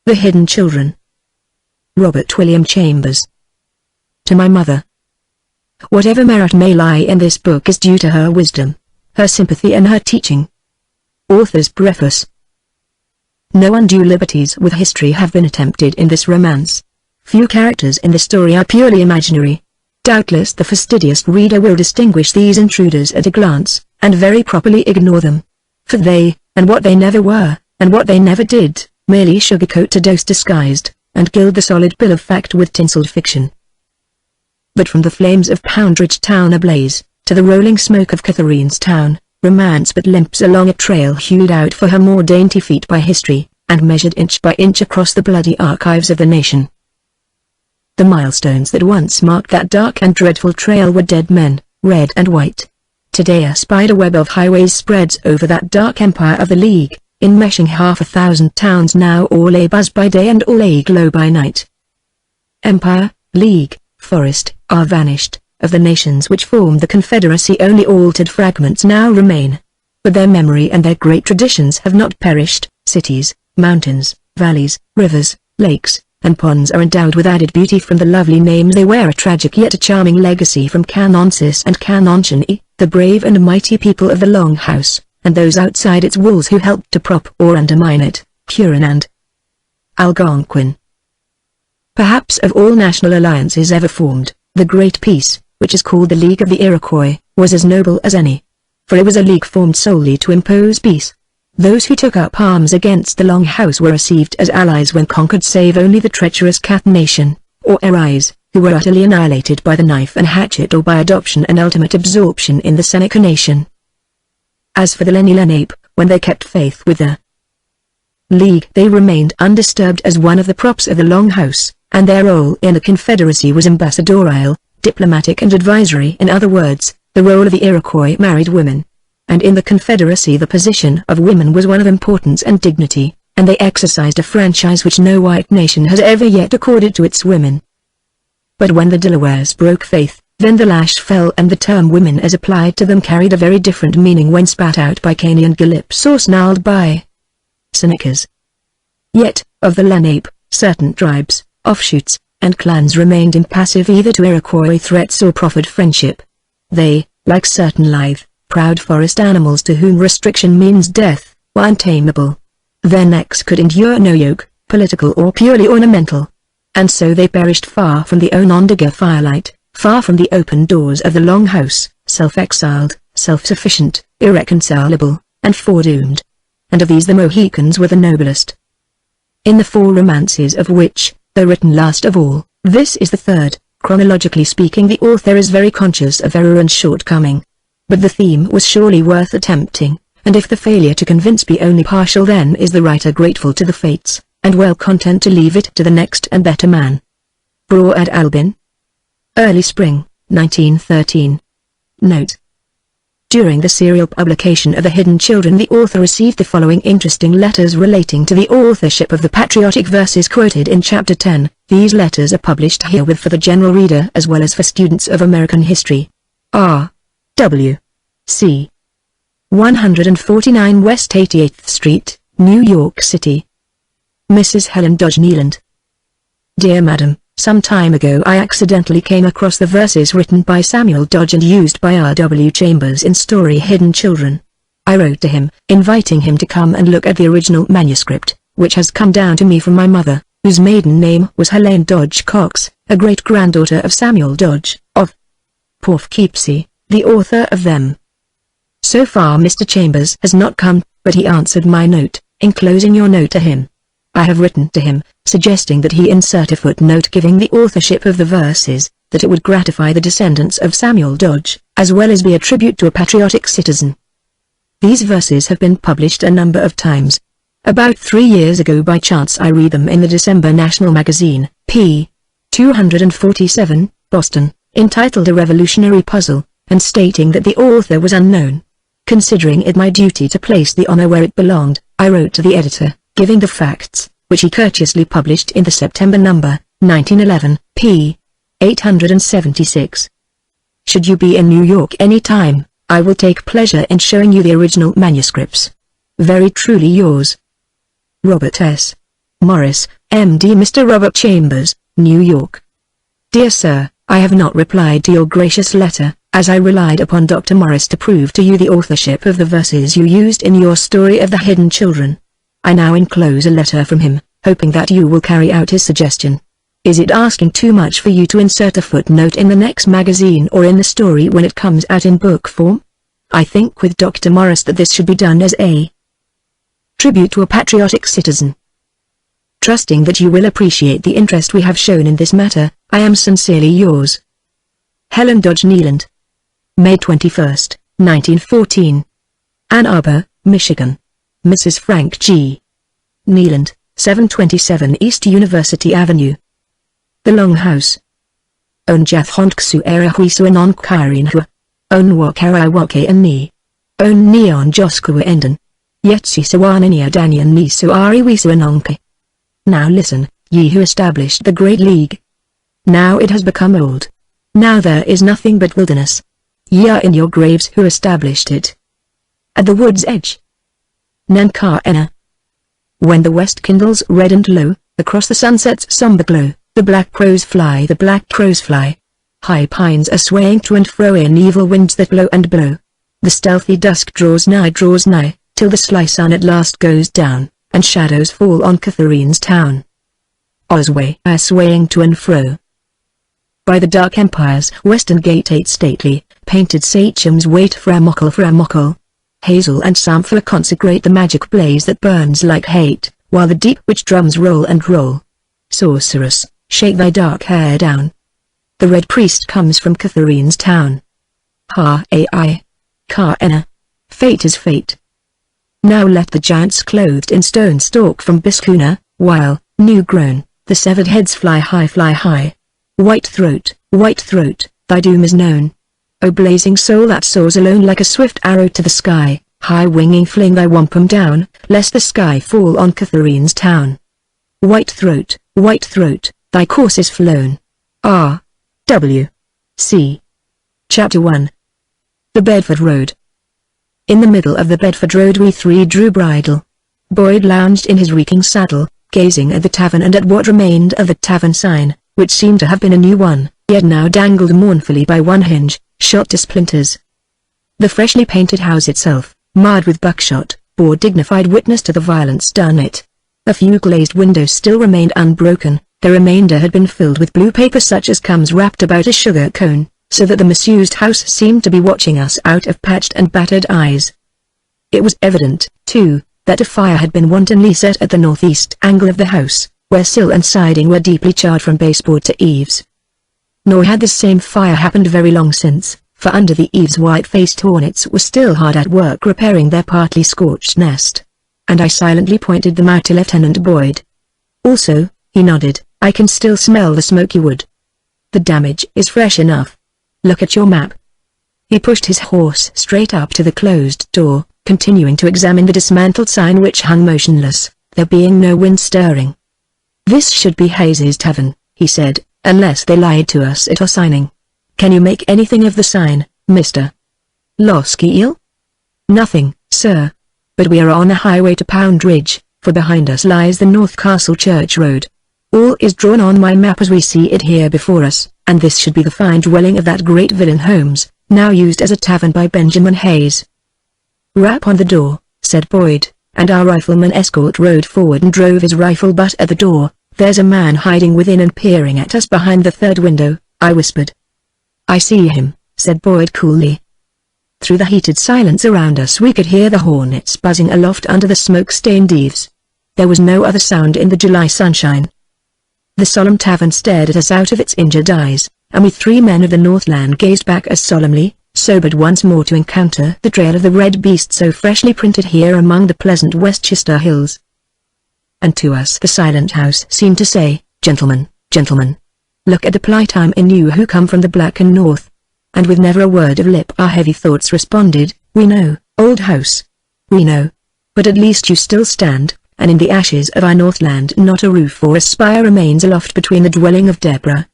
The Hidden Children. Robert William Chambers. To my mother. Whatever merit may lie in this book is due to her wisdom, her sympathy and her teaching. Author's Preface. No undue liberties with history have been attempted in this romance. Few characters in the story are purely imaginary. Doubtless the fastidious reader will distinguish these intruders at a glance, and very properly ignore them. For they, and what they never were, and what they never did, merely sugarcoat a dose disguised, and gild the solid bill of fact with tinselled fiction. But from the flames of Poundridge Town ablaze, to the rolling smoke of Catherine's Town, romance but limps along a trail hewed out for her more dainty feet by history, and measured inch by inch across the bloody archives of the nation. The milestones that once marked that dark and dreadful trail were dead men, red and white. Today a spiderweb of highways spreads over that dark empire of the League, enmeshing 500,000 towns now all abuzz by day and all aglow by night. Empire, League, forest, are vanished. Of the nations which formed the Confederacy only altered fragments now remain. But their memory and their great traditions have not perished. Cities, mountains, valleys, rivers, lakes, and ponds are endowed with added beauty from the lovely names they wear, a tragic yet a charming legacy from Canonsis and Canonchini, the brave and mighty people of the Long House, and those outside its walls who helped to prop or undermine it, Huron and Algonquin. Perhaps of all national alliances ever formed, the Great Peace, which is called the League of the Iroquois, was as noble as any. For it was a league formed solely to impose peace. Those who took up arms against the Long House were received as allies when conquered, save only the treacherous Cat Nation, or Erais, who were utterly annihilated by the knife and hatchet or by adoption and ultimate absorption in the Seneca Nation. As for the Lenni Lenape, when they kept faith with the League, they remained undisturbed as one of the props of the Long House, and their role in the Confederacy was ambassadorial, diplomatic and advisory. In other words, the role of the Iroquois married women. And in the Confederacy the position of women was one of importance and dignity, and they exercised a franchise which no white nation has ever yet accorded to its women. But when the Delawares broke faith, then the lash fell, and the term women as applied to them carried a very different meaning when spat out by Caney and Gillips or snarled by Senecas. Yet, of the Lenape, certain tribes, offshoots, and clans remained impassive either to Iroquois threats or proffered friendship. They, like certain lithe, proud forest animals to whom restriction means death, were untamable. Their necks could endure no yoke, political or purely ornamental. And so they perished far from the Onondaga firelight, far from the open doors of the Long House, self-exiled, self-sufficient, irreconcilable, and foredoomed. And of these the Mohicans were the noblest. In the four romances of which, though written last of all, this is the third, chronologically speaking the author is very conscious of error and shortcoming. But the theme was surely worth attempting, and if the failure to convince be only partial, then is the writer grateful to the fates, and well content to leave it to the next and better man. Braw ad Albin. Early Spring, 1913. Note. During the serial publication of The Hidden Children the author received the following interesting letters relating to the authorship of the patriotic verses quoted in Chapter 10. These letters are published herewith for the general reader as well as for students of American history. R. W. C. 149 West 88th Street, New York City. Mrs. Helen Dodge Nealand. Dear Madam, some time ago I accidentally came across the verses written by Samuel Dodge and used by R.W. Chambers in story Hidden Children. I wrote to him, inviting him to come and look at the original manuscript, which has come down to me from my mother, whose maiden name was Helene Dodge Cox, a great-granddaughter of Samuel Dodge, of Poughkeepsie, the author of them. So far Mr. Chambers has not come, but he answered my note, enclosing your note to him. I have written to him, suggesting that he insert a footnote giving the authorship of the verses, that it would gratify the descendants of Samuel Dodge, as well as be a tribute to a patriotic citizen. These verses have been published a number of times. About 3 years ago by chance I read them in the December National Magazine, p. 247, Boston, entitled A Revolutionary Puzzle, and stating that the author was unknown. Considering it my duty to place the honor where it belonged, I wrote to the editor, giving the facts, which he courteously published in the September number, 1911, p. 876. Should you be in New York any time, I will take pleasure in showing you the original manuscripts. Very truly yours, Robert S. Morris, M.D. Mr. Robert Chambers, New York. Dear Sir, I have not replied to your gracious letter, as I relied upon Dr. Morris to prove to you the authorship of the verses you used in your story of the hidden children. I now enclose a letter from him, hoping that you will carry out his suggestion. Is it asking too much for you to insert a footnote in the next magazine or in the story when it comes out in book form? I think with Dr. Morris that this should be done as a tribute to a patriotic citizen. Trusting that you will appreciate the interest we have shown in this matter, I am sincerely yours. Helen Dodge Neeland. May 21, 1914. Ann Arbor, Michigan. Mrs. Frank G. Neeland, 727 East University Avenue. The Longhouse. On Jath Honksu Era Huisu Anon Kairinhua. On Wakara Wake and Ni. On Neon Joskua Enden. Yetsi Sawanania Danyan Ni Suari Wisu Anonke. Now listen, ye who established the Great League. Now it has become old. Now there is nothing but wilderness. Ye are in your graves who established it. At the wood's edge. Nankar Ena. When the west kindles red and low, across the sunset's somber glow, the black crows fly, the black crows fly. High pines are swaying to and fro in evil winds that blow and blow. The stealthy dusk draws nigh, till the sly sun at last goes down, and shadows fall on Catherine's town. Osway are swaying to and fro. By the dark empire's western gate 8 stately, painted sachems wait for a mockle. Hazel and samphire consecrate the magic blaze that burns like hate, while the deep witch drums roll and roll. Sorceress, shake thy dark hair down. The red priest comes from Catherine's town. Ha-ai. Ka-ena. Fate is fate. Now let the giants clothed in stone stalk from Biskuna, while, new grown, the severed heads fly high. White throat, thy doom is known. O blazing soul that soars alone like a swift arrow to the sky, high winging fling thy wampum down, lest the sky fall on Catherine's town. White throat, thy course is flown. R. W. C. Chapter 1. The Bedford Road. In the middle of the Bedford Road we three drew bridle. Boyd lounged in his reeking saddle, gazing at the tavern and at what remained of the tavern sign, which seemed to have been a new one, yet now dangled mournfully by one hinge, shot to splinters. The freshly painted house itself, marred with buckshot, bore dignified witness to the violence done it. A few glazed windows still remained unbroken, the remainder had been filled with blue paper such as comes wrapped about a sugar cone, so that the misused house seemed to be watching us out of patched and battered eyes. It was evident, too, that a fire had been wantonly set at the northeast angle of the house, where sill and siding were deeply charred from baseboard to eaves. Nor had this same fire happened very long since, for under the eaves white-faced hornets were still hard at work repairing their partly scorched nest. And I silently pointed them out to Lieutenant Boyd. Also, he nodded, I can still smell the smoky wood. The damage is fresh enough. Look at your map. He pushed his horse straight up to the closed door, continuing to examine the dismantled sign which hung motionless, there being no wind stirring. This should be Hayes's Tavern, he said, unless they lied to us at our signing. Can you make anything of the sign, Mr. Loskiel? Nothing, sir. But we are on a highway to Pound Ridge, for behind us lies the North Castle Church Road. All is drawn on my map as we see it here before us, and this should be the fine dwelling of that great villain Holmes, now used as a tavern by Benjamin Hayes. Rap on the door, said Boyd, and our rifleman escort rode forward and drove his rifle butt at the door. There's a man hiding within and peering at us behind the third window, I whispered. I see him, said Boyd coolly. Through the heated silence around us we could hear the hornets buzzing aloft under the smoke-stained eaves. There was no other sound in the July sunshine. The solemn tavern stared at us out of its injured eyes, and we three men of the Northland gazed back as solemnly, sobered once more to encounter the trail of the red beast so freshly printed here among the pleasant Westchester hills. And to us the silent house seemed to say, Gentlemen, look at the plight I'm in, you who come from the blackened north. And with never a word of lip our heavy thoughts responded, we know, old house. We know. But at least you still stand, and in the ashes of our Northland not a roof or a spire remains aloft between the dwelling of Deborah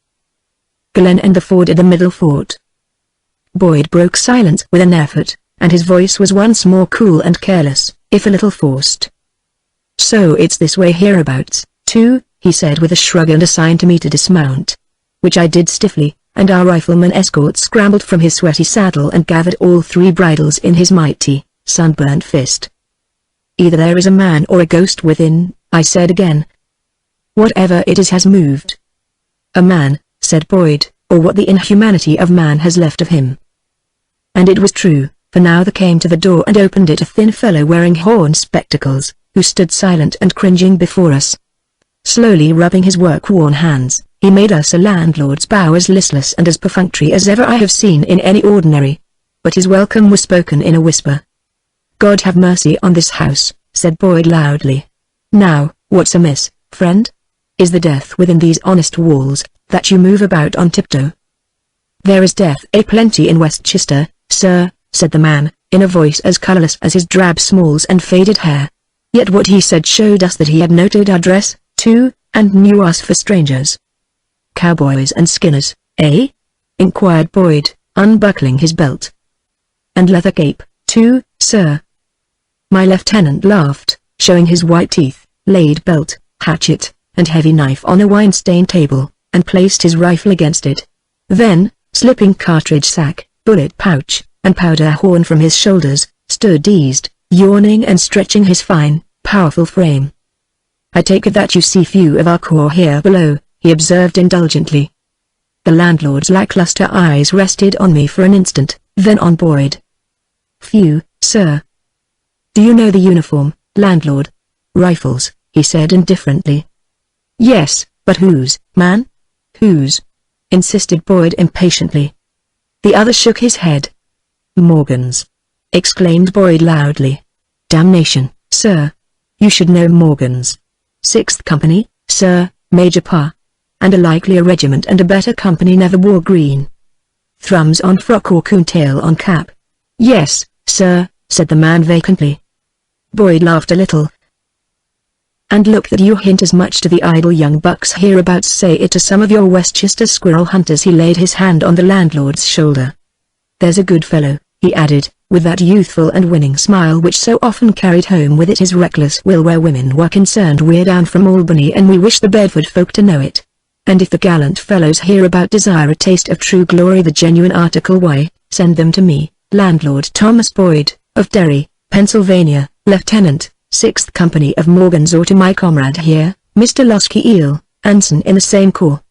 Glen and the ford at the middle fort. Boyd broke silence with an effort, and his voice was once more cool and careless, if a little forced. So it's this way hereabouts, 2, he said with a shrug and a sign to me to dismount. Which I did stiffly, and our rifleman escort scrambled from his sweaty saddle and gathered all 3 bridles in his mighty, sunburnt fist. Either there is a man or a ghost within, I said again. Whatever it is has moved. A man, said Boyd, or what the inhumanity of man has left of him. And it was true, for now there came to the door and opened it a thin fellow wearing horn spectacles, who stood silent and cringing before us. Slowly rubbing his work-worn hands, he made us a landlord's bow as listless and as perfunctory as ever I have seen in any ordinary. But his welcome was spoken in a whisper. God have mercy on this house, said Boyd loudly. Now, what's amiss, friend? Is the death within these honest walls, that you move about on tiptoe? There is death a-plenty in Westchester, sir, said the man, in a voice as colourless as his drab smalls and faded hair. Yet what he said showed us that he had noted our dress, too, and knew us for strangers. Cowboys and skinners, eh? Inquired Boyd, unbuckling his belt. And leather cape, too, sir. My lieutenant laughed, showing his white teeth, laid belt, hatchet, and heavy knife on a wine-stained table, and placed his rifle against it. Then, slipping cartridge sack, bullet pouch, and powder horn from his shoulders, stood eased, yawning and stretching his fine, powerful frame. I take it that you see few of our corps here below, he observed indulgently. The landlord's lackluster eyes rested on me for an instant, then on Boyd. Few, sir. Do you know the uniform, landlord? Rifles, he said indifferently. Yes, but whose, man? Whose? Insisted Boyd impatiently. The other shook his head. Morgan's, exclaimed Boyd loudly. Damnation, sir. You should know Morgan's. 6th Company, sir, Major Pa. And a likelier regiment and a better company never wore green. Thrums on frock or coontail on cap. Yes, sir, said the man vacantly. Boyd laughed a little. And look that you hint as much to the idle young bucks hereabouts, say it to some of your Westchester squirrel hunters. He laid his hand on the landlord's shoulder. There's a good fellow, he added, with that youthful and winning smile which so often carried home with it his reckless will where women were concerned. We're down from Albany and we wish the Bedford folk to know it. And if the gallant fellows hereabout desire a taste of true glory, the genuine article, why, send them to me, Landlord Thomas Boyd, of Derry, Pennsylvania, Lieutenant, 6th Company of Morgan's, or to my comrade here, Mr. Losky Eel, Anson in the same corps.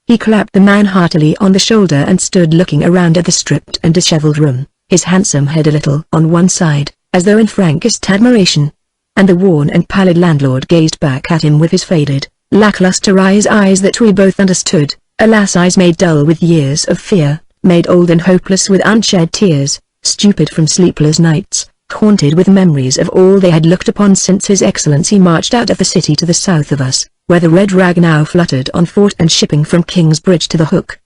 He clapped the man heartily on the shoulder and stood looking around at the stripped and dishevelled room, his handsome head a little on one side, as though in frankest admiration. And the worn and pallid landlord gazed back at him with his faded, lackluster eyes that we both understood, alas, eyes made dull with years of fear, made old and hopeless with unshed tears, stupid from sleepless nights, haunted with memories of all they had looked upon since His Excellency marched out of the city to the south of us, where the red rag now fluttered on fort and shipping from Kingsbridge to the Hook.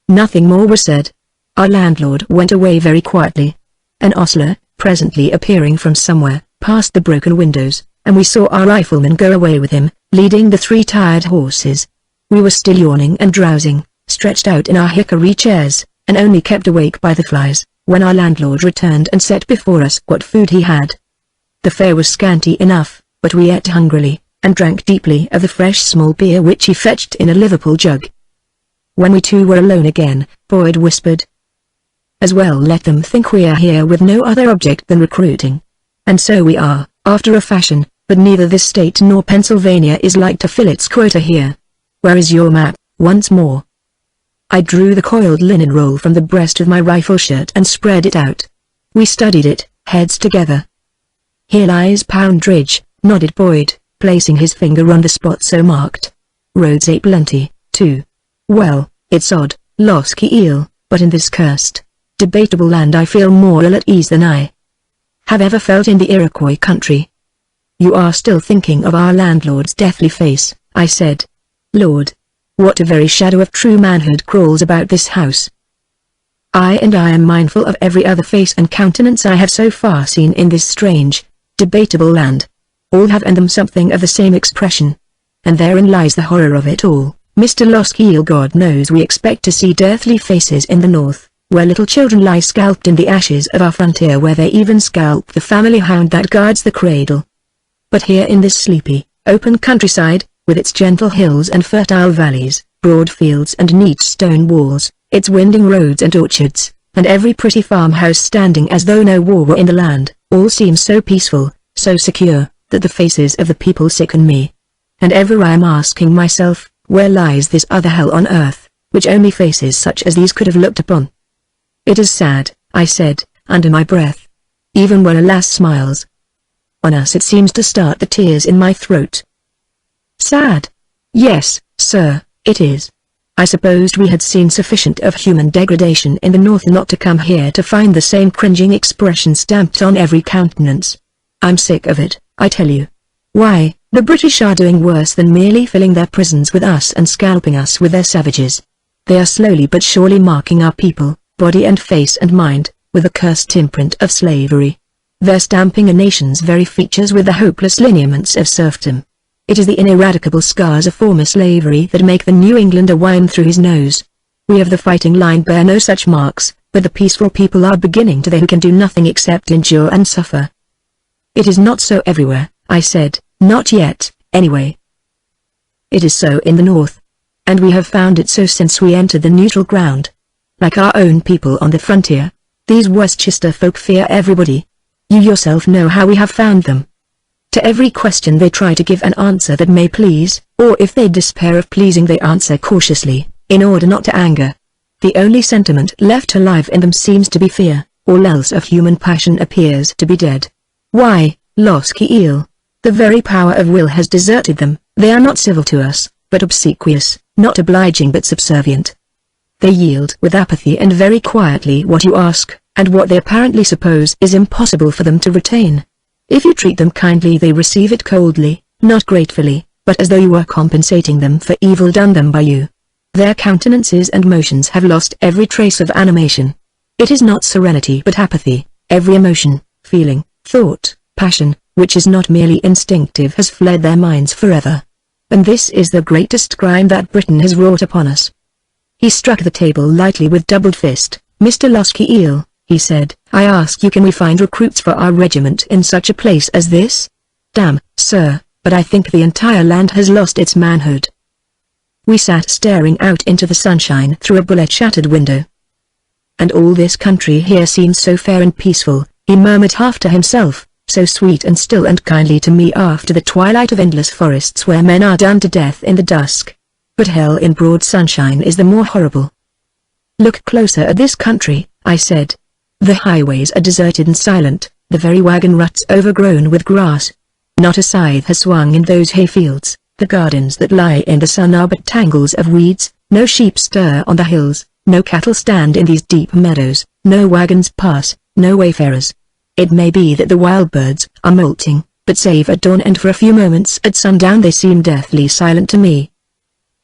Nothing more was said. Our landlord went away very quietly. An ostler, presently appearing from somewhere, passed the broken windows, and we saw our rifleman go away with him, leading the 3 tired horses. We were still yawning and drowsing, stretched out in our hickory chairs, and only kept awake by the flies, when our landlord returned and set before us what food he had. The fare was scanty enough, but we ate hungrily, and drank deeply of the fresh small beer which he fetched in a Liverpool jug. When we two were alone again, Boyd whispered, "As well let them think we are here with no other object than recruiting. And so we are, after a fashion, but neither this state nor Pennsylvania is like to fill its quota here. Where is your map, once more?" I drew the coiled linen roll from the breast of my rifle shirt and spread it out. We studied it, heads together. "Here lies Pound Ridge," nodded Boyd, placing his finger on the spot so marked. "Roads a-plenty, too. Well, it's odd, Losky Eel, but in this cursed, debatable land I feel more ill at ease than I have ever felt in the Iroquois country." "You are still thinking of our landlord's deathly face," I said. "Lord, what a very shadow of true manhood crawls about this house. I am mindful of every other face and countenance I have so far seen in this strange, debatable land. All have in them something of the same expression. And therein lies the horror of it all, Mr. Losky Eel. God knows we expect to see deathly faces in the north, where little children lie scalped in the ashes of our frontier, where they even scalp the family hound that guards the cradle. But here in this sleepy, Open countryside, with its gentle hills and fertile valleys, broad fields and neat stone walls, its winding roads and orchards, and every pretty farmhouse standing as though no war were in the land, all seem so peaceful, so secure, that the faces of the people sicken me. And ever I am asking myself, where lies this other hell on earth, which only faces such as these could have looked upon? It is sad, I said, under my breath. Even when a lass smiles on us it seems to start the tears in my throat. Sad? Yes, sir, it is. I supposed we had seen sufficient of human degradation in the north not to come here to find the same cringing expression stamped on every countenance. I'm sick of it, I tell you. Why, the British are doing worse than merely filling their prisons with us and scalping us with their savages. They are slowly but surely marking our people, body and face and mind, with a cursed imprint of slavery. They're stamping a nation's very features with the hopeless lineaments of serfdom. It is the ineradicable scars of former slavery that make the New Englander whine through his nose. We of the fighting line bear no such marks, but the peaceful people are beginning to. They who can do nothing except endure and suffer. It is not so everywhere, I said, not yet, anyway. It is so in the north. And we have found it so since we entered the neutral ground. Like our own people on the frontier, these Westchester folk fear everybody. You yourself know how we have found them. To every question they try to give an answer that may please, or if they despair of pleasing they answer cautiously, in order not to anger. The only sentiment left alive in them seems to be fear, all else of human passion appears to be dead. Why, Loski-eel, the very power of will has deserted them. They are not civil to us, but obsequious, not obliging but subservient. They yield with apathy and very quietly what you ask, and what they apparently suppose is impossible for them to retain. If you treat them kindly they receive it coldly, not gratefully, but as though you were compensating them for evil done them by you. Their countenances and motions have lost every trace of animation. It is not serenity but apathy. Every emotion, feeling, thought, passion, which is not merely instinctive has fled their minds forever. And this is the greatest crime that Britain has wrought upon us. He struck the table lightly with doubled fist. Mr. Loski-eel, he said, I ask you, can we find recruits for our regiment in such a place as this? Damn, sir, but I think the entire land has lost its manhood. We sat staring out into the sunshine through a bullet-shattered window. And all this country here seems so fair and peaceful, he murmured half to himself, so sweet and still and kindly to me after the twilight of endless forests where men are done to death in the dusk. But hell in broad sunshine is the more horrible. Look closer at this country, I said. The highways are deserted and silent, the very wagon ruts overgrown with grass. Not a scythe has swung in those hayfields, the gardens that lie in the sun are but tangles of weeds, no sheep stir on the hills, no cattle stand in these deep meadows, no wagons pass, no wayfarers. It may be that the wild birds are molting, but save at dawn and for a few moments at sundown they seem deathly silent to me.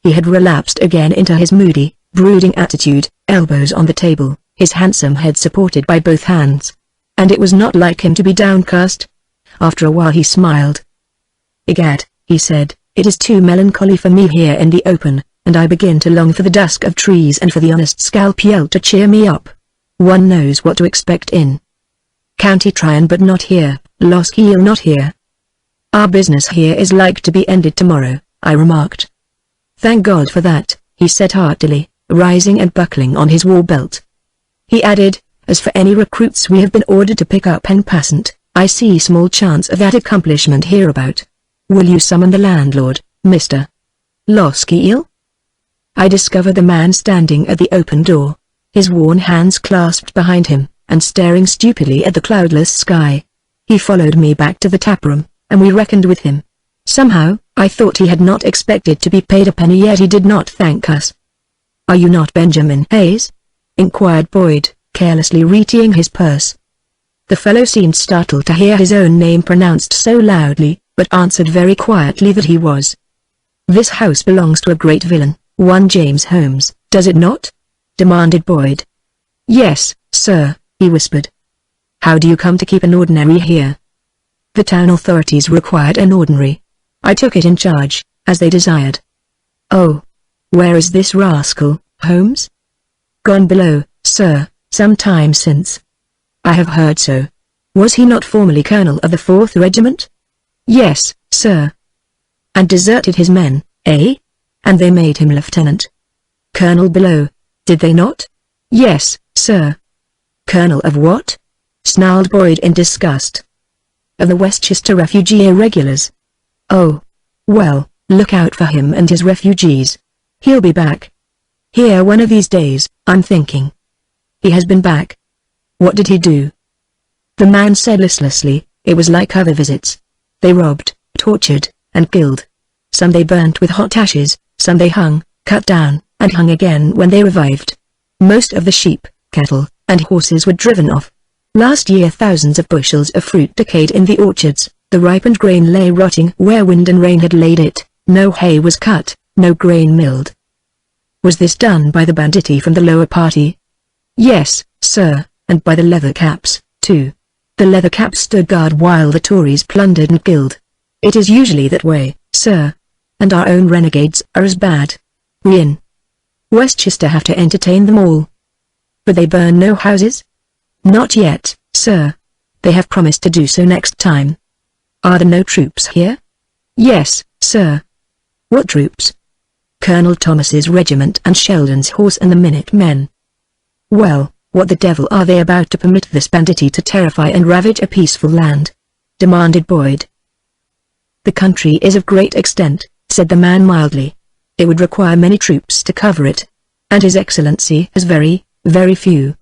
He had relapsed again into his moody, brooding attitude, elbows on the table, his handsome head supported by both hands. And it was not like him to be downcast. After a while he smiled. Egad, he said, it is too melancholy for me here in the open, and I begin to long for the dusk of trees and for the honest scalp-yell to cheer me up. One knows what to expect in County Tryon but not here, Loski-eel not here. Our business here is like to be ended tomorrow, I remarked. Thank God for that, he said heartily, rising and buckling on his war belt. He added, as for any recruits we have been ordered to pick up en passant, I see small chance of that accomplishment hereabout. Will you summon the landlord, Mr. Loski-eel? I discovered the man standing at the open door, his worn hands clasped behind him, and staring stupidly at the cloudless sky. He followed me back to the taproom, and we reckoned with him. Somehow, I thought he had not expected to be paid a penny, yet he did not thank us. Are you not Benjamin Hayes? Inquired Boyd, carelessly retying his purse. The fellow seemed startled to hear his own name pronounced so loudly, but answered very quietly that he was. This house belongs to a great villain, one James Holmes, does it not? Demanded Boyd. Yes, sir, he whispered. How do you come to keep an ordinary here? The town authorities required an ordinary. I took it in charge, as they desired. Oh. Where is this rascal, Holmes? Gone below, sir, some time since. I have heard so. Was he not formerly colonel of the 4th Regiment? Yes, sir. And deserted his men, eh? And they made him lieutenant colonel below, did they not? Yes, sir. Colonel of what? Snarled Boyd in disgust. Of the Westchester Refugee Irregulars. Oh. Well, look out for him and his refugees. He'll be back. Here one of these days, I'm thinking. He has been back. What did he do? The man said listlessly, it was like other visits. They robbed, tortured, and killed. Some they burnt with hot ashes, some they hung, cut down, and hung again when they revived. Most of the sheep, cattle, and horses were driven off. Last year thousands of bushels of fruit decayed in the orchards, the ripened grain lay rotting where wind and rain had laid it, no hay was cut, no grain milled. Was this done by the banditti from the lower party? Yes, sir, and by the leather-caps, too. The leather-caps stood guard while the Tories plundered and killed. It is usually that way, sir. And our own renegades are as bad. We in Westchester have to entertain them all. But they burn no houses? Not yet, sir. They have promised to do so next time. Are there no troops here? Yes, sir. What troops? Colonel Thomas's regiment and Sheldon's horse and the Minutemen. Well, what the devil are they about to permit this banditti to terrify and ravage a peaceful land? Demanded Boyd. The country is of great extent, said the man mildly. It would require many troops to cover it. And His Excellency has very, very few.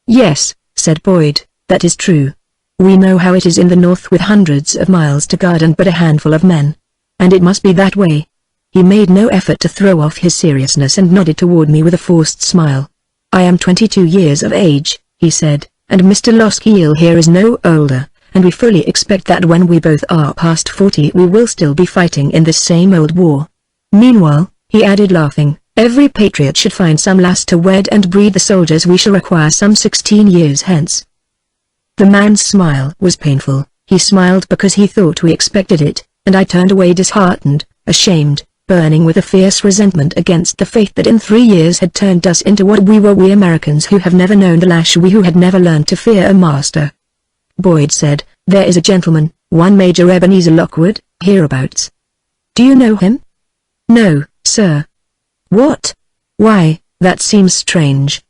Yes, said Boyd, that is true. We know how it is in the north with hundreds of miles to guard and but a handful of men. And it must be that way. He made no effort to throw off his seriousness and nodded toward me with a forced smile. I am 22 years of age, he said, and Mr. Loskiel here is no older, and we fully expect that when we both are past 40 we will still be fighting in this same old war. Meanwhile, he added laughing, every patriot should find some lass to wed and breed the soldiers we shall require some 16 years hence. The man's smile was painful. He smiled because he thought we expected it, and I turned away disheartened, ashamed, burning with a fierce resentment against the fate that in 3 years had turned us into what we were, we Americans who have never known the lash, we who had never learned to fear a master. Boyd said, there is a gentleman, one Major Ebenezer Lockwood, hereabouts. Do you know him? No, sir. What? Why, that seems strange.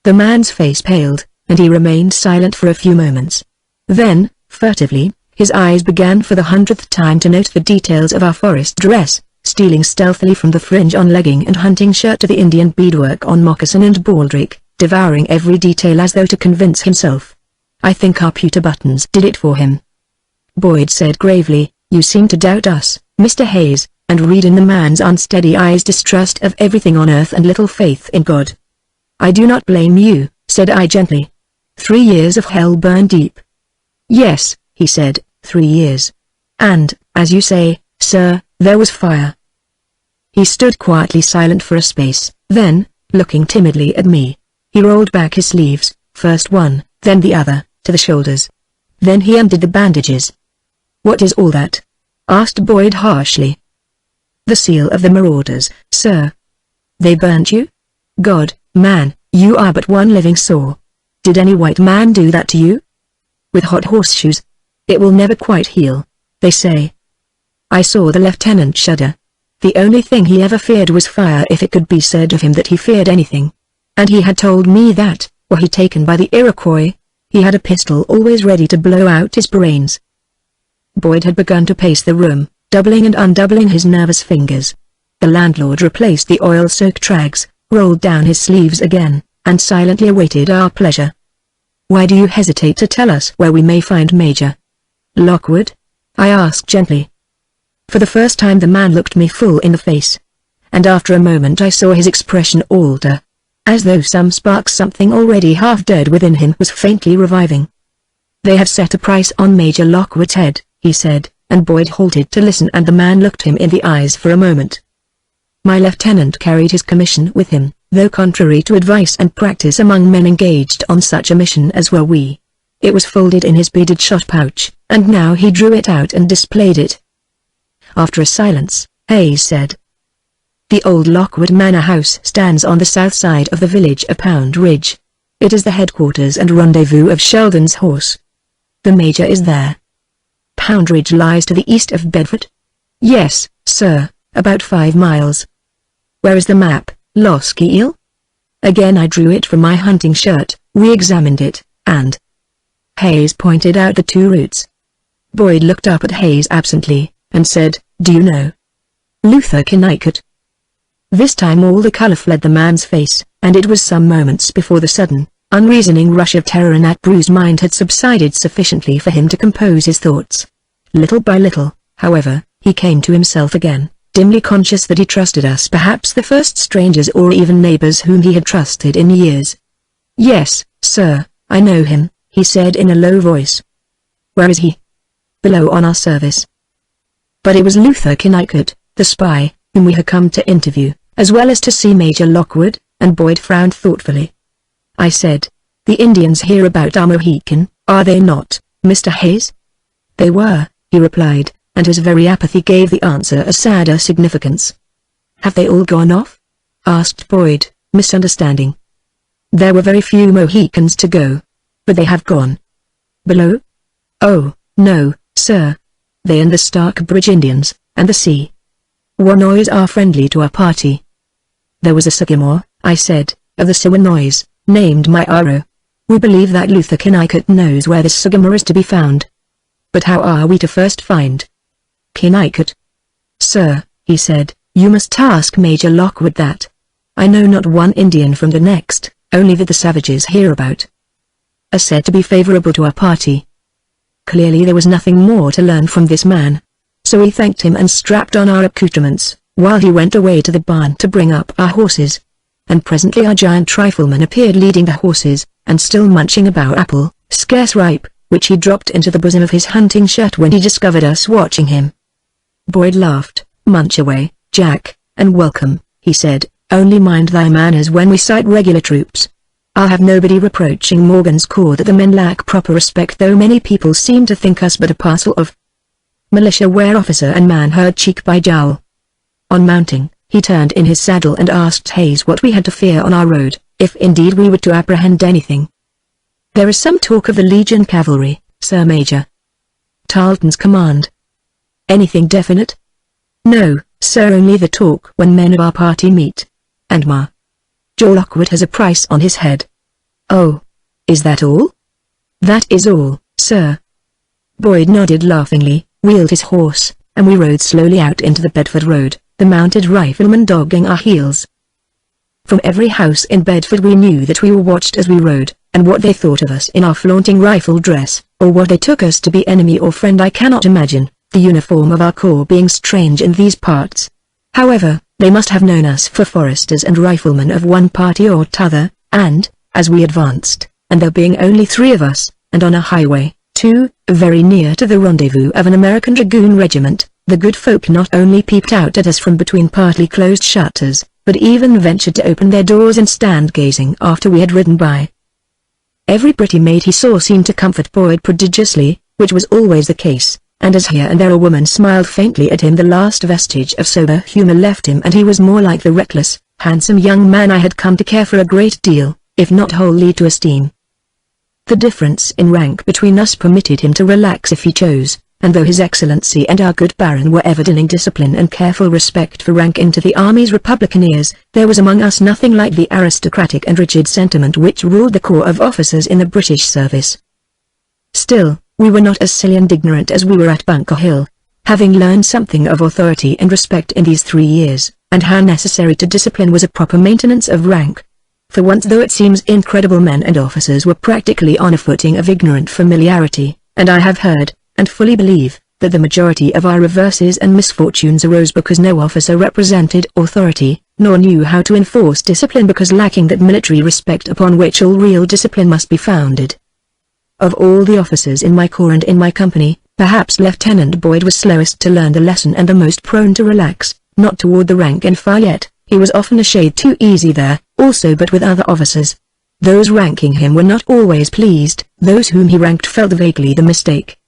The man's face paled, and he remained silent for a few moments. Then, furtively, his eyes began for the 100th time to note the details of our forest dress, stealing stealthily from the fringe on legging and hunting shirt to the Indian beadwork on moccasin and baldric, devouring every detail as though to convince himself. I think our pewter buttons did it for him. Boyd said gravely, you seem to doubt us, Mr. Hayes, and read in the man's unsteady eyes distrust of everything on earth and little faith in God. I do not blame you, said I gently. 3 years of hell burn deep. Yes, he said, 3 years. And, as you say, sir, there was fire. He stood quietly silent for a space, then, looking timidly at me, he rolled back his sleeves, first one, then the other, to the shoulders. Then he undid the bandages. What is all that? Asked Boyd harshly. The seal of the marauders, sir. They burnt you? God, man, you are but one living sore. Did any white man do that to you? With hot horseshoes? It will never quite heal, they say. I saw the lieutenant shudder. The only thing he ever feared was fire, if it could be said of him that he feared anything. And he had told me that, were he taken by the Iroquois, he had a pistol always ready to blow out his brains. Boyd had begun to pace the room, doubling and undoubling his nervous fingers. The landlord replaced the oil-soaked rags, rolled down his sleeves again, and silently awaited our pleasure. Why do you hesitate to tell us where we may find Major Lockwood? I asked gently. For the first time the man looked me full in the face. And after a moment I saw his expression alter. As though some spark, something already half dead within him, was faintly reviving. They have set a price on Major Lockwood's head, he said, and Boyd halted to listen, and the man looked him in the eyes for a moment. My lieutenant carried his commission with him, though contrary to advice and practice among men engaged on such a mission as were we. It was folded in his beaded shot pouch, and now he drew it out and displayed it. After a silence, Hayes said, the old Lockwood Manor House stands on the south side of the village of Pound Ridge. It is the headquarters and rendezvous of Sheldon's horse. The Major is there. Pound Ridge lies to the east of Bedford. Yes, sir, about 5 miles. Where is the map, Loskiel? Again I drew it from my hunting shirt, re-examined it, and Hayes pointed out the 2 routes. Boyd looked up at Hayes absently, and said, "Do you know Luther Connecticut?" This time all the color fled the man's face, and it was some moments before the sudden, unreasoning rush of terror in that bruised mind had subsided sufficiently for him to compose his thoughts. Little by little, however, he came to himself again, dimly conscious that he trusted us, perhaps the first strangers or even neighbors whom he had trusted in years. "Yes, sir, I know him," he said in a low voice. "Where is he?" "Below on our service." But it was Luther Connecticut, the spy, whom we had come to interview, as well as to see Major Lockwood, and Boyd frowned thoughtfully. I said, "The Indians hereabout are Mohican, are they not, Mr. Hayes?" "They were," he replied, and his very apathy gave the answer a sadder significance. "Have they all gone off?" asked Boyd, misunderstanding. "There were very few Mohicans to go. But they have gone." "Below?" "Oh, no, sir. They and the Starkbridge Indians, and the sea Wanois are friendly to our party." "There was a Sagamore," I said, "of the Siwanois, named Myaro. We believe that Luther Connecticut knows where this Sagamore is to be found. But how are we to first find Connecticut?" "Sir," he said, "you must ask Major Lockwood that. I know not one Indian from the next, only that the savages hereabout are said to be favorable to our party." Clearly there was nothing more to learn from this man. So we thanked him and strapped on our accoutrements, while he went away to the barn to bring up our horses. And presently our giant rifleman appeared leading the horses, and still munching a bough apple, scarce ripe, which he dropped into the bosom of his hunting shirt when he discovered us watching him. Boyd laughed. "Munch away, Jack, and welcome," he said, "only mind thy manners when we sight regular troops. I'll have nobody reproaching Morgan's corps that the men lack proper respect, though many people seem to think us but a parcel of militia where officer and man herd cheek by jowl." On mounting, he turned in his saddle and asked Hayes what we had to fear on our road, if indeed we were to apprehend anything. "There is some talk of the Legion cavalry, Sir Major. Tarleton's command." "Anything definite?" "No, sir, only the talk when men of our party meet. And Joe Lockwood has a price on his head." "Oh, is that all?" "That is all, sir." Boyd nodded laughingly, wheeled his horse, and we rode slowly out into the Bedford Road, the mounted riflemen dogging our heels. From every house in Bedford we knew that we were watched as we rode, and what they thought of us in our flaunting rifle dress, or what they took us to be enemy or friend I cannot imagine, the uniform of our corps being strange in these parts. However, they must have known us for foresters and riflemen of one party or t'other, and, as we advanced, and there being only 3 of us, and on a highway, too, very near to the rendezvous of an American dragoon regiment, the good folk not only peeped out at us from between partly closed shutters, but even ventured to open their doors and stand gazing after we had ridden by. Every pretty maid he saw seemed to comfort Boyd prodigiously, which was always the case, and as here and there a woman smiled faintly at him, the last vestige of sober humor left him, and he was more like the reckless, handsome young man I had come to care for a great deal, if not wholly to esteem. The difference in rank between us permitted him to relax if he chose, and though His Excellency and our good Baron were ever drilling discipline and careful respect for rank into the Army's Republican ears, there was among us nothing like the aristocratic and rigid sentiment which ruled the corps of officers in the British service. Still, we were not as silly and ignorant as we were at Bunker Hill, having learned something of authority and respect in these 3 years, and how necessary to discipline was a proper maintenance of rank. For once, though it seems incredible, men and officers were practically on a footing of ignorant familiarity, and I have heard, and fully believe, that the majority of our reverses and misfortunes arose because no officer represented authority, nor knew how to enforce discipline because lacking that military respect upon which all real discipline must be founded. Of all the officers in my corps and in my company, perhaps Lieutenant Boyd was slowest to learn the lesson and the most prone to relax, not toward the rank and file yet. He was often a shade too easy there, also, but with other officers. Those ranking him were not always pleased, those whom he ranked felt vaguely the mistake.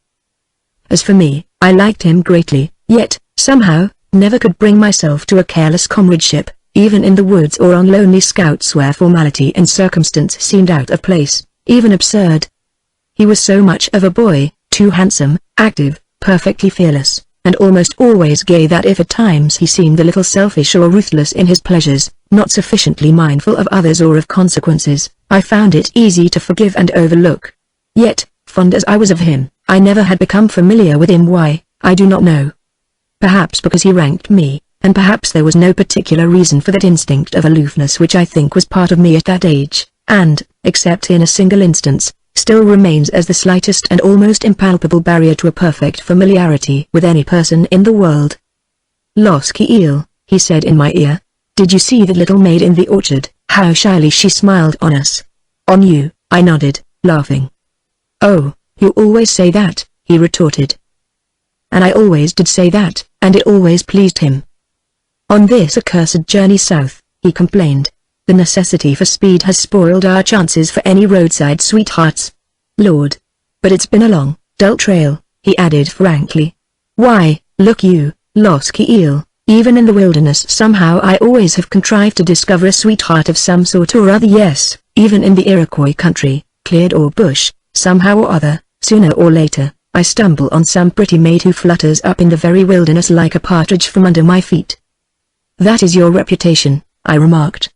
As for me, I liked him greatly, yet, somehow, never could bring myself to a careless comradeship, even in the woods or on lonely scouts where formality and circumstance seemed out of place, even absurd. He was so much of a boy, too handsome, active, perfectly fearless, and almost always gay that if at times he seemed a little selfish or ruthless in his pleasures, not sufficiently mindful of others or of consequences, I found it easy to forgive and overlook. Yet, fond as I was of him, I never had become familiar with him. Why, I do not know. Perhaps because he ranked me, and perhaps there was no particular reason for that instinct of aloofness which I think was part of me at that age, and, except in a single instance, still remains as the slightest and almost impalpable barrier to a perfect familiarity with any person in the world. "Loskiel," he said in my ear. "Did you see that little maid in the orchard, how shyly she smiled on us?" "On you," I nodded, laughing. "Oh, you always say that," he retorted. And I always did say that, and it always pleased him. "On this accursed journey south," he complained, "the necessity for speed has spoiled our chances for any roadside sweethearts. Lord! But it's been a long, dull trail," he added frankly. "Why, look you, Loskiel, even in the wilderness somehow I always have contrived to discover a sweetheart of some sort or other. Yes, even in the Iroquois country, cleared or bush, somehow or other, sooner or later, I stumble on some pretty maid who flutters up in the very wilderness like a partridge from under my feet." "That is your reputation," I remarked.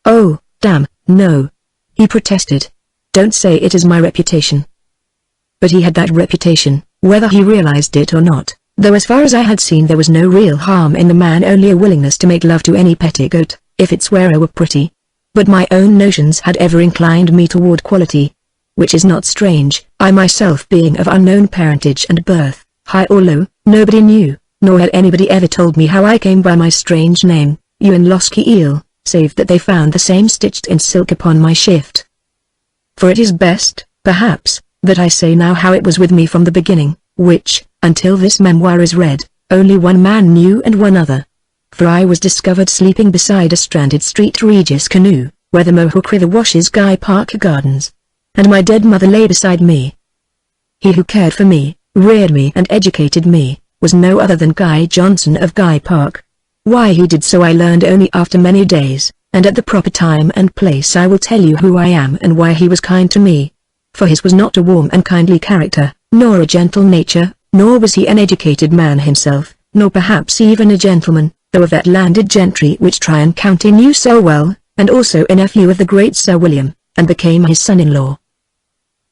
"Oh, damn, no," he protested. "Don't say it is my reputation." But he had that reputation, whether he realized it or not, though as far as I had seen there was no real harm in the man, only a willingness to make love to any petticoat, if its wearer were pretty. But my own notions had ever inclined me toward quality. Which is not strange, I myself being of unknown parentage and birth, high or low, nobody knew, nor had anybody ever told me how I came by my strange name, Ewan Loskiel, save that they found the same stitched in silk upon my shift. For it is best, perhaps, that I say now how it was with me from the beginning, which, until this memoir is read, only one man knew and one other. For I was discovered sleeping beside a stranded St. Regis canoe, where the Mohawk River washes Guy Park Gardens. And my dead mother lay beside me. He who cared for me, reared me and educated me, was no other than Guy Johnson of Guy Park. Why he did so I learned only after many days, and at the proper time and place I will tell you who I am and why he was kind to me. For his was not a warm and kindly character, nor a gentle nature, nor was he an educated man himself, nor perhaps even a gentleman, though of that landed gentry which Tryon County knew so well, and also a nephew of the great Sir William, and became his son-in-law.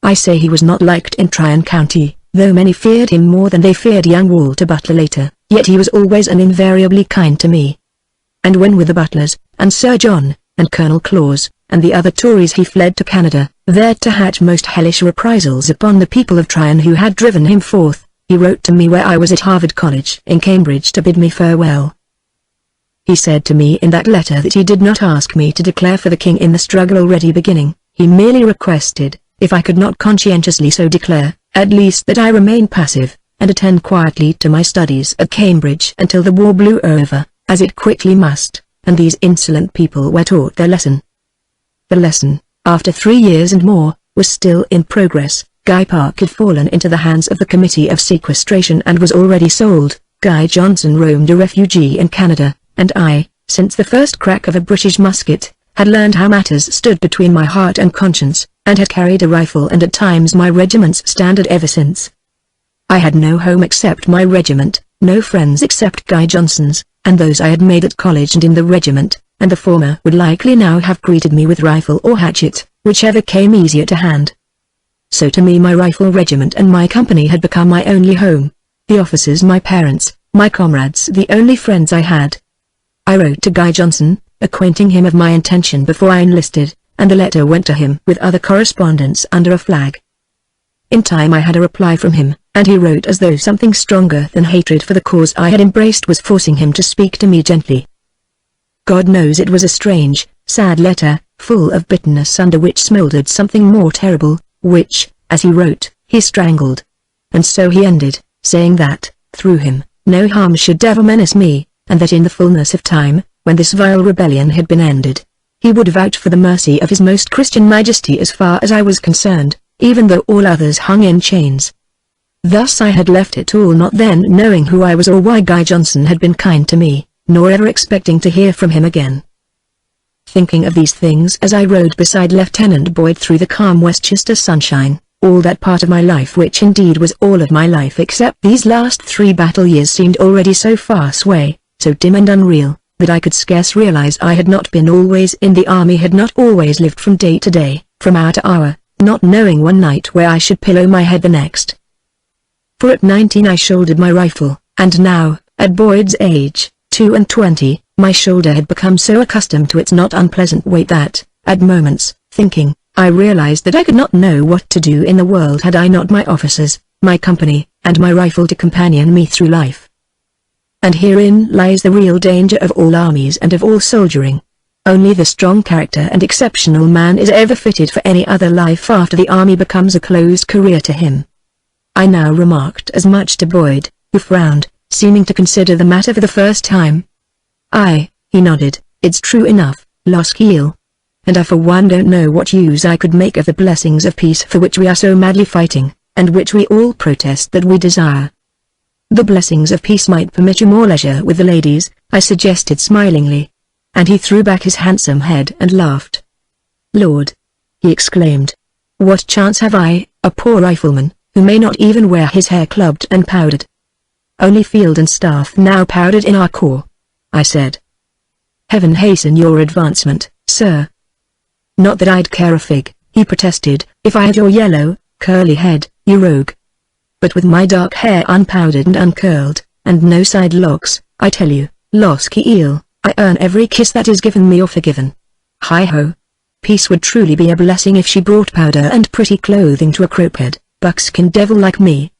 I say he was not liked in Tryon County, though many feared him more than they feared young Walter Butler later, yet he was always and invariably kind to me. And when with the Butlers, and Sir John, and Colonel Claus, and the other Tories he fled to Canada, there to hatch most hellish reprisals upon the people of Tryon who had driven him forth, he wrote to me where I was at Harvard College in Cambridge to bid me farewell. He said to me in that letter that he did not ask me to declare for the king in the struggle already beginning, he merely requested, if I could not conscientiously so declare, at least that I remain passive, and attend quietly to my studies at Cambridge until the war blew over, as it quickly must, and these insolent people were taught their lesson. The lesson, after 3 years and more, was still in progress. Guy Park had fallen into the hands of the Committee of Sequestration and was already sold. Guy Johnson roamed a refugee in Canada, and I, since the first crack of a British musket, had learned how matters stood between my heart and conscience, and had carried a rifle and at times my regiment's standard ever since. I had no home except my regiment, no friends except Guy Johnson's, and those I had made at college and in the regiment, and the former would likely now have greeted me with rifle or hatchet, whichever came easier to hand. So to me my rifle regiment and my company had become my only home, the officers my parents, my comrades the only friends I had. I wrote to Guy Johnson, acquainting him of my intention before I enlisted, and the letter went to him with other correspondence under a flag. In time I had a reply from him, and he wrote as though something stronger than hatred for the cause I had embraced was forcing him to speak to me gently. God knows it was a strange, sad letter, full of bitterness under which smouldered something more terrible, which, as he wrote, he strangled. And so he ended, saying that, through him, no harm should ever menace me, and that in the fullness of time, when this vile rebellion had been ended, he would vouch for the mercy of his most Christian Majesty as far as I was concerned, even though all others hung in chains. Thus I had left it all, not then knowing who I was or why Guy Johnson had been kind to me, nor ever expecting to hear from him again. Thinking of these things as I rode beside Lieutenant Boyd through the calm Westchester sunshine, All that part of my life, which indeed was all of my life except these last 3 battle years, seemed already so far away, so dim and unreal, that I could scarce realize I had not been always in the army, had not always lived from day to day, from hour to hour, not knowing one night where I should pillow my head the next. For at 19 I shouldered my rifle, and now, at Boyd's age, 22, my shoulder had become so accustomed to its not unpleasant weight that, at moments, thinking, I realized that I could not know what to do in the world had I not my officers, my company, and my rifle to companion me through life. And herein lies the real danger of all armies and of all soldiering. Only the strong character and exceptional man is ever fitted for any other life after the army becomes a closed career to him. I now remarked as much to Boyd, who frowned, seeming to consider the matter for the first time. Aye, he nodded, it's true enough, Loskiel. And I for one don't know what use I could make of the blessings of peace for which we are so madly fighting, and which we all protest that we desire. The blessings of peace might permit you more leisure with the ladies, I suggested smilingly. And he threw back his handsome head and laughed. Lord! He exclaimed. What chance have I, a poor rifleman, who may not even wear his hair clubbed and powdered? Only field and staff now powdered in our corps, I said. Heaven hasten your advancement, sir. Not that I'd care a fig, he protested, if I had your yellow, curly head, you rogue. But with my dark hair unpowdered and uncurled, and no side locks, I tell you, Loskiel, I earn every kiss that is given me or forgiven. Hi-ho. Peace would truly be a blessing if she brought powder and pretty clothing to a croquet, buckskin devil like me.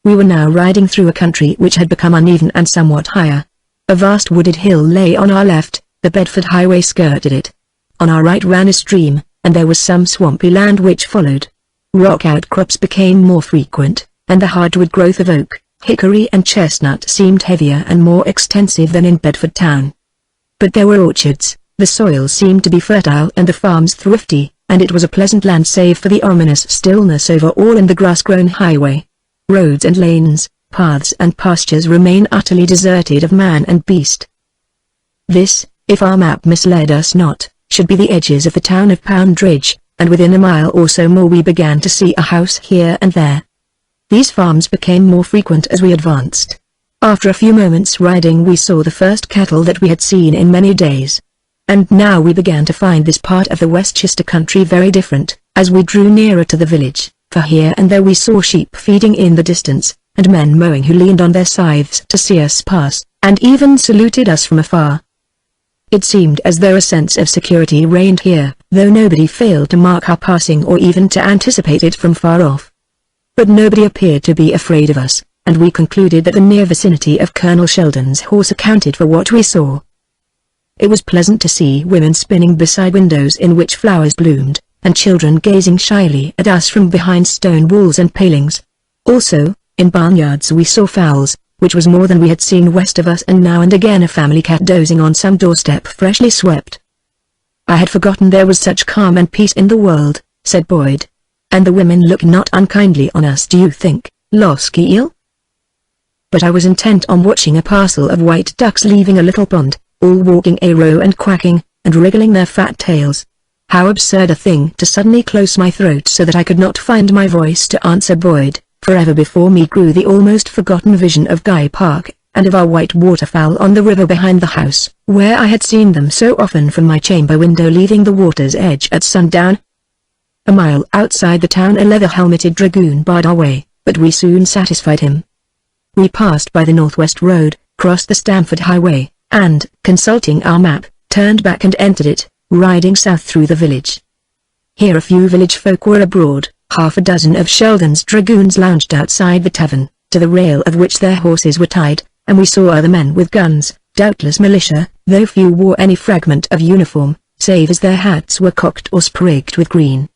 We were now riding through a country which had become uneven and somewhat higher. A vast wooded hill lay on our left, the Bedford Highway skirted it. On our right ran a stream, and there was some swampy land which followed. Rock outcrops became more frequent, and the hardwood growth of oak, hickory and chestnut seemed heavier and more extensive than in Bedford town. But there were orchards, the soil seemed to be fertile and the farms thrifty, and it was a pleasant land save for the ominous stillness over all and the grass-grown highway. Roads and lanes, paths and pastures remain utterly deserted of man and beast. This, if our map misled us not, should be the edges of the town of Poundridge, and within a mile or so more we began to see a house here and there. These farms became more frequent as we advanced. After a few moments' riding we saw the first cattle that we had seen in many days. And now we began to find this part of the Westchester country very different, as we drew nearer to the village, for here and there we saw sheep feeding in the distance, and men mowing who leaned on their scythes to see us pass, and even saluted us from afar. It seemed as though a sense of security reigned here, though nobody failed to mark our passing or even to anticipate it from far off. But nobody appeared to be afraid of us, and we concluded that the near vicinity of Colonel Sheldon's horse accounted for what we saw. It was pleasant to see women spinning beside windows in which flowers bloomed, and children gazing shyly at us from behind stone walls and palings. Also, in barnyards we saw fowls, which was more than we had seen west of us, and now and again a family cat dozing on some doorstep freshly swept. I had forgotten there was such calm and peace in the world, said Boyd. And the women look not unkindly on us, do you think, Loskiel? But I was intent on watching a parcel of white ducks leaving a little pond, all walking a row and quacking, and wriggling their fat tails. How absurd a thing to suddenly close my throat so that I could not find my voice to answer Boyd. Forever before me grew the almost forgotten vision of Guy Park, and of our white waterfowl on the river behind the house, where I had seen them so often from my chamber window leaving the water's edge at sundown. A mile outside the town a leather-helmeted dragoon barred our way, but we soon satisfied him. We passed by the northwest road, crossed the Stamford Highway, and, consulting our map, turned back and entered it, riding south through the village. Here a few village folk were abroad. Half a dozen of Sheldon's dragoons lounged outside the tavern, to the rail of which their horses were tied, and we saw other men with guns, doubtless militia, though few wore any fragment of uniform, save as their hats were cocked or sprigged with green.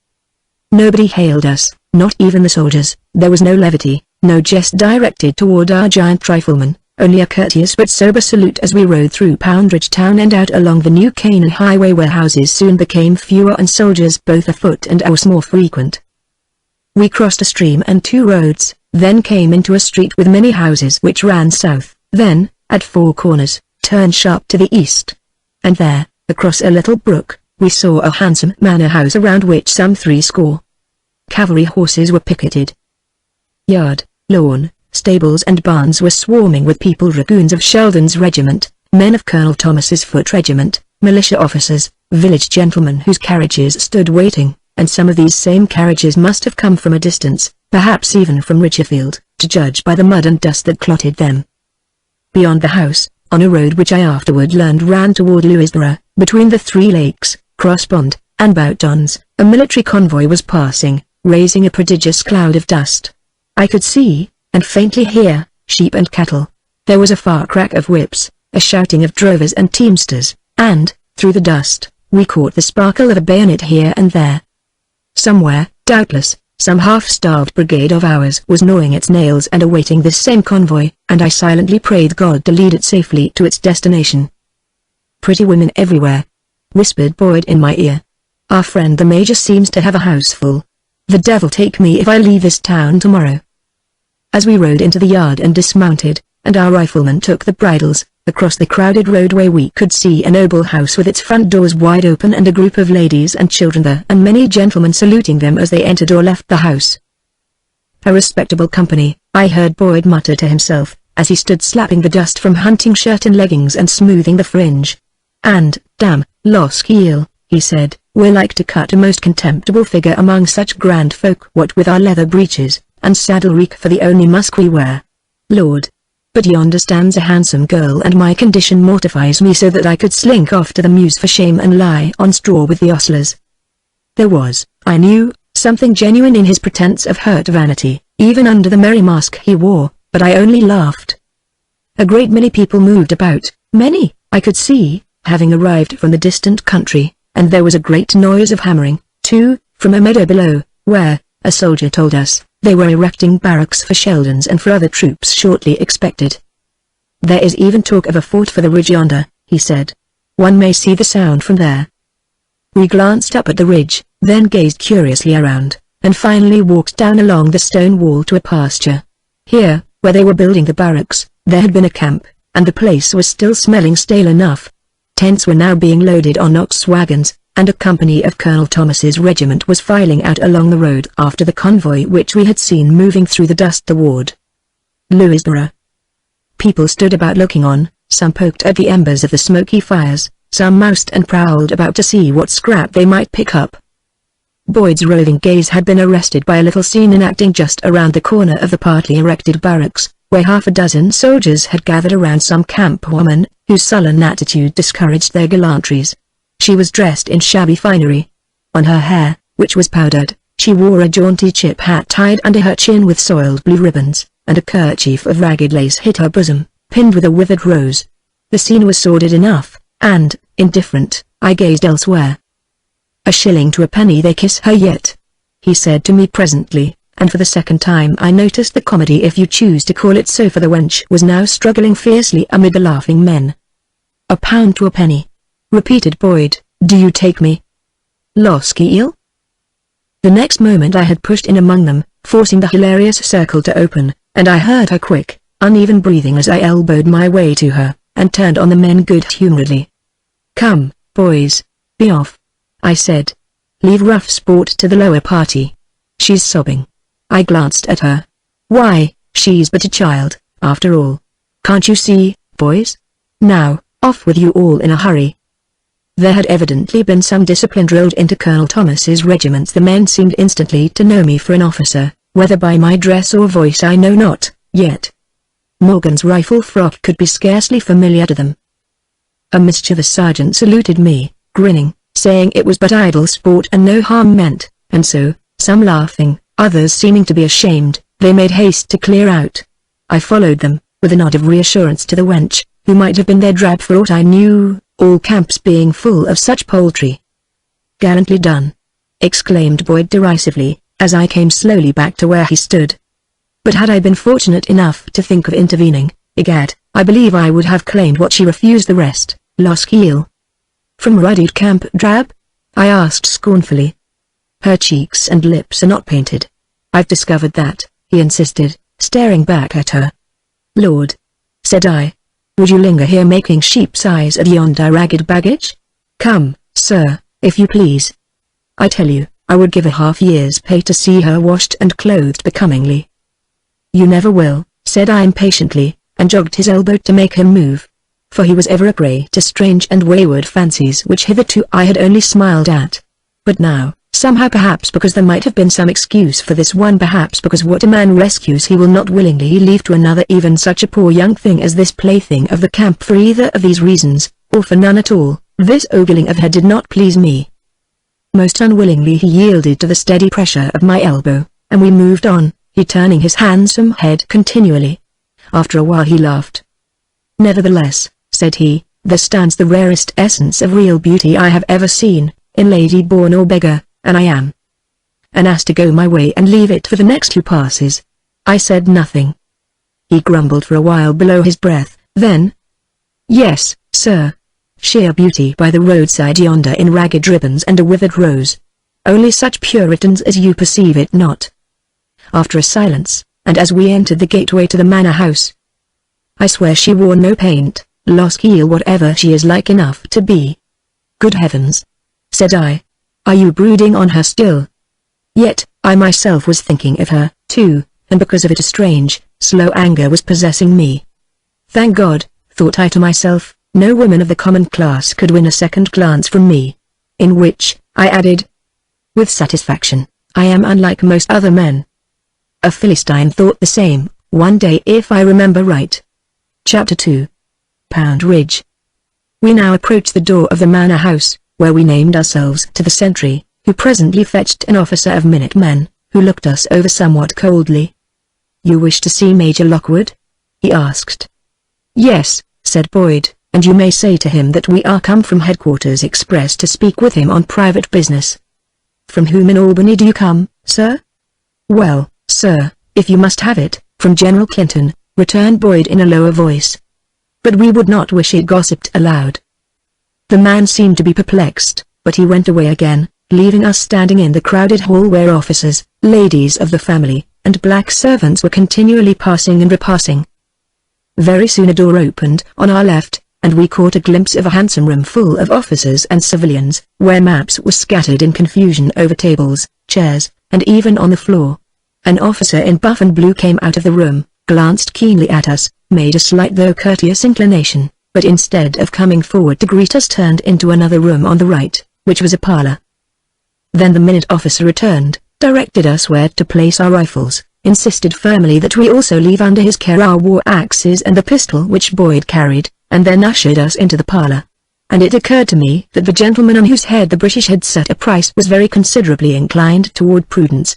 Nobody hailed us, not even the soldiers. There was no levity, no jest directed toward our giant rifleman, only a courteous but sober salute as we rode through Poundridge town and out along the New Canaan Highway, where houses soon became fewer and soldiers both afoot and horse more frequent. We crossed a stream and 2 roads, then came into a street with many houses which ran south, then, at 4 corners, turned sharp to the east. And there, across a little brook, we saw a handsome manor house around which some 30 cavalry horses were picketed. Yard, lawn, stables and barns were swarming with people, dragoons of Sheldon's regiment, men of Colonel Thomas's foot regiment, militia officers, village gentlemen whose carriages stood waiting, and some of these same carriages must have come from a distance, perhaps even from Ridgefield, to judge by the mud and dust that clotted them. Beyond the house, on a road which I afterward learned ran toward Louisborough, between the three lakes, Cross Pond, and Boutdons, a military convoy was passing, raising a prodigious cloud of dust. I could see, and faintly hear, sheep and cattle. There was a far crack of whips, a shouting of drovers and teamsters, and, through the dust, we caught the sparkle of a bayonet here and there. Somewhere, doubtless, some half-starved brigade of ours was gnawing its nails and awaiting this same convoy, and I silently prayed God to lead it safely to its destination. "Pretty women everywhere," whispered Boyd in my ear. "Our friend the Major seems to have a house full. The devil take me if I leave this town tomorrow." As we rode into the yard and dismounted, and our riflemen took the bridles, across the crowded roadway we could see a noble house with its front doors wide open and a group of ladies and children there and many gentlemen saluting them as they entered or left the house. "A respectable company," I heard Boyd mutter to himself, as he stood slapping the dust from hunting shirt and leggings and smoothing the fringe. "And, damn, Loskiel," he said, "we're like to cut a most contemptible figure among such grand folk, what with our leather breeches, and saddle reek for the only musk we wear. Lord! But yonder stands a handsome girl and my condition mortifies me so that I could slink off to the mews for shame and lie on straw with the ostlers." There was, I knew, something genuine in his pretense of hurt vanity, even under the merry mask he wore, but I only laughed. A great many people moved about, many, I could see, having arrived from the distant country, and there was a great noise of hammering, too, from a meadow below, where, a soldier told us, they were erecting barracks for Sheldon's and for other troops shortly expected. "There is even talk of a fort for the ridge yonder," he said. "One may see the Sound from there." We glanced up at the ridge, then gazed curiously around, and finally walked down along the stone wall to a pasture. Here, where they were building the barracks, there had been a camp, and the place was still smelling stale enough. Tents were now being loaded on ox wagons, and a company of Colonel Thomas's regiment was filing out along the road after the convoy which we had seen moving through the dust toward Louisborough. People stood about looking on, some poked at the embers of the smoky fires, some moused and prowled about to see what scrap they might pick up. Boyd's roving gaze had been arrested by a little scene enacting just around the corner of the partly erected barracks, where half a dozen soldiers had gathered around some camp woman, whose sullen attitude discouraged their gallantries. She was dressed in shabby finery. On her hair, which was powdered, she wore a jaunty chip hat tied under her chin with soiled blue ribbons, and a kerchief of ragged lace hid her bosom, pinned with a withered rose. The scene was sordid enough, and, indifferent, I gazed elsewhere. "A shilling to a penny they kiss her yet," he said to me presently, and for the second time I noticed the comedy, if you choose to call it so, for the wench was now struggling fiercely amid the laughing men. "A pound to a penny," repeated Boyd. "Do you take me, Loskiel?" The next moment I had pushed in among them, forcing the hilarious circle to open, and I heard her quick, uneven breathing as I elbowed my way to her, and turned on the men good-humoredly. "Come, boys, be off," I said. "Leave rough sport to the lower party. She's sobbing." I glanced at her. "Why, she's but a child, after all. Can't you see, boys? Now, off with you all in a hurry." There had evidently been some discipline drilled into Colonel Thomas's regiments. The men seemed instantly to know me for an officer, whether by my dress or voice I know not, yet Morgan's rifle frock could be scarcely familiar to them. A mischievous sergeant saluted me, grinning, saying it was but idle sport and no harm meant, and so, some laughing, others seeming to be ashamed, they made haste to clear out. I followed them, with a nod of reassurance to the wench, who might have been their drab for aught I knew, all camps being full of such poultry. "Gallantly done," exclaimed Boyd derisively, as I came slowly back to where he stood. But had I been fortunate enough to think of intervening, egad, I believe I would have claimed what she refused the rest, Loskiel. "From ruddied camp drab?" I asked scornfully. "Her cheeks and lips are not painted. I've discovered that," he insisted, staring back at her. "Lord," said I, "would you linger here making sheep's eyes at yonder ragged baggage? Come, sir, if you please. I tell you, I would give a half-year's pay to see her washed and clothed becomingly. You never will, said I impatiently, and jogged his elbow to make him move. For he was ever a prey to strange and wayward fancies which hitherto I had only smiled at. But now, somehow, perhaps because there might have been some excuse for this one, perhaps because what a man rescues he will not willingly leave to another, even such a poor young thing as this plaything of the camp, for either of these reasons, or for none at all, this ogling of her did not please me. Most unwillingly he yielded to the steady pressure of my elbow, and we moved on, he turning his handsome head continually. After a while he laughed. Nevertheless, said he, there stands the rarest essence of real beauty I have ever seen, in lady born or beggar, and I am an ass to go my way and leave it for the next who passes. I said nothing. He grumbled for a while below his breath, then, yes, sir. Sheer beauty by the roadside yonder in ragged ribbons and a withered rose. Only such Puritans as you perceive it not. After a silence, and as we entered the gateway to the manor house, I swear she wore no paint, lost heel whatever she is like enough to be. Good heavens, said I. Are you brooding on her still? Yet, I myself was thinking of her, too, and because of it a strange, slow anger was possessing me. Thank God, thought I to myself, no woman of the common class could win a second glance from me. In which, I added, with satisfaction, I am unlike most other men. A Philistine thought the same, one day if I remember right. Chapter 2. Pound Ridge. We now approached the door of the manor house, where we named ourselves to the sentry, who presently fetched an officer of minutemen, who looked us over somewhat coldly. You wish to see Major Lockwood? He asked. Yes, said Boyd, and you may say to him that we are come from headquarters express to speak with him on private business. From whom in Albany do you come, sir? Well, sir, if you must have it, from General Clinton, returned Boyd in a lower voice. But we would not wish it gossiped aloud. The man seemed to be perplexed, but he went away again, leaving us standing in the crowded hall where officers, ladies of the family, and black servants were continually passing and repassing. Very soon a door opened on our left, and we caught a glimpse of a handsome room full of officers and civilians, where maps were scattered in confusion over tables, chairs, and even on the floor. An officer in buff and blue came out of the room, glanced keenly at us, made a slight though courteous inclination, but instead of coming forward to greet us turned into another room on the right, which was a parlor. Then the minute officer returned, directed us where to place our rifles, insisted firmly that we also leave under his care our war axes and the pistol which Boyd carried, and then ushered us into the parlor. And it occurred to me that the gentleman on whose head the British had set a price was very considerably inclined toward prudence.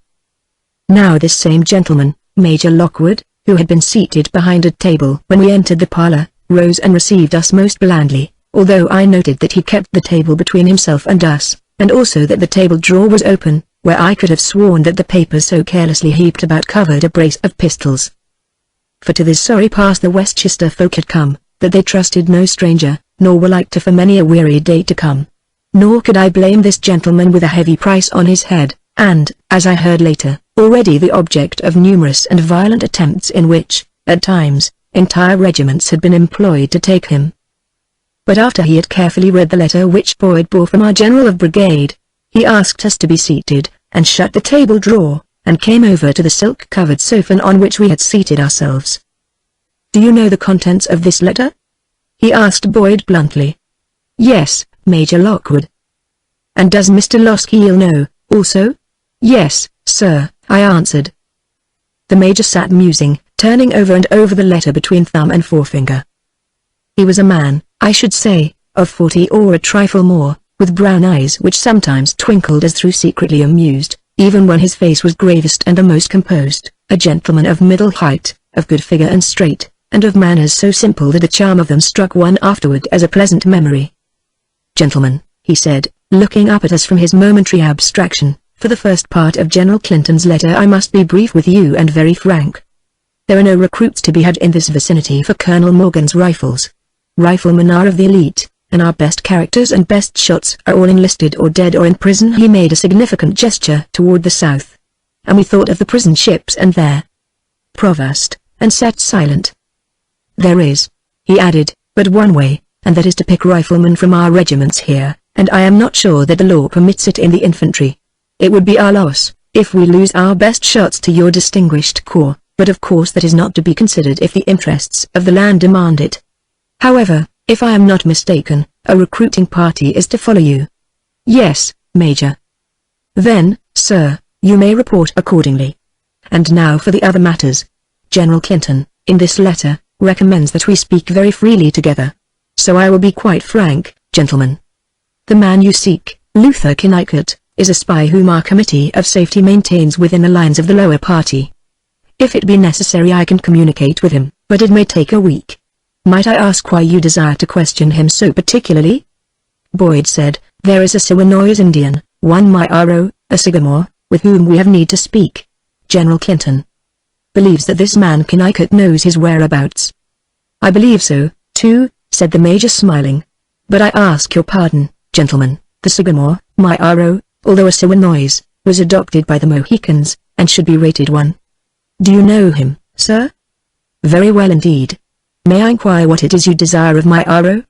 Now this same gentleman, Major Lockwood, who had been seated behind a table when we entered the parlor, rose and received us most blandly, although I noted that he kept the table between himself and us, and also that the table drawer was open, where I could have sworn that the papers so carelessly heaped about covered a brace of pistols. For to this sorry pass the Westchester folk had come, that they trusted no stranger, nor were like to for many a weary day to come. Nor could I blame this gentleman with a heavy price on his head, and, as I heard later, already the object of numerous and violent attempts in which, at times, entire regiments had been employed to take him. But after he had carefully read the letter which Boyd bore from our general of brigade, he asked us to be seated, and shut the table drawer, and came over to the silk-covered sofa on which we had seated ourselves. Do you know the contents of this letter? He asked Boyd bluntly. Yes, Major Lockwood. And does Mr. Loskeel know, also? Yes, sir, I answered. The Major sat musing, turning over and over the letter between thumb and forefinger. He was a man, I should say, of 40 or a trifle more, with brown eyes which sometimes twinkled as through secretly amused, even when his face was gravest and the most composed, a gentleman of middle height, of good figure and straight, and of manners so simple that the charm of them struck one afterward as a pleasant memory. Gentlemen, he said, looking up at us from his momentary abstraction, for the first part of General Clinton's letter I must be brief with you and very frank. There are no recruits to be had in this vicinity for Colonel Morgan's rifles. Riflemen are of the elite, and our best characters and best shots are all enlisted or dead or in prison. He made a significant gesture toward the south, and we thought of the prison ships and their provost, and sat silent. There is, he added, but one way, and that is to pick riflemen from our regiments here, and I am not sure that the law permits it in the infantry. It would be our loss, if we lose our best shots to your distinguished corps, but of course that is not to be considered if the interests of the land demand it. However, if I am not mistaken, a recruiting party is to follow you. Yes, Major. Then, sir, you may report accordingly. And now for the other matters. General Clinton, in this letter, recommends that we speak very freely together. So I will be quite frank, gentlemen. The man you seek, Luther Kennicott, is a spy whom our Committee of Safety maintains within the lines of the lower party. If it be necessary I can communicate with him, but it may take a week. Might I ask why you desire to question him so particularly? Boyd said, there is a Siwanoy's Indian, one Myaro, a Sagamore, with whom we have need to speak. General Clinton believes that this man Kennicott knows his whereabouts. I believe so, too, said the Major smiling. But I ask your pardon, gentlemen, the Sagamore, Myaro, although a Siwanoy's, was adopted by the Mohicans, and should be rated 1. Do you know him, sir? Very well indeed. May I inquire what it is you desire of Myaro?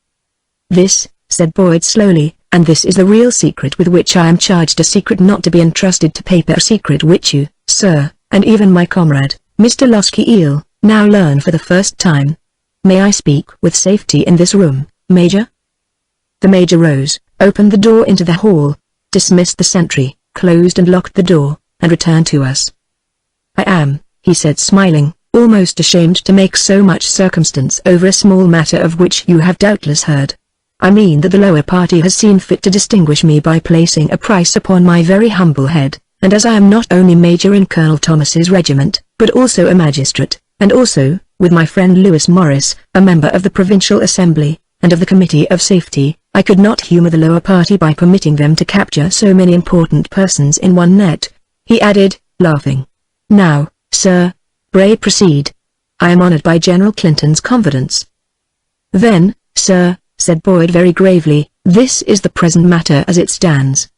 This, said Boyd slowly, and this is the real secret with which I am charged, a secret not to be entrusted to paper, a secret which you, sir, and even my comrade, Mr. Loskeel, now learn for the first time. May I speak with safety in this room, Major? The Major rose, opened the door into the hall, dismissed the sentry, closed and locked the door, and returned to us. I am, he said smiling, almost ashamed to make so much circumstance over a small matter of which you have doubtless heard. I mean that the lower party has seen fit to distinguish me by placing a price upon my very humble head, and as I am not only Major in Colonel Thomas's regiment, but also a magistrate, and also, with my friend Lewis Morris, a member of the Provincial Assembly, and of the Committee of Safety, I could not humour the lower party by permitting them to capture so many important persons in one net, he added, laughing. Now, sir, pray proceed. I am honoured by General Clinton's confidence. Then, sir, said Boyd very gravely, this is the present matter as it stands.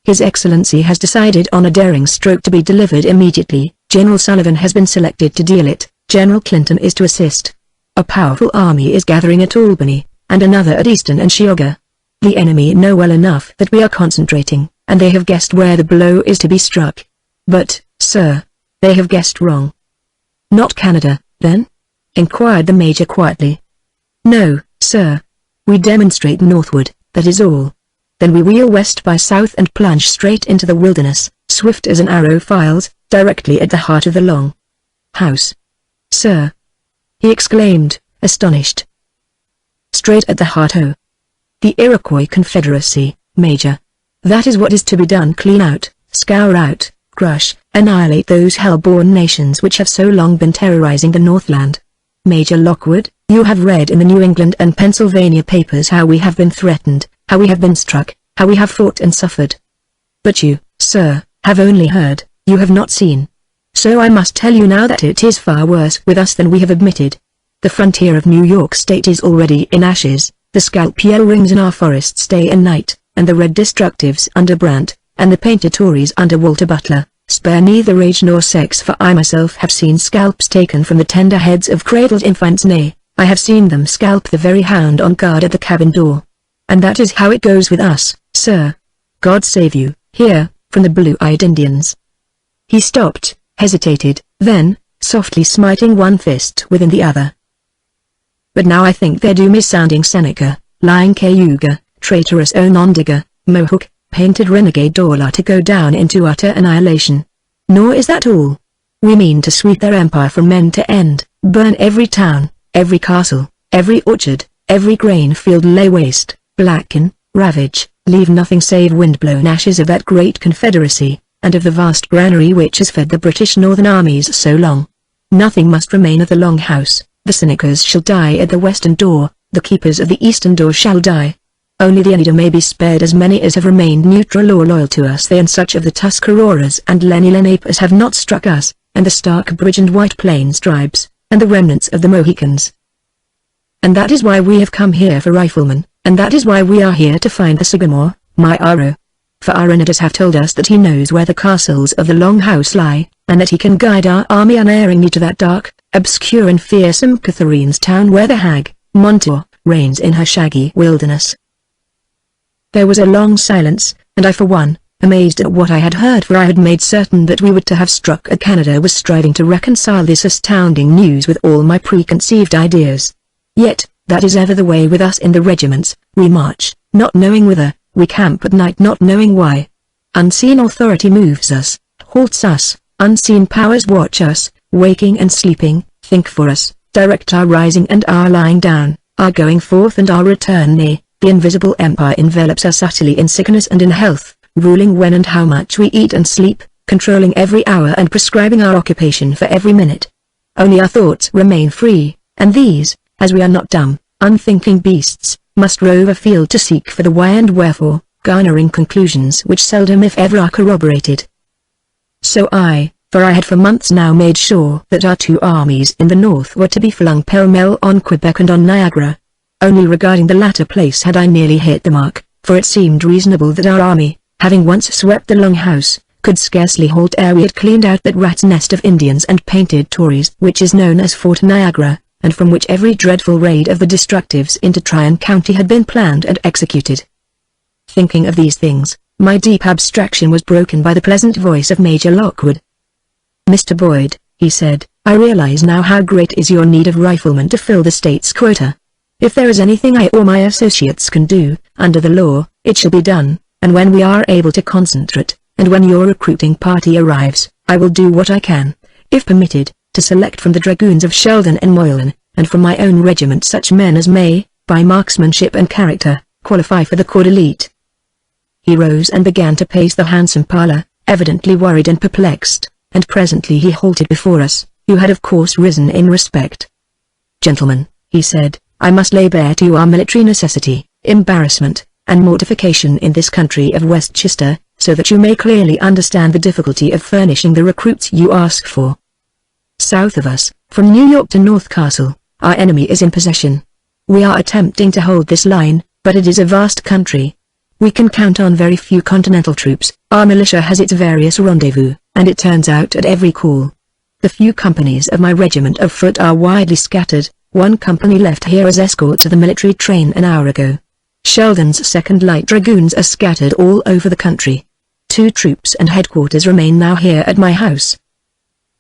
His Excellency has decided on a daring stroke to be delivered immediately. General Sullivan has been selected to deal it, General Clinton is to assist. A powerful army is gathering at Albany, and another at Easton and Shiogga. The enemy know well enough that we are concentrating, and they have guessed where the blow is to be struck. But, sir, they have guessed wrong. Not Canada, then? Inquired the Major quietly. No, sir. We demonstrate northward, that is all. Then we wheel west by south and plunge straight into the wilderness, swift as an arrow files, directly at the heart of the Long House. Sir, he exclaimed, astonished. Straight at the heart, oh. The Iroquois Confederacy, Major. That is what is to be done. Clean out, scour out, crush, annihilate those hell-born nations which have so long been terrorizing the Northland. Major Lockwood, you have read in the New England and Pennsylvania papers how we have been threatened, how we have been struck, how we have fought and suffered. But you, sir, have only heard, you have not seen. So I must tell you now that it is far worse with us than we have admitted. The frontier of New York State is already in ashes, the scalp yell rings in our forests day and night, and the red destructives under Brandt, and the painted Tories under Walter Butler, spare neither age nor sex, for I myself have seen scalps taken from the tender heads of cradled infants, nay, I have seen them scalp the very hound on guard at the cabin door. And that is how it goes with us, sir. God save you, here, from the blue-eyed Indians. He stopped, hesitated, then, softly smiting one fist within the other. But now I think their doom is sounding Seneca, lying Cayuga, traitorous Onondaga, Mohawk, painted renegade Dorla to go down into utter annihilation. Nor is that all. We mean to sweep their empire from end to end, burn every town, every castle, every orchard, every grain field, lay waste, blacken, ravage, leave nothing save wind-blown ashes of that great confederacy, and of the vast granary which has fed the British northern armies so long. Nothing must remain of the Long House. The Senecas shall die at the western door, the keepers of the eastern door shall die. Only the Oneida may be spared, as many as have remained neutral or loyal to us, they and such of the Tuscaroras and Lenni Lenape as have not struck us, and the Stark Bridge and White Plains tribes, and the remnants of the Mohicans. And that is why we have come here for riflemen, and that is why we are here to find the Sagamore, Myaro. For our Oneidas have told us that he knows where the castles of the Long House lie, and that he can guide our army unerringly to that dark, obscure and fearsome Catherine's town where the hag, Montauk, reigns in her shaggy wilderness. There was a long silence, and I for one, amazed at what I had heard, for I had made certain that we were to have struck at Canada, was striving to reconcile this astounding news with all my preconceived ideas. Yet, that is ever the way with us in the regiments. We march, not knowing whither, we camp at night not knowing why. Unseen authority moves us, halts us, unseen powers watch us, waking and sleeping, think for us, direct our rising and our lying down, our going forth and our return. Nay, the invisible empire envelops us utterly in sickness and in health, ruling when and how much we eat and sleep, controlling every hour and prescribing our occupation for every minute. Only our thoughts remain free, and these, as we are not dumb, unthinking beasts, must rove afield to seek for the why and wherefore, garnering conclusions which seldom if ever are corroborated. So for I had for months now made sure that our two armies in the north were to be flung pell-mell on Quebec and on Niagara. Only regarding the latter place had I nearly hit the mark, for it seemed reasonable that our army, having once swept the Longhouse, could scarcely halt ere we had cleaned out that rat's nest of Indians and painted Tories which is known as Fort Niagara, and from which every dreadful raid of the destructives into Tryon County had been planned and executed. Thinking of these things, my deep abstraction was broken by the pleasant voice of Major Lockwood. "Mr. Boyd," he said, "I realize now how great is your need of riflemen to fill the state's quota. If there is anything I or my associates can do, under the law, it shall be done, and when we are able to concentrate, and when your recruiting party arrives, I will do what I can, if permitted, to select from the dragoons of Sheldon and Moylan, and from my own regiment such men as may, by marksmanship and character, qualify for the corps d'élite." He rose and began to pace the handsome parlor, evidently worried and perplexed, and presently he halted before us, who had of course risen in respect. "Gentlemen," he said, "I must lay bare to you our military necessity, embarrassment, and mortification in this country of Westchester, so that you may clearly understand the difficulty of furnishing the recruits you ask for. South of us, from New York to North Castle, our enemy is in possession. We are attempting to hold this line, but it is a vast country. We can count on very few continental troops, our militia has its various rendezvous, and it turns out at every call. The few companies of my regiment of foot are widely scattered, one company left here as escorts of the military train an hour ago. Sheldon's 2nd Light Dragoons are scattered all over the country. 2 troops and headquarters remain now here at my house."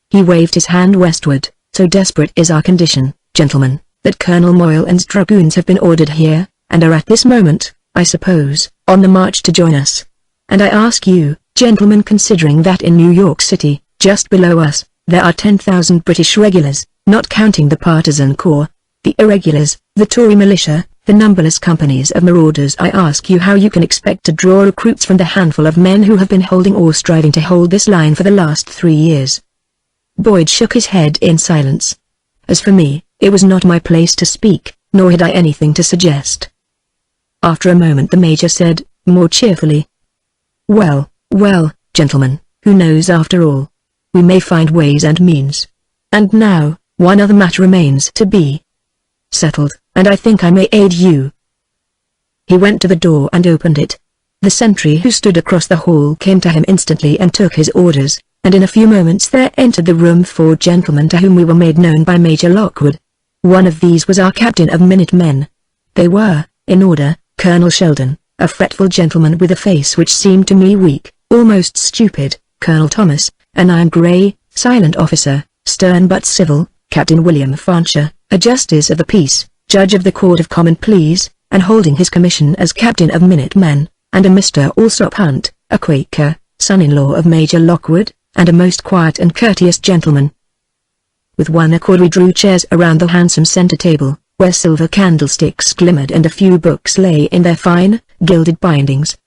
He waved his hand westward. "So desperate is our condition, gentlemen, that Colonel Moylan's dragoons have been ordered here, and are at this moment, I suppose, on the march to join us. And I ask you, gentlemen, considering that in New York City, just below us, there are 10,000 British regulars, not counting the partisan corps, the irregulars, the Tory militia, the numberless companies of marauders, I ask you how you can expect to draw recruits from the handful of men who have been holding or striving to hold this line for the last 3 years." Boyd shook his head in silence. As for me, it was not my place to speak, nor had I anything to suggest. After a moment the Major said, more cheerfully, Well, gentlemen, who knows after all? We may find ways and means. And now, one other matter remains to be settled, and I think I may aid you." He went to the door and opened it. The sentry who stood across the hall came to him instantly and took his orders, and in a few moments there entered the room 4 gentlemen to whom we were made known by Major Lockwood. One of these was our captain of Minutemen. They were, in order, Colonel Sheldon, a fretful gentleman with a face which seemed to me weak, almost stupid; Colonel Thomas, an iron-grey, silent officer, stern but civil; Captain William Fancher, a justice of the peace, judge of the Court of Common Pleas, and holding his commission as captain of Minutemen; and a Mr. Alsop Hunt, a Quaker, son-in-law of Major Lockwood, and a most quiet and courteous gentleman. With one accord we drew chairs around the handsome centre table, where silver candlesticks glimmered and a few books lay in their fine, gilded bindings.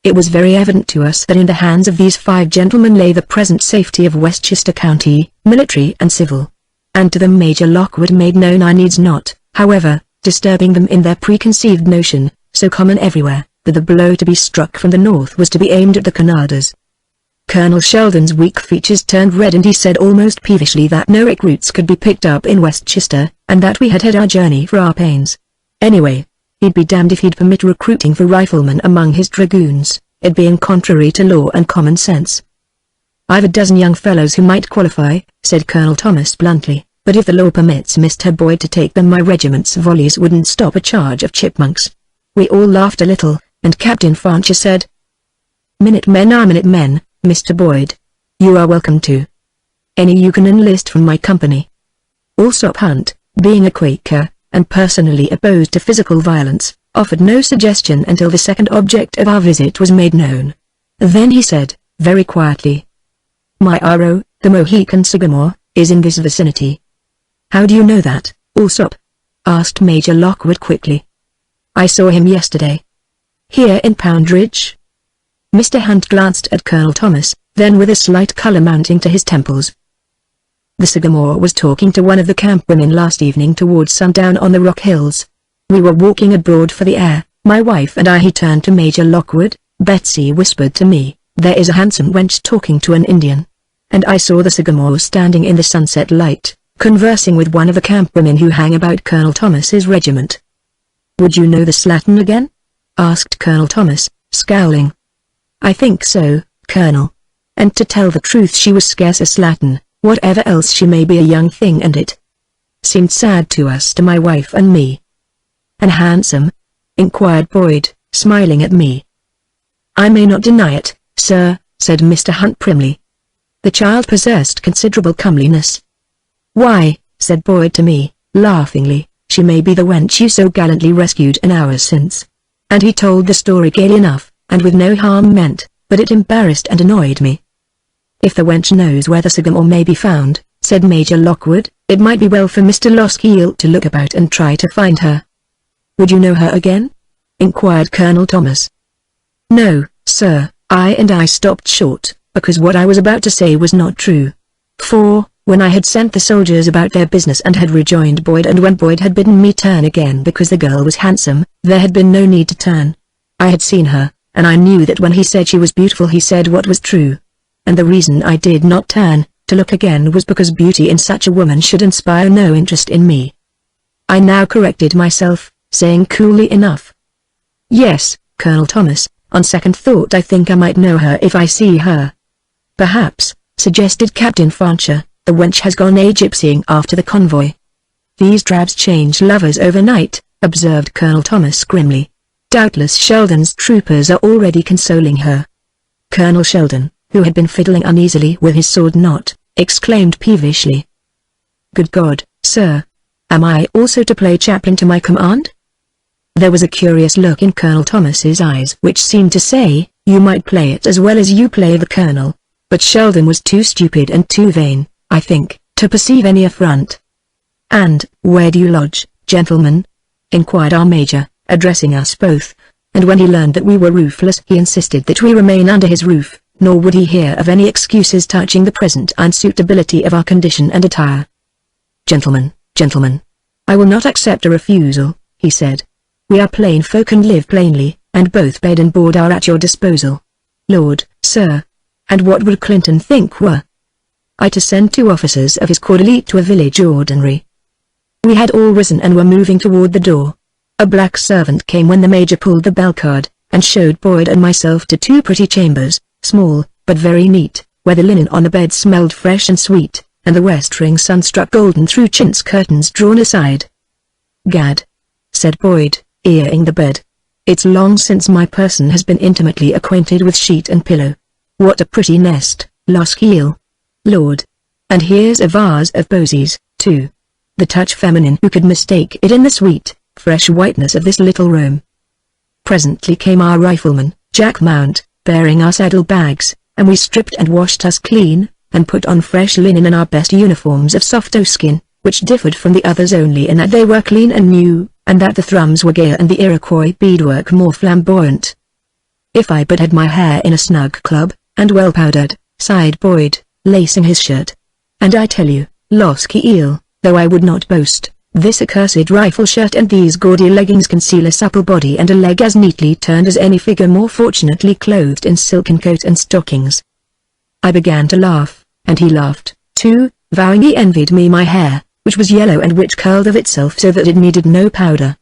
It was very evident to us that in the hands of these 5 gentlemen lay the present safety of Westchester County, military and civil. And to them Major Lockwood made known our needs, not, however, disturbing them in their preconceived notion, so common everywhere, that the blow to be struck from the north was to be aimed at the Canadas. Colonel Sheldon's weak features turned red and he said almost peevishly that no recruits could be picked up in Westchester, and that we had our journey for our pains. Anyway, he'd be damned if he'd permit recruiting for riflemen among his dragoons, it being contrary to law and common sense. "I've a dozen young fellows who might qualify," said Colonel Thomas bluntly, "but if the law permits Mr. Boyd to take them, my regiment's volleys wouldn't stop a charge of chipmunks." We all laughed a little, and Captain Fancher said, Minutemen are Minutemen, Mr. Boyd. You are welcome to any you can enlist from my company. Alsop Hunt, being a Quaker, and personally opposed to physical violence, offered no suggestion until the second object of our visit was made known. Then he said, very quietly, "My arrow, the Mohican sycamore, is in this vicinity." "How do you know that, Alsop?" asked Major Lockwood quickly. "I saw him yesterday." "Here in Pound Ridge?" Mr. Hunt glanced at Colonel Thomas, then with a slight color mounting to his temples. "The sycamore was talking to one of the camp women last evening towards sundown on the Rock Hills. We were walking abroad for the air, my wife and I." He turned to Major Lockwood. "Betsy whispered to me, 'There is a handsome wench talking to an Indian.' And I saw the sycamore standing in the sunset light, conversing with one of the camp women who hang about Colonel Thomas's regiment." "Would you know the slattern again?" asked Colonel Thomas, scowling. "I think so, Colonel. And to tell the truth, she was scarce a slattern, whatever else she may be, a young thing, and it seemed sad to us, to my wife and me." "And handsome?" inquired Boyd, smiling at me. "I may not deny it, sir," said Mr. Hunt primly. "The child possessed considerable comeliness." "Why," said Boyd to me, laughingly, "she may be the wench you so gallantly rescued an hour since." And he told the story gaily enough, and with no harm meant, but it embarrassed and annoyed me. "If the wench knows where the sycamore may be found," said Major Lockwood, "it might be well for Mr. Loskiel to look about and try to find her." "Would you know her again?" inquired Colonel Thomas. "No, sir." I stopped short, because what I was about to say was not true. For, when I had sent the soldiers about their business and had rejoined Boyd, and when Boyd had bidden me turn again because the girl was handsome, there had been no need to turn. I had seen her, and I knew that when he said she was beautiful he said what was true. And the reason I did not turn, to look again, was because beauty in such a woman should inspire no interest in me. I now corrected myself, saying coolly enough, "Yes, Colonel Thomas, on second thought I think I might know her if I see her." "Perhaps," suggested Captain Fancher, "the wench has gone a-gypsying after the convoy." "These drabs change lovers overnight," observed Colonel Thomas grimly. "Doubtless Sheldon's troopers are already consoling her." Colonel Sheldon, who had been fiddling uneasily with his sword knot, exclaimed peevishly, "Good God, sir! Am I also to play chaplain to my command?" There was a curious look in Colonel Thomas's eyes which seemed to say, "You might play it as well as you play the colonel." But Sheldon was too stupid and too vain, I think, to perceive any affront. "And, where do you lodge, gentlemen?" inquired our major, addressing us both, and when he learned that we were roofless he insisted that we remain under his roof, nor would he hear of any excuses touching the present unsuitability of our condition and attire. Gentlemen, I will not accept a refusal," he said. "We are plain folk and live plainly, and both bed and board are at your disposal." "Lord, sir! And what would Clinton think were I to send 2 officers of his corps d'elite to a village ordinary?" We had all risen and were moving toward the door. A black servant came when the major pulled the bell cord, and showed Boyd and myself to 2 pretty chambers, small, but very neat, where the linen on the bed smelled fresh and sweet, and the westering sun struck golden through chintz curtains drawn aside. "Gad," said Boyd, earing the bed. "It's long since my person has been intimately acquainted with sheet and pillow. What a pretty nest, Loskiel. Lord! And here's a vase of posies, too. The touch feminine, who could mistake it in the sweet, fresh whiteness of this little room?" Presently came our rifleman, Jack Mount, bearing our saddle bags, and we stripped and washed us clean, and put on fresh linen and our best uniforms of soft oilskin, which differed from the others only in that they were clean and new, and that the thrums were gayer and the Iroquois beadwork more flamboyant. "If I but had my hair in a snug club, and well powdered," sighed Boyd, lacing his shirt. "And I tell you, Loskiel, though I would not boast, this accursed rifle shirt and these gaudy leggings conceal a supple body and a leg as neatly turned as any figure more fortunately clothed in silken coat and stockings." I began to laugh, and he laughed, too, vowing he envied me my hair, which was yellow and which curled of itself so that it needed no powder.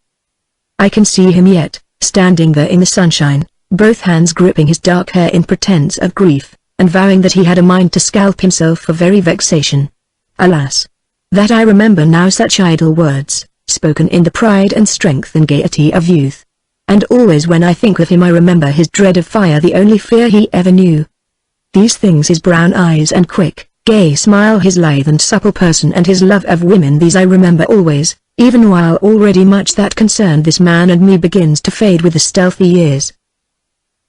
I can see him yet, standing there in the sunshine, both hands gripping his dark hair in pretense of grief, and vowing that he had a mind to scalp himself for very vexation. Alas! That I remember now such idle words, spoken in the pride and strength and gaiety of youth. and always when I think of him I remember his dread of fire, the only fear he ever knew. These things, his brown eyes and quick, gay smile, his lithe and supple person, and his love of women, these I remember always, even while already much that concerned this man and me begins to fade with the stealthy years.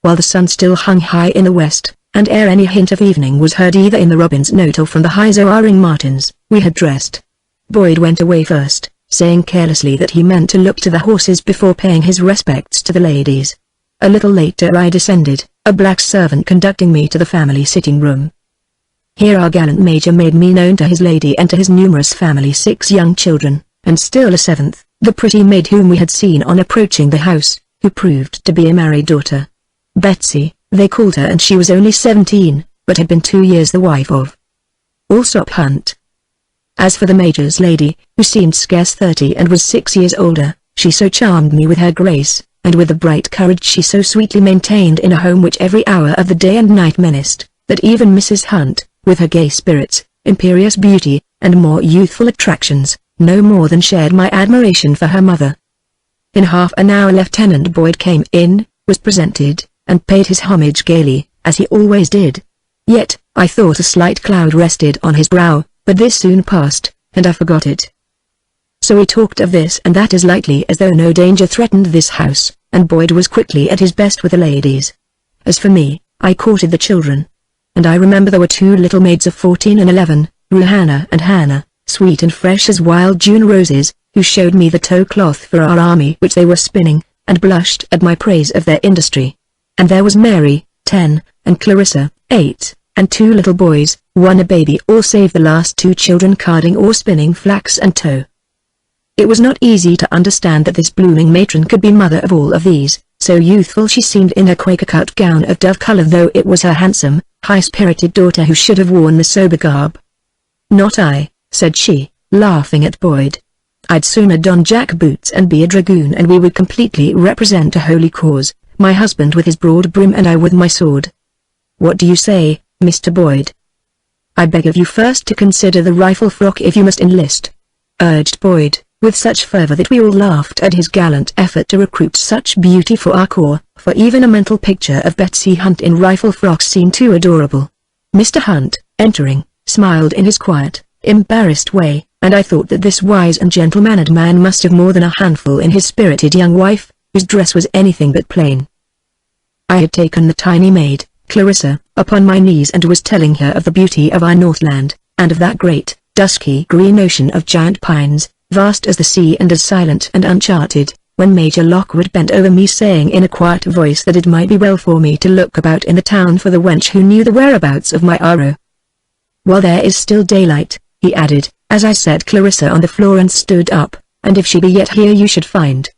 While the sun still hung high in the west, and ere any hint of evening was heard either in the robin's note or from the high soaring martins, we had dressed. Boyd went away first, saying carelessly that he meant to look to the horses before paying his respects to the ladies. A little later I descended, a black servant conducting me to the family sitting room. Here our gallant major made me known to his lady and to his numerous family, 6 young children, and still a 7th, the pretty maid whom we had seen on approaching the house, who proved to be a married daughter. Betsy, they called her, and she was only 17, but had been 2 years the wife of Alsop Hunt. As for the major's lady, who seemed scarce 30 and was 6 years older, she so charmed me with her grace, and with the bright courage she so sweetly maintained in a home which every hour of the day and night menaced, that even Mrs. Hunt, with her gay spirits, imperious beauty, and more youthful attractions, no more than shared my admiration for her mother. In half an hour Lieutenant Boyd came in, was presented, and paid his homage gaily, as he always did. Yet, I thought a slight cloud rested on his brow, but this soon passed, and I forgot it. So we talked of this and that as lightly as though no danger threatened this house, and Boyd was quickly at his best with the ladies. As for me, I courted the children. And I remember there were 2 little maids of 14 and 11, Ruhana and Hannah, sweet and fresh as wild June roses, who showed me the tow cloth for our army which they were spinning, and blushed at my praise of their industry. And there was Mary, 10, and Clarissa, 8, and 2 little boys, 1 a baby, all save the last 2 children carding or spinning flax and tow. It was not easy to understand that this blooming matron could be mother of all of these, so youthful she seemed in her Quaker cut gown of dove color, though it was her handsome, high-spirited daughter who should have worn the sober garb. "Not I," said she, laughing at Boyd. "I'd sooner don jack boots and be a dragoon, and we would completely represent a holy cause, my husband with his broad brim and I with my sword. What do you say, Mr. Boyd?" "I beg of you first to consider the rifle frock if you must enlist," urged Boyd, with such fervor that we all laughed at his gallant effort to recruit such beauty for our corps, for even a mental picture of Betsy Hunt in rifle frocks seemed too adorable. Mr. Hunt, entering, smiled in his quiet, embarrassed way, and I thought that this wise and gentle-mannered man must have more than a handful in his spirited young wife, whose dress was anything but plain. I had taken the tiny maid, Clarissa, upon my knees and was telling her of the beauty of our Northland, and of that great, dusky green ocean of giant pines, vast as the sea and as silent and uncharted, when Major Lockwood bent over me, saying in a quiet voice that it might be well for me to look about in the town for the wench who knew the whereabouts of my arrow. "While there is still daylight," he added, as I set Clarissa on the floor and stood up, "and if she be yet here you should find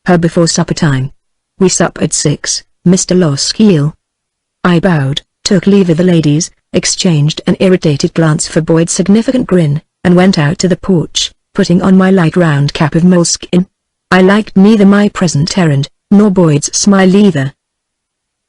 her before supper time. We sup at 6, Mr. Loskiel." I bowed, took leave of the ladies, exchanged an irritated glance for Boyd's significant grin, and went out to the porch, putting on my light round cap of moleskin. I liked neither my present errand, nor Boyd's smile either.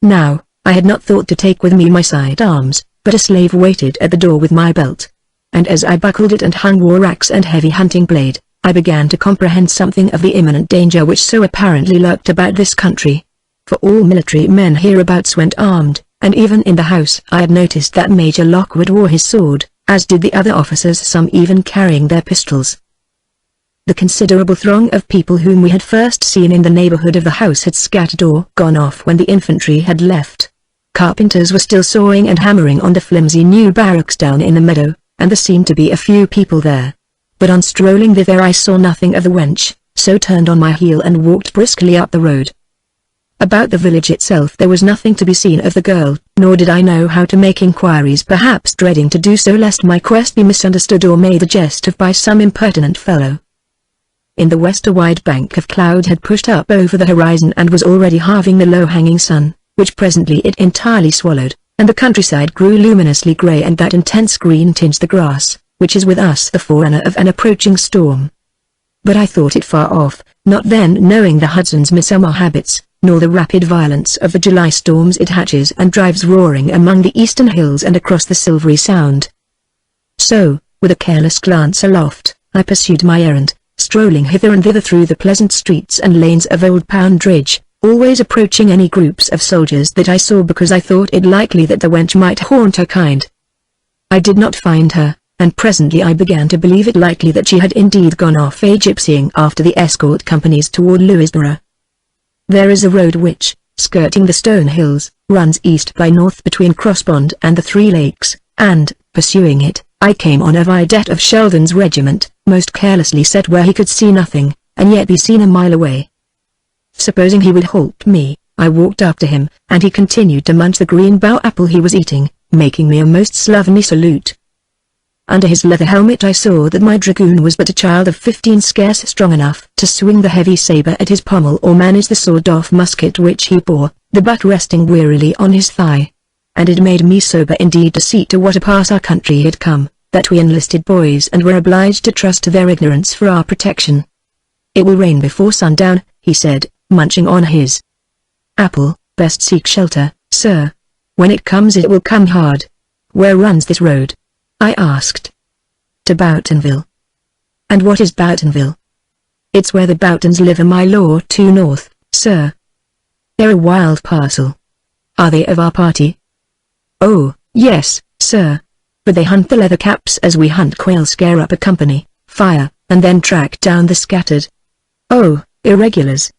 Now, I had not thought to take with me my sidearms, but a slave waited at the door with my belt. And as I buckled it and hung war axe and heavy hunting blade, I began to comprehend something of the imminent danger which so apparently lurked about this country. For all military men hereabouts went armed, and even in the house I had noticed that Major Lockwood wore his sword, as did the other officers, some even carrying their pistols. The considerable throng of people whom we had first seen in the neighborhood of the house had scattered or gone off when the infantry had left. Carpenters were still sawing and hammering on the flimsy new barracks down in the meadow, and there seemed to be a few people there. But on strolling thither I saw nothing of the wench, so turned on my heel and walked briskly up the road. About the village itself there was nothing to be seen of the girl, nor did I know how to make inquiries, perhaps dreading to do so lest my quest be misunderstood or made a jest of by some impertinent fellow. In the west a wide bank of cloud had pushed up over the horizon and was already halving the low-hanging sun, which presently it entirely swallowed, and the countryside grew luminously grey, and that intense green tinged the grass, which is with us the forerunner of an approaching storm. But I thought it far off, not then knowing the Hudson's midsummer habits, nor the rapid violence of the July storms it hatches and drives roaring among the eastern hills and across the silvery sound. So, with a careless glance aloft, I pursued my errand, strolling hither and thither through the pleasant streets and lanes of Old Poundridge, always approaching any groups of soldiers that I saw because I thought it likely that the wench might haunt her kind. I did not find her, and presently I began to believe it likely that she had indeed gone off a-gypsying after the escort companies toward Louisborough. There is a road which, skirting the stone hills, runs east by north between Crosspond and the Three Lakes, and, pursuing it, I came on a vidette of Sheldon's regiment, most carelessly set where he could see nothing, and yet be seen a mile away. Supposing he would halt me, I walked up to him, and he continued to munch the green bough apple he was eating, making me a most slovenly salute. Under his leather helmet I saw that my dragoon was but a child of 15, scarce strong enough to swing the heavy sabre at his pommel or manage the sawed-off musket which he bore, the butt resting wearily on his thigh. And it made me sober indeed to see to what a pass our country had come, that we enlisted boys and were obliged to trust to their ignorance for our protection. "It will rain before sundown," he said, munching on his apple. "Best seek shelter, sir. When it comes it will come hard." "Where runs this road?" I asked. "To Boughtonville." "And what is Boughtonville?" "It's where the Boughtons live a mile or two north, sir." "They're a wild parcel." "Are they of our party?" "Oh, yes, sir. But they hunt the leather caps as we hunt quail, scare up a company, fire, and then track down the scattered." "Oh, irregulars."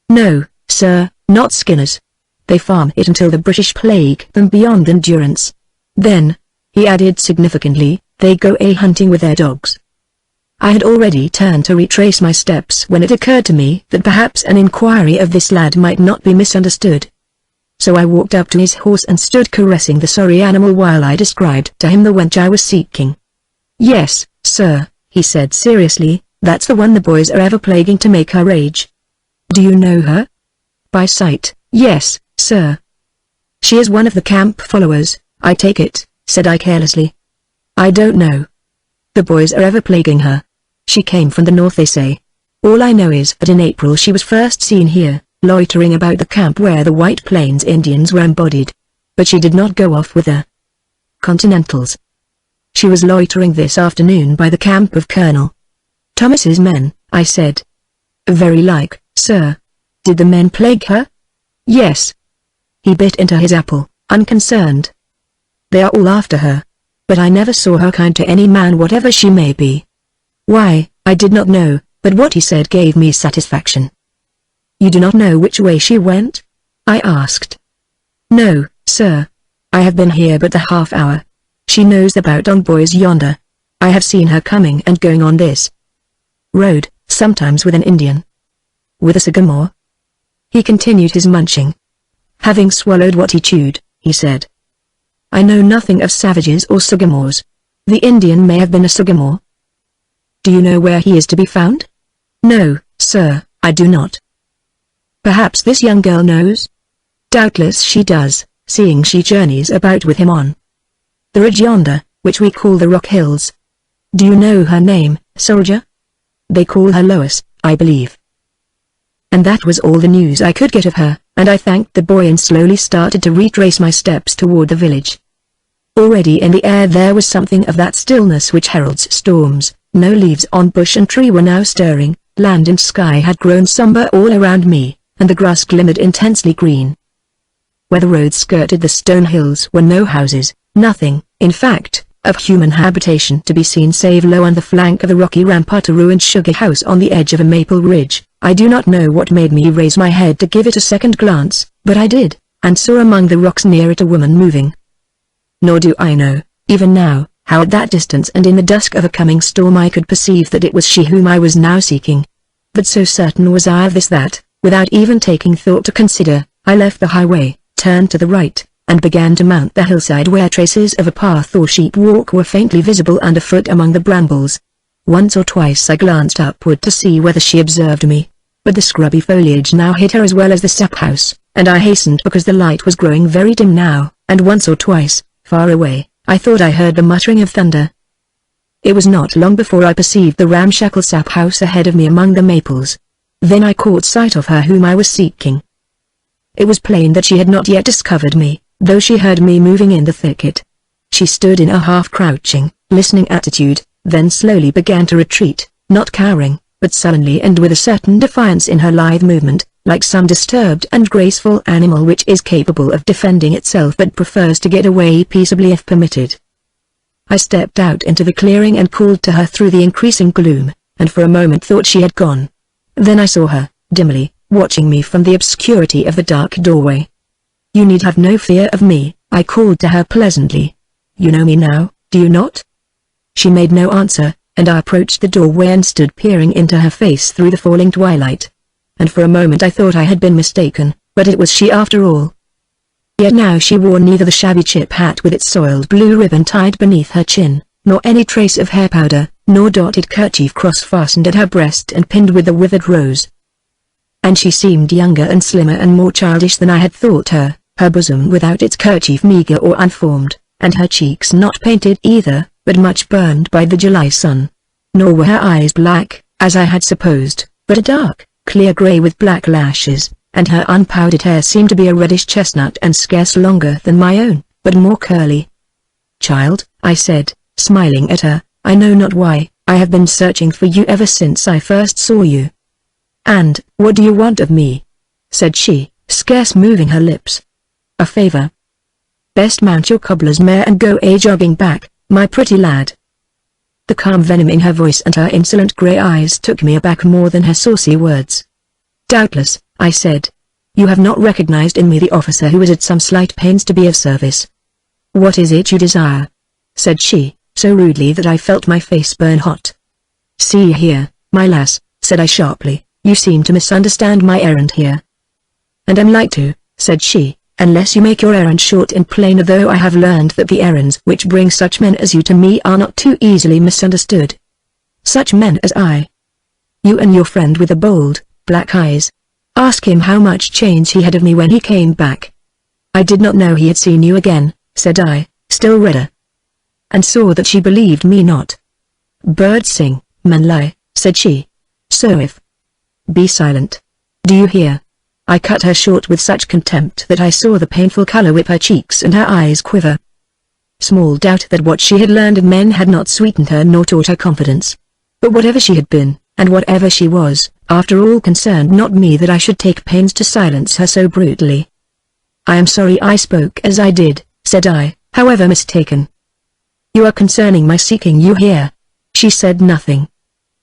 "No, sir, not skinners. They farm it until the British plague them beyond endurance. Then," he added significantly, "they go a-hunting with their dogs." I had already turned to retrace my steps when it occurred to me that perhaps an inquiry of this lad might not be misunderstood. So I walked up to his horse and stood caressing the sorry animal while I described to him the wench I was seeking. "Yes, sir," he said seriously, "that's the one the boys are ever plaguing to make her rage." "Do you know her?" "By sight, yes, sir." "She is one of the camp followers, I take it," said I carelessly. "I don't know. The boys are ever plaguing her. She came from the north they say. All I know is that in April she was first seen here, loitering about the camp where the White Plains Indians were embodied. But she did not go off with the Continentals. She was loitering this afternoon by the camp of Colonel Thomas's men," I said. "Very like, sir. Did the men plague her?" "Yes." He bit into his apple, unconcerned. "They are all after her. But I never saw her kind to any man whatever she may be." "Why, I did not know, but what he said gave me satisfaction." "You do not know which way she went?" I asked. "No, sir. I have been here but a half hour. She knows the Boughton boys yonder. I have seen her coming and going on this road, sometimes with an Indian." "With a sycamore?" He continued his munching. Having swallowed what he chewed, he said, "I know nothing of savages or sycamores. The Indian may have been a sycamore." "Do you know where he is to be found?" "No, sir, I do not." "Perhaps this young girl knows?" "Doubtless she does, seeing she journeys about with him on the ridge yonder, which we call the Rock Hills." "Do you know her name, soldier?" "They call her Lois, I believe." And that was all the news I could get of her, and I thanked the boy and slowly started to retrace my steps toward the village. Already in the air there was something of that stillness which heralds storms. No leaves on bush and tree were now stirring, land and sky had grown somber all around me, and the grass glimmered intensely green. Where the road skirted the stone hills were no houses, nothing, in fact, of human habitation to be seen save low on the flank of the rocky rampart a ruined sugar house on the edge of a maple ridge. I do not know what made me raise my head to give it a second glance, but I did, and saw among the rocks near it a woman moving. Nor do I know, even now, how at that distance and in the dusk of a coming storm I could perceive that it was she whom I was now seeking. But so certain was I of this that, without even taking thought to consider, I left the highway, turned to the right, and began to mount the hillside where traces of a path or sheep walk were faintly visible underfoot among the brambles. Once or twice I glanced upward to see whether she observed me, but the scrubby foliage now hid her as well as the sap house, and I hastened because the light was growing very dim now, and once or twice, far away, I thought I heard the muttering of thunder. It was not long before I perceived the ramshackle sap house ahead of me among the maples. Then I caught sight of her whom I was seeking. It was plain that she had not yet discovered me, though she heard me moving in the thicket. She stood in a half-crouching, listening attitude, then slowly began to retreat, not cowering, but sullenly and with a certain defiance in her lithe movement, like some disturbed and graceful animal which is capable of defending itself but prefers to get away peaceably if permitted. I stepped out into the clearing and called to her through the increasing gloom, and for a moment thought she had gone. Then I saw her, dimly, watching me from the obscurity of the dark doorway. "You need have no fear of me," I called to her pleasantly. "You know me now, do you not?" She made no answer, and I approached the doorway and stood peering into her face through the falling twilight. And for a moment I thought I had been mistaken, but it was she after all. Yet now she wore neither the shabby chip hat with its soiled blue ribbon tied beneath her chin, nor any trace of hair powder, nor dotted kerchief cross-fastened at her breast and pinned with a withered rose. And she seemed younger and slimmer and more childish than I had thought her, her bosom without its kerchief meager or unformed, and her cheeks not painted either, but much burned by the July sun. Nor were her eyes black, as I had supposed, but a dark, clear grey with black lashes, and her unpowdered hair seemed to be a reddish chestnut and scarce longer than my own, but more curly. "Child," I said, smiling at her, "I know not why, I have been searching for you ever since I first saw you." "And, what do you want of me?" said she, scarce moving her lips. "A favor. Best mount your cobbler's mare and go jogging back, my pretty lad." The calm venom in her voice and her insolent grey eyes took me aback more than her saucy words. "Doubtless," I said. "You have not recognized in me the officer who is at some slight pains to be of service." "What is it you desire?" said she, so rudely that I felt my face burn hot. "See here, my lass," said I sharply, "you seem to misunderstand my errand here." "And I'm like to," said she, "unless you make your errand short and plain, though I have learned that the errands which bring such men as you to me are not too easily misunderstood." "Such men as I?" "You and your friend with the bold, black eyes. Ask him how much change he had of me when he came back." "I did not know he had seen you again," said I, still redder. And saw that she believed me not. "Birds sing, men lie," said she. "So if—" "Be silent. Do you hear?" I cut her short with such contempt that I saw the painful color whip her cheeks and her eyes quiver. Small doubt that what she had learned of men had not sweetened her nor taught her confidence. But whatever she had been, and whatever she was, after all concerned not me that I should take pains to silence her so brutally. "I am sorry I spoke as I did," said I, "however mistaken. You are concerning my seeking you here." She said nothing.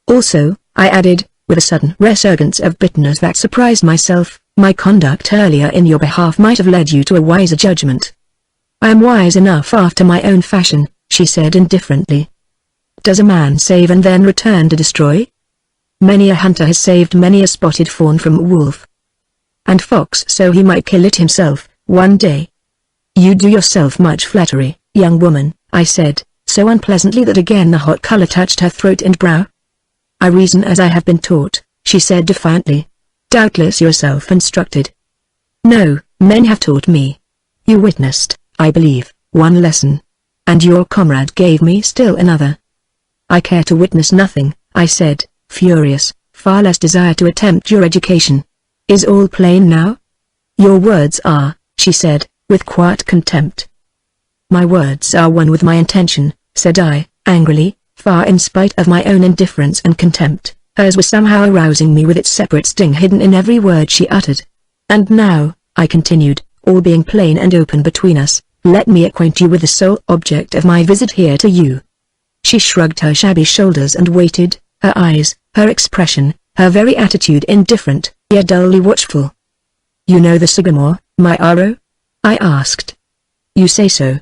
"Also," I added, with a sudden resurgence of bitterness that surprised myself, "my conduct earlier in your behalf might have led you to a wiser judgment." "I am wise enough after my own fashion," she said indifferently. "Does a man save and then return to destroy? Many a hunter has saved many a spotted fawn from a wolf and fox so he might kill it himself, one day." "You do yourself much flattery, young woman," I said, so unpleasantly that again the hot color touched her throat and brow. "I reason as I have been taught," she said defiantly. "Doubtless you're self-instructed." "No, men have taught me. You witnessed, I believe, one lesson. And your comrade gave me still another." "I care to witness nothing," I said, furious, "far less desire to attempt your education. Is all plain now?" "Your words are," she said, with quiet contempt. "My words are one with my intention," said I, angrily, far in spite of my own indifference and contempt. Hers was somehow arousing me with its separate sting hidden in every word she uttered. "And now," I continued, "all being plain and open between us, let me acquaint you with the sole object of my visit here to you." She shrugged her shabby shoulders and waited, her eyes, her expression, her very attitude indifferent, yet dully watchful. "You know the Sycamore, my Aro?" I asked. "You say so.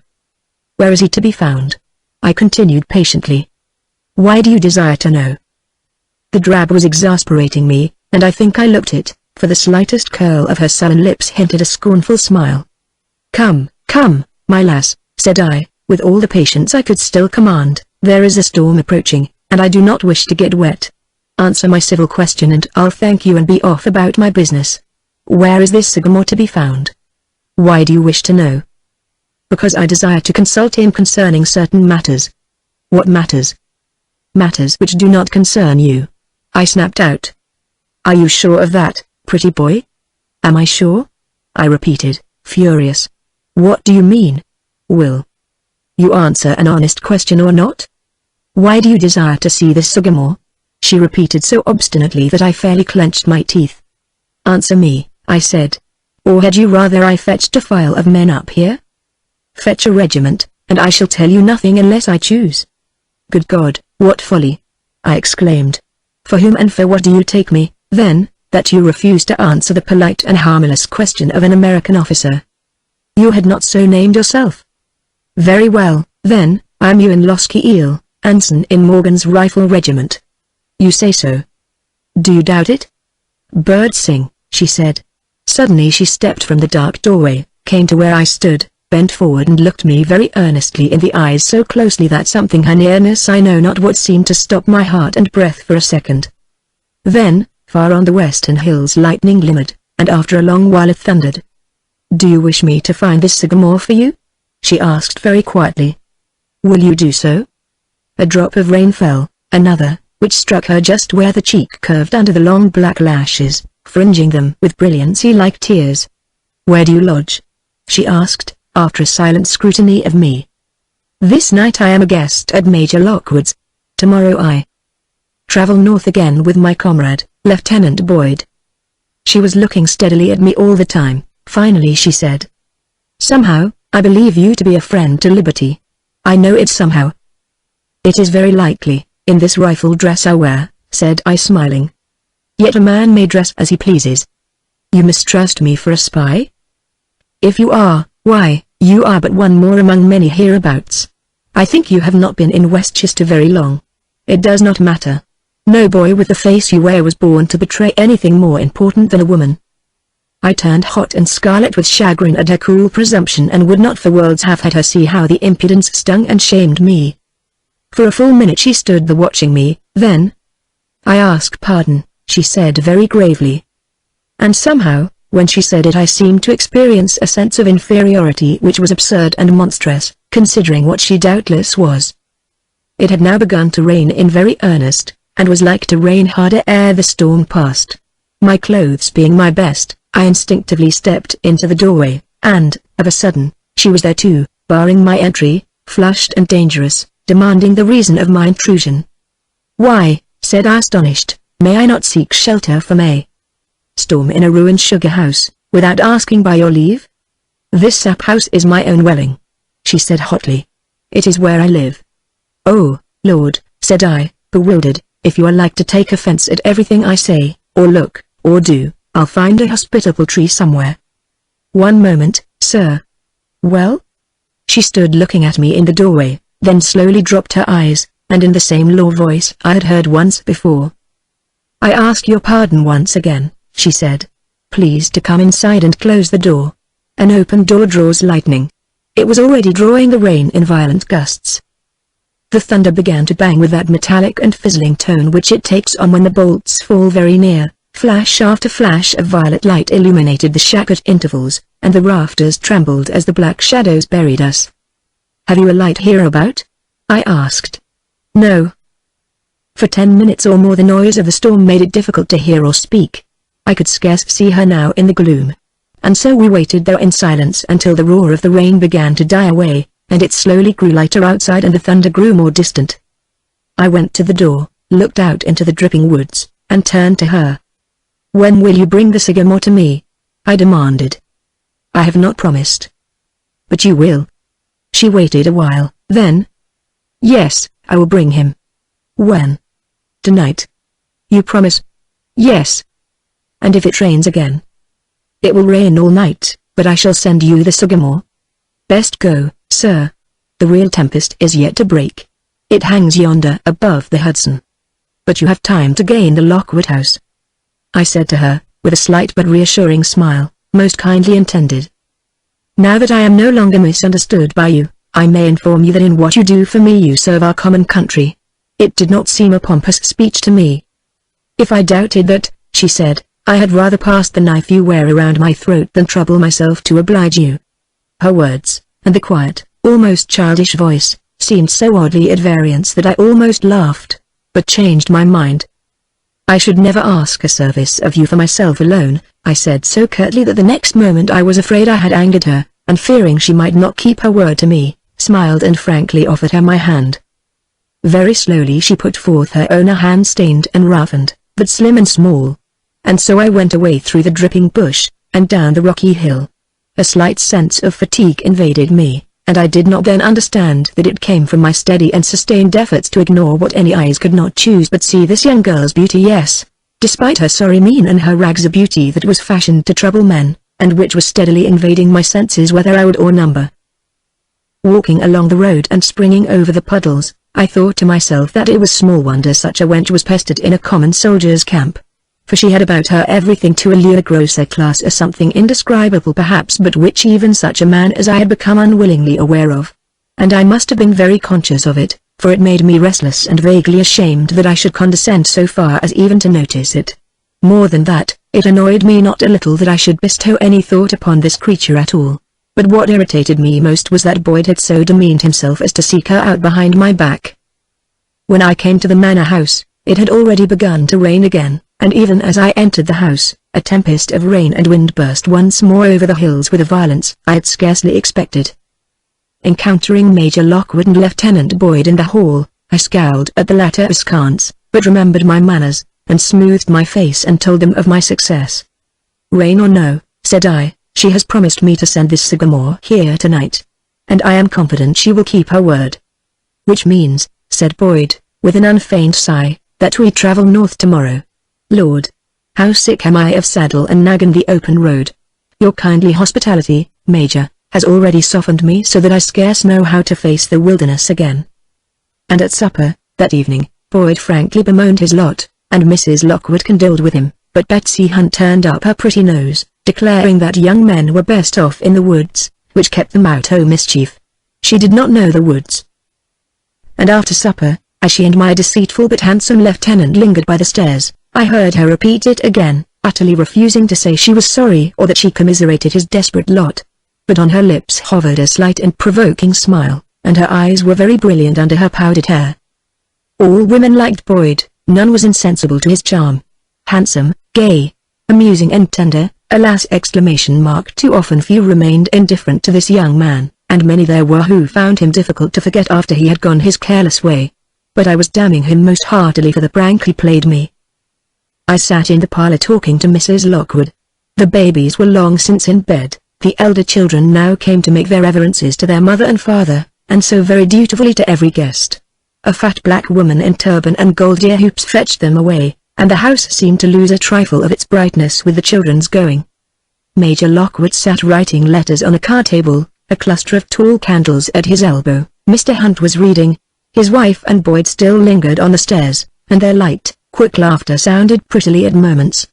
Where is he to be found?" I continued patiently. "Why do you desire to know?" The drab was exasperating me, and I think I looked it, for the slightest curl of her sullen lips hinted a scornful smile. "Come, come, my lass," said I, with all the patience I could still command, "there is a storm approaching, and I do not wish to get wet. Answer my civil question and I'll thank you and be off about my business. Where is this Sycamore to be found?" "Why do you wish to know?" "Because I desire to consult him concerning certain matters." "What matters?" "Matters which do not concern you," I snapped out. "Are you sure of that, pretty boy?" "Am I sure?" I repeated, furious. "What do you mean? Will you answer an honest question or not? Why do you desire to see this Sycamore?" she repeated so obstinately that I fairly clenched my teeth. Answer me, I said. Or had you rather I fetched a file of men up here? Fetch a regiment, and I shall tell you nothing unless I choose. Good God, what folly! I exclaimed. For whom and for what do you take me, then, that you refuse to answer the polite and harmless question of an American officer? You had not so named yourself. Very well, then, I am Ewan Losky Eel, ensign in Morgan's Rifle Regiment. You say so. Do you doubt it? Birds sing, she said. Suddenly she stepped from the dark doorway, came to where I stood, bent forward and looked me very earnestly in the eyes so closely that something her nearness I know not what seemed to stop my heart and breath for a second. Then, far on the western hills lightning glimmered, and after a long while it thundered. Do you wish me to find this sycamore for you? She asked very quietly. Will you do so? A drop of rain fell, another, which struck her just where the cheek curved under the long black lashes, fringing them with brilliancy like tears. Where do you lodge? She asked, after a silent scrutiny of me. This night I am a guest at Major Lockwood's. Tomorrow I travel north again with my comrade, Lieutenant Boyd. She was looking steadily at me all the time. Finally she said, Somehow, I believe you to be a friend to liberty. I know it somehow. It is very likely, in this rifle dress I wear, said I smiling. Yet a man may dress as he pleases. You mistrust me for a spy? If you are, why, you are but one more among many hereabouts. I think you have not been in Westchester very long. It does not matter. No boy with the face you wear was born to betray anything more important than a woman. I turned hot and scarlet with chagrin at her cool presumption and would not for worlds have had her see how the impudence stung and shamed me. For a full minute she stood there watching me, then, I ask pardon, she said very gravely. And somehow, when she said it I seemed to experience a sense of inferiority which was absurd and monstrous, considering what she doubtless was. It had now begun to rain in very earnest, and was like to rain harder ere the storm passed. My clothes being my best, I instinctively stepped into the doorway, and, of a sudden, she was there too, barring my entry, flushed and dangerous, demanding the reason of my intrusion. Why, said I astonished, may I not seek shelter from a storm in a ruined sugar house, without asking by your leave? This sap house is my own dwelling, she said hotly. It is where I live. Oh, Lord, said I, bewildered, if you are like to take offense at everything I say, or look, or do, I'll find a hospitable tree somewhere. One moment, sir. Well? She stood looking at me in the doorway, then slowly dropped her eyes, and in the same low voice I had heard once before. I ask your pardon once again, she said. Please to come inside and close the door. An open door draws lightning. It was already drawing the rain in violent gusts. The thunder began to bang with that metallic and fizzling tone which it takes on when the bolts fall very near. Flash after flash of violet light illuminated the shack at intervals, and the rafters trembled as the black shadows buried us. Have you a light hereabout? I asked. No. For 10 minutes or more the noise of the storm made it difficult to hear or speak. I could scarce see her now in the gloom. And so we waited there in silence until the roar of the rain began to die away, and it slowly grew lighter outside and the thunder grew more distant. I went to the door, looked out into the dripping woods, and turned to her. When will you bring the sycamore to me? I demanded. I have not promised. But you will. She waited a while, then. Yes, I will bring him. When? Tonight. You promise? Yes. And if it rains again? It will rain all night, but I shall send you the sycamore. Best go, sir. The real tempest is yet to break. It hangs yonder above the Hudson. But you have time to gain the Lockwood house. I said to her, with a slight but reassuring smile, most kindly intended. Now that I am no longer misunderstood by you, I may inform you that in what you do for me you serve our common country. It did not seem a pompous speech to me. If I doubted that, she said, I had rather pass the knife you wear around my throat than trouble myself to oblige you. Her words, and the quiet, almost childish voice, seemed so oddly at variance that I almost laughed, but changed my mind. I should never ask a service of you for myself alone, I said so curtly that the next moment I was afraid I had angered her, and fearing she might not keep her word to me, smiled and frankly offered her my hand. Very slowly she put forth her own, a hand stained and roughened, but slim and small. and so I went away through the dripping bush, and down the rocky hill. A slight sense of fatigue invaded me, and I did not then understand that it came from my steady and sustained efforts to ignore what any eyes could not choose but see this young girl's beauty. Yes, despite her sorry mien and her rags, a beauty that was fashioned to trouble men, and which was steadily invading my senses whether I would or number. Walking along the road and springing over the puddles, I thought to myself that it was small wonder such a wench was pestered in a common soldier's camp. For she had about her everything to allure a grosser class, as something indescribable perhaps, but which even such a man as I had become unwillingly aware of. And I must have been very conscious of it, for it made me restless and vaguely ashamed that I should condescend so far as even to notice it. More than that, it annoyed me not a little that I should bestow any thought upon this creature at all. But what irritated me most was that Boyd had so demeaned himself as to seek her out behind my back. When I came to the manor house, it had already begun to rain again, and even as I entered the house, a tempest of rain and wind burst once more over the hills with a violence I had scarcely expected. Encountering Major Lockwood and Lieutenant Boyd in the hall, I scowled at the latter askance, but remembered my manners, and smoothed my face and told them of my success. "Rain or no," said I, "she has promised me to send this Sagamore here tonight. And I am confident she will keep her word." "Which means," said Boyd, with an unfeigned sigh, "that we travel north tomorrow. Lord, how sick am I of saddle and nag and the open road. Your kindly hospitality, Major, has already softened me so that I scarce know how to face the wilderness again." And at supper, that evening, Boyd frankly bemoaned his lot, and Mrs. Lockwood condoled with him, but Betsy Hunt turned up her pretty nose, declaring that young men were best off in the woods, which kept them out of mischief. She did not know the woods. And after supper, as she and my deceitful but handsome lieutenant lingered by the stairs, I heard her repeat it again, utterly refusing to say she was sorry or that she commiserated his desperate lot. But on her lips hovered a slight and provoking smile, and her eyes were very brilliant under her powdered hair. All women liked Boyd, none was insensible to his charm. Handsome, gay, amusing and tender, alas! Too often few remained indifferent to this young man, and many there were who found him difficult to forget after he had gone his careless way. But I was damning him most heartily for the prank he played me. I sat in the parlor talking to Mrs. Lockwood. The babies were long since in bed, the elder children now came to make their reverences to their mother and father, and so very dutifully to every guest. A fat black woman in turban and gold ear hoops fetched them away, and the house seemed to lose a trifle of its brightness with the children's going. Major Lockwood sat writing letters on a card table, a cluster of tall candles at his elbow. Mr. Hunt was reading. His wife and Boyd still lingered on the stairs, and their light, quick laughter sounded prettily at moments.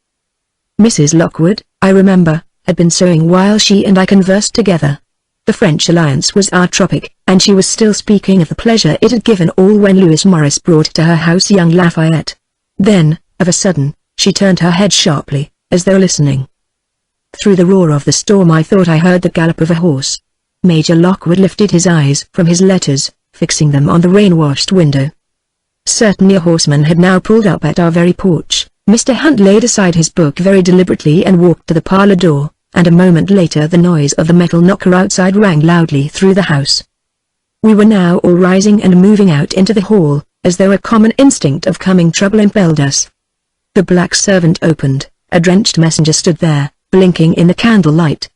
Mrs. Lockwood, I remember, had been sewing while she and I conversed together. The French alliance was our topic, and she was still speaking of the pleasure it had given all when Lewis Morris brought to her house young Lafayette. Then, of a sudden, she turned her head sharply, as though listening. Through the roar of the storm I thought I heard the gallop of a horse. Major Lockwood lifted his eyes from his letters, fixing them on the rain-washed window. Certainly a horseman had now pulled up at our very porch. Mr. Hunt laid aside his book very deliberately and walked to the parlor door, and a moment later the noise of the metal knocker outside rang loudly through the house. We were now all rising and moving out into the hall, as though a common instinct of coming trouble impelled us. The black servant opened, a drenched messenger stood there, blinking in the candlelight.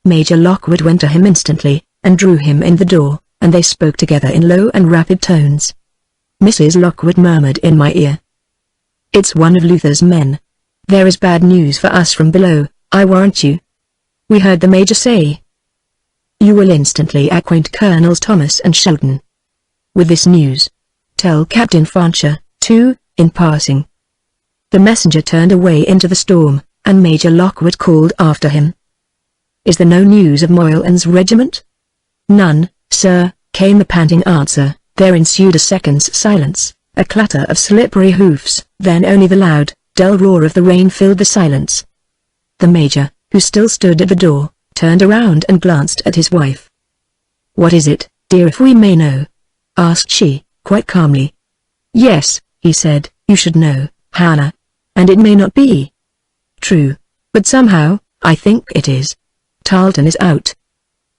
Major Lockwood went to him instantly, and drew him in the door, and they spoke together in low and rapid tones. Mrs. Lockwood murmured in my ear, "It's one of Luther's men. There is bad news for us from below, I warrant you." We heard the Major say, "You will instantly acquaint Colonels Thomas and Sheldon with this news. Tell Captain Fancher, too, in passing." The messenger turned away into the storm, and Major Lockwood called after him, "Is there no news of Moylan's regiment?" "None, sir," came the panting answer. There ensued a second's silence, a clatter of slippery hoofs, then only the loud, dull roar of the rain filled the silence. The Major, who still stood at the door, turned around and glanced at his wife. "What is it, dear, if we may know?" asked she, quite calmly. "Yes," he said, "you should know, Hannah. And it may not be true, but somehow, I think it is. Tarleton is out."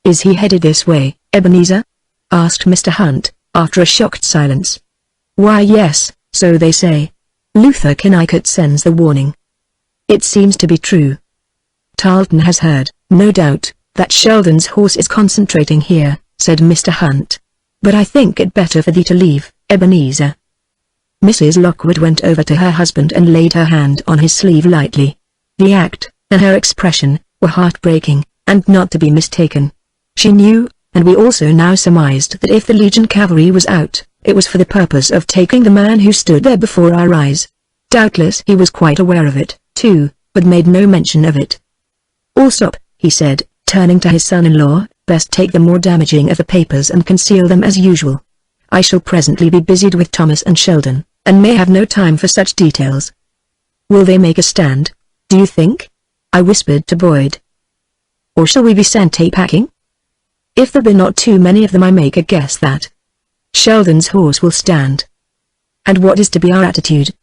"Is he headed this way, Ebenezer?" asked Mr. Hunt, after a shocked silence. "Why yes, so they say. Luther Kennicott sends the warning." It seems to be true. Tarleton has heard, no doubt, that Sheldon's horse is concentrating here, said Mr. Hunt. But I think it better for thee to leave, Ebenezer. Mrs. Lockwood went over to her husband and laid her hand on his sleeve lightly. The act, and her expression, were heartbreaking, and not to be mistaken. She knew, and we also now surmised, that if the Legion cavalry was out, it was for the purpose of taking the man who stood there before our eyes. Doubtless he was quite aware of it, too, but made no mention of it. Alsop, he said, turning to his son-in-law, best take the more damaging of the papers and conceal them as usual. I shall presently be busied with Thomas and Sheldon, and may have no time for such details. Will they make a stand, do you think? I whispered to Boyd. Or shall we be sent a-packing? If there be not too many of them, I make a guess that Sheldon's horse will stand. And what is to be our attitude?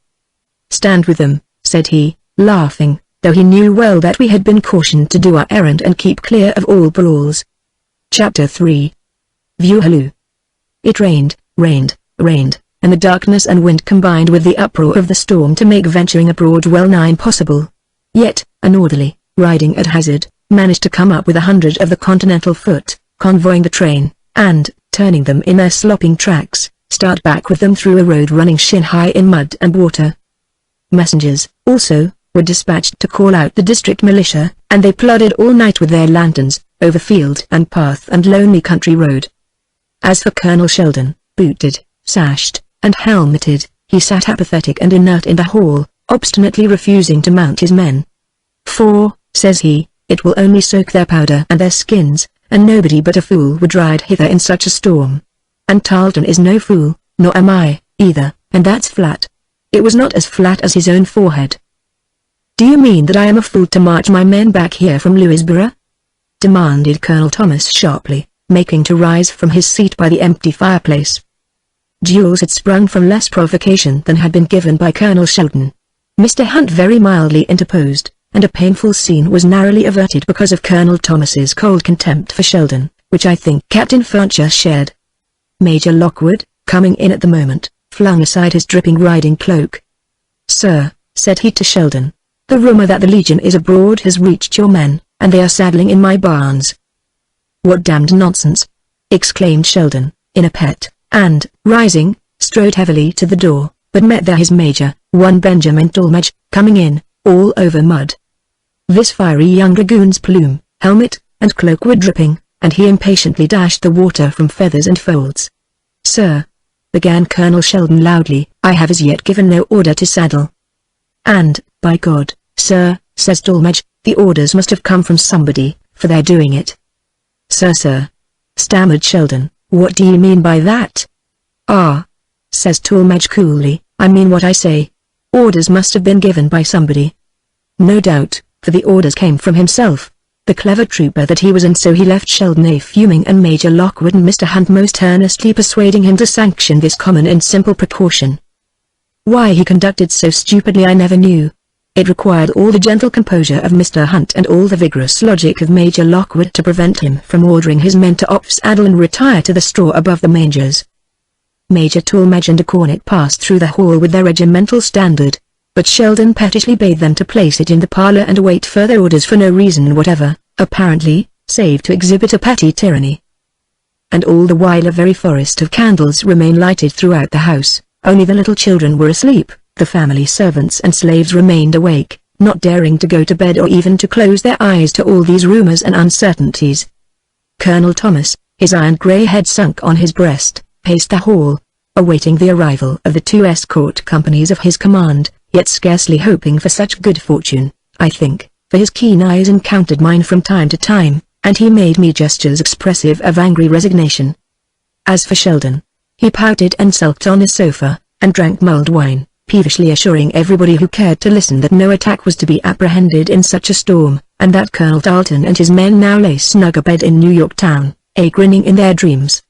Stand with them, said he, laughing, though he knew well that we had been cautioned to do our errand and keep clear of all brawls. Chapter 3. View Halloo. It rained, and the darkness and wind combined with the uproar of the storm to make venturing abroad well nigh impossible. Yet, an orderly, riding at hazard, managed to come up with 100 of the Continental Foot, convoying the train, and, turning them in their slopping tracks, start back with them through a road running shin-high in mud and water. Messengers, also, were dispatched to call out the district militia, and they plodded all night with their lanterns, over field and path and lonely country road. As for Colonel Sheldon, booted, sashed, and helmeted, he sat apathetic and inert in the hall, obstinately refusing to mount his men. For, says he, it will only soak their powder and their skins, and nobody but a fool would ride hither in such a storm. And Tarleton is no fool, nor am I, either, and that's flat. It was not as flat as his own forehead. Do you mean that I am a fool to march my men back here from Louisborough? Demanded Colonel Thomas sharply, making to rise from his seat by the empty fireplace. Duels had sprung from less provocation than had been given by Colonel Sheldon. Mr. Hunt very mildly interposed, and a painful scene was narrowly averted because of Colonel Thomas's cold contempt for Sheldon, which I think Captain Fancher shared. Major Lockwood, coming in at the moment, flung aside his dripping riding cloak. Sir, said he to Sheldon, the rumor that the Legion is abroad has reached your men, and they are saddling in my barns. What damned nonsense! Exclaimed Sheldon, in a pet, and, rising, strode heavily to the door, but met there his major, one Benjamin Tallmadge, coming in, all over mud. This fiery young dragoon's plume, helmet, and cloak were dripping, and he impatiently dashed the water from feathers and folds. Sir, began Colonel Sheldon loudly, I have as yet given no order to saddle. And, by God, sir, says Tallmadge, the orders must have come from somebody, for they're doing it. Sir, stammered Sheldon, what do you mean by that? Ah, says Tallmadge coolly, I mean what I say. Orders must have been given by somebody. No doubt, for the orders came from himself, the clever trooper that he was, and so he left Sheldon a fuming and Major Lockwood and Mr. Hunt most earnestly persuading him to sanction this common and simple precaution. Why he conducted so stupidly I never knew. It required all the gentle composure of Mr. Hunt and all the vigorous logic of Major Lockwood to prevent him from ordering his men to off-saddle and retire to the straw above the mangers. Major Tallmadge and a cornet passed through the hall with their regimental standard, but Sheldon pettishly bade them to place it in the parlor and await further orders for no reason whatever, apparently, save to exhibit a petty tyranny. And all the while a very forest of candles remained lighted throughout the house, only the little children were asleep. The family servants and slaves remained awake, not daring to go to bed or even to close their eyes to all these rumors and uncertainties. Colonel Thomas, his iron grey head sunk on his breast, paced the hall, awaiting the arrival of the 2 escort companies of his command, yet scarcely hoping for such good fortune, I think, for his keen eyes encountered mine from time to time, and he made me gestures expressive of angry resignation. As for Sheldon, he pouted and sulked on his sofa, and drank mulled wine, peevishly assuring everybody who cared to listen that no attack was to be apprehended in such a storm, and that Colonel Tarleton and his men now lay snug abed in New York town, grinning in their dreams.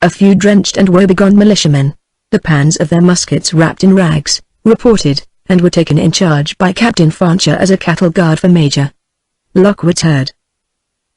A few drenched and woebegone militiamen, the pans of their muskets wrapped in rags, reported, and were taken in charge by Captain Fancher as a cattle guard for Major Lockwood's herd.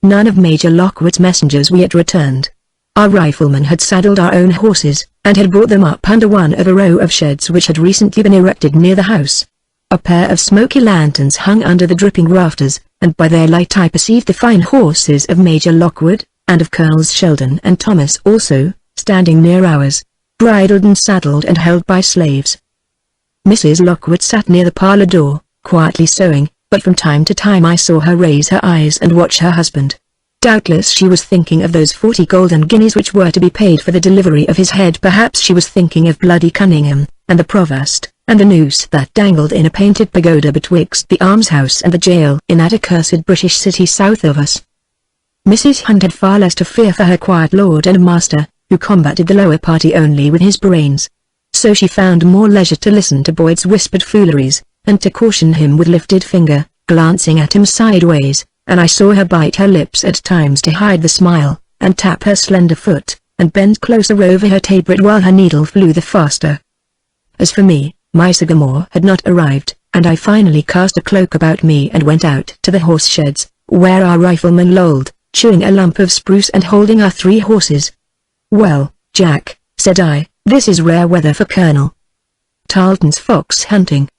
None of Major Lockwood's messengers were yet returned. Our riflemen had saddled our own horses, and had brought them up under one of a row of sheds which had recently been erected near the house. A pair of smoky lanterns hung under the dripping rafters, and by their light I perceived the fine horses of Major Lockwood, and of Colonels Sheldon and Thomas also, standing near ours, bridled and saddled and held by slaves. Mrs. Lockwood sat near the parlor door, quietly sewing, but from time to time I saw her raise her eyes and watch her husband. Doubtless she was thinking of those 40 golden guineas which were to be paid for the delivery of his head. Perhaps she was thinking of bloody Cunningham, and the provost, and the noose that dangled in a painted pagoda betwixt the almshouse and the jail in that accursed British city south of us. Mrs. Hunt had far less to fear for her quiet lord and master, who combated the lower party only with his brains. So she found more leisure to listen to Boyd's whispered fooleries, and to caution him with lifted finger, glancing at him sideways, and I saw her bite her lips at times to hide the smile, and tap her slender foot, and bend closer over her tabret while her needle flew the faster. As for me, my sycamore had not arrived, and I finally cast a cloak about me and went out to the horse sheds, where our rifleman lolled, chewing a lump of spruce and holding our 3 horses. "Well, Jack," said I, "this is rare weather for Colonel Tarleton's fox hunting."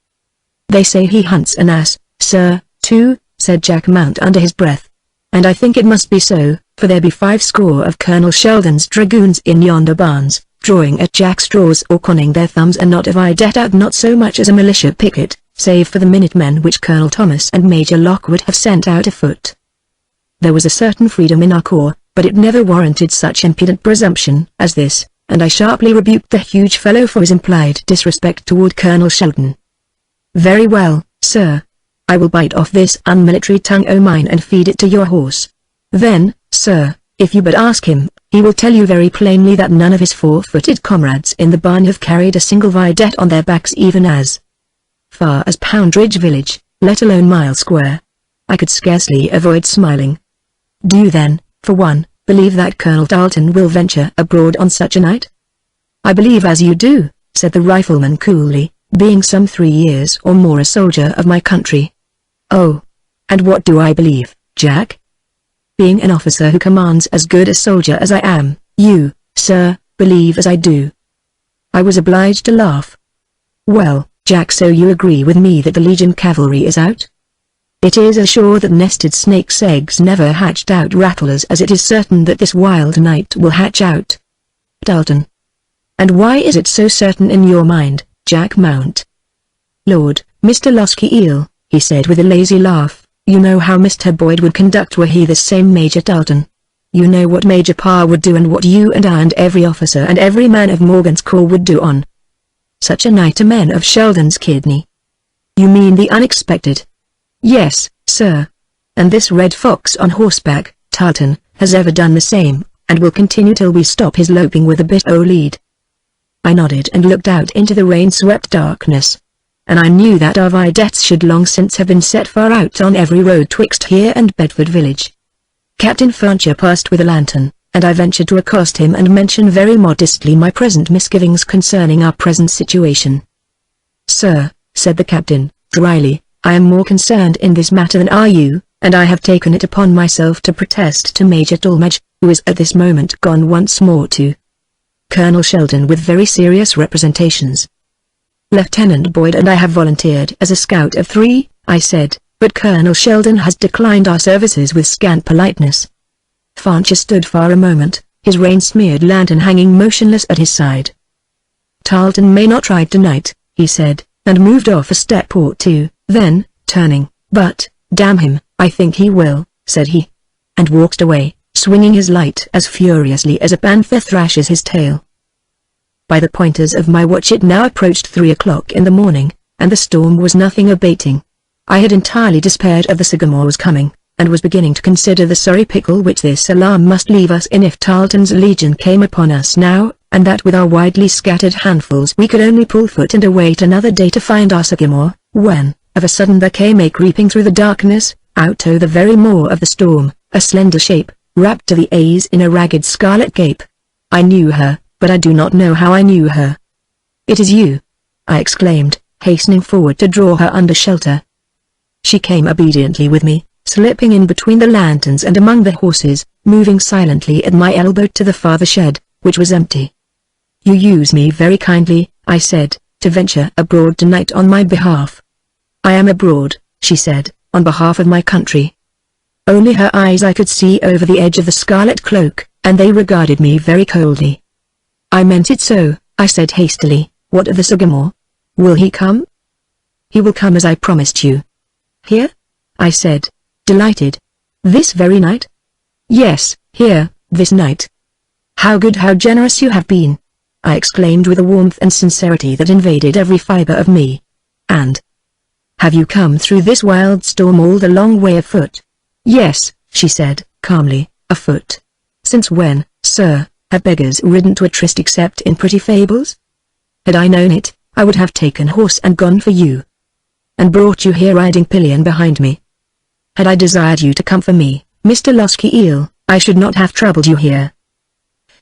"They say he hunts an ass, sir, too," said Jack Mount under his breath. "And I think it must be so, for there be 50 of Colonel Sheldon's dragoons in yonder barns, drawing at jack straws or conning their thumbs, and not a vidette out, not so much as a militia picket, save for the Minutemen which Colonel Thomas and Major Lockwood have sent out afoot." There was a certain freedom in our corps, but it never warranted such impudent presumption as this, and I sharply rebuked the huge fellow for his implied disrespect toward Colonel Sheldon. "Very well, sir. I will bite off this unmilitary tongue o' mine and feed it to your horse. Then, sir, if you but ask him, he will tell you very plainly that none of his 4-footed comrades in the barn have carried a single vidette on their backs even as far as Poundridge village, let alone Mile Square." I could scarcely avoid smiling. "Do you then, for one, believe that Colonel Tarleton will venture abroad on such a night?" "I believe as you do," said the rifleman coolly, "being some 3 years or more a soldier of my country." "Oh. And what do I believe, Jack?" "Being an officer who commands as good a soldier as I am, you, sir, believe as I do." I was obliged to laugh. "Well, Jack, so you agree with me that the Legion cavalry is out?" "It is as sure that nested snakes' eggs never hatched out rattlers as it is certain that this wild night will hatch out Tarleton." "And why is it so certain in your mind, Jack Mount?" "Lord, Mr. Loskeel," he said with a lazy laugh, "you know how Mr. Boyd would conduct were he the same Major Tarleton. You know what Major Parr would do and what you and I and every officer and every man of Morgan's corps would do on such a night. A men of Sheldon's kidney." "You mean the unexpected?" "Yes, sir. And this red fox on horseback, Tarleton, has ever done the same, and will continue till we stop his loping with a bit o' lead." I nodded and looked out into the rain-swept darkness. And I knew that our videttes should long since have been set far out on every road twixt here and Bedford village. Captain Fancher passed with a lantern, and I ventured to accost him and mention very modestly my present misgivings concerning our present situation. "Sir," said the captain, dryly, "I am more concerned in this matter than are you, and I have taken it upon myself to protest to Major Talmadge, who is at this moment gone once more to Colonel Sheldon with very serious representations." "Lieutenant Boyd and I have volunteered as a scout of 3, I said, "but Colonel Sheldon has declined our services with scant politeness." Fancher stood for a moment, his rain-smeared lantern hanging motionless at his side. "Tarleton may not ride tonight," he said, and moved off a step or 2. Then, turning, "But, damn him, I think he will," said he. And walked away, swinging his light as furiously as a panther thrashes his tail. By the pointers of my watch it now approached 3 o'clock in the morning, and the storm was nothing abating. I had entirely despaired of the Sycamores coming, and was beginning to consider the sorry pickle which this alarm must leave us in if Tarleton's legion came upon us now, and that with our widely scattered handfuls we could only pull foot and await another day to find our Sycamore, when, of a sudden there came a creeping through the darkness, out o' the very maw of the storm, a slender shape, wrapped to the A's in a ragged scarlet cape. I knew her, but I do not know how I knew her. "It is you!" I exclaimed, hastening forward to draw her under shelter. She came obediently with me, slipping in between the lanterns and among the horses, moving silently at my elbow to the farther shed, which was empty. "You use me very kindly," I said, "to venture abroad tonight on my behalf." I am abroad, she said, on behalf of my country. Only her eyes I could see over the edge of the scarlet cloak, and they regarded me very coldly. I meant it so, I said hastily. What of the Sagamore? Will he come? He will come as I promised you. Here? I said, delighted. This very night? Yes, here, this night. How good, how generous you have been, I exclaimed with a warmth and sincerity that invaded every fiber of me. And have you come through this wild storm all the long way afoot? Yes, she said, calmly, afoot. Since when, sir, have beggars ridden to a tryst except in pretty fables? Had I known it, I would have taken horse and gone for you, and brought you here riding pillion behind me. Had I desired you to come for me, Mr. Losky Eel, I should not have troubled you here.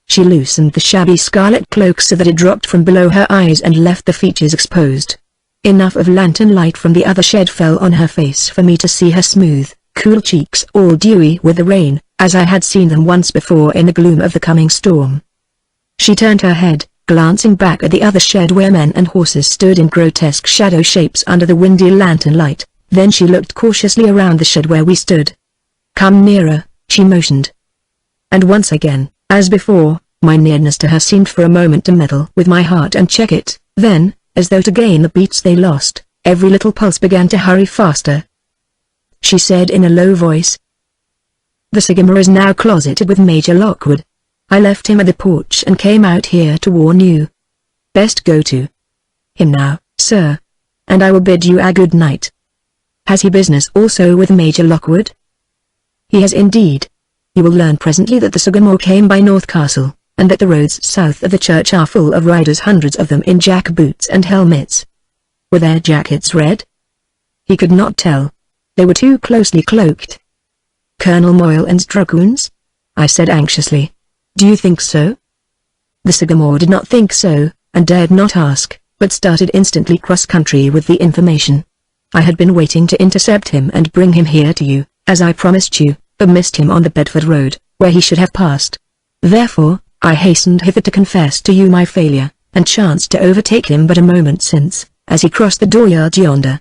She loosened the shabby scarlet cloak so that it dropped from below her eyes and left the features exposed. Enough of lantern light from the other shed fell on her face for me to see her smooth, cool cheeks all dewy with the rain, as I had seen them once before in the gloom of the coming storm. She turned her head, glancing back at the other shed where men and horses stood in grotesque shadow shapes under the windy lantern light, then she looked cautiously around the shed where we stood. Come nearer, she motioned. And once again, as before, my nearness to her seemed for a moment to meddle with my heart and check it, then, as though to gain the beats they lost, every little pulse began to hurry faster. She said in a low voice, "The Sagamore is now closeted with Major Lockwood. I left him at the porch and came out here to warn you. Best go to him now, sir, and I will bid you a good night." "Has he business also with Major Lockwood?" "He has indeed. You will learn presently that the Sagamore came by North Castle, and that the roads south of the church are full of riders, hundreds of them in jack boots and helmets." "Were their jackets red?" He could not tell. They were too closely cloaked. "Colonel Moylan's dragoons?" I said anxiously. "Do you think so?" The Sagamore did not think so, and dared not ask, but started instantly cross-country with the information. I had been waiting to intercept him and bring him here to you, as I promised you, but missed him on the Bedford Road, where he should have passed. Therefore, I hastened hither to confess to you my failure, and chanced to overtake him but a moment since, as he crossed the dooryard yonder.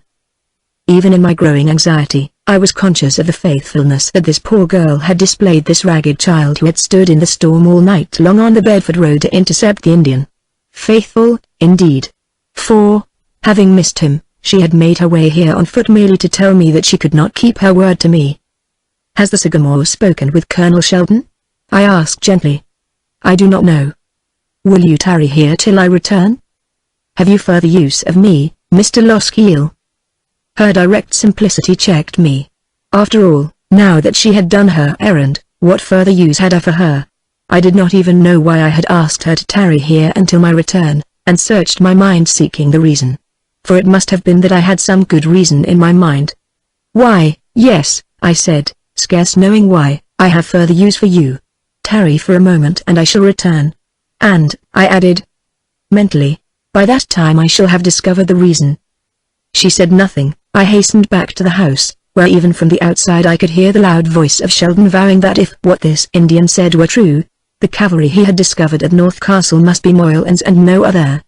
Even in my growing anxiety, I was conscious of the faithfulness that this poor girl had displayed, this ragged child who had stood in the storm all night long on the Bedford Road to intercept the Indian. Faithful, indeed. For, having missed him, she had made her way here on foot merely to tell me that she could not keep her word to me. "Has the Sagamore spoken with Colonel Sheldon?" I asked gently. "I do not know." "Will you tarry here till I return?" "Have you further use of me, Mr. Loskiel?" Her direct simplicity checked me. After all, now that she had done her errand, what further use had I for her? I did not even know why I had asked her to tarry here until my return, and searched my mind seeking the reason. For it must have been that I had some good reason in my mind. "Why, yes," I said, scarce knowing why, "I have further use for you. Tarry for a moment and I shall return. And," I added mentally, "by that time I shall have discovered the reason." She said nothing. I hastened back to the house, where even from the outside I could hear the loud voice of Sheldon vowing that if what this Indian said were true, the cavalry he had discovered at North Castle must be Moylan's and no other.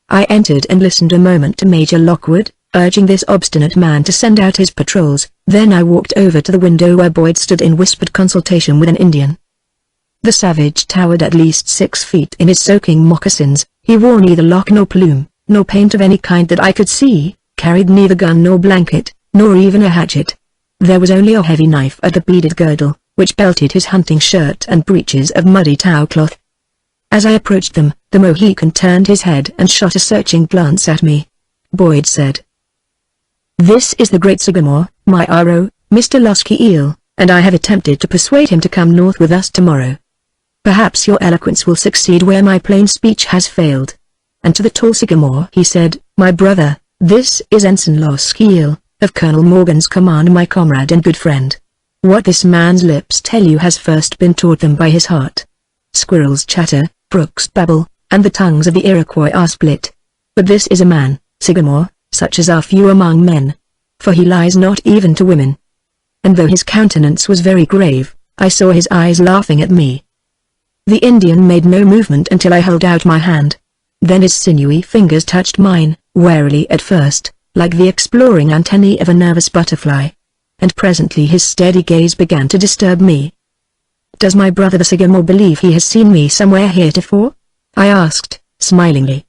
I entered and listened a moment to Major Lockwood, urging this obstinate man to send out his patrols. Then I walked over to the window where Boyd stood in whispered consultation with an Indian. The savage towered at least 6 feet in his soaking moccasins. He wore neither lock nor plume, nor paint of any kind that I could see, carried neither gun nor blanket, nor even a hatchet. There was only a heavy knife at the beaded girdle, which belted his hunting shirt and breeches of muddy tow cloth. As I approached them, the Mohican turned his head and shot a searching glance at me. Boyd said, "This is the great Sagamore, my Aro, Mr. Losky Eel, and I have attempted to persuade him to come north with us tomorrow. Perhaps your eloquence will succeed where my plain speech has failed." And to the tall Sagamore he said, "My brother, this is Ensign Losky Eel, of Colonel Morgan's command, my comrade and good friend. What this man's lips tell you has first been taught them by his heart. Squirrels chatter, brooks babble, and the tongues of the Iroquois are split. But this is a man, Sagamore, such as are few among men. For he lies not even to women." And though his countenance was very grave, I saw his eyes laughing at me. The Indian made no movement until I held out my hand. Then his sinewy fingers touched mine, warily at first, like the exploring antennae of a nervous butterfly. And presently his steady gaze began to disturb me. "Does my brother the Sycamore believe he has seen me somewhere heretofore?" I asked, smilingly.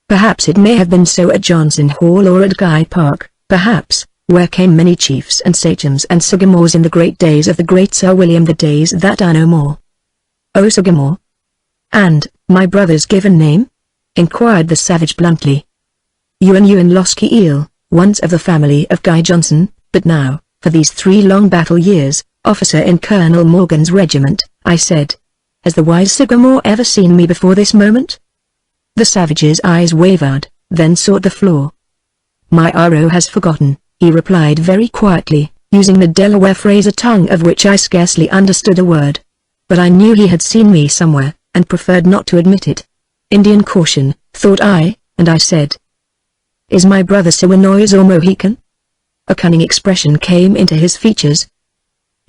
"Perhaps it may have been so at Johnson Hall or at Guy Park, perhaps, where came many chiefs and sachems and Sycamores in the great days of the great Sir William, the days that are no more." "Oh, Sycamore? And, my brother's given name?" inquired the savage bluntly. "Ewan Losky Eel, once of the family of Guy Johnson, but now, for these 3 long battle years, officer in Colonel Morgan's regiment," I said. "Has the wise Sycamore ever seen me before this moment?" The savage's eyes wavered, then sought the floor. "My Aro has forgotten," he replied very quietly, using the Delaware phrase, a tongue of which I scarcely understood a word. But I knew he had seen me somewhere, and preferred not to admit it. Indian caution, thought I, and I said, "Is my brother Siwanoise or Mohican?" A cunning expression came into his features.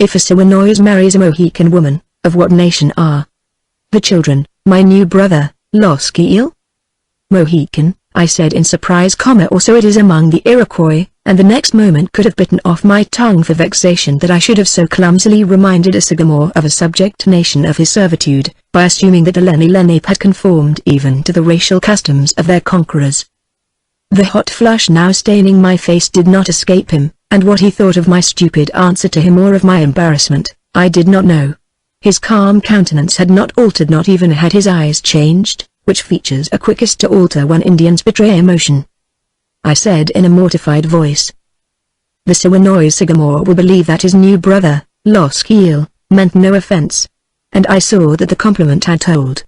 "If a Siwanoise marries a Mohican woman, of what nation are the children, my new brother, Losky Eel?" "Mohican," I said in surprise, "or so it is among the Iroquois," and the next moment could have bitten off my tongue for vexation that I should have so clumsily reminded a Sycamore of a subject nation of his servitude, by assuming that the Lenni Lenape had conformed even to the racial customs of their conquerors. The hot flush now staining my face did not escape him, and what he thought of my stupid answer to him or of my embarrassment, I did not know. His calm countenance had not altered, not even had his eyes changed, which features are quickest to alter when Indians betray emotion. I said in a mortified voice, "The Siwanoise Sycamore will believe that his new brother, Losky Eel, meant no offense." And I saw that the compliment had told.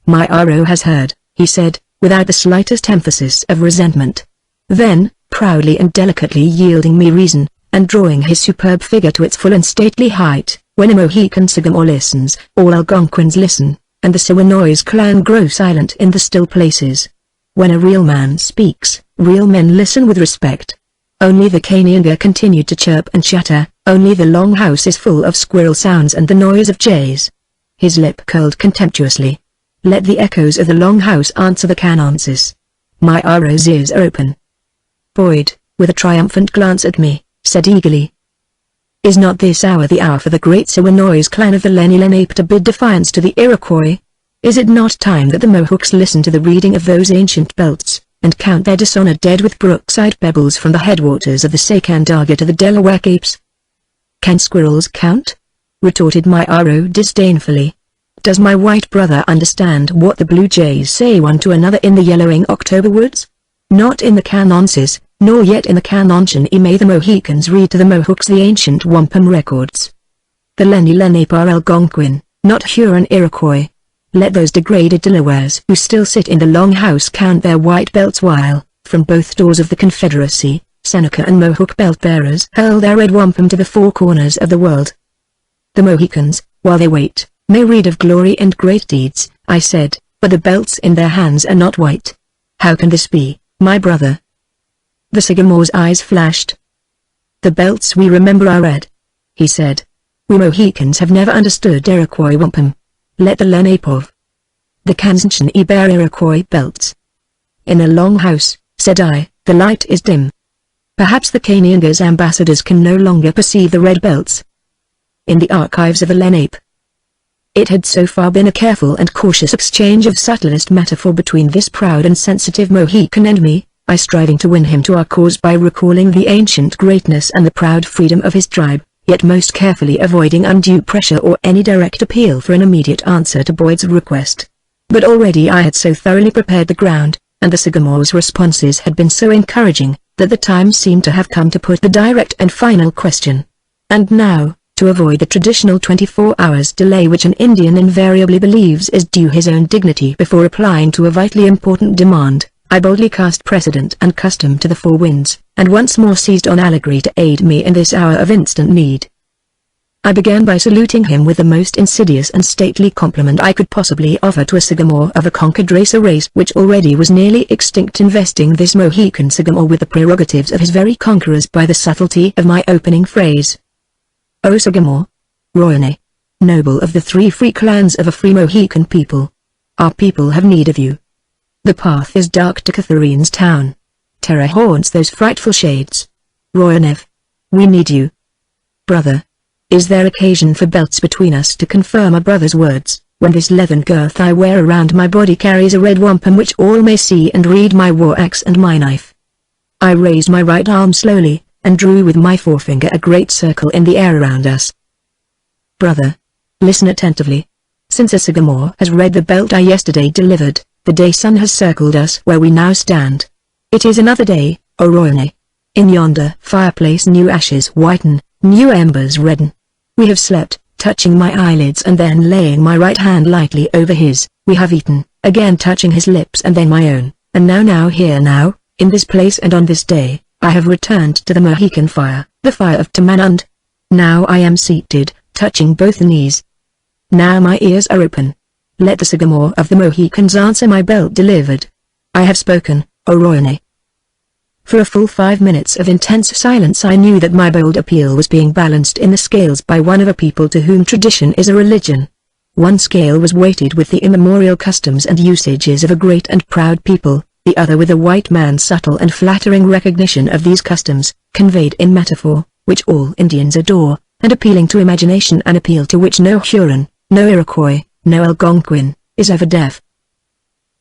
"My Aro has heard," he said, without the slightest emphasis of resentment. Then, proudly and delicately yielding me reason, and drawing his superb figure to its full and stately height, "When a Mohican Sycamore listens, all Algonquins listen, and the Siwanoise clan grow silent in the still places. When a real man speaks, real men listen with respect." Only the Kanienga continued to chirp and chatter, only the long house is full of squirrel sounds and the noise of jays. His lip curled contemptuously. "Let the echoes of the long house answer the canonsis. My Aro's ears are open." Boyd, with a triumphant glance at me, said eagerly, "Is not this hour the hour for the great Siwanoise clan of the Lenni Lenape to bid defiance to the Iroquois? Is it not time that the Mohawks listen to the reading of those ancient belts, and count their dishonored dead with brookside pebbles from the headwaters of the Sacandaga to the Delaware Capes?" "Can squirrels count?" retorted my Aro disdainfully. "Does my white brother understand what the blue jays say one to another in the yellowing October woods? Not in the canonsis, nor yet in the Canonchon may the Mohicans read to the Mohawks the ancient wampum records. The Lenni Lenape are Algonquin, not Huron-Iroquois. Let those degraded Delawares who still sit in the Long House count their white belts while, from both doors of the Confederacy, Seneca and Mohawk belt-bearers hurl their red wampum to the four corners of the world. The Mohicans, while they wait, may read of glory and great deeds," I said, "but the belts in their hands are not white. How can this be, my brother?" The Sycamore's eyes flashed. "The belts we remember are red," he said. "We Mohicans have never understood Iroquois wampum. Let the Lenape of the Canonchon bear Iroquois belts." "In a Long House," said I, "the light is dim. Perhaps the Kanienga's ambassadors can no longer perceive the red belts." "In the archives of the Lenape." It had so far been a careful and cautious exchange of subtlest metaphor between this proud and sensitive Mohican and me, I striving to win him to our cause by recalling the ancient greatness and the proud freedom of his tribe, yet most carefully avoiding undue pressure or any direct appeal for an immediate answer to Boyd's request. But already I had so thoroughly prepared the ground, and the Sycamore's responses had been so encouraging, that the time seemed to have come to put the direct and final question. And now, to avoid the traditional 24 hours delay which an Indian invariably believes is due his own dignity before replying to a vitally important demand, I boldly cast precedent and custom to the four winds, and once more seized on Allegory to aid me in this hour of instant need. I began by saluting him with the most insidious and stately compliment I could possibly offer to a Sycamore of a conquered race, a race which already was nearly extinct, investing this Mohican Sycamore with the prerogatives of his very conquerors by the subtlety of my opening phrase. "O Sycamore, Royane, noble of the 3 free clans of a free Mohican people, our people have need of you. The path is dark to Catharine's town. terror haunts those frightful shades. Royanev. We need you. Brother. Is there occasion for belts between us to confirm a brother's words, when this leathern girth I wear around my body carries a red wampum which all may see and read my war axe and my knife? I raised my right arm slowly, and drew with my forefinger a great circle in the air around us. Brother. Listen attentively. Since a sycamore has read the belt I yesterday delivered, the day sun has circled us where we now stand. It is another day, O Royane. In yonder fireplace new ashes whiten, new embers redden. We have slept, touching my eyelids and then laying my right hand lightly over his. We have eaten, again touching his lips and then my own, and now here now, in this place and on this day, I have returned to the Mohican fire, the fire of Tamanund. Now I am seated, touching both knees. Now my ears are open. Let the sycamore of the Mohicans answer my belt delivered. I have spoken, O Royane. For a full 5 minutes of intense silence I knew that my bold appeal was being balanced in the scales by one of a people to whom tradition is a religion. One scale was weighted with the immemorial customs and usages of a great and proud people, the other with a white man's subtle and flattering recognition of these customs, conveyed in metaphor, which all Indians adore, and appealing to imagination, an appeal to which no Huron, no Iroquois, no Algonquin, is ever deaf.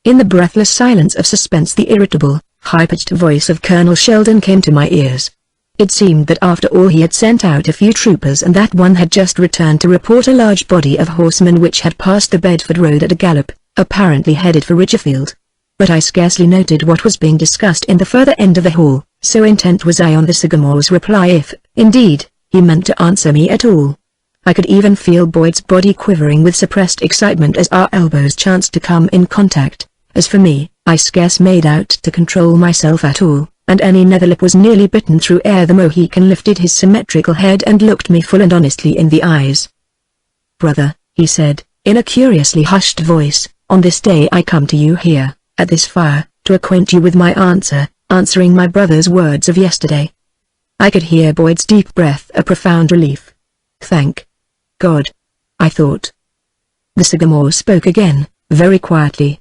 In the breathless silence of suspense the irritable, high-pitched voice of Colonel Sheldon came to my ears. It seemed that after all he had sent out a few troopers and that one had just returned to report a large body of horsemen which had passed the Bedford Road at a gallop, apparently headed for Ridgefield. But I scarcely noted what was being discussed in the further end of the hall, so intent was I on the sycamore's reply if, indeed, he meant to answer me at all. I could even feel Boyd's body quivering with suppressed excitement as our elbows chanced to come in contact. As for me, I scarce made out to control myself at all, and any nether lip was nearly bitten through ere the Mohican lifted his symmetrical head and looked me full and honestly in the eyes. Brother, he said, in a curiously hushed voice, on this day I come to you here, at this fire, to acquaint you with my answer, answering my brother's words of yesterday. I could hear Boyd's deep breath, a profound relief. Thank God, I thought. The sycamore spoke again, very quietly.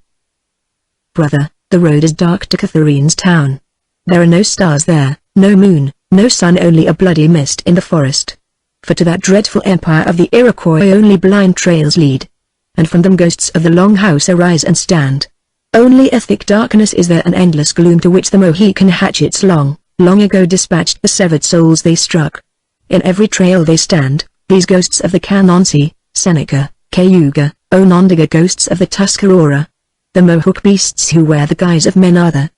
Brother, the road is dark to Catherine's town. There are no stars there, no moon, no sun, only a bloody mist in the forest. For to that dreadful empire of the Iroquois only blind trails lead. And from them ghosts of the long house arise and stand. Only a thick darkness is there, an endless gloom to which the Mohican hatchets long ago dispatched the severed souls they struck. In every trail they stand, these ghosts of the Canansi, Seneca, Cayuga, Onondaga, ghosts of the Tuscarora. The Mohawk beasts who wear the guise of men are there.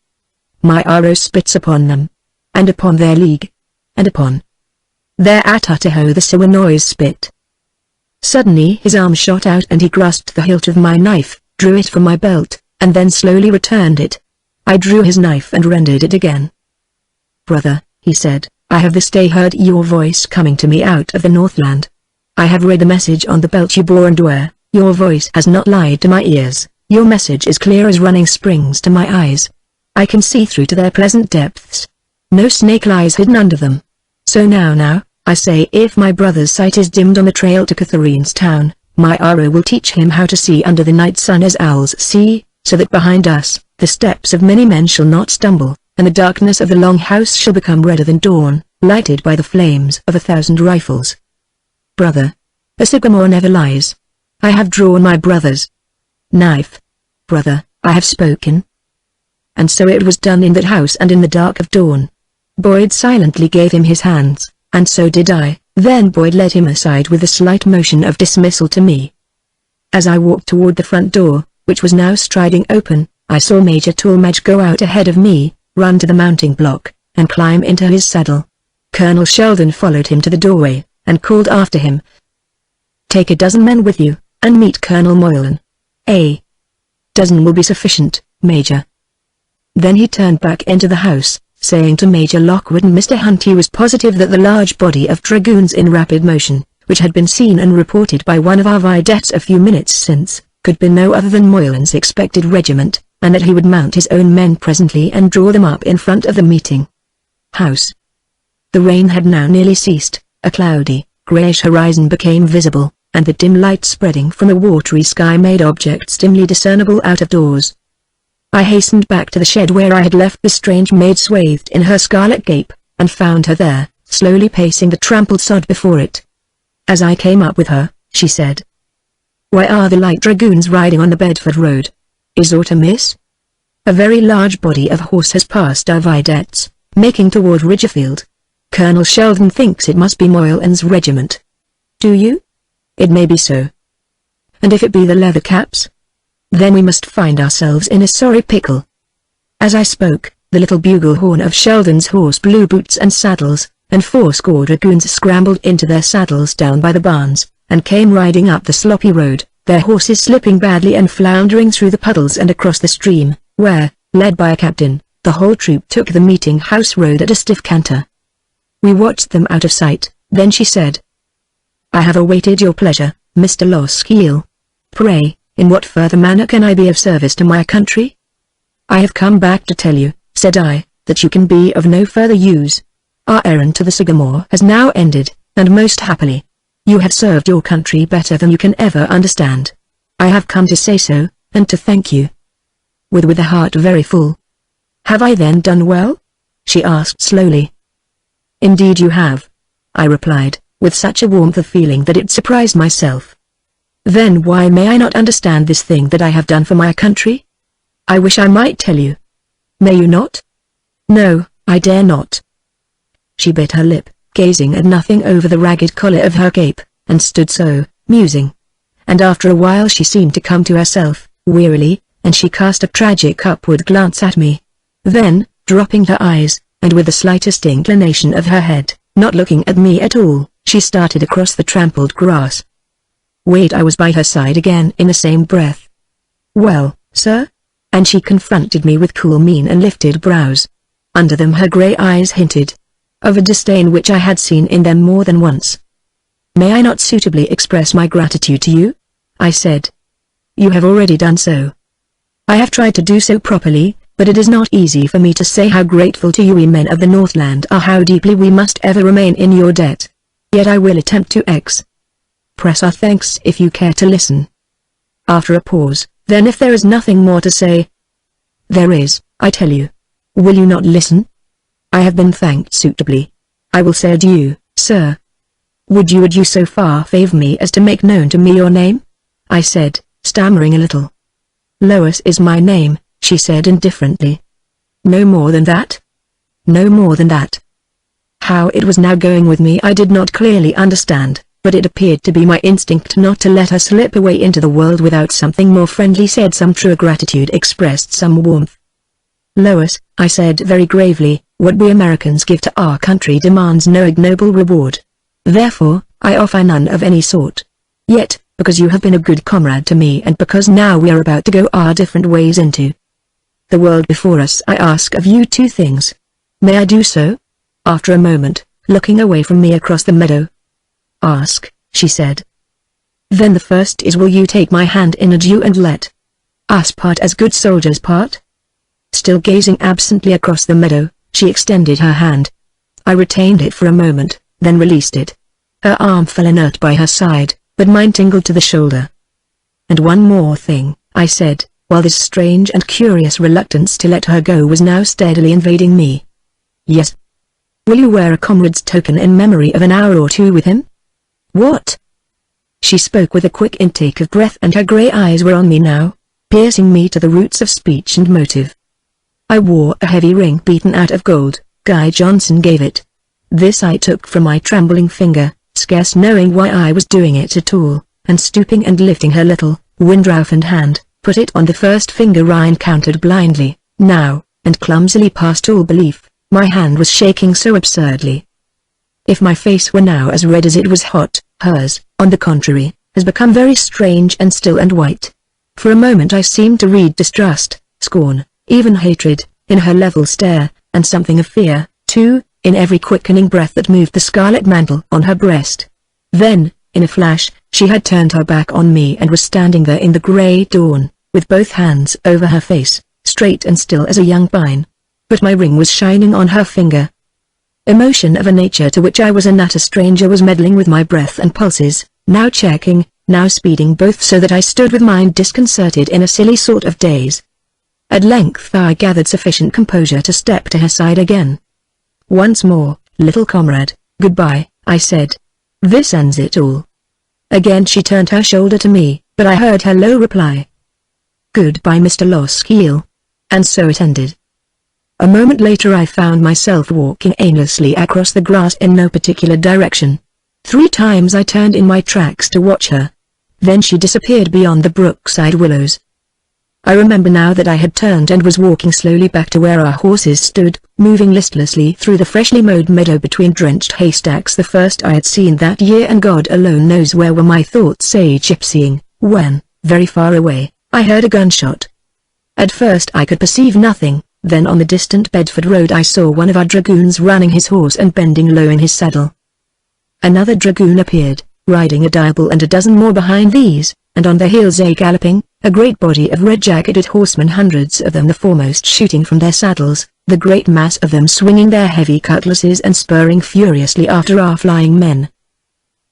My arrow spits upon them. And upon their league. And upon their Atataho the Siwanois spit. Suddenly his arm shot out and he grasped the hilt of my knife, drew it from my belt, and then slowly returned it. I drew his knife and rendered it again. Brother, he said, I have this day heard your voice coming to me out of the Northland. I have read the message on the belt you bore and wear. Your voice has not lied to my ears. Your message is clear as running springs to my eyes. I can see through to their pleasant depths. No snake lies hidden under them. So now, I say, if my brother's sight is dimmed on the trail to Catherine's town, my arrow will teach him how to see under the night sun as owls see, so that behind us, the steps of many men shall not stumble, and the darkness of the long house shall become redder than dawn, lighted by the flames of 1,000 rifles. Brother, a sycamore never lies. I have drawn my brother's knife. Brother, I have spoken. And so it was done in that house and in the dark of dawn. Boyd silently gave him his hands, and so did I. Then Boyd led him aside with a slight motion of dismissal to me. As I walked toward the front door, which was now striding open, I saw Major Tallmadge go out ahead of me, run to the mounting block, and climb into his saddle. Colonel Sheldon followed him to the doorway, and called after him, "Take a dozen men with you, and meet Colonel Moylan. A dozen will be sufficient, Major." Then he turned back into the house, saying to Major Lockwood and Mr. Hunt he was positive that the large body of dragoons in rapid motion, which had been seen and reported by one of our vedettes a few minutes since, could be no other than Moylan's expected regiment, and that he would mount his own men presently and draw them up in front of the meeting house. The rain had now nearly ceased, a cloudy, greyish horizon became visible, and the dim light spreading from a watery sky made objects dimly discernible out of doors. I hastened back to the shed where I had left the strange maid swathed in her scarlet cape, and found her there, slowly pacing the trampled sod before it. As I came up with her, she said, "Why are the light dragoons riding on the Bedford Road? Is aught amiss?" A very large body of horse has passed our vedettes, making toward Ridgefield. Colonel Sheldon thinks it must be Moylan's regiment. Do you? It may be so. And if it be the leather caps? Then we must find ourselves in a sorry pickle. As I spoke, the little bugle horn of Sheldon's horse blew boots and saddles, and 40 dragoons scrambled into their saddles down by the barns, and came riding up the sloppy road, their horses slipping badly and floundering through the puddles and across the stream, where, led by a captain, the whole troop took the meeting-house road at a stiff canter. We watched them out of sight, then she said, "I have awaited your pleasure, Mr. Loskiel. Pray, in what further manner can I be of service to my country?" "I have come back to tell you," said I, "that you can be of no further use. Our errand to the Sycamore has now ended, and most happily. You have served your country better than you can ever understand. I have come to say so, and to thank you." With a heart very full. "Have I then done well?" she asked slowly. "Indeed you have," I replied, with such a warmth of feeling that it surprised myself. "Then why may I not understand this thing that I have done for my country? I wish I might tell you." "May you not?" "No, I dare not." She bit her lip, gazing at nothing over the ragged collar of her cape, and stood so, musing. And after a while she seemed to come to herself, wearily, and she cast a tragic upward glance at me. Then, dropping her eyes, and with the slightest inclination of her head, not looking at me at all, she started across the trampled grass. Wait, I was by her side again in the same breath. "Well, sir?" And she confronted me with cool mien and lifted brows. Under them her grey eyes hinted of a disdain which I had seen in them more than once. "May I not suitably express my gratitude to you?" I said. "You have already done so." "I have tried to do so properly, but it is not easy for me to say how grateful to you we men of the Northland are, how deeply we must ever remain in your debt. Yet I will attempt to express our thanks if you care to listen." After a pause, "Then if there is nothing more to say—" "There is, I tell you. Will you not listen? I have been thanked suitably. I will say adieu, sir." Would you so far favor me as to make known to me your name?" I said, stammering a little. "Lois is my name," she said indifferently. "No more than that?" "No more than that." How it was now going with me I did not clearly understand, but it appeared to be my instinct not to let her slip away into the world without something more friendly said, some true gratitude expressed, some warmth. "Lois," I said very gravely, "what we Americans give to our country demands no ignoble reward. Therefore, I offer none of any sort. Yet, because you have been a good comrade to me and because now we are about to go our different ways into the world before us, I ask of you 2 things. May I do so?" After a moment, looking away from me across the meadow. "Ask," she said. "Then the first is, will you take my hand in adieu and let us part as good soldiers part?" Still gazing absently across the meadow, she extended her hand. I retained it for a moment, then released it. Her arm fell inert by her side, but mine tingled to the shoulder. "And one more thing," I said, while this strange and curious reluctance to let her go was now steadily invading me. "Yes." "Will you wear a comrade's token in memory of an hour or 2 with him?" "What?" She spoke with a quick intake of breath and her grey eyes were on me now, piercing me to the roots of speech and motive. "I wore a heavy ring beaten out of gold, Guy Johnson gave it. This I took from my trembling finger, scarce knowing why I was doing it at all, and stooping and lifting her little, wind-roughened hand, put it on the first finger I encountered blindly, now, and clumsily past all belief. My hand was shaking so absurdly. If my face were now as red as it was hot, hers, on the contrary, has become very strange and still and white. For a moment I seemed to read distrust, scorn, even hatred, in her level stare, and something of fear, too, in every quickening breath that moved the scarlet mantle on her breast. Then, in a flash, she had turned her back on me and was standing there in the grey dawn, with both hands over her face, straight and still as a young pine. But my ring was shining on her finger. Emotion of a nature to which I was an utter stranger was meddling with my breath and pulses, now checking, now speeding both, so that I stood with mind disconcerted in a silly sort of daze. At length I gathered sufficient composure to step to her side again. "Once more, little comrade, goodbye," I said. "This ends it all." Again she turned her shoulder to me, but I heard her low reply. "Goodbye, Mr. Loskiel." And so it ended. A moment later I found myself walking aimlessly across the grass in no particular direction. 3 times I turned in my tracks to watch her. Then she disappeared beyond the brookside willows. I remember now that I had turned and was walking slowly back to where our horses stood, moving listlessly through the freshly mowed meadow between drenched haystacks, the first I had seen that year, and God alone knows where were my thoughts gypsying, when, very far away, I heard a gunshot. At first I could perceive nothing, then on the distant Bedford road I saw one of our dragoons running his horse and bending low in his saddle. Another dragoon appeared, riding a diable, and a dozen more behind these, and on their heels galloping, a great body of red-jacketed horsemen, hundreds of them the foremost, shooting from their saddles, the great mass of them swinging their heavy cutlasses and spurring furiously after our flying men.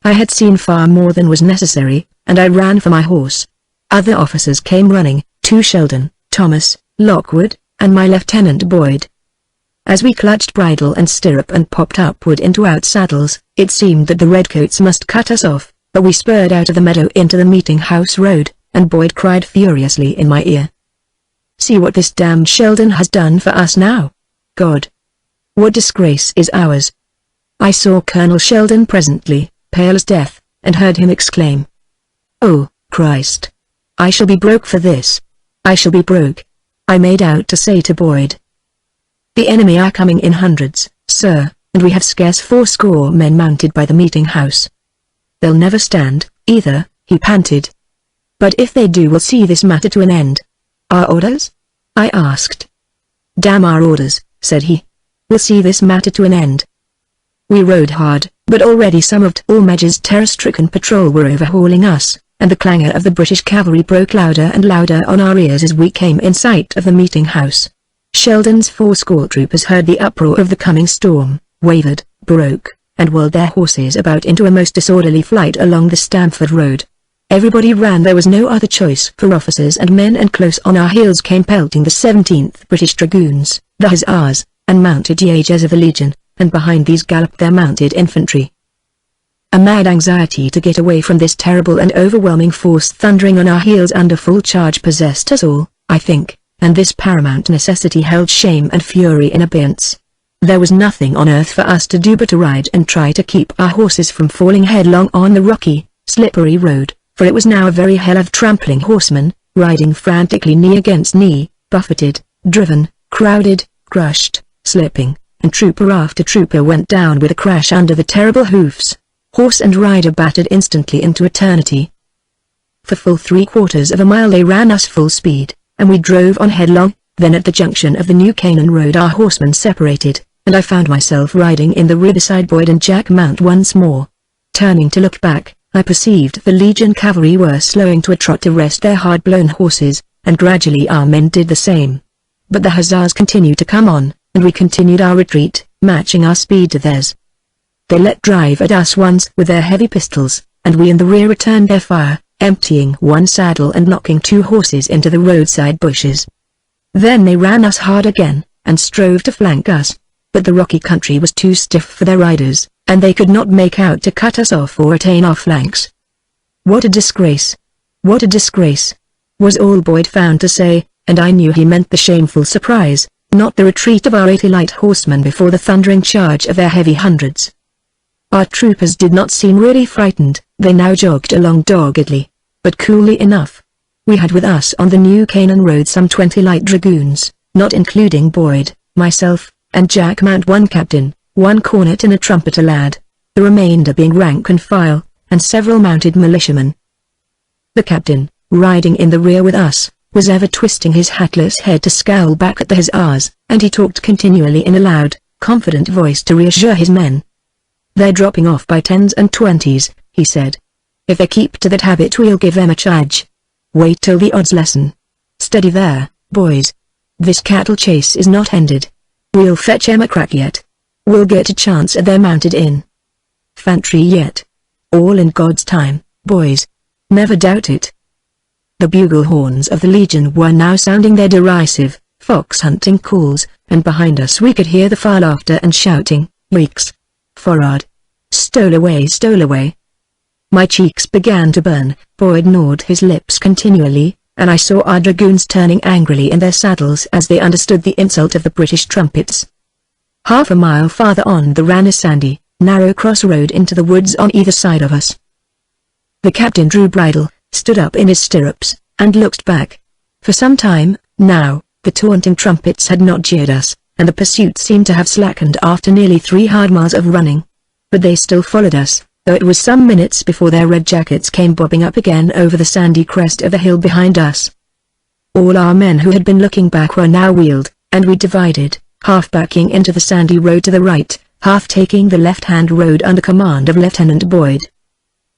I had seen far more than was necessary, and I ran for my horse. Other officers came running, too: Sheldon, Thomas, Lockwood, and my Lieutenant Boyd. As we clutched bridle and stirrup and popped upward into our saddles, it seemed that the redcoats must cut us off, but we spurred out of the meadow into the meeting-house road, and Boyd cried furiously in my ear, "See what this damned Sheldon has done for us now! God! What disgrace is ours!" I saw Colonel Sheldon presently, pale as death, and heard him exclaim, "Oh, Christ! I shall be broke for this! I shall be broke!" I made out to say to Boyd, "The enemy are coming in hundreds, sir, and we have scarce 80 men mounted by the meeting-house. They'll never stand, either," he panted. "But if they do, we'll see this matter to an end." "Our orders?" I asked. "Damn our orders," said he. "We'll see this matter to an end." We rode hard, but already some of Tallmadge's terror-stricken patrol were overhauling us, and the clangor of the British cavalry broke louder and louder on our ears as we came in sight of the meeting-house. Sheldon's 80 troopers heard the uproar of the coming storm, wavered, broke, and whirled their horses about into a most disorderly flight along the Stamford road. Everybody ran. There was no other choice for officers and men, and close on our heels came pelting the 17th British Dragoons, the Hussars, and mounted Yeagers of the Legion, and behind these galloped their mounted infantry. A mad anxiety to get away from this terrible and overwhelming force thundering on our heels under full charge possessed us all, I think, and this paramount necessity held shame and fury in abeyance. There was nothing on earth for us to do but to ride and try to keep our horses from falling headlong on the rocky, slippery road, for it was now a very hell of trampling horsemen, riding frantically knee against knee, buffeted, driven, crowded, crushed, slipping, and trooper after trooper went down with a crash under the terrible hoofs. Horse and rider battered instantly into eternity. For full 3/4 of a mile they ran us full speed, and we drove on headlong. Then at the junction of the New Canaan road our horsemen separated, and I found myself riding in the rear beside Boyd and Jack Mount once more. Turning to look back, I perceived the Legion cavalry were slowing to a trot to rest their hard-blown horses, and gradually our men did the same. But the Hussars continued to come on, and we continued our retreat, matching our speed to theirs. They let drive at us once with their heavy pistols, and we in the rear returned their fire, emptying one saddle and knocking 2 horses into the roadside bushes. Then they ran us hard again, and strove to flank us, but the rocky country was too stiff for their riders, and they could not make out to cut us off or attain our flanks. "What a disgrace! What a disgrace!" was all Boyd found to say, and I knew he meant the shameful surprise, not the retreat of our 80 light horsemen before the thundering charge of their heavy hundreds. Our troopers did not seem really frightened. They now jogged along doggedly, but coolly enough. We had with us on the New Canaan road some 20 light dragoons, not including Boyd, myself, and Jack Mount, 1 captain, 1 cornet and a trumpeter lad, the remainder being rank and file, and several mounted militiamen. The captain, riding in the rear with us, was ever twisting his hatless head to scowl back at the Hussars, and he talked continually in a loud, confident voice to reassure his men. "They're dropping off by 10s and 20s, he said. "If they keep to that habit we'll give them a charge. Wait till the odds lessen. Steady there, boys. This cattle chase is not ended. We'll fetch 'em a crack yet. We'll get a chance at their mounted infantry yet. All in God's time, boys. Never doubt it." The bugle horns of the Legion were now sounding their derisive, fox-hunting calls, and behind us we could hear the fire laughter and shouting, "Reeks! Forward! Stole away, stole away!" My cheeks began to burn, Boyd gnawed his lips continually, and I saw our dragoons turning angrily in their saddles as they understood the insult of the British trumpets. Half a mile farther on there ran a sandy, narrow crossroad into the woods on either side of us. The captain drew bridle, stood up in his stirrups, and looked back. For some time, now, the taunting trumpets had not jeered us, and the pursuit seemed to have slackened after nearly 3 hard miles of running. But they still followed us, though it was some minutes before their red jackets came bobbing up again over the sandy crest of the hill behind us. All our men who had been looking back were now wheeled, and we divided, half backing into the sandy road to the right, half taking the left-hand road under command of Lieutenant Boyd.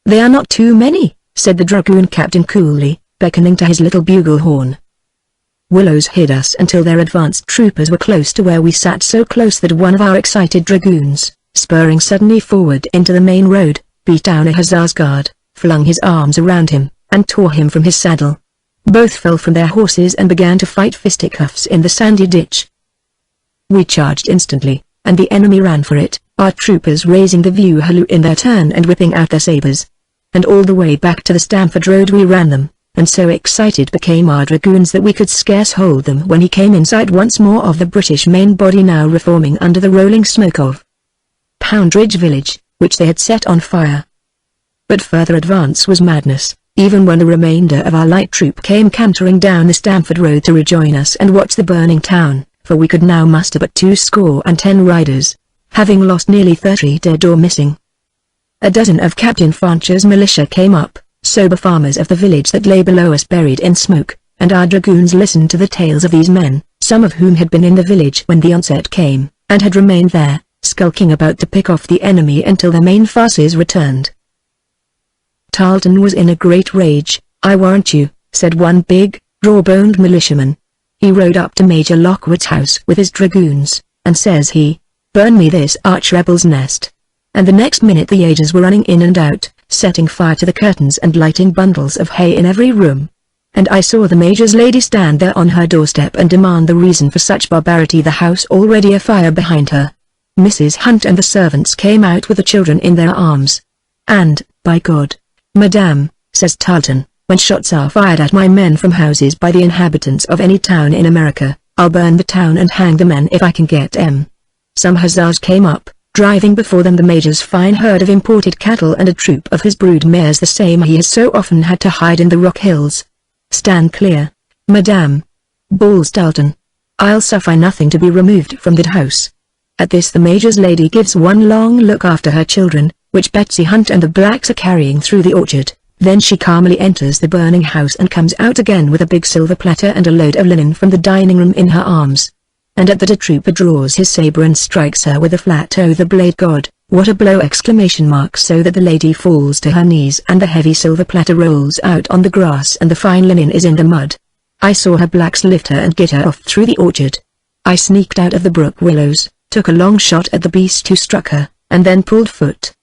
"They are not too many," said the dragoon captain coolly, beckoning to his little bugle horn. Willows hid us until their advanced troopers were close to where we sat, so close that one of our excited dragoons, spurring suddenly forward into the main road, beat down a hussar's guard, flung his arms around him, and tore him from his saddle. Both fell from their horses and began to fight fisticuffs in the sandy ditch. We charged instantly, and the enemy ran for it, our troopers raising the view halloo in their turn and whipping out their sabres. And all the way back to the Stamford Road we ran them, and so excited became our dragoons that we could scarce hold them when he came in sight once more of the British main body now reforming under the rolling smoke of Poundridge village, which they had set on fire. But further advance was madness, even when the remainder of our light troop came cantering down the Stamford Road to rejoin us and watch the burning town, for we could now muster but 210 riders, having lost nearly 30 dead or missing. A dozen of Captain Franch's militia came up, sober farmers of the village that lay below us buried in smoke, and our dragoons listened to the tales of these men, some of whom had been in the village when the onset came, and had remained there, skulking about to pick off the enemy until their main forces returned. Tarleton was in a great rage, "I warrant you," said one big, raw-boned militiaman. He rode up to Major Lockwood's house with his dragoons, and says he, "Burn me this arch-rebel's nest." And the next minute the agents were running in and out, setting fire to the curtains and lighting bundles of hay in every room. And I saw the Major's lady stand there on her doorstep and demand the reason for such barbarity, the house already afire behind her. Mrs. Hunt and the servants came out with the children in their arms. "And, by God, Madame," says Tarleton, "when shots are fired at my men from houses by the inhabitants of any town in America, I'll burn the town and hang the men if I can get 'em." Some hussars came up, driving before them the Major's fine herd of imported cattle and a troop of his brood mares, the same he has so often had to hide in the rock hills. "Stand clear, Madame," bawls Tarleton. "I'll suffer nothing to be removed from that house." At this the Major's lady gives one long look after her children, which Betsy Hunt and the blacks are carrying through the orchard. Then she calmly enters the burning house and comes out again with a big silver platter and a load of linen from the dining room in her arms. And at that a trooper draws his saber and strikes her with a flat "Oh, the blade God, what a blow!" so that the lady falls to her knees and the heavy silver platter rolls out on the grass and the fine linen is in the mud. I saw her blacks lift her and get her off through the orchard. I sneaked out of the brook willows, took a long shot at the beast who struck her, and then pulled foot.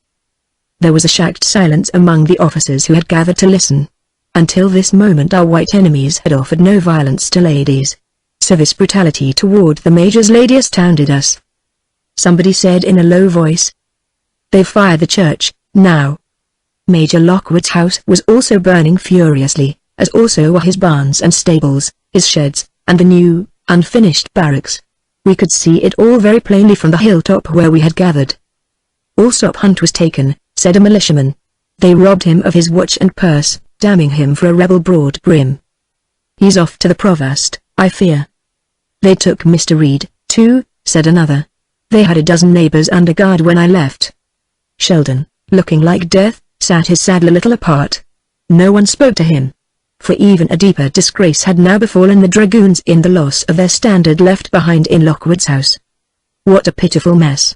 There was a shocked silence among the officers who had gathered to listen. Until this moment our white enemies had offered no violence to ladies. So this brutality toward the Major's lady astounded us. Somebody said in a low voice, "They've fired the church, now." Major Lockwood's house was also burning furiously, as also were his barns and stables, his sheds, and the new, unfinished barracks. We could see it all very plainly from the hilltop where we had gathered. "Alsop Hunt was taken," said a militiaman. "They robbed him of his watch and purse, damning him for a rebel broad brim. He's off to the provost, I fear." "They took Mr. Reed, too," said another. "They had a dozen neighbors under guard when I left." Sheldon, looking like death, sat his saddle a little apart. No one spoke to him. For even a deeper disgrace had now befallen the dragoons in the loss of their standard left behind in Lockwood's house. "What a pitiful mess,"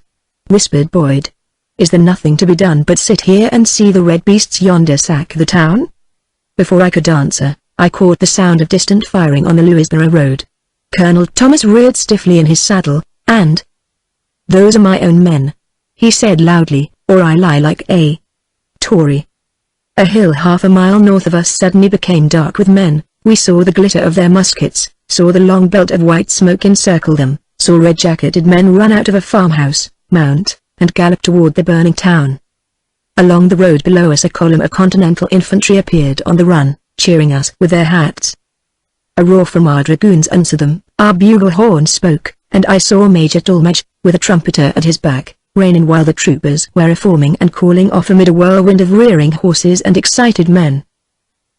whispered Boyd. "Is there nothing to be done but sit here and see the red beasts yonder sack the town?" Before I could answer, I caught the sound of distant firing on the Louisborough road. Colonel Thomas reared stiffly in his saddle, and, "Those are my own men," he said loudly, "or I lie like a Tory." A hill half a mile north of us suddenly became dark with men. We saw the glitter of their muskets, saw the long belt of white smoke encircle them, saw red-jacketed men run out of a farmhouse, mount, and gallop toward the burning town. Along the road below us a column of Continental infantry appeared on the run, cheering us with their hats. A roar from our dragoons answered them, our bugle horn spoke, and I saw Major Dolmage, with a trumpeter at his back, rein in while the troopers were reforming and calling off amid a whirlwind of rearing horses and excited men.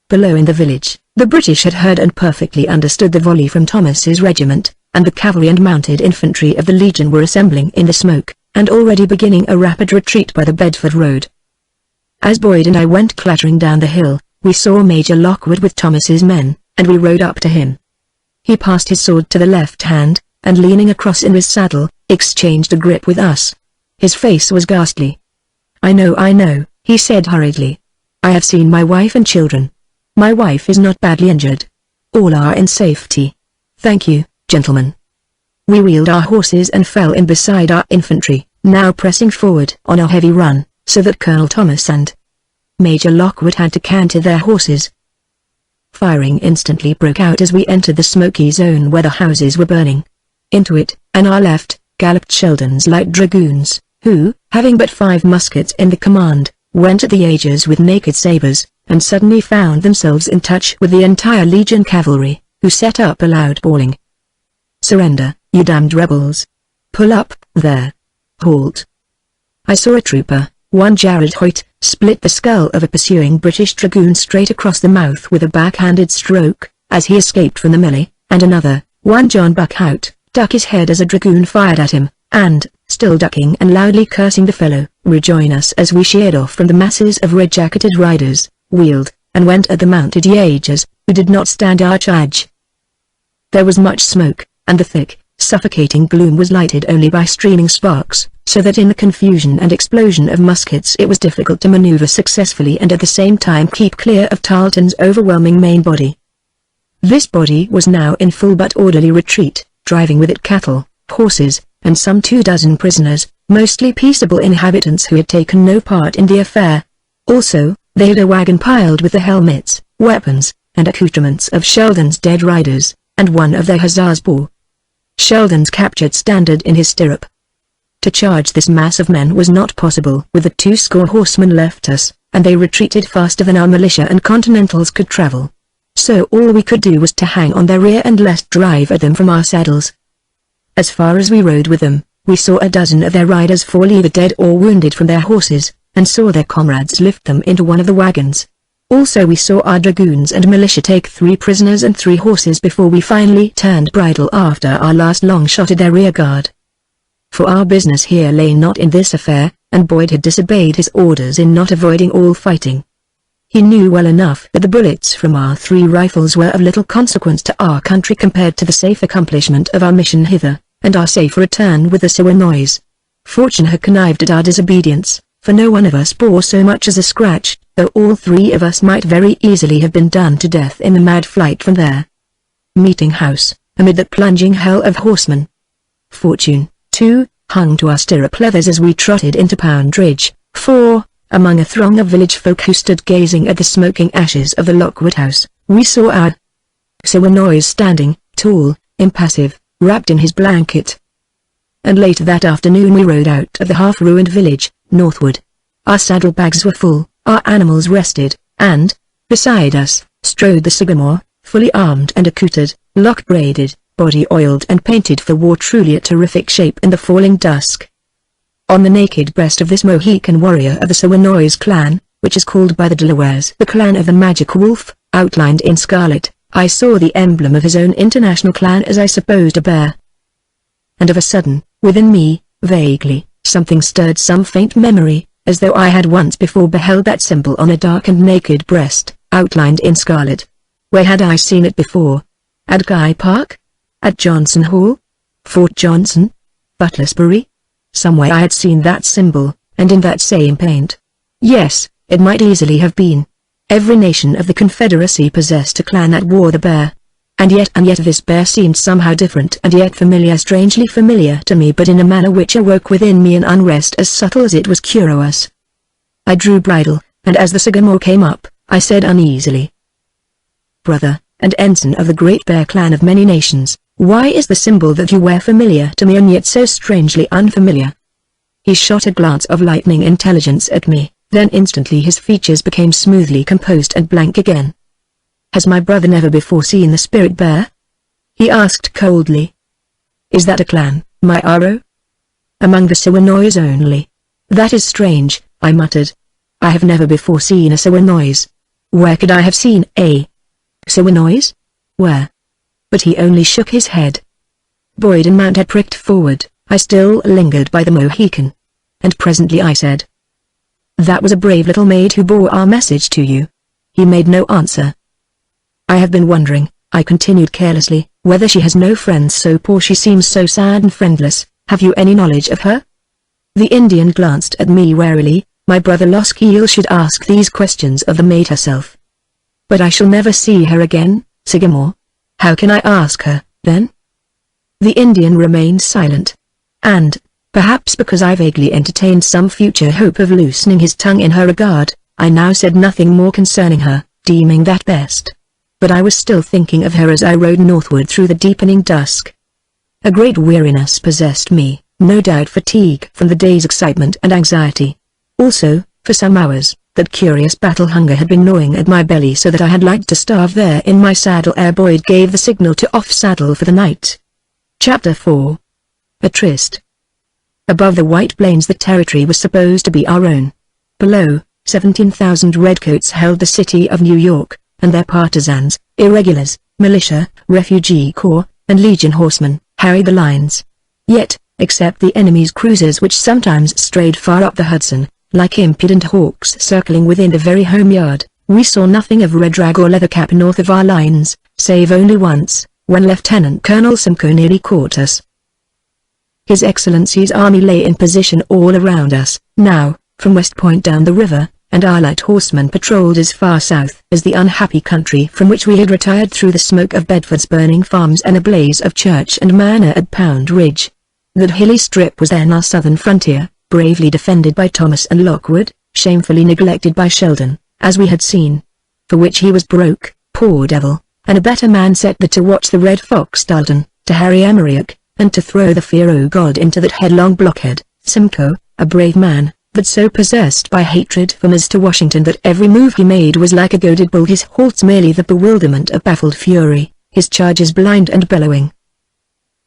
Below in the village, the British had heard and perfectly understood the volley from Thomas's regiment, and the cavalry and mounted infantry of the Legion were assembling in the smoke, and already beginning a rapid retreat by the Bedford Road. As Boyd and I went clattering down the hill, we saw Major Lockwood with Thomas's men, and we rode up to him. He passed his sword to the left hand, and leaning across in his saddle, exchanged a grip with us. His face was ghastly. I know, he said hurriedly. I have seen my wife and children. My wife is not badly injured. All are in safety. Thank you, gentlemen. We wheeled our horses and fell in beside our infantry, now pressing forward on a heavy run, so that Colonel Thomas and Major Lockwood had to canter their horses. Firing instantly broke out as we entered the smoky zone where the houses were burning. Into it, on our left, galloped Sheldon's light dragoons, who, having but 5 muskets in the command, went at the edges with naked sabres, and suddenly found themselves in touch with the entire Legion cavalry, who set up a loud bawling. Surrender, you damned rebels! Pull up, there! Halt! I saw a trooper, one Gerald Hoyt, split the skull of a pursuing British dragoon straight across the mouth with a backhanded stroke, as he escaped from the melee, and another, one John Buckhout, duck his head as a dragoon fired at him, and, still ducking and loudly cursing the fellow, rejoin us as we sheered off from the masses of red-jacketed riders, wheeled, and went at the mounted yeagers, who did not stand our charge. There was much smoke, and the thick, suffocating gloom was lighted only by streaming sparks, so that in the confusion and explosion of muskets it was difficult to maneuver successfully and at the same time keep clear of Tarleton's overwhelming main body. This body was now in full but orderly retreat, driving with it cattle, horses, and some 24 prisoners, mostly peaceable inhabitants who had taken no part in the affair. Also, they had a wagon piled with the helmets, weapons, and accoutrements of Sheldon's dead riders, and one of their hussars bore Sheldon's captured standard in his stirrup. To charge this mass of men was not possible with the 20 horsemen left us, and they retreated faster than our militia and Continentals could travel. So all we could do was to hang on their rear and let drive at them from our saddles. As far as we rode with them, we saw a dozen of their riders fall either dead or wounded from their horses, and saw their comrades lift them into one of the wagons. Also we saw our dragoons and militia take 3 prisoners and 3 horses before we finally turned bridle after our last long shot at their rear guard. For our business here lay not in this affair, and Boyd had disobeyed his orders in not avoiding all fighting. He knew well enough that the bullets from our 3 rifles were of little consequence to our country compared to the safe accomplishment of our mission hither, and our safe return with the Siwanoys. Fortune had connived at our disobedience, for no one of us bore so much as a scratch, though all 3 of us might very easily have been done to death in the mad flight from their meeting house, amid that plunging hell of horsemen. Fortune, too, hung to our stirrup leathers as we trotted into Poundridge, for, among a throng of village folk who stood gazing at the smoking ashes of the Lockwood house, we saw our Siwanoys standing, tall, impassive, wrapped in his blanket. And later that afternoon we rode out of the half-ruined village, northward. Our saddlebags were full, our animals rested, and, beside us, strode the Sagamore, fully armed and accoutred, lock-braided, body oiled and painted for war, truly a terrific shape in the falling dusk. On the naked breast of this Mohican warrior of the Siwanoys clan, which is called by the Delawares the clan of the Magic Wolf, outlined in scarlet, I saw the emblem of his own international clan, as I supposed a bear. And of a sudden, within me, vaguely, something stirred some faint memory, as though I had once before beheld that symbol on a dark and naked breast, outlined in scarlet. Where had I seen it before? At Guy Park? At Johnson Hall? Fort Johnson? Butlersbury? Somewhere I had seen that symbol, and in that same paint. Yes, it might easily have been. Every nation of the Confederacy possessed a clan that wore the bear. And yet this bear seemed somehow different and yet familiar, strangely familiar to me, but in a manner which awoke within me an unrest as subtle as it was curious. I drew bridle, and as the sycamore came up, I said uneasily, "Brother, and ensign of the Great Bear clan of many nations, why is the symbol that you wear familiar to me and yet so strangely unfamiliar?" He shot a glance of lightning intelligence at me, then instantly his features became smoothly composed and blank again. "Has my brother never before seen the spirit bear?" he asked coldly. "Is that a clan, my Aro?" "Among the Siwanois only." "That is strange," I muttered. "I have never before seen a Siwanois. Where could I have seen a Siwanois? Where?" But he only shook his head. Boyd and Mount had pricked forward. I still lingered by the Mohican. And presently I said, "That was a brave little maid who bore our message to you." He made no answer. "I have been wondering," I continued carelessly, "whether she has no friends so poor she seems so sad and friendless. Have you any knowledge of her?" The Indian glanced at me warily. My brother Loskiel should ask these questions of the maid herself. "But I shall never see her again, Sycamore. How can I ask her, then?" The Indian remained silent. And, perhaps because I vaguely entertained some future hope of loosening his tongue in her regard, I now said nothing more concerning her, deeming that best. But I was still thinking of her as I rode northward through the deepening dusk. A great weariness possessed me, no doubt fatigue from the day's excitement and anxiety. Also, for some hours, that curious battle hunger had been gnawing at my belly so that I had liked to starve there in my saddle ere Boyd gave the signal to off-saddle for the night. Chapter 4. A Tryst. Above the white plains the territory was supposed to be our own. Below, 17,000 redcoats held the city of New York, and their partisans, irregulars, militia, refugee corps, and legion horsemen, harried the lines. Yet, except the enemy's cruisers which sometimes strayed far up the Hudson, like impudent hawks circling within the very home yard, we saw nothing of Red Rag or Leathercap north of our lines, save only once, when Lieutenant Colonel Simcoe nearly caught us. His Excellency's army lay in position all around us, now, from West Point down the river, and our light horsemen patrolled as far south as the unhappy country from which we had retired through the smoke of Bedford's burning farms and a blaze of church and manor at Pound Ridge. That hilly strip was then our southern frontier, bravely defended by Thomas and Lockwood, shamefully neglected by Sheldon, as we had seen. For which he was broke, poor devil, and a better man set there to watch the Red Fox Dalton, to harry Emmerich, and to throw the fear o' God into that headlong blockhead, Simcoe, a brave man, but so possessed by hatred for Mr. Washington that every move he made was like a goaded bull, his halts merely the bewilderment of baffled fury, his charges blind and bellowing.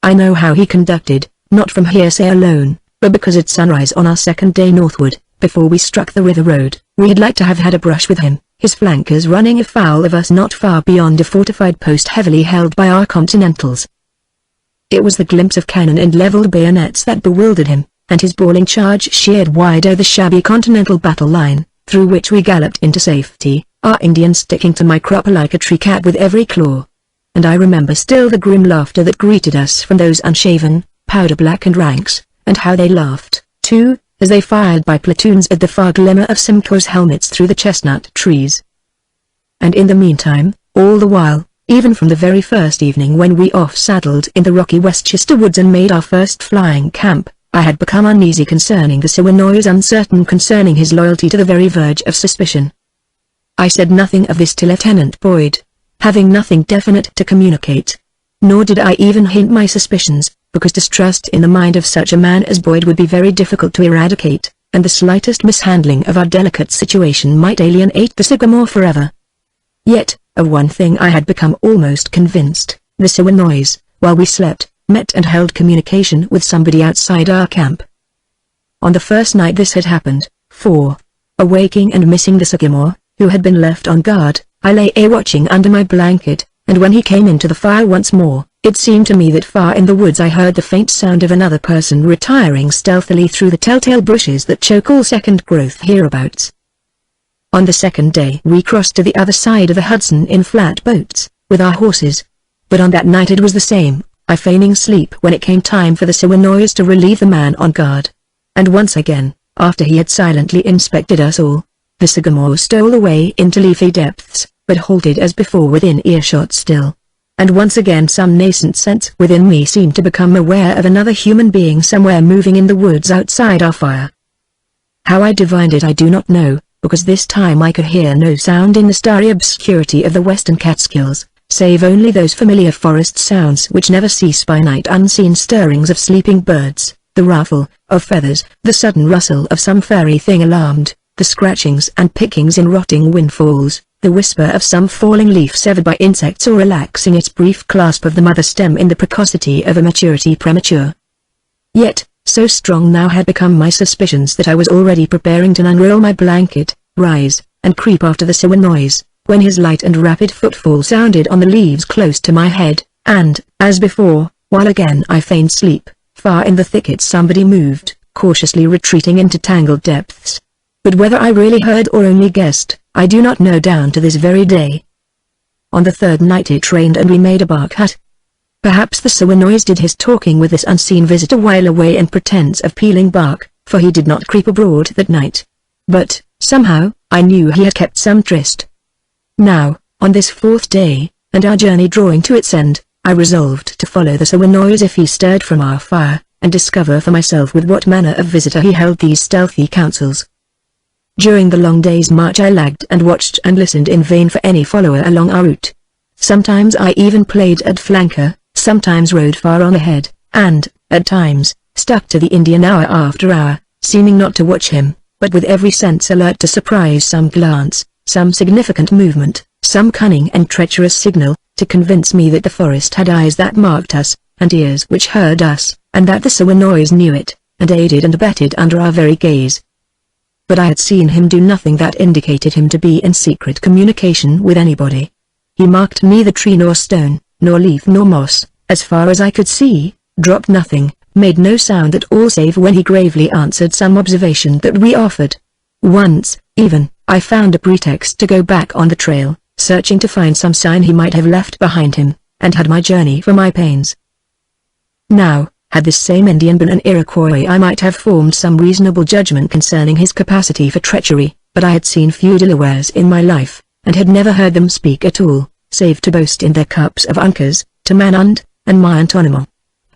I know how he conducted, not from hearsay alone, but because at sunrise on our second day northward, before we struck the river road, we'd like to have had a brush with him, his flankers running afoul of us not far beyond a fortified post heavily held by our Continentals. It was the glimpse of cannon and leveled bayonets that bewildered him, and his bawling charge sheared wide o'er the shabby Continental battle line, through which we galloped into safety, our Indian sticking to my crupper like a tree cat with every claw. And I remember still the grim laughter that greeted us from those unshaven, powder-blackened ranks, and how they laughed, too, as they fired by platoons at the far glimmer of Simcoe's helmets through the chestnut trees. And in the meantime, all the while, even from the very first evening when we off-saddled in the rocky Westchester woods and made our first flying camp, I had become uneasy concerning the Siwanois, uncertain concerning his loyalty to the very verge of suspicion. I said nothing of this to Lieutenant Boyd, having nothing definite to communicate. Nor did I even hint my suspicions, because distrust in the mind of such a man as Boyd would be very difficult to eradicate, and the slightest mishandling of our delicate situation might alienate the Sycamore forever. Yet, of one thing I had become almost convinced: the Siwanois, while we slept, met and held communication with somebody outside our camp. On the first night this had happened, for, awaking and missing the Sycamore, who had been left on guard, I lay watching under my blanket, and when he came into the fire once more, it seemed to me that far in the woods I heard the faint sound of another person retiring stealthily through the telltale bushes that choke all second growth hereabouts. On the second day we crossed to the other side of the Hudson in flat boats, with our horses. But on that night it was the same, I feigning sleep when it came time for the Siwanois to relieve the man on guard. And once again, after he had silently inspected us all, the Sycamore stole away into leafy depths, but halted as before within earshot still. And once again some nascent sense within me seemed to become aware of another human being somewhere moving in the woods outside our fire. How I divined it I do not know, because this time I could hear no sound in the starry obscurity of the western Catskills, save only those familiar forest sounds which never cease by night, unseen stirrings of sleeping birds, the ruffle of feathers, the sudden rustle of some furry thing alarmed, the scratchings and pickings in rotting windfalls, the whisper of some falling leaf severed by insects or relaxing its brief clasp of the mother stem in the precocity of a maturity premature. Yet, so strong now had become my suspicions that I was already preparing to unroll my blanket, rise, and creep after the sour noise, when his light and rapid footfall sounded on the leaves close to my head, and, as before, while again I feigned sleep, far in the thicket somebody moved, cautiously retreating into tangled depths. But whether I really heard or only guessed, I do not know down to this very day. On the third night it rained and we made a bark hut. Perhaps the sour noise did his talking with this unseen visitor while away in pretense of peeling bark, for he did not creep abroad that night. But, somehow, I knew he had kept some tryst. Now, on this fourth day, and our journey drawing to its end, I resolved to follow the sour noise if he stirred from our fire, and discover for myself with what manner of visitor he held these stealthy counsels. During the long day's march I lagged and watched and listened in vain for any follower along our route. Sometimes I even played at flanker, sometimes rode far on ahead, and, at times, stuck to the Indian hour after hour, seeming not to watch him, but with every sense alert to surprise some glance, some significant movement, some cunning and treacherous signal, to convince me that the forest had eyes that marked us, and ears which heard us, and that the sour noise knew it, and aided and abetted under our very gaze. But I had seen him do nothing that indicated him to be in secret communication with anybody. He marked neither tree nor stone, nor leaf nor moss, as far as I could see, dropped nothing, made no sound at all save when he gravely answered some observation that we offered. Once, even, I found a pretext to go back on the trail, searching to find some sign he might have left behind him, and had my journey for my pains. Now, had this same Indian been an Iroquois I might have formed some reasonable judgment concerning his capacity for treachery, but I had seen few Delawares in my life, and had never heard them speak at all, save to boast in their cups of Uncas, to Manund, and Miantonimo.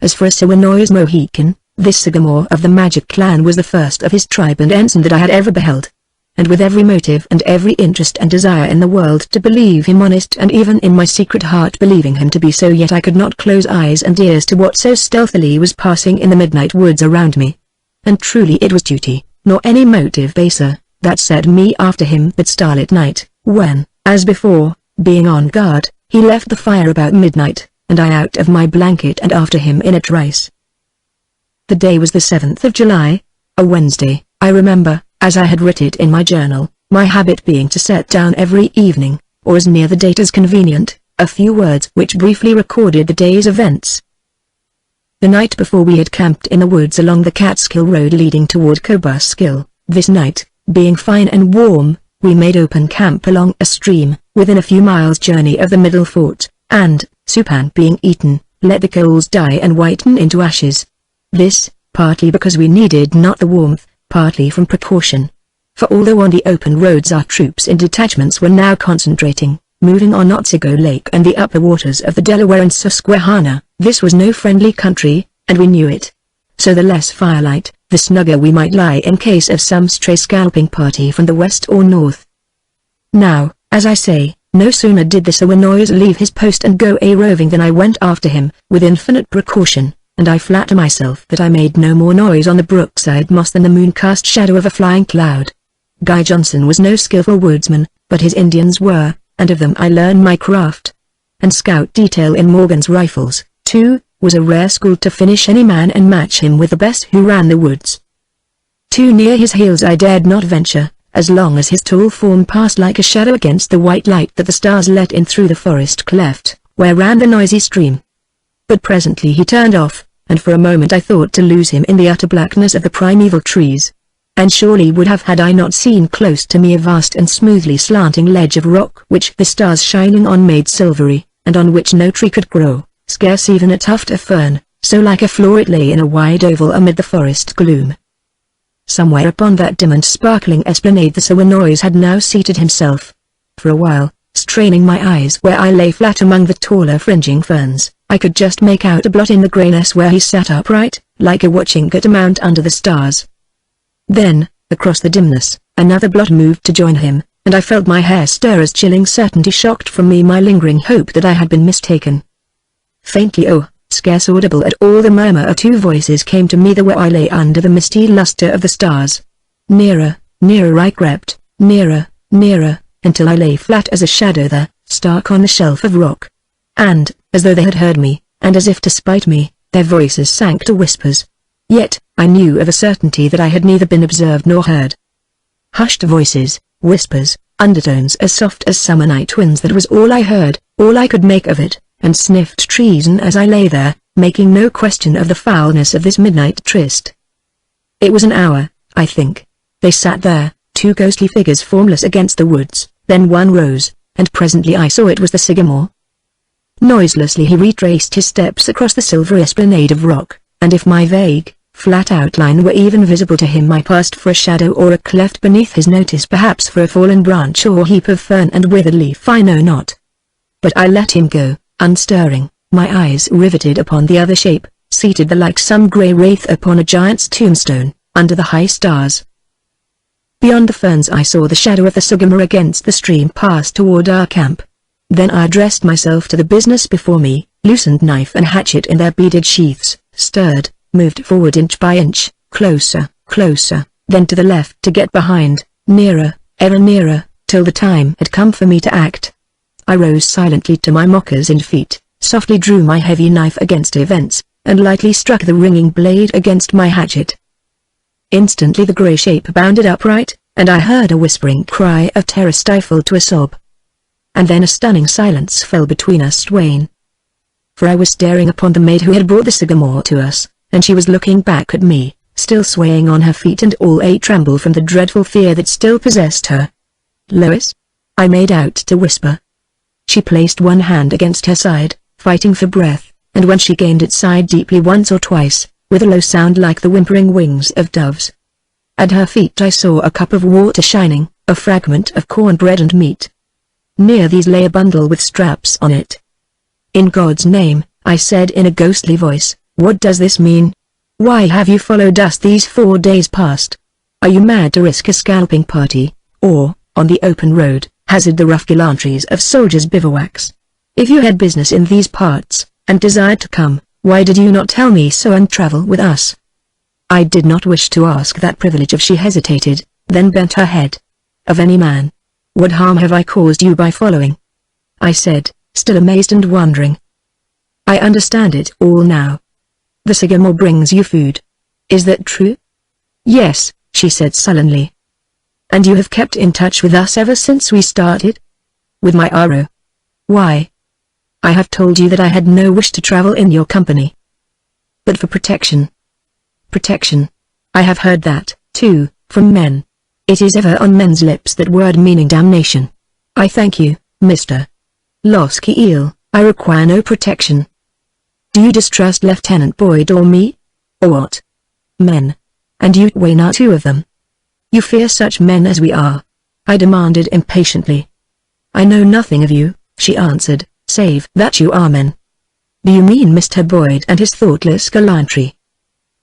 As for a Sour-Noise Mohican, this Sagamore of the Magic Clan was the first of his tribe and ensign that I had ever beheld. And with every motive and every interest and desire in the world to believe him honest, and even in my secret heart believing him to be so, yet I could not close eyes and ears to what so stealthily was passing in the midnight woods around me. And truly it was duty, nor any motive baser, that set me after him that starlit night, when, as before, being on guard, he left the fire about midnight, and I out of my blanket and after him in a trice. The day was the 7th of July, a Wednesday, I remember, as I had written it in my journal, my habit being to set down every evening, or as near the date as convenient, a few words which briefly recorded the day's events. The night before we had camped in the woods along the Catskill road leading toward Kobusskill. This night, being fine and warm, we made open camp along a stream, within a few miles' journey of the middle fort, and, soupan being eaten, let the coals die and whiten into ashes. This, partly because we needed not the warmth, partly from precaution. For although on the open roads our troops in detachments were now concentrating, moving on Otsego Lake and the upper waters of the Delaware and Susquehanna, this was no friendly country, and we knew it. So the less firelight, the snugger we might lie in case of some stray scalping party from the west or north. Now, as I say, no sooner did the Sour-Noise leave his post and go a-roving than I went after him, with infinite precaution, and I flatter myself that I made no more noise on the brookside moss than the moon-cast shadow of a flying cloud. Guy Johnson was no skillful woodsman, but his Indians were, and of them I learned my craft. And scout detail in Morgan's rifles, too, was a rare school to finish any man and match him with the best who ran the woods. Too near his heels I dared not venture, as long as his tall form passed like a shadow against the white light that the stars let in through the forest cleft, where ran the noisy stream. But presently he turned off, and for a moment I thought to lose him in the utter blackness of the primeval trees. And surely would have had I not seen close to me a vast and smoothly slanting ledge of rock which the stars shining on made silvery, and on which no tree could grow, scarce even a tuft of fern, so like a floor it lay in a wide oval amid the forest gloom. Somewhere upon that dim and sparkling esplanade the Sour-Noise had now seated himself. For a while, straining my eyes where I lay flat among the taller fringing ferns, I could just make out a blot in the greyness where he sat upright, like a watching catamount under the stars. Then, across the dimness, another blot moved to join him, and I felt my hair stir as chilling certainty shocked from me my lingering hope that I had been mistaken. Faintly, oh, scarce audible at all, the murmur of two voices came to me there where I lay under the misty luster of the stars. Nearer, nearer I crept, nearer, nearer, until I lay flat as a shadow there, stark on the shelf of rock. And, as though they had heard me, and as if to spite me, their voices sank to whispers. Yet, I knew of a certainty that I had neither been observed nor heard. Hushed voices, whispers, undertones as soft as summer night winds, that was all I heard, all I could make of it, and sniffed treason as I lay there, making no question of the foulness of this midnight tryst. It was an hour, I think. They sat there, two ghostly figures formless against the woods, then one rose, and presently I saw it was the sycamore. Noiselessly he retraced his steps across the silvery esplanade of rock, and if my vague, flat outline were even visible to him I passed for a shadow or a cleft beneath his notice, perhaps for a fallen branch or heap of fern and withered leaf, I know not. But I let him go, unstirring, my eyes riveted upon the other shape, seated there like some grey wraith upon a giant's tombstone, under the high stars. Beyond the ferns I saw the shadow of the sycamore against the stream pass toward our camp. Then I addressed myself to the business before me, loosened knife and hatchet in their beaded sheaths, stirred, moved forward inch by inch, closer, closer, then to the left to get behind, nearer, ever nearer, till the time had come for me to act. I rose silently to my moccasined feet, softly drew my heavy knife against events, and lightly struck the ringing blade against my hatchet. Instantly the grey shape bounded upright, and I heard a whispering cry of terror stifled to a sob. And then a stunning silence fell between us twain. For I was staring upon the maid who had brought the sycamore to us, and she was looking back at me, still swaying on her feet and all a tremble from the dreadful fear that still possessed her. "Lois?" I made out to whisper. She placed one hand against her side, fighting for breath, and when she gained it sighed deeply once or twice, with a low sound like the whimpering wings of doves. At her feet I saw a cup of water shining, a fragment of cornbread and meat. Near these lay a bundle with straps on it. "In God's name," I said in a ghostly voice, "what does this mean? Why have you followed us these 4 days past? Are you mad to risk a scalping party, or, on the open road, hazard the rough gallantries of soldiers' bivouacs? If you had business in these parts, and desired to come, why did you not tell me so and travel with us?" I did not wish to ask that privilege if she hesitated, then bent her head. "Of any man. What harm have I caused you by following?" I said, still amazed and wondering. "I understand it all now. The sycamore brings you food. Is that true?" "Yes," she said sullenly. "And you have kept in touch with us ever since we started?" "With my arrow." "Why?" "I have told you that I had no wish to travel in your company." "But for protection." "Protection. I have heard that, too, from men. It is ever on men's lips that word meaning damnation. I thank you, Mr. Loskiel, I require no protection." "Do you distrust Lieutenant Boyd or me? Or what?" "Men. And you weigh not 2 of them." "You fear such men as we are?" I demanded impatiently. "I know nothing of you," she answered, "save that you are men." "Do you mean Mr. Boyd and his thoughtless gallantry?"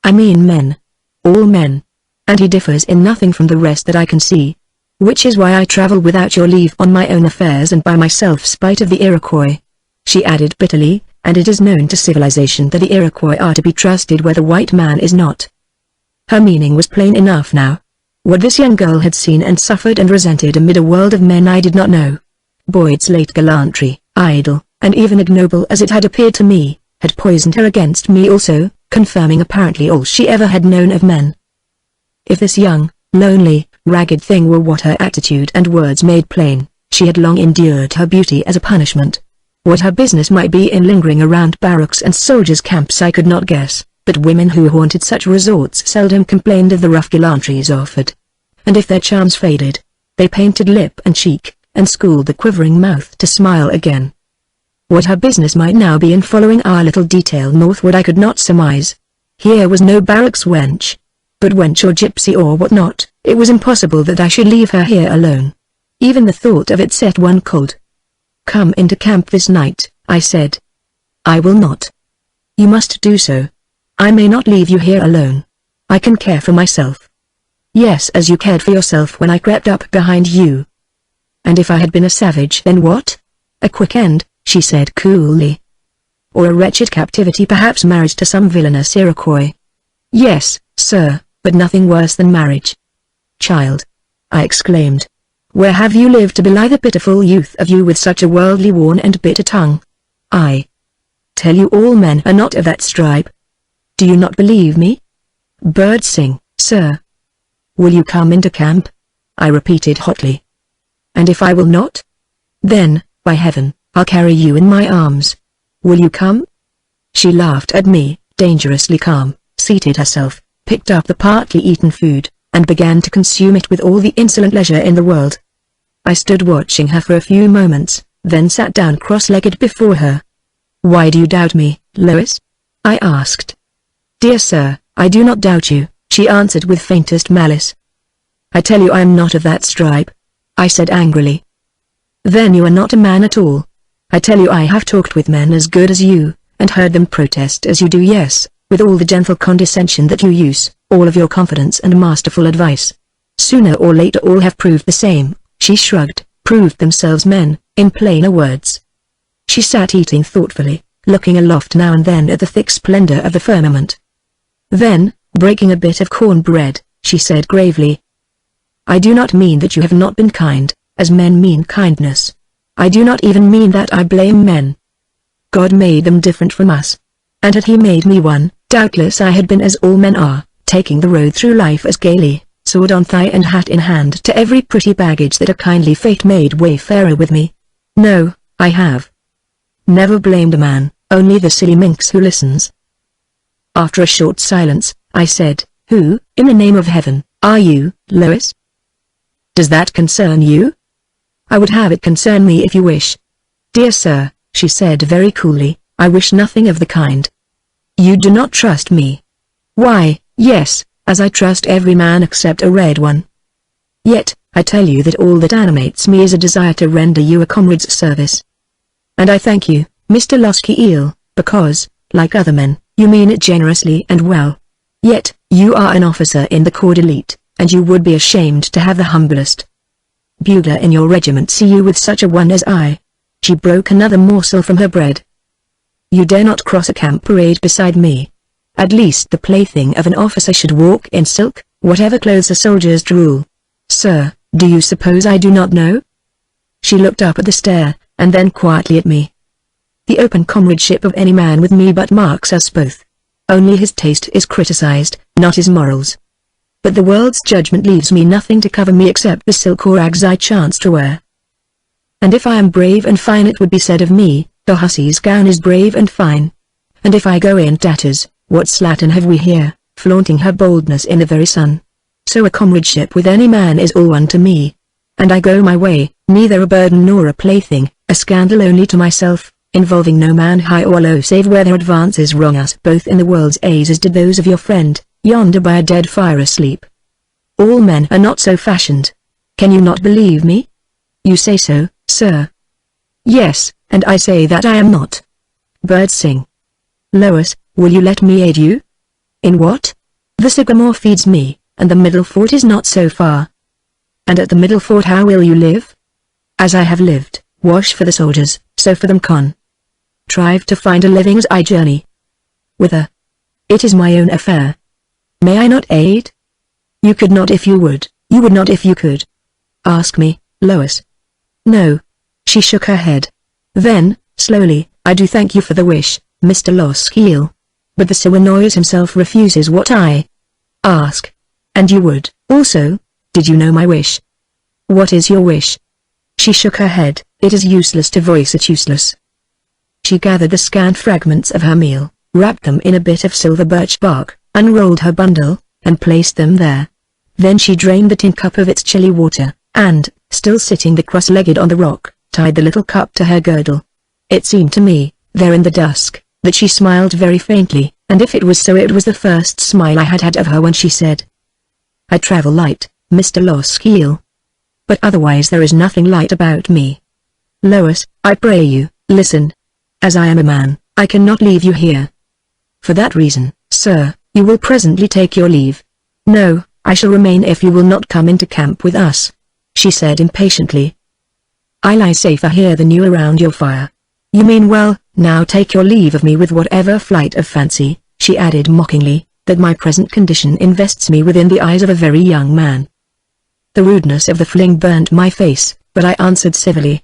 "I mean men. All men. And he differs in nothing from the rest that I can see. Which is why I travel without your leave on my own affairs and by myself spite of the Iroquois," she added bitterly, "and it is known to civilization that the Iroquois are to be trusted where the white man is not." Her meaning was plain enough now. What this young girl had seen and suffered and resented amid a world of men I did not know. Boyd's late gallantry, idle, and even ignoble as it had appeared to me, had poisoned her against me also, confirming apparently all she ever had known of men. If this young, lonely, ragged thing were what her attitude and words made plain, she had long endured her beauty as a punishment. What her business might be in lingering around barracks and soldiers' camps I could not guess, but women who haunted such resorts seldom complained of the rough gallantries offered. And if their charms faded, they painted lip and cheek, and schooled the quivering mouth to smile again. What her business might now be in following our little detail northward I could not surmise. Here was no barracks wench. But wench or gypsy or what not, it was impossible that I should leave her here alone. Even the thought of it set one cold. "Come into camp this night," I said. "I will not." "You must do so. I may not leave you here alone. I can care for myself." Yes, as you cared for yourself when I crept up behind you. And if I had been a savage, then what? A quick end, she said coolly. Or a wretched captivity, perhaps marriage to some villainous Iroquois. Yes, sir, but nothing worse than marriage. Child, I exclaimed. Where have you lived to belie the pitiful youth of you with such a worldly worn and bitter tongue? I tell you all men are not of that stripe. Do you not believe me? Birds sing, sir. Will you come into camp? I repeated hotly. And if I will not? Then, by heaven, I'll carry you in my arms. Will you come? She laughed at me, dangerously calm, seated herself, picked up the partly eaten food, and began to consume it with all the insolent leisure in the world. I stood watching her for a few moments, then sat down cross-legged before her. Why do you doubt me, Lois? I asked. Dear sir, I do not doubt you, she answered with faintest malice. I tell you I am not of that stripe, I said angrily. Then you are not a man at all. I tell you I have talked with men as good as you, and heard them protest as you do, yes, with all the gentle condescension that you use, all of your confidence and masterful advice. Sooner or later all have proved the same, she shrugged, proved themselves men, in plainer words. She sat eating thoughtfully, looking aloft now and then at the thick splendor of the firmament. Then, breaking a bit of cornbread, she said gravely, I do not mean that you have not been kind, as men mean kindness. I do not even mean that I blame men. God made them different from us. And had he made me one, doubtless I had been as all men are, taking the road through life as gaily, sword on thigh and hat in hand, to every pretty baggage that a kindly fate made wayfarer with me. No, I have never blamed a man, only the silly minx who listens. After a short silence, I said, Who, in the name of heaven, are you, Lois? Does that concern you? I would have it concern me if you wish. Dear sir, she said very coolly, I wish nothing of the kind. You do not trust me. Why, yes, as I trust every man except a red one. Yet, I tell you that all that animates me is a desire to render you a comrade's service. And I thank you, Mr. Loskeel, because, like other men, you mean it generously and well. Yet, you are an officer in the corps d'elite, and you would be ashamed to have the humblest bugler in your regiment see you with such a one as I. She broke another morsel from her bread. You dare not cross a camp parade beside me. At least the plaything of an officer should walk in silk, whatever clothes a soldier's drool. Sir, do you suppose I do not know? She looked up at the stair, and then quietly at me. The open comradeship of any man with me but marks us both. Only his taste is criticized, not his morals. But the world's judgment leaves me nothing to cover me except the silk or rags I chance to wear. And if I am brave and fine it would be said of me, the hussy's gown is brave and fine. And if I go in tatters, what slattern have we here, flaunting her boldness in the very sun? So a comradeship with any man is all one to me. And I go my way, neither a burden nor a plaything, a scandal only to myself, involving no man high or low save where their advances wrong us both in the world's eyes as did those of your friend, yonder by a dead fire asleep. All men are not so fashioned. Can you not believe me? You say so, sir. Yes, and I say that I am not. Birds sing. Lois, will you let me aid you? In what? The sycamore feeds me, and the middle fort is not so far. And at the middle fort how will you live? As I have lived, wash for the soldiers, sew for them contrive to find a living as I journey. Whither? It is my own affair. May I not aid? You could not if you would, you would not if you could. Ask me, Lois. No. She shook her head. Then, slowly, I do thank you for the wish, Mr. Loskeel. But the Siwanoyas himself refuses what I ask. And you would, also, did you know my wish? What is your wish? She shook her head. It is useless to voice it useless. She gathered the scant fragments of her meal, wrapped them in a bit of silver birch bark, unrolled her bundle, and placed them there. Then she drained the tin cup of its chilly water, and, still sitting cross-legged on the rock, tied the little cup to her girdle. It seemed to me, there in the dusk, that she smiled very faintly, and if it was so it was the first smile I had had of her when she said, I travel light, Mr. Loskeel. But otherwise there is nothing light about me. Lois, I pray you, listen. As I am a man, I cannot leave you here. For that reason, sir, you will presently take your leave. No, I shall remain if you will not come into camp with us," she said impatiently. "I lie safer here than you around your fire." "You mean well, now take your leave of me with whatever flight of fancy," she added mockingly, "that my present condition invests me within the eyes of a very young man." The rudeness of the fling burnt my face, but I answered civilly.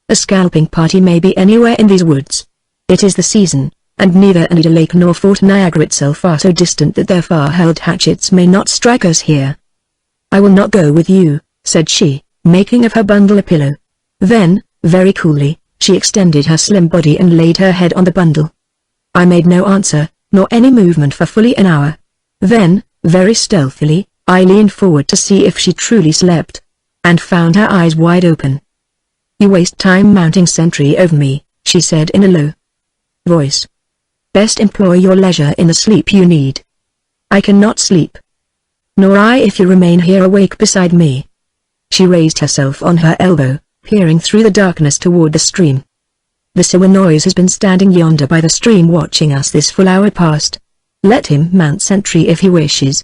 "A scalping party may be anywhere in these woods. It is the season, and neither Oneida Lake nor Fort Niagara itself are so distant that their far-held hatchets may not strike us here." "I will not go with you," said she, making of her bundle a pillow. Then, very coolly, she extended her slim body and laid her head on the bundle. I made no answer, nor any movement for fully an hour. Then, very stealthily, I leaned forward to see if she truly slept, and found her eyes wide open. "You waste time mounting sentry over me," she said in a low voice. "Best employ your leisure in the sleep you need." "I cannot sleep." "Nor I if you remain here awake beside me." She raised herself on her elbow, peering through the darkness toward the stream. "The Siwanois has been standing yonder by the stream watching us this full hour past. Let him mount sentry if he wishes."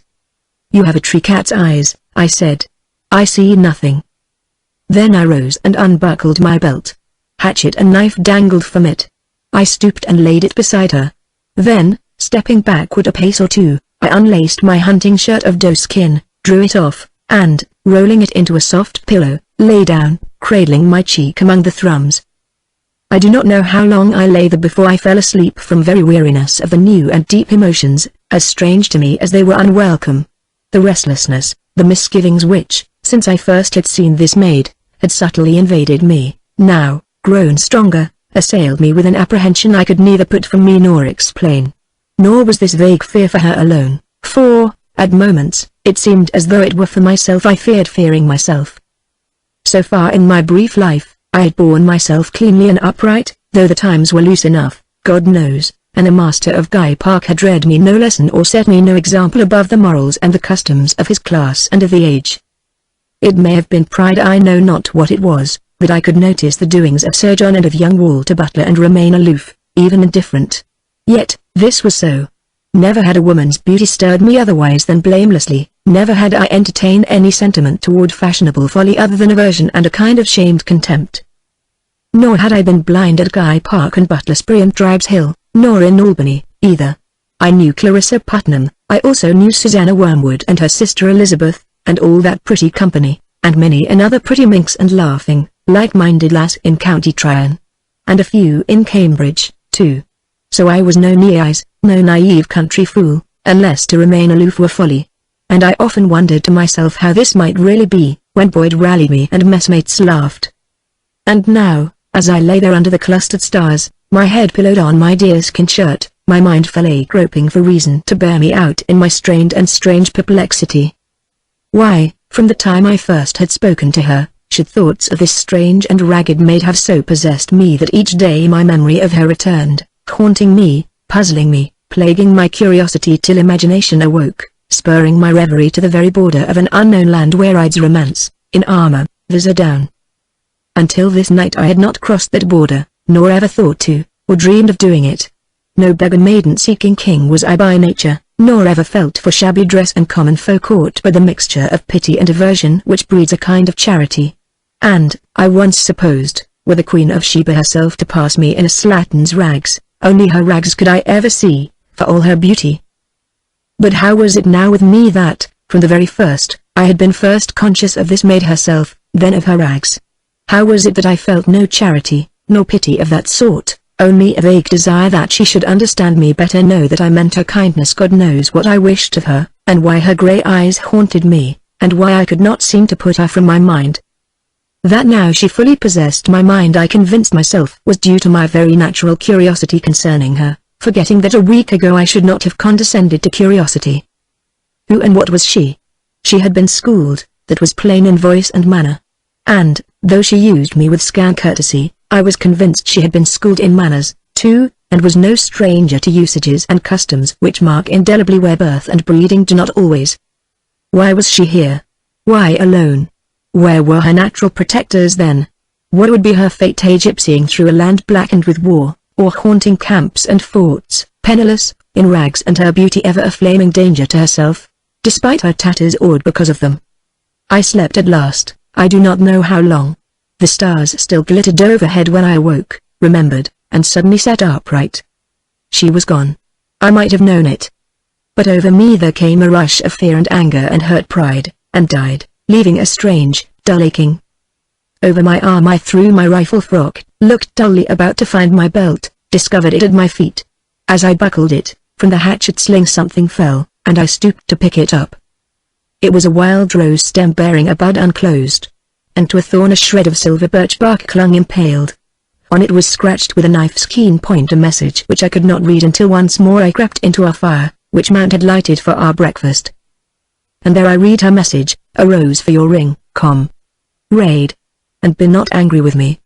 "You have a tree cat's eyes," I said. "I see nothing." Then I rose and unbuckled my belt. Hatchet and knife dangled from it. I stooped and laid it beside her. Then, stepping backward a pace or two, I unlaced my hunting shirt of doeskin, drew it off, and, rolling it into a soft pillow, lay down, cradling my cheek among the thrums. I do not know how long I lay there before I fell asleep from very weariness of the new and deep emotions, as strange to me as they were unwelcome. The restlessness, the misgivings which, since I first had seen this maid, had subtly invaded me, now, grown stronger, assailed me with an apprehension I could neither put from me nor explain. Nor was this vague fear for her alone, for, at moments, it seemed as though it were for myself I feared fearing myself. So far in my brief life, I had borne myself cleanly and upright, though the times were loose enough, God knows, and the master of Guy Park had read me no lesson or set me no example above the morals and the customs of his class and of the age. It may have been pride, I know not what it was, that I could notice the doings of Sir John and of young Walter Butler and remain aloof, even indifferent. Yet, this was so. Never had a woman's beauty stirred me otherwise than blamelessly, never had I entertained any sentiment toward fashionable folly other than aversion and a kind of shamed contempt. Nor had I been blind at Guy Park and Butlersbury and Drybes Hill, nor in Albany, either. I knew Clarissa Putnam, I also knew Susanna Wormwood and her sister Elizabeth, and all that pretty company, and many another pretty minx and laughing, light-minded lass in County Tryon. And a few in Cambridge, too. So I was no neais, no naive country fool, unless to remain aloof were folly. And I often wondered to myself how this might really be, when Boyd rallied me and messmates laughed. And now, as I lay there under the clustered stars, my head pillowed on my deerskin shirt, my mind fell a groping for reason to bear me out in my strained and strange perplexity. Why, from the time I first had spoken to her, should thoughts of this strange and ragged maid have so possessed me that each day my memory of her returned, haunting me, puzzling me, plaguing my curiosity till imagination awoke, spurring my reverie to the very border of an unknown land where rides romance, in armor, visor down. Until this night I had not crossed that border, nor ever thought to, or dreamed of doing it. No beggar maiden-seeking king was I by nature, nor ever felt for shabby dress and common folk caught by the mixture of pity and aversion which breeds a kind of charity. And, I once supposed, were the Queen of Sheba herself to pass me in a slattern's rags, only her rags could I ever see, for all her beauty. But how was it now with me that, from the very first, I had been first conscious of this maid herself, then of her rags? How was it that I felt no charity, nor pity of that sort, only a vague desire that she should understand me better, know that I meant her kindness? God knows what I wished of her, and why her grey eyes haunted me, and why I could not seem to put her from my mind. That now she fully possessed my mind I convinced myself was due to my very natural curiosity concerning her, forgetting that a week ago I should not have condescended to curiosity. Who and what was she? She had been schooled, that was plain in voice and manner. And, though she used me with scant courtesy, I was convinced she had been schooled in manners, too, and was no stranger to usages and customs which mark indelibly where birth and breeding do not always. Why was she here? Why alone? Where were her natural protectors then? What would be her fate gypsying through a land blackened with war, or haunting camps and forts, penniless, in rags and her beauty ever a flaming danger to herself? despite her tatters awed because of them. I slept at last, I do not know how long. The stars still glittered overhead when I awoke, remembered, and suddenly sat upright. She was gone. I might have known it. But over me there came a rush of fear and anger and hurt pride, and died, leaving a strange, dull aching. Over my arm I threw my rifle frock, looked dully about to find my belt, discovered it at my feet. As I buckled it, from the hatchet sling something fell, and I stooped to pick it up. It was a wild rose stem bearing a bud unclosed. And to a thorn a shred of silver birch bark clung impaled. On it was scratched with a knife's keen point a message which I could not read until once more I crept into our fire, which Mount had lighted for our breakfast. And there I read her message, "A rose for your ring, Raid. And be not angry with me."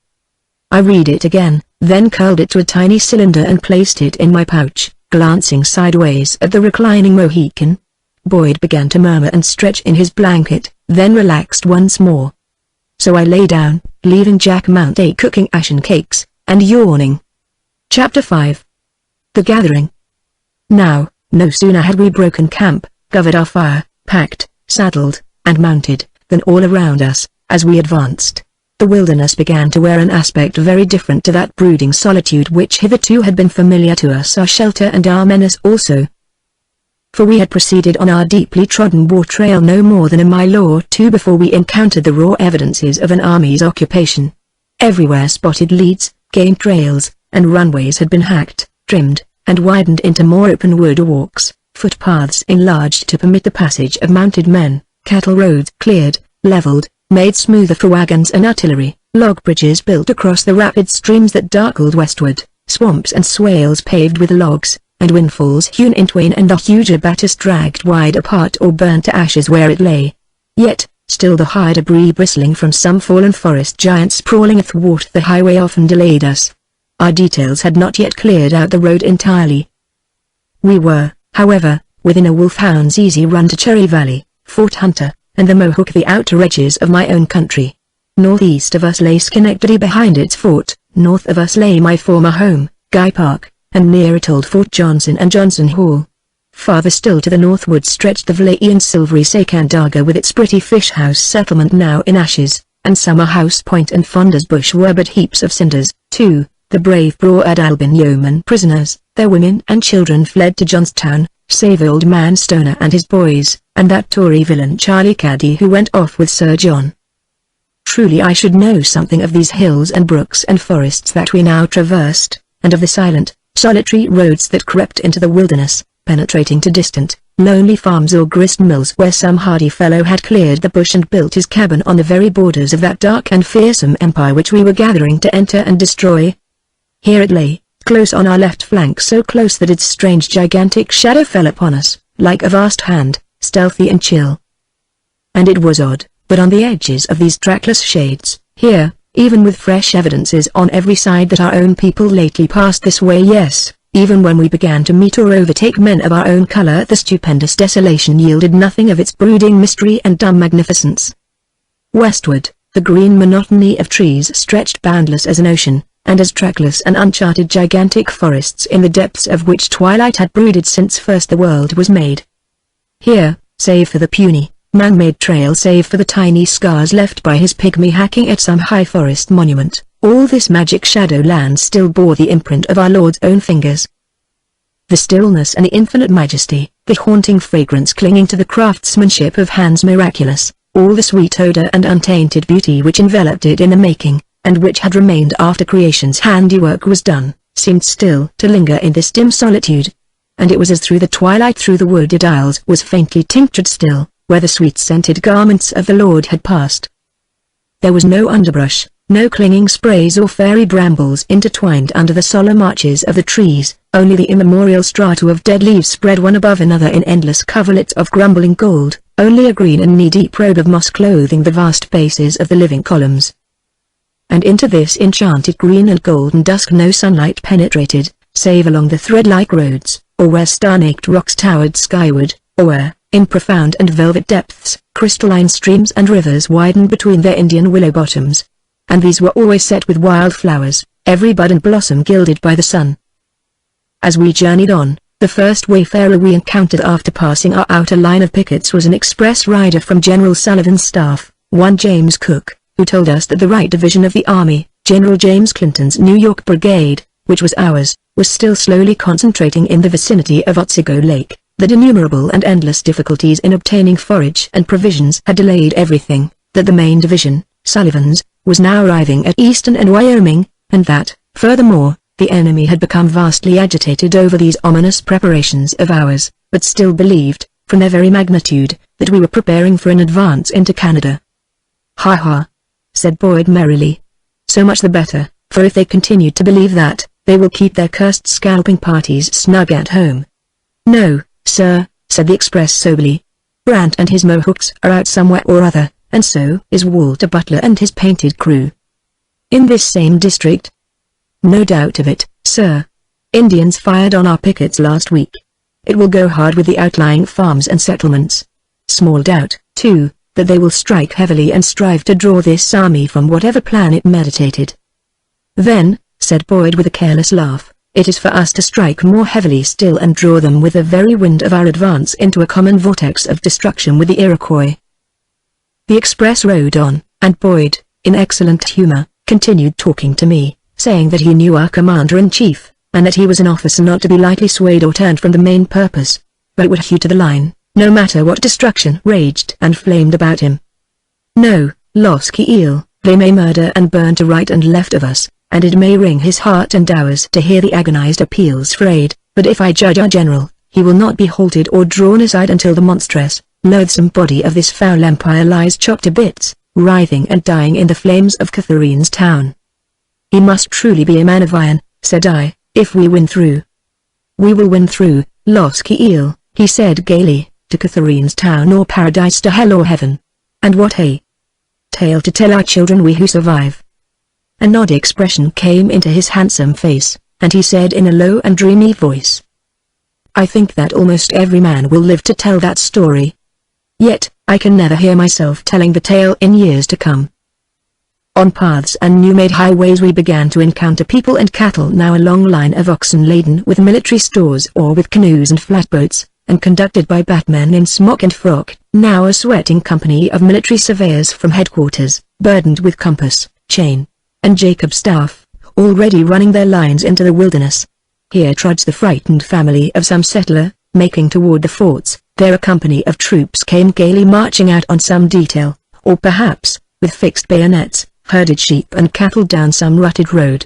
I read it again, then curled it to a tiny cylinder and placed it in my pouch, glancing sideways at the reclining Mohican. Boyd began to murmur and stretch in his blanket, then relaxed once more. So I lay down, leaving Jack Mount cooking ashen cakes, and yawning. Chapter 5. The Gathering. Now, no sooner had we broken camp, covered our fire, packed, saddled, and mounted, than all around us, as we advanced, the wilderness began to wear an aspect very different to that brooding solitude which hitherto had been familiar to us, our shelter and our menace also. For we had proceeded on our deeply trodden war trail no more than a mile or two before we encountered the raw evidences of an army's occupation. Everywhere spotted leads, game trails, and runways had been hacked, trimmed, and widened into more open wood walks, footpaths enlarged to permit the passage of mounted men, cattle roads cleared, leveled, made smoother for wagons and artillery, log bridges built across the rapid streams that darkled westward, swamps and swales paved with logs, and windfalls hewn in twain and the huge abatis dragged wide apart or burnt to ashes where it lay. Yet, still the high debris bristling from some fallen forest giant sprawling athwart the highway often delayed us. Our details had not yet cleared out the road entirely. We were, however, within a wolfhound's easy run to Cherry Valley, Fort Hunter, and the Mohawk, the outer edges of my own country. Northeast of us lay Schenectady behind its fort, north of us lay my former home, Guy Park, and near it old Fort Johnson and Johnson Hall. Farther still to the northward stretched the Vlaie and silvery Sacandaga with its pretty fish house settlement now in ashes, and Summer House Point and Fonda's Bush were but heaps of cinders, too. The brave Broad Albin yeomen prisoners, their women and children fled to Johnstown, save old man Stoner and his boys, and that Tory villain Charlie Caddy who went off with Sir John. Truly I should know something of these hills and brooks and forests that we now traversed, and of the silent, solitary roads that crept into the wilderness, penetrating to distant, lonely farms or grist mills where some hardy fellow had cleared the bush and built his cabin on the very borders of that dark and fearsome empire which we were gathering to enter and destroy. Here it lay, close on our left flank, so close that its strange gigantic shadow fell upon us, like a vast hand, stealthy and chill. And it was odd, but on the edges of these trackless shades, here, even with fresh evidences on every side that our own people lately passed this way, yes, even when we began to meet or overtake men of our own color, the stupendous desolation yielded nothing of its brooding mystery and dumb magnificence. Westward, the green monotony of trees stretched boundless as an ocean, and as trackless and uncharted gigantic forests in the depths of which twilight had brooded since first the world was made. Here, save for the puny, man-made trail, save for the tiny scars left by his pygmy hacking at some high forest monument, all this magic shadow land still bore the imprint of our Lord's own fingers. The stillness and the infinite majesty, the haunting fragrance clinging to the craftsmanship of hands miraculous, all the sweet odor and untainted beauty which enveloped it in the making, and which had remained after creation's handiwork was done, seemed still to linger in this dim solitude. And it was as through the twilight through the wooded aisles was faintly tinctured still, where the sweet-scented garments of the Lord had passed. There was no underbrush, no clinging sprays or fairy brambles intertwined under the solemn arches of the trees, only the immemorial strata of dead leaves spread one above another in endless coverlets of grumbling gold, only a green and knee-deep robe of moss clothing the vast bases of the living columns. And into this enchanted green and golden dusk no sunlight penetrated, save along the thread-like roads, or where star-naked rocks towered skyward, or where, in profound and velvet depths, crystalline streams and rivers widened between their Indian willow bottoms. And these were always set with wild flowers, every bud and blossom gilded by the sun. As we journeyed on, The first wayfarer we encountered after passing our outer line of pickets was an express rider from General Sullivan's staff, one James Cook, who told us that the right division of the army, General James Clinton's New York Brigade, which was ours, was still slowly concentrating in the vicinity of Otsego Lake. That innumerable and endless difficulties in obtaining forage and provisions had delayed everything, that the main division, Sullivan's, was now arriving at Easton and Wyoming, and that, furthermore, the enemy had become vastly agitated over these ominous preparations of ours, but still believed, from their very magnitude, that we were preparing for an advance into Canada. "Ha ha," said Boyd merrily. "So much the better, for if they continue to believe that, they will keep their cursed scalping parties snug at home." "No, sir," said the express soberly. "Brant and his Mohawks are out somewhere or other, and so is Walter Butler and his painted crew." "In this same district?" "No doubt of it, sir. Indians fired on our pickets last week. It will go hard with the outlying farms and settlements. Small doubt, too, that they will strike heavily and strive to draw this army from whatever plan it meditated." "Then," said Boyd with a careless laugh, "it is for us to strike more heavily still and draw them with the very wind of our advance into a common vortex of destruction with the Iroquois." The express rode on, and Boyd, in excellent humor, continued talking to me, saying that he knew our commander-in-chief, and that he was an officer not to be lightly swayed or turned from the main purpose, but would hew to the line, no matter what destruction raged and flamed about him. "No, Losky Eel, they may murder and burn to right and left of us, and it may wring his heart and ours to hear the agonized appeals for aid, but if I judge our general, he will not be halted or drawn aside until the monstrous, loathsome body of this foul empire lies chopped to bits, writhing and dying in the flames of Catherine's town." "He must truly be a man of iron," said I, "if we win through." "We will win through, Losky Eel," he said gaily, "to Catherine's town or paradise, to hell or heaven. And what a tale to tell our children, we who survive." An odd expression came into his handsome face, and he said in a low and dreamy voice, "I think that almost every man will live to tell that story. Yet, I can never hear myself telling the tale in years to come." On paths and new-made highways we began to encounter people and cattle, now a long line of oxen laden with military stores or with canoes and flatboats, and conducted by batmen in smock and frock, now a sweating company of military surveyors from headquarters, burdened with compass, chain, and Jacob's staff, already running their lines into the wilderness. Here trudged the frightened family of some settler, making toward the forts. There a company of troops came gaily marching out on some detail, or perhaps, with fixed bayonets, herded sheep and cattle down some rutted road.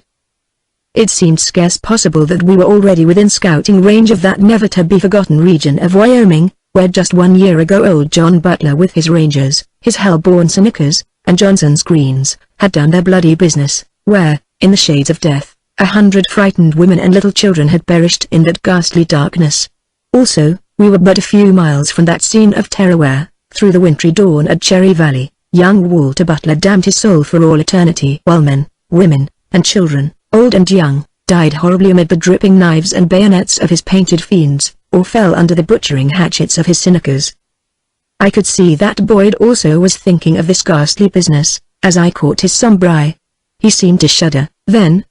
It seemed scarce possible that we were already within scouting range of that never-to-be-forgotten region of Wyoming, where just 1 year ago old John Butler with his Rangers, his hell-born Senecas, and Johnson's Greens, had done their bloody business, where, in the shades of death, 100 frightened women and little children had perished in that ghastly darkness. Also, we were but a few miles from that scene of terror where, through the wintry dawn at Cherry Valley, young Walter Butler damned his soul for all eternity, while men, women, and children, old and young, died horribly amid the dripping knives and bayonets of his painted fiends, or fell under the butchering hatchets of his Senecas. I could see that Boyd also was thinking of this ghastly business, as I caught his sombre eye. He seemed to shudder, then.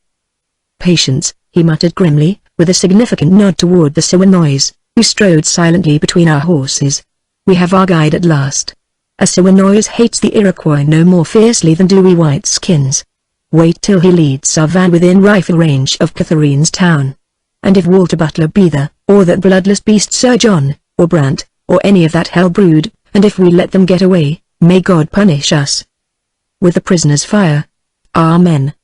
"Patience," he muttered grimly, with a significant nod toward the Siwanoys, who strode silently between our horses. "We have our guide at last. A Siwanoys hates the Iroquois no more fiercely than do we white-skins. Wait till he leads our van within rifle range of Catherine's town. And if Walter Butler be there, or that bloodless beast Sir John, or Brant, or any of that hell brood, and if we let them get away, may God punish us with the prisoner's fire. Amen."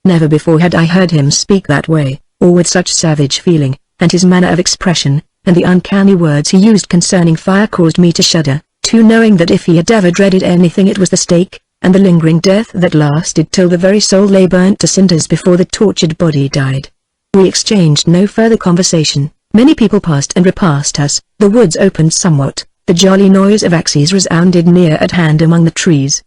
Never before had I heard him speak that way, or with such savage feeling, and his manner of expression, and the uncanny words he used concerning fire caused me to shudder, too, knowing that if he had ever dreaded anything it was the stake, and the lingering death that lasted till the very soul lay burnt to cinders before the tortured body died. We exchanged no further conversation. Many people passed and repassed us, the woods opened somewhat, the jolly noise of axes resounded near at hand among the trees.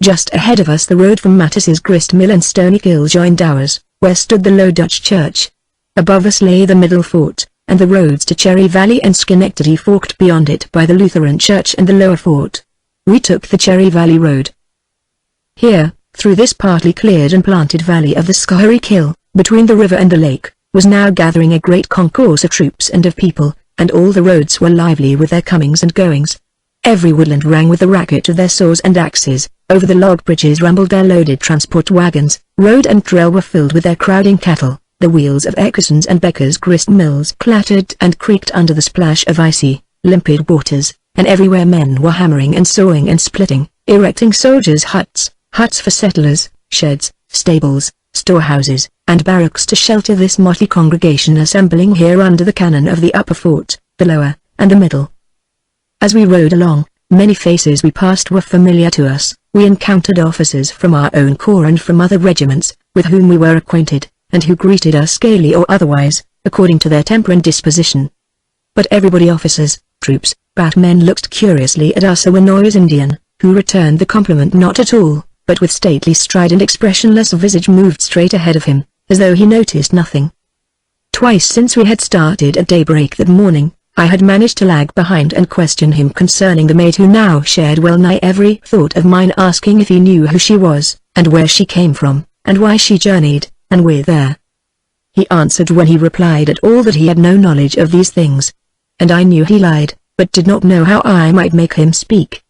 Just ahead of us the road from Mattis's grist mill and Stony Kill joined ours, where stood the low Dutch church. Above us lay the Middle Fort, and the roads to Cherry Valley and Schenectady forked beyond it by the Lutheran Church and the Lower Fort. We took the Cherry Valley Road. Here, through this partly cleared and planted valley of the Schoharie Kill, between the river and the lake, was now gathering a great concourse of troops and of people, and all the roads were lively with their comings and goings. Every woodland rang with the racket of their saws and axes, over the log bridges rumbled their loaded transport wagons, road and trail were filled with their crowding cattle, the wheels of Eckerson's and Becker's grist mills clattered and creaked under the splash of icy, limpid waters, and everywhere men were hammering and sawing and splitting, erecting soldiers' huts, huts for settlers, sheds, stables, storehouses, and barracks to shelter this motley congregation assembling here under the cannon of the upper fort, the lower, and the middle. As we rode along, many faces we passed were familiar to us. We encountered officers from our own corps and from other regiments, with whom we were acquainted, and who greeted us gaily or otherwise, according to their temper and disposition. But everybody, officers, troops, batmen, looked curiously at our Illinois Indian, who returned the compliment not at all, but with stately stride and expressionless visage moved straight ahead of him, as though he noticed nothing. Twice since we had started at daybreak that morning, I had managed to lag behind and question him concerning the maid who now shared well nigh every thought of mine, asking if he knew who she was, and where she came from, and why she journeyed, and whither. He answered when he replied at all that he had no knowledge of these things. And I knew he lied, but did not know how I might make him speak.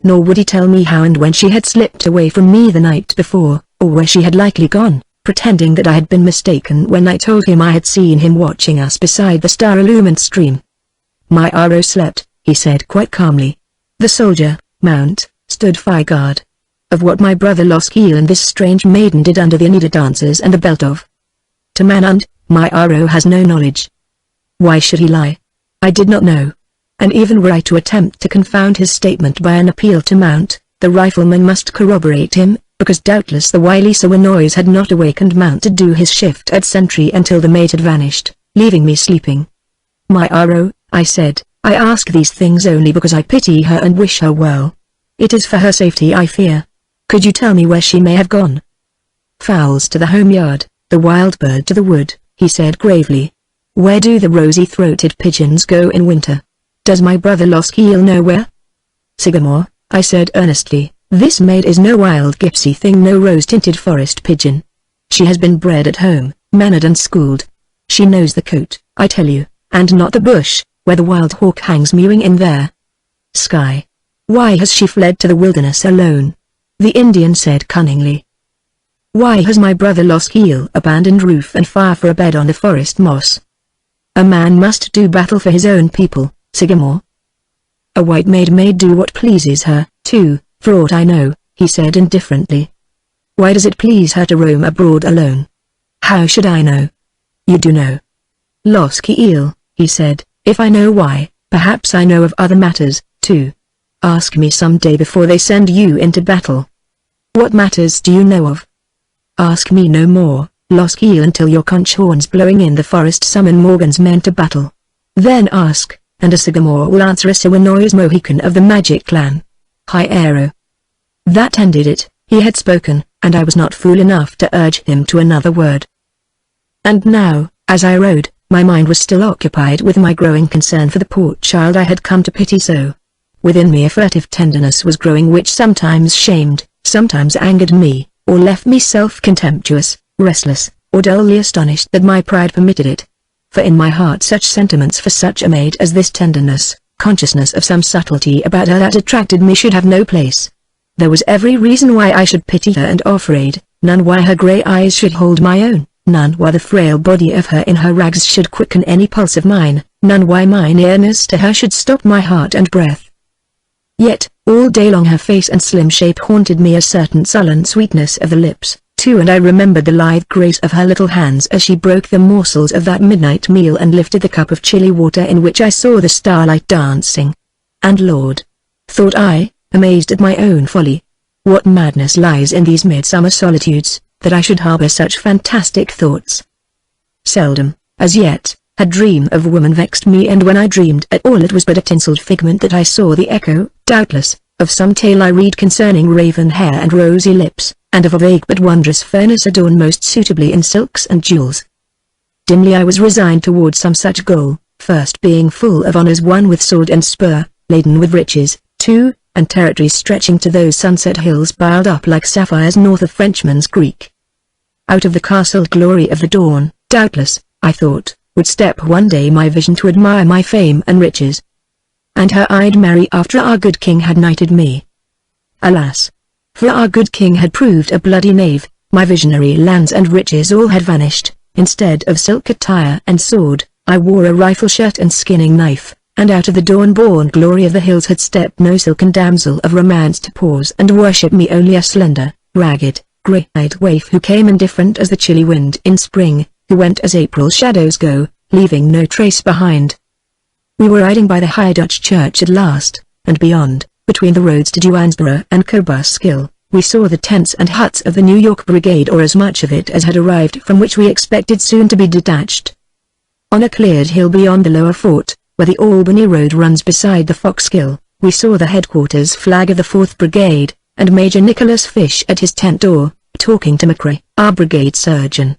Nor would he tell me how and when she had slipped away from me the night before, or where she had likely gone, pretending that I had been mistaken when I told him I had seen him watching us beside the star-illumined stream. My arrow slept, he said quite calmly. The soldier, mount, stood fire guard. Of what my brother Loskiel and this strange maiden did under the Anita dances and the belt of Tamanund, my arrow has no knowledge. Why should he lie? I did not know. And even were I to attempt to confound his statement by an appeal to Mount, the rifleman must corroborate him, because doubtless the wily Illinois had not awakened Mount to do his shift at sentry until the maid had vanished, leaving me sleeping. My arrow, I said, I ask these things only because I pity her and wish her well. It is for her safety I fear. Could you tell me where she may have gone? Fowls to the home yard, the wild bird to the wood, he said gravely. Where do the rosy-throated pigeons go in winter? Does my brother Loskiel know where? Sycamore, I said earnestly, this maid is no wild gipsy thing, no rose-tinted forest pigeon. She has been bred at home, mannered and schooled. She knows the coat, I tell you, and not the bush, where the wild hawk hangs mewing in their sky. Why has she fled to the wilderness alone? The Indian said cunningly. Why has my brother Loskiel abandoned roof and fire for a bed on the forest moss? A man must do battle for his own people, Sycamore. A white maid may do what pleases her, too, for aught I know, he said indifferently. Why does it please her to roam abroad alone? How should I know? You do know. Loskiel, he said, if I know why, perhaps I know of other matters, too. Ask me some day before they send you into battle. What matters do you know of? Ask me no more, Loskiel, until your conch horns blowing in the forest summon Morgan's men to battle. Then ask, and a Sycamore will answer, a Illinois Mohican of the Magic Clan. High arrow. That ended it. He had spoken, and I was not fool enough to urge him to another word. And now, as I rode, my mind was still occupied with my growing concern for the poor child I had come to pity so. Within me a furtive tenderness was growing which sometimes shamed, sometimes angered me, or left me self-contemptuous, restless, or dully astonished that my pride permitted it. For in my heart such sentiments for such a maid as this, tenderness, consciousness of some subtlety about her that attracted me, should have no place. There was every reason why I should pity her and offer aid, none why her grey eyes should hold my own, none why the frail body of her in her rags should quicken any pulse of mine, none why my nearness to her should stop my heart and breath. Yet, all day long her face and slim shape haunted me, a certain sullen sweetness of the lips, too, and I remembered the lithe grace of her little hands as she broke the morsels of that midnight meal and lifted the cup of chilly water in which I saw the starlight dancing. And Lord, thought I, amazed at my own folly, what madness lies in these midsummer solitudes, that I should harbor such fantastic thoughts. Seldom, as yet, had dream of woman vexed me, and when I dreamed at all it was but a tinselled figment that I saw the echo, doubtless, of some tale I read concerning raven hair and rosy lips, and of a vague but wondrous fairness adorned most suitably in silks and jewels. Dimly I was resigned towards some such goal, first being full of honours won with sword and spur, laden with riches, too, and territories stretching to those sunset hills piled up like sapphires north of Frenchman's Creek. Out of the castled glory of the dawn, doubtless, I thought, would step one day my vision to admire my fame and riches. And her I'd marry after our good king had knighted me. Alas! For our good king had proved a bloody knave, my visionary lands and riches all had vanished. Instead of silk attire and sword, I wore a rifle shirt and skinning knife, and out of the dawn-born glory of the hills had stepped no silken damsel of romance to pause and worship me, only a slender, ragged, grey-eyed waif who came indifferent as the chilly wind in spring, who went as April shadows go, leaving no trace behind. We were riding by the High Dutch Church at last, and beyond, between the roads to Duansborough and Cobbuskill, we saw the tents and huts of the New York Brigade, or as much of it as had arrived, from which we expected soon to be detached. On a cleared hill beyond the lower fort, where the Albany Road runs beside the Foxkill, we saw the headquarters flag of the 4th Brigade, and Major Nicholas Fish at his tent door, talking to McCrae, our brigade surgeon.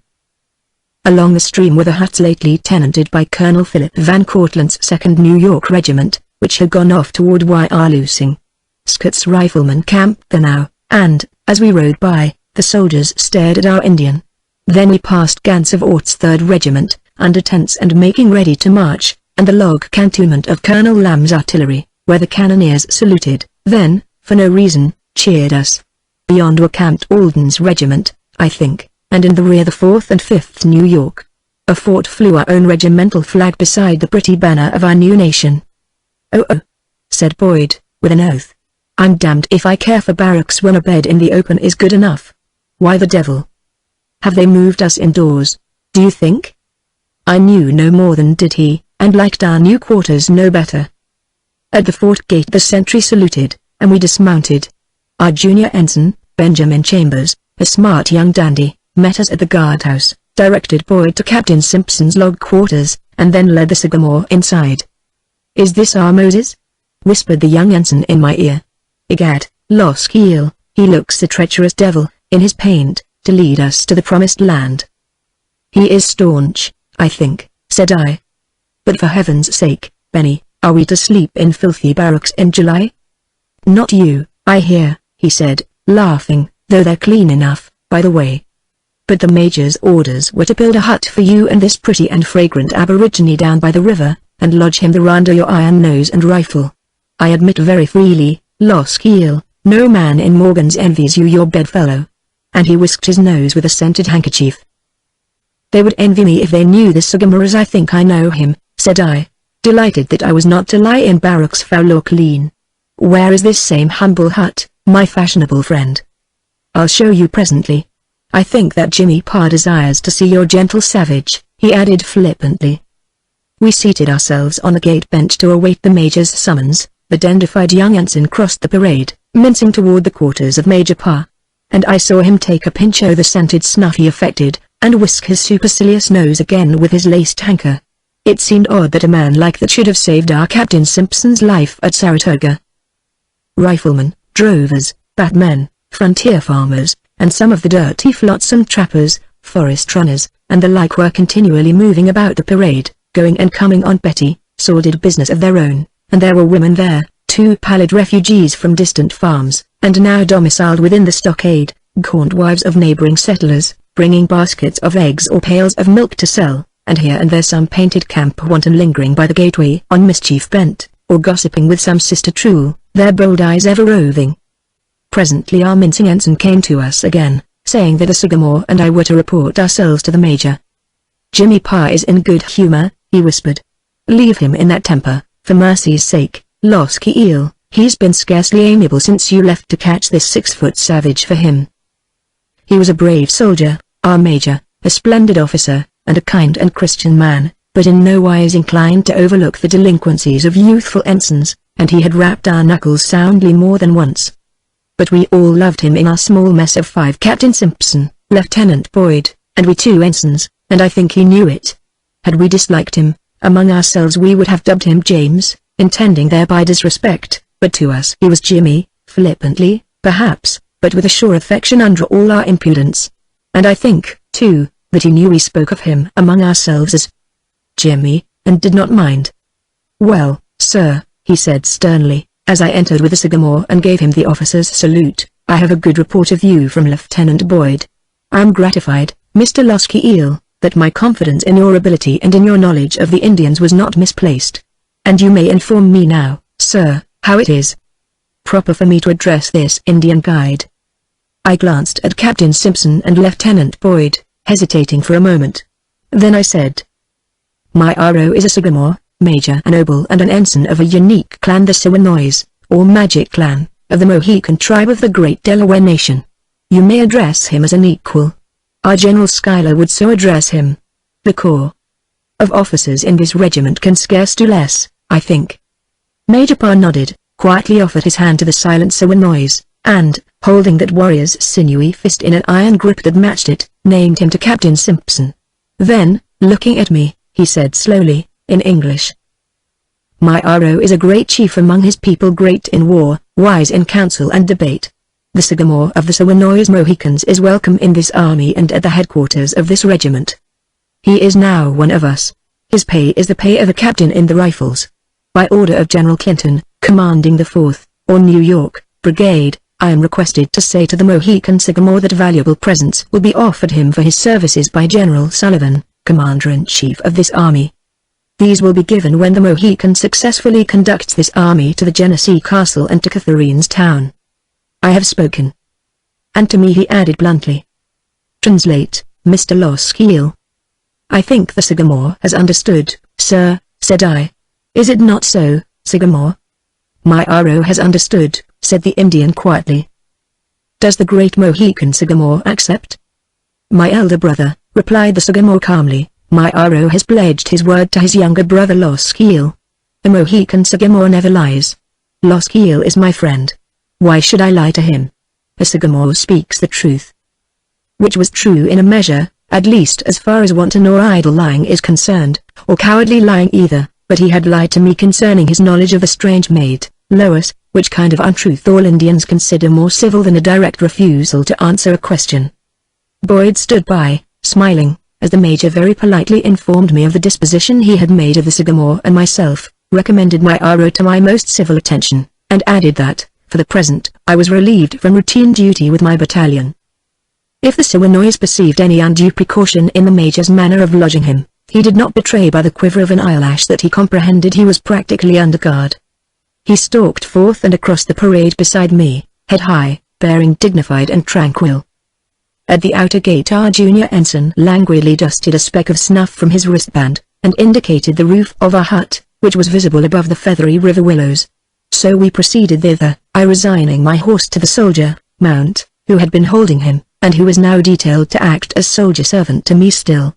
Along the stream were the huts lately tenanted by Colonel Philip Van Cortlandt's 2nd New York Regiment, which had gone off toward Wyalusing. Scott's riflemen camped there now, and, as we rode by, the soldiers stared at our Indian. Then we passed Gantz of Ort's 3rd Regiment, under tents and making ready to march, and the log cantonment of Colonel Lamb's artillery, where the cannoneers saluted, then, for no reason, cheered us. Beyond were camped Alden's regiment, I think, and in the rear the 4th and 5th New York. Afoot flew our own regimental flag beside the pretty banner of our new nation. "Oh, said Boyd, with an oath. "I'm damned if I care for barracks when a bed in the open is good enough. Why the devil? Have they moved us indoors, do you think?" I knew no more than did he, and liked our new quarters no better. At the fort gate the sentry saluted, and we dismounted. Our junior ensign, Benjamin Chambers, a smart young dandy, met us at the guardhouse, directed Boyd to Captain Simpson's log quarters, and then led the Sagamore inside. "Is this our Moses?" whispered the young ensign in my ear. "Egad, Loskiel, he looks a treacherous devil, in his paint, to lead us to the promised land." "He is staunch, I think," said I. "But for heaven's sake, Benny, are we to sleep in filthy barracks in July?" "Not you, I hear," he said, laughing, "though they're clean enough, by the way. But the Major's orders were to build a hut for you and this pretty and fragrant aborigine down by the river, and lodge him there under your iron nose and rifle. I admit very freely, Loskiel, no man in Morgan's envies you your bedfellow." And he whisked his nose with a scented handkerchief. "They would envy me if they knew the Sagamore as I think I know him," said I, delighted that I was not to lie in barracks foul or clean. "Where is this same humble hut, my fashionable friend?" "I'll show you presently. I think that Jimmy Parr desires to see your gentle savage," he added flippantly. We seated ourselves on a gate bench to await the Major's summons. The dandified young ensign crossed the parade, mincing toward the quarters of Major Parr. And I saw him take a pinch of the scented snuff he affected, and whisk his supercilious nose again with his laced handker. It seemed odd that a man like that should have saved our Captain Simpson's life at Saratoga. Riflemen, drovers, batmen, frontier farmers, and some of the dirty flotsam trappers, forest runners, and the like were continually moving about the parade, going and coming on petty, sordid business of their own, and there were women there, too, pallid refugees from distant farms, and now domiciled within the stockade, gaunt wives of neighboring settlers, bringing baskets of eggs or pails of milk to sell, and here and there some painted camp wanton lingering by the gateway on mischief bent, or gossiping with some sister true, their bold eyes ever roving. Presently our mincing ensign came to us again, saying that the Sagamore and I were to report ourselves to the Major. "Jimmy Parr is in good humor," he whispered. "Leave him in that temper, for mercy's sake, Loskiel. He's been scarcely amiable since you left to catch this 6-foot savage for him." He was a brave soldier, our Major, a splendid officer, and a kind and Christian man, but in no wise inclined to overlook the delinquencies of youthful ensigns, and he had rapped our knuckles soundly more than once. But we all loved him in our small mess of 5, Captain Simpson, Lieutenant Boyd, and we 2 ensigns, and I think he knew it. Had we disliked him, among ourselves we would have dubbed him James, intending thereby disrespect, but to us he was Jimmy, flippantly, perhaps, but with a sure affection under all our impudence. And I think, too, that he knew we spoke of him among ourselves as Jimmy, and did not mind. "Well, sir," he said sternly, as I entered with the Sagamore and gave him the officer's salute, "I have a good report of you from Lieutenant Boyd." "I'm gratified, Mr. Loskiel," that my confidence in your ability and in your knowledge of the Indians was not misplaced. And you may inform me now, sir, how it is proper for me to address this Indian guide." I glanced at Captain Simpson and Lieutenant Boyd, hesitating for a moment. Then I said, "My RO is a Sagamore, major, a noble and an ensign of a unique clan, the Siwanoys, or Magic Clan, of the Mohican tribe of the great Delaware Nation. You may address him as an equal. Our General Schuyler would so address him. The corps of officers in this regiment can scarce do less, I think." Major Parr nodded, quietly offered his hand to the silent Siwanoys, and, holding that warrior's sinewy fist in an iron grip that matched it, named him to Captain Simpson. Then, looking at me, he said slowly, in English, "My RO is a great chief among his people, great in war, wise in council and debate. The Sagamore of the Siwanoys Mohicans is welcome in this army and at the headquarters of this regiment. He is now one of us. His pay is the pay of a captain in the Rifles. By order of General Clinton, commanding the 4th, or New York, Brigade, I am requested to say to the Mohican Sagamore that valuable presents will be offered him for his services by General Sullivan, Commander-in-Chief of this army. These will be given when the Mohican successfully conducts this army to the Genesee Castle and to Catherine's Town. I have spoken." And to me he added bluntly, "Translate, Mr. Loskiel." "I think the Sagamore has understood, sir," said I. "Is it not so, Sagamore?" "My RO has understood," said the Indian quietly. "Does the great Mohican Sagamore accept?" "My elder brother," replied the Sagamore calmly, "my RO has pledged his word to his younger brother Loskiel. The Mohican Sagamore never lies. Loskiel is my friend. Why should I lie to him? A Sagamore speaks the truth." Which was true in a measure, at least as far as wanton or idle lying is concerned, or cowardly lying either, but he had lied to me concerning his knowledge of the strange maid, Lois, which kind of untruth all Indians consider more civil than a direct refusal to answer a question. Boyd stood by, smiling, as the Major very politely informed me of the disposition he had made of the Sagamore and myself, recommended my RO to my most civil attention, and added that, for the present, I was relieved from routine duty with my battalion. If the Siwanoys perceived any undue precaution in the Major's manner of lodging him, he did not betray by the quiver of an eyelash that he comprehended he was practically under guard. He stalked forth and across the parade beside me, head high, bearing dignified and tranquil. At the outer gate our junior ensign languidly dusted a speck of snuff from his wristband, and indicated the roof of our hut, which was visible above the feathery river willows. So we proceeded thither, I resigning my horse to the soldier, Mount, who had been holding him, and who was now detailed to act as soldier servant to me still.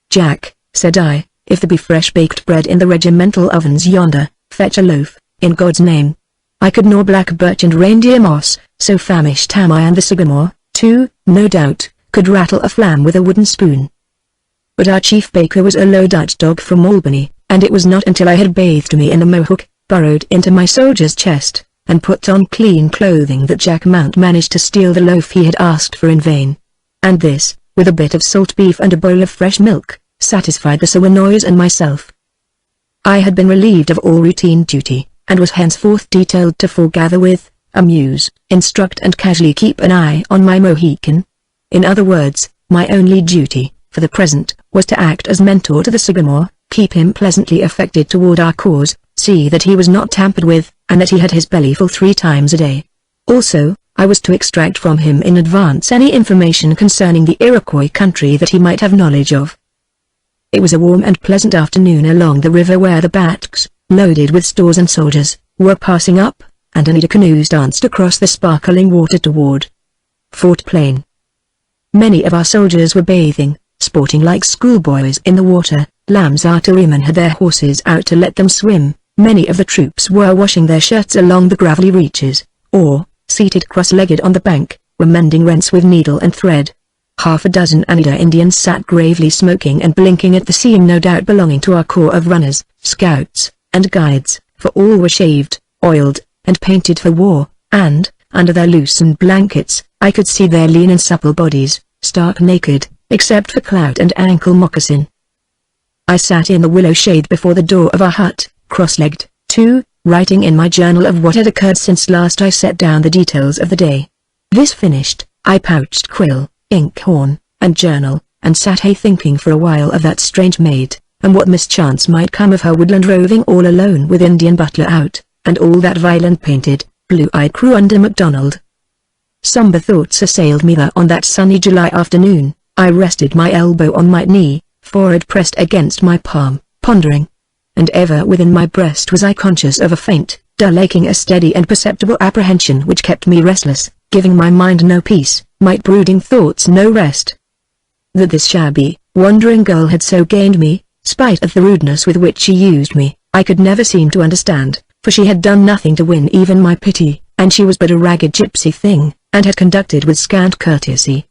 "Jack," said I, "if there be fresh baked bread in the regimental ovens yonder, fetch a loaf, in God's name. I could gnaw black birch and reindeer moss, so famished am I, and the Sagamore, too, no doubt, could rattle a flam with a wooden spoon." But our chief baker was a low Dutch dog from Albany, and it was not until I had bathed me in the Mohawk, burrowed into my soldier's chest, and put on clean clothing that Jack Mount managed to steal the loaf he had asked for in vain. And this, with a bit of salt beef and a bowl of fresh milk, satisfied the Siwanoys and myself. I had been relieved of all routine duty, and was henceforth detailed to foregather with, amuse, instruct and casually keep an eye on my Mohican. In other words, my only duty, for the present, was to act as mentor to the Sagamore, keep him pleasantly affected toward our cause, see that he was not tampered with, and that he had his belly full 3 times a day. Also, I was to extract from him in advance any information concerning the Iroquois country that he might have knowledge of. It was a warm and pleasant afternoon along the river where the bats, loaded with stores and soldiers, were passing up, and Oneida canoes danced across the sparkling water toward Fort Plain. Many of our soldiers were bathing, sporting like schoolboys in the water. Lamb's artillerymen had their horses out to let them swim. Many of the troops were washing their shirts along the gravelly reaches, or, seated cross-legged on the bank, were mending rents with needle and thread. Half a dozen Oneida Indians sat gravely smoking and blinking at the scene, no doubt belonging to our corps of runners, scouts, and guides, for all were shaved, oiled, and painted for war, and, under their loosened blankets, I could see their lean and supple bodies, stark naked, except for clout and ankle moccasin. I sat in the willow shade before the door of our hut, cross-legged, too, writing in my journal of what had occurred since last I set down the details of the day. This finished, I pouched quill, inkhorn, and journal, and sat thinking for a while of that strange maid, and what mischance might come of her woodland roving all alone with Indian butler out, and all that violent painted, blue-eyed crew under MacDonald. Somber thoughts assailed me there on that sunny July afternoon. I rested my elbow on my knee, forehead pressed against my palm, pondering. And ever within my breast was I conscious of a faint, dull aching, a steady and perceptible apprehension which kept me restless, giving my mind no peace, my brooding thoughts no rest. That this shabby, wandering girl had so gained me, spite of the rudeness with which she used me, I could never seem to understand, for she had done nothing to win even my pity, and she was but a ragged gypsy thing, and had conducted with scant courtesy.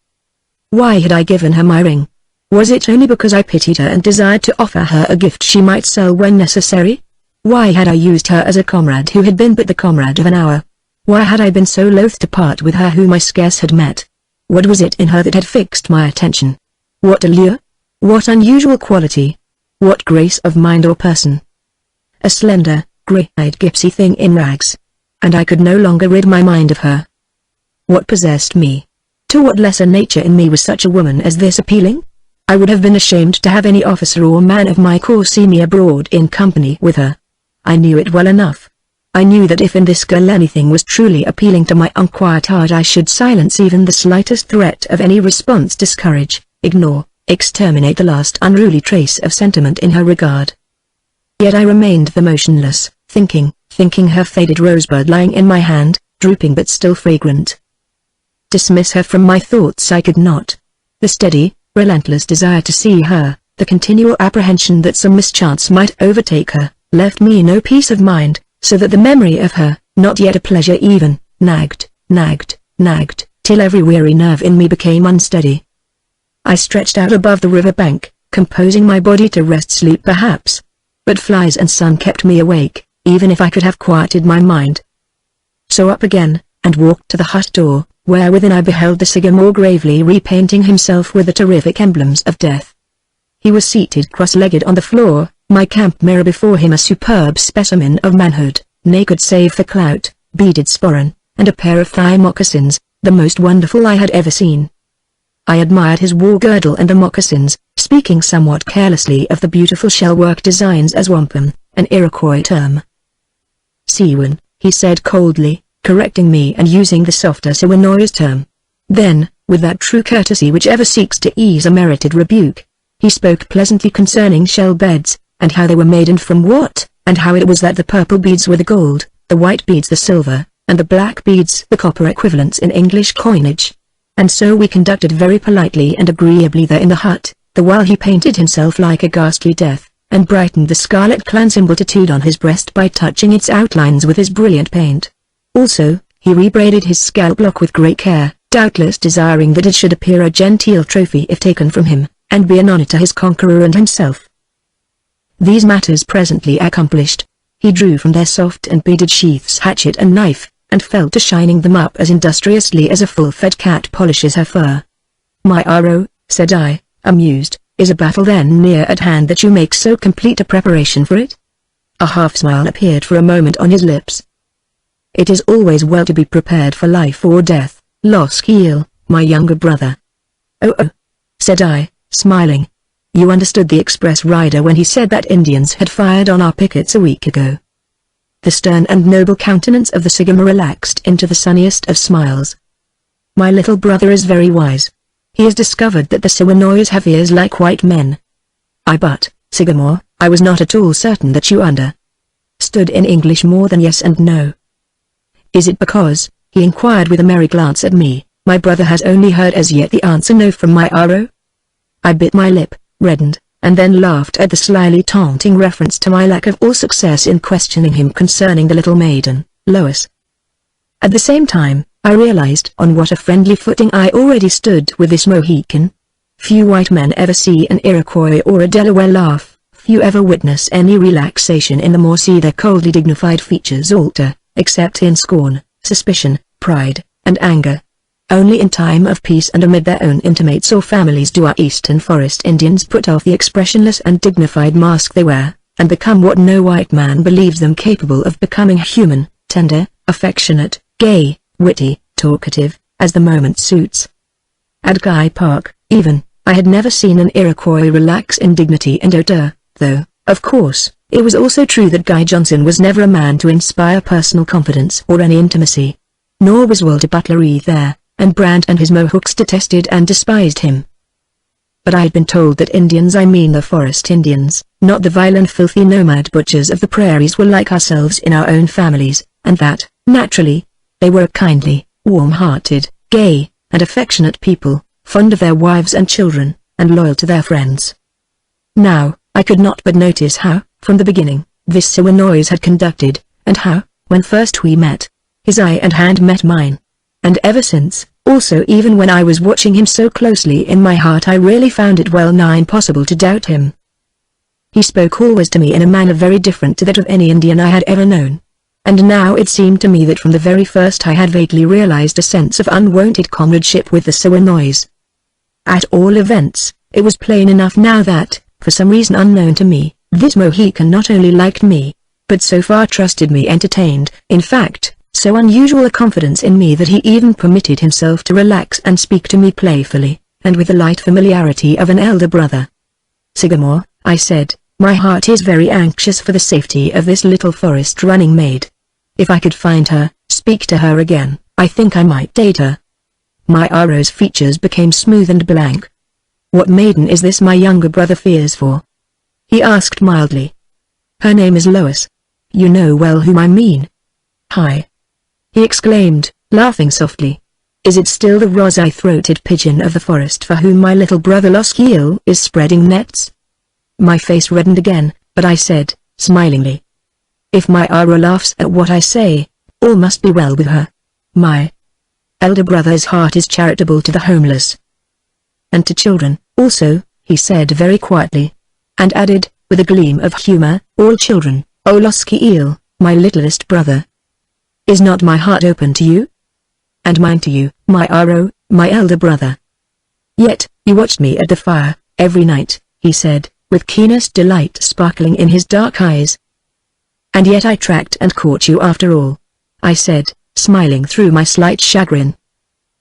Why had I given her my ring? Was it only because I pitied her and desired to offer her a gift she might sell when necessary? Why had I used her as a comrade who had been but the comrade of an hour? Why had I been so loath to part with her whom I scarce had met? What was it in her that had fixed my attention? What allure? What unusual quality? What grace of mind or person? A slender, grey-eyed gypsy thing in rags. And I could no longer rid my mind of her. What possessed me? To what lesser nature in me was such a woman as this appealing? I would have been ashamed to have any officer or man of my corps see me abroad in company with her. I knew it well enough. I knew that if in this girl anything was truly appealing to my unquiet heart, I should silence even the slightest threat of any response, discourage, ignore, exterminate the last unruly trace of sentiment in her regard. Yet I remained the motionless, thinking her faded rosebud lying in my hand, drooping but still fragrant. Dismiss her from my thoughts I could not. The steady, relentless desire to see her, the continual apprehension that some mischance might overtake her, left me no peace of mind, so that the memory of her, not yet a pleasure even, nagged, till every weary nerve in me became unsteady. I stretched out above the river bank, composing my body to rest, sleep perhaps. But flies and sun kept me awake, even if I could have quieted my mind. So up again, and walked to the hut door, where within I beheld the sycamore gravely repainting himself with the terrific emblems of death. He was seated cross-legged on the floor, my camp mirror before him, a superb specimen of manhood, naked save for clout, beaded sporran, and a pair of thigh moccasins, the most wonderful I had ever seen. I admired his war girdle and the moccasins, speaking somewhat carelessly of the beautiful shell-work designs as wampum, an Iroquois term. Siwan, he said coldly, correcting me and using the softer Siwanoy's term. Then, with that true courtesy which ever seeks to ease a merited rebuke, he spoke pleasantly concerning shell beds, and how they were made and from what, and how it was that the purple beads were the gold, the white beads the silver, and the black beads the copper equivalents in English coinage. And so we conducted very politely and agreeably there in the hut, the while he painted himself like a ghastly death, and brightened the scarlet clan symbol tattooed on his breast by touching its outlines with his brilliant paint. Also, he rebraided his scalp lock with great care, doubtless desiring that it should appear a genteel trophy if taken from him, and be an honor to his conqueror and himself. These matters presently accomplished, he drew from their soft and beaded sheaths hatchet and knife, and fell to shining them up as industriously as a full-fed cat polishes her fur. My arrow, said I, amused, is a battle then near at hand that you make so complete a preparation for it? A half-smile appeared for a moment on his lips. It is always well to be prepared for life or death, Loskiel, my younger brother. Oh, said I, smiling. You understood the express rider when he said that Indians had fired on our pickets a week ago. The stern and noble countenance of the Sycamore relaxed into the sunniest of smiles. My little brother is very wise. He has discovered that the Siwanoys have ears like white men. But, Sycamore, I was not at all certain that you understood in English more than yes and no. Is it because, he inquired with a merry glance at me, my brother has only heard as yet the answer no from my arrow? I bit my lip, reddened, and then laughed at the slyly taunting reference to my lack of all success in questioning him concerning the little maiden, Lois. At the same time, I realized on what a friendly footing I already stood with this Mohican. Few white men ever see an Iroquois or a Delaware laugh, few ever witness any relaxation in them or see their coldly dignified features alter, except in scorn, suspicion, pride, and anger. Only in time of peace and amid their own intimates or families do our eastern forest Indians put off the expressionless and dignified mask they wear, and become what no white man believes them capable of becoming: human, tender, affectionate, gay, witty, talkative, as the moment suits. At Guy Park, even, I had never seen an Iroquois relax in dignity and hauteur, though, of course, it was also true that Guy Johnson was never a man to inspire personal confidence or any intimacy. Nor was Walter Butler either, and Brand and his Mohawks detested and despised him. But I had been told that Indians, I mean the forest Indians, not the vile and filthy nomad butchers of the prairies, were like ourselves in our own families, and that, naturally, they were a kindly, warm-hearted, gay, and affectionate people, fond of their wives and children, and loyal to their friends. Now, I could not but notice how, from the beginning, this Soinois had conducted, and how, when first we met, his eye and hand met mine. And ever since, also even when I was watching him so closely, in my heart I really found it well nigh impossible to doubt him. He spoke always to me in a manner very different to that of any Indian I had ever known. And now it seemed to me that from the very first I had vaguely realized a sense of unwonted comradeship with the Soinois. At all events, it was plain enough now that, for some reason unknown to me, this Mohican not only liked me, but so far trusted me, entertained, in fact, so unusual a confidence in me that he even permitted himself to relax and speak to me playfully, and with the light familiarity of an elder brother. "Sagamore," I said, "my heart is very anxious for the safety of this little forest running maid. If I could find her, speak to her again, I think I might date her." My Aro's features became smooth and blank. "What maiden is this my younger brother fears for?" he asked mildly. "Her name is Lois. You know well whom I mean." "Hi!" he exclaimed, laughing softly. "Is it still the rosy-throated pigeon of the forest for whom my little brother Loskiel is spreading nets?" My face reddened again, but I said, smilingly, "If my Aro laughs at what I say, all must be well with her. My elder brother's heart is charitable to the homeless. And to children, also," he said very quietly. And added, with a gleam of humor, "all children, O Loskiel, my littlest brother. Is not my heart open to you? And mine to you, my Aro, my elder brother. Yet, you watched me at the fire, every night," he said, with keenest delight sparkling in his dark eyes. "And yet I tracked and caught you after all," I said, smiling through my slight chagrin.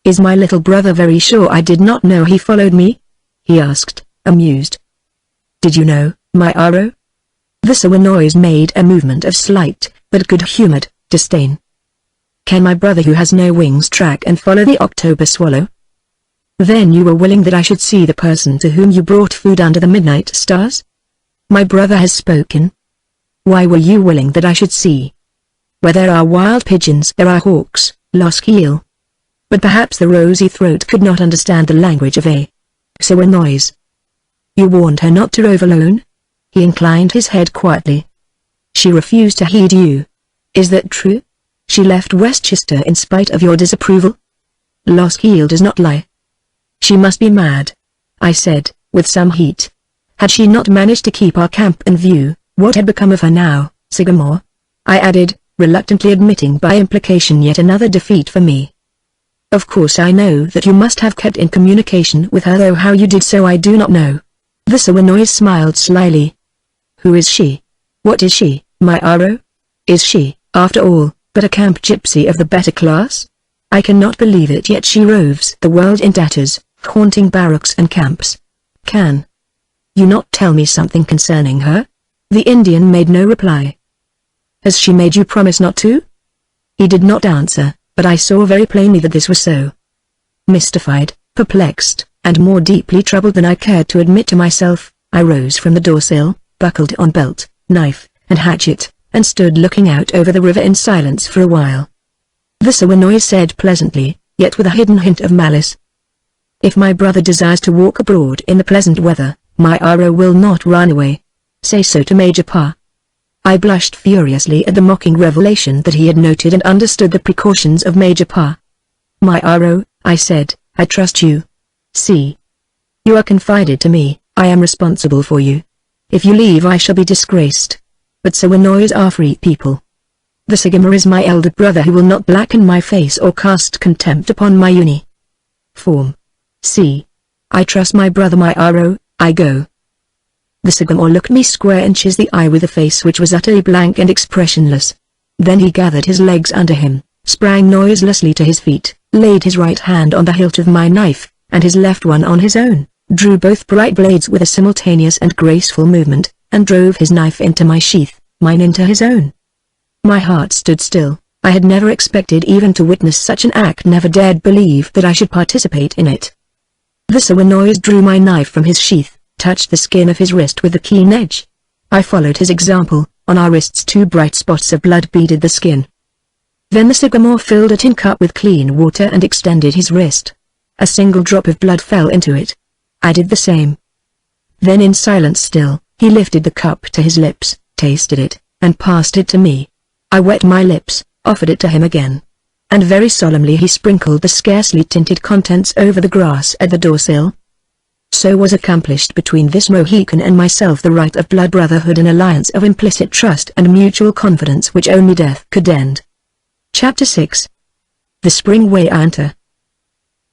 "Is my little brother very sure I did not know he followed me?" he asked, amused. "Did you know, my Aro?" The Soinois made a movement of slight, but good-humored, disdain. "Can my brother who has no wings track and follow the October swallow? Then you were willing that I should see the person to whom you brought food under the midnight stars? My brother has spoken. Why were you willing that I should see? Where there are wild pigeons there are hawks, Loskiel." But perhaps the rosy throat could not understand the language of a Soinois. "You warned her not to rove alone?" He inclined his head quietly. "She refused to heed you. Is that true? She left Westchester in spite of your disapproval?" "Loskiel does not lie." "She must be mad," I said, with some heat. "Had she not managed to keep our camp in view, what had become of her now, Sagamore?" I added, reluctantly admitting by implication yet another defeat for me. "Of course I know that you must have kept in communication with her, though how you did so I do not know." The Soinois smiled slyly. "Who is she? What is she, my Aro? Is she, after all, but a camp gypsy of the better class? I cannot believe it, yet she roves the world in tatters, haunting barracks and camps. Can you not tell me something concerning her?" The Indian made no reply. "Has she made you promise not to?" He did not answer, but I saw very plainly that this was so. Mystified, perplexed, and more deeply troubled than I cared to admit to myself, I rose from the doorsill, buckled on belt, knife, and hatchet, and stood looking out over the river in silence for a while. The Soinois said pleasantly, yet with a hidden hint of malice, "If my brother desires to walk abroad in the pleasant weather, my Aro will not run away. Say so to Major Pa." I blushed furiously at the mocking revelation that he had noted and understood the precautions of Major Pa. "My Aro," I said, "I trust you. See, you are confided to me, I am responsible for you. If you leave I shall be disgraced. But Soinois are free people. The Sagamore is my elder brother who will not blacken my face or cast contempt upon my uniform. See, I trust my brother my Aro, I go." The Sagamore looked me square in the eye with a face which was utterly blank and expressionless. Then he gathered his legs under him, sprang noiselessly to his feet, laid his right hand on the hilt of my knife, and his left one on his own, drew both bright blades with a simultaneous and graceful movement, and drove his knife into my sheath, mine into his own. My heart stood still. I had never expected even to witness such an act, never dared believe that I should participate in it. The Sawanoise drew my knife from his sheath, touched the skin of his wrist with the keen edge. I followed his example. On our wrists 2 bright spots of blood beaded the skin. Then the sycamore filled a tin cup with clean water and extended his wrist. A single drop of blood fell into it. I did the same. Then in silence still, he lifted the cup to his lips, tasted it, and passed it to me. I wet my lips, offered it to him again. And very solemnly he sprinkled the scarcely tinted contents over the grass at the doorsill. So was accomplished between this Mohican and myself the rite of blood brotherhood, an alliance of implicit trust and mutual confidence which only death could end. Chapter 6. The Spring Way Enter.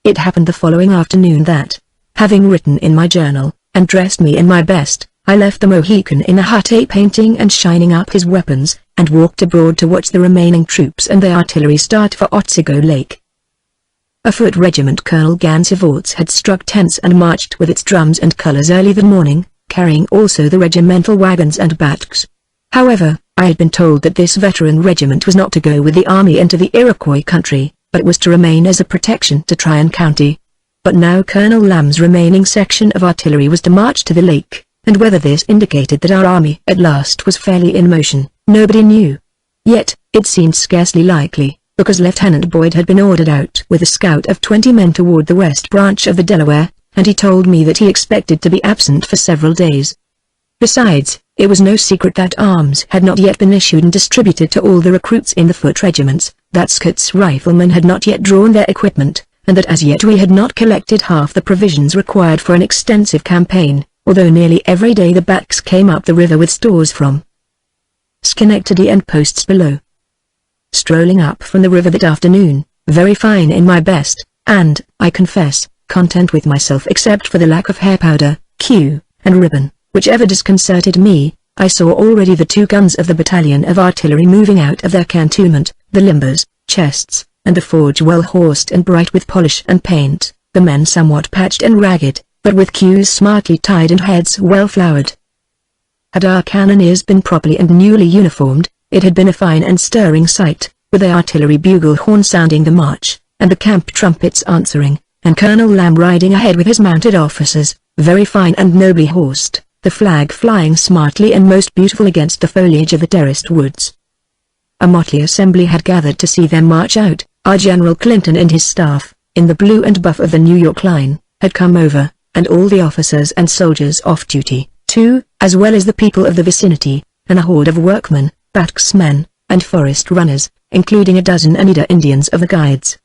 It happened the following afternoon that, having written in my journal, and dressed me in my best, I left the Mohican in the hut painting and shining up his weapons, and walked abroad to watch the remaining troops and the artillery start for Otsego Lake. A foot regiment Colonel Gansevoorts had struck tents and marched with its drums and colors early that morning, carrying also the regimental wagons and batks. However, I had been told that this veteran regiment was not to go with the army into the Iroquois country, but was to remain as a protection to Tryon County. But now Colonel Lamb's remaining section of artillery was to march to the lake, and whether this indicated that our army at last was fairly in motion, nobody knew. Yet, it seemed scarcely likely, because Lieutenant Boyd had been ordered out with a scout of 20 men toward the west branch of the Delaware, and he told me that he expected to be absent for several days. Besides, it was no secret that arms had not yet been issued and distributed to all the recruits in the foot regiments, that Scott's riflemen had not yet drawn their equipment, and that as yet we had not collected half the provisions required for an extensive campaign, although nearly every day the backs came up the river with stores from Schenectady and posts below. Strolling up from the river that afternoon, very fine in my best, and, I confess, content with myself except for the lack of hair powder, queue, and ribbon, whichever disconcerted me, I saw already the 2 guns of the battalion of artillery moving out of their cantonment, the limbers, chests, and the forge well horsed and bright with polish and paint, the men somewhat patched and ragged, but with queues smartly tied and heads well flowered. Had our cannoneers been properly and newly uniformed, it had been a fine and stirring sight, with the artillery bugle horn sounding the march, and the camp trumpets answering, and Colonel Lamb riding ahead with his mounted officers, very fine and nobly horsed, the flag flying smartly and most beautiful against the foliage of the terraced woods. A motley assembly had gathered to see them march out. Our General Clinton and his staff, in the blue and buff of the New York line, had come over, and all the officers and soldiers off duty, too, as well as the people of the vicinity, and a horde of workmen, backsmen, and forest runners, including a dozen Oneida Indians of the Guides.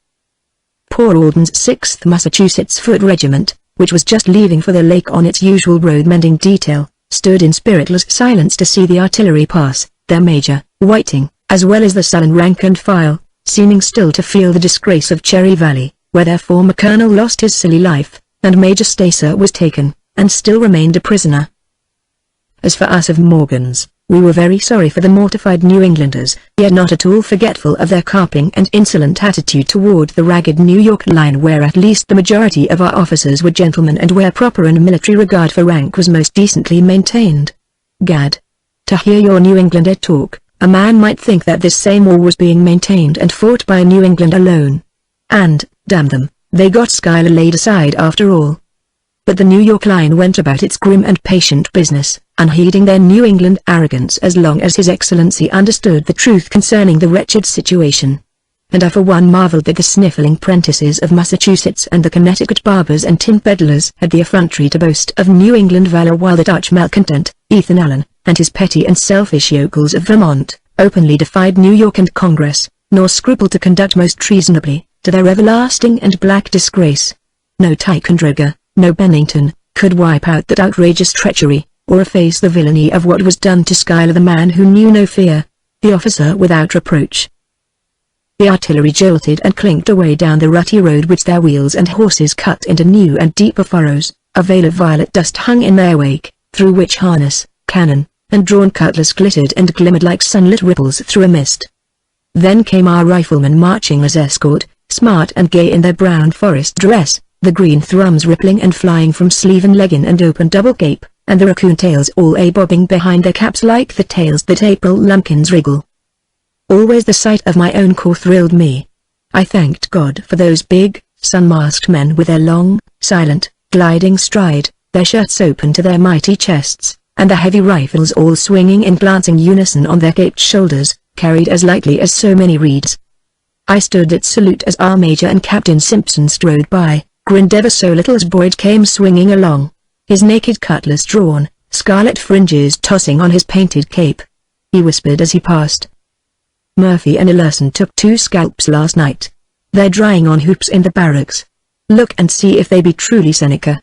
Poor Alden's 6th Massachusetts Foot Regiment, which was just leaving for the lake on its usual road-mending detail, stood in spiritless silence to see the artillery pass, their major, Whiting, as well as the sullen rank and file, seeming still to feel the disgrace of Cherry Valley, where their former colonel lost his silly life, and Major Stacer was taken, and still remained a prisoner. As for us of Morgan's, we were very sorry for the mortified New Englanders, yet not at all forgetful of their carping and insolent attitude toward the ragged New York line, where at least the majority of our officers were gentlemen and where proper and military regard for rank was most decently maintained. Gad! To hear your New Englander talk, a man might think that this same war was being maintained and fought by New England alone. And, damn them, they got Schuyler laid aside after all. But the New York line went about its grim and patient business, unheeding their New England arrogance as long as His Excellency understood the truth concerning the wretched situation. And I for one marveled that the sniffling prentices of Massachusetts and the Connecticut barbers and tin peddlers had the effrontery to boast of New England valor, while the Dutch malcontent, Ethan Allen, and his petty and selfish yokels of Vermont, openly defied New York and Congress, nor scrupled to conduct most treasonably, to their everlasting and black disgrace. No Ticonderoga, no Bennington, could wipe out that outrageous treachery, or efface the villainy of what was done to Schuyler, the man who knew no fear, the officer without reproach. The artillery jolted and clinked away down the rutty road which their wheels and horses cut into new and deeper furrows. A veil of violet dust hung in their wake, through which harness, cannon, and drawn cutlass glittered and glimmered like sunlit ripples through a mist. Then came our riflemen marching as escort, smart and gay in their brown forest dress, the green thrums rippling and flying from sleeve and legging and open double cape, and the raccoon tails all bobbing behind their caps like the tails that April lumpkins wriggle. Always the sight of my own corps thrilled me. I thanked God for those big, sun-masked men with their long, silent, gliding stride, their shirts open to their mighty chests, and the heavy rifles all swinging in glancing unison on their caped shoulders, carried as lightly as so many reeds. I stood at salute as our Major and Captain Simpson strode by, grinned ever so little as Boyd came swinging along, his naked cutlass drawn, scarlet fringes tossing on his painted cape. He whispered as he passed. "Murphy and Ellerson took 2 scalps last night. They're drying on hoops in the barracks. Look and see if they be truly Seneca."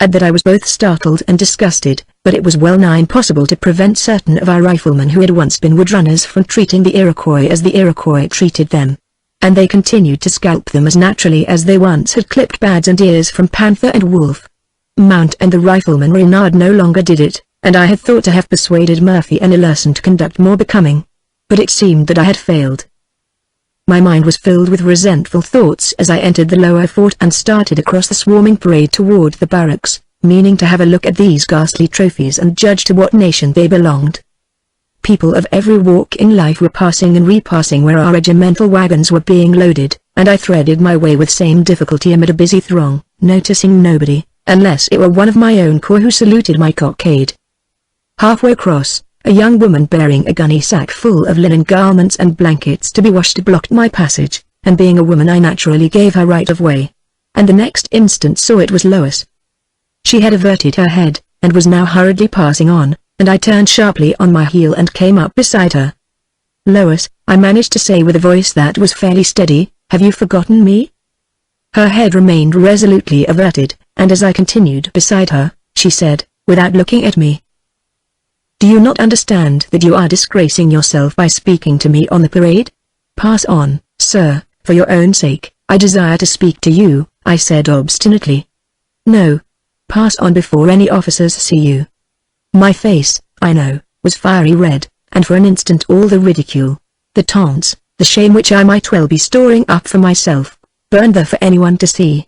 At that I was both startled and disgusted, but it was well nigh impossible to prevent certain of our riflemen who had once been woodrunners from treating the Iroquois as the Iroquois treated them. And they continued to scalp them as naturally as they once had clipped bads and ears from panther and wolf. Mount and the rifleman Renard no longer did it, and I had thought to have persuaded Murphy and Ellerson to conduct more becoming. But it seemed that I had failed. My mind was filled with resentful thoughts as I entered the lower fort and started across the swarming parade toward the barracks, meaning to have a look at these ghastly trophies and judge to what nation they belonged. People of every walk in life were passing and repassing where our regimental wagons were being loaded, and I threaded my way with same difficulty amid a busy throng, noticing nobody, unless it were one of my own corps who saluted my cockade. Halfway across, a young woman bearing a gunny sack full of linen garments and blankets to be washed blocked my passage, and being a woman I naturally gave her right of way. And the next instant saw it was Lois. She had averted her head, and was now hurriedly passing on, and I turned sharply on my heel and came up beside her. "Lois," I managed to say with a voice that was fairly steady, "have you forgotten me?" Her head remained resolutely averted, and as I continued beside her, she said, without looking at me, "Do you not understand that you are disgracing yourself by speaking to me on the parade? Pass on, sir, for your own sake, I desire to speak to you," I said obstinately. "No. Pass on before any officers see you." My face, I know, was fiery red, and for an instant all the ridicule, the taunts, the shame which I might well be storing up for myself, burned there for anyone to see.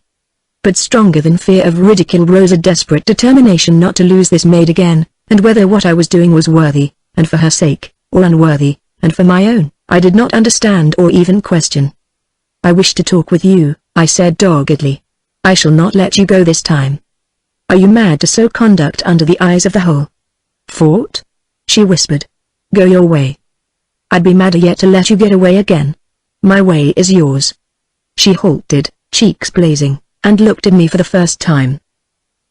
But stronger than fear of ridicule rose a desperate determination not to lose this maid again, and whether what I was doing was worthy, and for her sake, or unworthy, and for my own, I did not understand or even question. "I wish to talk with you," I said doggedly. "I shall not let you go this time." "Are you mad to so conduct under the eyes of the whole fort?" she whispered. "Go your way." "I'd be madder yet to let you get away again. My way is yours." She halted, cheeks blazing, and looked at me for the first time.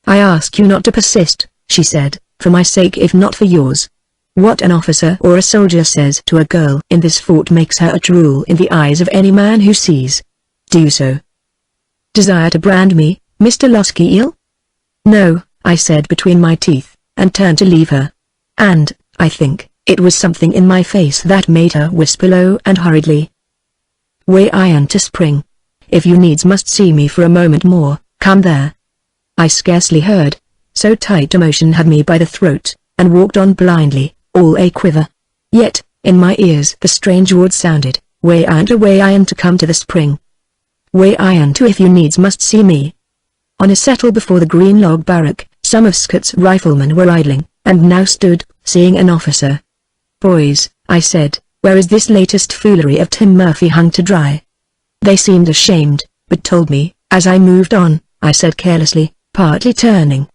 "I ask you not to persist," she said, "for my sake if not for yours. What an officer or a soldier says to a girl in this fort makes her a drool in the eyes of any man who sees. Do you so desire to brand me, Mr. Loskiel?" "No," I said between my teeth, and turned to leave her. And, I think, it was something in my face that made her whisper low and hurriedly, "Way iron to spring. If you needs must see me for a moment more, come there." I scarcely heard, so tight emotion had me by the throat, and walked on blindly, all a quiver. Yet, in my ears the strange words sounded, way iron to come to the spring. Way iron to if you needs must see me. On a settle before the green log barrack, some of Scott's riflemen were idling, and now stood, seeing an officer. "Boys," I said, "where is this latest foolery of Tim Murphy hung to dry?" They seemed ashamed, but told me, as I moved on, I said carelessly, partly turning.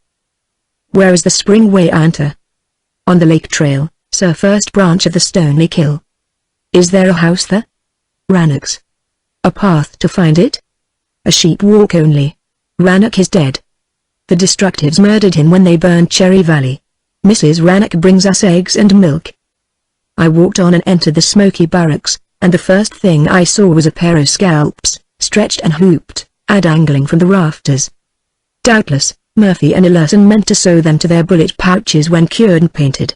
"Where is the spring way iron to?" "On the lake trail, sir, first branch of the Stony Kill." "Is there a house there?" "Rannoch's." "A path to find it?" "A sheep walk only. Rannoch is dead. The destructives murdered him when they burned Cherry Valley. Mrs. Rannoch brings us eggs and milk." I walked on and entered the smoky barracks, and the first thing I saw was a pair of scalps, stretched and hooped, dangling from the rafters. Doubtless, Murphy and Ellerson meant to sew them to their bullet pouches when cured and painted.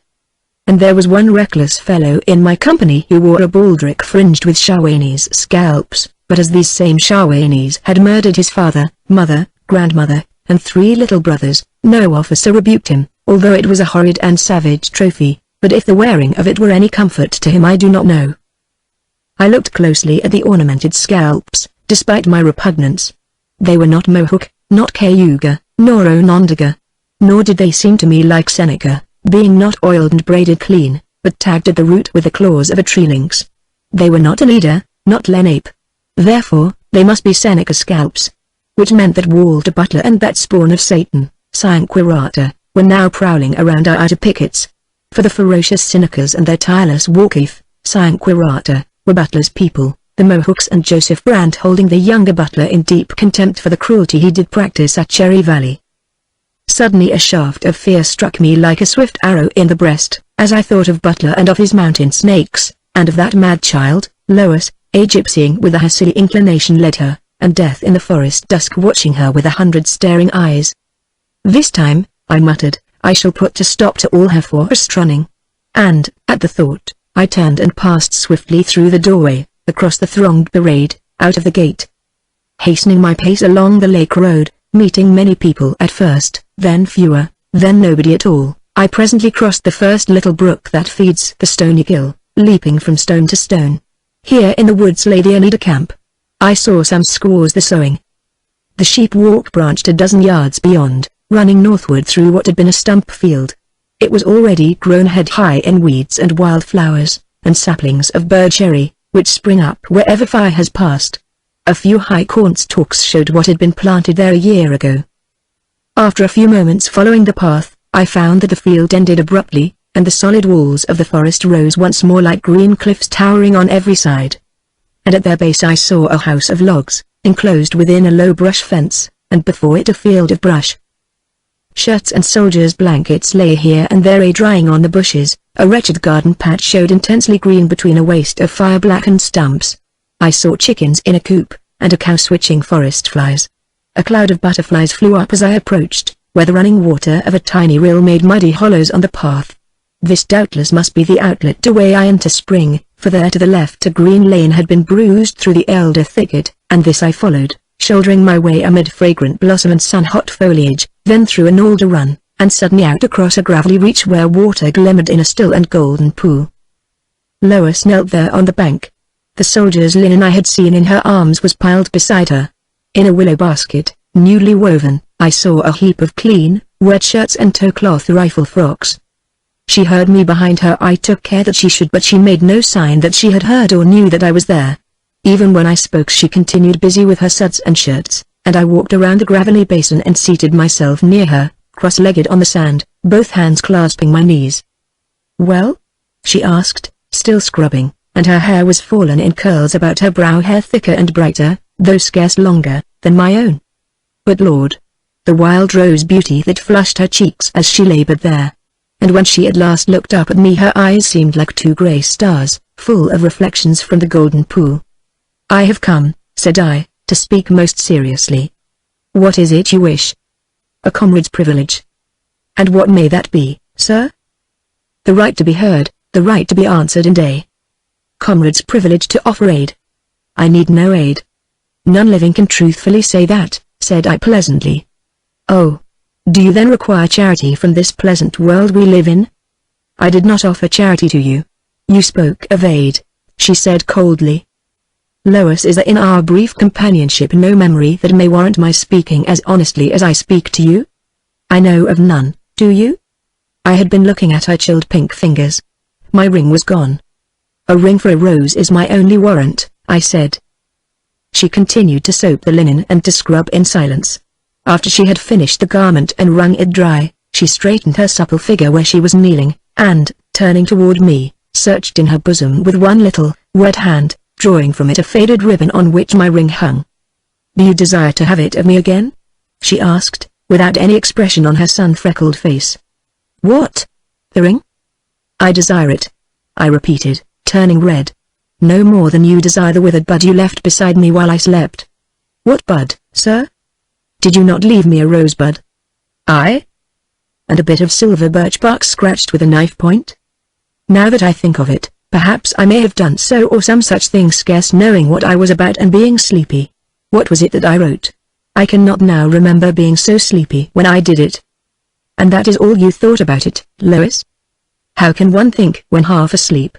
And there was one reckless fellow in my company who wore a baldric fringed with Shawanees scalps, but as these same Shawanees had murdered his father, mother, grandmother, and 3 little brothers, no officer rebuked him, although it was a horrid and savage trophy, but if the wearing of it were any comfort to him I do not know. I looked closely at the ornamented scalps, despite my repugnance. They were not Mohawk, not Cayuga, nor Onondaga. Nor did they seem to me like Seneca, being not oiled and braided clean, but tagged at the root with the claws of a tree lynx. They were not Alida, not Lenape. Therefore, they must be Seneca scalps. Which meant that Walter Butler and that spawn of Satan, Sanquirata, were now prowling around our outer pickets. For the ferocious Senecas and their tireless warchief, Sanquirata, were Butler's people, the Mohawks and Joseph Brant holding the younger Butler in deep contempt for the cruelty he did practice at Cherry Valley. Suddenly a shaft of fear struck me like a swift arrow in the breast, as I thought of Butler and of his mountain snakes, and of that mad child, Lois, a gypsying with a silly inclination led her, and death in the forest dusk watching her with 100 staring eyes. This time, I muttered, I shall put a stop to all her forest running. And, at the thought, I turned and passed swiftly through the doorway, across the thronged parade, out of the gate. Hastening my pace along the lake road, meeting many people at first, then fewer, then nobody at all, I presently crossed the first little brook that feeds the stony gill, leaping from stone to stone. Here in the woods lay the Oneida camp. I saw some squaws there sowing. The sheep walk branched a dozen yards beyond, running northward through what had been a stump field. It was already grown head-high in weeds and wildflowers, and saplings of bird cherry, which spring up wherever fire has passed. A few high corn stalks showed what had been planted there a year ago. After a few moments following the path, I found that the field ended abruptly, and the solid walls of the forest rose once more like green cliffs towering on every side. And at their base I saw a house of logs, enclosed within a low brush fence, and before it a field of brush. Shirts and soldiers' blankets lay here and there drying on the bushes. A wretched garden patch showed intensely green between a waste of fire-blackened stumps. I saw chickens in a coop, and a cow switching forest flies. A cloud of butterflies flew up as I approached, where the running water of a tiny rill made muddy hollows on the path. This doubtless must be the outlet to way I enter spring, for there to the left a green lane had been bruised through the elder thicket, and this I followed, shouldering my way amid fragrant blossom and sun-hot foliage, then through an alder run, and suddenly out across a gravelly reach where water glimmered in a still and golden pool. Lois knelt there on the bank. The soldier's linen I had seen in her arms was piled beside her. In a willow basket, newly woven, I saw a heap of clean, wet shirts and tow-cloth rifle frocks. She heard me behind her. I took care that she should, but she made no sign that she had heard or knew that I was there. Even when I spoke she continued busy with her suds and shirts, and I walked around the gravelly basin and seated myself near her, cross-legged on the sand, both hands clasping my knees. "Well?" she asked, still scrubbing, and her hair was fallen in curls about her brow, hair thicker and brighter, though scarce longer, than my own. But Lord! The wild rose beauty that flushed her cheeks as she labored there. And when she at last looked up at me her eyes seemed like two grey stars, full of reflections from the golden pool. "I have come," said I, "to speak most seriously." "What is it you wish?" "A comrade's privilege." "And what may that be, sir?" "The right to be heard, the right to be answered in day." "Comrade's privilege to offer aid." "I need no aid." "None living can truthfully say that," said I pleasantly. "Oh. Do you then require charity from this pleasant world we live in?" "I did not offer charity to you. You spoke of aid," she said coldly. "Lois, is there in our brief companionship no memory that may warrant my speaking as honestly as I speak to you?" "I know of none, do you?" I had been looking at her chilled pink fingers. My ring was gone. "A ring for a rose is my only warrant," I said. She continued to soap the linen and to scrub in silence. After she had finished the garment and wrung it dry, she straightened her supple figure where she was kneeling, and, turning toward me, searched in her bosom with one little, wet hand, drawing from it a faded ribbon on which my ring hung. "Do you desire to have it of me again?" she asked, without any expression on her sun-freckled face. "What? The ring?" "I desire it," I repeated, turning red. "No more than you desire the withered bud you left beside me while I slept." "What bud, sir?" "Did you not leave me a rosebud?" "I? And a bit of silver birch bark scratched with a knife point?" "Now that I think of it, perhaps I may have done so or some such thing, scarce knowing what I was about and being sleepy. What was it that I wrote? I cannot now remember being so sleepy when I did it." "And that is all you thought about it, Lois? How can one think when half asleep?"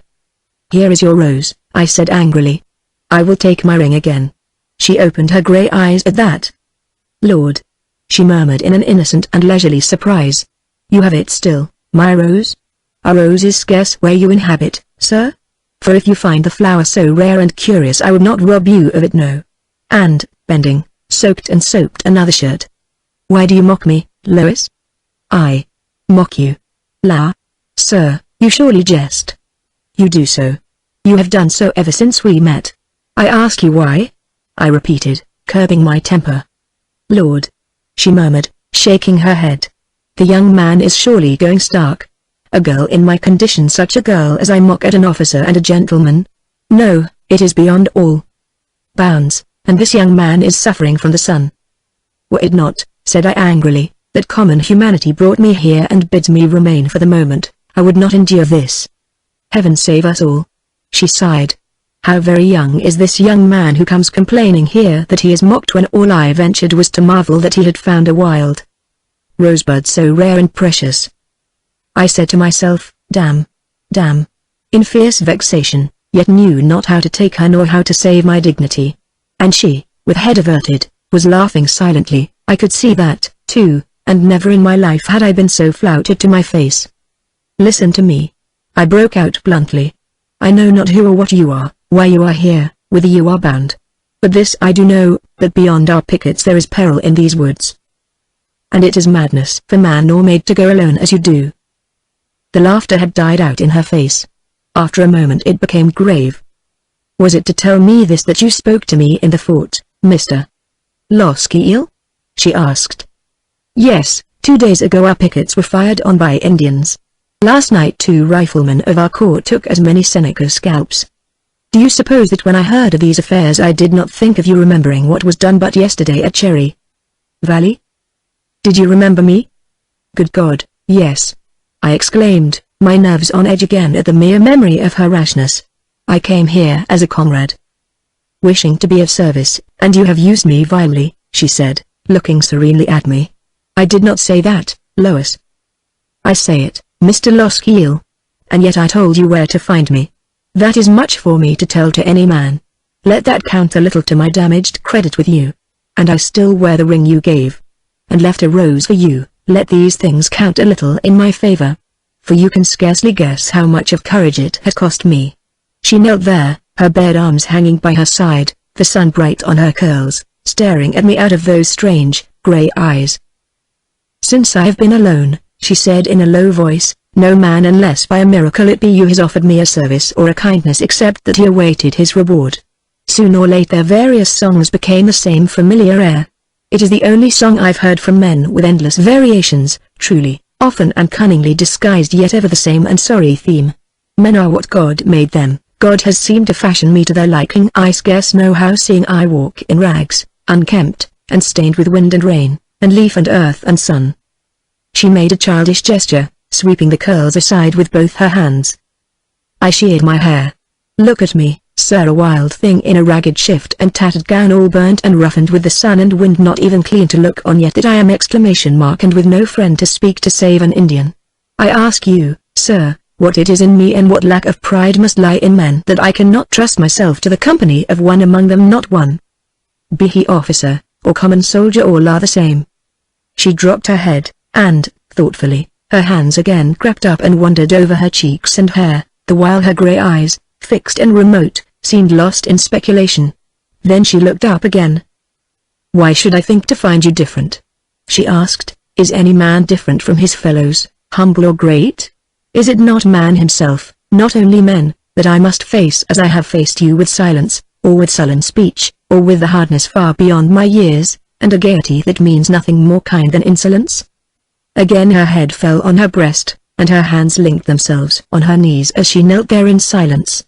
"Here is your rose," I said angrily. "I will take my ring again." She opened her grey eyes at that. Lord. She murmured in an innocent and leisurely surprise. You have it still, my rose? Are roses scarce where you inhabit, sir? For if you find the flower so rare and curious I would not rob you of it, no. And, bending, soaked and soaped another shirt. Why do you mock me, Lois? I mock you? La? Sir, you surely jest. You do so. You have done so ever since we met. I ask you why? I repeated, curbing my temper. Lord. She murmured, shaking her head. The young man is surely going stark. A girl in my condition, such a girl as I mock at an officer and a gentleman? No, it is beyond all bounds, and this young man is suffering from the sun. Were it not, said I angrily, that common humanity brought me here and bids me remain for the moment, I would not endure this. Heaven save us all. She sighed. How very young is this young man who comes complaining here that he is mocked, when all I ventured was to marvel that he had found a wild rosebud so rare and precious. I said to myself, damn, in fierce vexation, yet knew not how to take her nor how to save my dignity. And she, with head averted, was laughing silently. I could see that, too, and never in my life had I been so flouted to my face. Listen to me. I broke out bluntly. I know not who or what you are, why you are here, whither you are bound. But this I do know, that beyond our pickets there is peril in these woods. And it is madness for man or maid to go alone as you do. The laughter had died out in her face. After a moment it became grave. Was it to tell me this that you spoke to me in the fort, Mr. Loskiel? She asked. Yes, 2 days ago our pickets were fired on by Indians. Last night 2 riflemen of our corps took as many Seneca scalps. Do you suppose that when I heard of these affairs I did not think of you, remembering what was done but yesterday at Cherry Valley? Did you remember me? Good God, yes. I exclaimed, my nerves on edge again at the mere memory of her rashness. I came here as a comrade, wishing to be of service, and you have used me vilely, she said, looking serenely at me. I did not say that, Lois. I say it, Mr. Loskiel. And yet I told you where to find me. That is much for me to tell to any man. Let that count a little to my damaged credit with you. And I still wear the ring you gave, and left a rose for you. Let these things count a little in my favor. For you can scarcely guess how much of courage it has cost me. She knelt there, her bared arms hanging by her side, the sun bright on her curls, staring at me out of those strange, grey eyes. Since I have been alone, she said in a low voice, no man, unless by a miracle it be you, has offered me a service or a kindness except that he awaited his reward. Soon or late their various songs became the same familiar air. It is the only song I've heard from men with endless variations, truly, often and cunningly disguised, yet ever the same and sorry theme. Men are what God made them. God has seemed to fashion me to their liking. I scarce know how, seeing I walk in rags, unkempt, and stained with wind and rain, and leaf and earth and sun. She made a childish gesture, sweeping the curls aside with both her hands. I sheared my hair. Look at me, sir, a wild thing in a ragged shift and tattered gown, all burnt and roughened with the sun and wind, not even clean to look on, yet that I am ! And with no friend to speak to save an Indian. I ask you, sir, what it is in me, and what lack of pride must lie in men, that I cannot trust myself to the company of one among them, not one, be he officer, or common soldier, all are the same. She dropped her head, and, thoughtfully, her hands again crept up and wandered over her cheeks and hair, the while her grey eyes, fixed and remote, seemed lost in speculation. Then she looked up again. Why should I think to find you different? She asked. Is any man different from his fellows, humble or great? Is it not man himself, not only men, that I must face as I have faced you, with silence, or with sullen speech, or with the hardness far beyond my years, and a gaiety that means nothing more kind than insolence? Again her head fell on her breast, and her hands linked themselves on her knees as she knelt there in silence.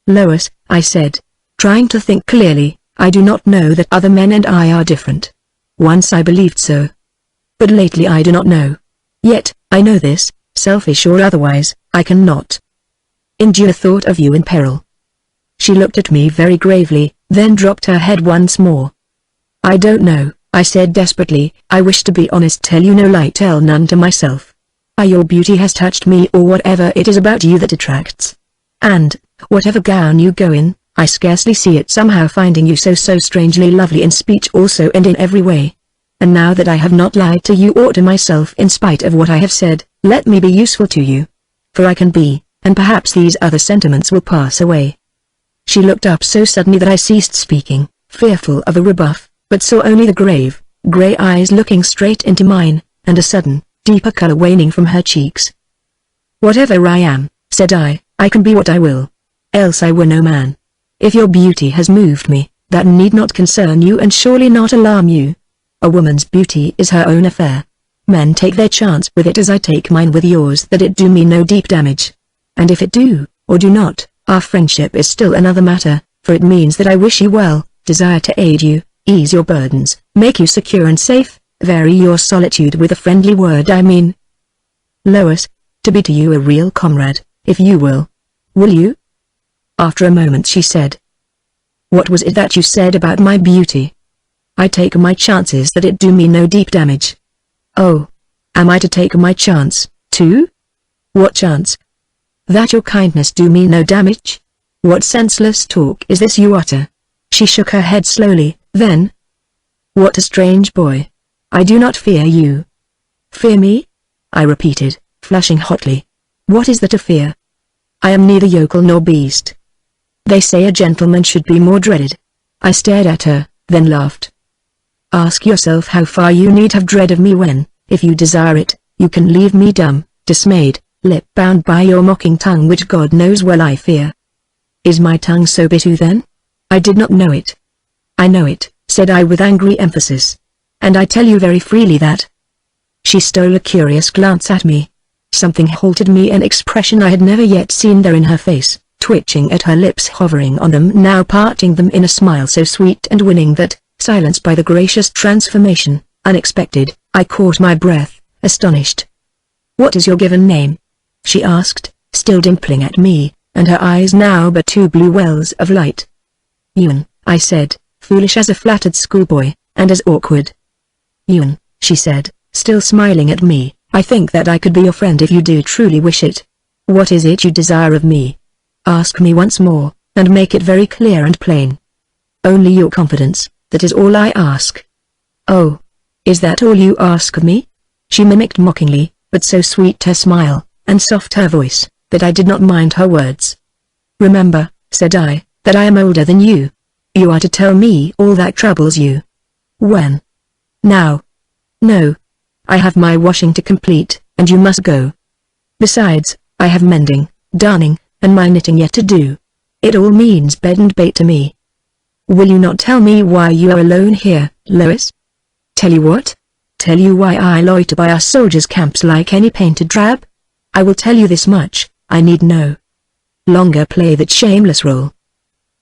Lois, I said, trying to think clearly, I do not know that other men and I are different. Once I believed so. But lately I do not know. Yet, I know this, selfish or otherwise, I cannot endure thought of you in peril. She looked at me very gravely, then dropped her head once more. I don't know, I said desperately. I wish to be honest, tell you no lie, tell none to myself. Your beauty has touched me, or whatever it is about you that attracts. And, whatever gown you go in, I scarcely see it somehow finding you so strangely lovely in speech also and in every way. And now that I have not lied to you or to myself in spite of what I have said, let me be useful to you. For I can be, and perhaps these other sentiments will pass away. She looked up so suddenly that I ceased speaking, fearful of a rebuff, but saw only the grave, grey eyes looking straight into mine, and a sudden, deeper colour waning from her cheeks. Whatever I am, said I can be what I will. Else I were no man. If your beauty has moved me, that need not concern you and surely not alarm you. A woman's beauty is her own affair. Men take their chance with it as I take mine with yours, that it do me no deep damage. And if it do, or do not, our friendship is still another matter, for it means that I wish you well, desire to aid you, ease your burdens, make you secure and safe, vary your solitude with a friendly word I mean. Lois, to be to you a real comrade, if you will. Will you? After a moment she said. What was it that you said about my beauty? I take my chances that it do me no deep damage. Oh. Am I to take my chance, too? What chance? That your kindness do me no damage? What senseless talk is this you utter? She shook her head slowly, then. What a strange boy. I do not fear you. Fear me? I repeated, flushing hotly. What is there to fear? I am neither yokel nor beast. They say a gentleman should be more dreaded. I stared at her, then laughed. Ask yourself how far you need have dread of me when, if you desire it, you can leave me dumb, dismayed, lip-bound by your mocking tongue which God knows well I fear. Is my tongue so bitter then? I did not know it. I know it, said I with angry emphasis. And I tell you very freely that. She stole a curious glance at me. Something halted me, an expression I had never yet seen there in her face, twitching at her lips, hovering on them, now parting them in a smile so sweet and winning that, silenced by the gracious transformation, unexpected, I caught my breath, astonished. What is your given name? She asked, still dimpling at me, and her eyes now but two blue wells of light. Ewan, I said, foolish as a flattered schoolboy, and as awkward. Ewan, she said, still smiling at me, I think that I could be your friend if you do truly wish it. What is it you desire of me? Ask me once more, and make it very clear and plain. Only your confidence, that is all I ask. Oh, is that all you ask of me? She mimicked mockingly, but so sweet her smile, and soft her voice, that I did not mind her words. Remember, said I, that I am older than you. You are to tell me all that troubles you. When? Now. No. I have my washing to complete, and you must go. Besides, I have mending, darning, and my knitting yet to do. It all means bed and bait to me. Will you not tell me why you are alone here, Lois? Tell you what? Tell you why I loiter by our soldiers' camps like any painted drab? I will tell you this much, I need no longer play that shameless role.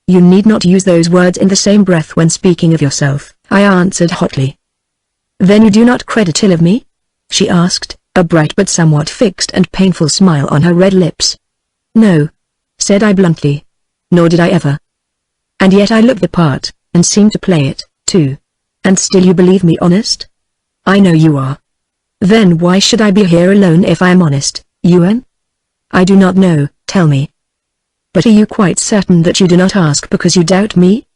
You need not use those words in the same breath when speaking of yourself, I answered hotly. Then you do not credit ill of me? She asked, a bright but somewhat fixed and painful smile on her red lips. No, said I bluntly. Nor did I ever. And yet I look the part, and seem to play it, too. And still you believe me honest? I know you are. Then why should I be here alone if I am honest, Ewan? I do not know, tell me. But are you quite certain that you do not ask because you doubt me?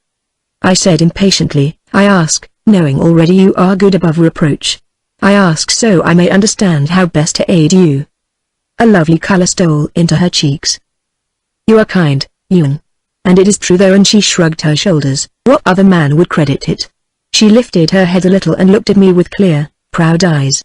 I said impatiently, I ask, knowing already you are good above reproach. I ask so I may understand how best to aid you. A lovely colour stole into her cheeks. You are kind, Ewan. And it is true though, and she shrugged her shoulders. What other man would credit it? She lifted her head a little and looked at me with clear, proud eyes.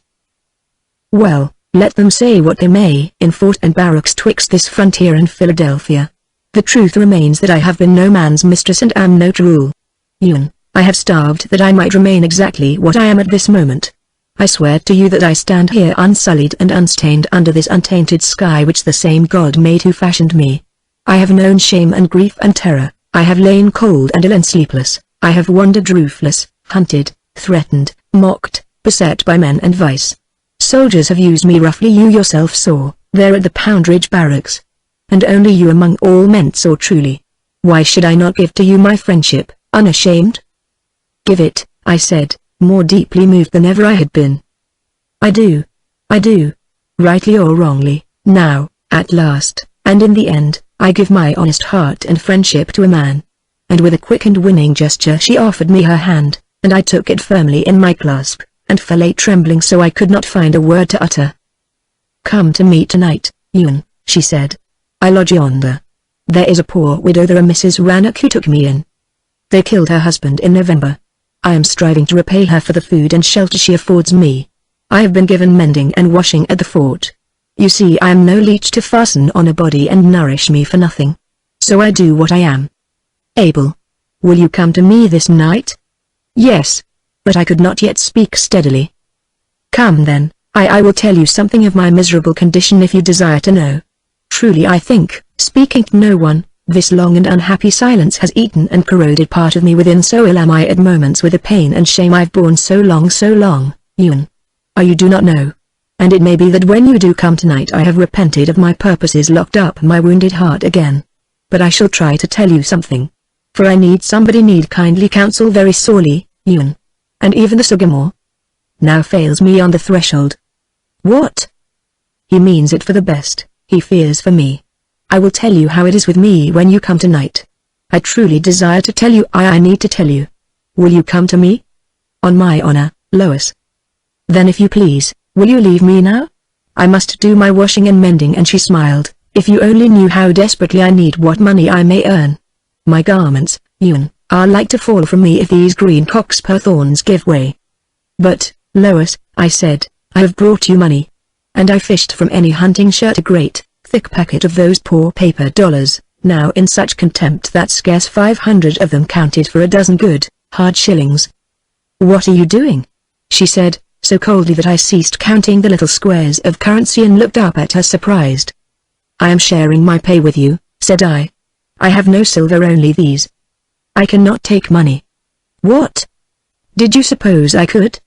Well, let them say what they may in fort and barracks twixt this frontier and Philadelphia. The truth remains that I have been no man's mistress and am no rule. Ewan, I have starved that I might remain exactly what I am at this moment. I swear to you that I stand here unsullied and unstained under this untainted sky which the same God made who fashioned me. I have known shame and grief and terror, I have lain cold and ill and sleepless, I have wandered roofless, hunted, threatened, mocked, beset by men and vice. Soldiers have used me roughly, you yourself saw, there at the Poundridge barracks. And only you among all men saw truly. Why should I not give to you my friendship, unashamed? Give it, I said, more deeply moved than ever I had been. I do. Rightly or wrongly, now, at last, and in the end, I give my honest heart and friendship to a man. And with a quick and winning gesture she offered me her hand, and I took it firmly in my clasp, and fell a trembling so I could not find a word to utter. "Come to me tonight, Ewan," she said. "I lodge yonder. There is a poor widow there, a Mrs. Rannoch, who took me in. They killed her husband in November. I am striving to repay her for the food and shelter she affords me. I have been given mending and washing at the fort. You see, I am no leech to fasten on a body and nourish me for nothing. So I do what I am able. Will you come to me this night?" "Yes." But I could not yet speak steadily. "Come then, I will tell you something of my miserable condition if you desire to know. Truly I think, speaking to no one, this long and unhappy silence has eaten and corroded part of me within, so ill am I at moments with the pain and shame I've borne so long, Ewan. You do not know. And it may be that when you do come tonight I have repented of my purposes, locked up my wounded heart again. But I shall try to tell you something. For I need kindly counsel very sorely, Ewan. And even the Sagamore now fails me on the threshold." "What?" "He means it for the best, he fears for me. I will tell you how it is with me when you come tonight. I truly desire to tell you, I need to tell you. Will you come to me?" "On my honor, Lois." "Then if you please, will you leave me now? I must do my washing and mending," and she smiled. "If you only knew how desperately I need what money I may earn. My garments, Ewan, are like to fall from me if these green cockspur thorns give way." "But, Lois," I said, "I have brought you money. And I fished from any hunting shirt a great, thick packet of those poor paper dollars, now in such contempt that scarce 500 of them counted for a dozen good, hard shillings." "What are you doing?" she said, so coldly that I ceased counting the little squares of currency and looked up at her surprised. "I am sharing my pay with you," said I. "I have no silver, only these. I cannot take money." "What? Did you suppose I could?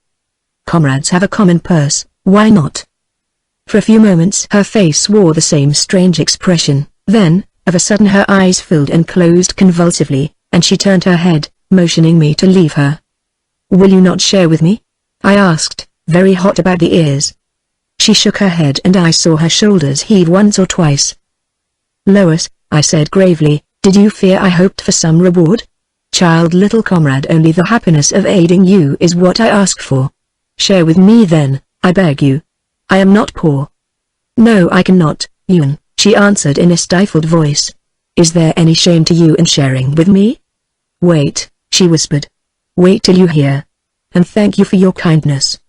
Comrades have a common purse, why not?" For a few moments her face wore the same strange expression, then, of a sudden her eyes filled and closed convulsively, and she turned her head, motioning me to leave her. "Will you not share with me?" I asked, very hot about the ears. She shook her head and I saw her shoulders heave once or twice. "Lois," I said gravely, "did you fear I hoped for some reward? Child, little comrade, only the happiness of aiding you is what I ask for. Share with me then, I beg you. I am not poor." "No, I cannot, Ewan," she answered in a stifled voice. "Is there any shame to you in sharing with me?" "Wait," she whispered. "Wait till you hear. And thank you for your kindness."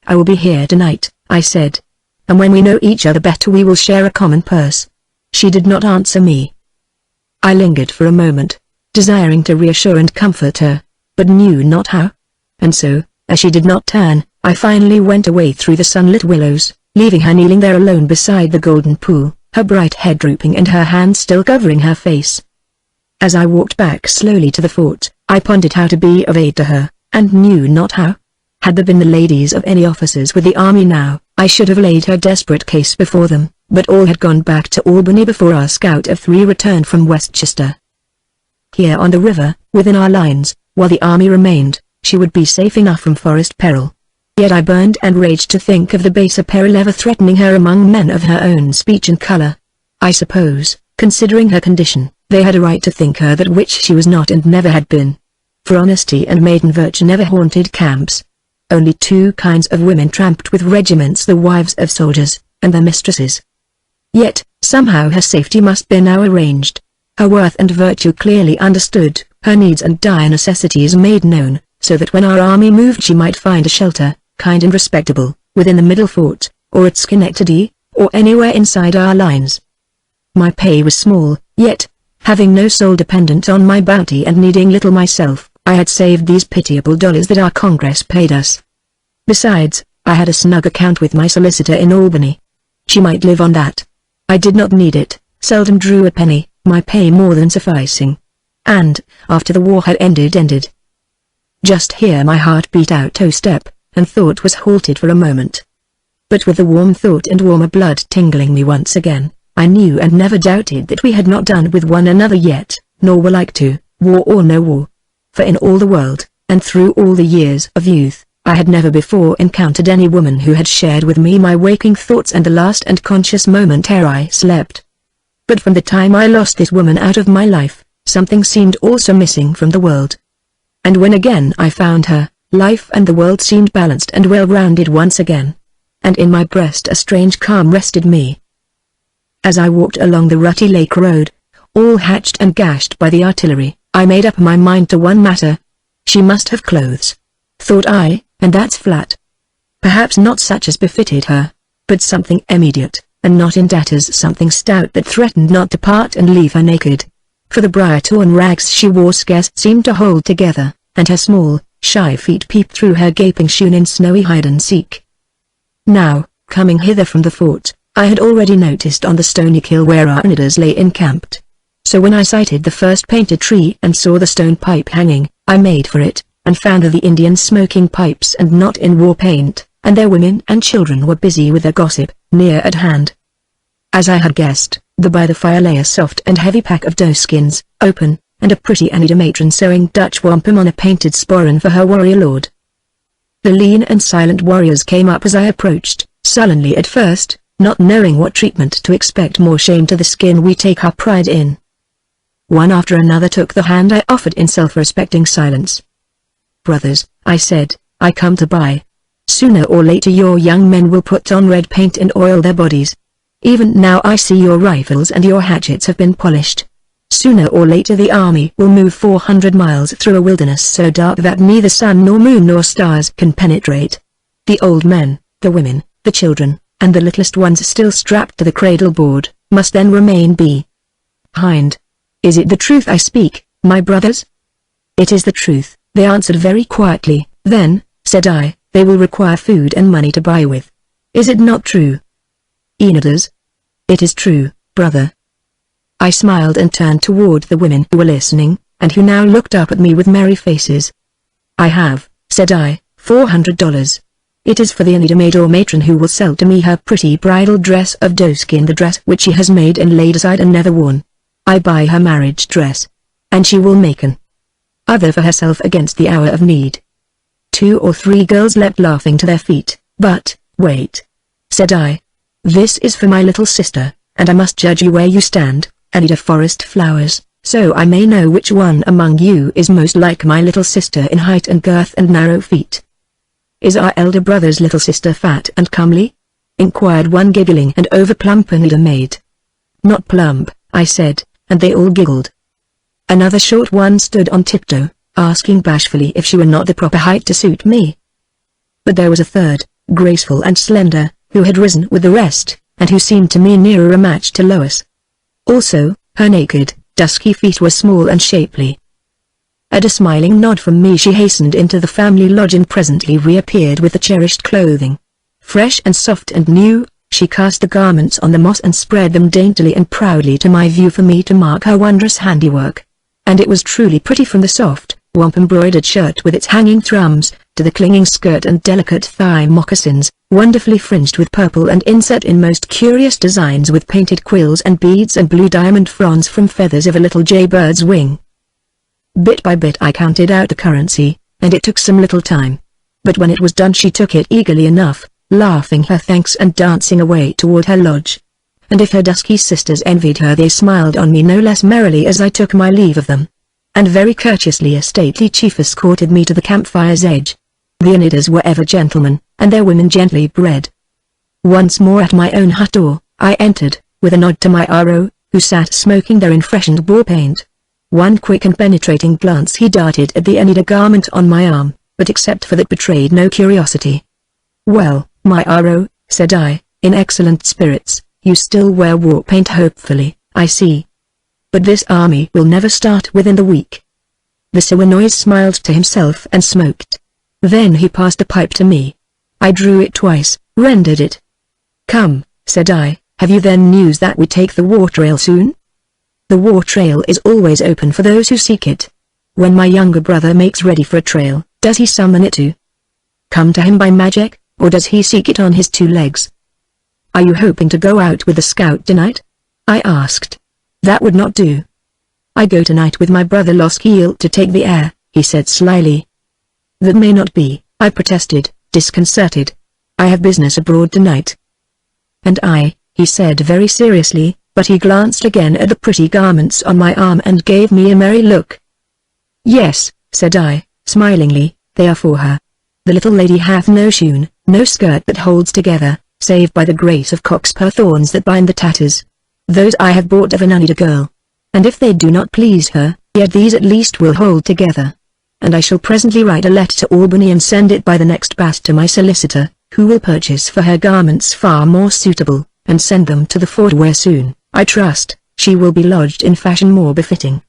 "I will be here tonight," I said. "And when we know each other better we will share a common purse." She did not answer me. I lingered for a moment, desiring to reassure and comfort her, but knew not how. And so, as she did not turn, I finally went away through the sunlit willows, leaving her kneeling there alone beside the golden pool, her bright head drooping and her hands still covering her face. As I walked back slowly to the fort, I pondered how to be of aid to her, and knew not how. Had there been the ladies of any officers with the army now, I should have laid her desperate case before them, but all had gone back to Albany before our scout of 3 returned from Westchester. Here on the river, within our lines, while the army remained, she would be safe enough from forest peril. Yet I burned and raged to think of the baser peril ever threatening her among men of her own speech and color. I suppose, considering her condition, they had a right to think her that which she was not and never had been. For honesty and maiden virtue never haunted camps. Only 2 kinds of women tramped with regiments: the wives of soldiers, and their mistresses. Yet, somehow her safety must be now arranged. Her worth and virtue clearly understood, her needs and dire necessities made known, so that when our army moved she might find a shelter, kind and respectable, within the middle fort, or at Schenectady, or anywhere inside our lines. My pay was small, yet, having no sole dependent on my bounty and needing little myself, I had saved these pitiable dollars that our Congress paid us. Besides, I had a snug account with my solicitor in Albany. She might live on that. I did not need it, seldom drew a penny, my pay more than sufficing. And, after the war had ended. Just here my heart beat out toe step, and thought was halted for a moment. But with the warm thought and warmer blood tingling me once again, I knew and never doubted that we had not done with one another yet, nor were like to, war or no war. For in all the world, and through all the years of youth, I had never before encountered any woman who had shared with me my waking thoughts and the last and conscious moment ere I slept. But from the time I lost this woman out of my life, something seemed also missing from the world. And when again I found her, life and the world seemed balanced and well-rounded once again. And in my breast a strange calm rested me. As I walked along the rutty lake road, all hatched and gashed by the artillery, I made up my mind to one matter. She must have clothes, thought I, and that's flat. Perhaps not such as befitted her, but something immediate, and not in tatters, something stout that threatened not to part and leave her naked. For the briar-torn rags she wore scarce seemed to hold together, and her small, shy feet peeped through her gaping shoon in snowy hide-and-seek. Now, coming hither from the fort, I had already noticed on the stony kill where our Unidas lay encamped. So when I sighted the first painted tree and saw the stone pipe hanging, I made for it, and found the Indians smoking pipes and not in war paint, and their women and children were busy with their gossip, near at hand. As I had guessed, by the fire lay a soft and heavy pack of doeskins, open, and a pretty Anida matron sewing Dutch wampum on a painted sporran for her warrior lord. The lean and silent warriors came up as I approached, sullenly at first, not knowing what treatment to expect. More shame to the skin we take our pride in. One after another took the hand I offered in self-respecting silence. Brothers, I said, I come to buy. Sooner or later your young men will put on red paint and oil their bodies. Even now I see your rifles and your hatchets have been polished. Sooner or later the army will move 400 miles through a wilderness so dark that neither sun nor moon nor stars can penetrate. The old men, the women, the children, and the littlest ones still strapped to the cradle board, must then remain behind. Is it the truth I speak, my brothers? It is the truth, they answered very quietly. Then, said I, they will require food and money to buy with. Is it not true? Enidas? It is true, brother. I smiled and turned toward the women who were listening, and who now looked up at me with merry faces. I have, said I, $400. It is for the Anida maid or matron who will sell to me her pretty bridal dress of doeskin, the dress which she has made and laid aside and never worn. I buy her marriage dress, and she will make an other for herself against the hour of need. 2 or 3 girls leapt laughing to their feet. But, wait, said I. This is for my little sister, and I must judge you where you stand, Anida Forest Flowers, so I may know which one among you is most like my little sister in height and girth and narrow feet. Is our elder brother's little sister fat and comely? Inquired one giggling and over-plump Anida maid. Not plump, I said, and they all giggled. Another short one stood on tiptoe, asking bashfully if she were not the proper height to suit me. But there was a third, graceful and slender, who had risen with the rest, and who seemed to me nearer a match to Lois. Also, her naked, dusky feet were small and shapely. At a smiling nod from me she hastened into the family lodge and presently reappeared with the cherished clothing. Fresh and soft and new, she cast the garments on the moss and spread them daintily and proudly to my view for me to mark her wondrous handiwork. And it was truly pretty, from the soft, wamp-embroidered shirt with its hanging thrums, to the clinging skirt and delicate thigh moccasins, wonderfully fringed with purple and inset in most curious designs with painted quills and beads and blue diamond fronds from feathers of a little jaybird's wing. Bit by bit I counted out the currency, and it took some little time. But when it was done she took it eagerly enough, laughing her thanks and dancing away toward her lodge. And if her dusky sisters envied her they smiled on me no less merrily as I took my leave of them. And very courteously a stately chief escorted me to the campfire's edge. The Anidas were ever gentlemen, and their women gently bred. Once more at my own hut door, I entered, with a nod to my Aro, who sat smoking their freshened war paint. One quick and penetrating glance he darted at the Anida garment on my arm, but except for that betrayed no curiosity. Well, my Aro, said I, in excellent spirits, you still wear war paint hopefully, I see. But this army will never start within the week. The Siwanoy smiled to himself and smoked. Then he passed a pipe to me. I drew it twice, rendered it. Come, said I, have you then news that we take the war trail soon? The war trail is always open for those who seek it. When my younger brother makes ready for a trail, does he summon it to come to him by magic, or does he seek it on his 2 legs? Are you hoping to go out with the scout tonight? I asked. That would not do. I go tonight with my brother Loskiel to take the air, he said slyly. That may not be, I protested, disconcerted. I have business abroad tonight. And I, he said very seriously, but he glanced again at the pretty garments on my arm and gave me a merry look. Yes, said I, smilingly, "they are for her. The little lady hath no shoon, no skirt that holds together, save by the grace of cockspur thorns that bind the tatters. Those I have bought of an uneater girl. And if they do not please her, yet these at least will hold together. And I shall presently write a letter to Albany and send it by the next post to my solicitor, who will purchase for her garments far more suitable, and send them to the fort where soon, I trust, she will be lodged in fashion more befitting."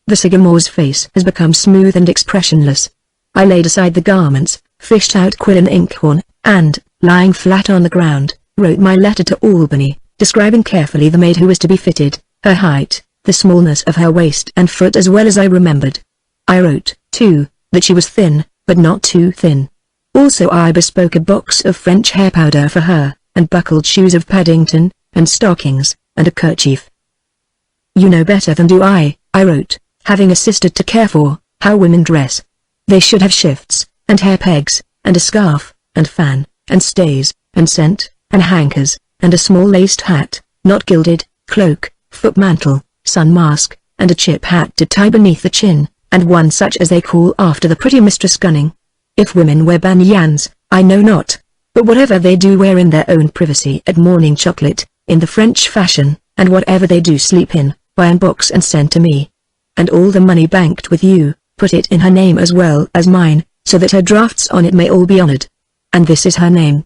The Sycamore's face has become smooth and expressionless. I laid aside the garments, fished out quill and inkhorn, and, lying flat on the ground, wrote my letter to Albany, describing carefully the maid who was to be fitted, her height, the smallness of her waist and foot as well as I remembered. I wrote, too, that she was thin, but not too thin. Also I bespoke a box of French hair powder for her, and buckled shoes of Paddington, and stockings, and a kerchief. "You know better than do I wrote, having assisted to care for, how women dress. They should have shifts, and hair pegs, and a scarf, and fan, and stays, and scent, and hankers, and a small laced hat, not gilded, cloak, foot mantle, sun mask, and a chip hat to tie beneath the chin, and one such as they call after the pretty Mistress Gunning. If women wear banyans, I know not, but whatever they do wear in their own privacy at morning chocolate, in the French fashion, and whatever they do sleep in, buy in box and send to me. And all the money banked with you, put it in her name as well as mine, so that her drafts on it may all be honored. And this is her name."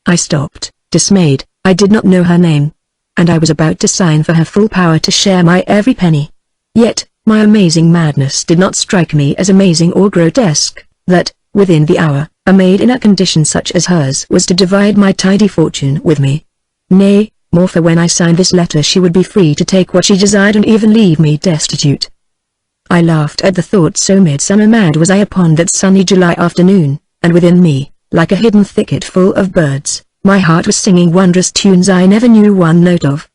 I stopped, dismayed. I did not know her name. And I was about to sign for her full power to share my every penny. Yet, my amazing madness did not strike me as amazing or grotesque, that, within the hour, a maid in a condition such as hers was to divide my tidy fortune with me. Nay, more, for when I signed this letter she would be free to take what she desired and even leave me destitute. I laughed at the thought, so midsummer mad was I upon that sunny July afternoon, and within me, like a hidden thicket full of birds, my heart was singing wondrous tunes I never knew one note of.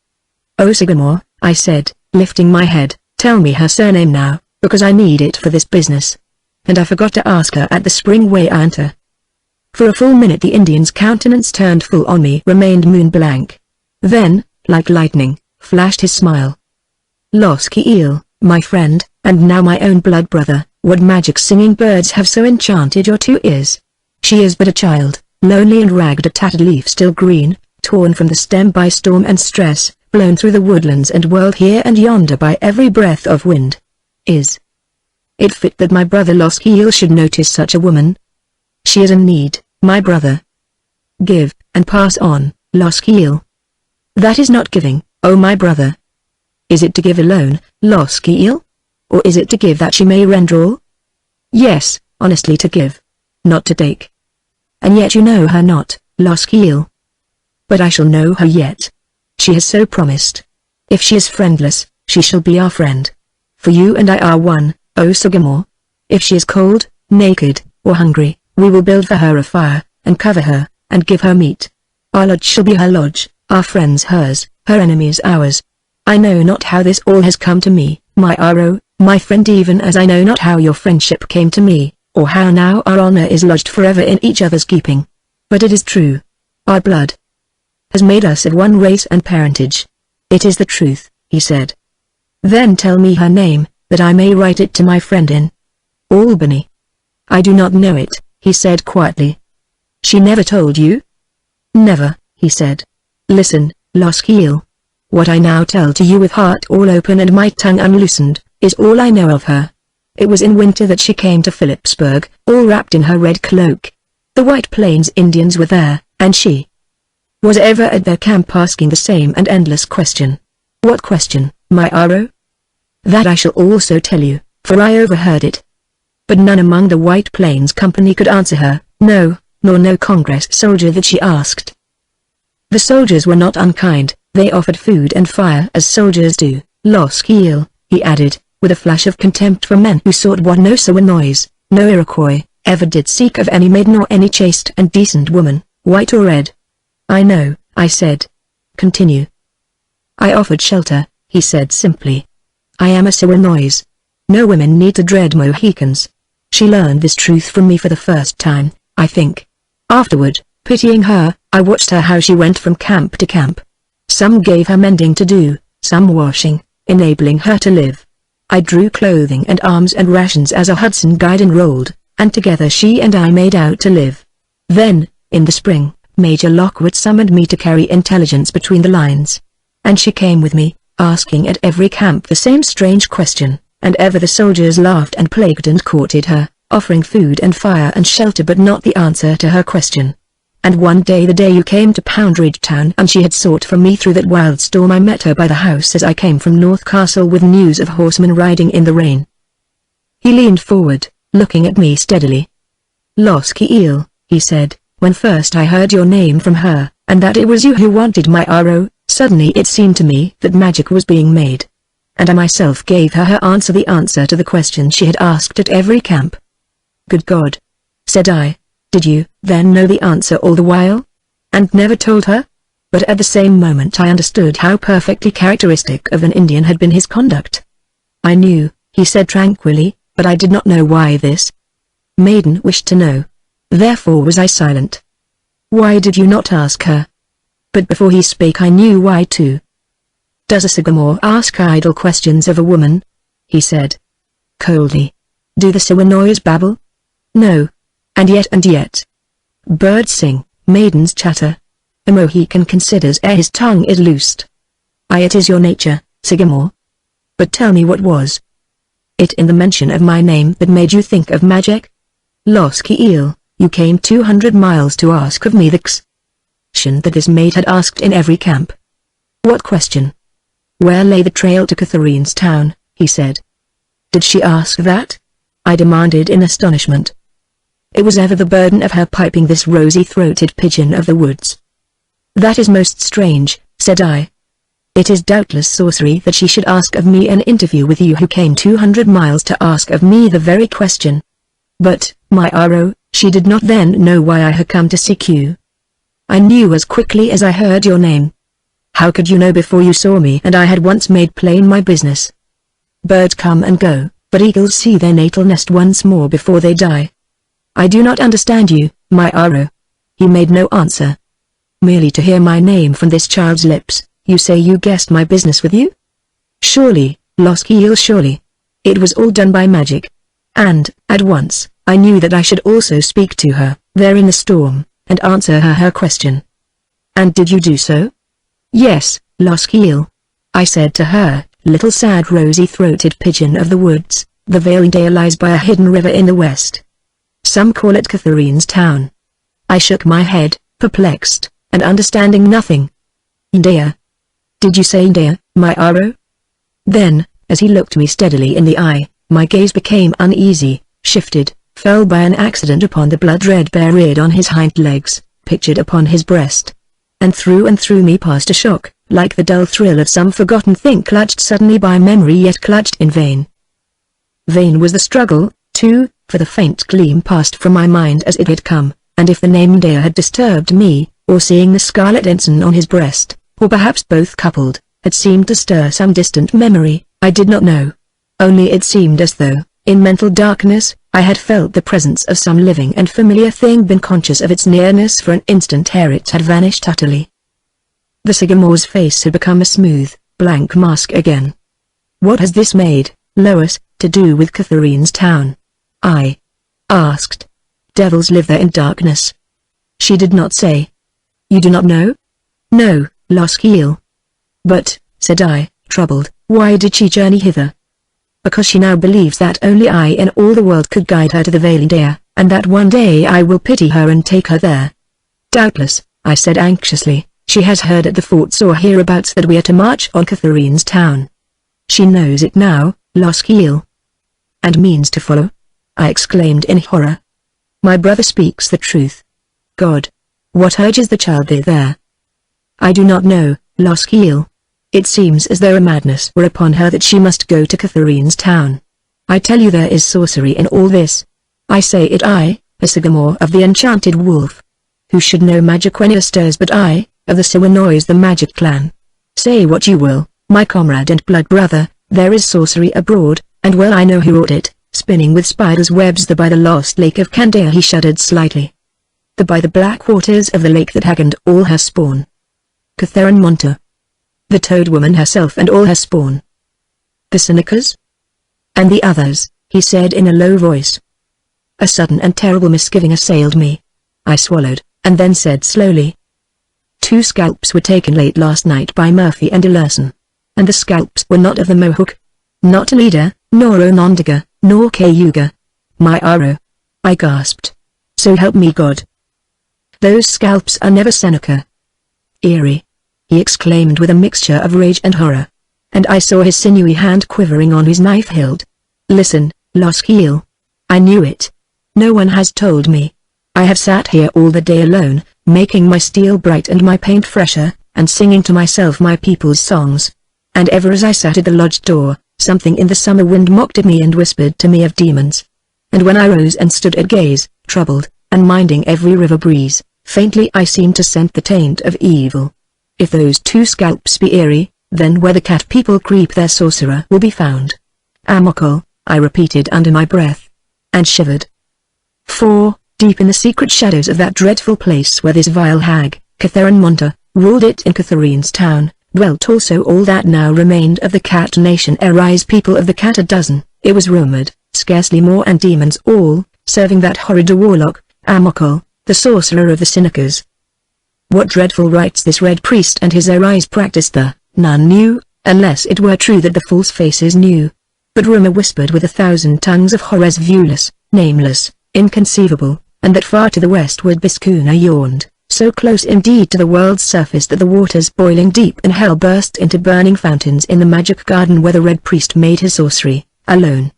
"Oh Sycamore," I said, lifting my head, "tell me her surname now, because I need it for this business." And I forgot to ask her at the spring way I enter. For a full minute the Indian's countenance turned full on me remained moon blank. Then, like lightning, flashed his smile. "Loskiel, my friend, and now my own blood brother, what magic singing birds have so enchanted your 2 ears? She is but a child, lonely and ragged, a tattered leaf still green, torn from the stem by storm and stress, blown through the woodlands and whirled here and yonder by every breath of wind. Is it fit that my brother Loskiel should notice such a woman? She is in need, my brother. Give, and pass on, Loskiel. That is not giving, oh my brother. Is it to give alone, Loskiel? Or is it to give that she may render all? Yes, honestly to give. Not to take. And yet you know her not, Loskiel. But I shall know her yet. She has so promised. If she is friendless, she shall be our friend. For you and I are one, O Sycamore. If she is cold, naked, or hungry, we will build for her a fire, and cover her, and give her meat. Our lodge shall be her lodge, our friends hers, her enemies ours. I know not how this all has come to me, my Aro, my friend, even as I know not how your friendship came to me, or how now our honor is lodged forever in each other's keeping. But it is true. Our blood has made us of one race and parentage. It is the truth, he said. Then tell me her name, that I may write it to my friend in Albany. I do not know it, he said quietly. She never told you? Never, he said. Listen, Loskiel. What I now tell to you with heart all open and my tongue unloosened, is all I know of her. It was in winter that she came to Phillipsburg, all wrapped in her red cloak. The White Plains Indians were there, and she was ever at their camp asking the same and endless question. What question, my Aro? That I shall also tell you, for I overheard it. But none among the White Plains Company could answer her, no, nor no Congress soldier that she asked. The soldiers were not unkind, they offered food and fire as soldiers do. Loskiel, he added, with a flash of contempt for men who sought what no Soanois, no Iroquois, ever did seek of any maiden or any chaste and decent woman, white or red. I know, I said. Continue. I offered shelter, he said simply. I am a Soanois. No women need to dread Mohicans. She learned this truth from me for the first time, I think. Afterward, pitying her, I watched her how she went from camp to camp. Some gave her mending to do, some washing, enabling her to live. I drew clothing and arms and rations as a Hudson guide enrolled, and together she and I made out to live. Then, in the spring, Major Lockwood summoned me to carry intelligence between the lines. And she came with me, asking at every camp the same strange question, and ever the soldiers laughed and plagued and courted her, offering food and fire and shelter but not the answer to her question. And one day, the day you came to Poundridge Town and she had sought for me through that wild storm, I met her by the house as I came from North Castle with news of horsemen riding in the rain. He leaned forward, looking at me steadily. "Losky Eel," he said, "when first I heard your name from her, and that it was you who wanted my arrow, suddenly it seemed to me that magic was being made. And I myself gave her the answer to the question she had asked at every camp." "Good God," said I, "did you, then, know the answer all the while? And never told her?" But at the same moment I understood how perfectly characteristic of an Indian had been his conduct. "I knew," he said tranquilly, "but I did not know why this maiden wished to know. Therefore was I silent." "Why did you not ask her?" But before he spake I knew why too. "Does a Sagamore ask idle questions of a woman?" he said coldly. "Do the Siwanoys babble? No. And yet. Birds sing, maidens chatter. A Mohican considers ere his tongue is loosed. It is your nature, Sagamore. But tell me, what was it in the mention of my name that made you think of magic? Losky Eel, you came 200 miles to ask of me the question that this maid had asked in every camp." "What question?" "Where lay the trail to Catherine's town?" he said. "Did she ask that?" I demanded in astonishment. It was ever the burden of her piping, this rosy-throated pigeon of the woods. "That is most strange," said I. "It is doubtless sorcery that she should ask of me an interview with you who came 200 miles to ask of me the very question. But, my arrow, she did not then know why I had come to seek you." "I knew as quickly as I heard your name." "How could you know before you saw me and I had once made plain my business? Birds come and go, but eagles see their natal nest once more before they die." "I do not understand you, my arrow." He made no answer. "Merely to hear my name from this child's lips, you say you guessed my business with you?" "Surely, Losky Eel, surely. It was all done by magic. And, at once, I knew that I should also speak to her, there in the storm, and answer her question." "And did you do so?" "Yes, Losky Eel," I said to her, "little sad rosy-throated pigeon of the woods, the Vailendale lies by a hidden river in the west. Some call it Catherine's town." I shook my head, perplexed, and understanding nothing. "India? Did you say India, my arrow?" Then, as he looked me steadily in the eye, my gaze became uneasy, shifted, fell by an accident upon the blood-red bear reared on his hind legs, pictured upon his breast. And through me passed a shock, like the dull thrill of some forgotten thing clutched suddenly by memory, yet clutched in vain. Vain was the struggle, too, for the faint gleam passed from my mind as it had come, and if the name India had disturbed me, or seeing the scarlet ensign on his breast, or perhaps both coupled, had seemed to stir some distant memory, I did not know. Only it seemed as though, in mental darkness, I had felt the presence of some living and familiar thing, been conscious of its nearness for an instant ere it had vanished utterly. The Sagamore's face had become a smooth, blank mask again. "What has this maid, Lois, to do with Catherine's town?" I asked. "Devils live there in darkness." She did not say. "You do not know?" "No, Losky Eel." "But," said I, troubled, "why did she journey hither?" "Because she now believes that only I in all the world could guide her to the Vailendale, and that one day I will pity her and take her there." "Doubtless," I said anxiously, "she has heard at the forts or hereabouts that we are to march on Catherine's town. She knows it now, Losky Eel." "And means to follow?" I exclaimed in horror. "My brother speaks the truth. God! What urges the child there?" "I do not know, Losky Eel. It seems as though a madness were upon her that she must go to Catherine's town. I tell you there is sorcery in all this. I say it, I, a Sagamore of the enchanted wolf. Who should know magic when it stirs but I, of the Siwanoys, the magic clan. Say what you will, my comrade and blood brother, there is sorcery abroad, and well I know who wrought it, spinning with spiders' webs the by the lost lake of Candea." He shuddered slightly. "The by the black waters of the lake that haggled all her spawn. Catherine Monta. The Toad Woman herself and all her spawn. The Senecas? "And the others," he said in a low voice. A sudden and terrible misgiving assailed me. I swallowed, and then said slowly, "2 scalps were taken late last night by Murphy and Ellerson. And the scalps were not of the Mohawk. Not Alida, nor Onondaga, nor Cayuga. My Aro," I gasped. "So help me God. Those scalps are never Seneca." "Eerie," he exclaimed with a mixture of rage and horror. And I saw his sinewy hand quivering on his knife hilt. "Listen, Los Heel. I knew it. No one has told me. I have sat here all the day alone, making my steel bright and my paint fresher, and singing to myself my people's songs. And ever as I sat at the lodge door, something in the summer wind mocked at me and whispered to me of demons. And when I rose and stood at gaze, troubled, and minding every river breeze, faintly I seemed to scent the taint of evil. If those 2 scalps be eerie, then where the cat people creep their sorcerer will be found. Amokol," I repeated under my breath. And shivered. For, deep in the secret shadows of that dreadful place where this vile hag, Catherine Monta, ruled it in Catherine's town, dwelt also all that now remained of the cat nation Arise people of the cat a dozen, it was rumored, scarcely more, and demons all, serving that horrid warlock, Amokol, the sorcerer of the Senecas. What dreadful rites this red priest and his Arise practiced none knew, unless it were true that the false faces knew. But rumor whispered with 1,000 tongues of horrors viewless, nameless, inconceivable, and that far to the westward Biscuna yawned, so close indeed to the world's surface that the waters boiling deep in hell burst into burning fountains in the magic garden where the red priest made his sorcery, alone.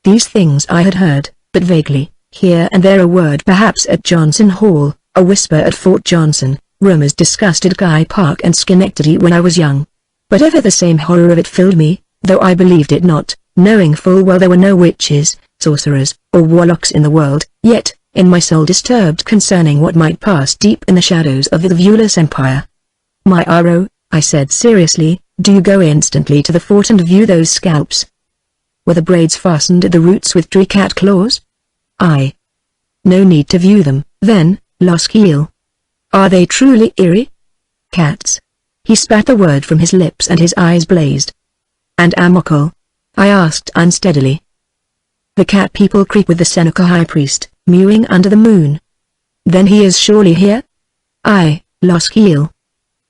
These things I had heard, but vaguely, here and there a word perhaps at Johnson Hall, a whisper at Fort Johnson, rumors discussed at Guy Park and Schenectady when I was young. But ever the same horror of it filled me, though I believed it not, knowing full well there were no witches, sorcerers, or warlocks in the world, yet, in my soul disturbed concerning what might pass deep in the shadows of the viewless empire. "My Aro," I said seriously, "do you go instantly to the fort and view those scalps? Were the braids fastened at the roots with tree cat claws?" "Aye." "No need to view them, then, Los Heel. Are they truly eerie?" "Cats." He spat the word from his lips and his eyes blazed. "And Amokol?" I asked unsteadily. "The cat people creep with the Seneca high priest, mewing under the moon." "Then he is surely here?" "Aye, Los Heel."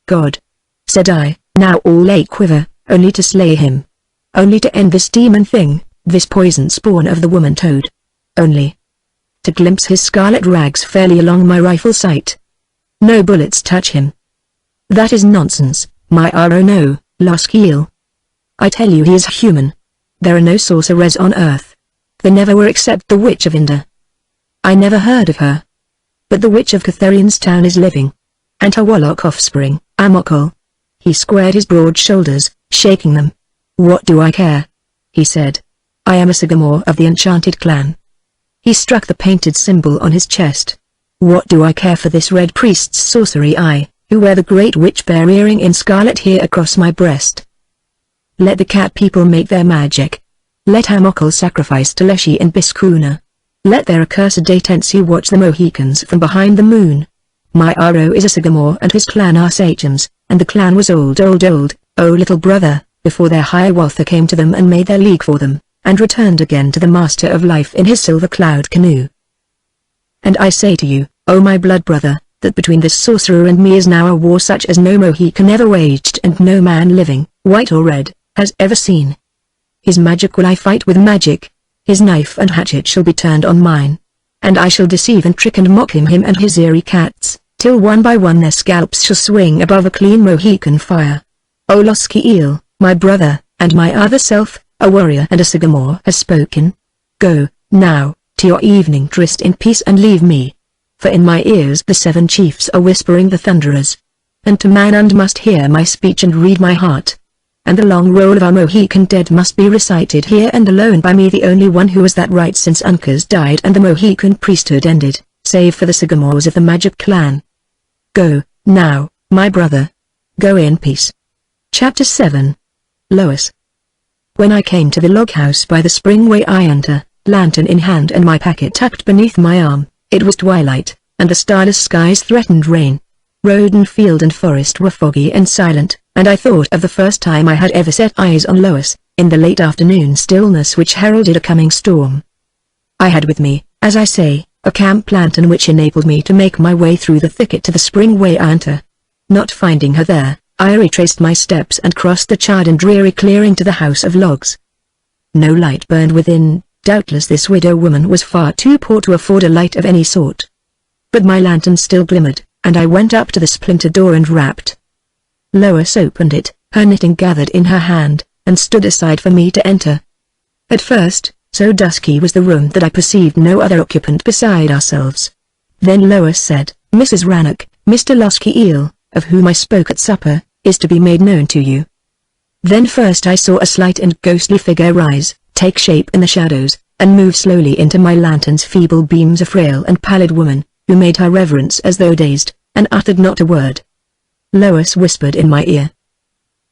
"God," said I, now all a quiver, "only to slay him. Only to end this demon thing, this poison spawn of the woman toad. Only to glimpse his scarlet rags fairly along my rifle sight. No bullets touch him." "That is nonsense, my Aro. No, Los Heel. I tell you he is human. There are no sorcerers on earth. There never were except the witch of Inda. I never heard of her. But the witch of Catherine's town is living. And her warlock offspring, Amokol." He squared his broad shoulders, shaking them. "What do I care?" he said. "I am a Sagamore of the Enchanted Clan." He struck the painted symbol on his chest. "What do I care for this red priest's sorcery? I, who wear the great witch bear earring in scarlet here across my breast. Let the cat people make their magic. Let Amokol sacrifice to Leshy and Biscuna. Let their accursed Atensi watch the Mohicans from behind the moon. My Aro is a Sagamore and his clan are sachems, and the clan was old, oh little brother, before their Hiawatha came to them and made their league for them, and returned again to the master of life in his silver cloud canoe. And I say to you, oh my blood brother, that between this sorcerer and me is now a war such as no Mohican ever waged and no man living, white or red, has ever seen. His magic will I fight with magic. His knife and hatchet shall be turned on mine. And I shall deceive and trick and mock him and his eerie cats, till one by one their scalps shall swing above a clean Mohican fire. O Loskiel, my brother, and my other self, a warrior and a Sagamore has spoken. Go, now, to your evening tryst in peace and leave me. For in my ears the 7 chiefs are whispering the thunderers. And to man and must hear my speech and read my heart. And the long roll of our Mohican dead must be recited here and alone by me, the only one who has that right since Uncas died and the Mohican priesthood ended, save for the Sagamores of the Magic Clan. Go, now, my brother. Go in peace. Chapter 7. Lois. When I came to the log house by the springway I enter, lantern in hand and my packet tucked beneath my arm, it was twilight, and the starless skies threatened rain. Road and field and forest were foggy and silent, and I thought of the first time I had ever set eyes on Lois, in the late afternoon stillness which heralded a coming storm. I had with me, as I say, a camp lantern which enabled me to make my way through the thicket to the springway I enter. Not finding her there, I retraced my steps and crossed the charred and dreary clearing to the house of logs. No light burned within. Doubtless this widow woman was far too poor to afford a light of any sort. But my lantern still glimmered, and I went up to the splintered door and rapped. Lois opened it, her knitting gathered in her hand, and stood aside for me to enter. At first, so dusky was the room that I perceived no other occupant beside ourselves. Then Lois said, "Mrs. Rannoch, Mr. Losky Eel, of whom I spoke at supper, is to be made known to you." Then first I saw a slight and ghostly figure rise, take shape in the shadows, and move slowly into my lantern's feeble beams, a frail and pallid woman, who made her reverence as though dazed, and uttered not a word. Lois whispered in my ear.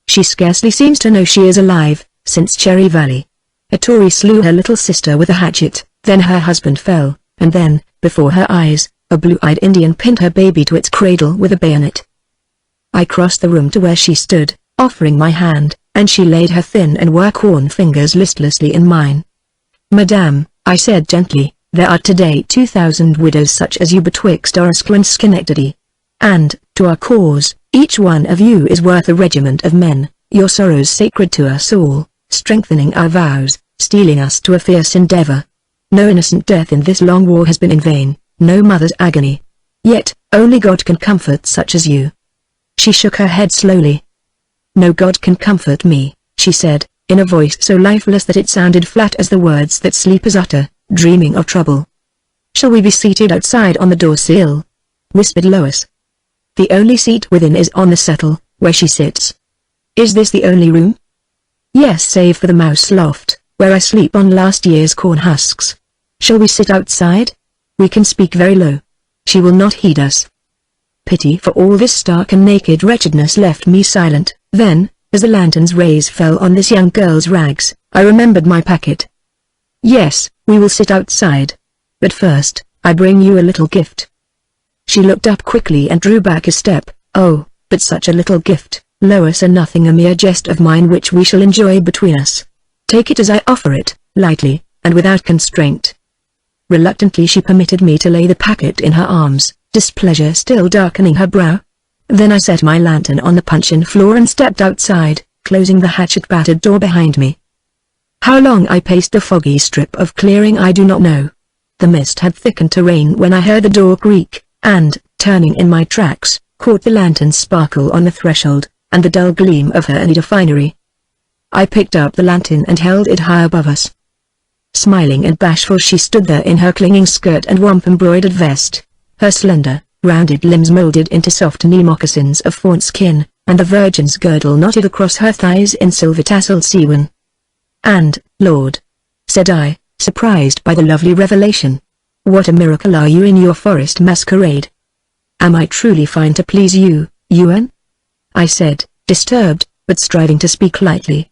"She scarcely seems to know she is alive, since Cherry Valley. A Tory slew her little sister with a hatchet, then her husband fell, and then, before her eyes, a blue-eyed Indian pinned her baby to its cradle with a bayonet." I crossed the room to where she stood, offering my hand, and she laid her thin and work-worn fingers listlessly in mine. "Madame," I said gently, "there are today 2,000 widows such as you betwixt Osco and Schenectady. And, to our cause, each one of you is worth a regiment of men, your sorrows sacred to us all, strengthening our vows, steeling us to a fierce endeavor. No innocent death in this long war has been in vain, no mother's agony. Yet, only God can comfort such as you." She shook her head slowly. "No God can comfort me," she said, in a voice so lifeless that it sounded flat as the words that sleepers utter, dreaming of trouble. "Shall we be seated outside on the door-sill?" whispered Lois. "The only seat within is on the settle, where she sits." "Is this the only room?" "Yes, save for the mouse loft, where I sleep on last year's corn husks." "Shall we sit outside? We can speak very low. She will not heed us." Pity for all this stark and naked wretchedness left me silent. Then, as the lantern's rays fell on this young girl's rags, I remembered my packet. "Yes, we will sit outside. But first, I bring you a little gift." She looked up quickly and drew back a step. "Oh, but such a little gift, Lois, and nothing, a mere jest of mine which we shall enjoy between us. Take it as I offer it, lightly, and without constraint." Reluctantly she permitted me to lay the packet in her arms, displeasure still darkening her brow. Then I set my lantern on the puncheon floor and stepped outside, closing the hatchet-battered door behind me. How long I paced the foggy strip of clearing I do not know. The mist had thickened to rain when I heard the door creak, and, turning in my tracks, caught the lantern's sparkle on the threshold, and the dull gleam of her Anita finery. I picked up the lantern and held it high above us. Smiling and bashful she stood there in her clinging skirt and warp-embroidered vest, her slender, rounded limbs molded into soft knee moccasins of fawn skin, and the Virgin's girdle knotted across her thighs in silver-tasseled sequin. "And, Lord," said I, surprised by the lovely revelation, "what a miracle are you in your forest masquerade! Am I truly fine to please you, Ewan?" I said, disturbed, but striving to speak lightly.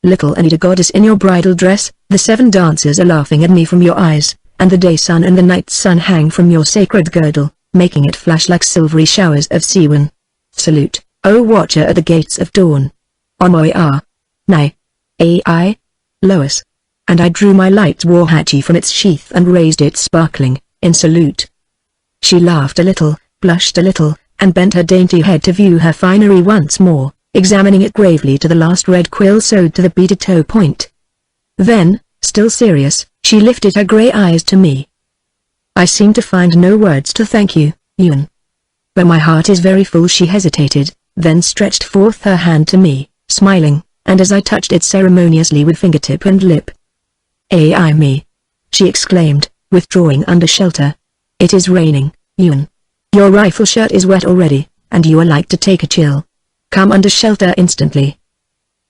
"Little Anita goddess in your bridal dress, the 7 dancers are laughing at me from your eyes, and the day sun and the night sun hang from your sacred girdle, making it flash like silvery showers of sequin. Salute, O watcher at the gates of dawn. Omoi ah. Nay. Ai. Lois." And I drew my light war hatchet from its sheath and raised it sparkling, in salute. She laughed a little, blushed a little, and bent her dainty head to view her finery once more, examining it gravely to the last red quill sewed to the beaded toe point. Then, still serious, she lifted her grey eyes to me. "I seem to find no words to thank you, Ewan. But my heart is very full." She hesitated, then stretched forth her hand to me, smiling, and as I touched it ceremoniously with fingertip and lip, "Ai me!" she exclaimed, withdrawing under shelter. "It is raining, Ewan. Your rifle shirt is wet already, and you are like to take a chill. Come under shelter instantly."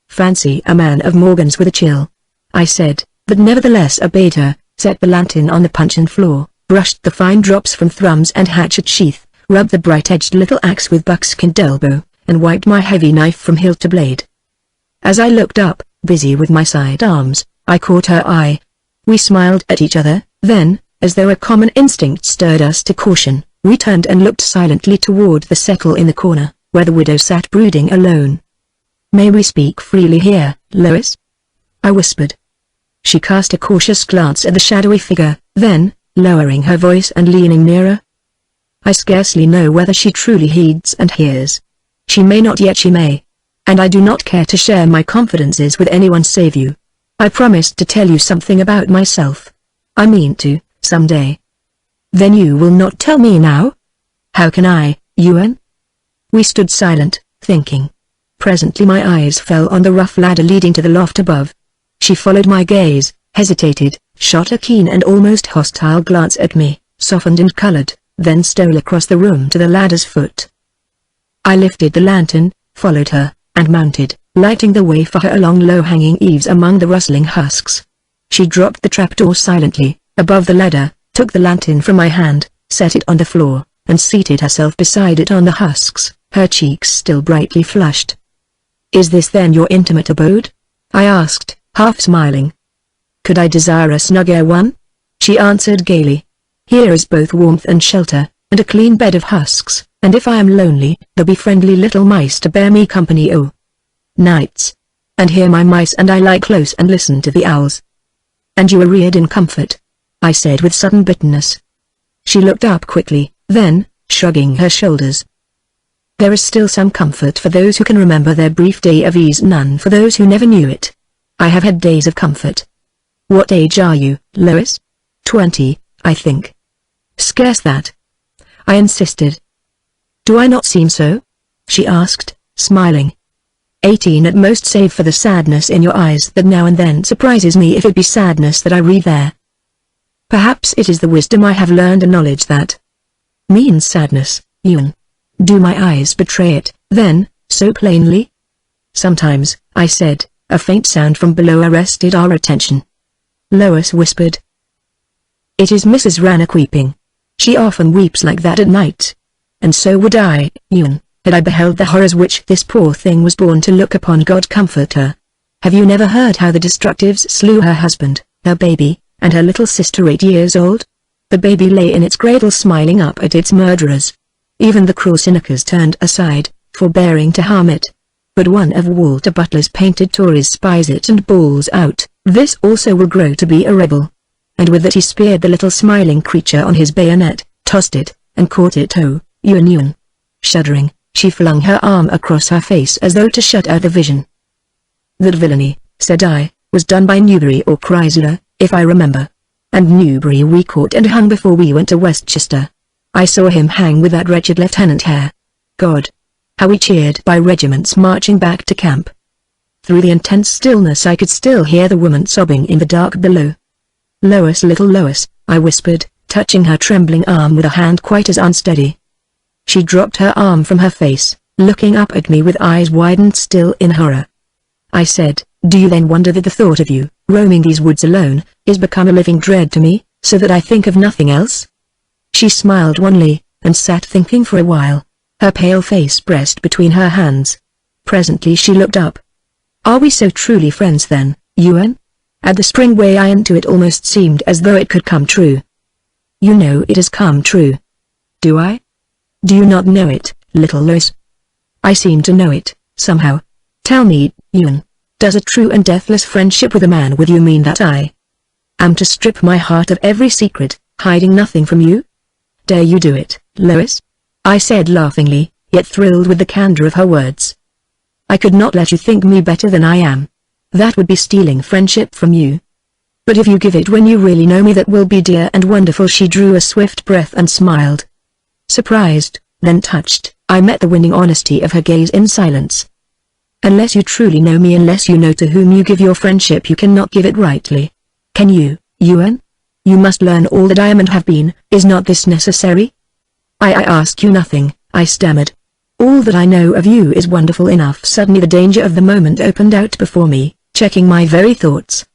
"Fancy a man of Morgan's with a chill," I said, but nevertheless obeyed her, set the lantern on the puncheon floor, brushed the fine drops from thrums and hatchet sheath, rubbed the bright-edged little axe with buckskin elbow, and wiped my heavy knife from hilt to blade. As I looked up, busy with my sidearms, I caught her eye. We smiled at each other, then, as though a common instinct stirred us to caution, we turned and looked silently toward the settle in the corner, where the widow sat brooding alone. "May we speak freely here, Lois?" I whispered. She cast a cautious glance at the shadowy figure, then, lowering her voice and leaning nearer. I scarcely know whether she truly heeds and hears. She may not, yet she may. And I do not care to share my confidences with anyone save you. I promised to tell you something about myself. I mean to, someday. Then you will not tell me now? How can I, Yuan? We stood silent, thinking. Presently my eyes fell on the rough ladder leading to the loft above. She followed my gaze, hesitated, shot a keen and almost hostile glance at me, softened and colored, then stole across the room to the ladder's foot. I lifted the lantern, followed her, and mounted, lighting the way for her along low-hanging eaves among the rustling husks. She dropped the trapdoor silently, above the ladder, took the lantern from my hand, set it on the floor, and seated herself beside it on the husks, her cheeks still brightly flushed. "Is this then your intimate abode?" I asked, half smiling. "Could I desire a snugger one?" She answered gaily. "Here is both warmth and shelter, and a clean bed of husks, and if I am lonely, there'll be friendly little mice to bear me company nights. And here my mice and I lie close and listen to the owls." "And you are reared in comfort," I said with sudden bitterness. She looked up quickly, then, shrugging her shoulders. "There is still some comfort for those who can remember their brief day of ease, none for those who never knew it. I have had days of comfort." "What age are you, Lois?" 20, I think." "Scarce that," I insisted. "Do I not seem so?" she asked, smiling. 18 at most, save for the sadness in your eyes that now and then surprises me, if it be sadness that I read there. Perhaps it is the wisdom I have learned, a knowledge that means sadness, Yuan. Do my eyes betray it, then, so plainly? "Sometimes," I said. A faint sound from below arrested our attention. Lois whispered. "It is Mrs. Rannoch weeping. She often weeps like that at night. And so would I, Yuan, had I beheld the horrors which this poor thing was born to look upon. God comfort her. Have you never heard how the destructives slew her husband, her baby, and her little sister 8 years old? The baby lay in its cradle smiling up at its murderers. Even the cruel Senecas turned aside, forbearing to harm it. But one of Walter Butler's painted Tories spies it and bawls out, 'This also will grow to be a rebel.' And with that he speared the little smiling creature on his bayonet, tossed it, and caught it. Oh, Yuan. Shuddering, she flung her arm across her face as though to shut out the vision. "That villainy," said I, "was done by Newbury or Chrysler, if I remember. And Newbury we caught and hung before we went to Westchester. I saw him hang with that wretched Lieutenant Hare. God! How we cheered by regiments marching back to camp." Through the intense stillness I could still hear the woman sobbing in the dark below. "Lois, little Lois," I whispered, touching her trembling arm with a hand quite as unsteady. She dropped her arm from her face, looking up at me with eyes widened still in horror. I said, "Do you then wonder that the thought of you, roaming these woods alone, is become a living dread to me, so that I think of nothing else?" She smiled wanly, and sat thinking for a while, her pale face pressed between her hands. Presently she looked up. "Are we so truly friends then, Yuan?" At the spring way I into it almost seemed as though it could come true. "You know it has come true." "Do I? Do you not know it, little Lois?" "I seem to know it, somehow. Tell me, Yuan, does a true and deathless friendship with a man with you mean that I am to strip my heart of every secret, hiding nothing from you? Dare you do it, Lois?" I said laughingly, yet thrilled with the candor of her words. "I could not let you think me better than I am. That would be stealing friendship from you. But if you give it when you really know me, that will be dear and wonderful." She drew a swift breath and smiled. Surprised, then touched, I met the winning honesty of her gaze in silence. "Unless you truly know me, unless you know to whom you give your friendship, you cannot give it rightly. Can you, Yuan? You must learn all that I am and have been. Is not this necessary?" I ask you nothing," I stammered. "All that I know of you is wonderful enough." Suddenly the danger of the moment opened out before me, checking my very thoughts.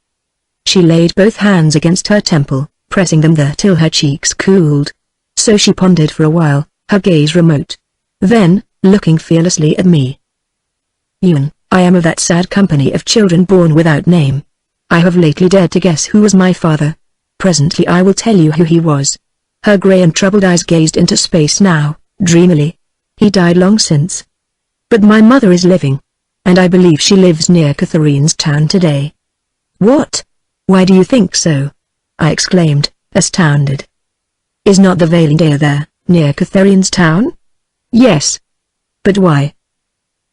She laid both hands against her temple, pressing them there till her cheeks cooled. So she pondered for a while, her gaze remote. Then, looking fearlessly at me. "Yuan, I am of that sad company of children born without name. I have lately dared to guess who was my father. Presently I will tell you who he was." Her grey and troubled eyes gazed into space now, dreamily. "He died long since. But my mother is living. And I believe she lives near Catherine's town today. What? Why do you think so? I exclaimed, astounded. Is not the Valendale there, near Catherine's town? Yes. But why?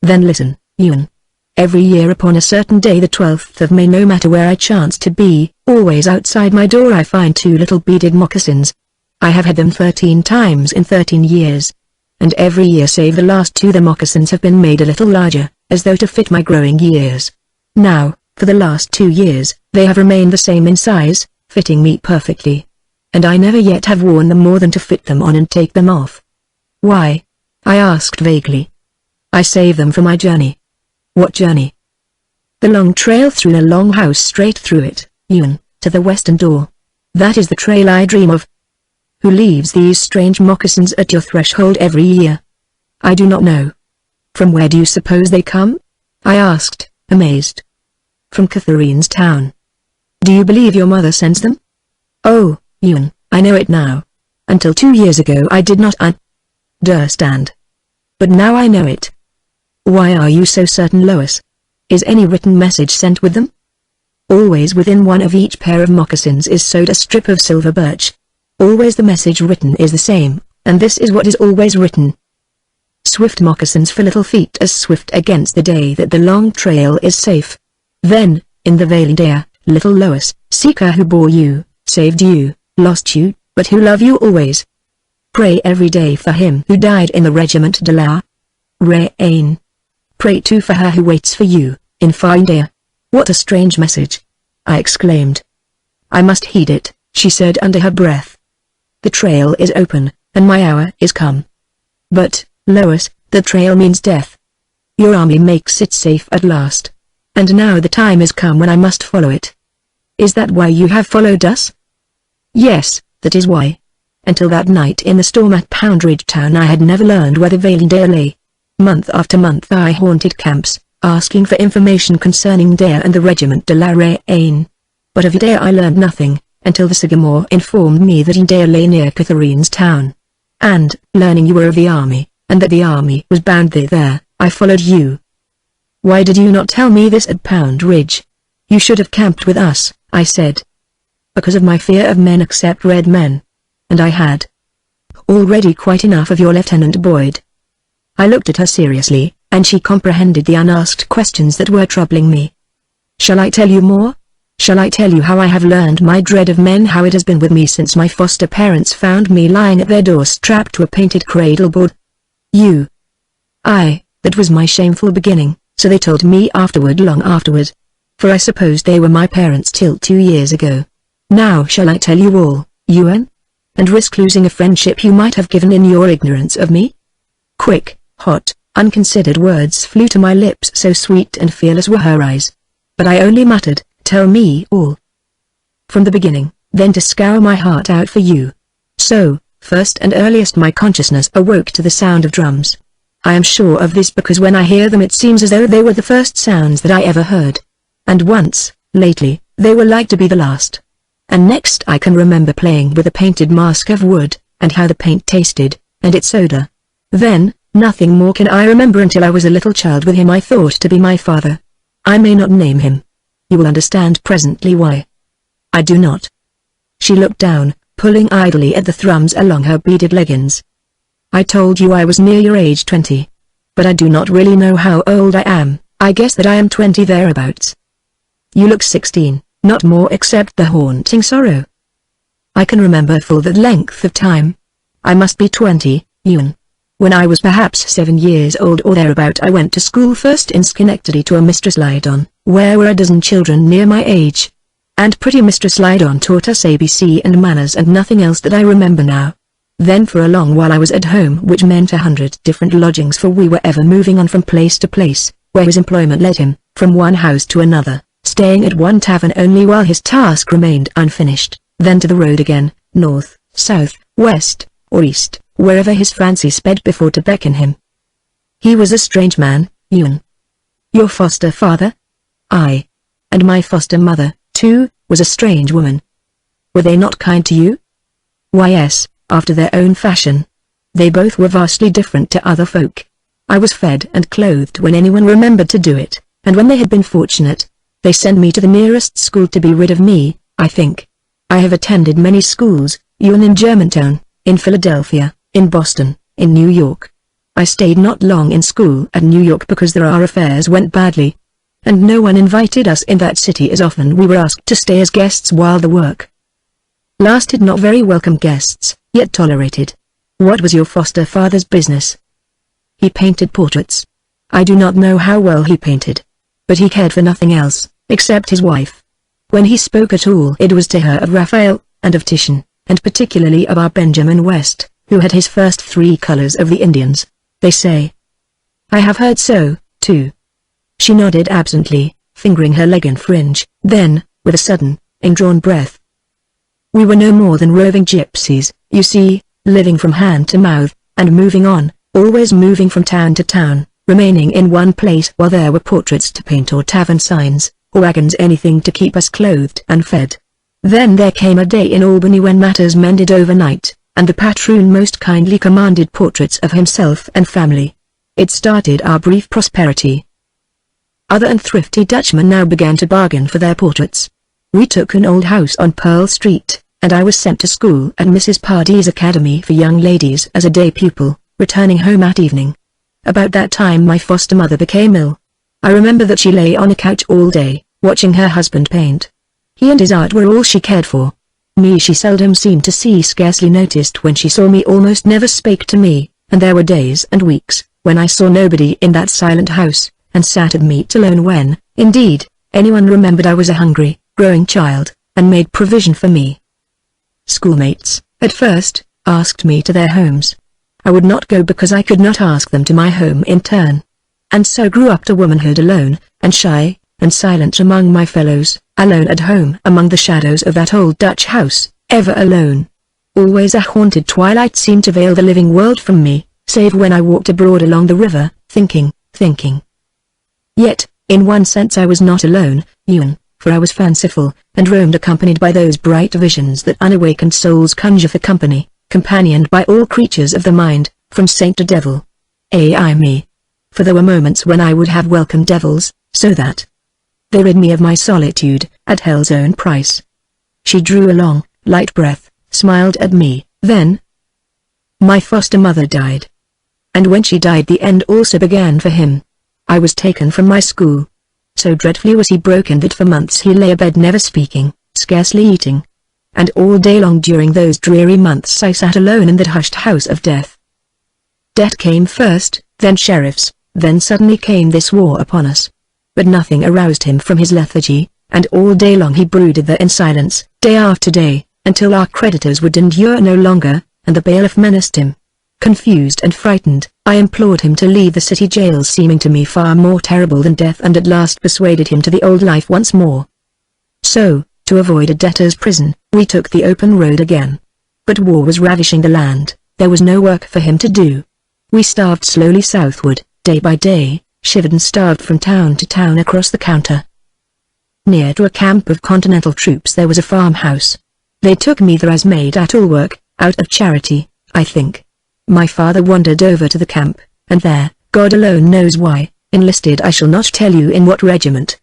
Then listen, Ewan. Every year upon a certain day, the 12th of May, no matter where I chance to be, always outside my door I find 2 little beaded moccasins. I have had them 13 times in 13 years. And every year save the last 2 the moccasins have been made a little larger, as though to fit my growing years. Now, for the last 2 years, they have remained the same in size, fitting me perfectly. And I never yet have worn them more than to fit them on and take them off. Why? I asked vaguely. I save them for my journey. What journey? The long trail through the long house, straight through it, Ewan, to the western door. That is the trail I dream of. Who leaves these strange moccasins at your threshold every year? I do not know. From where do you suppose they come? I asked, amazed. From Catherine's town. Do you believe your mother sends them? Oh, Ewan, I know it now. Until 2 years ago I did not understand. But now I know it. Why are you so certain, Lois? Is any written message sent with them? Always within one of each pair of moccasins is sewed a strip of silver birch. Always the message written is the same, and this is what is always written. Swift moccasins for little feet as swift against the day that the long trail is safe. Then, in the Valendale, little Lois, seeker who bore you, saved you, lost you, but who love you always. Pray every day for him who died in the regiment de la Reine. Pray too for her who waits for you, in Valendale. What a strange message! I exclaimed. I must heed it, she said under her breath. The trail is open, and my hour is come. But, Lois, the trail means death. Your army makes it safe at last. And now the time is come when I must follow it. Is that why you have followed us? Yes, that is why. Until that night in the storm at Poundridge Town I had never learned where the Valendale lay. Month after month I haunted camps, asking for information concerning Dare and the regiment de la Reine. But of Dare I learned nothing, until the Sycamore informed me that Dare lay near Catherine's town. And, learning you were of the army, and that the army was bound thither, I followed you. Why did you not tell me this at Poundridge? You should have camped with us, I said. Because of my fear of men except red men. And I had already quite enough of your Lieutenant Boyd. I looked at her seriously, and she comprehended the unasked questions that were troubling me. Shall I tell you more? Shall I tell you how I have learned my dread of men, how it has been with me since my foster parents found me lying at their door strapped to a painted cradle board? That was my shameful beginning, so they told me afterward, long afterward. For I supposed they were my parents till 2 years ago. Now shall I tell you all, Ewan? And risk losing a friendship you might have given in your ignorance of me? Quick, hot, unconsidered words flew to my lips, so sweet and fearless were her eyes. But I only muttered, tell me all. From the beginning, then to scour my heart out for you. So, first and earliest my consciousness awoke to the sound of drums. I am sure of this because when I hear them it seems as though they were the first sounds that I ever heard. And once, lately, they were like to be the last. And next I can remember playing with a painted mask of wood, and how the paint tasted, and its odor. Then, nothing more can I remember until I was a little child with him I thought to be my father. I may not name him. You will understand presently why. I do not. She looked down, pulling idly at the thrums along her beaded leggings. I told you I was near your age 20. But I do not really know how old I am. I guess that I am 20 thereabouts. You look 16, not more except the haunting sorrow. I can remember full that length of time. I must be 20, Ewan. When I was perhaps 7 years old or thereabout I went to school first in Schenectady to a Mistress Lydon, where were a dozen children near my age. And pretty Mistress Lydon taught us ABC and manners and nothing else that I remember now. Then for a long while I was at home, which meant 100 different lodgings, for we were ever moving on from place to place, where his employment led him, from one house to another, staying at one tavern only while his task remained unfinished, then to the road again, north, south, west, or east, wherever his fancy sped before to beckon him. He was a strange man, Ewan. Your foster father? Aye. And my foster mother, too, was a strange woman. Were they not kind to you? Why yes, after their own fashion. They both were vastly different to other folk. I was fed and clothed when anyone remembered to do it, and when they had been fortunate, They sent me to the nearest school to be rid of me, I think. I have attended many schools, even in Germantown, in Philadelphia, in Boston, in New York. I stayed not long in school at New York because there our affairs went badly. And no one invited us in that city as often we were asked to stay as guests while the work lasted. Not very welcome guests, yet tolerated. What was your foster father's business? He painted portraits. I do not know how well he painted. But he cared for nothing else, except his wife. When he spoke at all it was to her of Raphael, and of Titian, and particularly of our Benjamin West, who had his first 3 colors of the Indians, they say. I have heard so, too. She nodded absently, fingering her leg and fringe, then, with a sudden, indrawn breath. We were no more than roving gypsies, you see, living from hand to mouth, and moving on, always moving from town to town, remaining in one place while there were portraits to paint or tavern signs, or wagons, anything to keep us clothed and fed. Then there came a day in Albany when matters mended overnight, and the patroon most kindly commanded portraits of himself and family. It started our brief prosperity. Other and thrifty Dutchmen now began to bargain for their portraits. We took an old house on Pearl Street, and I was sent to school at Mrs. Pardey's Academy for Young Ladies as a day pupil, returning home at evening. About that time my foster mother became ill. I remember that she lay on a couch all day, watching her husband paint. He and his art were all she cared for. Me she seldom seemed to see, scarcely noticed when she saw me, almost never spake to me, and there were days and weeks when I saw nobody in that silent house, and sat at meat alone when, indeed, anyone remembered I was a hungry, growing child, and made provision for me. Schoolmates, at first, asked me to their homes. I would not go because I could not ask them to my home in turn. And so grew up to womanhood alone, and shy, and silent among my fellows, alone at home among the shadows of that old Dutch house, ever alone. Always a haunted twilight seemed to veil the living world from me, save when I walked abroad along the river, thinking. Yet, in one sense I was not alone, even, for I was fanciful, and roamed accompanied by those bright visions that unawakened souls conjure for company, companioned by all creatures of the mind, from saint to devil. Ai me. For there were moments when I would have welcomed devils, so that they rid me of my solitude, at hell's own price. She drew a long, light breath, smiled at me, then my foster mother died. And when she died the end also began for him. I was taken from my school. So dreadfully was he broken that for months he lay abed never speaking, scarcely eating. And all day long during those dreary months I sat alone in that hushed house of death. Death came first, then sheriffs, then suddenly came this war upon us. But nothing aroused him from his lethargy, and all day long he brooded there in silence, day after day, until our creditors would endure no longer, and the bailiff menaced him. Confused and frightened, I implored him to leave the city jails, seeming to me far more terrible than death, and at last persuaded him to the old life once more. So, to avoid a debtor's prison, we took the open road again. But war was ravishing the land, there was no work for him to do. We starved slowly southward, day by day, shivered and starved from town to town across the counter. Near to a camp of Continental troops there was a farmhouse. They took me there as maid at all work, out of charity, I think. My father wandered over to the camp, and there, God alone knows why, enlisted. I shall not tell you in what regiment.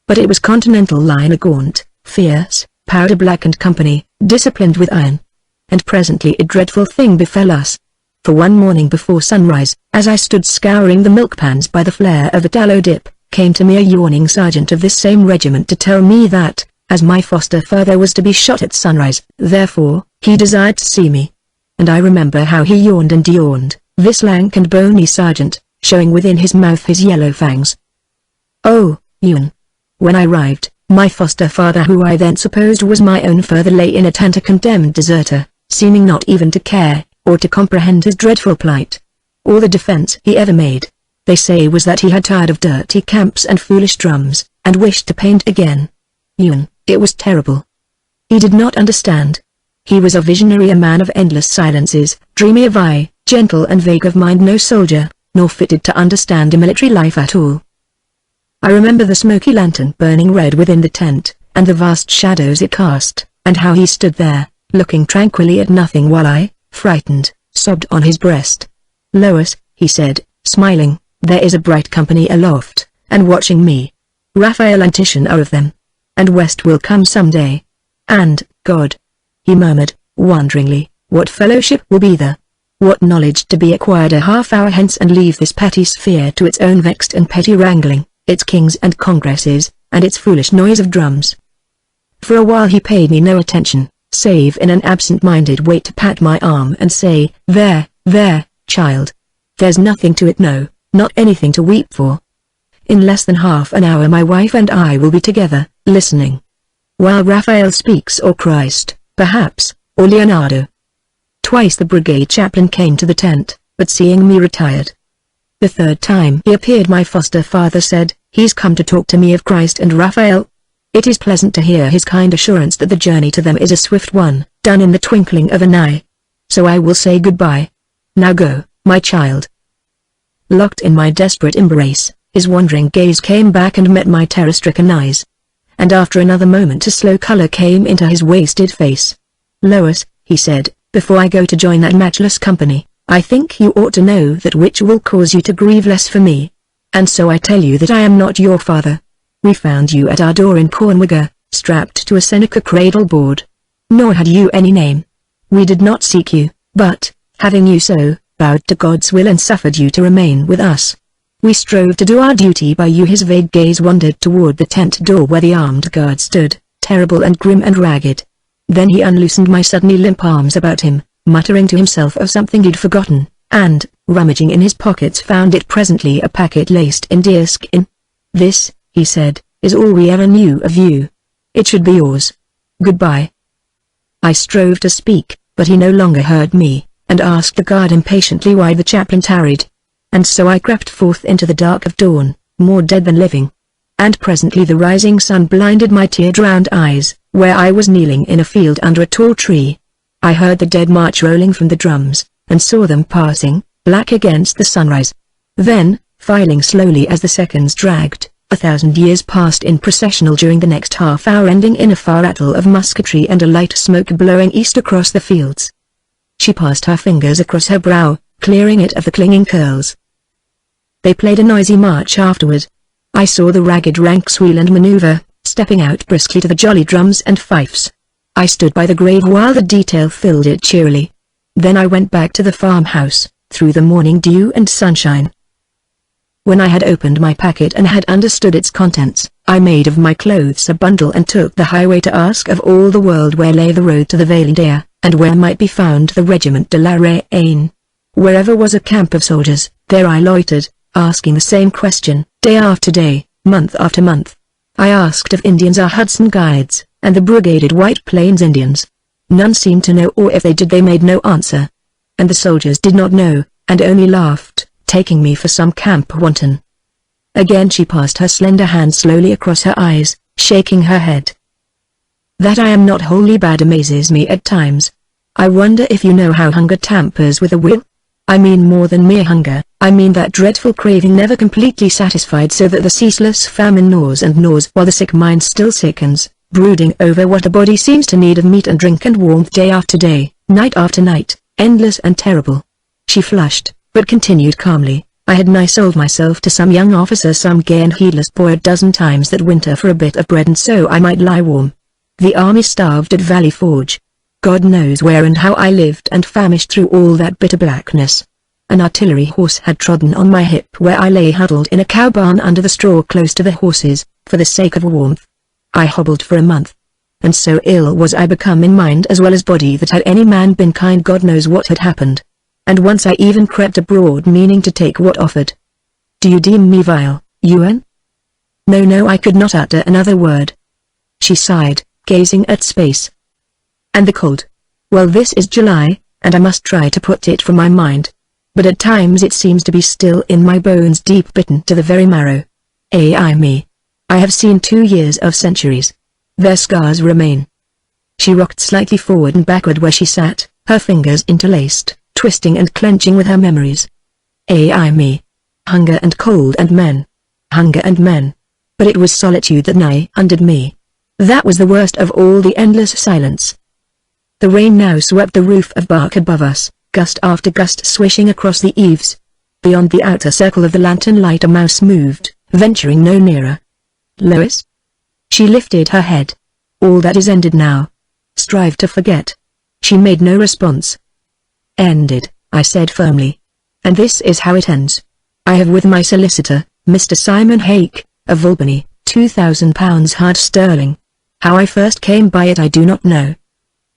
But it was Continental Line, a gaunt, fierce, powder-blackened company, disciplined with iron. And presently a dreadful thing befell us. For one morning before sunrise, as I stood scouring the milk pans by the flare of the tallow dip, came to me a yawning sergeant of this same regiment to tell me that, as my foster father was to be shot at sunrise, therefore, he desired to see me. And I remember how he yawned and yawned, this lank and bony sergeant, showing within his mouth his yellow fangs. Oh, Ewan. When I arrived, my foster father, who I then supposed was my own father, lay in a tent, a condemned deserter, seeming not even to care, or to comprehend his dreadful plight. All the defense he ever made, they say, was that he had tired of dirty camps and foolish drums, and wished to paint again. Ewan, it was terrible. He did not understand. He was a visionary, a man of endless silences, dreamy of eye, gentle and vague of mind, no soldier, nor fitted to understand a military life at all. I remember the smoky lantern burning red within the tent, and the vast shadows it cast, and how he stood there, looking tranquilly at nothing while I, frightened, sobbed on his breast. Lois, he said, smiling, there is a bright company aloft, and watching me. Raphael and Titian are of them. And West will come someday. And, God, he murmured, wonderingly, what fellowship will be there? What knowledge to be acquired a half hour hence and leave this petty sphere to its own vexed and petty wrangling, its kings and congresses, and its foolish noise of drums. For a while he paid me no attention, save in an absent-minded way to pat my arm and say, there, child. There's nothing to it, no, not anything to weep for. In less than half an hour my wife and I will be together, listening. While Raphael speaks, or Christ, perhaps, or Leonardo. Twice the brigade chaplain came to the tent, but seeing me retired. The third time he appeared my foster father said, he's come to talk to me of Christ and Raphael. It is pleasant to hear his kind assurance that the journey to them is a swift one, done in the twinkling of an eye. So I will say goodbye. Now go, my child. Locked in my desperate embrace, his wandering gaze came back and met my terror-stricken eyes. And after another moment a slow color came into his wasted face. Lois, he said, before I go to join that matchless company, I think you ought to know that which will cause you to grieve less for me. And so I tell you that I am not your father. We found you at our door in Cornwall, strapped to a Seneca cradle board. Nor had you any name. We did not seek you, but, having you so, bowed to God's will and suffered you to remain with us. We strove to do our duty by you. His vague gaze wandered toward the tent door where the armed guard stood, terrible and grim and ragged. Then he unloosened my suddenly limp arms about him, muttering to himself of something he'd forgotten, and, rummaging in his pockets, found it presently a packet laced in deerskin. This, he said, is all we ever knew of you. It should be yours. Goodbye. I strove to speak, but he no longer heard me, and asked the guard impatiently why the chaplain tarried. And so I crept forth into the dark of dawn, more dead than living. And presently the rising sun blinded my tear-drowned eyes, where I was kneeling in a field under a tall tree. I heard the dead march rolling from the drums, and saw them passing, black against the sunrise. Then, filing slowly as the seconds dragged, 1,000 years passed in processional during the next half hour, ending in a far rattle of musketry and a light smoke blowing east across the fields. She passed her fingers across her brow, clearing it of the clinging curls. They played a noisy march afterward. I saw the ragged ranks wheel and maneuver, stepping out briskly to the jolly drums and fifes. I stood by the grave while the detail filled it cheerily. Then I went back to the farmhouse, through the morning dew and sunshine. When I had opened my packet and had understood its contents, I made of my clothes a bundle and took the highway to ask of all the world where lay the road to the Vale d'Air, and where might be found the regiment de la Reine. Wherever was a camp of soldiers, there I loitered, asking the same question, day after day, month after month. I asked of Indians our Hudson guides, and the brigaded White Plains Indians. None seemed to know, or if they did they made no answer. And the soldiers did not know, and only laughed, taking me for some camp wanton. Again she passed her slender hand slowly across her eyes, shaking her head. That I am not wholly bad amazes me at times. I wonder if you know how hunger tampers with a will? I mean more than mere hunger, I mean that dreadful craving never completely satisfied, so that the ceaseless famine gnaws and gnaws while the sick mind still sickens, brooding over what the body seems to need of meat and drink and warmth day after day, night after night, endless and terrible. She flushed, but continued calmly, I had nigh sold myself to some young officer, some gay and heedless boy, a dozen times that winter for a bit of bread and so I might lie warm. The army starved at Valley Forge. God knows where and how I lived and famished through all that bitter blackness. An artillery horse had trodden on my hip where I lay huddled in a cow barn under the straw close to the horses, for the sake of warmth. I hobbled for a month. And so ill was I become in mind as well as body that had any man been kind God knows what had happened. And once I even crept abroad meaning to take what offered. Do you deem me vile, Ewan? No, I could not utter another word. She sighed, gazing at space. And the cold. Well, this is July, and I must try to put it from my mind. But at times it seems to be still in my bones, deep bitten to the very marrow. Ai me. I have seen 2 years of centuries. Their scars remain. She rocked slightly forward and backward where she sat, her fingers interlaced, twisting and clenching with her memories. Ai me. Hunger and cold and men. Hunger and men. But it was solitude that nigh undid me. That was the worst of all, the endless silence. The rain now swept the roof of bark above us, gust after gust swishing across the eaves. Beyond the outer circle of the lantern light a mouse moved, venturing no nearer. Lois? She lifted her head. All that is ended now. Strive to forget. She made no response. Ended, I said firmly. And this is how it ends. I have with my solicitor, Mr. Simon Hake, of Albany, £2,000 hard sterling. How I first came by it I do not know.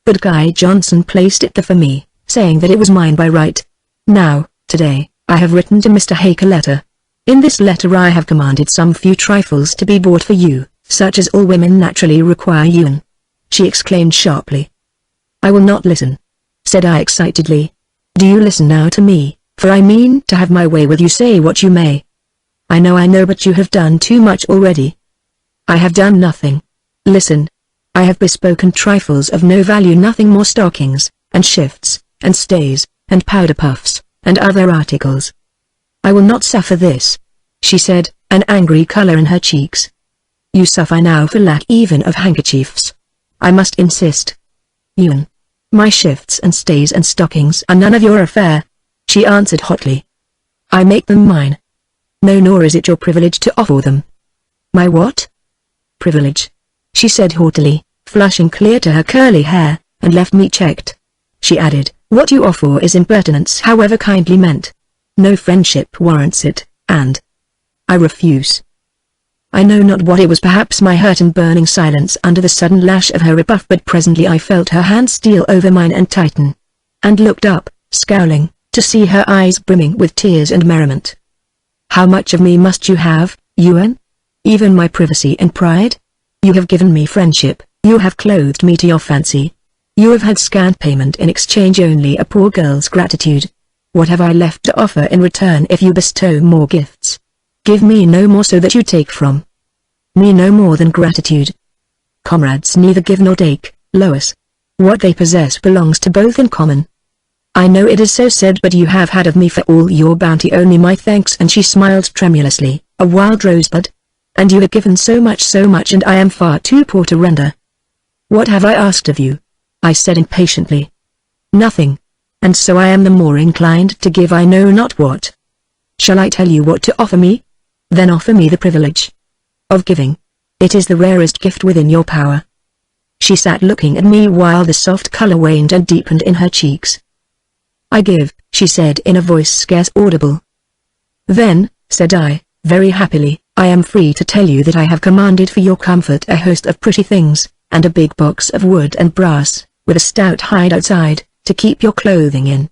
But Guy Johnson placed it there for me, saying that it was mine by right. Now, today, I have written to Mr. Hake a letter. In this letter I have commanded some few trifles to be bought for you, such as all women naturally require. Ewan, she exclaimed sharply. I will not listen, said I excitedly. Do you listen now to me, for I mean to have my way with you, say what you may. I know, but you have done too much already. I have done nothing. Listen. I have bespoken trifles of no value, nothing more, stockings, and shifts, and stays, and powder puffs, and other articles. I will not suffer this, she said, an angry color in her cheeks. You suffer now for lack even of handkerchiefs. I must insist. Ewan, my shifts and stays and stockings are none of your affair, she answered hotly. I make them mine. No, nor is it your privilege to offer them. My what? Privilege, she said haughtily, flushing clear to her curly hair, and left me checked. She added, what you offer is impertinence, however kindly meant. No friendship warrants it, and I refuse. I know not what it was, perhaps my hurt and burning silence under the sudden lash of her rebuff, but presently I felt her hand steal over mine and tighten, and looked up, scowling, to see her eyes brimming with tears and merriment. How much of me must you have, Ewan? Even my privacy and pride? You have given me friendship, you have clothed me to your fancy. You have had scant payment in exchange, only a poor girl's gratitude. What have I left to offer in return if you bestow more gifts? Give me no more, so that you take from me no more than gratitude. Comrades neither give nor take, Lois. What they possess belongs to both in common. I know it is so said, but you have had of me for all your bounty only my thanks, and she smiled tremulously, a wild rosebud. And you have given so much, and I am far too poor to render. What have I asked of you? I said impatiently. Nothing. And so I am the more inclined to give I know not what. Shall I tell you what to offer me? Then offer me the privilege of giving. It is the rarest gift within your power. She sat looking at me while the soft color waned and deepened in her cheeks. I give, she said in a voice scarce audible. Then, said I, very happily, I am free to tell you that I have commanded for your comfort a host of pretty things, and a big box of wood and brass, with a stout hide outside, to keep your clothing in.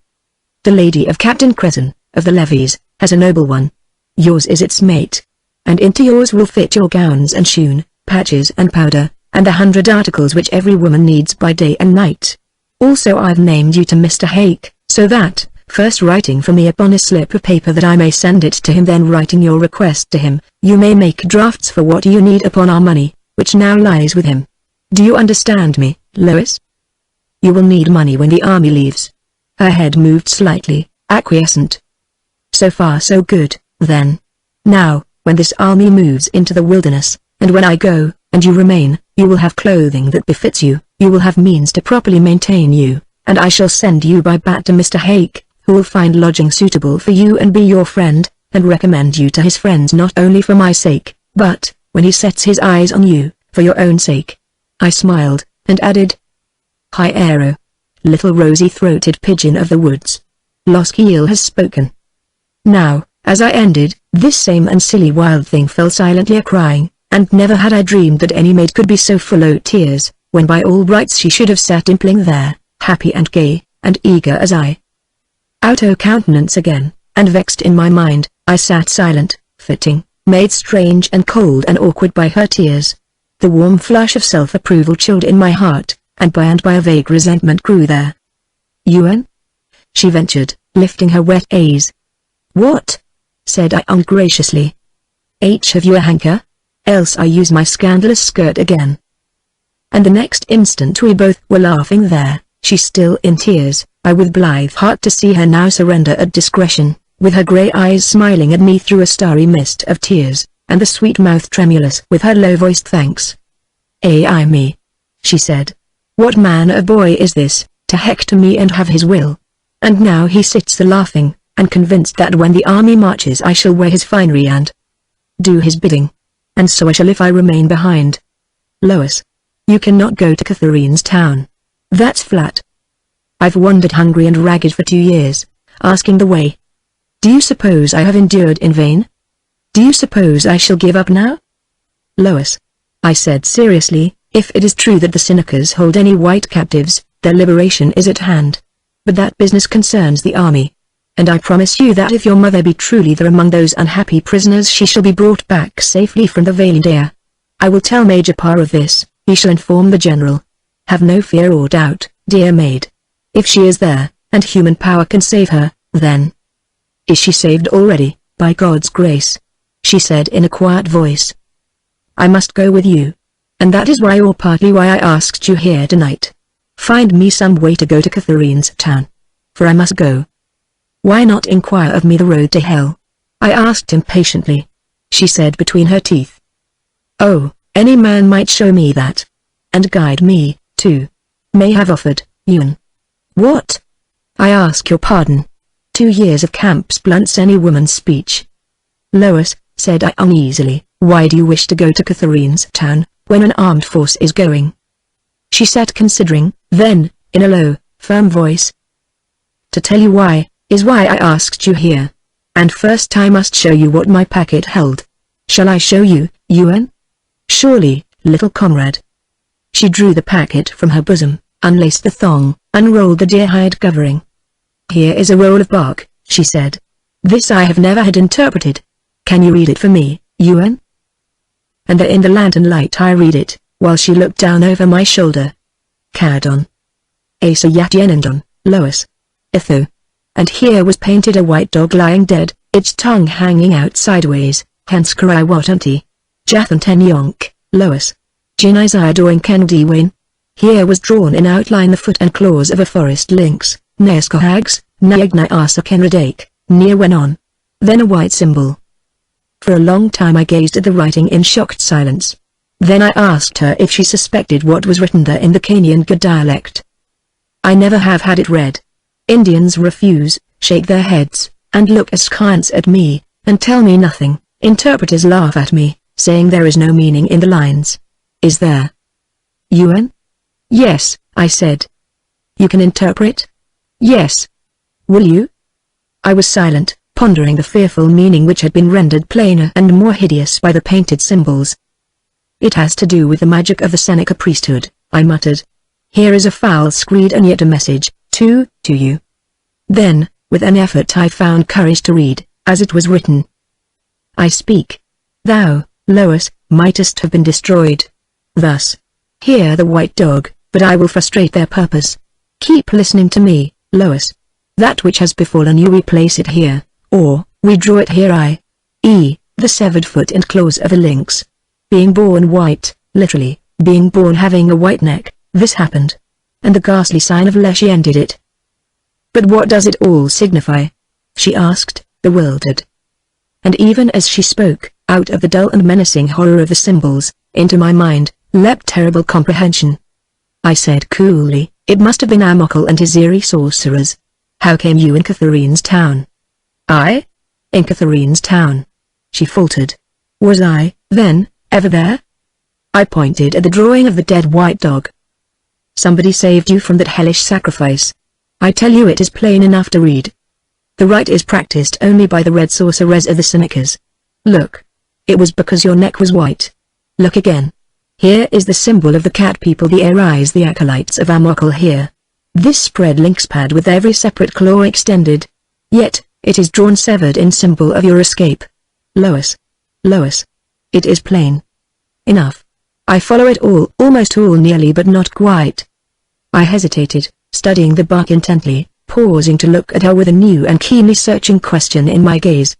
The lady of Captain Cresson, of the levies, has a noble one. Yours is its mate. And into yours will fit your gowns and shoon, patches and powder, and the 100 articles which every woman needs by day and night. Also I've named you to Mr. Hake, so that, first writing for me upon a slip of paper that I may send it to him, then writing your request to him, you may make drafts for what you need upon our money, which now lies with him. Do you understand me, Lois? You will need money when the army leaves. Her head moved slightly, acquiescent. So far so good, then. Now, when this army moves into the wilderness, and when I go, and you remain, you will have clothing that befits you, you will have means to properly maintain you, and I shall send you by bat to Mr. Hake, who will find lodging suitable for you and be your friend, and recommend you to his friends not only for my sake, but, when he sets his eyes on you, for your own sake. I smiled, and added, High arrow, little rosy-throated pigeon of the woods. Loskiel has spoken. Now, as I ended, this same and silly wild thing fell silently a-crying, and never had I dreamed that any maid could be so full o' tears, when by all rights she should have sat dimpling there, happy and gay, and eager as I. Out o' countenance again, and vexed in my mind, I sat silent, fitting, made strange and cold and awkward by her tears. The warm flush of self-approval chilled in my heart, and by a vague resentment grew there. Ewan? She ventured, lifting her wet eyes. What? Said I ungraciously. Have you a hanker? Else I use my scandalous skirt again. And the next instant we both were laughing there, she still in tears, I with blithe heart to see her now surrender at discretion, with her grey eyes smiling at me through a starry mist of tears, and the sweet mouth tremulous with her low-voiced thanks. Ay me, she said. What manner of boy is this, to hector me and have his will? And now he sits a-laughing, and convinced that when the army marches I shall wear his finery and do his bidding. and so I shall if I remain behind. Lois. You cannot go to Catherine's town. That's flat. I've wandered hungry and ragged for 2 years, asking the way. Do you suppose I have endured in vain? Do you suppose I shall give up now? Lois. I said seriously, if it is true that the Senecas hold any white captives, their liberation is at hand. But that business concerns the army. And I promise you that if your mother be truly there among those unhappy prisoners she shall be brought back safely from the vailing air. I will tell Major Parr of this, he shall inform the general. Have no fear or doubt, dear maid. If she is there, and human power can save her, then is she saved already, by God's grace, she said in a quiet voice. I must go with you. And that is why or partly why I asked you here tonight. Find me some way to go to Catherine's town. For I must go. Why not inquire of me the road to hell? I asked impatiently. She said between her teeth. Oh, any man might show me that. And guide me, too. May have offered, Ewan. What? I ask your pardon. 2 years of camps blunts any woman's speech. Lois, said I uneasily, why do you wish to go to Catherine's town, when an armed force is going? She sat considering, then, in a low, firm voice. To tell you why, is why I asked you here. And first I must show you what my packet held. Shall I show you, Ewan? Surely, little comrade. She drew the packet from her bosom, unlaced the thong, unrolled the deer-hide covering. Here is a roll of bark, she said. This I have never had interpreted. Can you read it for me, Ewan? And there in the lantern light I read it, while she looked down over my shoulder. Caradon. Asa Yatyenandon, Lois. Itho. And here was painted a white dog lying dead, its tongue hanging out sideways, hence Karawatanti. Jathan Ten Yonk, Lois. Jinizai Doing Kendiwain. Here was drawn in outline the foot and claws of a forest lynx, Neaskohags, Nyagni Asa Kenradake, near Wenon. Then a white symbol. For a long time I gazed at the writing in shocked silence. Then I asked her if she suspected what was written there in the Kanyan dialect. I never have had it read. Indians refuse, shake their heads, and look askance at me, and tell me nothing. Interpreters laugh at me, saying there is no meaning in the lines. Is there? Ewan? Yes, I said. You can interpret? Yes. Will you? I was silent, pondering the fearful meaning which had been rendered plainer and more hideous by the painted symbols. It has to do with the magic of the Seneca priesthood, I muttered. Here is a foul screed and yet a message, to you. Then, with an effort I found courage to read, as it was written. I speak. Thou, Lois, mightest have been destroyed. Thus. Hear the white dog, but I will frustrate their purpose. Keep listening to me, Lois. That which has befallen you we place it here, or, we draw it here i.e., the severed foot and claws of a lynx. Being born white, literally, being born having a white neck, this happened. And the ghastly sign of Leshy ended it. But what does it all signify? She asked, bewildered. And even as she spoke, out of the dull and menacing horror of the symbols, into my mind, leapt terrible comprehension. I said coolly, it must have been Amokal and his eerie sorcerers. How came you in Catherine's town? I? In Catherine's town. She faltered. Was I, then, ever there? I pointed at the drawing of the dead white dog. Somebody saved you from that hellish sacrifice. I tell you it is plain enough to read. The rite is practiced only by the red sorcerers of the Senecas. Look. It was because your neck was white. Look again. Here is the symbol of the cat people, the Arise, the acolytes of Amokal here. This spread lynx pad with every separate claw extended. Yet, it is drawn severed in symbol of your escape. Lois. Lois. It is plain enough. I follow it all, almost all, nearly but not quite. I hesitated, studying the bark intently, pausing to look at her with a new and keenly searching question in my gaze.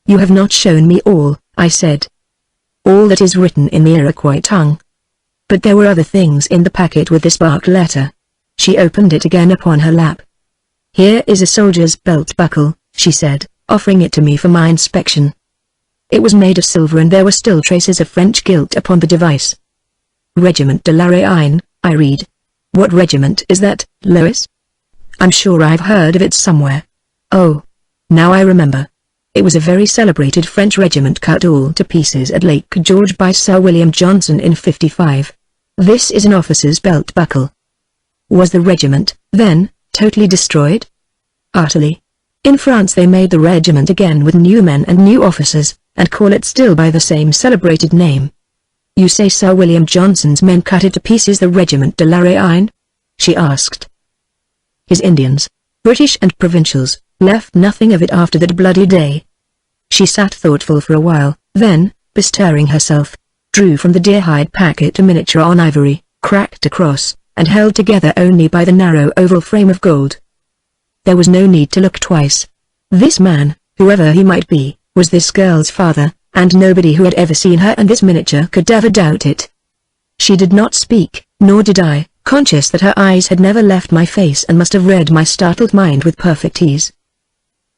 You have not shown me all, I said. All that is written in the Iroquois tongue. But there were other things in the packet with this bark letter. She opened it again upon her lap. Here is a soldier's belt buckle, she said, offering it to me for my inspection. It was made of silver and there were still traces of French gilt upon the device. Regiment de la Reine, I read. What regiment is that, Lois? I'm sure I've heard of it somewhere. Oh. Now I remember. It was a very celebrated French regiment cut all to pieces at Lake George by Sir William Johnson in '55. This is an officer's belt buckle. Was the regiment, then, totally destroyed? Utterly. In France they made the regiment again with new men and new officers, and call it still by the same celebrated name. You say Sir William Johnson's men cut it to pieces, the regiment de la Reine? She asked. His Indians, British and provincials, left nothing of it after that bloody day. She sat thoughtful for a while, then, bestirring herself, drew from the deer-hide packet a miniature on ivory, cracked across, and held together only by the narrow oval frame of gold. There was no need to look twice. This man, whoever he might be, was this girl's father, and nobody who had ever seen her and this miniature could ever doubt it. She did not speak, nor did I, conscious that her eyes had never left my face and must have read my startled mind with perfect ease.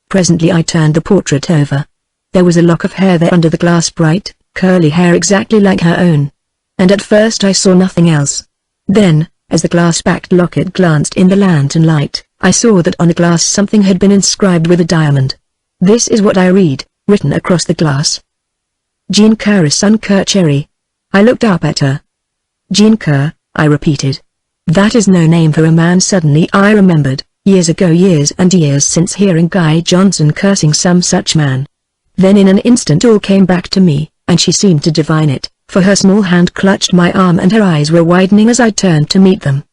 Presently I turned the portrait over. There was a lock of hair there under the glass, bright, curly hair exactly like her own. And at first I saw nothing else. Then, as the glass-backed locket glanced in the lantern light, I saw that on the glass something had been inscribed with a diamond. This is what I read, written across the glass. Jean Kerr, son Kerr Cherry. I looked up at her. Jean Kerr, I repeated. That is no name for a man. Suddenly I remembered, years ago, years and years since, hearing Guy Johnson cursing some such man. Then in an instant all came back to me, and she seemed to divine it, for her small hand clutched my arm and her eyes were widening as I turned to meet them.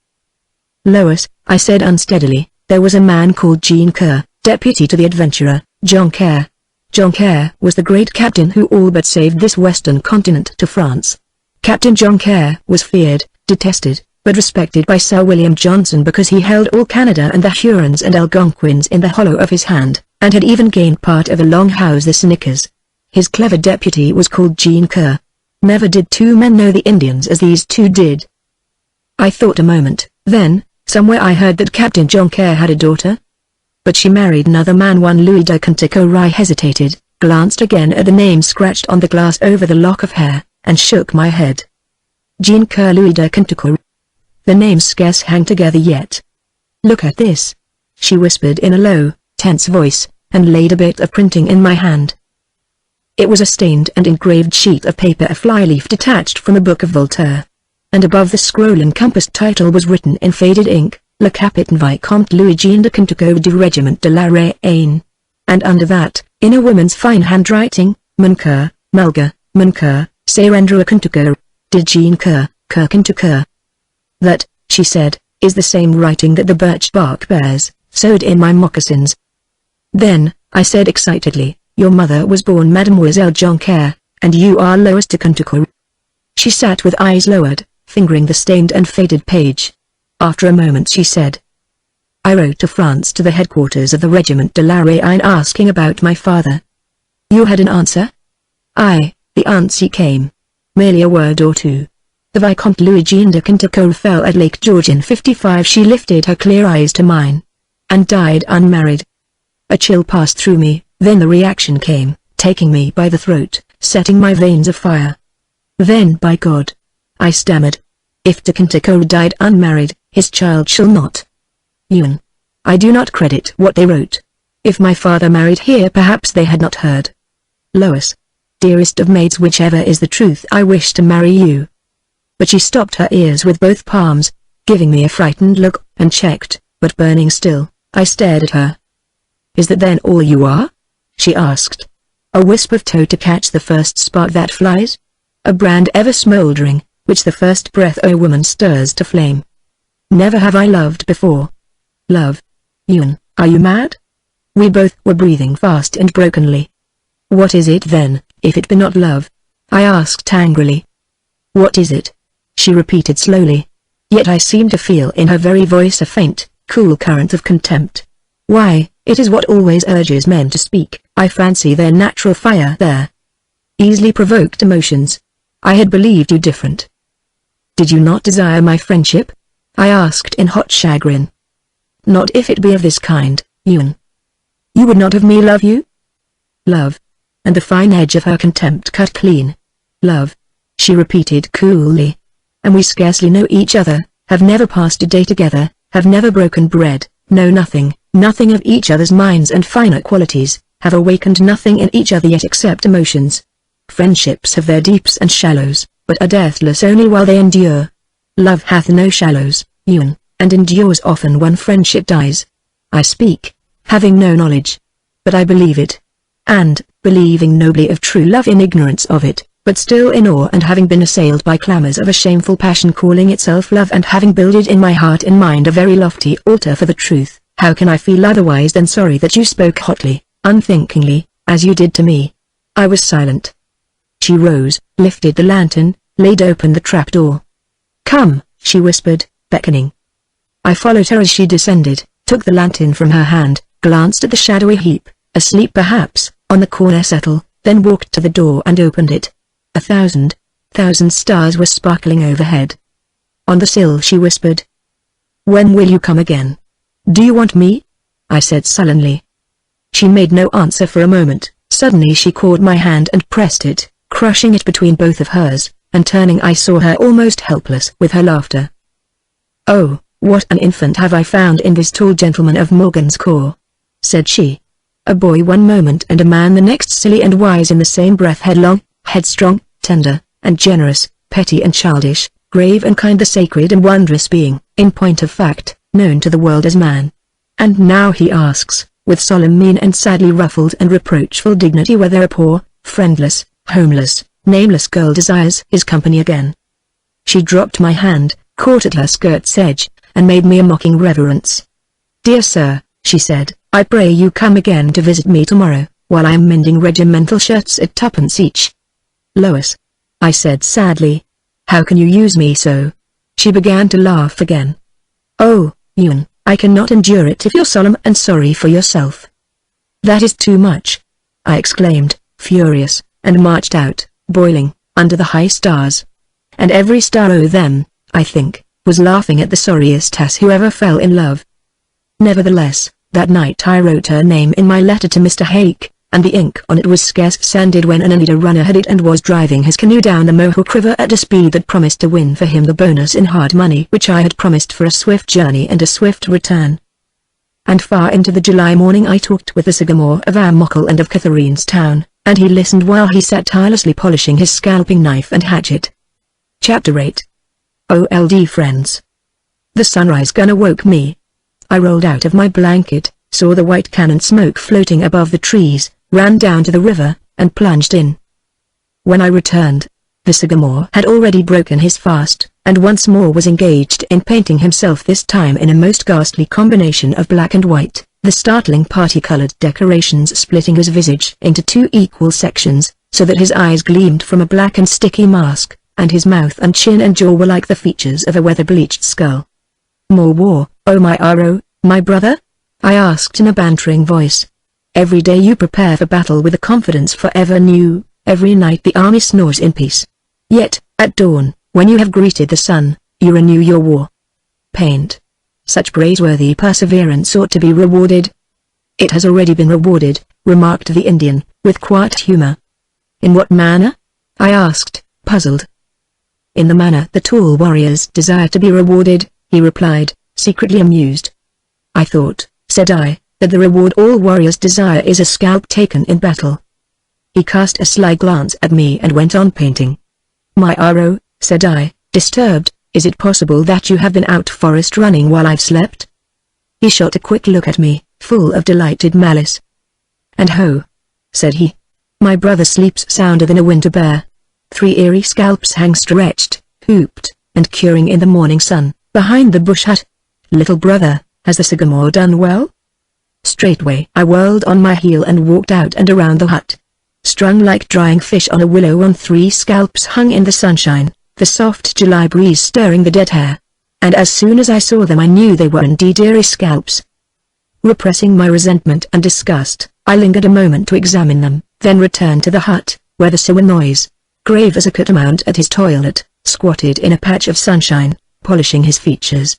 Lois, I said unsteadily, there was a man called Jean Kerr, deputy to the adventurer, John Kerr. John Kerr was the great captain who all but saved this western continent to France. Captain John Kerr was feared, detested, but respected by Sir William Johnson because he held all Canada and the Hurons and Algonquins in the hollow of his hand, and had even gained part of the Longhouses the Senecas. His clever deputy was called Jean Kerr. Never did two men know the Indians as these two did. I thought a moment, then, somewhere I heard that Captain John Kerr had a daughter. But she married another man, one Louis de Cantico. I hesitated, glanced again at the name scratched on the glass over the lock of hair, and shook my head. Jean Kerr, Louis de Cantico. The names scarce hang together yet. Look at this, she whispered in a low, tense voice, and laid a bit of printing in my hand. It was a stained and engraved sheet of paper, a flyleaf detached from a book of Voltaire. And above the scroll encompassed title was written in faded ink, Le Capitaine Vicomte Louis Jean de Cantico du Regiment de la Reine. And under that, in a woman's fine handwriting, Mon Coeur, Mulga, Mon Coeur, Serendra Cantico, de Jean Kerr, Kerr Cantico. That, she said, is the same writing that the birch bark bears, sewed in my moccasins. Then, I said excitedly, your mother was born Mademoiselle John Kerr, and you are Lois de Cantico. She sat with eyes lowered, fingering the stained and faded page. After a moment she said, I wrote to France to the headquarters of the Regiment de la Reine asking about my father. You had an answer? Aye, the answer came. Merely a word or two. The Vicomte Louis Jean de Cantico fell at Lake George in '55. She lifted her clear eyes to mine. And died unmarried. A chill passed through me, then the reaction came, taking me by the throat, setting my veins afire. Then, by God, I stammered. If de Cantico died unmarried, his child shall not. Ewan. I do not credit what they wrote. If my father married here, perhaps they had not heard. Lois. Dearest of maids, whichever is the truth, I wish to marry you. But she stopped her ears with both palms, giving me a frightened look, and checked, but burning still. I stared at her. Is that then all you are? She asked. A wisp of tow to catch the first spark that flies? A brand ever smouldering, which the first breath o' woman stirs to flame. Never have I loved before. Love? Ewan, are you mad? We both were breathing fast and brokenly. What is it then, if it be not love? I asked angrily. What is it? She repeated slowly. Yet I seemed to feel in her very voice a faint, cool current of contempt. Why, it is what always urges men to speak. I fancy their natural fire there. Easily provoked emotions. I had believed you different. Did you not desire my friendship? I asked in hot chagrin. Not if it be of this kind, Ewan. You would not have me love you? Love. And the fine edge of her contempt cut clean. Love. She repeated coolly. And we scarcely know each other, have never passed a day together, have never broken bread, know nothing, nothing of each other's minds and finer qualities, have awakened nothing in each other yet except emotions. Friendships have their deeps and shallows, but are deathless only while they endure. Love hath no shallows, Yuan, and endures often when friendship dies. I speak, having no knowledge. But I believe it. And, believing nobly of true love in ignorance of it, but still in awe and having been assailed by clamours of a shameful passion calling itself love and having builded in my heart and mind a very lofty altar for the truth, how can I feel otherwise than sorry that you spoke hotly, unthinkingly, as you did to me? I was silent. She rose, lifted the lantern, laid open the trapdoor. Come, she whispered, beckoning. I followed her as she descended, took the lantern from her hand, glanced at the shadowy heap, asleep perhaps, on the corner settle, then walked to the door and opened it. 1,000 stars were sparkling overhead. On the sill she whispered. When will you come again? Do you want me? I said sullenly. She made no answer for a moment. Suddenly she caught my hand and pressed it, crushing it between both of hers, and turning I saw her almost helpless with her laughter. Oh, what an infant have I found in this tall gentleman of Morgan's Court, said she. A boy one moment and a man the next, silly and wise in the same breath, headstrong, tender, and generous, petty and childish, grave and kind, the sacred and wondrous being, in point of fact, known to the world as man. And now he asks, with solemn mien and sadly ruffled and reproachful dignity, whether a poor, friendless, homeless, nameless girl desires his company again. She dropped my hand, caught at her skirt's edge, and made me a mocking reverence. Dear sir, she said, I pray you come again to visit me tomorrow, while I am mending regimental shirts at 2d each. Lois, I said sadly, how can you use me so? She began to laugh again. Oh, Yuan, I cannot endure it if you're solemn and sorry for yourself. That is too much, I exclaimed, furious, and marched out, boiling, under the high stars. And every star o' them, I think, was laughing at the sorriest ass who ever fell in love. Nevertheless, that night I wrote her name in my letter to Mr. Hake, and the ink on it was scarce sanded when an Oneida runner had it and was driving his canoe down the Mohawk River at a speed that promised to win for him the bonus in hard money which I had promised for a swift journey and a swift return. And far into the July morning I talked with the Sagamore of Amokel and of Catherinestown, and he listened while he sat tirelessly polishing his scalping knife and hatchet. Chapter 8. OLD friends. The sunrise gun awoke me. I rolled out of my blanket, saw the white cannon smoke floating above the trees, ran down to the river, and plunged in. When I returned, the Sagamore had already broken his fast, and once more was engaged in painting himself, this time in a most ghastly combination of black and white, the startling party-colored decorations splitting his visage into 2 equal sections, so that his eyes gleamed from a black and sticky mask, and his mouth and chin and jaw were like the features of a weather-bleached skull. More war, oh my Aro, my brother? I asked in a bantering voice. Every day you prepare for battle with a confidence forever new, every night the army snores in peace. Yet, at dawn, when you have greeted the sun, you renew your war. Paint. Such praiseworthy perseverance ought to be rewarded. It has already been rewarded, remarked the Indian, with quiet humor. In what manner? I asked, puzzled. In the manner the tall warriors desire to be rewarded, he replied, secretly amused. I thought, said I, that the reward all warriors desire is a scalp taken in battle. He cast a sly glance at me and went on painting. My Aro, said I, disturbed, is it possible that you have been out forest running while I've slept? He shot a quick look at me, full of delighted malice. And ho, said he. My brother sleeps sounder than a winter bear. 3 eerie scalps hang stretched, hooped, and curing in the morning sun, behind the bush hut. Little brother, has the Sagamore done well? Straightway I whirled on my heel and walked out and around the hut. Strung like drying fish on a willow on 3 scalps hung in the sunshine, the soft July breeze stirring the dead hair. And as soon as I saw them I knew they were indeed eerie scalps. Repressing my resentment and disgust, I lingered a moment to examine them, then returned to the hut, where the Siwanois, grave as a catamount at his toilet, squatted in a patch of sunshine, polishing his features.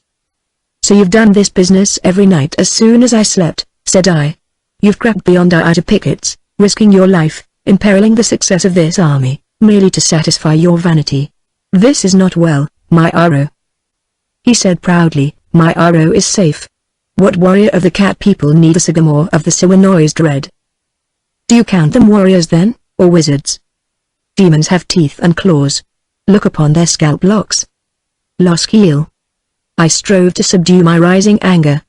So you've done this business every night as soon as I slept, said I. You've crept beyond our outer pickets, risking your life, imperiling the success of this army, merely to satisfy your vanity. This is not well, my Aro. He said proudly, my Aro is safe. What warrior of the cat people need a Sagamore of the Siwanois dread? Do you count them warriors then, or wizards? Demons have teeth and claws. Look upon their scalp locks. Loskiel. I strove to subdue my rising anger.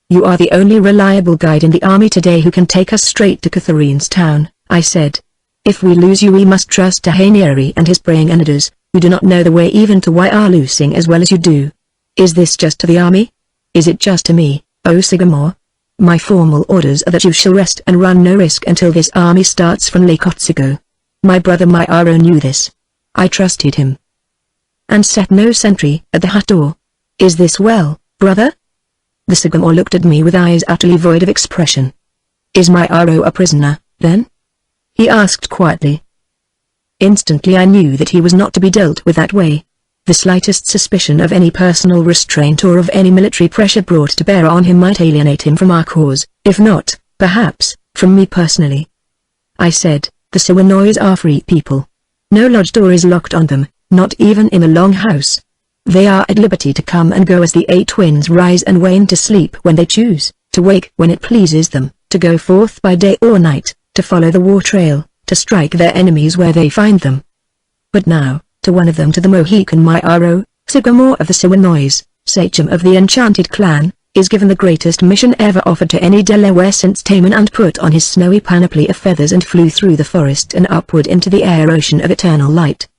You are the only reliable guide in the army today who can take us straight to Catherine's town, I said. If we lose you we must trust to Hainieri and his praying Anaders, who do not know the way even to Wyalusing as well as you do. Is this just to the army? Is it just to me, O Sycamore? My formal orders are that you shall rest and run no risk until this army starts from Lake Otsego. My brother Myaro knew this. I trusted him. And set no sentry at the hut door. Is this well, brother? The Sycamore looked at me with eyes utterly void of expression. Is Myaro a prisoner, then? He asked quietly. Instantly I knew that he was not to be dealt with that way. The slightest suspicion of any personal restraint or of any military pressure brought to bear on him might alienate him from our cause, if not, perhaps, from me personally. I said, the Siwanois are free people. No lodge door is locked on them, not even in the long house. They are at liberty to come and go as the 8 winds rise and wane, to sleep when they choose, to wake when it pleases them, to go forth by day or night, to follow the war trail, to strike their enemies where they find them. But now, to one of them, to the Mohican Myaro, Sycamore of the Siwanois, sachem of the Enchanted Clan, is given the greatest mission ever offered to any Delaware since Tamon and put on his snowy panoply of feathers and flew through the forest and upward into the air ocean of eternal light.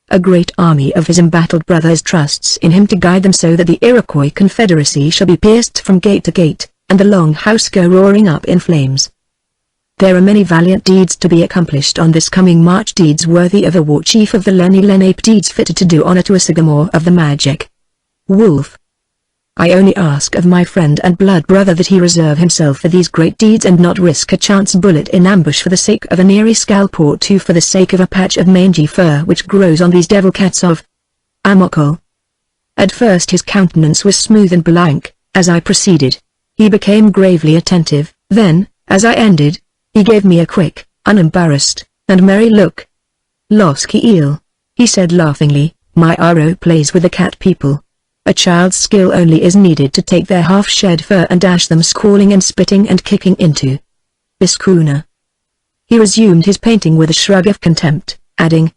A great army of his embattled brothers trusts in him to guide them so that the Iroquois Confederacy shall be pierced from gate to gate, and the long house go roaring up in flames. There are many valiant deeds to be accomplished on this coming march, deeds worthy of a war chief of the Lenni Lenape, deeds fitted to do honor to a Sycamore of the magic wolf. I only ask of my friend and blood brother that he reserve himself for these great deeds and not risk a chance bullet in ambush for the sake of an eerie scalp or two, for the sake of a patch of mangy fur which grows on these devil cats of Amokol. At first his countenance was smooth and blank. As I proceeded, he became gravely attentive. Then, as I ended, he gave me a quick, unembarrassed, and merry look. Loskiel, he said laughingly, Myaro plays with the cat people. A child's skill only is needed to take their half-shed fur and dash them squalling and spitting and kicking into Biskuna. He resumed his painting with a shrug of contempt, adding,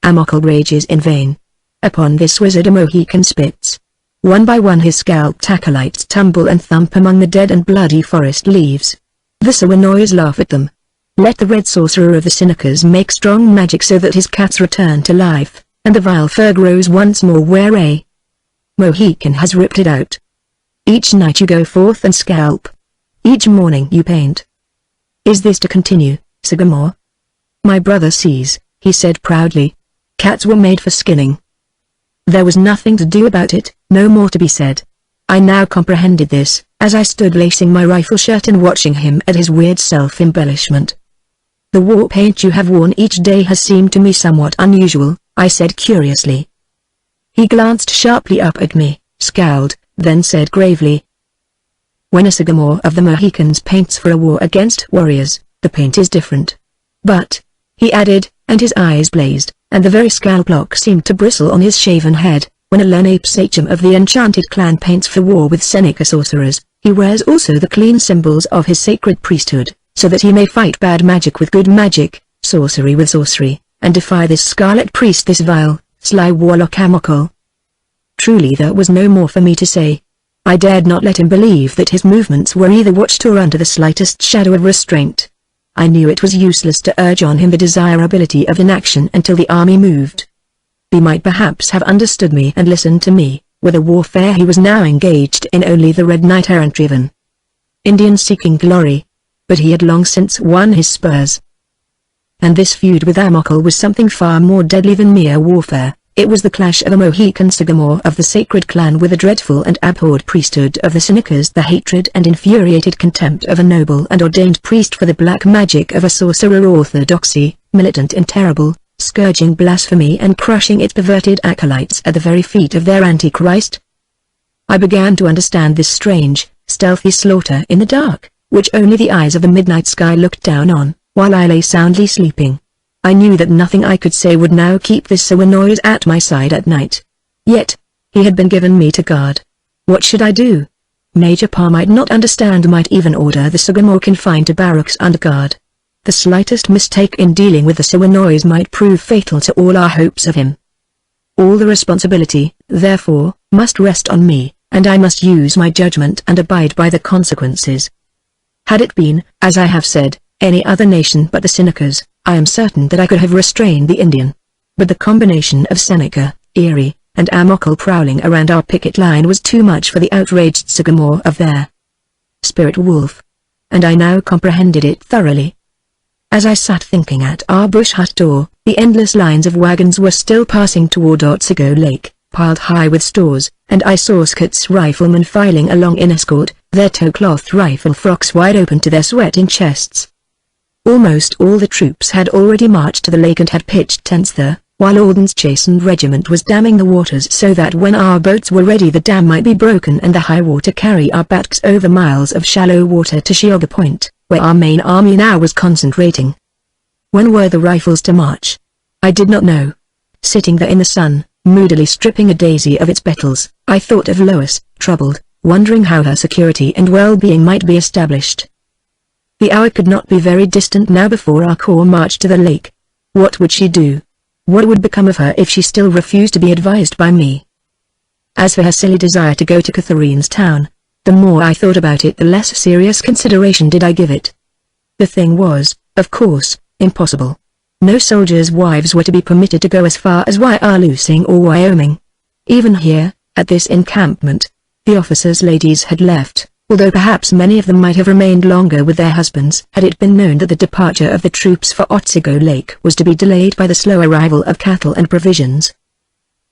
Amokol rages in vain. Upon this wizard a Mohican spits. One by one his scalped acolytes tumble and thump among the dead and bloody forest leaves. The Siwanois laugh at them. Let the red sorcerer of the Senecas make strong magic so that his cats return to life, and the vile fur grows once more where a Mohican has ripped it out. Each night you go forth and scalp. Each morning you paint. Is this to continue, Sycamore? My brother sees, he said proudly. Cats were made for skinning. There was nothing to do about it, no more to be said. I now comprehended this, as I stood lacing my rifle shirt and watching him at his weird self-embellishment. The war paint you have worn each day has seemed to me somewhat unusual, I said curiously. He glanced sharply up at me, scowled, then said gravely, when a Sycamore of the Mohicans paints for a war against warriors, the paint is different. But, he added, and his eyes blazed, and the very scalp lock seemed to bristle on his shaven head, when a Lenape sachem of the Enchanted Clan paints for war with Seneca sorcerers, he wears also the clean symbols of his sacred priesthood, so that he may fight bad magic with good magic, sorcery with sorcery, and defy this scarlet priest, this vile, sly warlock Amokol. Truly there was no more for me to say. I dared not let him believe that his movements were either watched or under the slightest shadow of restraint. I knew it was useless to urge on him the desirability of inaction until the army moved. He might perhaps have understood me and listened to me, with a warfare he was now engaged in only the red knight-errant driven Indian seeking glory. But he had long since won his spurs. And this feud with Amokol was something far more deadly than mere warfare. It was the clash of a Mohican Sycamore of the sacred clan with a dreadful and abhorred priesthood of the Senecas, the hatred and infuriated contempt of a noble and ordained priest for the black magic of a sorcerer, orthodoxy, militant and terrible, scourging blasphemy and crushing its perverted acolytes at the very feet of their Antichrist. I began to understand this strange, stealthy slaughter in the dark, which only the eyes of the midnight sky looked down on, while I lay soundly sleeping. I knew that nothing I could say would now keep this Siwanois at my side at night. Yet, he had been given me to guard. What should I do? Major Pa might not understand, might even order the Sycamore confined to barracks under guard. The slightest mistake in dealing with the Soanoys might prove fatal to all our hopes of him. All the responsibility, therefore, must rest on me, and I must use my judgment and abide by the consequences. Had it been, as I have said, any other nation but the Senecas, I am certain that I could have restrained the Indian. But the combination of Seneca, Erie, and Amokel prowling around our picket line was too much for the outraged Sagamore of their spirit wolf. And I now comprehended it thoroughly. As I sat thinking at our bush hut door, the endless lines of wagons were still passing toward Otsego Lake, piled high with stores, and I saw Scott's riflemen filing along in escort, their tow-cloth rifle frocks wide open to their sweating chests. Almost all the troops had already marched to the lake and had pitched tents there, while Alden's chastened regiment was damming the waters so that when our boats were ready the dam might be broken and the high water carry our backs over miles of shallow water to Shiogah Point, where our main army now was concentrating. When were the rifles to march? I did not know. Sitting there in the sun, moodily stripping a daisy of its petals, I thought of Lois, troubled, wondering how her security and well-being might be established. The hour could not be very distant now before our corps marched to the lake. What would she do? What would become of her if she still refused to be advised by me? As for her silly desire to go to Catherine's town, the more I thought about it the less serious consideration did I give it. The thing was, of course, impossible. No soldiers' wives were to be permitted to go as far as Wyoming or Wyoming. Even here, at this encampment, the officers' ladies had left, although perhaps many of them might have remained longer with their husbands had it been known that the departure of the troops for Otsego Lake was to be delayed by the slow arrival of cattle and provisions.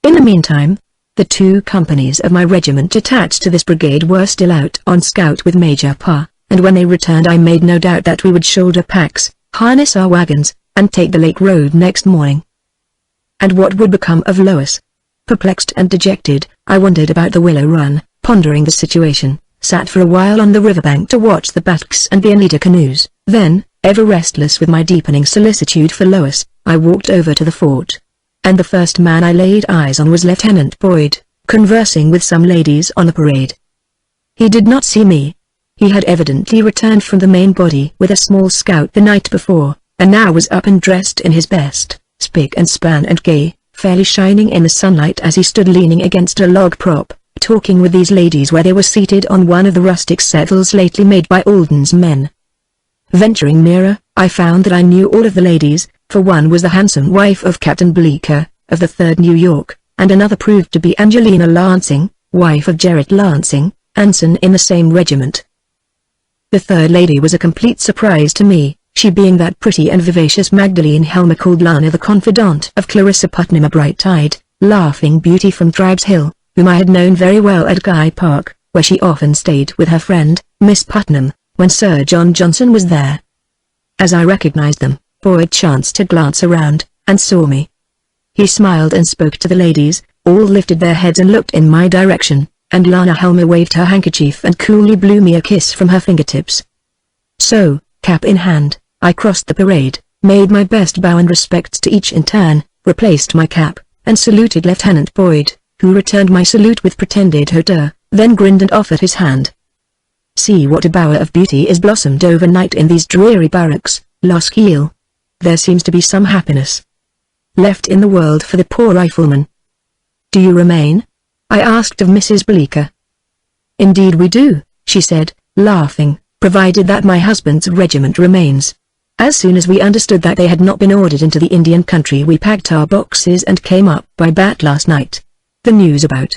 In the meantime, the 2 companies of my regiment attached to this brigade were still out on scout with Major Parr, and when they returned I made no doubt that we would shoulder packs, harness our wagons, and take the lake road next morning. And what would become of Lois? Perplexed and dejected, I wandered about the Willow Run, pondering the situation, sat for a while on the riverbank to watch the bats and the Oneida canoes, then, ever restless with my deepening solicitude for Lois, I walked over to the fort. And the first man I laid eyes on was Lieutenant Boyd, conversing with some ladies on the parade. He did not see me. He had evidently returned from the main body with a small scout the night before, and now was up and dressed in his best, spick and span and gay, fairly shining in the sunlight as he stood leaning against a log prop, talking with these ladies where they were seated on one of the rustic settles lately made by Alden's men. Venturing nearer, I found that I knew all of the ladies, for one was the handsome wife of Captain Bleecker, of the 3rd New York, and another proved to be Angelina Lansing, wife of Jarrett Lansing, ensign in the same regiment. The third lady was a complete surprise to me, she being that pretty and vivacious Magdalene Helmer called Lana, the confidant of Clarissa Putnam, a bright-eyed, laughing beauty from Tribes Hill, whom I had known very well at Guy Park, where she often stayed with her friend, Miss Putnam, when Sir John Johnson was there. As I recognized them, Boyd chanced to glance around, and saw me. He smiled and spoke to the ladies, all lifted their heads and looked in my direction, and Lana Helmer waved her handkerchief and coolly blew me a kiss from her fingertips. So, cap in hand, I crossed the parade, made my best bow and respects to each in turn, replaced my cap, and saluted Lieutenant Boyd, who returned my salute with pretended hauteur, then grinned and offered his hand. See what a bower of beauty is blossomed overnight in these dreary barracks, Loskiel. There seems to be some happiness left in the world for the poor rifleman. Do you remain? I asked of Mrs. Bleecker. Indeed we do, she said, laughing, provided that my husband's regiment remains. As soon as we understood that they had not been ordered into the Indian country, we packed our boxes and came up by bat last night. The news about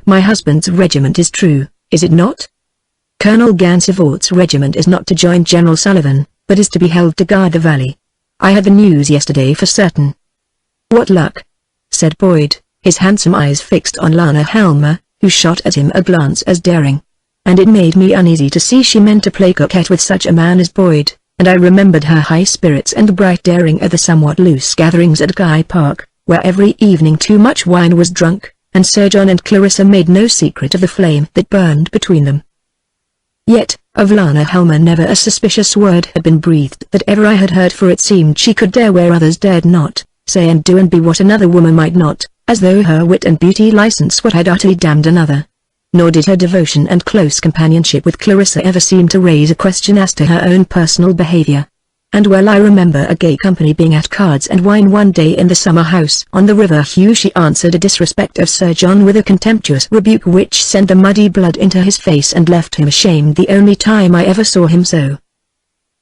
my husband's regiment is true, is it not? Colonel Gansevoort's regiment is not to join General Sullivan, but is to be held to guard the valley. I had the news yesterday for certain. What luck, said Boyd, his handsome eyes fixed on Lana Helmer, who shot at him a glance as daring. And it made me uneasy to see she meant to play coquette with such a man as Boyd, and I remembered her high spirits and bright daring at the somewhat loose gatherings at Guy Park, where every evening too much wine was drunk, and Sir John and Clarissa made no secret of the flame that burned between them. Yet, of Lana Helmer never a suspicious word had been breathed that ever I had heard, for it seemed she could dare where others dared not, say and do and be what another woman might not, as though her wit and beauty licensed what had utterly damned another. Nor did her devotion and close companionship with Clarissa ever seem to raise a question as to her own personal behavior. And well I remember a gay company being at cards and wine one day in the summer house on the River Hugh. She answered a disrespect of Sir John with a contemptuous rebuke which sent the muddy blood into his face and left him ashamed, the only time I ever saw him so.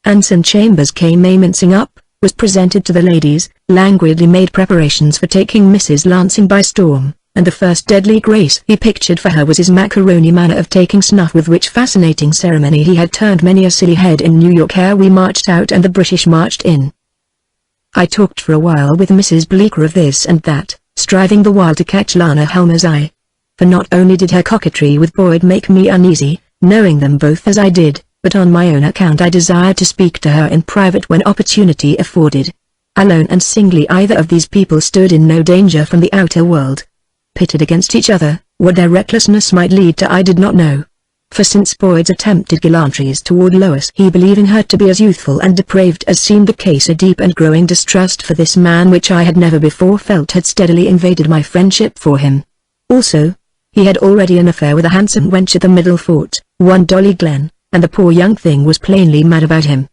Anson Chambers came mincing up, was presented to the ladies, languidly made preparations for taking Mrs. Lansing by storm, and the first deadly grace he pictured for her was his macaroni manner of taking snuff, with which fascinating ceremony he had turned many a silly head in New York ere we marched out and the British marched in. I talked for a while with Mrs. Bleecker of this and that, striving the while to catch Lana Helmer's eye. For not only did her coquetry with Boyd make me uneasy, knowing them both as I did, but on my own account I desired to speak to her in private when opportunity afforded. Alone and singly either of these people stood in no danger from the outer world. Pitted against each other, what their recklessness might lead to I did not know. For since Boyd's attempted gallantries toward Lois, he believing her to be as youthful and depraved as seemed the case, a deep and growing distrust for this man which I had never before felt had steadily invaded my friendship for him. Also, he had already an affair with a handsome wench at the Middle Fort, one Dolly Glenn, and the poor young thing was plainly mad about him.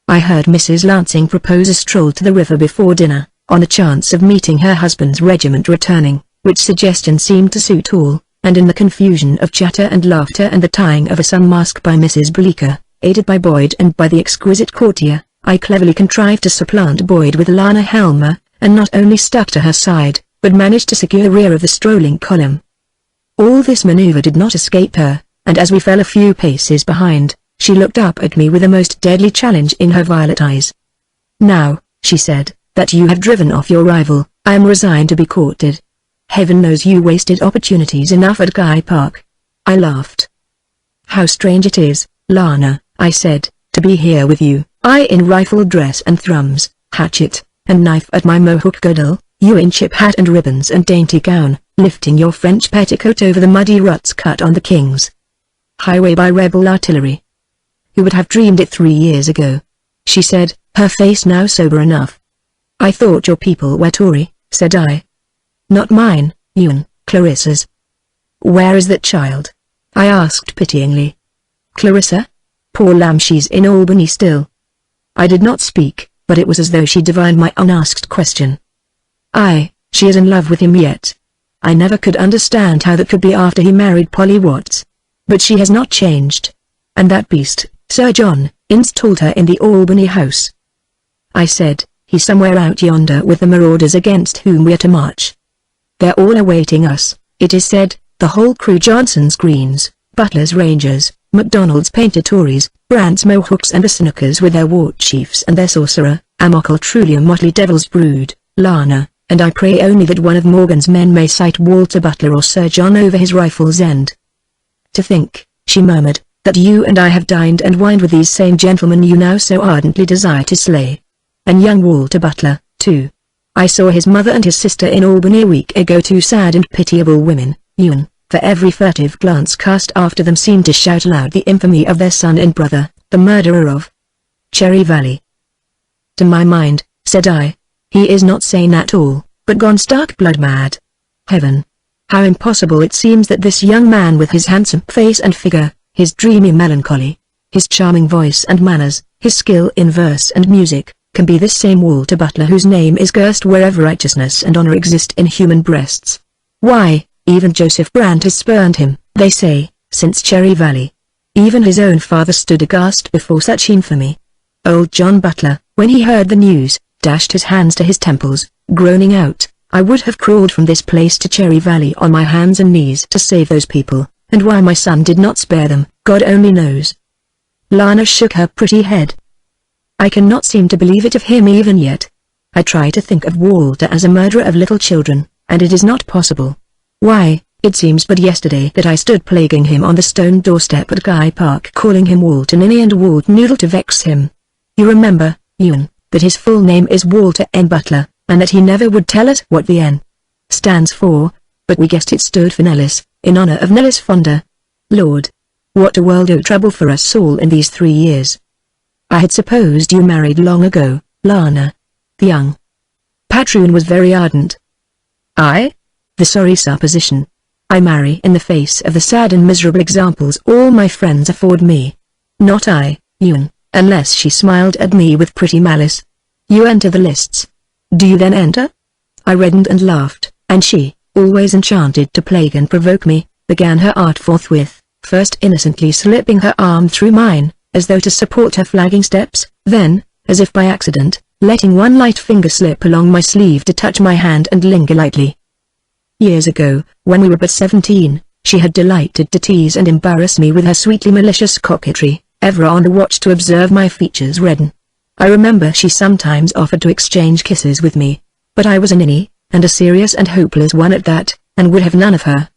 I heard Mrs. Lansing propose a stroll to the river before dinner, on the chance of meeting her husband's regiment returning, which suggestion seemed to suit all, and in the confusion of chatter and laughter and the tying of a sun mask by Mrs. Bleecker, aided by Boyd and by the exquisite courtier, I cleverly contrived to supplant Boyd with Lana Helmer, and not only stuck to her side, but managed to secure the rear of the strolling column. All this maneuver did not escape her, and as we fell a few paces behind, she looked up at me with a most deadly challenge in her violet eyes. "Now," she said, "that you have driven off your rival, I am resigned to be courted. Heaven knows you wasted opportunities enough at Guy Park." I laughed. "How strange it is, Lana," I said, "to be here with you, I in rifle dress and thrums, hatchet, and knife at my mohawk girdle, you in chip hat and ribbons and dainty gown, lifting your French petticoat over the muddy ruts cut on the King's highway by rebel artillery. Who would have dreamed it 3 years ago?" she said, her face now sober enough. "I thought your people were Tory," said I. "Not mine, Ewan, Clarissa's." "Where is that child?" I asked pityingly. "Clarissa? Poor lamb, she's in Albany still." I did not speak, but it was as though she divined my unasked question. "Aye, she is in love with him yet. I never could understand how that could be after he married Polly Watts. But she has not changed. And that beast, Sir John, installed her in the Albany house." I said, "He's somewhere out yonder with the marauders against whom we are to march. They're all awaiting us, it is said, the whole crew, Johnson's Greens, Butler's Rangers, MacDonald's painted Tories, Brandt's Mohawks and the Snookers with their war chiefs and their sorcerer, Amokel, truly a motley devil's brood, Lana, and I pray only that one of Morgan's men may sight Walter Butler or Sir John over his rifle's end." "To think," she murmured, "that you and I have dined and wined with these same gentlemen you now so ardently desire to slay. And young Walter Butler, too. I saw his mother and his sister in Albany a week ago, two sad and pitiable women, Ewan, for every furtive glance cast after them seemed to shout aloud the infamy of their son and brother, the murderer of Cherry Valley." "To my mind," said I, "he is not sane at all, but gone stark blood mad. Heaven! How impossible it seems that this young man with his handsome face and figure, his dreamy melancholy, his charming voice and manners, his skill in verse and music, can be this same Walter Butler whose name is cursed wherever righteousness and honor exist in human breasts. Why, even Joseph Brandt has spurned him, they say, since Cherry Valley. Even his own father stood aghast before such infamy. Old John Butler, when he heard the news, dashed his hands to his temples, groaning out, 'I would have crawled from this place to Cherry Valley on my hands and knees to save those people, and why my son did not spare them, God only knows.'" Lana shook her pretty head. "I cannot seem to believe it of him even yet. I try to think of Walter as a murderer of little children, and it is not possible. Why, it seems but yesterday that I stood plaguing him on the stone doorstep at Guy Park, calling him Walter Ninny and Walt Noodle to vex him. You remember, Ewan, that his full name is Walter N. Butler, and that he never would tell us what the N stands for, but we guessed it stood for Nellis, in honor of Nellis Fonda. Lord! What a world of trouble for us all in these 3 years. I had supposed you married long ago, Lana." The young patroon was very ardent. "I? The sorry supposition. I marry in the face of the sad and miserable examples all my friends afford me. Not I, Ewan, unless she smiled at me with pretty malice. You enter the lists. Do you then enter? I reddened and laughed, and she, always enchanted to plague and provoke me, began her art forthwith, first innocently slipping her arm through mine, as though to support her flagging steps, then, as if by accident, letting one light finger slip along my sleeve to touch my hand and linger lightly. Years ago, when we were but 17, she had delighted to tease and embarrass me with her sweetly malicious coquetry, ever on the watch to observe my features redden. I remember she sometimes offered to exchange kisses with me, but I was a ninny, and a serious and hopeless one at that, and would have none of her.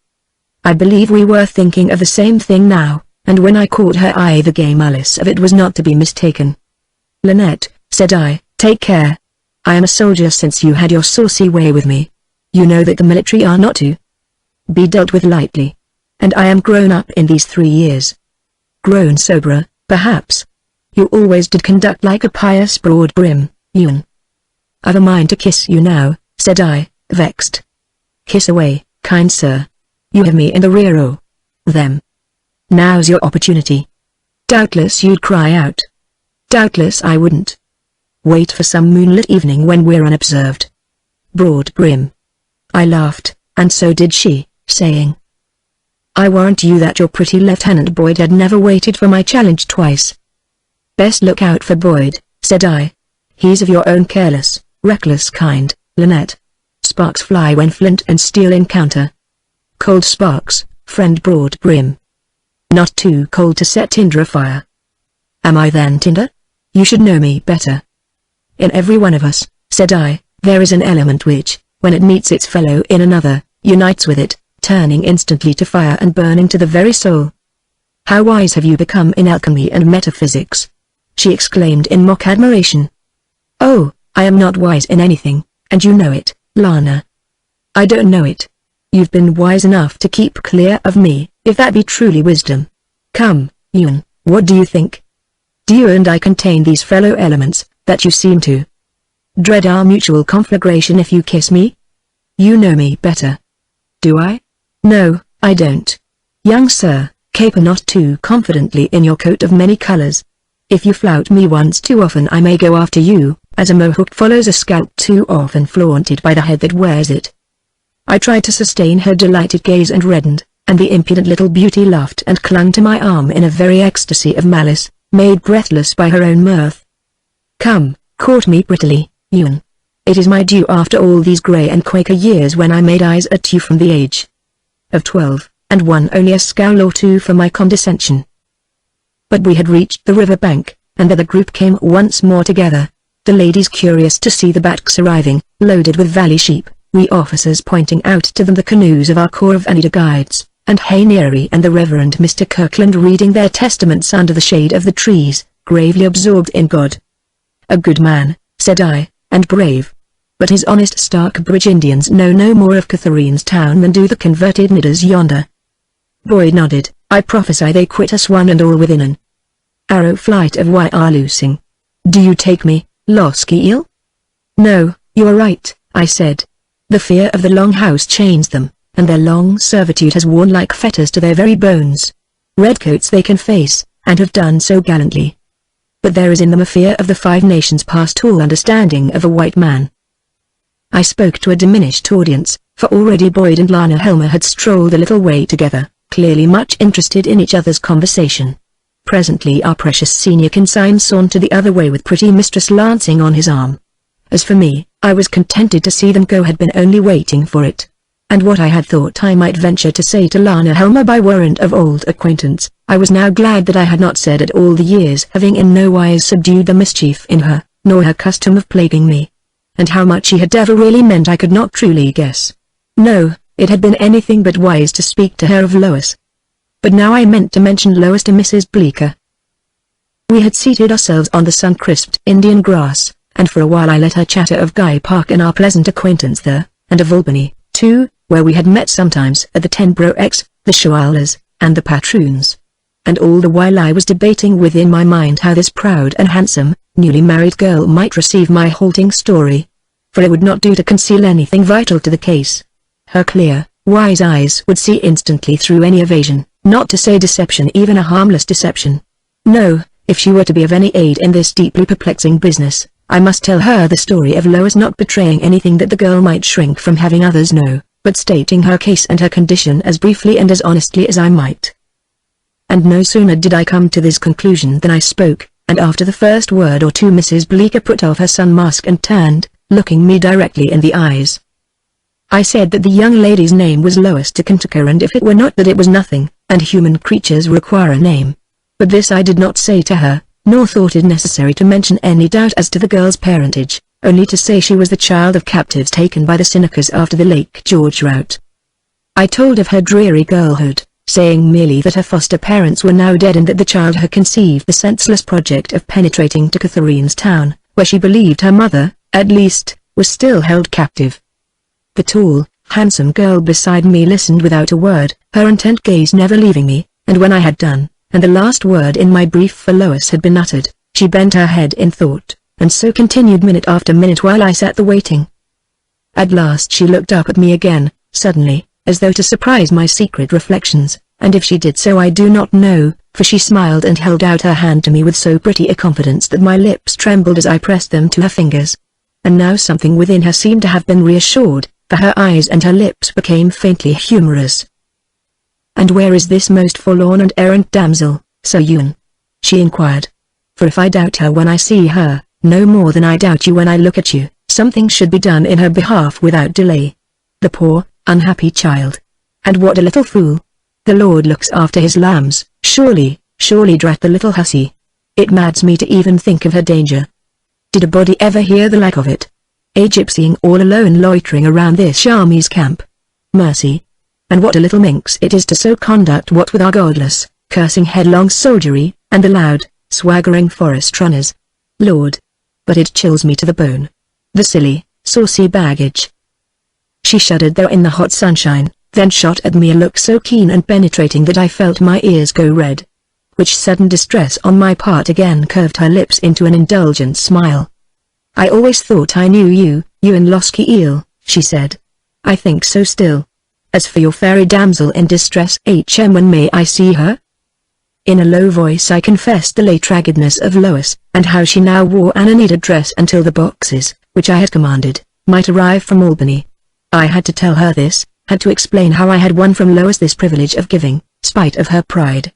I believe we were thinking of the same thing now, and when I caught her eye the gay malice of it was not to be mistaken. "Lynette," said I, "take care. I am a soldier since you had your saucy way with me. You know that the military are not to be dealt with lightly. And I am grown up in these 3 years. Grown soberer, perhaps. You always did conduct like a pious broad brim, Ewan." "I've a mind to kiss you now," said I, vexed. "Kiss away, kind sir. You have me in the rear oh. Them. Now's your opportunity." "Doubtless you'd cry out." "Doubtless I wouldn't. Wait for some moonlit evening when we're unobserved." Broad brim. I laughed, and so did she, saying, "I warrant you that your pretty Lieutenant Boyd had never waited for my challenge twice." "Best look out for Boyd," said I. "He's of your own careless, reckless kind, Lynette. Sparks fly when flint and steel encounter. Cold sparks, friend Broad brim. Not too cold to set tinder afire." "Am I then tinder? You should know me better." "In every one of us," said I, "there is an element which, when it meets its fellow in another, unites with it, turning instantly to fire and burning to the very soul." "How wise have you become in alchemy and metaphysics!" she exclaimed in mock admiration. "Oh, I am not wise in anything, and you know it, Lana." "I don't know it. You've been wise enough to keep clear of me, if that be truly wisdom. Come, Ewan, what do you think? Do you and I contain these fellow elements, that you seem to dread our mutual conflagration if you kiss me? You know me better." "Do I? No, I don't. Young sir, caper not too confidently in your coat of many colors. If you flout me once too often I may go after you, as a mohawk follows a scalp too often flaunted by the head that wears it." I tried to sustain her delighted gaze and reddened, and the impudent little beauty laughed and clung to my arm in a very ecstasy of malice, made breathless by her own mirth. "Come, court me prettily, Ewan. It is my due after all these grey and Quaker years when I made eyes at you from the age of 12, and won only a scowl or two for my condescension." But we had reached the river bank, and there the group came once more together, the ladies curious to see the backs arriving, loaded with valley sheep, we officers pointing out to them the canoes of our corps of Anita guides, and Hayneary and the Reverend Mr. Kirkland reading their testaments under the shade of the trees, gravely absorbed in God. "A good man," said I, "and brave. But his honest Starkbridge Indians know no more of Catherine's town than do the converted nidders yonder." Boyd nodded. "I prophesy they quit us one and all within an arrow flight of wire are loosing. Do you take me, Losky Eel?" "No, you are right," I said. "The fear of the long house chains them, and their long servitude has worn like fetters to their very bones. Redcoats they can face, and have done so gallantly. But there is in them a fear of the Five Nations past all understanding of a white man." I spoke to a diminished audience, for already Boyd and Lana Helmer had strolled a little way together, clearly much interested in each other's conversation. Presently our precious senior consigned sauntered the other way with pretty Mistress Lancing on his arm. As for me, I was contented to see them go, had been only waiting for it. And what I had thought I might venture to say to Lana Helmer by warrant of old acquaintance, I was now glad that I had not said at all the years, having in no wise subdued the mischief in her, nor her custom of plaguing me. And how much she had ever really meant I could not truly guess. No, it had been anything but wise to speak to her of Lois. But now I meant to mention Lois to Mrs. Bleecker. We had seated ourselves on the sun-crisped Indian grass, and for a while I let her chatter of Guy Park and our pleasant acquaintance there, and of Albany, too, where we had met sometimes at the Tenbro-X, the Shawalers, and the Patroons. And all the while I was debating within my mind how this proud and handsome, newly married girl might receive my halting story. For it would not do to conceal anything vital to the case. Her clear, wise eyes would see instantly through any evasion, not to say deception, even a harmless deception. No, if she were to be of any aid in this deeply perplexing business, I must tell her the story of Lois, not betraying anything that the girl might shrink from having others know, but stating her case and her condition as briefly and as honestly as I might. And no sooner did I come to this conclusion than I spoke, and after the first word or two Mrs. Bleeker put off her sun mask and turned, looking me directly in the eyes. I said that the young lady's name was Lois de Kentucker, and if it were not that it was nothing, and human creatures require a name. But this I did not say to her, nor thought it necessary to mention any doubt as to the girl's parentage, only to say she was the child of captives taken by the Senecas after the Lake George rout. I told of her dreary girlhood, saying merely that her foster parents were now dead and that the child had conceived the senseless project of penetrating to Catherine's town, where she believed her mother, at least, was still held captive. The tall, handsome girl beside me listened without a word, her intent gaze never leaving me, and when I had done, and the last word in my brief for Lois had been uttered, she bent her head in thought, and so continued minute after minute while I sat there waiting. At last she looked up at me again, suddenly, as though to surprise my secret reflections, and if she did so I do not know, for she smiled and held out her hand to me with so pretty a confidence that my lips trembled as I pressed them to her fingers. And now something within her seemed to have been reassured, for her eyes and her lips became faintly humorous. "And where is this most forlorn and errant damsel, Sir Ewan?" she inquired. "For if I doubt her when I see her, no more than I doubt you when I look at you, something should be done in her behalf without delay. The poor, unhappy child. And what a little fool. The Lord looks after his lambs, surely, drat the little hussy. It mads me to even think of her danger. Did a body ever hear the like of it? A gypsying all alone loitering around this Charmy's camp. Mercy. And what a little minx it is to so conduct what with our godless, cursing headlong soldiery, and the loud, swaggering forest runners. Lord. But it chills me to the bone. The silly, saucy baggage." She shuddered there in the hot sunshine, then shot at me a look so keen and penetrating that I felt my ears go red. Which sudden distress on my part again curved her lips into an indulgent smile. "I always thought I knew you, Ewan Loskeel," she said. "I think so still. As for your fairy damsel in distress, when may I see her?" In a low voice I confessed the late raggedness of Lois, and how she now wore an unneeded dress until the boxes, which I had commanded, might arrive from Albany. I had to tell her this, had to explain how I had won from Lois this privilege of giving, spite of her pride.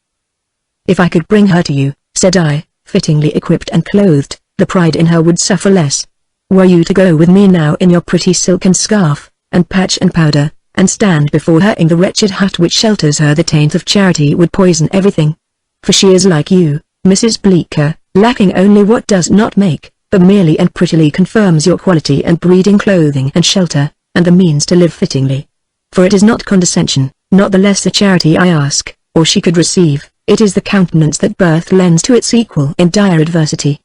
"If I could bring her to you," said I, "fittingly equipped and clothed, the pride in her would suffer less. Were you to go with me now in your pretty silken scarf, and patch and powder, and stand before her in the wretched hut which shelters her, the taint of charity would poison everything. For she is like you, Mrs. Bleeker, lacking only what does not make, but merely and prettily confirms your quality and breeding, clothing and shelter, and the means to live fittingly. For it is not condescension, not the lesser charity I ask, or she could receive, it is the countenance that birth lends to its equal in dire adversity."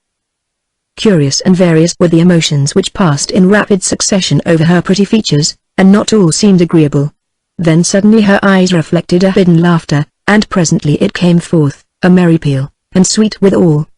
Curious and various were the emotions which passed in rapid succession over her pretty features, and not all seemed agreeable. Then suddenly her eyes reflected a hidden laughter, and presently it came forth, a merry peal, and sweet withal.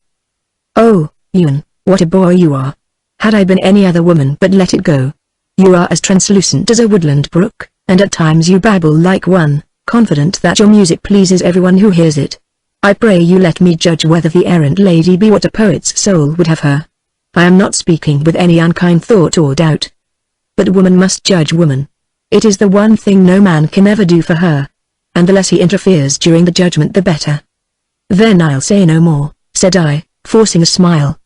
"Oh, Ewan, what a boy you are! Had I been any other woman but let it go. You are as translucent as a woodland brook, and at times you babble like one, confident that your music pleases everyone who hears it. I pray you let me judge whether the errant lady be what a poet's soul would have her. I am not speaking with any unkind thought or doubt. But woman must judge woman. It is the one thing no man can ever do for her. And the less he interferes during the judgment the better." "Then I'll say no more," said I, forcing a smile.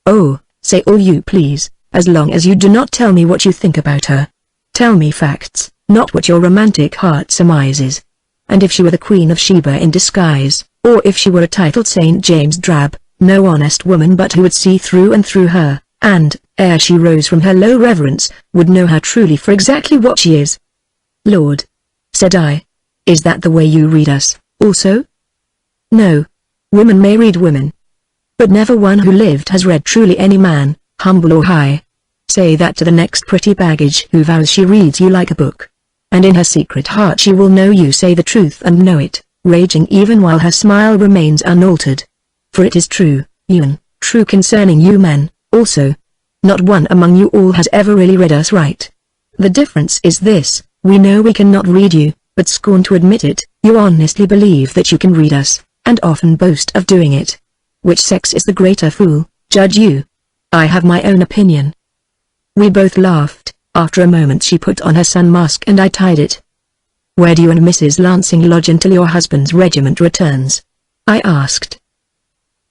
"Oh, say all you please, as long as you do not tell me what you think about her. Tell me facts, not what your romantic heart surmises. And if she were the Queen of Sheba in disguise, or if she were a titled St. James drab, no honest woman but who would see through and through her, and, ere she rose from her low reverence, would know her truly for exactly what she is." "Lord," said I, "is that the way you read us, also?" "No. Women may read women. But never one who lived has read truly any man, humble or high. Say that to the next pretty baggage who vows she reads you like a book. And in her secret heart she will know you say the truth and know it, raging even while her smile remains unaltered. For it is true, Ewan, true concerning you men, also. Not one among you all has ever really read us right. The difference is this, we know we cannot read you, but scorn to admit it. You honestly believe that you can read us, and often boast of doing it. Which sex is the greater fool, judge you. I have my own opinion." We both laughed. After a moment she put on her sun mask and I tied it. "Where do you and Mrs. Lansing lodge until your husband's regiment returns?" I asked.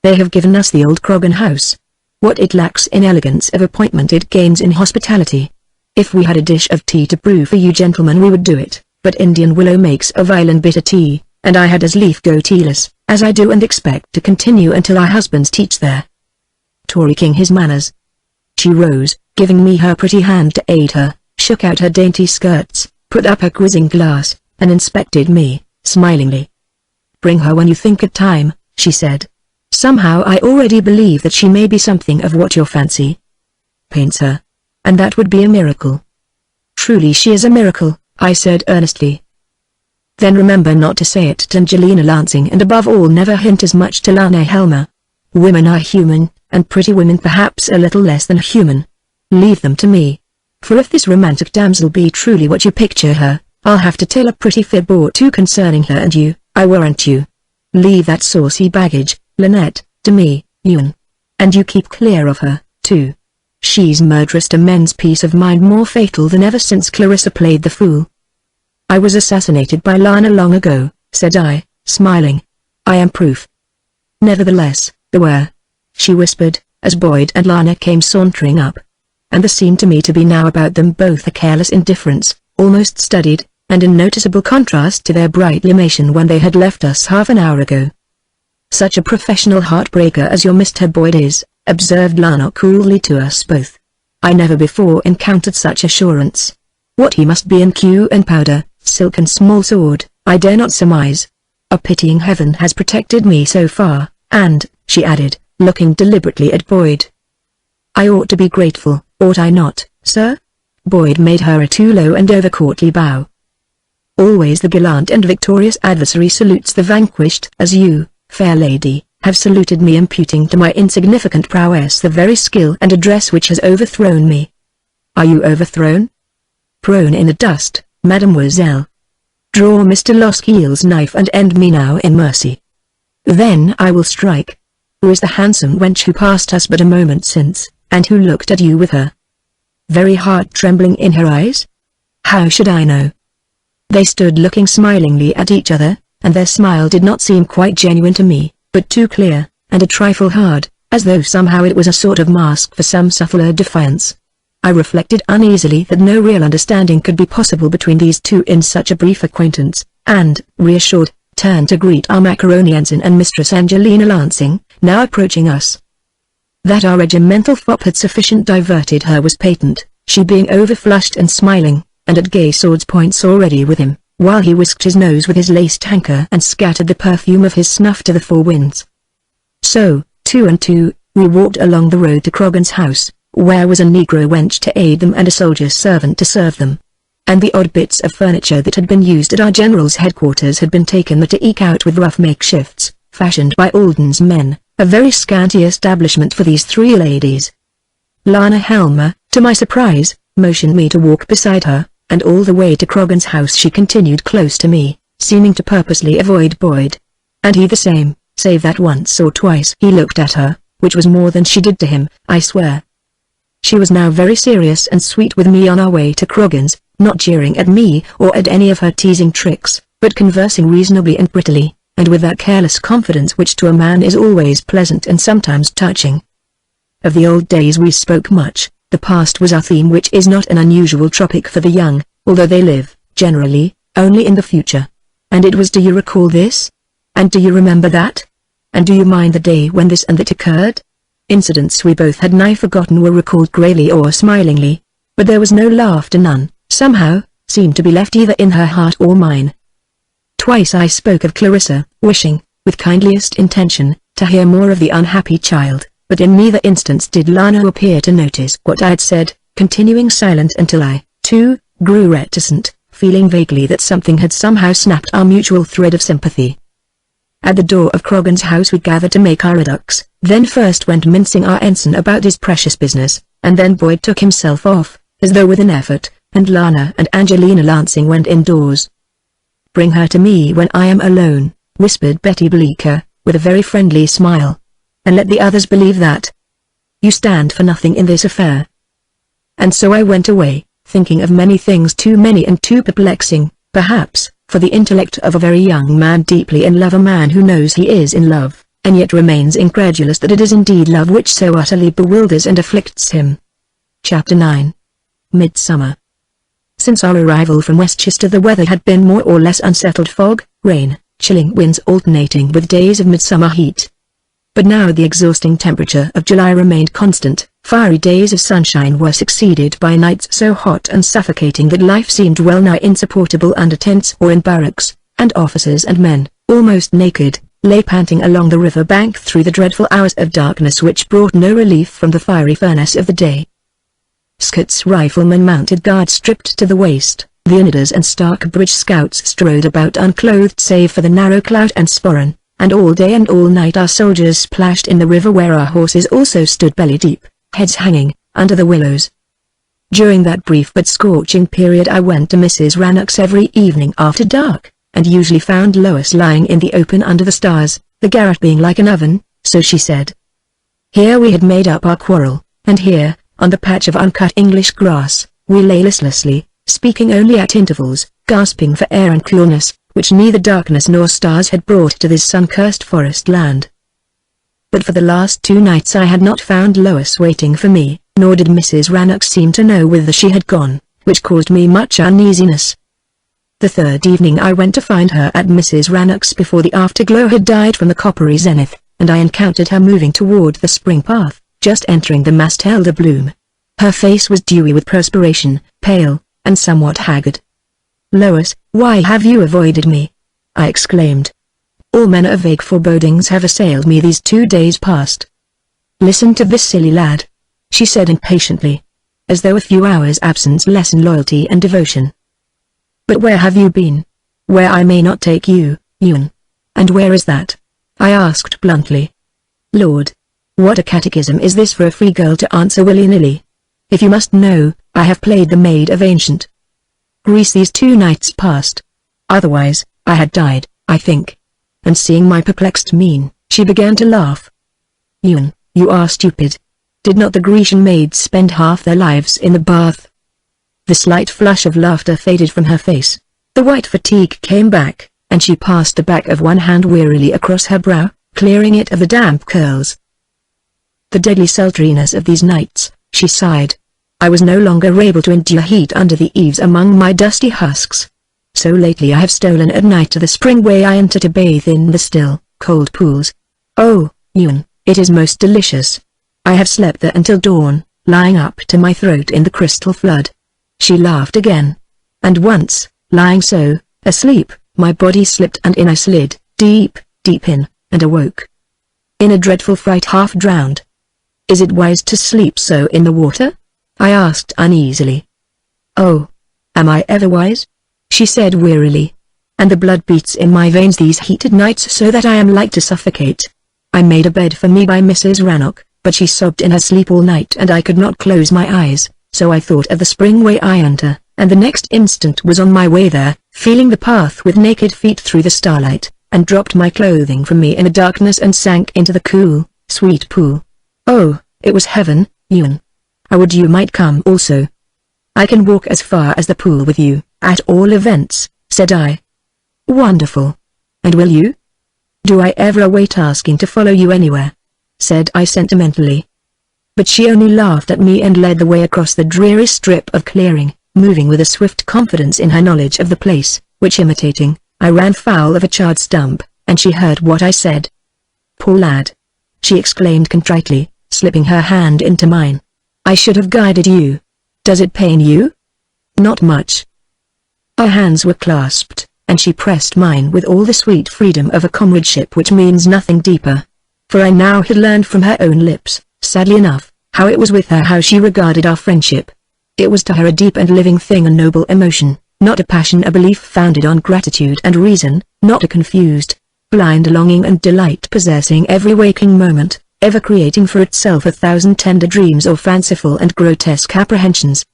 "They have given us the old Croghan house. What it lacks in elegance of appointment it gains in hospitality. If we had a dish of tea to brew for you gentlemen we would do it, but Indian willow makes a vile and bitter tea, and I had as lief go tealess, as I do and expect to continue until our husbands teach there." Tory King his manners. She rose, giving me her pretty hand to aid her, shook out her dainty skirts, put up her quizzing glass, and inspected me, smilingly. "Bring her when you think it time," she said. "Somehow I already believe that she may be something of what your fancy paints her. And that would be a miracle." "Truly she is a miracle," I said earnestly. "Then remember not to say it to Angelina Lansing and above all never hint as much to Lana Helmer. Women are human, and pretty women perhaps a little less than human. Leave them to me. For if this romantic damsel be truly what you picture her, I'll have to tell a pretty fib or two concerning her and you, I warrant you. Leave that saucy baggage, Lynette, to me, Ewan. And you keep clear of her, too. She's murderous to men's peace of mind, more fatal than ever since Clarissa played the fool." "I was assassinated by Lana long ago," said I, smiling. "I am proof." "Nevertheless, beware," she whispered, as Boyd and Lana came sauntering up. And there seemed to me to be now about them both a careless indifference, almost studied, and in noticeable contrast to their bright limation when they had left us half an hour ago. "Such a professional heartbreaker as your Mr. Boyd is," observed Lana coolly to us both. "I never before encountered such assurance. What he must be in cue and powder, silk and small sword, I dare not surmise. A pitying heaven has protected me so far, and," she added, looking deliberately at Boyd. "I ought to be grateful, ought I not, sir?" Boyd made her a too low and over-courtly bow. "Always the gallant and victorious adversary salutes the vanquished, as you, fair lady, have saluted me, imputing to my insignificant prowess the very skill and address which has overthrown me." "Are you overthrown?" "Prone in the dust, mademoiselle. Draw Mr. Loskield's knife and end me now in mercy. Then I will strike. Who is the handsome wench who passed us but a moment since, and who looked at you with her very heart trembling in her eyes?" "How should I know?" They stood looking smilingly at each other, and their smile did not seem quite genuine to me, but too clear, and a trifle hard, as though somehow it was a sort of mask for some subtler defiance. I reflected uneasily that no real understanding could be possible between these two in such a brief acquaintance, and, reassured, turned to greet our macaroni ensign and Mistress Angelina Lansing, now approaching us. That our regimental fop had sufficient diverted her was patent, she being over-flushed and smiling, and at gay swords points already with him, while he whisked his nose with his laced anchor and scattered the perfume of his snuff to the four winds. So, two and two, we walked along the road to Croghan's house, where was a negro wench to aid them and a soldier servant to serve them. And the odd bits of furniture that had been used at our general's headquarters had been taken there to eke out with rough makeshifts, fashioned by Alden's men, a very scanty establishment for these three ladies. Lana Helmer, to my surprise, motioned me to walk beside her, and all the way to Croghan's house she continued close to me, seeming to purposely avoid Boyd. And he the same, save that once or twice he looked at her, which was more than she did to him, I swear. She was now very serious and sweet with me on our way to Croghan's, not jeering at me or at any of her teasing tricks, but conversing reasonably and prettily, and with that careless confidence which to a man is always pleasant and sometimes touching. Of the old days we spoke much. The past was our theme, which is not an unusual topic for the young, although they live, generally, only in the future. And it was, do you recall this? And do you remember that? And do you mind the day when this and that occurred? Incidents we both had nigh forgotten were recalled grayly or smilingly, but there was no laughter, none, somehow, seemed to be left either in her heart or mine. Twice I spoke of Clarissa, wishing, with kindliest intention, to hear more of the unhappy child, but in neither instance did Lana appear to notice what I had said, continuing silent until I, too, grew reticent, feeling vaguely that something had somehow snapped our mutual thread of sympathy. At the door of Croghan's house we gathered to make our adux, then first went mincing our ensign about his precious business, and then Boyd took himself off, as though with an effort, and Lana and Angelina Lansing went indoors. "Bring her to me when I am alone," whispered Betty Bleecker, with a very friendly smile. and let the others believe that you stand for nothing in this affair. And so I went away, thinking of many things too many and too perplexing, perhaps, for the intellect of a very young man deeply in love, a man who knows he is in love, and yet remains incredulous that it is indeed love which so utterly bewilders and afflicts him. Chapter 9. Midsummer. Since our arrival from Westchester the weather had been more or less unsettled, fog, rain, chilling winds alternating with days of midsummer heat. But now the exhausting temperature of July remained constant. Fiery days of sunshine were succeeded by nights so hot and suffocating that life seemed well nigh insupportable under tents or in barracks, and officers and men, almost naked, lay panting along the river bank through the dreadful hours of darkness which brought no relief from the fiery furnace of the day. Scott's riflemen mounted guard stripped to the waist, the Oneidas and Starkbridge scouts strode about unclothed save for the narrow clout and sporran, and all day and all night our soldiers splashed in the river where our horses also stood belly deep, heads hanging, under the willows. During that brief but scorching period I went to Mrs. Rannoch's every evening after dark, and usually found Lois lying in the open under the stars, the garret being like an oven, so she said. Here we had made up our quarrel, and here, on the patch of uncut English grass, we lay listlessly, speaking only at intervals, gasping for air and coolness, which neither darkness nor stars had brought to this sun-cursed forest land. But for the last 2 nights I had not found Lois waiting for me, nor did Mrs. Rannoch seem to know whither she had gone, which caused me much uneasiness. The 3rd evening I went to find her at Mrs. Rannoch's before the afterglow had died from the coppery zenith, and I encountered her moving toward the spring path, just entering the mast elder bloom. Her face was dewy with perspiration, pale, and somewhat haggard. "Lois, why have you avoided me?" I exclaimed. "All manner of vague forebodings have assailed me these 2 days past." "Listen to this silly lad," she said impatiently, as though a few hours' absence lessened loyalty and devotion. "But where have you been? Where I may not take you, Ewan." "And where is that?" I asked bluntly. "Lord! What a catechism is this for a free girl to answer willy-nilly? If you must know, I have played the maid of ancient Greece these 2 nights past. Otherwise, I had died, I think." And seeing my perplexed mien, she began to laugh. "Ewan, you are stupid. Did not the Grecian maids spend half their lives in the bath?" The slight flush of laughter faded from her face. The white fatigue came back, and she passed the back of one hand wearily across her brow, clearing it of the damp curls. "The deadly sultriness of these nights," she sighed. "I was no longer able to endure heat under the eaves among my dusty husks. So lately I have stolen at night to the spring where I enter to bathe in the still, cold pools. Oh, Ewan, it is most delicious. I have slept there until dawn, lying up to my throat in the crystal flood." She laughed again. "And once, lying so, asleep, my body slipped and in I slid, deep, deep in, and awoke in a dreadful fright, half drowned." "Is it wise to sleep so in the water?" I asked uneasily. "Oh, am I ever wise?" she said wearily. "And the blood beats in my veins these heated nights so that I am like to suffocate. I made a bed for me by Mrs. Rannoch, but she sobbed in her sleep all night and I could not close my eyes, so I thought of the spring way I enter, and the next instant was on my way there, feeling the path with naked feet through the starlight, and dropped my clothing from me in the darkness and sank into the cool, sweet pool. Oh, it was heaven, Ewan. I would you might come also. "I can walk as far as the pool with you, at all events," said I. "Wonderful. And will you?" "Do I ever await asking to follow you anywhere?" said I sentimentally. But she only laughed at me and led the way across the dreary strip of clearing, moving with a swift confidence in her knowledge of the place, which imitating, I ran foul of a charred stump, and she heard what I said. "Poor lad!" she exclaimed contritely, slipping her hand into mine. "I should have guided you. Does it pain you?" "Not much." Our hands were clasped, and she pressed mine with all the sweet freedom of a comradeship which means nothing deeper. For I now had learned from her own lips, sadly enough, how it was with her, how she regarded our friendship. It was to her a deep and living thing, a noble emotion, not a passion, a belief founded on gratitude and reason, not a confused, blind longing and delight possessing every waking moment, ever creating for itself 1,000 tender dreams or fanciful and grotesque apprehensions.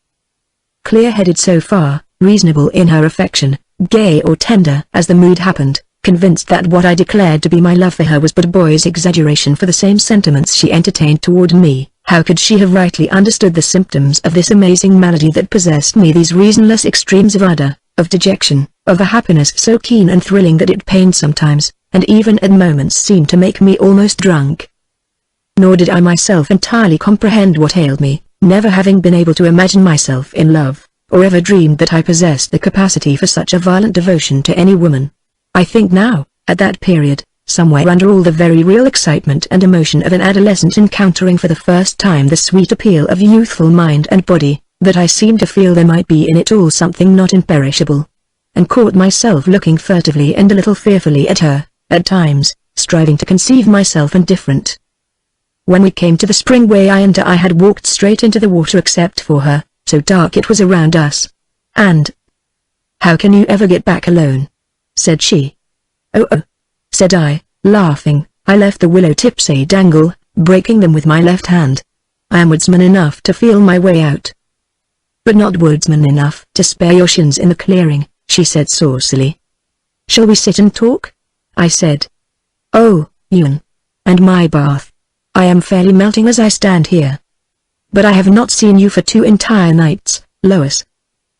Clear-headed so far, reasonable in her affection, gay or tender as the mood happened, convinced that what I declared to be my love for her was but a boy's exaggeration for the same sentiments she entertained toward me. How could she have rightly understood the symptoms of this amazing malady that possessed me, these reasonless extremes of ardor, of dejection, of a happiness so keen and thrilling that it pained sometimes, and even at moments seemed to make me almost drunk? Nor did I myself entirely comprehend what ailed me, never having been able to imagine myself in love, or ever dreamed that I possessed the capacity for such a violent devotion to any woman. I think now, at that period, somewhere under all the very real excitement and emotion of an adolescent encountering for the first time the sweet appeal of youthful mind and body, that I seemed to feel there might be in it all something not imperishable, and caught myself looking furtively and a little fearfully at her, at times, striving to conceive myself indifferent. When we came to the spring way I had walked straight into the water except for her, so dark it was around us. And, "How can you ever get back alone?" said she. "Oh, said I, laughing. "I left the willow tips a dangle, breaking them with my left hand. I am woodsman enough to feel my way out." "But not woodsman enough to spare your shins in the clearing," she said saucily. "Shall we sit and talk?" I said. "Oh, Ewan. And my bath. I am fairly melting as I stand here. But I have not seen you for 2 entire nights, Lois."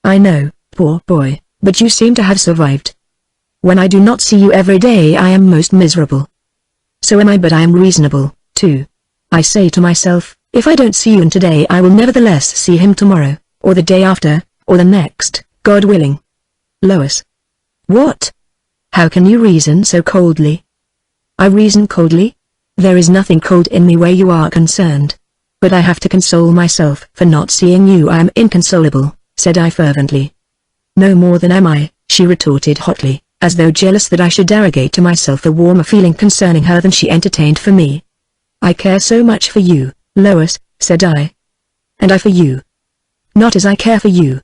"I know, poor boy, but you seem to have survived." "When I do not see you every day I am most miserable." "So am I, but I am reasonable, too. I say to myself, if I don't see you today I will nevertheless see him tomorrow, or the day after, or the next, God willing." "Lois." "What? How can you reason so coldly?" "I reason coldly? There is nothing cold in me where you are concerned. But I have to console myself for not seeing you. I am inconsolable," said I fervently. "No more than am I," she retorted hotly, as though jealous that I should arrogate to myself a warmer feeling concerning her than she entertained for me. "I care so much for you, Lois," said I. "And I for you." "Not as I care for you.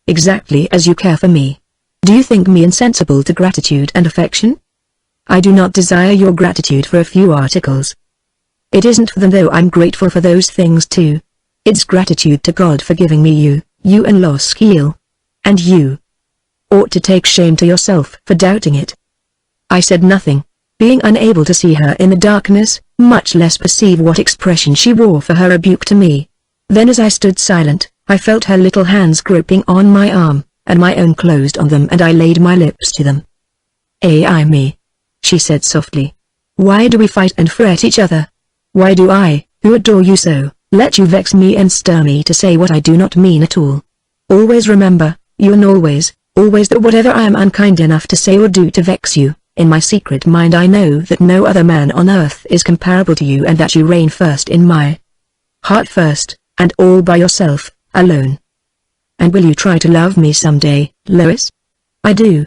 Exactly as you care for me. Do you think me insensible to gratitude and affection? I do not desire your gratitude for a few articles. It isn't for them, though I'm grateful for those things too. It's gratitude to God for giving me you and Los Keel. And you ought to take shame to yourself for doubting it." I said nothing, being unable to see her in the darkness, much less perceive what expression she wore for her rebuke to me. Then as I stood silent, I felt her little hands groping on my arm, and my own closed on them and I laid my lips to them. "Ai me," she said softly. "Why do we fight and fret each other? Why do I, who adore you so, let you vex me and stir me to say what I do not mean at all? Always remember, Ewan, always that whatever I am unkind enough to say or do to vex you, in my secret mind I know that no other man on earth is comparable to you, and that you reign first in my heart, first, and all by yourself, alone. And will you try to love me someday, Lois?" "I do.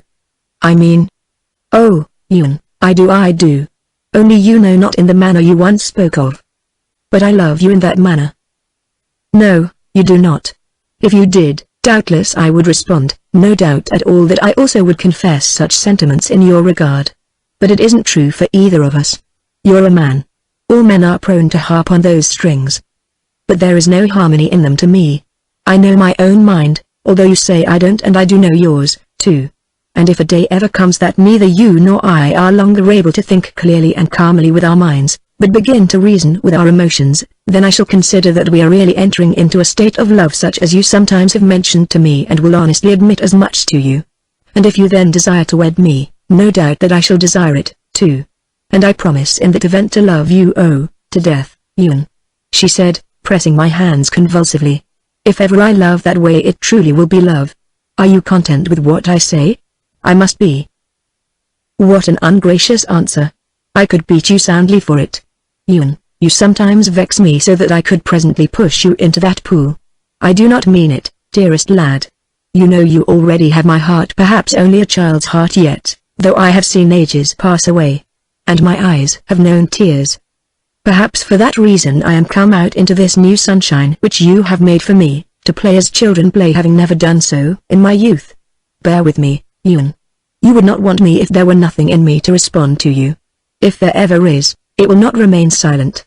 I mean, oh, Ewan, I do. Only you know not in the manner you once spoke of. But I love you in that manner." "No, you do not. If you did, doubtless I would respond, no doubt at all that I also would confess such sentiments in your regard. But it isn't true for either of us. You're a man. All men are prone to harp on those strings. But there is no harmony in them to me. I know my own mind, although you say I don't, and I do know yours, too. And if a day ever comes that neither you nor I are longer able to think clearly and calmly with our minds, but begin to reason with our emotions, then I shall consider that we are really entering into a state of love such as you sometimes have mentioned to me, and will honestly admit as much to you. And if you then desire to wed me, no doubt that I shall desire it, too. And I promise in that event to love you, oh, to death, Ewan," she said, pressing my hands convulsively. "If ever I love that way, it truly will be love. Are you content with what I say?" "I must be." "What an ungracious answer. I could beat you soundly for it. Ewan, you sometimes vex me so that I could presently push you into that pool. I do not mean it, dearest lad. You know you already have my heart, perhaps only a child's heart yet, though I have seen ages pass away. And my eyes have known tears. Perhaps for that reason I am come out into this new sunshine which you have made for me, to play as children play, having never done so in my youth. Bear with me, Ewan. You would not want me if there were nothing in me to respond to you. If there ever is, it will not remain silent.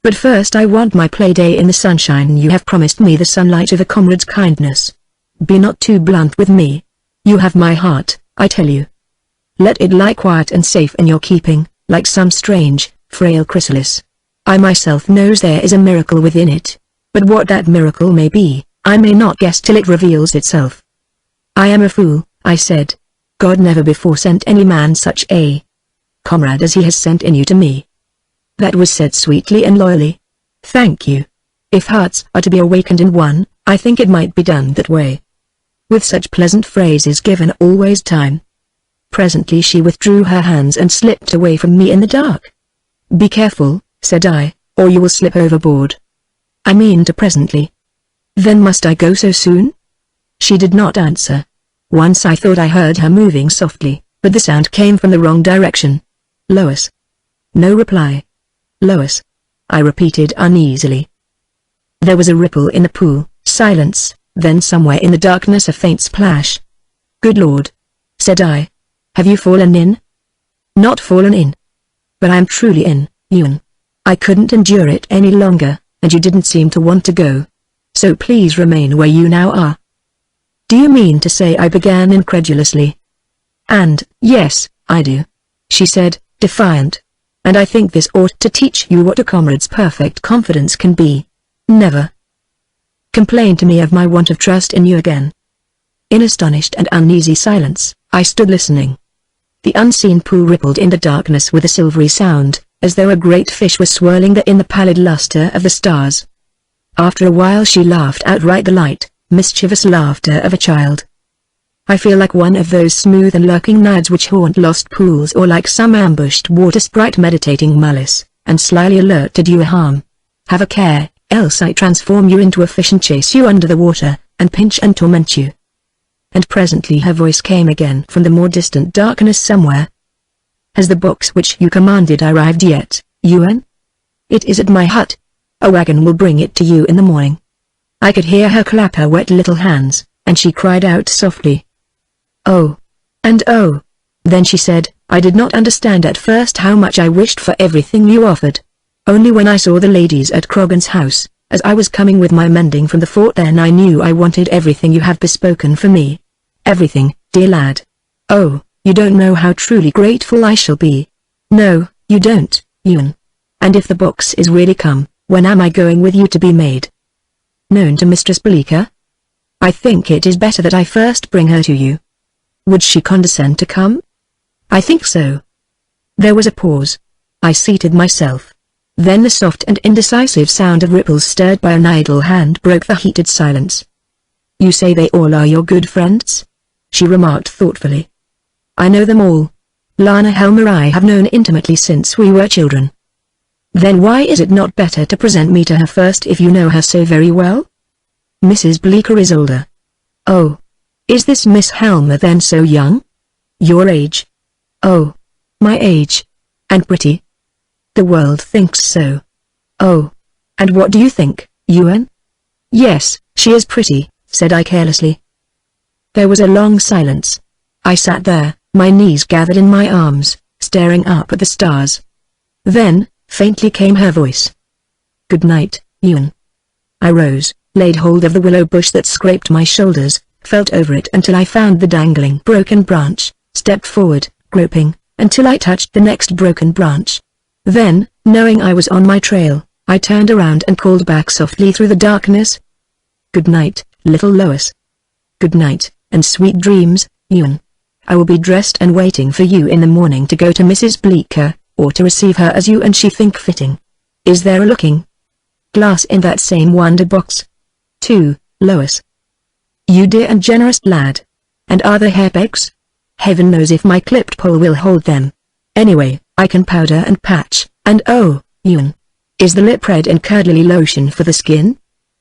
But first I want my play day in the sunshine. You have promised me the sunlight of a comrade's kindness. Be not too blunt with me. You have my heart, I tell you. Let it lie quiet and safe in your keeping, like some strange, frail chrysalis. I myself knows there is a miracle within it. But what that miracle may be, I may not guess till it reveals itself. I am a fool, I said. God never before sent any man such a comrade as he has sent in you to me. That was said sweetly and loyally. Thank you. If hearts are to be awakened in one, I think it might be done that way. With such pleasant phrases given always time. Presently she withdrew her hands and slipped away from me in the dark. Be careful, said I, or you will slip overboard. I mean to presently. Then must I go so soon? She did not answer. Once I thought I heard her moving softly, but the sound came from the wrong direction. Lois. No reply. Lois. I repeated uneasily. There was a ripple in the pool, silence, then somewhere in the darkness a faint splash. Good Lord, said I. Have you fallen in? Not fallen in. But I am truly in, Ewan. I couldn't endure it any longer, and you didn't seem to want to go. So please remain where you now are. Do you mean to say? I began incredulously. And, yes, I do, she said, defiant. And I think this ought to teach you what a comrade's perfect confidence can be. Never complain to me of my want of trust in you again. In astonished and uneasy silence, I stood listening. The unseen pool rippled in the darkness with a silvery sound, as though a great fish was swirling there in the pallid luster of the stars. After a while she laughed outright, the light, mischievous laughter of a child. I feel like one of those smooth and lurking naiads which haunt lost pools, or like some ambushed water sprite meditating malice, and slyly alert to do you harm. Have a care, else I transform you into a fish and chase you under the water, and pinch and torment you. And presently her voice came again from the more distant darkness somewhere. Has the box which you commanded arrived yet, Ewan? It is at my hut. A wagon will bring it to you in the morning. I could hear her clap her wet little hands, and she cried out softly. Oh. And oh. Then she said, I did not understand at first how much I wished for everything you offered. Only when I saw the ladies at Croghan's house, as I was coming with my mending from the fort, then I knew I wanted everything you have bespoken for me. Everything, dear lad. Oh, you don't know how truly grateful I shall be. No, you don't, Ewan. And if the box is really come, when am I going with you to be made known to Mistress Bleeker? I think it is better that I first bring her to you. Would she condescend to come? I think so. There was a pause. I seated myself. Then the soft and indecisive sound of ripples stirred by an idle hand broke the heated silence. You say they all are your good friends? She remarked thoughtfully. I know them all. Lana Helmer I have known intimately since we were children. Then why is it not better to present me to her first if you know her so very well? Mrs. Bleeker is older. Oh. Is this Miss Helmer then so young? Your age? Oh. My age. And pretty? The world thinks so. Oh. And what do you think, Ewan? Yes, she is pretty, said I carelessly. There was a long silence. I sat there, my knees gathered in my arms, staring up at the stars. Then, faintly came her voice. Good night, Ewan. I rose, laid hold of the willow bush that scraped my shoulders, felt over it until I found the dangling broken branch, stepped forward, groping, until I touched the next broken branch. Then, knowing I was on my trail, I turned around and called back softly through the darkness. Good night, little Lois. Good night, and sweet dreams, Ewan. I will be dressed and waiting for you in the morning to go to Mrs. Bleeker, or to receive her as you and she think fitting. Is there a looking glass in that same wonder box? 2, Lois. You dear and generous lad. And are there hair pegs? Heaven knows if my clipped pole will hold them. Anyway, I can powder and patch, and oh, Ewan. Is the lip red and curdly lotion for the skin?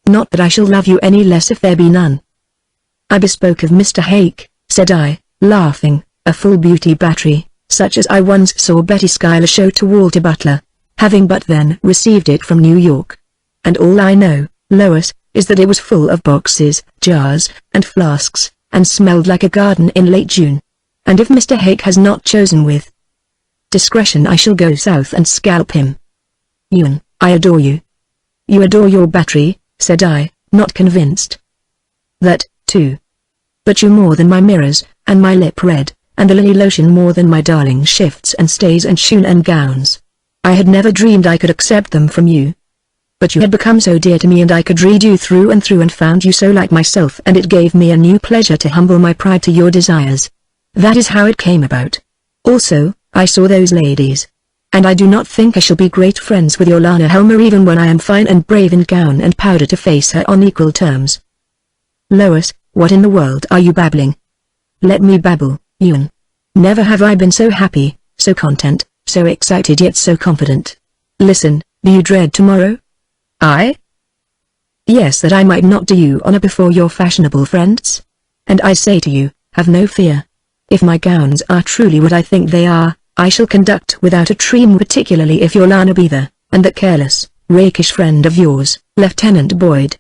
Not that I shall love you any less if there be none. I bespoke of Mr. Hake, said I, laughing, a full beauty battery, such as I once saw Betty Schuyler show to Walter Butler, having but then received it from New York. And all I know, Lois, is that it was full of boxes, jars, and flasks, and smelled like a garden in late June. And if Mr. Hake has not chosen with discretion, I shall go south and scalp him. Ewan, I adore you. You adore your battery, said I, not convinced. That, too. But you more than my mirrors, and my lip red, and the lily lotion more than my darling shifts and stays and shoon and gowns. I had never dreamed I could accept them from you. But you had become so dear to me, and I could read you through and found you so like myself, and it gave me a new pleasure to humble my pride to your desires. That is how it came about. Also, I saw those ladies. And I do not think I shall be great friends with your Lana Helmer even when I am fine and brave in gown and powder to face her on equal terms. Lois, what in the world are you babbling? Let me babble, Ewan. Never have I been so happy, so content, so excited yet so confident. Listen, do you dread tomorrow? I? Yes, that I might not do you honor before your fashionable friends. And I say to you, have no fear. If my gowns are truly what I think they are, I shall conduct without a trim, particularly if your Lana be there, and that careless, rakish friend of yours, Lieutenant Boyd.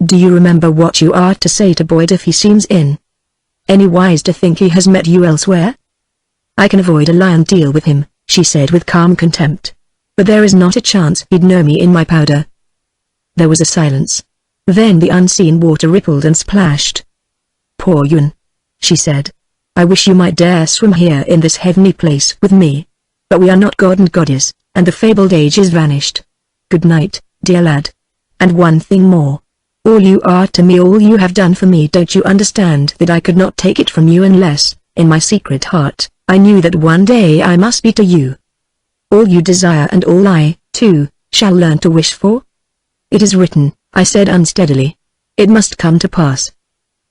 Do you remember what you are to say to Boyd if he seems in any wise to think he has met you elsewhere? I can avoid a lion deal with him, she said with calm contempt. But there is not a chance he'd know me in my powder. There was a silence. Then the unseen water rippled and splashed. Poor Ewan, she said. I wish you might dare swim here in this heavenly place with me. But we are not god and goddess, and the fabled age is vanished. Good night, dear lad. And one thing more. All you are to me, all you have done for me, don't you understand that I could not take it from you unless, in my secret heart, I knew that one day I must be to you all you desire and all I, too, shall learn to wish for? It is written, I said unsteadily. It must come to pass.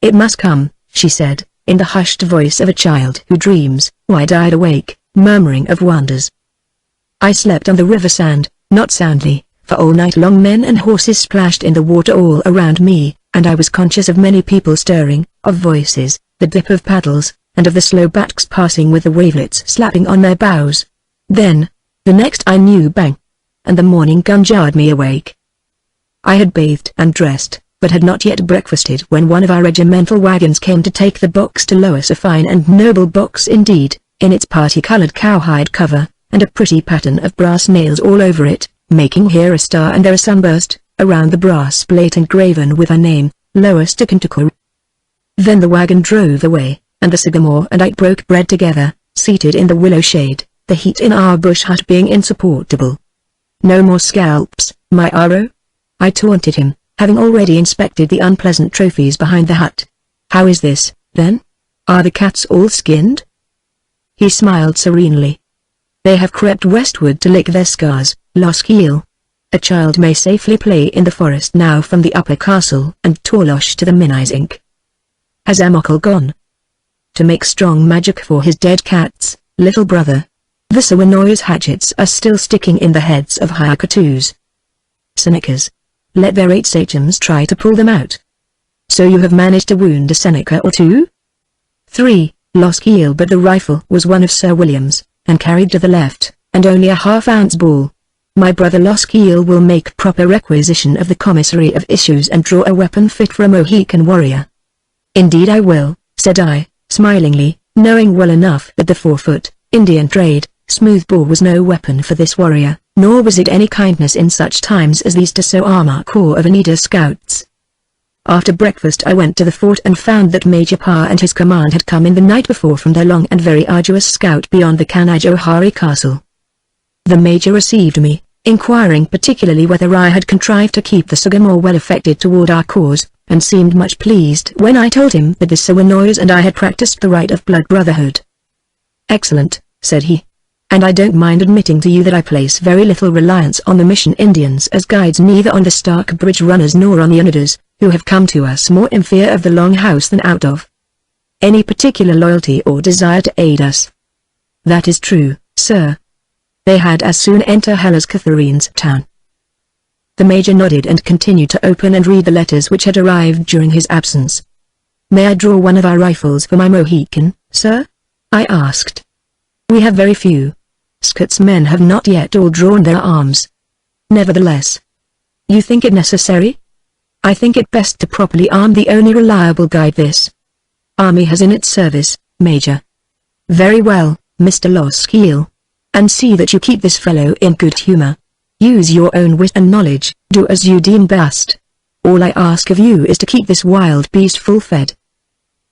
It must come, she said, in the hushed voice of a child who dreams, wide-eyed awake, murmuring of wonders. I slept on the river sand, not soundly, for all night long men and horses splashed in the water all around me, and I was conscious of many people stirring, of voices, the dip of paddles, and of the slow backs passing with the wavelets slapping on their bows. Then, the next I knew, bang! And the morning gun jarred me awake. I had bathed and dressed, but had not yet breakfasted when one of our regimental wagons came to take the box to Lois, a fine and noble box indeed, in its party-colored cowhide cover, and a pretty pattern of brass nails all over it, making here a star and there a sunburst, around the brass plate engraven with her name, Lois de Kentucky. Then the wagon drove away, and the Sycamore and I broke bread together, seated in the willow shade, the heat in our bush hut being insupportable. No more scalps, my Aro? I taunted him, having already inspected the unpleasant trophies behind the hut. How is this, then? Are the cats all skinned? He smiled serenely. They have crept westward to lick their scars, Loskiel. A child may safely play in the forest now from the upper castle and Torlosh to the Minizink. Has Amokal gone? To make strong magic for his dead cats, little brother. The Sawanoya's hatchets are still sticking in the heads of Hyakatu's Senecas. Let their 8 sachems try to pull them out. So you have managed to wound a Seneca or 2? 3, Loskiel, but the rifle was one of Sir William's, and carried to the left, and only a half-ounce ball. My brother Loskiel will make proper requisition of the commissary of issues and draw a weapon fit for a Mohican warrior. Indeed I will, said I, smilingly, knowing well enough that the 4-foot, Indian trade, smoothbore was no weapon for this warrior, nor was it any kindness in such times as these to so arm our corps of Anita scouts. After breakfast I went to the fort and found that Major Parr and his command had come in the night before from their long and very arduous scout beyond the Kanajohari castle. The Major received me, inquiring particularly whether I had contrived to keep the Sagamore well affected toward our cause, and seemed much pleased when I told him that the Sawanoyas and I had practiced the rite of blood brotherhood. Excellent, said he. And I don't mind admitting to you that I place very little reliance on the Mission Indians as guides, neither on the Stark Bridge runners nor on the Onadas, who have come to us more in fear of the Long House than out of any particular loyalty or desire to aid us. That is true, sir. They had as soon enter Hellas Catherine's town. The Major nodded and continued to open and read the letters which had arrived during his absence. May I draw one of our rifles for my Mohican, sir? I asked. We have very few. Scott's men have not yet all drawn their arms. Nevertheless. You think it necessary? I think it best to properly arm the only reliable guide this army has in its service, Major. Very well, Mr. Loskiel. And see that you keep this fellow in good humor. Use your own wit and knowledge, do as you deem best. All I ask of you is to keep this wild beast full fed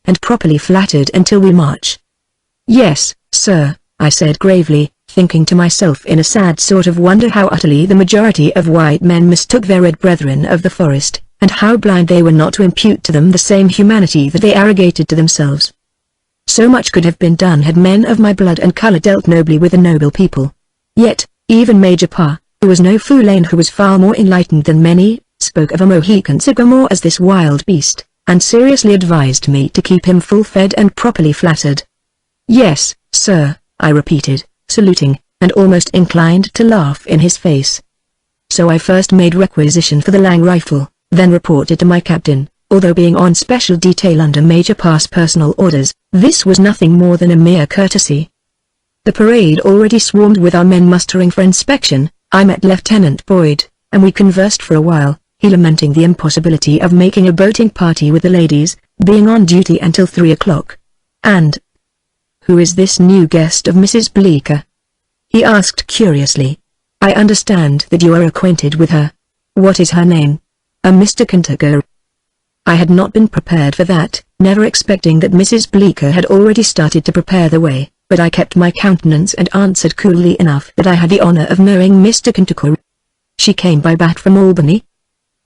and properly flattered until we march. Yes, sir, I said gravely, thinking to myself in a sad sort of wonder how utterly the majority of white men mistook their red brethren of the forest, and how blind they were not to impute to them the same humanity that they arrogated to themselves. So much could have been done had men of my blood and color dealt nobly with the noble people. Yet, even Major Pa, who was no fool and who was far more enlightened than many, spoke of a Mohican sycamore as this wild beast, and seriously advised me to keep him full-fed and properly flattered. Yes, sir, I repeated, saluting, and almost inclined to laugh in his face. So I first made requisition for the Lang rifle, then reported to my captain. Although being on special detail under Major Pa's personal orders, this was nothing more than a mere courtesy. The parade already swarmed with our men mustering for inspection. I met Lieutenant Boyd, and we conversed for a while, he lamenting the impossibility of making a boating party with the ladies, being on duty until 3 o'clock. And, "Who is this new guest of Mrs. Bleecker?" he asked curiously. "I understand that you are acquainted with her. What is her name?" "A Mr. Kentucker." I had not been prepared for that, never expecting that Mrs. Bleecker had already started to prepare the way, but I kept my countenance and answered coolly enough that I had the honor of knowing Mr. Kentucker. "She came by bat from Albany?"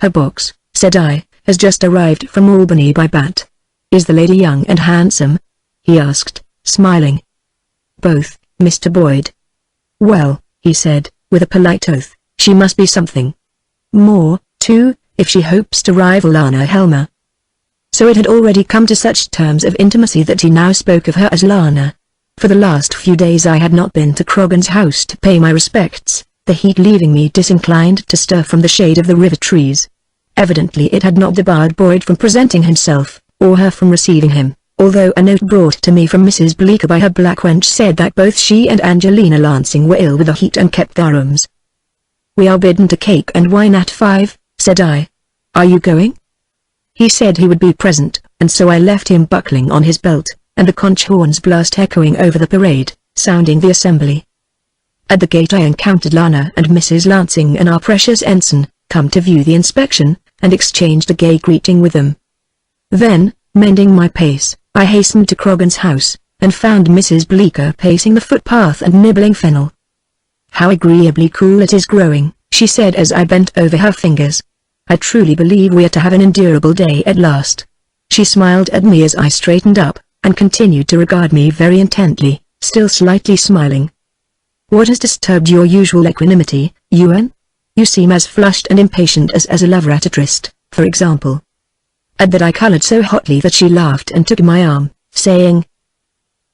"Her box," said I, "has just arrived from Albany by bat." "Is the lady young and handsome?" he asked, smiling. "Both, Mr. Boyd." "Well," he said, with a polite oath, "she must be something more, too, if she hopes to rival Lana Helmer." So it had already come to such terms of intimacy that he now spoke of her as Lana. For the last few days I had not been to Croghan's house to pay my respects, the heat leaving me disinclined to stir from the shade of the river trees. Evidently it had not debarred Boyd from presenting himself, or her from receiving him, although a note brought to me from Mrs. Bleecker by her black wench said that both she and Angelina Lansing were ill with the heat and kept their rooms. "We are bidden to cake and wine at 5, said I. "Are you going?" He said he would be present, and so I left him buckling on his belt, and the conch horns blast echoing over the parade, sounding the assembly. At the gate I encountered Lana and Mrs. Lansing and our precious ensign, come to view the inspection, and exchanged a gay greeting with them. Then, mending my pace, I hastened to Croghan's house, and found Mrs. Bleecker pacing the footpath and nibbling fennel. "How agreeably cool it is growing," she said as I bent over her fingers. "I truly believe we are to have an endurable day at last." She smiled at me as I straightened up, and continued to regard me very intently, still slightly smiling. "What has disturbed your usual equanimity, Ewan? You seem as flushed and impatient as a lover at a tryst, for example." At that I colored so hotly that she laughed and took my arm, saying,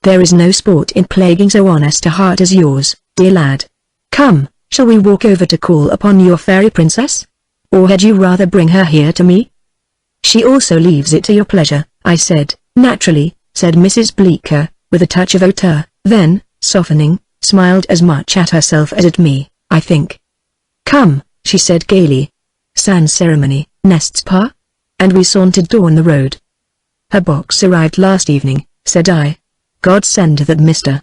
"There is no sport in plaguing so honest a heart as yours, dear lad. Come, shall we walk over to call upon your fairy princess? Or had you rather bring her here to me?" "She also leaves it to your pleasure," I said. "Naturally," said Mrs. Bleecker, with a touch of hauteur, then, softening, smiled as much at herself as at me, I think. "Come," she said gaily. "Sans ceremony, nests Pa?" And we sauntered down the road. "Her box arrived last evening," said I. "God send that Mr.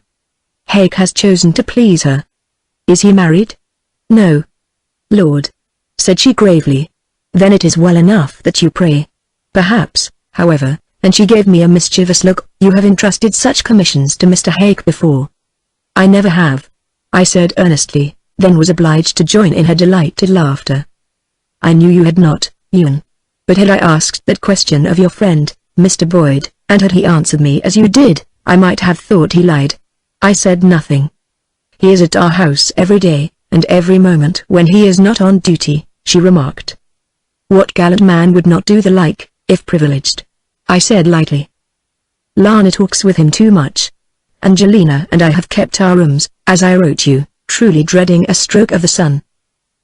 Hake has chosen to please her." "Is he married?" "No." "Lord," said she gravely. "Then it is well enough that you pray. Perhaps, however," and she gave me a mischievous look, "you have entrusted such commissions to Mr. Hake before." "I never have," I said earnestly, then was obliged to join in her delighted laughter. "I knew you had not, Ewan. But had I asked that question of your friend, Mr. Boyd, and had he answered me as you did, I might have thought he lied." I said nothing. "He is at our house every day, and every moment when he is not on duty," she remarked. "What gallant man would not do the like, if privileged?" I said lightly. "Lana talks with him too much. Angelina and I have kept our rooms, as I wrote you, truly dreading a stroke of the sun.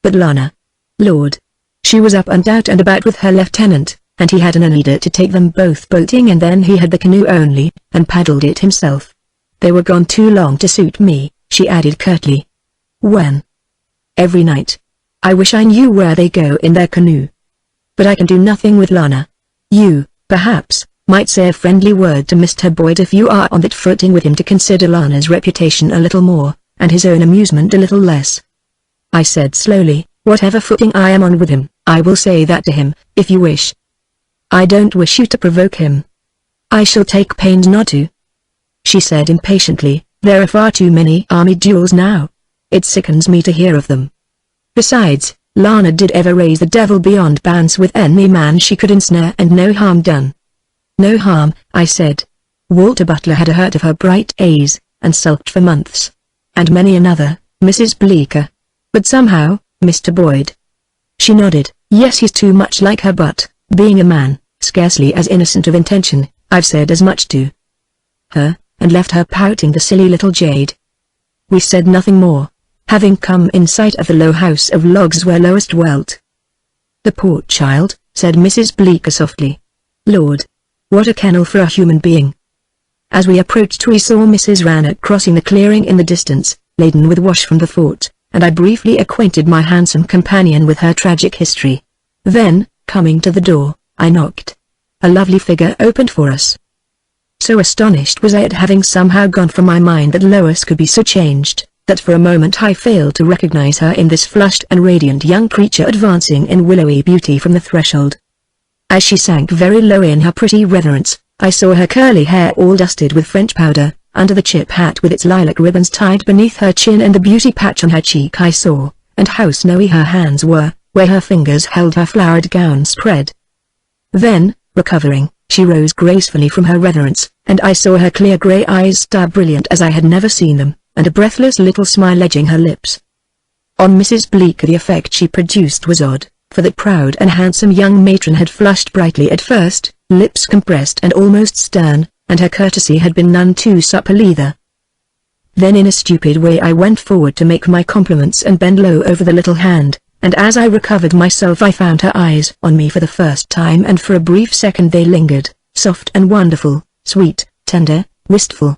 But Lana, Lord! She was up and out and about with her lieutenant, and he had an leader to take them both boating, and then he had the canoe only, and paddled it himself. They were gone too long to suit me," she added curtly. "When?" "Every night. I wish I knew where they go in their canoe. But I can do nothing with Lana. You, perhaps, might say a friendly word to Mr. Boyd if you are on that footing with him to consider Lana's reputation a little more, and his own amusement a little less." I said slowly, "Whatever footing I am on with him, I will say that to him, if you wish." "I don't wish you to provoke him." "I shall take pains not to." she said impatiently. There are far too many army duels now. It sickens me to hear of them. Besides, Lana did ever raise the devil beyond bounds with any man she could ensnare, and no harm done. No harm, I said. Walter Butler had heard of her bright A's, and sulked for months. And many another, Mrs. Bleecker. But somehow, Mr. Boyd. She nodded. Yes, he's too much like her, but, being a man, scarcely as innocent of intention, I've said as much to her, and left her pouting, the silly little jade. We said nothing more, having come in sight of the low house of logs where Lois dwelt. The poor child, said Mrs. Bleecker softly. Lord! What a kennel for a human being. As we approached we saw Mrs. Rannoch crossing the clearing in the distance, laden with wash from the fort, and I briefly acquainted my handsome companion with her tragic history. Then, coming to the door, I knocked. A lovely figure opened for us. So astonished was I at having somehow gone from my mind that Lois could be so changed, that for a moment I failed to recognize her in this flushed and radiant young creature advancing in willowy beauty from the threshold. As she sank very low in her pretty reverence, I saw her curly hair all dusted with French powder, under the chip hat with its lilac ribbons tied beneath her chin, and the beauty patch on her cheek I saw, and how snowy her hands were, where her fingers held her flowered gown spread. Then, recovering, she rose gracefully from her reverence, and I saw her clear grey eyes star brilliant as I had never seen them, and a breathless little smile edging her lips. On Mrs. Bleecker the effect she produced was odd, for that proud and handsome young matron had flushed brightly at first, lips compressed and almost stern, and her courtesy had been none too supple either. Then in a stupid way I went forward to make my compliments and bend low over the little hand, and as I recovered myself I found her eyes on me for the first time, and for a brief second they lingered, soft and wonderful, sweet, tender, wistful.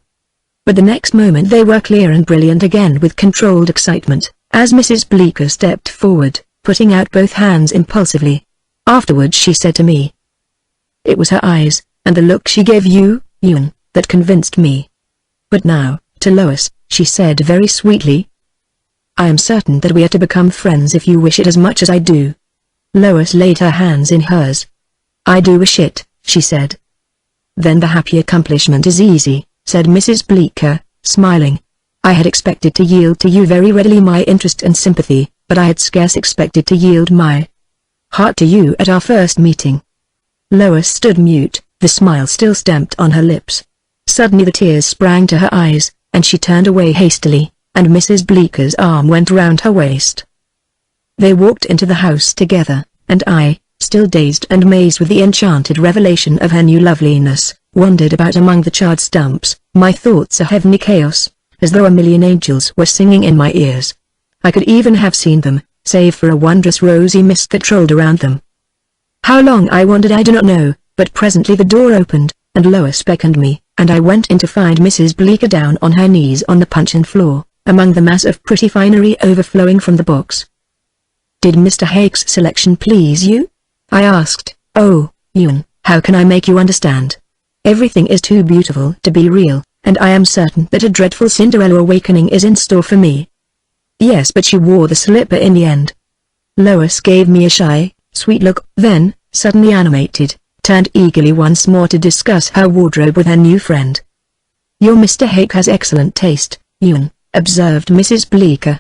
But the next moment they were clear and brilliant again with controlled excitement, as Mrs. Bleecker stepped forward, putting out both hands impulsively. Afterwards she said to me, "It was her eyes, and the look she gave you, Ewan, that convinced me." But now, to Lois, she said very sweetly, "I am certain that we are to become friends if you wish it as much as I do." Lois laid her hands in hers. "I do wish it," she said. "Then the happy accomplishment is easy," said Mrs. Bleecker, smiling. "I had expected to yield to you very readily my interest and sympathy, but I had scarce expected to yield my heart to you at our first meeting." Lois stood mute, the smile still stamped on her lips. Suddenly the tears sprang to her eyes, and she turned away hastily, and Mrs. Bleecker's arm went round her waist. They walked into the house together, and I, still dazed and amazed with the enchanted revelation of her new loveliness, wandered about among the charred stumps, my thoughts a heavenly chaos, as though a million angels were singing in my ears. I could even have seen them, save for a wondrous rosy mist that rolled around them. How long I wandered I do not know, but presently the door opened, and Lois beckoned me, and I went in to find Mrs. Bleecker down on her knees on the puncheon floor, among the mass of pretty finery overflowing from the box. "Did Mr. Hake's selection please you?" I asked. "Oh, Ewan, how can I make you understand? Everything is too beautiful to be real, and I am certain that a dreadful Cinderella awakening is in store for me." "Yes, but she wore the slipper in the end." Lois gave me a shy, sweet look, then, suddenly animated, turned eagerly once more to discuss her wardrobe with her new friend. "Your Mr. Hake has excellent taste, Ewan," observed Mrs. Bleecker.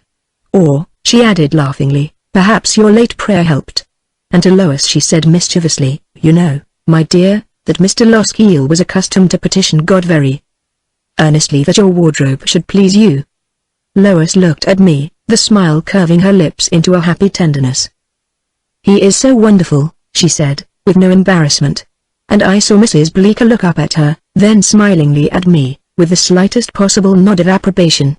"Or," she added laughingly, "perhaps your late prayer helped." And to Lois she said mischievously, "You know, my dear, that Mr. Loskiel was accustomed to petition God very earnestly that your wardrobe should please you." Lois looked at me, the smile curving her lips into a happy tenderness. "He is so wonderful," she said, with no embarrassment. And I saw Mrs. Bleecker look up at her, then smilingly at me, with the slightest possible nod of approbation.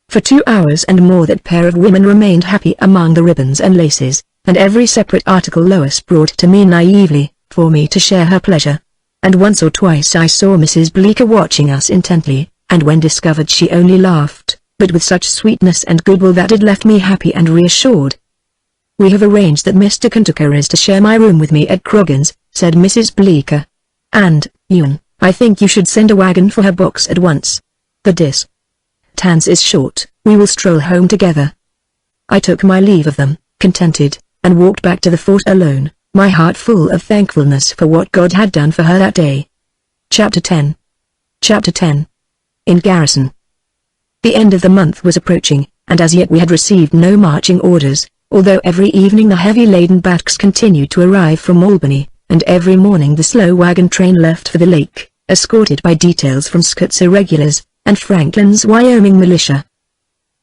For 2 hours and more that pair of women remained happy among the ribbons and laces, and every separate article Lois brought to me naively, for me to share her pleasure. And once or twice I saw Mrs. Bleecker watching us intently, and when discovered she only laughed, but with such sweetness and goodwill that it left me happy and reassured. "We have arranged that Mr. Kentucker is to share my room with me at Croggan's," said Mrs. Bleecker. "And, Ewan, I think you should send a wagon for her box at once. The distance is short, we will stroll home together." I took my leave of them, contented, and walked back to the fort alone, my heart full of thankfulness for what God had done for her that day. Chapter 10. in garrison. The end of the month was approaching, and as yet we had received no marching orders, although every evening the heavy-laden barks continued to arrive from Albany, and every morning the slow wagon train left for the lake, escorted by details from Scott's irregulars, and Franklin's Wyoming militia.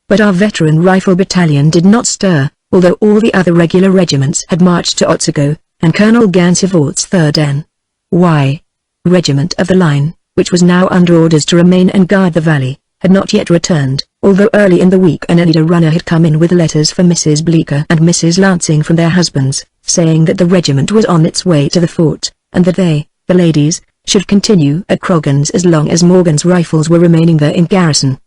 But our veteran rifle battalion did not stir, although all the other regular regiments had marched to Otsego, and Colonel Gansevoort's 3rd N.Y. Regiment of the line, which was now under orders to remain and guard the valley, had not yet returned, although early in the week an Elida runner had come in with letters for Mrs. Bleecker and Mrs. Lansing from their husbands, saying that the regiment was on its way to the fort, and that they, the ladies, should continue at Croghan's as long as Morgan's rifles were remaining there in garrison.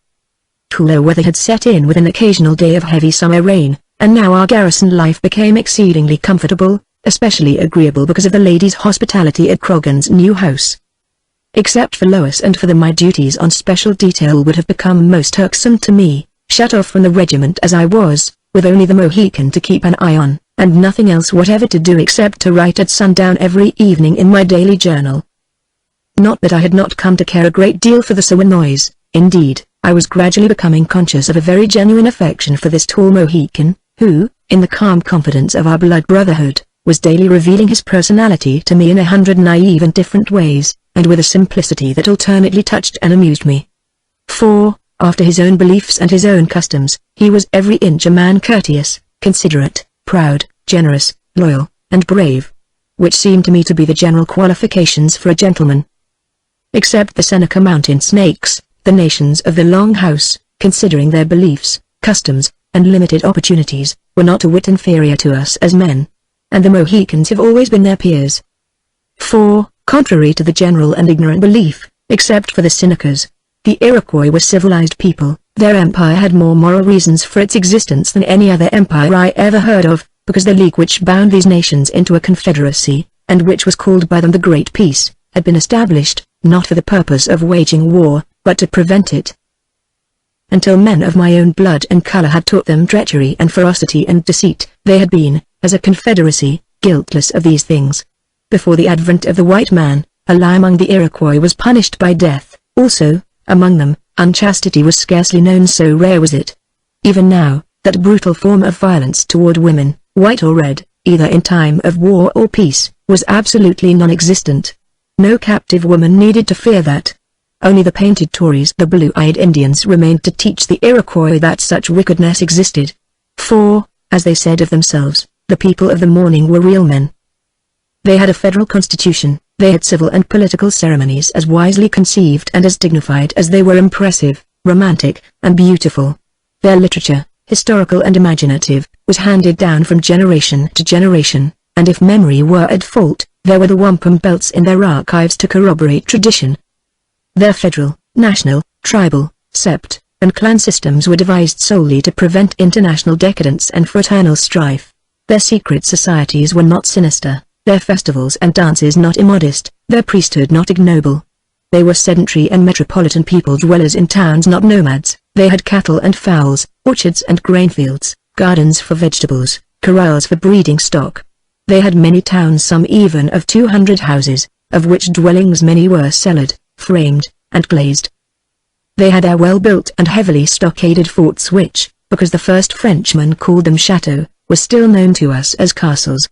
Cooler weather had set in with an occasional day of heavy summer rain, and now our garrison life became exceedingly comfortable, especially agreeable because of the ladies' hospitality at Croghan's new house. Except for Lois and for them, my duties on special detail would have become most irksome to me, shut off from the regiment as I was, with only the Mohican to keep an eye on, and nothing else whatever to do except to write at sundown every evening in my daily journal. Not that I had not come to care a great deal for the Siwanoys, indeed, I was gradually becoming conscious of a very genuine affection for this tall Mohican, who, in the calm confidence of our blood brotherhood, was daily revealing his personality to me in 100 naive and different ways, and with a simplicity that alternately touched and amused me. For, after his own beliefs and his own customs, he was every inch a man courteous, considerate, proud, generous, loyal, and brave, which seemed to me to be the general qualifications for a gentleman. Except the Seneca Mountain snakes, the nations of the Long House, considering their beliefs, customs, and limited opportunities, were not a whit inferior to us as men, and the Mohicans have always been their peers. For, contrary to the general and ignorant belief, except for the Senecas, the Iroquois were civilized people. Their empire had more moral reasons for its existence than any other empire I ever heard of, because the league which bound these nations into a confederacy, and which was called by them the Great Peace, had been established, not for the purpose of waging war, but to prevent it. Until men of my own blood and color had taught them treachery and ferocity and deceit, they had been, as a confederacy, guiltless of these things. Before the advent of the white man, a lie among the Iroquois was punished by death. Also, among them, unchastity was scarcely known, so rare was it. Even now, that brutal form of violence toward women, white or red, either in time of war or peace, was absolutely non-existent. No captive woman needed to fear that. Only the painted Tories, the blue-eyed Indians, remained to teach the Iroquois that such wickedness existed. For, as they said of themselves, the people of the morning were real men. They had a federal constitution, they had civil and political ceremonies as wisely conceived and as dignified as they were impressive, romantic, and beautiful. Their literature, historical and imaginative, was handed down from generation to generation, and if memory were at fault, there were the wampum belts in their archives to corroborate tradition. Their federal, national, tribal, sept, and clan systems were devised solely to prevent international decadence and fraternal strife. Their secret societies were not sinister, their festivals and dances not immodest, their priesthood not ignoble. They were sedentary and metropolitan people, dwellers in towns, not nomads. They had cattle and fowls, orchards and grain fields, gardens for vegetables, corrals for breeding stock. They had many towns, some even of 200 houses, of which dwellings many were cellared, framed, and glazed. They had their well-built and heavily stockaded forts which, because the first Frenchmen called them chateaux, were still known to us as castles.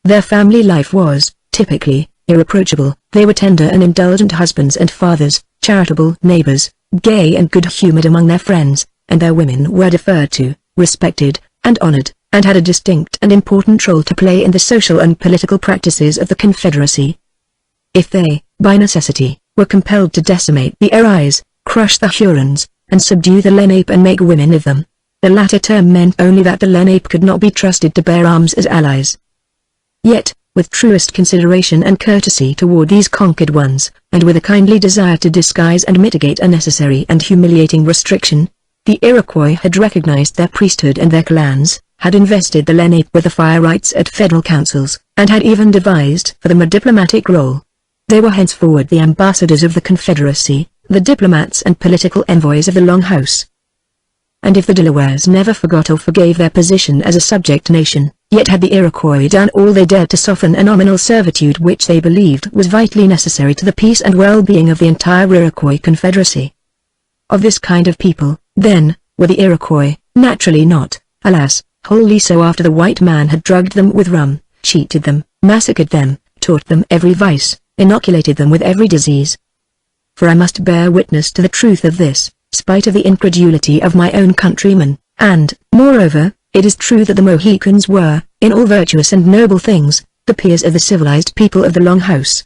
Their family life was, typically, irreproachable. They were tender and indulgent husbands and fathers, charitable neighbors, gay and good-humored among their friends, and their women were deferred to, respected, and honored, and had a distinct and important role to play in the social and political practices of the Confederacy. If they, by necessity, were compelled to decimate the Eries, crush the Hurons, and subdue the Lenape and make women of them, the latter term meant only that the Lenape could not be trusted to bear arms as allies. Yet, with truest consideration and courtesy toward these conquered ones, and with a kindly desire to disguise and mitigate a necessary and humiliating restriction, the Iroquois had recognized their priesthood and their clans, had invested the Lenape with the fire rights at federal councils, and had even devised for them a diplomatic role. They were henceforward the ambassadors of the Confederacy, the diplomats and political envoys of the Long House. And if the Delawares never forgot or forgave their position as a subject nation, yet had the Iroquois done all they dared to soften a nominal servitude which they believed was vitally necessary to the peace and well-being of the entire Iroquois Confederacy. of this kind of people, then, were the Iroquois. Naturally not, alas, wholly so after the white man had drugged them with rum, cheated them, massacred them, taught them every vice, inoculated them with every disease. For I must bear witness to the truth of this, spite of the incredulity of my own countrymen, and, moreover, it is true that the Mohicans were, in all virtuous and noble things, the peers of the civilized people of the Long House.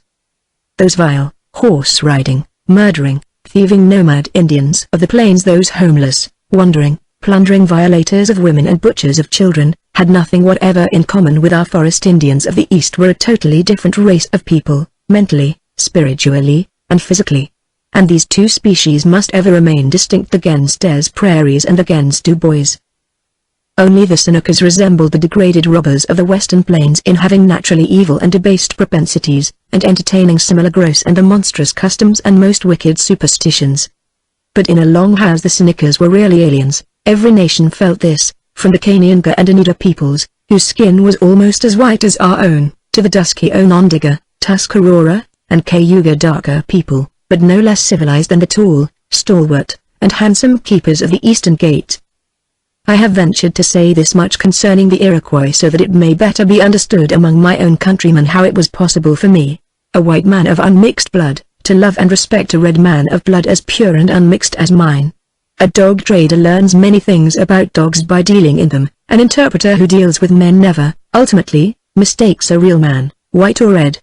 Those vile, horse-riding, murdering, thieving nomad Indians of the plains, those homeless, wandering, plundering violators of women and butchers of children, had nothing whatever in common with our forest Indians of the East. Were a totally different race of people, mentally, spiritually, and physically. And these two species must ever remain distinct against Des prairies and against Du Bois. Only the Senecas resembled the degraded robbers of the western plains in having naturally evil and debased propensities, and entertaining similar gross and monstrous customs and most wicked superstitions. But in a Long House the Senecas were really aliens. Every nation felt this, from the Kanienga and Oneida peoples, whose skin was almost as white as our own, to the dusky Onondaga, Tuscarora, and Cayuga darker people, but no less civilized than the tall, stalwart, and handsome keepers of the Eastern Gate. I have ventured to say this much concerning the Iroquois so that it may better be understood among my own countrymen how it was possible for me, a white man of unmixed blood, to love and respect a red man of blood as pure and unmixed as mine. A dog trader learns many things about dogs by dealing in them. An interpreter who deals with men never, ultimately, mistakes a real man, white or red.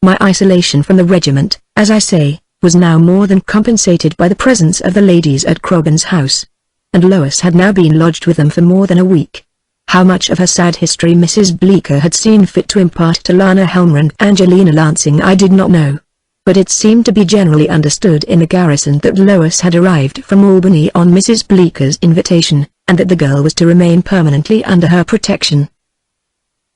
My isolation from the regiment, as I say, was now more than compensated by the presence of the ladies at Croghan's house. And Lois had now been lodged with them for more than a week. How much of her sad history Mrs. Bleecker had seen fit to impart to Lana Helmer and Angelina Lansing I did not know. But it seemed to be generally understood in the garrison that Lois had arrived from Albany on Mrs. Bleeker's invitation, and that the girl was to remain permanently under her protection.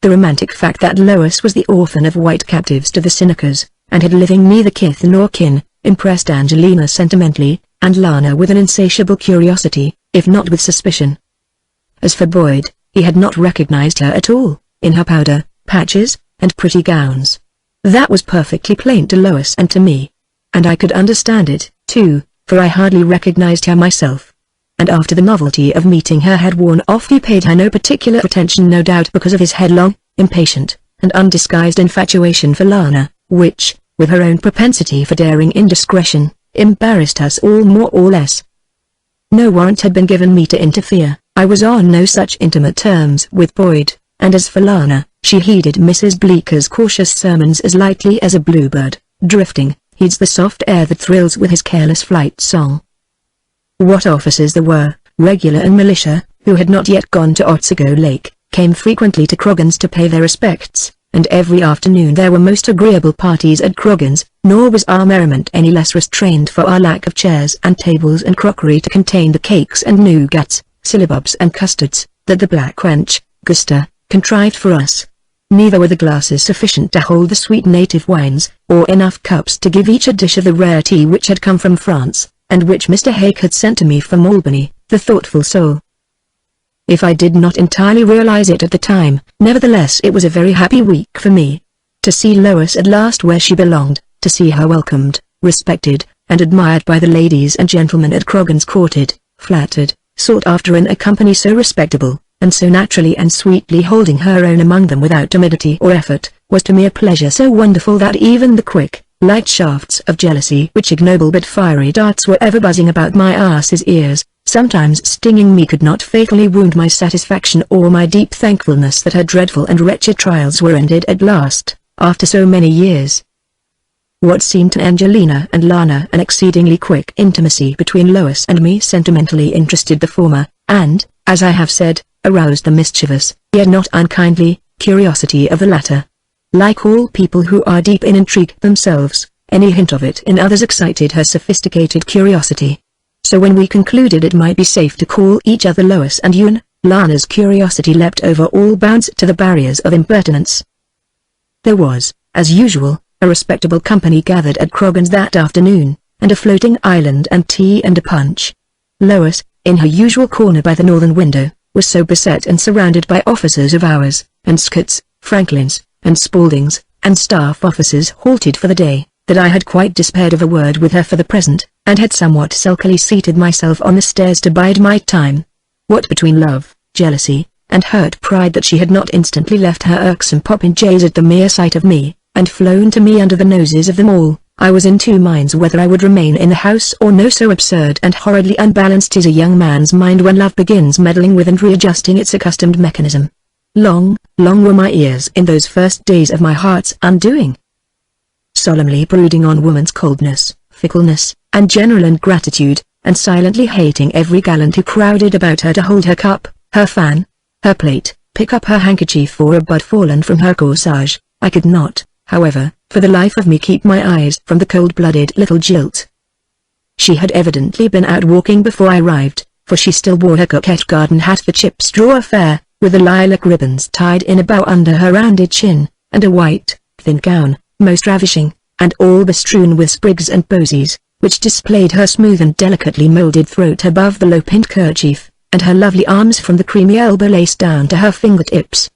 The romantic fact that Lois was the orphan of white captives to the Senecas, and had living neither kith nor kin, impressed Angelina sentimentally, and Lana with an insatiable curiosity, if not with suspicion. As for Boyd, he had not recognized her at all, in her powder, patches, and pretty gowns. That was perfectly plain to Lois and to me. And I could understand it, too, for I hardly recognized her myself. And after the novelty of meeting her had worn off he paid her no particular attention, no doubt because of his headlong, impatient, and undisguised infatuation for Lana, which, with her own propensity for daring indiscretion, embarrassed us all more or less. No warrant had been given me to interfere. I was on no such intimate terms with Boyd, and as for Lana, she heeded Mrs. Bleeker's cautious sermons as lightly as a bluebird, drifting, heeds the soft air that thrills with his careless flight song. What officers there were, regular and militia, who had not yet gone to Otsego Lake, came frequently to Croghan's to pay their respects, and every afternoon there were most agreeable parties at Croghan's, nor was our merriment any less restrained for our lack of chairs and tables and crockery to contain the cakes and nougats, syllabubs and custards, that the black wench, Gusta, contrived for us. Neither were the glasses sufficient to hold the sweet native wines, or enough cups to give each a dish of the rare tea which had come from France, and which Mr. Hake had sent to me from Albany, the thoughtful soul. If I did not entirely realize it at the time, nevertheless it was a very happy week for me. To see Lois at last where she belonged, to see her welcomed, respected, and admired by the ladies and gentlemen at Croghan's, courted, flattered, sought after in a company so respectable, and so naturally and sweetly holding her own among them without timidity or effort, was to me a pleasure so wonderful that even the quick, light shafts of jealousy which ignoble but fiery darts were ever buzzing about my ass's ears, sometimes stinging me, could not fatally wound my satisfaction or my deep thankfulness that her dreadful and wretched trials were ended at last, after so many years. What seemed to Angelina and Lana an exceedingly quick intimacy between Lois and me sentimentally interested the former, and, as I have said, aroused the mischievous, yet not unkindly, curiosity of the latter. Like all people who are deep in intrigue themselves, any hint of it in others excited her sophisticated curiosity. So when we concluded it might be safe to call each other Lois and Ewan, Lana's curiosity leapt over all bounds to the barriers of impertinence. There was, as usual, a respectable company gathered at Croghan's that afternoon, and a floating island and tea and a punch. Lois, in her usual corner by the northern window, was so beset and surrounded by officers of ours, and Scotts, Franklins, and Spauldings, and staff officers halted for the day, that I had quite despaired of a word with her for the present, and had somewhat sulkily seated myself on the stairs to bide my time. What between love, jealousy, and hurt pride that she had not instantly left her irksome popinjays at the mere sight of me, and flown to me under the noses of them all, I was in two minds whether I would remain in the house or no. So absurd and horridly unbalanced is a young man's mind when love begins meddling with and readjusting its accustomed mechanism. Long, long were my ears in those first days of my heart's undoing. Solemnly brooding on woman's coldness, fickleness, and general ingratitude, and silently hating every gallant who crowded about her to hold her cup, her fan, her plate, pick up her handkerchief or a bud fallen from her corsage, I could not, however, for the life of me keep my eyes from the cold-blooded little jilt. She had evidently been out walking before I arrived, for she still wore her coquette garden hat, the chip straw affair, with the lilac ribbons tied in a bow under her rounded chin, and a white, thin gown, most ravishing, and all bestrewn with sprigs and posies, which displayed her smooth and delicately moulded throat above the low-pinned kerchief, and her lovely arms from the creamy elbow lace down to her fingertips.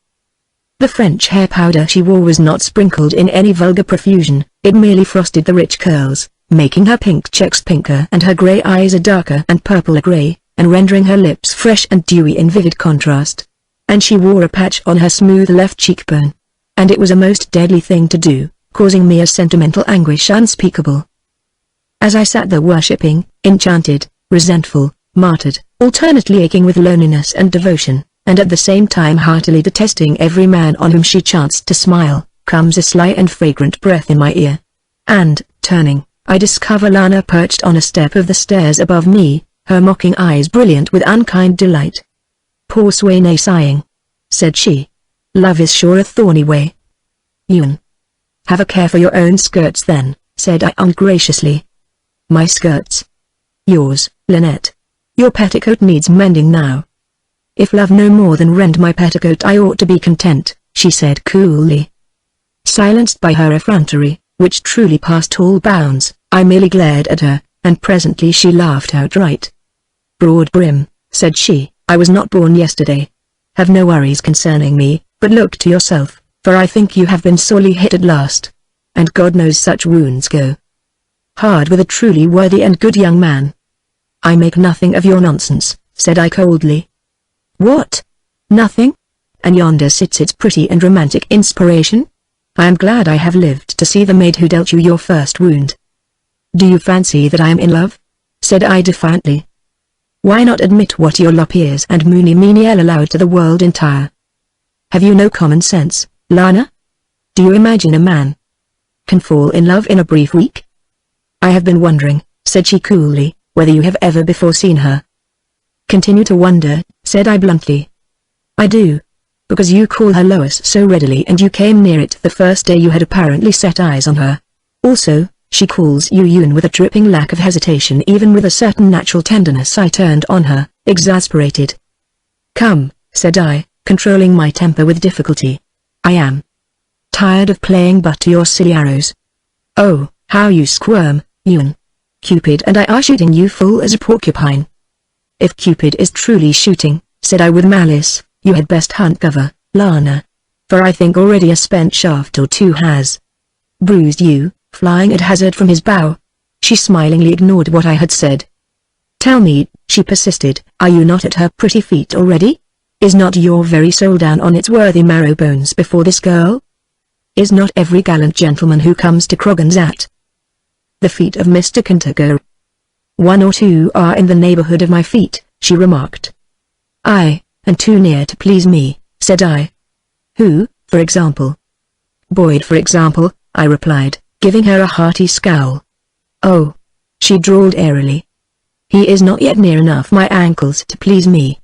The French hair powder she wore was not sprinkled in any vulgar profusion, it merely frosted the rich curls, making her pink checks pinker and her grey eyes a darker and purpler grey, and rendering her lips fresh and dewy in vivid contrast. And she wore a patch on her smooth left cheekbone. And it was a most deadly thing to do, causing me a sentimental anguish unspeakable. As I sat there worshipping, enchanted, resentful, martyred, alternately aching with loneliness and devotion, and at the same time heartily detesting every man on whom she chanced to smile, comes a sly and fragrant breath in my ear. And, turning, I discover Lana perched on a step of the stairs above me, her mocking eyes brilliant with unkind delight. "Poor Swaine, sighing," said she. "Love is sure a thorny way." "Ewan." "Have a care for your own skirts then," said I ungraciously. "My skirts?" "Yours, Lynette. Your petticoat needs mending now." "If love no more than rend my petticoat I ought to be content," she said coolly. Silenced by her effrontery, which truly passed all bounds, I merely glared at her, and presently she laughed outright. "Broad brim," said she, "I was not born yesterday. Have no worries concerning me, but look to yourself, for I think you have been sorely hit at last. And God knows such wounds go hard with a truly worthy and good young man." "I make nothing of your nonsense," said I coldly. "What? Nothing? And yonder sits its pretty and romantic inspiration? I am glad I have lived to see the maid who dealt you your first wound." "Do you fancy that I am in love?" said I defiantly. "Why not admit what your lop-ears and moony-meniel allowed to the world entire? Have you no common sense, Lana? Do you imagine a man can fall in love in a brief week?" "I have been wondering," said she coolly, "whether you have ever before seen her." "Continue to wonder," said I bluntly. "I do. Because you call her Lois so readily and you came near it the first day you had apparently set eyes on her. Also, she calls you Ewan with a dripping lack of hesitation. Even with a certain natural tenderness I turned on her, exasperated. "Come," said I, controlling my temper with difficulty. "I am tired of playing butt to your silly arrows. Oh, how you squirm, Ewan. Cupid and I are shooting you full as a porcupine." "If Cupid is truly shooting," said I with malice, "you had best hunt cover, Lana. For I think already a spent shaft or two has bruised you, flying at hazard from his bow." She smilingly ignored what I had said. "Tell me," she persisted, "are you not at her pretty feet already? Is not your very soul down on its worthy marrow bones before this girl? Is not every gallant gentleman who comes to Croghan's at the feet of Mr. Cantago?" "One or two are in the neighborhood of my feet," she remarked. "Aye, and too near to please me," said I. "Who, for example?" "Boyd, for example," I replied, giving her a hearty scowl. "Oh," she drawled airily. "He is not yet near enough my ankles to please me."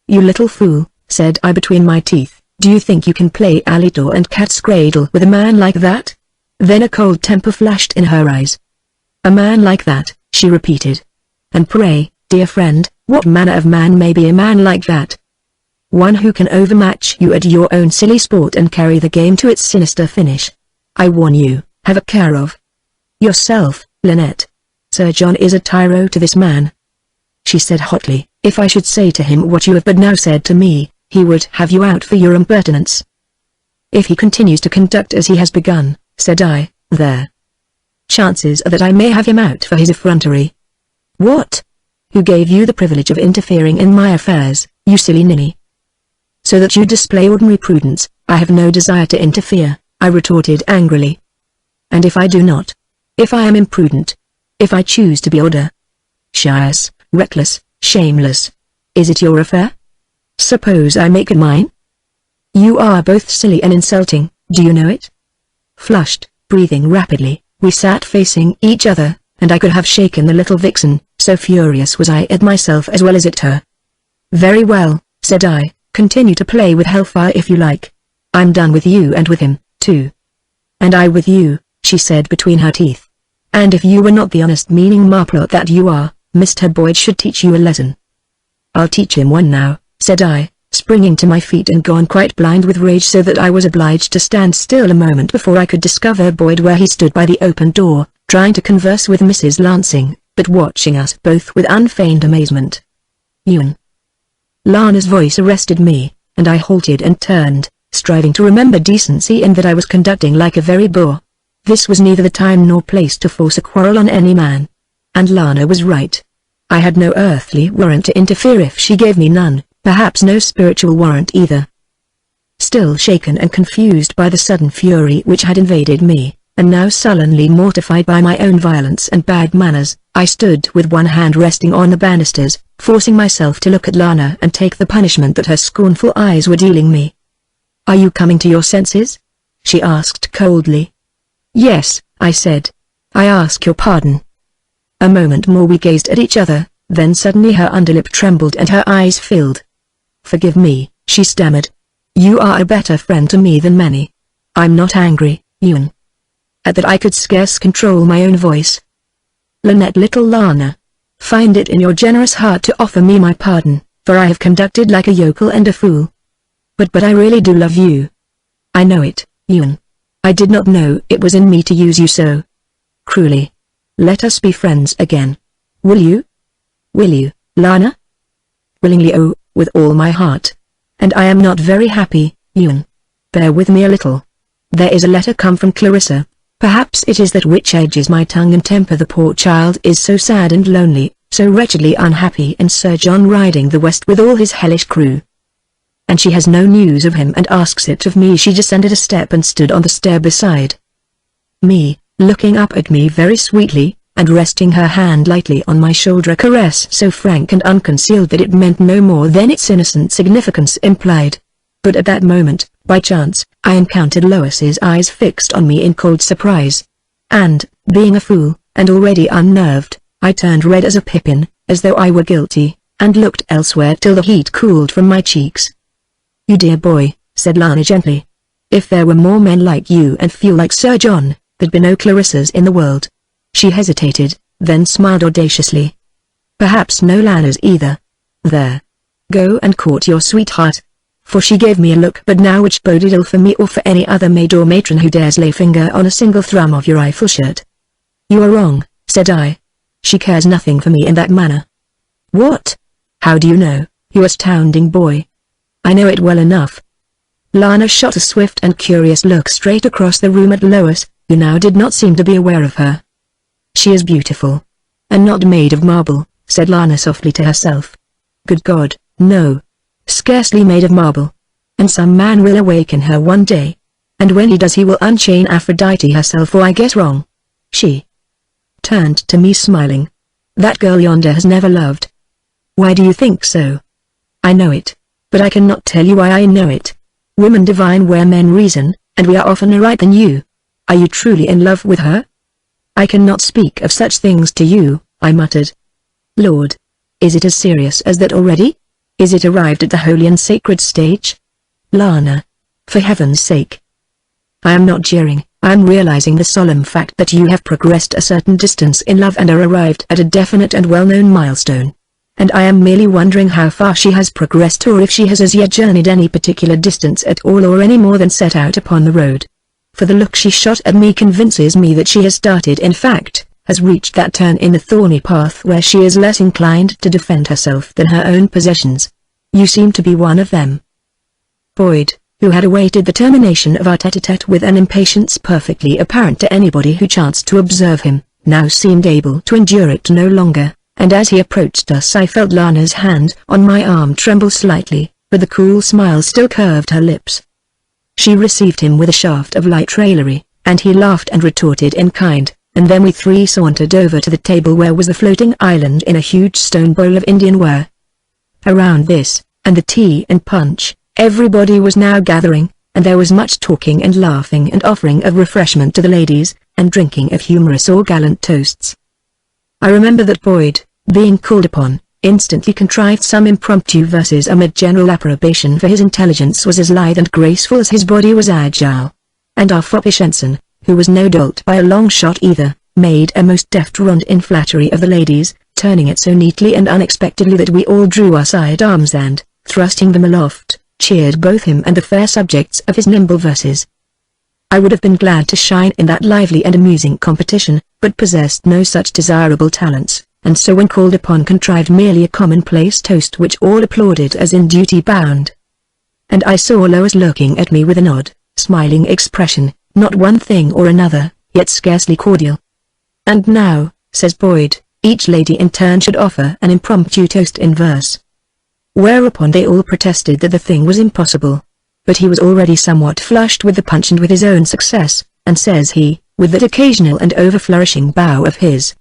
"You little fool," said I between my teeth, "do you think you can play Alito and cat's cradle with a man like that?" Then a cold temper flashed in her eyes. "A man like that," she repeated. "And pray, dear friend, what manner of man may be a man like that?" "One who can overmatch you at your own silly sport and carry the game to its sinister finish. I warn you, have a care of yourself, Lynette. Sir John is a tyro to this man," she said hotly. "If I should say to him what you have but now said to me, he would have you out for your impertinence." "If he continues to conduct as he has begun," said I, "there chances are that I may have him out for his effrontery. What? Who gave you the privilege of interfering in my affairs, you silly ninny? So that you display ordinary prudence, I have no desire to interfere, I retorted angrily. And if I do not? If I am imprudent? If I choose to be audacious, reckless, shameless? Is it your affair? Suppose I make it mine? You are both silly and insulting, do you know it? Flushed, breathing rapidly, we sat facing each other, and I could have shaken the little vixen, so furious was I at myself as well as at her. Very well, said I, continue to play with hellfire if you like. I'm done with you and with him, too. And I with you, she said between her teeth. And if you were not the honest-meaning marplot that you are, Mr. Boyd should teach you a lesson. I'll teach him one now, said I, springing to my feet and gone quite blind with rage so that I was obliged to stand still a moment before I could discover Boyd where he stood by the open door, trying to converse with Mrs. Lansing, but watching us both with unfeigned amazement. Ewan. Lana's voice arrested me, and I halted and turned, striving to remember decency and that I was conducting like a very boor. This was neither the time nor place to force a quarrel on any man. And Lana was right. I had no earthly warrant to interfere if she gave me none, perhaps no spiritual warrant either. Still shaken and confused by the sudden fury which had invaded me, and now sullenly mortified by my own violence and bad manners, I stood with one hand resting on the banisters, forcing myself to look at Lana and take the punishment that her scornful eyes were dealing me. Are you coming to your senses? She asked coldly. Yes, I said. I ask your pardon. A moment more we gazed at each other, then suddenly her underlip trembled and her eyes filled. Forgive me, she stammered. You are a better friend to me than many. I'm not angry, Ewan. At that I could scarce control my own voice. Lynette, little Lana. Find it in your generous heart to offer me my pardon, for I have conducted like a yokel and a fool. But I really do love you. I know it, Ewan. I did not know it was in me to use you so cruelly. Let us be friends again. Will you? Will you, Lana? Willingly, oh, with all my heart. And I am not very happy, Ewan. Bear with me a little. There is a letter come from Clarissa. Perhaps it is that which edges my tongue and temper. The poor child is so sad and lonely, so wretchedly unhappy, and Sir John riding the west with all his hellish crew. And she has no news of him and asks it of me. She descended a step and stood on the stair beside me, looking up at me very sweetly, and resting her hand lightly on my shoulder, a caress so frank and unconcealed that it meant no more than its innocent significance implied. But at that moment, by chance, I encountered Lois's eyes fixed on me in cold surprise. And, being a fool, and already unnerved, I turned red as a pippin, as though I were guilty, and looked elsewhere till the heat cooled from my cheeks. You dear boy, said Lana gently. If there were more men like you and few like Sir John, there'd be no Clarissas in the world. She hesitated, then smiled audaciously. Perhaps no Lanas either. There. Go and court your sweetheart. For she gave me a look but now which boded ill for me or for any other maid or matron who dares lay finger on a single thrum of your rifle shirt. You are wrong, said I. She cares nothing for me in that manner. What? How do you know, you astounding boy? I know it well enough. Lana shot a swift and curious look straight across the room at Lois, who now did not seem to be aware of her. She is beautiful. And not made of marble, said Lana softly to herself. Good God, no. Scarcely made of marble. And some man will awaken her one day. And when he does he will unchain Aphrodite herself, or I guess wrong. She turned to me smiling. That girl yonder has never loved. Why do you think so? I know it. But I cannot tell you why I know it. Women divine where men reason, and we are oftener right than you. Are you truly in love with her? I cannot speak of such things to you, I muttered. Lord. Is it as serious as that already? Is it arrived at the holy and sacred stage? Lana. For heaven's sake. I am not jeering, I am realizing the solemn fact that you have progressed a certain distance in love and are arrived at a definite and well-known milestone. And I am merely wondering how far she has progressed, or if she has as yet journeyed any particular distance at all, or any more than set out upon the road. For the look she shot at me convinces me that she has started, in fact, has reached that turn in the thorny path where she is less inclined to defend herself than her own possessions. You seem to be one of them. Boyd, who had awaited the termination of our tete-a-tete with an impatience perfectly apparent to anybody who chanced to observe him, now seemed able to endure it no longer. and as he approached us I felt Lana's hand on my arm tremble slightly, but the cool smile still curved her lips. She received him with a shaft of light raillery, and he laughed and retorted in kind, and then we three sauntered over to the table where was the floating island in a huge stone bowl of Indian ware. Around this, and the tea and punch, everybody was now gathering, and there was much talking and laughing and offering of refreshment to the ladies, and drinking of humorous or gallant toasts. I remember that Boyd, being called upon, instantly contrived some impromptu verses amid general approbation, for his intelligence was as lithe and graceful as his body was agile. And our foppish ensign, who was no dolt by a long shot either, made a most deft rond in flattery of the ladies, turning it so neatly and unexpectedly that we all drew our side arms and, thrusting them aloft, cheered both him and the fair subjects of his nimble verses. I would have been glad to shine in that lively and amusing competition, but possessed no such desirable talents, and so when called upon contrived merely a commonplace toast which all applauded as in duty bound. And I saw Lois looking at me with an odd, smiling expression, not one thing or another, yet scarcely cordial. "And now," says Boyd, "each lady in turn should offer an impromptu toast in verse." Whereupon they all protested that the thing was impossible. But he was already somewhat flushed with the punch and with his own success, and says he, with that occasional and over-flourishing bow of his,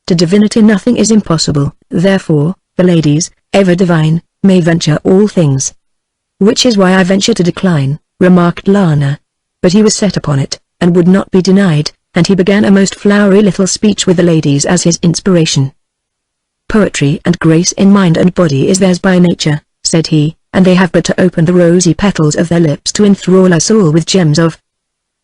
"To divinity nothing is impossible, therefore, the ladies, ever divine, may venture all things." "Which is why I venture to decline," remarked Lana. But he was set upon it, and would not be denied, and he began a most flowery little speech with the ladies as his inspiration. "Poetry and grace in mind and body is theirs by nature," said he, "and they have but to open the rosy petals of their lips to enthrall us all with gems of—"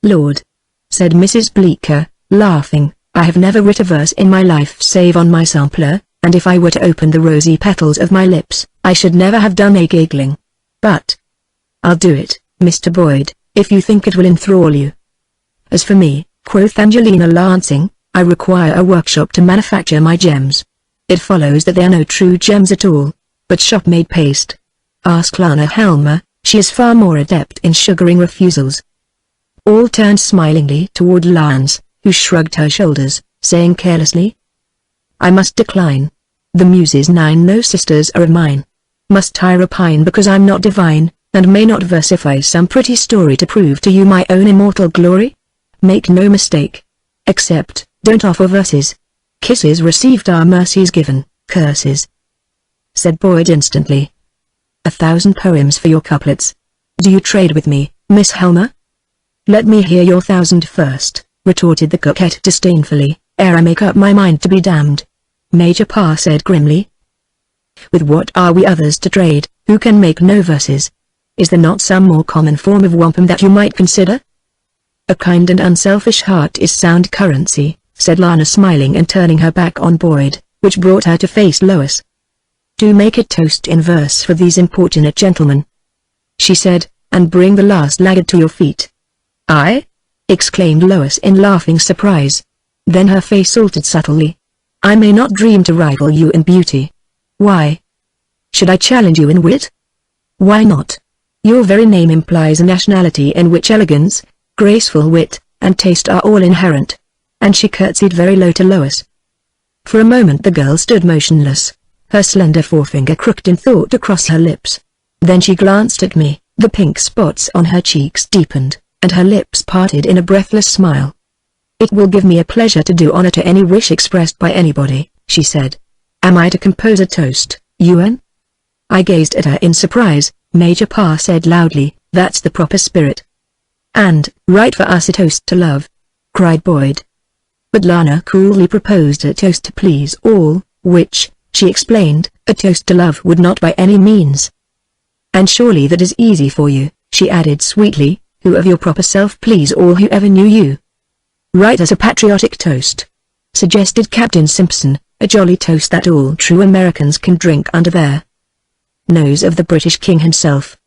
"Lord," said Mrs. Bleecker, laughing, "I have never writ a verse in my life save on my sampler, and if I were to open the rosy petals of my lips, I should never have done a giggling. But I'll do it, Mr. Boyd, if you think it will enthrall you." "As for me," quoth Angelina Lansing, "I require a workshop to manufacture my gems. It follows that they are no true gems at all, but shop-made paste. Ask Lana Helmer, she is far more adept in sugaring refusals." All turned smilingly toward Lance, who shrugged her shoulders, saying carelessly, "I must decline. The Muses 9 no sisters are of mine. Must I repine because I'm not divine, and may not versify some pretty story to prove to you my own immortal glory? Make no mistake. Accept, don't offer verses. Kisses received are mercies given, curses," said Boyd instantly. 1,000 poems for your couplets. Do you trade with me, Miss Helmer?" "Let me hear your 1,000 first," retorted the coquette disdainfully, "ere I make up my mind to be damned." Major Pa said grimly, "With what are we others to trade, who can make no verses? Is there not some more common form of wampum that you might consider?" "A kind and unselfish heart is sound currency," said Lana smiling and turning her back on Boyd, which brought her to face Lois. "Do make a toast in verse for these importunate gentlemen," she said, "and bring the last laggard to your feet." "I?" exclaimed Lois in laughing surprise. Then her face altered subtly. "I may not dream to rival you in beauty. Why? Should I challenge you in wit? Why not? Your very name implies a nationality in which elegance, graceful wit, and taste are all inherent." And she curtsied very low to Lois. For a moment the girl stood motionless, her slender forefinger crooked in thought across her lips. Then she glanced at me, the pink spots on her cheeks deepened, and her lips parted in a breathless smile. "It will give me a pleasure to do honor to any wish expressed by anybody," she said. "Am I to compose a toast, Ewan?" I gazed at her in surprise. Major Pa said loudly, "That's the proper spirit." "And, write for us a toast to love," cried Boyd. But Lana coolly proposed a toast to please all, which, she explained, a toast to love would not by any means. "And surely that is easy for you," she added sweetly, "who of your proper self please all who ever knew you." "Write us a patriotic toast," suggested Captain Simpson, "a jolly toast that all true Americans can drink under their nose of the British King himself."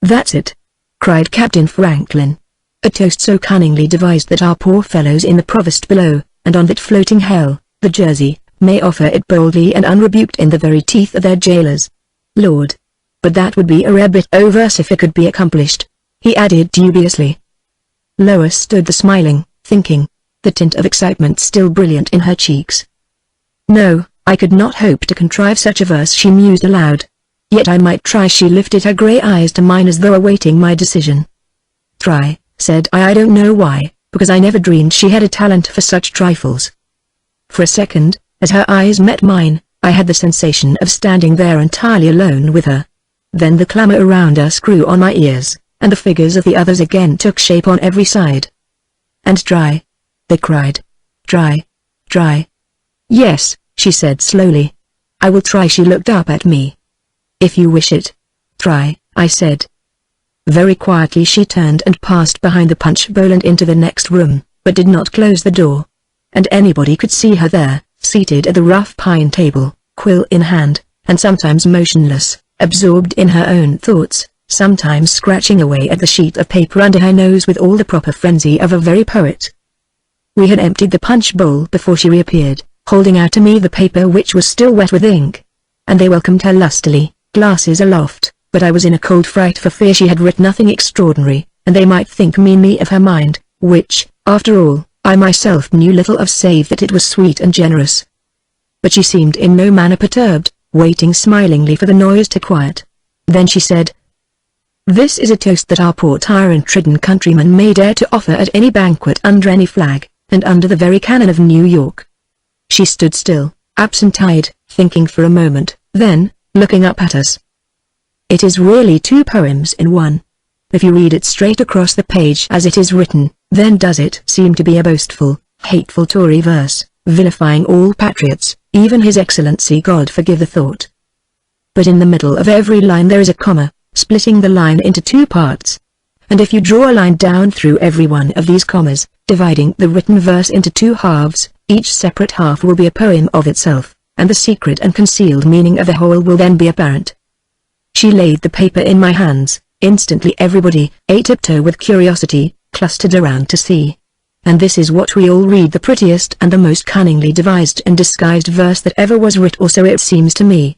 "That's it," cried Captain Franklin. "A toast so cunningly devised that our poor fellows in the provost below, and on that floating hell, the Jersey, may offer it boldly and unrebuked in the very teeth of their jailers. Lord! But that would be a rare bit of verse if it could be accomplished," he added dubiously. Lois stood there smiling, thinking, the tint of excitement still brilliant in her cheeks. "No, I could not hope to contrive such a verse, she mused aloud. Yet I might try. She lifted her grey eyes to mine as though awaiting my decision. Try, said I don't know why, because I never dreamed she had a talent for such trifles. For a second, as her eyes met mine, I had the sensation of standing there entirely alone with her. Then the clamour around us grew on my ears, and the figures of the others again took shape on every side. And try, they cried. Try, try. Yes, she said slowly. I will try. She looked up at me. If you wish it. Try, I said. Very quietly she turned and passed behind the punch bowl and into the next room, but did not close the door. And anybody could see her there, seated at the rough pine table, quill in hand, and sometimes motionless, absorbed in her own thoughts, sometimes scratching away at the sheet of paper under her nose with all the proper frenzy of a very poet. We had emptied the punch bowl before she reappeared, holding out to me the paper which was still wet with ink. And they welcomed her lustily, glasses aloft, but I was in a cold fright for fear she had writ nothing extraordinary, and they might think meanly of her mind, which, after all, I myself knew little of save that it was sweet and generous. But she seemed in no manner perturbed, waiting smilingly for the noise to quiet. Then she said, "This is a toast that our poor tyrant-ridden countrymen may dare to offer at any banquet under any flag, and under the very cannon of New York." She stood still, absent-eyed, thinking for a moment, then, looking up at us. "It is really two poems in one. If you read it straight across the page as it is written, then does it seem to be a boastful, hateful Tory verse, vilifying all patriots, even His Excellency God forgive the thought. But in the middle of every line there is a comma, splitting the line into two parts. And if you draw a line down through every one of these commas, dividing the written verse into two halves, each separate half will be a poem of itself, and the secret and concealed meaning of the whole will then be apparent." She laid the paper in my hands. Instantly everybody, a tiptoe with curiosity, clustered around to see. And this is what we all read: the prettiest and the most cunningly devised and disguised verse that ever was writ, or so it seems to me.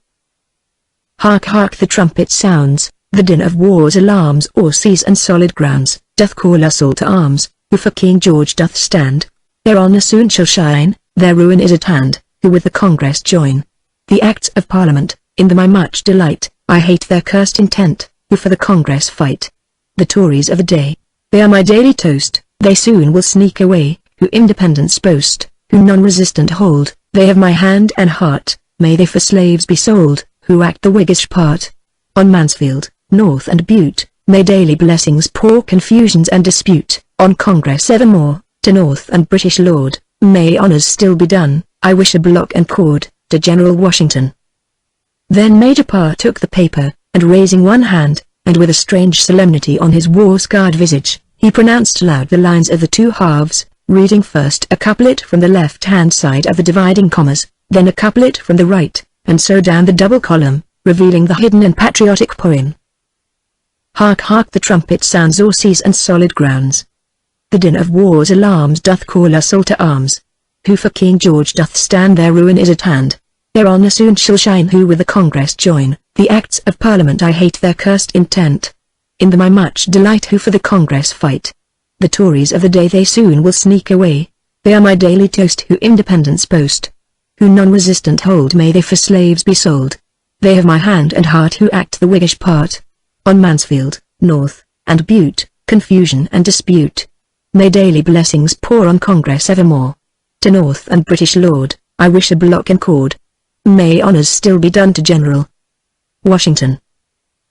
Hark, hark, the trumpet sounds, the din of war's alarms o'er seas and solid grounds, doth call us all to arms, who for King George doth stand. Their honour soon shall shine, their ruin is at hand, who with the Congress join. The Acts of Parliament, in them I much delight, I hate their cursed intent, who for the Congress fight. The Tories of the day, they are my daily toast, they soon will sneak away, who independence boast, who non-resistant hold, they have my hand and heart, may they for slaves be sold, who act the Whiggish part. On Mansfield, North and Bute, may daily blessings pour, confusions and dispute, on Congress evermore, to North and British Lord, may honours still be done, I wish a block and cord, to General Washington. Then Major Parr took the paper, and raising one hand, and with a strange solemnity on his war-scarred visage, he pronounced aloud the lines of the two halves, reading first a couplet from the left-hand side of the dividing commas, then a couplet from the right, and so down the double column, revealing the hidden and patriotic poem. Hark, hark, the trumpet sounds o'er seas and solid grounds. The din of war's alarms doth call us all to arms. Who for King George doth stand, their ruin is at hand. Their honour soon shall shine, who with the Congress join. The Acts of Parliament I hate their cursed intent. In them I much delight, who for the Congress fight. The Tories of the day, they soon will sneak away. They are my daily toast, who independence boast. Who non-resistant hold, may they for slaves be sold. They have my hand and heart, who act the Whiggish part. On Mansfield, North, and Bute, confusion and dispute. May daily blessings pour on Congress evermore. To North and British Lord, I wish a block and cord. May honours still be done to General Washington.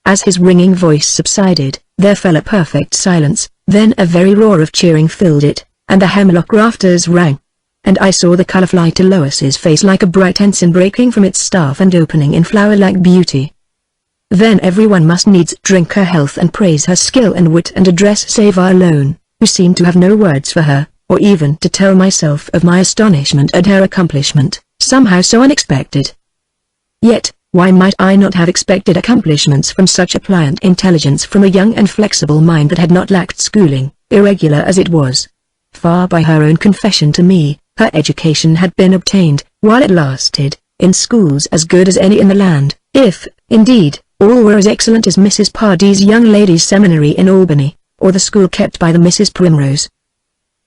As his ringing voice subsided, there fell a perfect silence, then a very roar of cheering filled it, and the hemlock rafters rang. And I saw the colour fly to Lois's face like a bright ensign breaking from its staff and opening in flower-like beauty. Then everyone must needs drink her health and praise her skill and wit and address save I alone, who seemed to have no words for her, or even to tell myself of my astonishment at her accomplishment, somehow so unexpected. Yet, why might I not have expected accomplishments from such a pliant intelligence, from a young and flexible mind that had not lacked schooling, irregular as it was? Far by her own confession to me, her education had been obtained, while it lasted, in schools as good as any in the land, if, indeed, all were as excellent as Mrs. Pardee's Young Ladies' Seminary in Albany, or the school kept by the Misses Primrose.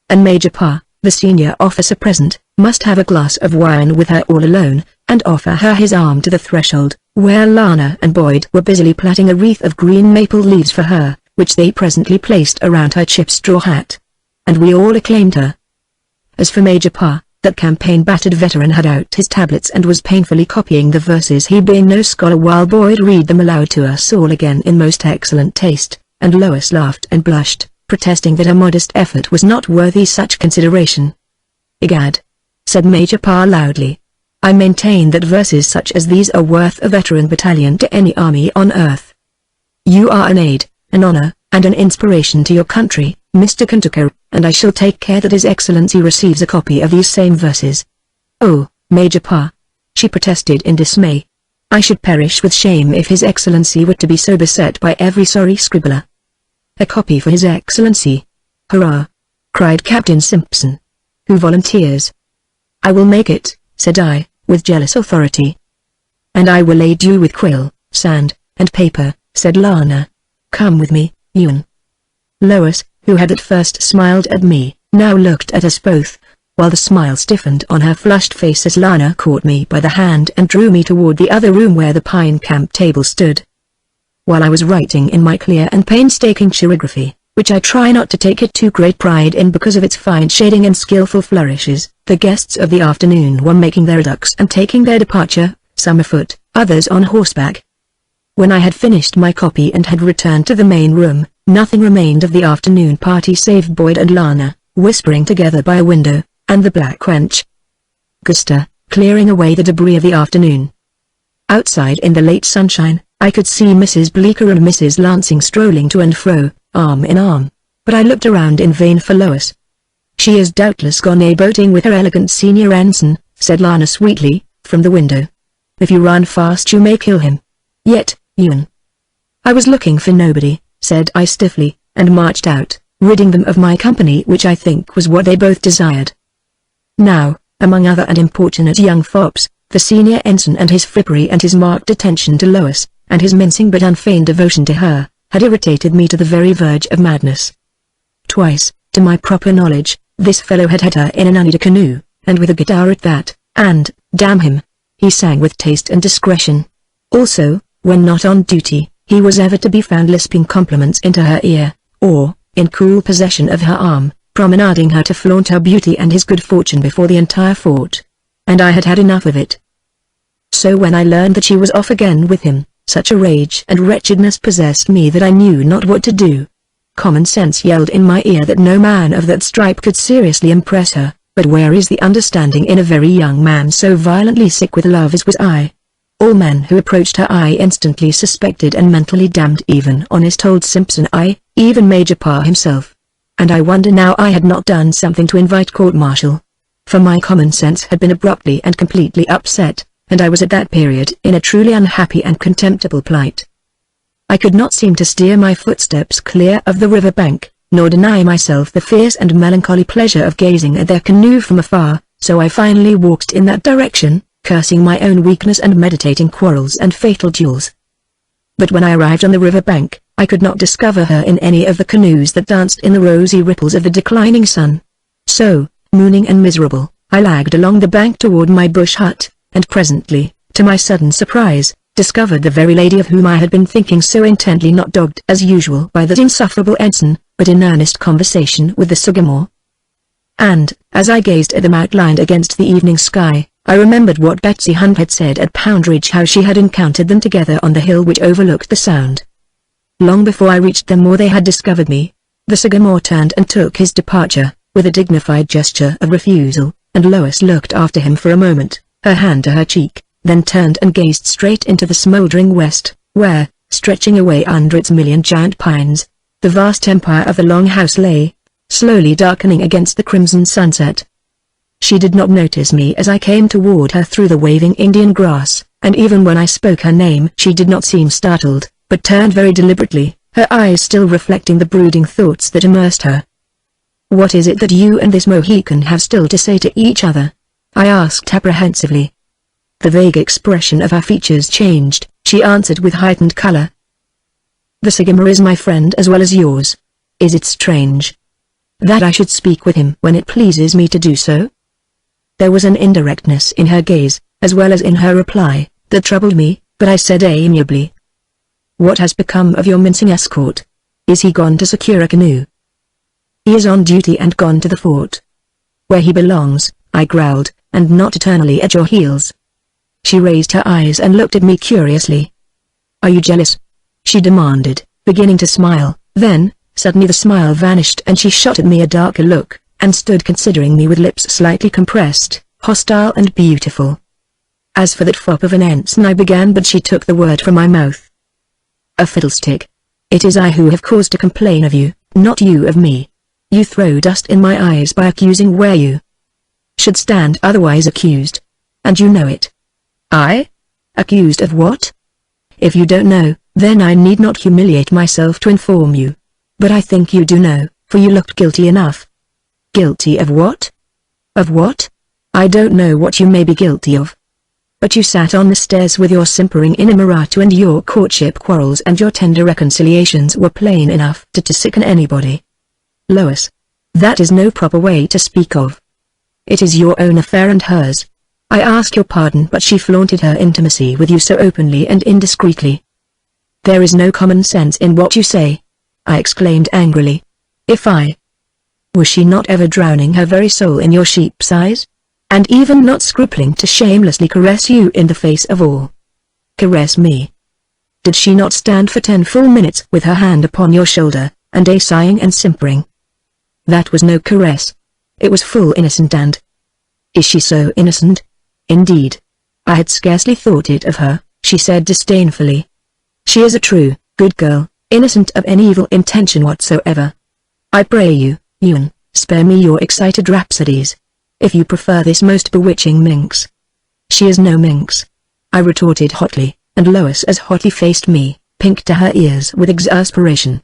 And Major Parr, the senior officer present, must have a glass of wine with her all alone, and offer her his arm to the threshold, where Lana and Boyd were busily plaiting a wreath of green maple leaves for her, which they presently placed around her chip straw hat. And we all acclaimed her. As for Major Pa, that campaign-battered veteran had out his tablets and was painfully copying the verses, he being no scholar, while Boyd read them aloud to us all again in most excellent taste, and Lois laughed and blushed, protesting that her modest effort was not worthy such consideration. "Egad," said Major Pa loudly, "I maintain that verses such as these are worth a veteran battalion to any army on earth. You are an aid, an honor, and an inspiration to your country, Mr. Kentucker, and I shall take care that His Excellency receives a copy of these same verses." "Oh, Major Pa," she protested in dismay. "I should perish with shame if His Excellency were to be so beset by every sorry scribbler." "A copy for His Excellency. Hurrah!" cried Captain Simpson. "Who volunteers?" "I will make it," said I, with jealous authority. "And I will aid you with quill, sand, and paper," said Lana. "Come with me, Ewan." Lois, who had at first smiled at me, now looked at us both, while the smile stiffened on her flushed face as Lana caught me by the hand and drew me toward the other room where the pine camp table stood. While I was writing in my clear and painstaking chirography, which I try not to take it too great pride in because of its fine shading and skillful flourishes, the guests of the afternoon were making their ducks and taking their departure, some afoot, others on horseback. When I had finished my copy and had returned to the main room, nothing remained of the afternoon party save Boyd and Lana, whispering together by a window, and the black wench, Gusta, clearing away the debris of the afternoon. Outside in the late sunshine, I could see Mrs. Bleecker and Mrs. Lansing strolling to and fro, arm in arm, but I looked around in vain for Lois. "She is doubtless gone a-boating with her elegant senior ensign," said Lana sweetly, from the window. "If you run fast you may kill him. Yet, Ewan." "I was looking for nobody," said I stiffly, and marched out, ridding them of my company, which I think was what they both desired. Now, among other and importunate young fops, the senior ensign and his frippery and his marked attention to Lois, and his mincing but unfeigned devotion to her, had irritated me to the very verge of madness. Twice, to my proper knowledge, this fellow had had her in an Oneida canoe, and with a guitar at that, and, damn him, he sang with taste and discretion. Also, when not on duty, he was ever to be found lisping compliments into her ear, or, in cool possession of her arm, promenading her to flaunt her beauty and his good fortune before the entire fort. And I had had enough of it. So when I learned that she was off again with him, such a rage and wretchedness possessed me that I knew not what to do. Common sense yelled in my ear that no man of that stripe could seriously impress her, but where is the understanding in a very young man so violently sick with love as was I? All men who approached her I instantly suspected and mentally damned, even honest old Simpson, even Major Pa himself. And I wonder now I had not done something to invite court-martial. For my common sense had been abruptly and completely upset, and I was at that period in a truly unhappy and contemptible plight. I could not seem to steer my footsteps clear of the river bank, nor deny myself the fierce and melancholy pleasure of gazing at their canoe from afar, so I finally walked in that direction, cursing my own weakness and meditating quarrels and fatal duels. But when I arrived on the river bank, I could not discover her in any of the canoes that danced in the rosy ripples of the declining sun. So, mooning and miserable, I lagged along the bank toward my bush hut, and presently, to my sudden surprise, discovered the very lady of whom I had been thinking so intently, not dogged as usual by that insufferable ensign, but in earnest conversation with the Sagamore. And, as I gazed at them outlined against the evening sky, I remembered what Betsy Hunt had said at Poundridge, how she had encountered them together on the hill which overlooked the Sound. Long before I reached them or they had discovered me, the Sagamore turned and took his departure, with a dignified gesture of refusal, and Lois looked after him for a moment, her hand to her cheek, then turned and gazed straight into the smoldering west, where, stretching away under its million giant pines, the vast empire of the Long House lay, slowly darkening against the crimson sunset. She did not notice me as I came toward her through the waving Indian grass, and even when I spoke her name she did not seem startled, but turned very deliberately, her eyes still reflecting the brooding thoughts that immersed her. "What is it that you and this Mohican have still to say to each other?" I asked apprehensively. The vague expression of her features changed, she answered with heightened color. "The Sagamore is my friend as well as yours. Is it strange that I should speak with him when it pleases me to do so?" There was an indirectness in her gaze, as well as in her reply, that troubled me, but I said amiably, "What has become of your mincing escort? Is he gone to secure a canoe?" "He is on duty and gone to the fort." "Where he belongs," I growled, "and not eternally at your heels." She raised her eyes and looked at me curiously. "Are you jealous?" she demanded, beginning to smile. Then, suddenly the smile vanished and she shot at me a darker look, and stood considering me with lips slightly compressed, hostile and beautiful. "As for that fop of an ensign," I began, but she took the word from my mouth. "A fiddlestick. It is I who have cause to complain of you, not you of me. You throw dust in my eyes by accusing where you should stand otherwise accused. And you know it." "I? Accused of what?" "If you don't know, then I need not humiliate myself to inform you. But I think you do know, for you looked guilty enough." "Guilty of what?" "Of what? I don't know what you may be guilty of. But you sat on the stairs with your simpering inamorata, and your courtship quarrels and your tender reconciliations were plain enough to sicken anybody." "Lois, that is no proper way to speak of. It is your own affair and hers. I ask your pardon, but she flaunted her intimacy with you so openly and indiscreetly." "There is no common sense in what you say," I exclaimed angrily. "If I was she not ever drowning her very soul in your sheep's eyes? And even not scrupling to shamelessly caress you in the face of all?" "Caress me? Did she not stand for 10 full minutes with her hand upon your shoulder, and sighing and simpering?" "That was no caress. It was full innocent and—" "Is she so innocent?" "Indeed. I had scarcely thought it of her," she said disdainfully. "She is a true, good girl, innocent of any evil intention whatsoever. I pray you, Ewan, spare me your excited rhapsodies, if you prefer this most bewitching minx." "She is no minx," I retorted hotly, and Lois as hotly faced me, pink to her ears with exasperation.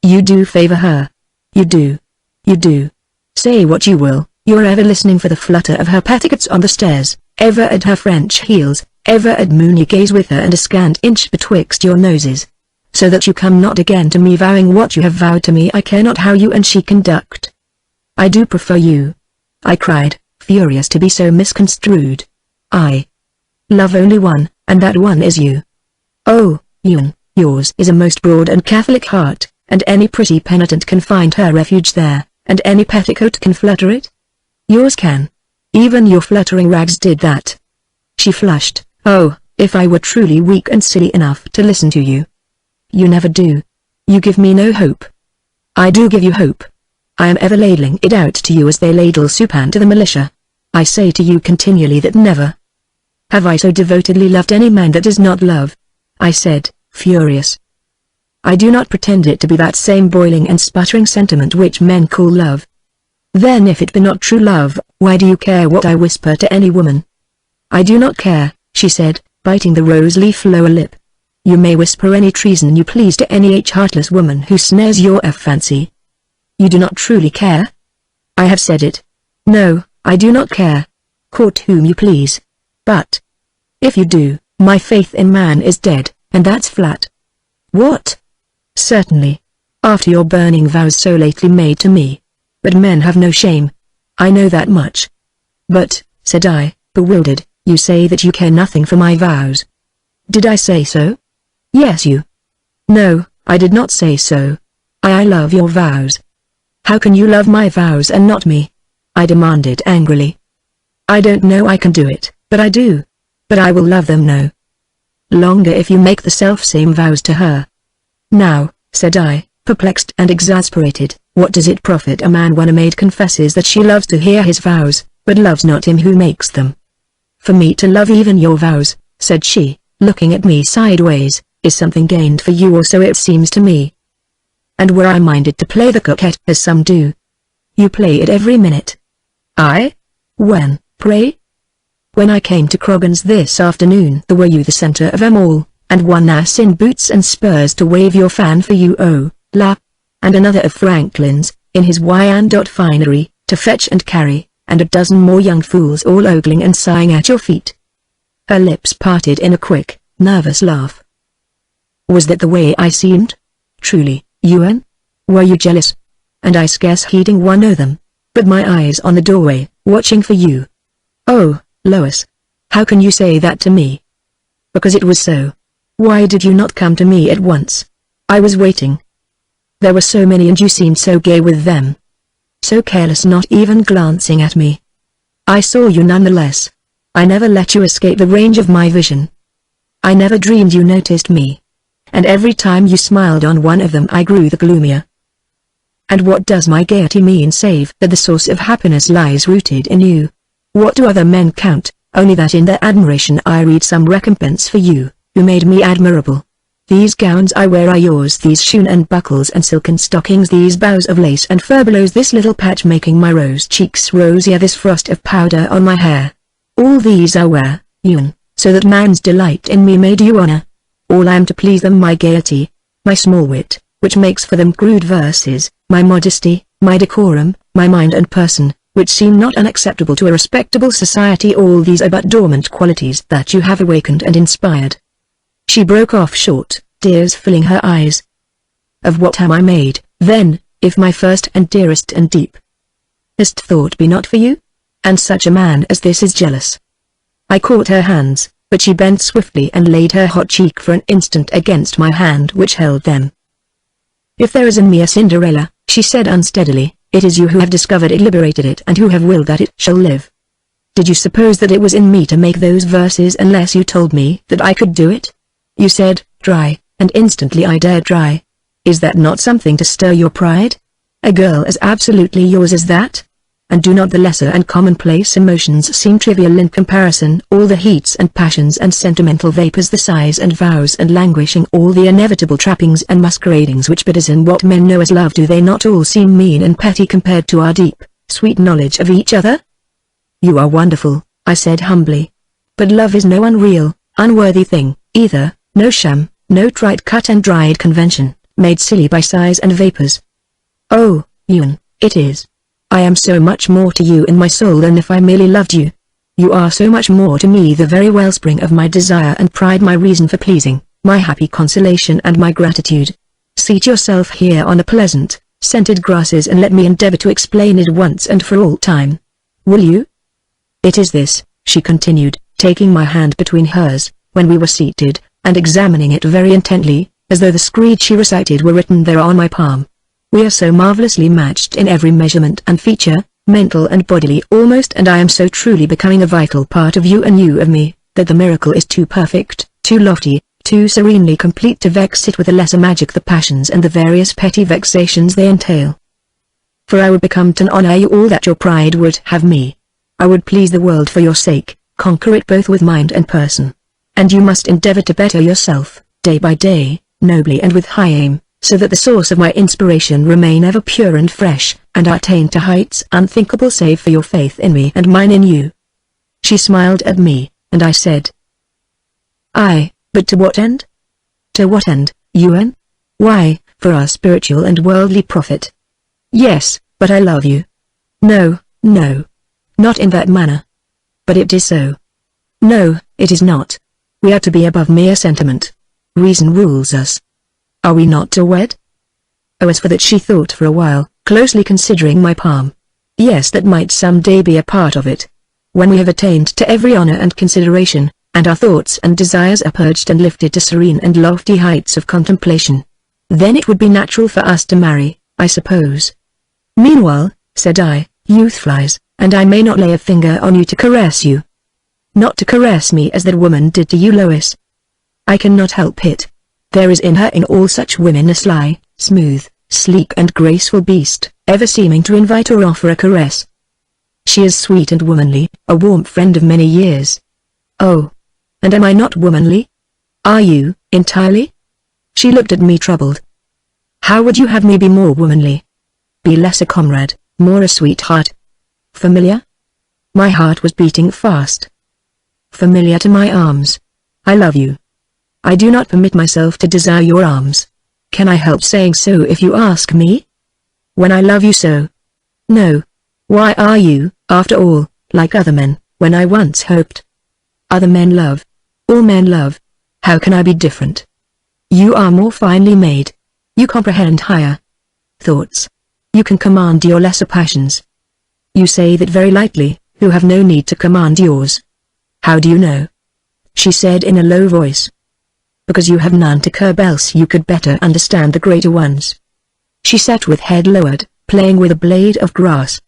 "You do favor her. You do. You do. Say what you will, you're ever listening for the flutter of her petticoats on the stairs, ever at her French heels, ever at moony gaze with her and a scant inch betwixt your noses. So that you come not again to me vowing what you have vowed to me, I care not how you and she conduct." "I do prefer you," I cried, furious to be so misconstrued. "I love only one, and that one is you." "Oh, Ewan, yours is a most broad and Catholic heart, and any pretty penitent can find her refuge there, and any petticoat can flutter it? Yours can. Even your fluttering rags did that." She flushed. "Oh, if I were truly weak and silly enough to listen to you." "You never do. You give me no hope." "I do give you hope. I am ever ladling it out to you as they ladle soup to the militia. I say to you continually that never have I so devotedly loved any man that does not love," I said, furious. "I do not pretend it to be that same boiling and sputtering sentiment which men call love." "Then if it be not true love, why do you care what I whisper to any woman?" "I do not care," she said, biting the rose-leaf lower lip. "You may whisper any treason you please to any heartless woman who snares your fancy. You do not truly care?" "I have said it. No, I do not care. Court whom you please. But if you do, my faith in man is dead, and that's flat." "What?" "Certainly. After your burning vows so lately made to me. But men have no shame. I know that much." "But," said I, bewildered, "you say that you care nothing for my vows." "Did I say so?" "Yes, you." "No, I did not say so. I love your vows." "How can you love my vows and not me?" I demanded angrily. "I don't know I can do it, but I do. But I will love them no longer if you make the self-same vows to her." "Now," said I, perplexed and exasperated, "what does it profit a man when a maid confesses that she loves to hear his vows, but loves not him who makes them?" "For me to love even your vows," said she, looking at me sideways, "is something gained for you, or so it seems to me. And were I minded to play the coquette as some do, you play it every minute." "I? When, pray?" "When I came to Croghan's this afternoon, were you the centre of 'em all, and one ass in boots and spurs to wave your fan for you, oh, la, and another of Franklin's, in his Wyandotte finery, to fetch and carry, and a dozen more young fools all ogling and sighing at your feet." Her lips parted in a quick, nervous laugh. "Was that the way I seemed? Truly, Ewan? Were you jealous?" And I scarce heeding one o' them, but my eyes on the doorway, watching for you. "Oh, Lois, How can you say that to me? Because it was so. Why did you not come to me at once? I was waiting. There were so many and you seemed so gay with them. So careless, not even glancing at me. I saw you nonetheless. I never let you escape the range of my vision. I never dreamed you noticed me. And every time you smiled on one of them I grew the gloomier. And what does my gaiety mean save that the source of happiness lies rooted in you? What do other men count? Only that in their admiration I read some recompense for you, who made me admirable. These gowns I wear are yours, these shoon and buckles and silken stockings, these bows of lace and furbelows, this little patch making my rose cheeks rosier, this frost of powder on my hair. All these I wear, Ewan, so that man's delight in me may do you honor. All I am to please them, my gaiety, my small wit, which makes for them crude verses, my modesty, my decorum, my mind and person, which seem not unacceptable to a respectable society. All these are but dormant qualities that you have awakened and inspired. She broke off short, tears filling her eyes. Of what am I made, then, if my first and dearest and deepest thought be not for you? And such a man as this is jealous. I caught her hands, but she bent swiftly and laid her hot cheek for an instant against my hand which held them. If there is in me a Cinderella, she said unsteadily, it is you who have discovered it, liberated it, and who have willed that it shall live. Did you suppose that it was in me to make those verses unless you told me that I could do it? You said, try, and instantly I dared try. Is that not something to stir your pride? A girl as absolutely yours as that? And do not the lesser and commonplace emotions seem trivial in comparison? All the heats and passions and sentimental vapors, the sighs and vows and languishing, all the inevitable trappings and masqueradings which bedizen what men know as love, do they not all seem mean and petty compared to our deep, sweet knowledge of each other? You are wonderful, I said humbly. But love is no unreal, unworthy thing, either, no sham, no trite cut and dried convention, made silly by sighs and vapors. Oh, Ewan, it is. I am so much more to you in my soul than if I merely loved you. You are so much more to me, the very wellspring of my desire and pride, my reason for pleasing, my happy consolation and my gratitude. Seat yourself here on the pleasant, scented grasses and let me endeavor to explain it once and for all time. Will you? It is this, she continued, taking my hand between hers, when we were seated, and examining it very intently, as though the screed she recited were written there on my palm. We are so marvelously matched in every measurement and feature, mental and bodily almost, and I am so truly becoming a vital part of you and you of me, that the miracle is too perfect, too lofty, too serenely complete to vex it with a lesser magic, the passions and the various petty vexations they entail. For I would become to honor you all that your pride would have me. I would please the world for your sake, conquer it both with mind and person. And you must endeavor to better yourself, day by day, nobly and with high aim, so that the source of my inspiration remain ever pure and fresh, and I attain to heights unthinkable save for your faith in me and mine in you. She smiled at me, and I said, Aye, but to what end? To what end, Ewan? Why, for our spiritual and worldly profit. Yes, but I love you. No, no. Not in that manner. But it is so. No, it is not. We are to be above mere sentiment. Reason rules us. Are we not to wed? Oh, as for that, she thought for a while, closely considering my palm. Yes, that might some day be a part of it. When we have attained to every honor and consideration, and our thoughts and desires are purged and lifted to serene and lofty heights of contemplation. Then it would be natural for us to marry, I suppose. Meanwhile, said I, youth flies, and I may not lay a finger on you to caress you. Not to caress me as that woman did to you, Lois. I cannot help it. There is in her, in all such women, a sly, smooth, sleek and graceful beast, ever seeming to invite or offer a caress. She is sweet and womanly, a warm friend of many years. Oh, and am I not womanly? Are you, entirely? She looked at me troubled. How would you have me be more womanly? Be less a comrade, more a sweetheart? Familiar? My heart was beating fast. Familiar to my arms. I love you. I do not permit myself to desire your arms. Can I help saying so if you ask me? When I love you so? No. Why are you, after all, like other men, when I once hoped? Other men love. All men love. How can I be different? You are more finely made. You comprehend higher thoughts. You can command your lesser passions. You say that very lightly, who have no need to command yours. How do you know? She said in a low voice. Because you have none to curb, else you could better understand the greater ones. She sat with head lowered, playing with a blade of grass.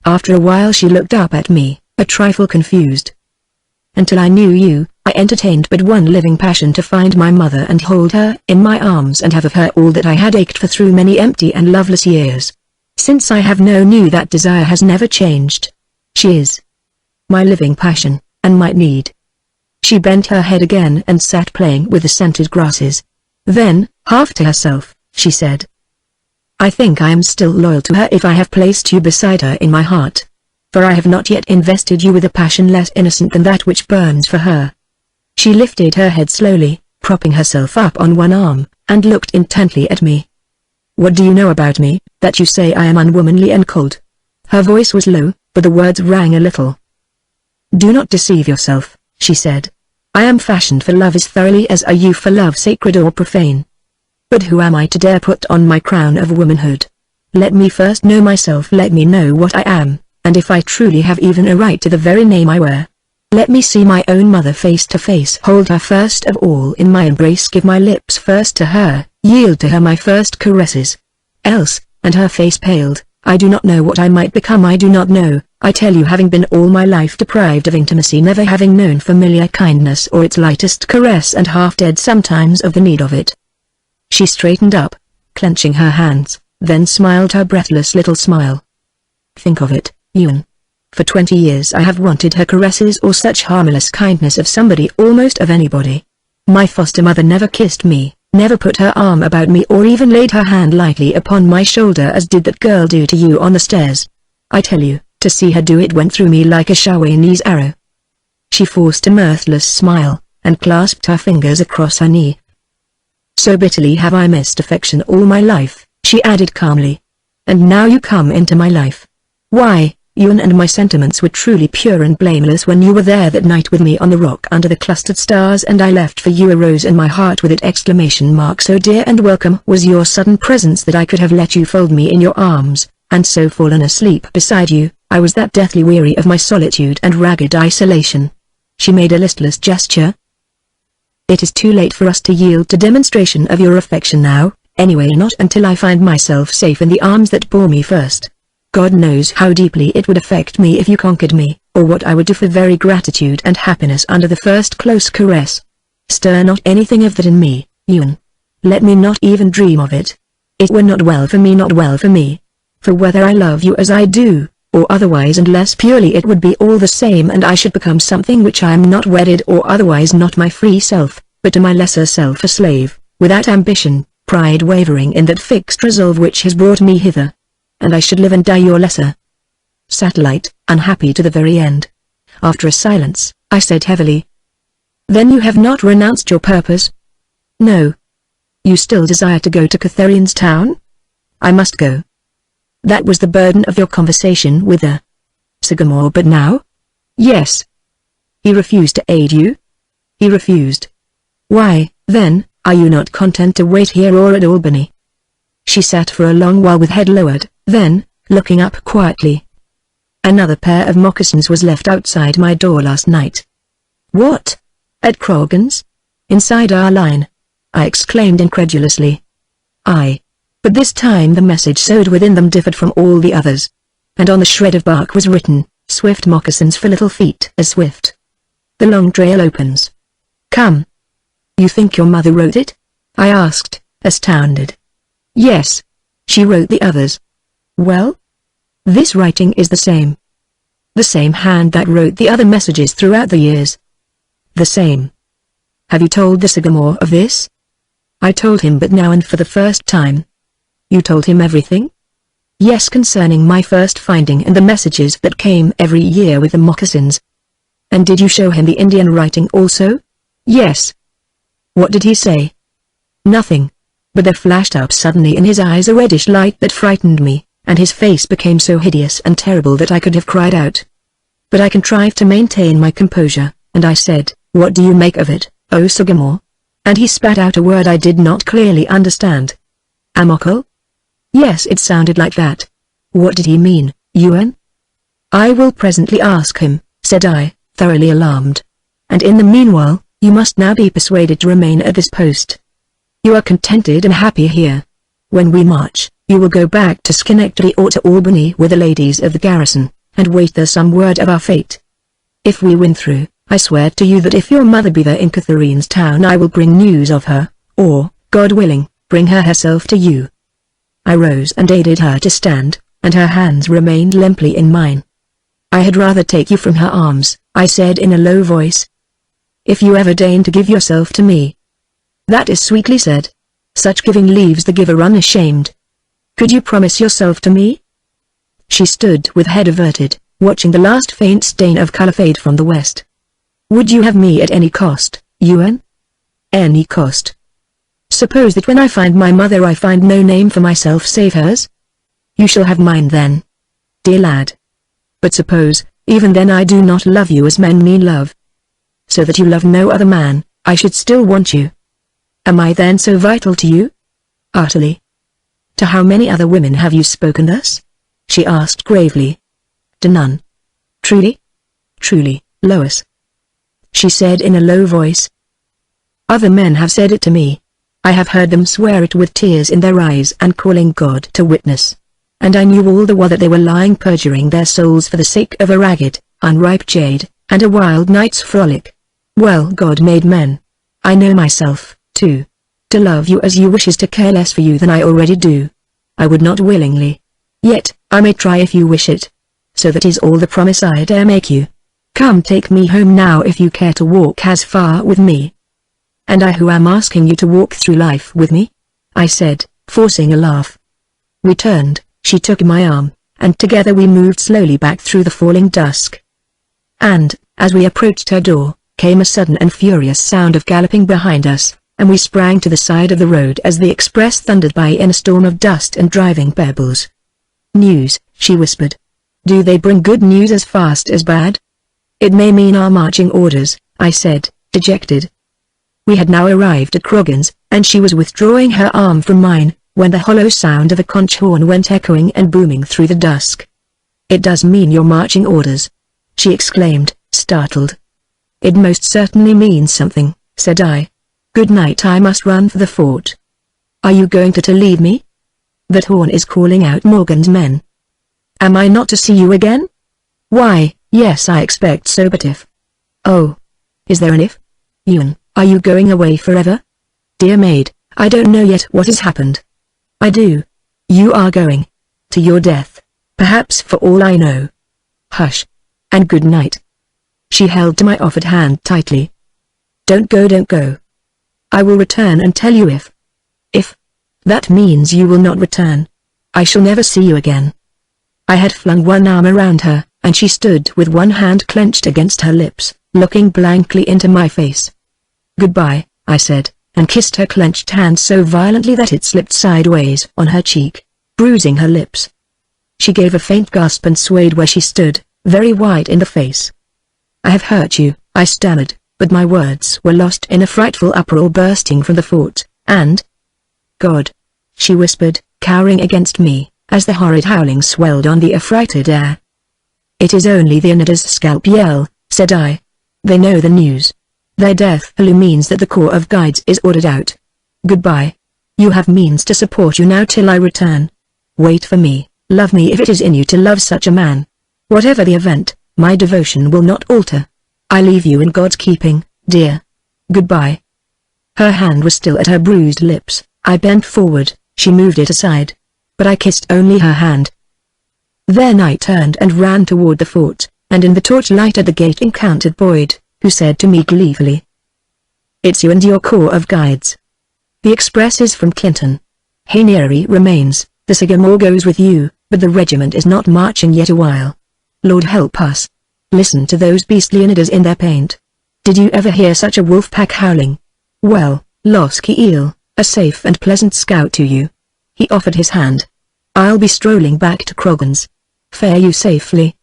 After a while she looked up at me, a trifle confused. Until I knew you, I entertained but one living passion: to find my mother and hold her in my arms and have of her all that I had ached for through many empty and loveless years. Since I have known you, that desire has never changed. She is my living passion, and my need. She bent her head again and sat playing with the scented grasses. Then, half to herself, she said, I think I am still loyal to her if I have placed you beside her in my heart. For I have not yet invested you with a passion less innocent than that which burns for her. She lifted her head slowly, propping herself up on one arm, and looked intently at me. What do you know about me, that you say I am unwomanly and cold? Her voice was low, but the words rang a little. Do not deceive yourself, she said. I am fashioned for love as thoroughly as are you for love, sacred or profane. But who am I to dare put on my crown of womanhood? Let me first know myself, let me know what I am, and if I truly have even a right to the very name I wear. Let me see my own mother face to face, hold her first of all in my embrace, give my lips first to her, yield to her my first caresses. Else, and her face paled, I do not know what I might become, I do not know, I tell you, having been all my life deprived of intimacy, never having known familiar kindness or its lightest caress, and half dead sometimes of the need of it. She straightened up, clenching her hands, then smiled her breathless little smile. Think of it, Ewan. For 20 years I have wanted her caresses or such harmless kindness of somebody, almost of anybody. My foster mother never kissed me, never put her arm about me, or even laid her hand lightly upon my shoulder as did that girl do to you on the stairs. I tell you, to see her do it went through me like a Shawanee's arrow. She forced a mirthless smile, and clasped her fingers across her knee. So bitterly have I missed affection all my life, she added calmly. And now you come into my life. Why, Ewan, and my sentiments were truly pure and blameless when you were there that night with me on the rock under the clustered stars, and I left for you a rose in my heart with it! Exclamation mark. So dear and welcome was your sudden presence that I could have let you fold me in your arms, and so fallen asleep beside you. I was that deathly weary of my solitude and ragged isolation. She made a listless gesture. It is too late for us to yield to demonstration of your affection now, anyway, not until I find myself safe in the arms that bore me first. God knows how deeply it would affect me if you conquered me, or what I would do for very gratitude and happiness under the first close caress. Stir not anything of that in me, Ewan. Let me not even dream of it. It were not well for me, not well for me. For whether I love you as I do, or otherwise and less purely, it would be all the same, and I should become something which I am not, wedded or otherwise, not my free self, but to my lesser self a slave, without ambition, pride, wavering in that fixed resolve which has brought me hither. And I should live and die your lesser satellite, unhappy to the very end. After a silence, I said heavily, Then you have not renounced your purpose? No. You still desire to go to Catherine's town? I must go. That was the burden of your conversation with her Sagamore, but now? Yes. He refused to aid you? He refused. Why, then, are you not content to wait here or at Albany? She sat for a long while with head lowered, then, looking up quietly. Another pair of moccasins was left outside my door last night. What? At Croghan's? Inside our line? I exclaimed incredulously. Aye. But this time the message sewed within them differed from all the others. And on the shred of bark was written, Swift moccasins for little feet as swift. The long trail opens. Come. You think your mother wrote it? I asked, astounded. Yes. She wrote the others. Well? This writing is the same. The same hand that wrote the other messages throughout the years. The same. Have you told the Sagamore of this? I told him, but now and for the first time. You told him everything? Yes, concerning my first finding and the messages that came every year with the moccasins. And did you show him the Indian writing also? Yes. What did he say? Nothing. But there flashed up suddenly in his eyes a reddish light that frightened me, and his face became so hideous and terrible that I could have cried out. But I contrived to maintain my composure, and I said, What do you make of it, O Sagamore? And he spat out a word I did not clearly understand. Amokal? Yes, it sounded like that. What did he mean, Ewan? I will presently ask him, said I, thoroughly alarmed. "And in the meanwhile, you must now be persuaded to remain at this post. You are contented and happy here. When we march, you will go back to Schenectady or to Albany with the ladies of the garrison, and wait there some word of our fate. If we win through, I swear to you that if your mother be there in Catherine's town I will bring news of her, or, God willing, bring her herself to you." I rose and aided her to stand, and her hands remained limply in mine. "I had rather take you from her arms," I said in a low voice, "if you ever deign to give yourself to me." "That is sweetly said. Such giving leaves the giver unashamed. Could you promise yourself to me?" She stood with head averted, watching the last faint stain of color fade from the west. "Would you have me at any cost, Ewan?" "Any cost." "Suppose that when I find my mother I find no name for myself save hers?" "You shall have mine then, dear lad." "But suppose, even then I do not love you as men mean love. So that you love no other man, I should still want you. Am I then so vital to you?" "Utterly." "To how many other women have you spoken thus?" she asked gravely. "To none." "Truly?" "Truly, Lois," she said in a low voice. "Other men have said it to me. I have heard them swear it with tears in their eyes and calling God to witness. And I knew all the while that they were lying, perjuring their souls for the sake of a ragged, unripe jade, and a wild night's frolic. Well, God made men. I know myself, too. To love you as you wish is to care less for you than I already do. I would not willingly. Yet, I may try if you wish it. So that is all the promise I dare make you. Come, take me home now if you care to walk as far with me." "And I who am asking you to walk through life with me?" I said, forcing a laugh. We turned, she took my arm, and together we moved slowly back through the falling dusk. And, as we approached her door, came a sudden and furious sound of galloping behind us, and we sprang to the side of the road as the express thundered by in a storm of dust and driving pebbles. "News," she whispered. "Do they bring good news as fast as bad?" "It may mean our marching orders," I said, dejected. We had now arrived at Croghan's, and she was withdrawing her arm from mine, when the hollow sound of a conch horn went echoing and booming through the dusk. "It does mean your marching orders," she exclaimed, startled. "It most certainly means something," said I. "Good night, I must run for the fort." "Are you going to leave me?" "That horn is calling out Morgan's men." "Am I not to see you again?" "Why, yes, I expect so, but if—" "Oh, is there an if? Ewan, are you going away forever?" "Dear maid, I don't know yet what has happened." "I do. You are going. To your death, perhaps, for all I know." "Hush. And good night." She held to my offered hand tightly. "Don't go, don't go. I will return and tell you if—" "If? That means you will not return. I shall never see you again." I had flung one arm around her, and she stood with one hand clenched against her lips, looking blankly into my face. "Goodbye," I said, and kissed her clenched hand so violently that it slipped sideways on her cheek, bruising her lips. She gave a faint gasp and swayed where she stood, very white in the face. "I have hurt you," I stammered, but my words were lost in a frightful uproar bursting from the fort, and— "God," she whispered, cowering against me, as the horrid howling swelled on the affrighted air. "It is only the Oneda's scalp yell," said I. "They know the news. Their death halloo means that the Corps of Guides is ordered out. Goodbye. You have means to support you now till I return. Wait for me, love me if it is in you to love such a man. Whatever the event, my devotion will not alter. I leave you in God's keeping, dear. Goodbye." Her hand was still at her bruised lips. I bent forward, she moved it aside. But I kissed only her hand. Then I turned and ran toward the fort, and in the torchlight at the gate encountered Boyd, who said to me gleefully, "It's you and your Corps of Guides. The express is from Clinton. Hainieri remains, the Sycamore goes with you, but the regiment is not marching yet awhile. Lord help us. Listen to those beastly Onedas in their paint. Did you ever hear such a wolf pack howling? Well, Losky Eel, a safe and pleasant scout to you." He offered his hand. "I'll be strolling back to Croghan's. Fare you safely."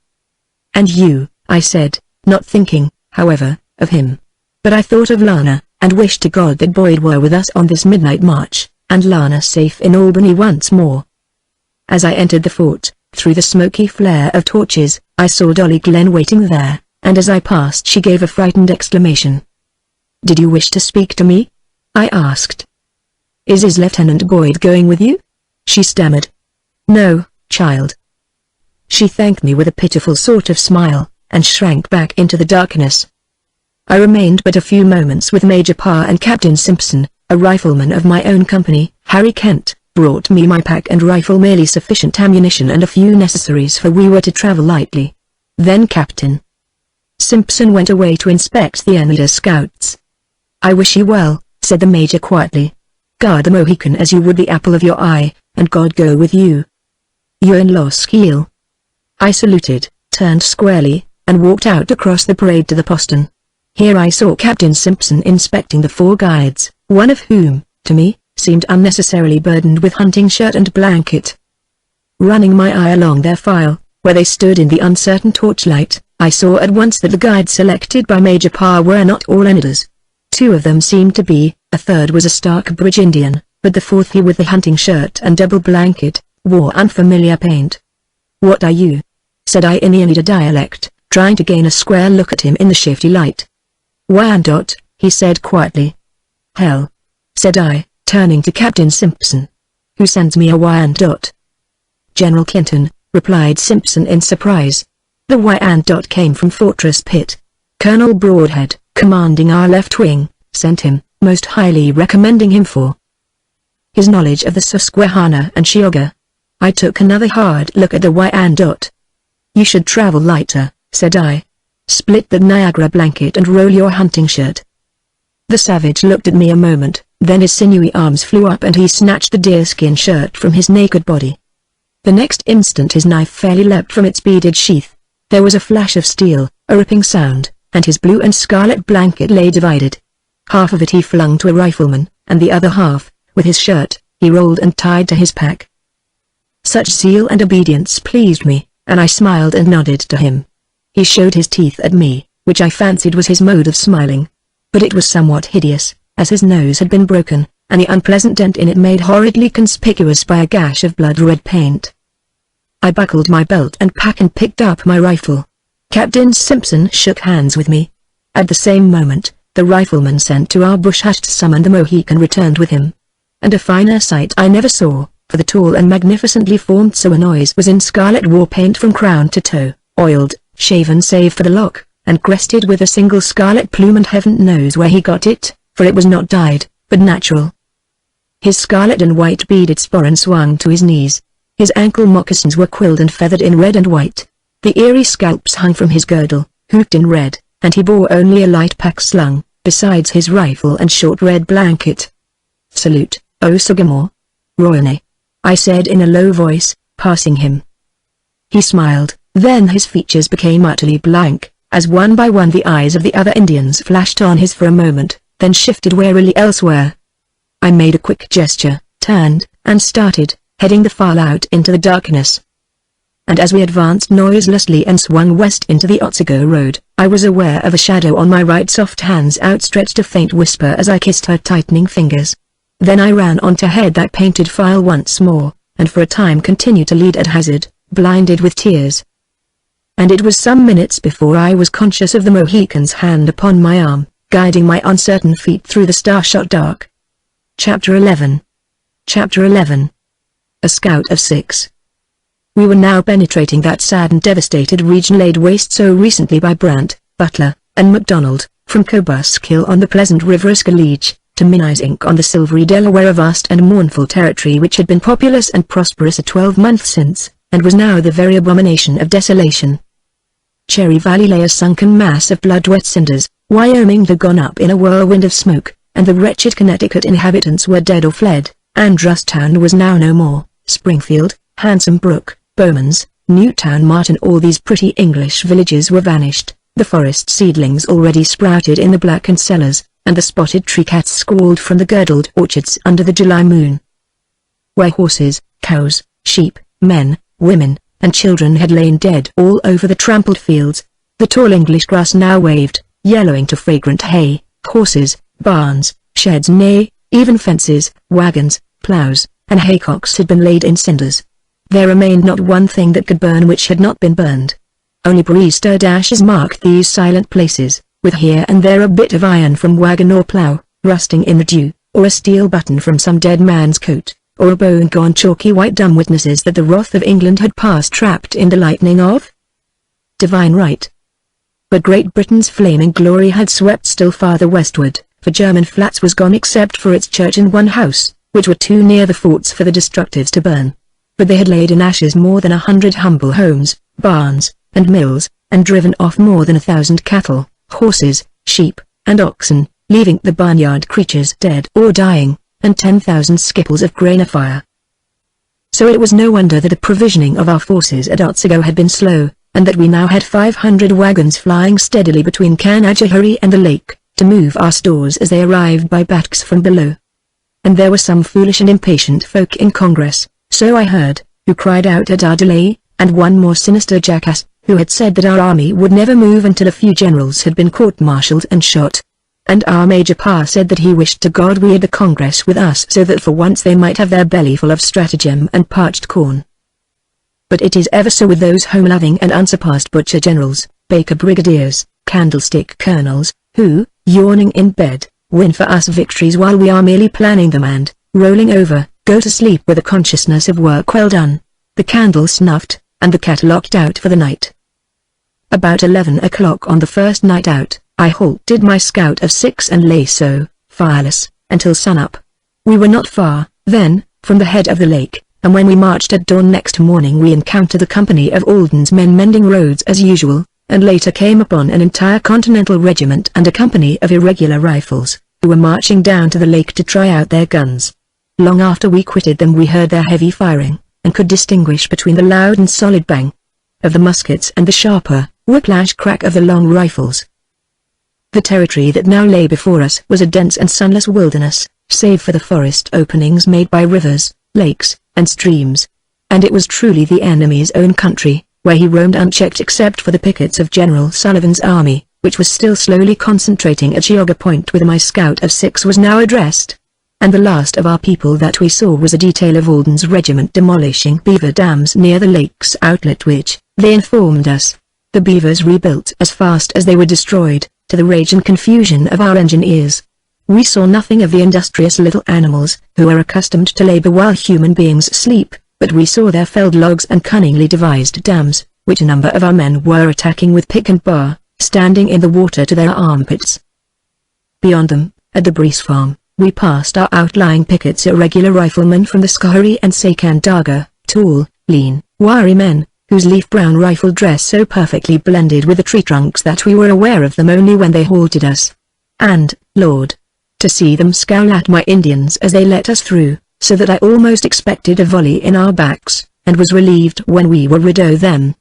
"And you," I said, not thinking, however, of him. But I thought of Lana, and wished to God that Boyd were with us on this midnight march, and Lana safe in Albany once more. As I entered the fort, through the smoky flare of torches, I saw Dolly Glen waiting there, and as I passed she gave a frightened exclamation. "Did you wish to speak to me?" I asked. Is Lieutenant Boyd going with you?" she stammered. "No, child." She thanked me with a pitiful sort of smile, and shrank back into the darkness. I remained but a few moments with Major Parr, and Captain Simpson, a rifleman of my own company, Harry Kent, brought me my pack and rifle, merely sufficient ammunition and a few necessaries, for we were to travel lightly. Then Captain Simpson went away to inspect the enemy scouts. "I wish you well," said the Major quietly. "Guard the Mohican as you would the apple of your eye, and God go with you. You're in Los Heel." I saluted, turned squarely, and walked out across the parade to the postern. Here I saw Captain Simpson inspecting the 4 guides, one of whom, to me, seemed unnecessarily burdened with hunting shirt and blanket. Running my eye along their file, where they stood in the uncertain torchlight, I saw at once that the guides selected by Major Parr were not all Enidas. 2 of them seemed to be, a third was a Starkbridge Indian, but the 4th, he with the hunting shirt and double blanket, wore unfamiliar paint. "What are you?" said I in the Enida dialect, trying to gain a square look at him in the shifty light. "Wyandotte," he said quietly. "Hell," said I, turning to Captain Simpson. "Who sends me a Wyandotte?" "General Clinton," replied Simpson in surprise. "The Wyandotte came from Fortress Pitt. Colonel Broadhead, commanding our left wing, sent him, most highly recommending him for his knowledge of the Susquehanna and Geauga." I took another hard look at the Wyandotte. "You should travel lighter," said I. "Split the Niagara blanket and roll your hunting shirt." The savage looked at me a moment, then his sinewy arms flew up and he snatched the deerskin shirt from his naked body. The next instant his knife fairly leapt from its beaded sheath. There was a flash of steel, a ripping sound, and his blue and scarlet blanket lay divided. Half of it he flung to a rifleman, and the other half, with his shirt, he rolled and tied to his pack. Such zeal and obedience pleased me, and I smiled and nodded to him. He showed his teeth at me, which I fancied was his mode of smiling. But it was somewhat hideous, as his nose had been broken, and the unpleasant dent in it made horridly conspicuous by a gash of blood-red paint. I buckled my belt and pack and picked up my rifle. Captain Simpson shook hands with me. At the same moment, the rifleman sent to our bush hut to summon the Mohican returned with him. And a finer sight I never saw, for the tall and magnificently formed Soanois was in scarlet war paint from crown to toe, oiled, shaven save for the lock, and crested with a single scarlet plume, and heaven knows where he got it, for it was not dyed, but natural. His scarlet and white beaded sporran swung to his knees. His ankle moccasins were quilled and feathered in red and white. The eerie scalps hung from his girdle, hooped in red, and he bore only a light pack slung, besides his rifle and short red blanket. "Salute, O Sagamore Royane," I said in a low voice, passing him. He smiled, then his features became utterly blank, as one by one the eyes of the other Indians flashed on his for a moment, then shifted warily elsewhere. I made a quick gesture, turned, and started, heading the file out into the darkness. And as we advanced noiselessly and swung west into the Otsego Road, I was aware of a shadow on my right, soft hands outstretched, a faint whisper as I kissed her tightening fingers. Then I ran on to head that painted file once more, and for a time continued to lead at hazard, blinded with tears. And it was some minutes before I was conscious of the Mohican's hand upon my arm, guiding my uncertain feet through the star-shot dark. Chapter 11. Chapter 11. A Scout of 6. We were now penetrating that sad and devastated region laid waste so recently by Brant, Butler, and MacDonald, from Kobuskill on the pleasant river Escalege, to Minisink on the silvery Delaware, a vast and mournful territory which had been populous and prosperous a 12 months since, and was now the very abomination of desolation. Cherry Valley lay a sunken mass of blood-wet cinders, Wyoming had gone up in a whirlwind of smoke, and the wretched Connecticut inhabitants were dead or fled. Andrustown was now no more. Springfield, Handsome Brook, Bowmans, Newtown, Martin, all these pretty English villages were vanished. The forest seedlings already sprouted in the blackened cellars, and the spotted tree cats squalled from the girdled orchards under the July moon. Where horses, cows, sheep, men, women, and children had lain dead all over the trampled fields, the tall English grass now waved, yellowing to fragrant hay. Horses, barns, sheds, nay, even fences, wagons, plows, and haycocks had been laid in cinders. There remained not one thing that could burn which had not been burned. Only pre-stirred ashes marked these silent places, with here and there a bit of iron from wagon or plough, rusting in the dew, or a steel button from some dead man's coat, or a bone-gone chalky white dumb witnesses that the wrath of England had passed trapped in the lightning of divine right. But Great Britain's flaming glory had swept still farther westward, for German flats was gone except for its church and one house, which were too near the forts for the destructives to burn. But they had laid in ashes more than 100 humble homes, barns, and mills, and driven off more than 1,000 cattle, horses, sheep, and oxen, leaving the barnyard creatures dead or dying, and 10,000 skipples of grain afire. So it was no wonder that the provisioning of our forces at Otsago had been slow, and that we now had 500 wagons flying steadily between Canajoharie and the lake, to move our stores as they arrived by backs from below. And there were some foolish and impatient folk in Congress, so I heard, who cried out at our delay, and one more sinister jackass, who had said that our army would never move until a few generals had been court-martialed and shot. And our Major Pa said that he wished to God we had the Congress with us so that for once they might have their belly full of stratagem and parched corn. But it is ever so with those home-loving and unsurpassed butcher generals, baker brigadiers, candlestick colonels, who, yawning in bed, win for us victories while we are merely planning them and, rolling over, go to sleep with a consciousness of work well done, the candle snuffed, and the cat locked out for the night. About 11 o'clock on the first night out, I halted my scout of 6 and lay so, fireless, until sunup. We were not far, then, from the head of the lake, and when we marched at dawn next morning we encountered a company of Alden's men mending roads as usual, and later came upon an entire Continental regiment and a company of irregular rifles, who were marching down to the lake to try out their guns. Long after we quitted them we heard their heavy firing, and could distinguish between the loud and solid bang of the muskets and the sharper, whiplash crack of the long rifles. The territory that now lay before us was a dense and sunless wilderness, save for the forest openings made by rivers, lakes, and streams. And it was truly the enemy's own country, where he roamed unchecked except for the pickets of General Sullivan's army, which was still slowly concentrating at Geauga Point where my scout of 6 was now addressed. And the last of our people that we saw was a detail of Alden's regiment demolishing beaver dams near the lake's outlet which, they informed us, the beavers rebuilt as fast as they were destroyed, to the rage and confusion of our engineers. We saw nothing of the industrious little animals, who are accustomed to labor while human beings sleep, but we saw their felled logs and cunningly devised dams, which a number of our men were attacking with pick and bar, standing in the water to their armpits. Beyond them, at the Breese farm, we passed our outlying pickets, irregular riflemen from the Schoharie and Sacandaga, tall, lean, wiry men, whose leaf-brown rifle dress so perfectly blended with the tree trunks that we were aware of them only when they halted us. And, Lord, to see them scowl at my Indians as they let us through, so that I almost expected a volley in our backs, and was relieved when we were rid of them.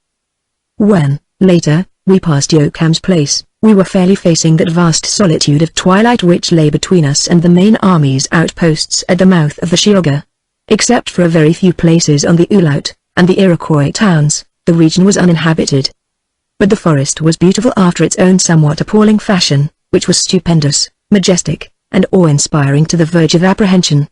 When, later, we passed Yoakam's place, we were fairly facing that vast solitude of twilight which lay between us and the main army's outposts at the mouth of the Geauga. Except for a very few places on the Ulaut, and the Iroquois towns, the region was uninhabited. But the forest was beautiful after its own somewhat appalling fashion, which was stupendous, majestic, and awe-inspiring to the verge of apprehension.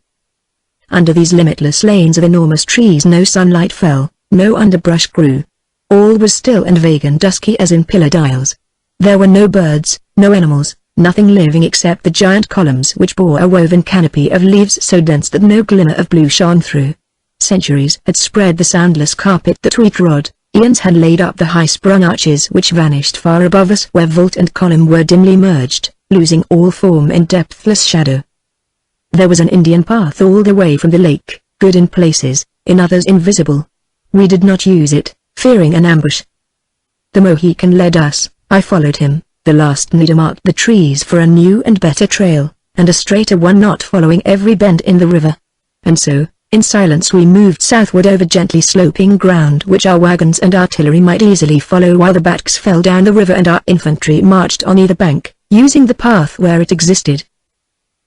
Under these limitless lanes of enormous trees no sunlight fell, no underbrush grew. All was still and vague and dusky as in pillared aisles. There were no birds, no animals, nothing living except the giant columns which bore a woven canopy of leaves so dense that no glimmer of blue shone through. Centuries had spread the soundless carpet that we trod, eons had laid up the high-sprung arches which vanished far above us where vault and column were dimly merged, losing all form in depthless shadow. There was an Indian path all the way from the lake, good in places, in others invisible. We did not use it, fearing an ambush. The Mohican led us, I followed him, the last leader marked the trees for a new and better trail, and a straighter one not following every bend in the river. And so, in silence we moved southward over gently sloping ground which our wagons and artillery might easily follow while the backs fell down the river and our infantry marched on either bank, using the path where it existed.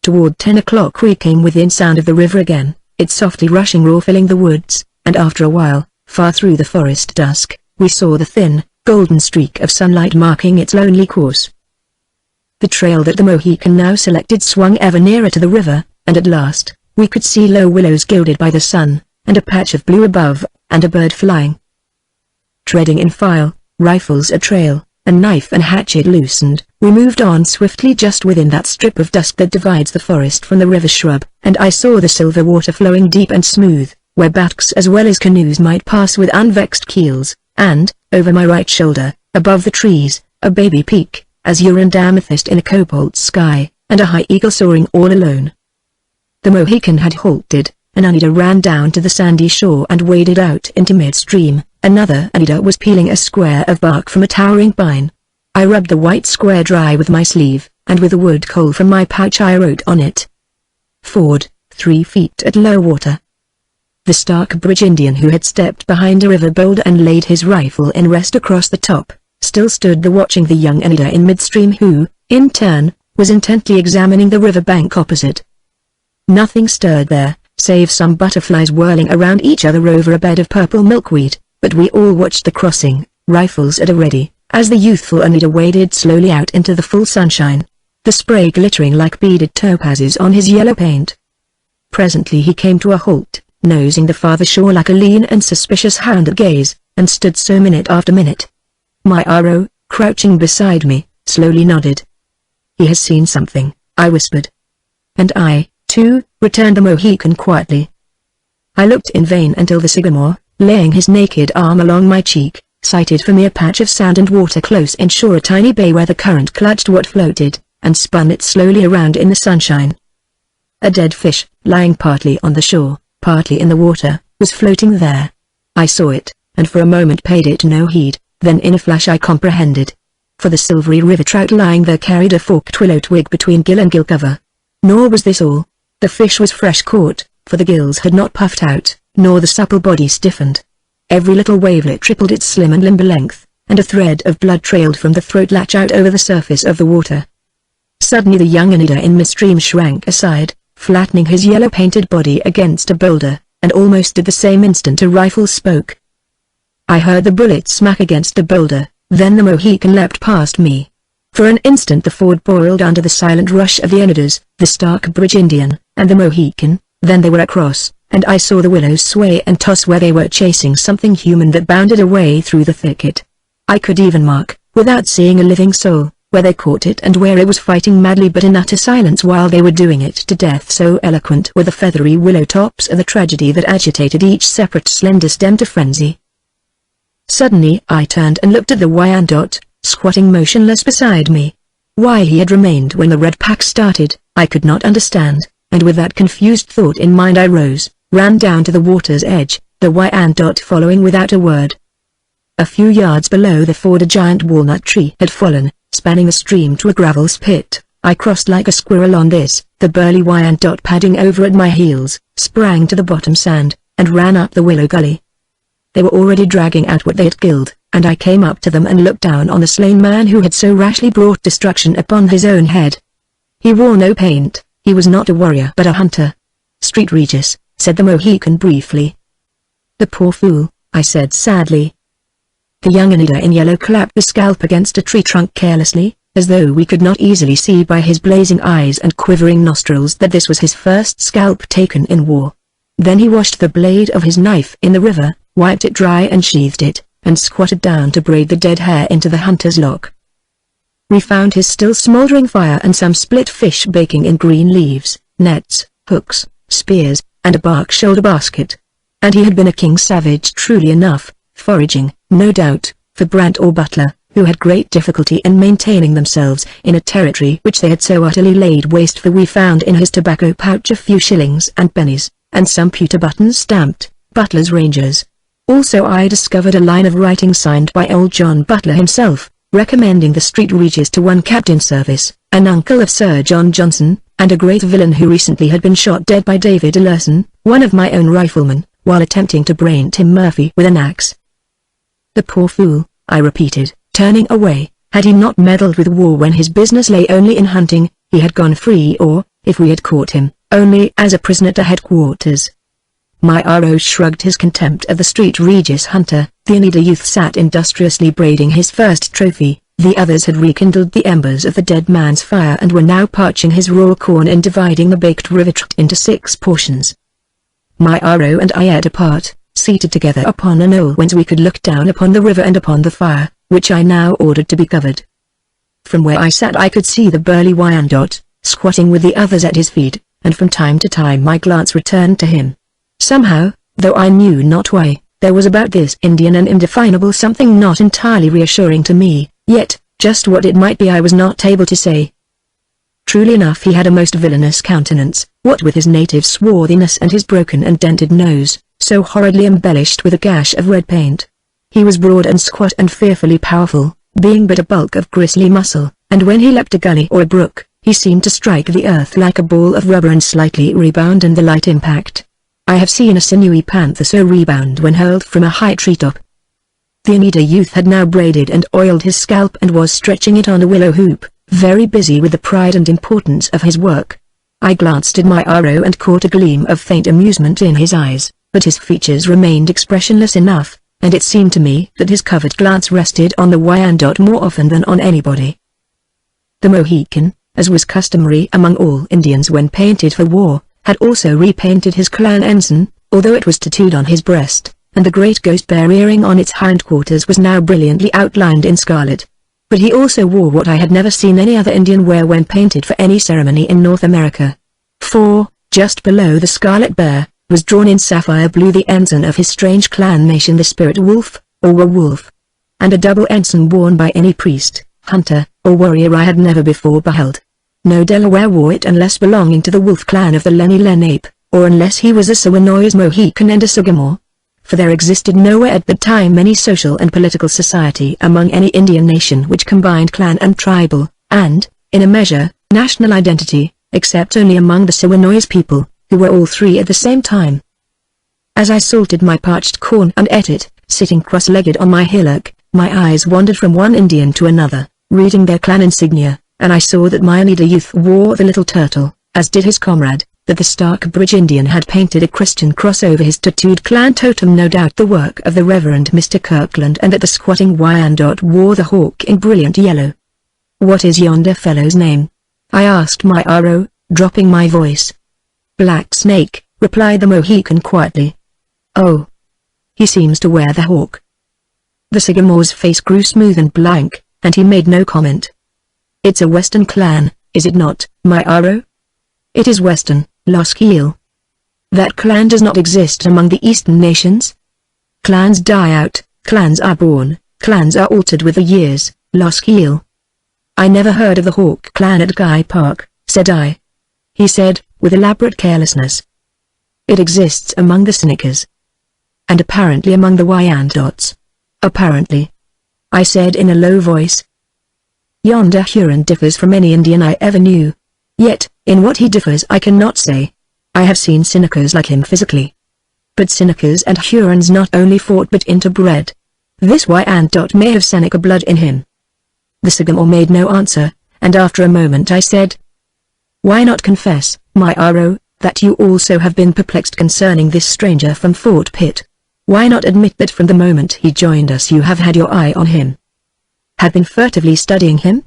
Toward 10 o'clock we came within sound of the river again, its softly rushing roar filling the woods, and after a while, far through the forest dusk, we saw the thin, golden streak of sunlight marking its lonely course. The trail that the Mohican now selected swung ever nearer to the river, and at last, we could see low willows gilded by the sun, and a patch of blue above, and a bird flying. Treading in file, rifles a trail, a knife and hatchet loosened. We moved on swiftly just within that strip of dusk that divides the forest from the river shrub, and I saw the silver water flowing deep and smooth, where backs as well as canoes might pass with unvexed keels, and, over my right shoulder, above the trees, a baby peak, azure and amethyst in a cobalt sky, and a high eagle soaring all alone. The Mohican had halted. An Oneida ran down to the sandy shore and waded out into midstream. Another Oneida was peeling a square of bark from a towering pine. I rubbed the white square dry with my sleeve, and with a wood coal from my pouch I wrote on it. Ford, 3 feet at low water. The Starkbridge Indian, who had stepped behind a river boulder and laid his rifle in rest across the top, still stood there watching the young Oneida in midstream, who, in turn, was intently examining the river bank opposite. Nothing stirred there, save some butterflies whirling around each other over a bed of purple milkweed, but we all watched the crossing, rifles at a ready, as the youthful Oneida waded slowly out into the full sunshine, the spray glittering like beaded topazes on his yellow paint. Presently he came to a halt, nosing the farther shore like a lean and suspicious hound at gaze, and stood so minute after minute. My Aro, crouching beside me, slowly nodded. "He has seen something," I whispered. "And I, too," returned the Mohican quietly. I looked in vain until the sycamore, laying his naked arm along my cheek, sighted for me a patch of sand and water close inshore, a tiny bay where the current clutched what floated, and spun it slowly around in the sunshine. A dead fish, lying partly on the shore, partly in the water, was floating there. I saw it, and for a moment paid it no heed, then in a flash I comprehended. For the silvery river trout lying there carried a forked willow twig between gill and gill cover. Nor was this all. The fish was fresh caught, for the gills had not puffed out, nor the supple body stiffened. Every little wavelet tripled its slim and limber length, and a thread of blood trailed from the throat latch out over the surface of the water. Suddenly the young Oneida in midstream shrank aside, flattening his yellow-painted body against a boulder, and almost at the same instant a rifle spoke. I heard the bullet smack against the boulder, then the Mohican leapt past me. For an instant the Ford boiled under the silent rush of the Oneidas, the Starkbridge Indian, and the Mohican, then they were across, and I saw the willows sway and toss where they were chasing something human that bounded away through the thicket. I could even mark, without seeing a living soul, where they caught it and where it was fighting madly but in utter silence while they were doing it to death. So eloquent were the feathery willow tops of the tragedy that agitated each separate slender stem to frenzy. Suddenly I turned and looked at the Wyandotte, squatting motionless beside me. Why he had remained when the red pack started, I could not understand, and with that confused thought in mind I rose, ran down to the water's edge, the Wyandotte following without a word. A few yards below the ford a giant walnut tree had fallen, spanning the stream to a gravel spit. I crossed like a squirrel on this, the burly Wyandotte padding over at my heels, sprang to the bottom sand, and ran up the willow gully. They were already dragging out what they had killed, and I came up to them and looked down on the slain man who had so rashly brought destruction upon his own head. He wore no paint, he was not a warrior but a hunter. "Street Regis," said the Mohican briefly. "The poor fool," I said sadly. The young Oneida in yellow clapped the scalp against a tree trunk carelessly, as though we could not easily see by his blazing eyes and quivering nostrils that this was his first scalp taken in war. Then he washed the blade of his knife in the river, wiped it dry and sheathed it, and squatted down to braid the dead hair into the hunter's lock. We found his still smoldering fire and some split fish baking in green leaves, nets, hooks, spears, and a bark shoulder basket. And he had been a king savage truly enough, foraging, no doubt, for Brant or Butler, who had great difficulty in maintaining themselves in a territory which they had so utterly laid waste. For we found in his tobacco pouch a few shillings and pennies, and some pewter buttons stamped, "Butler's Rangers." Also I discovered a line of writing signed by old John Butler himself, recommending the Street Regis to one Captain Service, an uncle of Sir John Johnson, and a great villain who recently had been shot dead by David Alerson, one of my own riflemen, while attempting to brain Tim Murphy with an axe. "The poor fool," I repeated, turning away. Had he not meddled with war when his business lay only in hunting, he had gone free, or, if we had caught him, only as a prisoner to headquarters. My Aro shrugged his contempt of the Street Regis hunter. The Oneida youth sat industriously braiding his first trophy. The others had rekindled the embers of the dead man's fire and were now parching his raw corn and dividing the baked rivetrit into 6 portions. My Aro and I ate apart, seated together upon a knoll whence we could look down upon the river and upon the fire, which I now ordered to be covered. From where I sat I could see the burly Wyandotte, squatting with the others at his feet, and from time to time my glance returned to him. Somehow, though I knew not why, there was about this Indian an indefinable something not entirely reassuring to me, yet, just what it might be I was not able to say. Truly enough he had a most villainous countenance, what with his native swarthiness and his broken and dented nose, so horridly embellished with a gash of red paint. He was broad and squat and fearfully powerful, being but a bulk of gristly muscle, and when he leapt a gully or a brook, he seemed to strike the earth like a ball of rubber and slightly rebound in the light impact. I have seen a sinewy panther so rebound when hurled from a high treetop. The Oneida youth had now braided and oiled his scalp and was stretching it on a willow hoop, very busy with the pride and importance of his work. I glanced at my Aro and caught a gleam of faint amusement in his eyes, but his features remained expressionless enough, and it seemed to me that his covert glance rested on the Wyandotte more often than on anybody. The Mohican, as was customary among all Indians when painted for war, had also repainted his clan ensign, although it was tattooed on his breast, and the great ghost bear earring on its hindquarters was now brilliantly outlined in scarlet. But he also wore what I had never seen any other Indian wear when painted for any ceremony in North America. For, just below the scarlet bear, was drawn in sapphire blue the ensign of his strange clan nation, the Spirit Wolf, or Werewolf. And a double ensign worn by any priest, hunter, or warrior I had never before beheld. No Delaware wore it unless belonging to the wolf clan of the Lenni Lenape, or unless he was a Seminole Mohican and a Sagamore. For there existed nowhere at that time any social and political society among any Indian nation which combined clan and tribal, and, in a measure, national identity, except only among the Seminole people, who were all three at the same time. As I salted my parched corn and ate it, sitting cross-legged on my hillock, my eyes wandered from one Indian to another, reading their clan insignia, and I saw that my Oneida youth wore the little turtle, as did his comrade, that the Starkbridge Indian had painted a Christian cross over his tattooed clan totem, no doubt the work of the Reverend Mr. Kirkland, and that the squatting Wyandotte wore the hawk in brilliant yellow. "What is yonder fellow's name?" I asked my Aro, dropping my voice. "Black Snake," replied the Mohican quietly. "Oh. He seems to wear the hawk." The Sagamore's face grew smooth and blank, and he made no comment. "It's a Western clan, is it not, my Aro?" "It is Western, Loskiel." "That clan does not exist among the Eastern nations?" "Clans die out, clans are born, clans are altered with the years, Loskiel." "I never heard of the Hawk clan at Guy Park," said I. He said, with elaborate carelessness. "It exists among the Senecas." "And apparently among the Wyandottes." "Apparently," I said in a low voice. "Yonder Huron differs from any Indian I ever knew. Yet, in what he differs I cannot say. I have seen Senecas like him physically. But Senecas and Hurons not only fought but interbred. This Wyandotte may have Seneca blood in him." The Sagamore made no answer, and after a moment I said, "Why not confess, my Aro, that you also have been perplexed concerning this stranger from Fort Pitt? Why not admit that from the moment he joined us you have had your eye on him? Had been furtively studying him?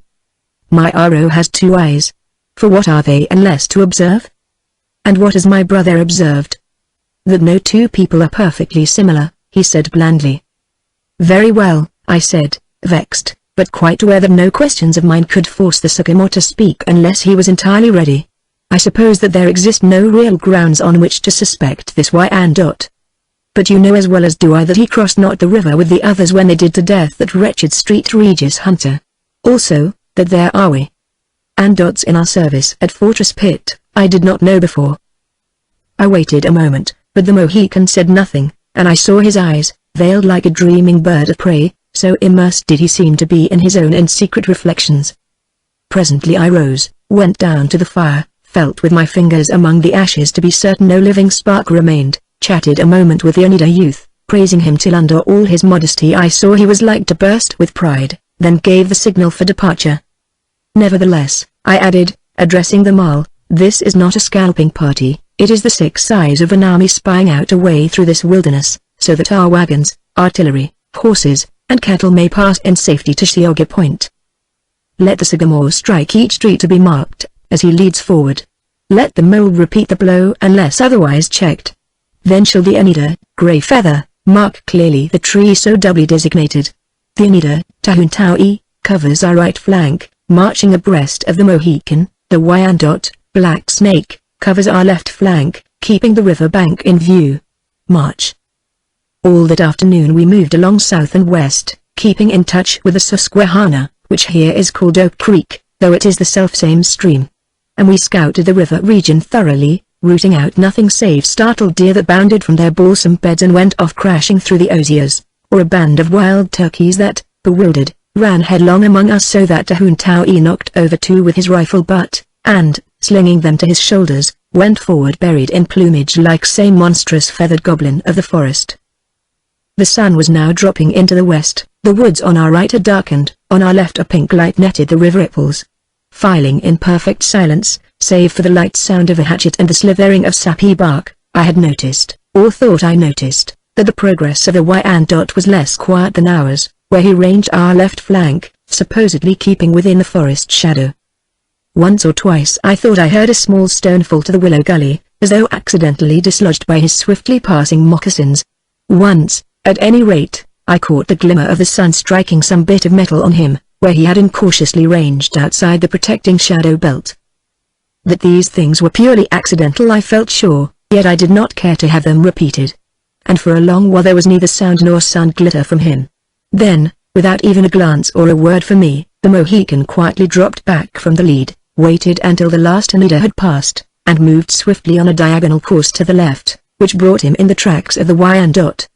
My Aro has two eyes. For what are they unless to observe? And what has my brother observed?" "That no two people are perfectly similar," he said blandly. "Very well," I said, vexed, but quite aware that no questions of mine could force the Sagamore to speak unless he was entirely ready. "I suppose that there exist no real grounds on which to suspect this Wyandotte. But you know as well as do I that he crossed not the river with the others when they did to death that wretched Street Regis hunter. Also, that there are Wyandottes in our service at Fortress Pitt, I did not know before." I waited a moment, but the Mohican said nothing, and I saw his eyes, veiled like a dreaming bird of prey, so immersed did he seem to be in his own and secret reflections. Presently I rose, went down to the fire, felt with my fingers among the ashes to be certain no living spark remained, chatted a moment with the Oneida youth, praising him till under all his modesty I saw he was like to burst with pride, then gave the signal for departure. "Nevertheless," I added, addressing the Mall, "this is not a scalping party, it is the six eyes of an army spying out a way through this wilderness, so that our wagons, artillery, horses, and cattle may pass in safety to Geauga Point. Let the Sagamore strike each street to be marked, as he leads forward. Let the mole repeat the blow unless otherwise checked. Then shall the Oneida, Grey Feather, mark clearly the tree so doubly designated. The Oneida, Tahuntau'i, covers our right flank, marching abreast of the Mohican. The Wyandotte, Black Snake, covers our left flank, keeping the river bank in view. March. All that afternoon we moved along south and west, keeping in touch with the Susquehanna, which here is called Oak Creek, though it is the selfsame stream. And we scouted the river region thoroughly, rooting out nothing save startled deer that bounded from their balsam beds and went off crashing through the osiers, or a band of wild turkeys that, bewildered, ran headlong among us so that Tahuntau'i knocked over two with his rifle butt, and, slinging them to his shoulders, went forward buried in plumage like some monstrous feathered goblin of the forest. The sun was now dropping into the west, the woods on our right had darkened, on our left a pink light netted the river ripples. Filing in perfect silence, save for the light sound of a hatchet and the slithering of sappy bark, I had noticed, or thought I noticed, that the progress of the Wyandotte was less quiet than ours, where he ranged our left flank, supposedly keeping within the forest shadow. Once or twice I thought I heard a small stone fall to the willow gully, as though accidentally dislodged by his swiftly passing moccasins. Once, at any rate, I caught the glimmer of the sun striking some bit of metal on him, where he had incautiously ranged outside the protecting shadow belt. That these things were purely accidental I felt sure, yet I did not care to have them repeated. And for a long while there was neither sound nor sun glitter from him. Then, without even a glance or a word for me, the Mohican quietly dropped back from the lead, waited until the last Oneida had passed, and moved swiftly on a diagonal course to the left, which brought him in the tracks of the Wyandotte.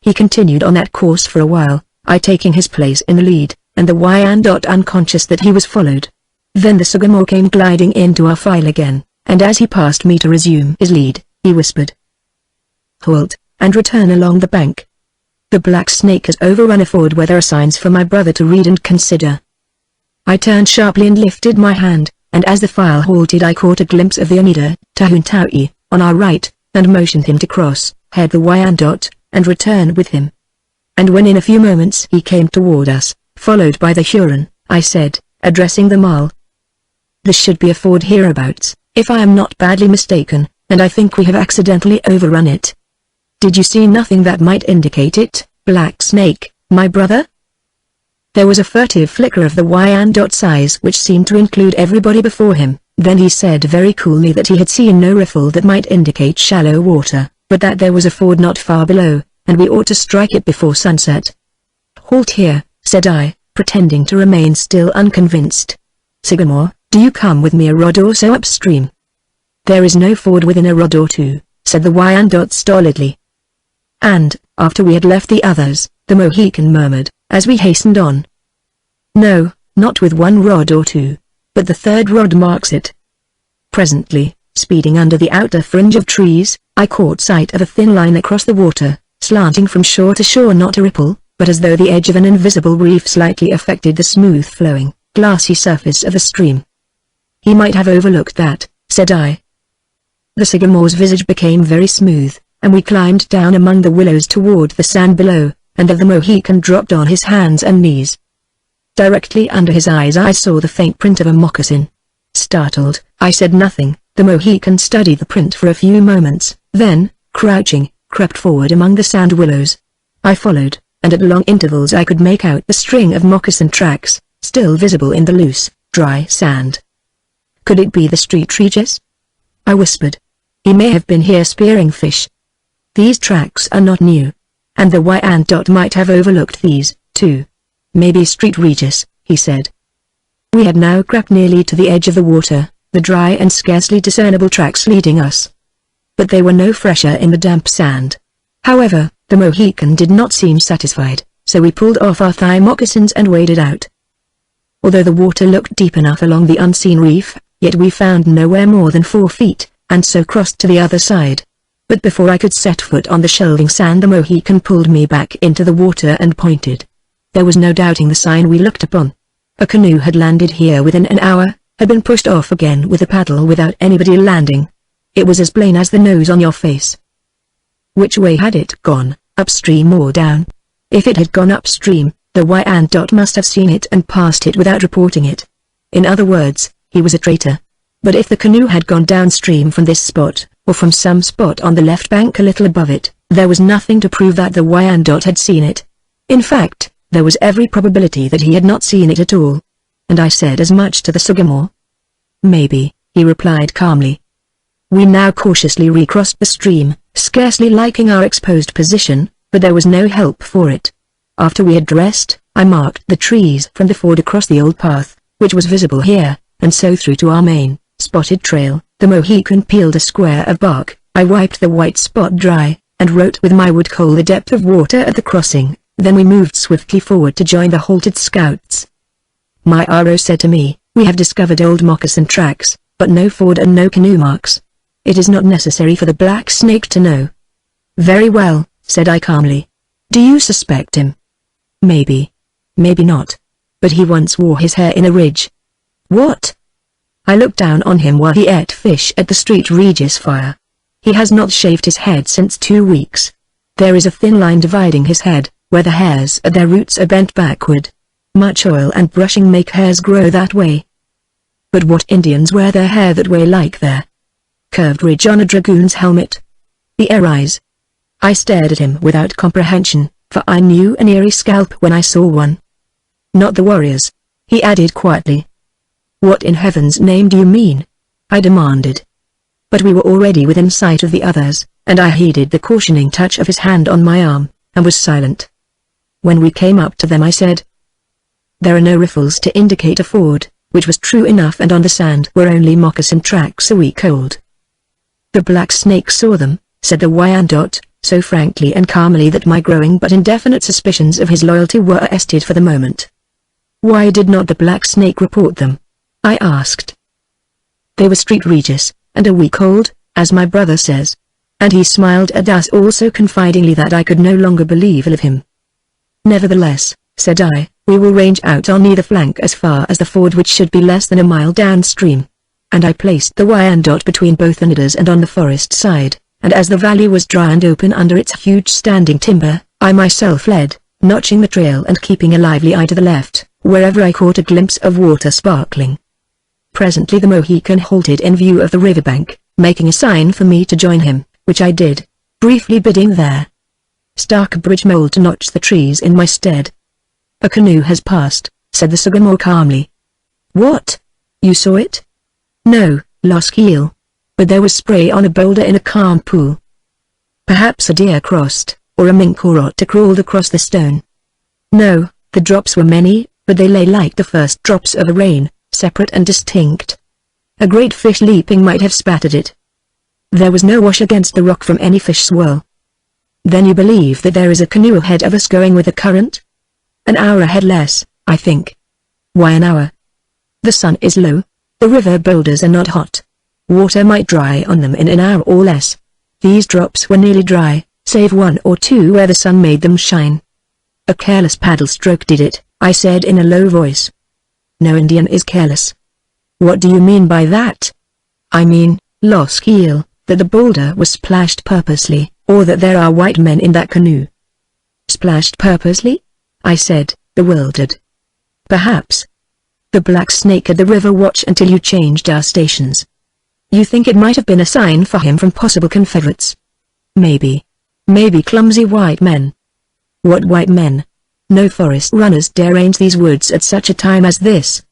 He continued on that course for a while, I taking his place in the lead, and the Wyandotte unconscious that he was followed. Then the Sagamore came gliding into our file again, and as he passed me to resume his lead, he whispered, "Halt, and return along the bank. The Black Snake has overrun a ford where there are signs for my brother to read and consider." I turned sharply and lifted my hand, and as the file halted I caught a glimpse of the Oneida, Tahuntau'i, on our right, and motioned him to cross, head the Wyandotte, and return with him. And when in a few moments he came toward us, followed by the Huron, I said, addressing the Mall, "This should be a ford hereabouts, if I am not badly mistaken, and I think we have accidentally overrun it. Did you see nothing that might indicate it, Black Snake, my brother?" There was a furtive flicker of the Wyandotte's eyes which seemed to include everybody before him, then he said very coolly that he had seen no riffle that might indicate shallow water, but that there was a ford not far below, and we ought to strike it before sunset. "Halt here," said I, pretending to remain still unconvinced. "Sagamore, do you come with me a rod or so upstream?" "There is no ford within a rod or two," said the Wyandotte stolidly. And, after we had left the others, the Mohican murmured, as we hastened on, "No, not with 1 rod or 2, but the 3rd rod marks it." Presently, speeding under the outer fringe of trees, I caught sight of a thin line across the water, slanting from shore to shore, not a ripple, but as though the edge of an invisible reef slightly affected the smooth flowing, glassy surface of the stream. "He might have overlooked that," said I. The Sagamore's visage became very smooth, and we climbed down among the willows toward the sand below, and the Mohican dropped on his hands and knees. Directly under his eyes I saw the faint print of a moccasin. Startled, I said nothing. The Mohican studied the print for a few moments, then, crouching, crept forward among the sand willows. I followed, and at long intervals I could make out the string of moccasin tracks, still visible in the loose, dry sand. "Could it be the street Regis?" I whispered. "He may have been here spearing fish. These tracks are not new, and the Wyandotte might have overlooked these, too. Maybe Street Regis," he said. We had now crept nearly to the edge of the water, the dry and scarcely discernible tracks leading us. But they were no fresher in the damp sand. However, the Mohican did not seem satisfied, so we pulled off our thigh moccasins and waded out. Although the water looked deep enough along the unseen reef, yet we found nowhere more than 4 feet, and so crossed to the other side. But before I could set foot on the shelving sand the Mohican pulled me back into the water and pointed. There was no doubting the sign we looked upon. A canoe had landed here within an hour, had been pushed off again with a paddle without anybody landing. It was as plain as the nose on your face. Which way had it gone, upstream or down? If it had gone upstream, the Wyandotte must have seen it and passed it without reporting it. In other words, he was a traitor. But if the canoe had gone downstream from this spot, or from some spot on the left bank a little above it, there was nothing to prove that the Wyandotte had seen it. In fact, There was every probability that he had not seen it at all. And I said as much to the Sagamore. Maybe, he replied calmly. We now cautiously recrossed the stream, scarcely liking our exposed position, but there was no help for it. After we had dressed, I marked the trees from the ford across the old path, which was visible here, and so through to our main, spotted trail. The Mohican peeled a square of bark. I wiped the white spot dry, and wrote with my wood coal the depth of water at the crossing. Then we moved swiftly forward to join the halted scouts. My Aro said to me, we have discovered old moccasin tracks, but no ford and no canoe marks. It is not necessary for the Black Snake to know. Very well, said I calmly. Do you suspect him? Maybe. Maybe not. But he once wore his hair in a ridge. What? I looked down on him while he ate fish at the street Regis fire. He has not shaved his head since 2 weeks. There is a thin line dividing his head, where the hairs at their roots are bent backward. Much oil and brushing make hairs grow that way. But what Indians wear their hair that way like their curved ridge on a dragoon's helmet? The eyes. I stared at him without comprehension, for I knew an eerie scalp when I saw one. Not the warriors, he added quietly. What in heaven's name do you mean? I demanded. But we were already within sight of the others, and I heeded the cautioning touch of his hand on my arm, and was silent. When we came up to them I said, there are no riffles to indicate a ford, which was true enough, and on the sand were only moccasin tracks a week old. The Black Snake saw them, said the Wyandot, so frankly and calmly that my growing but indefinite suspicions of his loyalty were arrested for the moment. Why did not the Black Snake report them? I asked. They were street Regis, and a week old, as my brother says. And he smiled at us all so confidingly that I could no longer believe of him. Nevertheless, said I, we will range out on either flank as far as the ford, which should be less than a mile downstream. And I placed the Wyandot between both the Nidders and on the forest side, and as the valley was dry and open under its huge standing timber, I myself led, notching the trail and keeping a lively eye to the left, wherever I caught a glimpse of water sparkling. Presently the Mohican halted in view of the riverbank, making a sign for me to join him, which I did, briefly bidding their Starkbridge mole to notch the trees in my stead. A canoe has passed, said the Sagamore calmly. What? You saw it? No, Loskiel. But there was spray on a boulder in a calm pool. Perhaps a deer crossed, or a mink or otter crawled across the stone. No, the drops were many, but they lay like the first drops of a rain, separate and distinct. A great fish leaping might have spattered it. There was no wash against the rock from any fish swirl. Then you believe that there is a canoe ahead of us going with the current? An hour ahead less, I think. Why an hour? The sun is low. The river boulders are not hot. Water might dry on them in an hour or less. These drops were nearly dry, save 1 or 2 where the sun made them shine. A careless paddle stroke did it, I said in a low voice. No Indian is careless. What do you mean by that? I mean, Loskiel, that the boulder was splashed purposely, or that there are white men in that canoe. Splashed purposely? I said, bewildered. Perhaps. The Black Snake had the river watch until you changed our stations. You think it might have been a sign for him from possible confederates? Maybe. Maybe clumsy white men. What white men? No forest runners dare range these woods at such a time as this.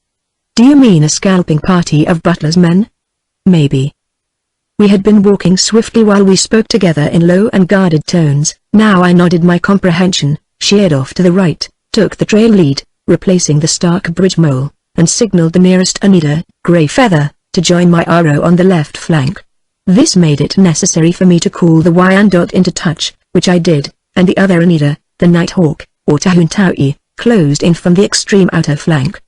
Do you mean a scalping party of Butler's men? Maybe. We had been walking swiftly while we spoke together in low and guarded tones. Now I nodded my comprehension, sheered off to the right, took the trail lead, replacing the Starkbridge mole, and signaled the nearest Anita, Grey Feather, to join my Aro on the left flank. This made it necessary for me to call the Wyandot into touch, which I did, and the other Anita, the Nighthawk, or Tahuntaui, closed in from the extreme outer flank.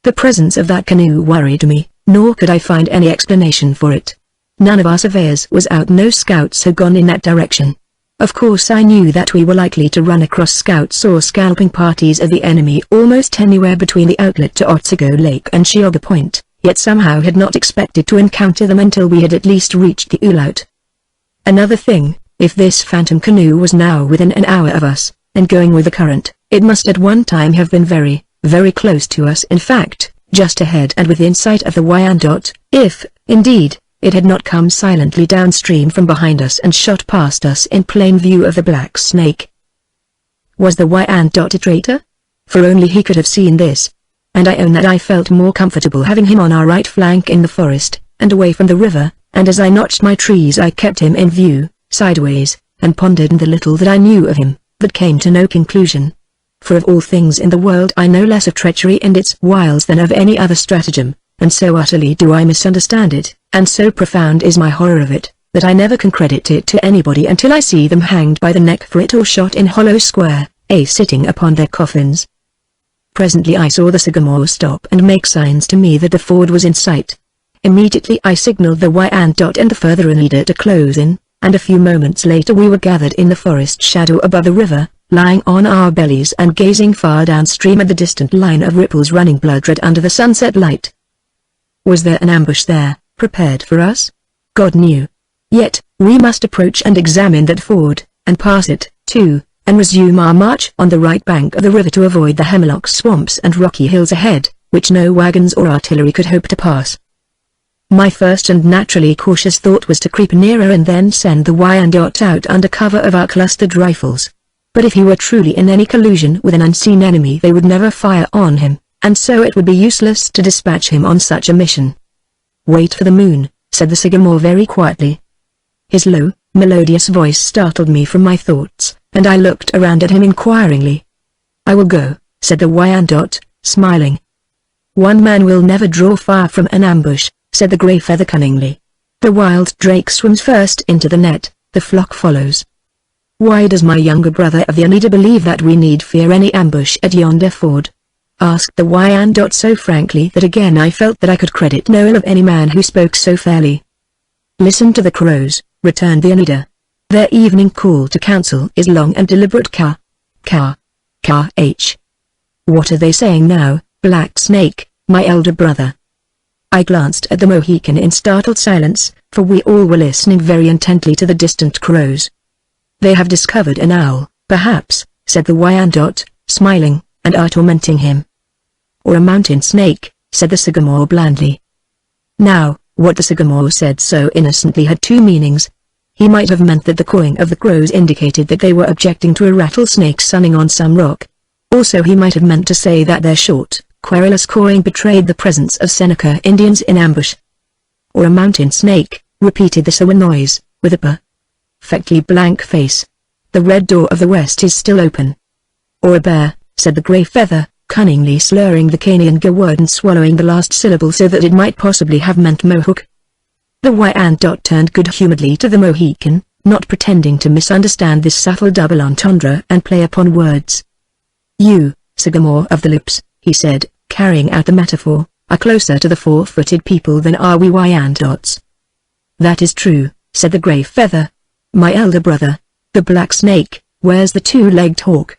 The presence of that canoe worried me, nor could I find any explanation for it. None of our surveyors was out, no scouts had gone in that direction. Of course I knew that we were likely to run across scouts or scalping parties of the enemy almost anywhere between the outlet to Otsego Lake and Chiogga Point, yet somehow had not expected to encounter them until we had at least reached the Ulaut. Another thing, if this phantom canoe was now within an hour of us, and going with the current, it must at one time have been very, very close to us, in fact, just ahead and within sight of the Wyandot, if, indeed, it had not come silently downstream from behind us and shot past us in plain view of the Black Snake. Was the Wyandotte a traitor? For only he could have seen this. And I own that I felt more comfortable having him on our right flank in the forest, and away from the river, and as I notched my trees I kept him in view, sideways, and pondered the little that I knew of him, but came to no conclusion. For of all things in the world I know less of treachery and its wiles than of any other stratagem, and so utterly do I misunderstand it, and so profound is my horror of it, that I never can credit it to anybody until I see them hanged by the neck for it or shot in hollow square, sitting upon their coffins. Presently I saw the Sagamore stop and make signs to me that the ford was in sight. Immediately I signaled the Wyandotte and the further Oneida to close in, and a few moments later we were gathered in the forest shadow above the river, lying on our bellies and gazing far downstream at the distant line of ripples running blood-red under the sunset light. Was there an ambush there, prepared for us? God knew. Yet, we must approach and examine that ford, and pass it, too, and resume our march on the right bank of the river to avoid the hemlock swamps and rocky hills ahead, which no wagons or artillery could hope to pass. My first and naturally cautious thought was to creep nearer and then send the Wyandotte out under cover of our clustered rifles. But if he were truly in any collusion with an unseen enemy they would never fire on him, and so it would be useless to dispatch him on such a mission. "Wait for the moon," said the Sagamore very quietly. His low, melodious voice startled me from my thoughts, and I looked around at him inquiringly. "I will go," said the Wyandotte, smiling. "One man will never draw fire from an ambush," said the Grey Feather cunningly. "The wild drake swims first into the net, the flock follows." "Why does my younger brother of the Oneida believe that we need fear any ambush at yonder ford?" asked the Wyandotte so frankly that again I felt that I could credit no ill of any man who spoke so fairly. "Listen to the crows," returned the Oneida. "Their evening call to council is long and deliberate Ka. What are they saying now, Black Snake, my elder brother?" I glanced at the Mohican in startled silence, for we all were listening very intently to the distant crows. "They have discovered an owl, perhaps," said the Wyandotte, smiling, "and are tormenting him." "Or a mountain snake," said the Sagamore blandly. Now, what the Sagamore said so innocently had two meanings. He might have meant that the cawing of the crows indicated that they were objecting to a rattlesnake sunning on some rock. Also he might have meant to say that their short, querulous cawing betrayed the presence of Seneca Indians in ambush. "Or a mountain snake," repeated the Sawanoise, with a perfectly blank face. "The red door of the west is still open." "Or a bear," said the Grey Feather, cunningly slurring the Kananga word and swallowing the last syllable so that it might possibly have meant Mohawk. The Wyandotte turned good-humoredly to the Mohican, not pretending to misunderstand this subtle double entendre and play upon words. "You, Sagamore of the Lips," he said, carrying out the metaphor, "are closer to the four-footed people than are we Wyandottes." "That is true," said the Grey Feather. "My elder brother, the Black Snake, wears the two-legged hawk."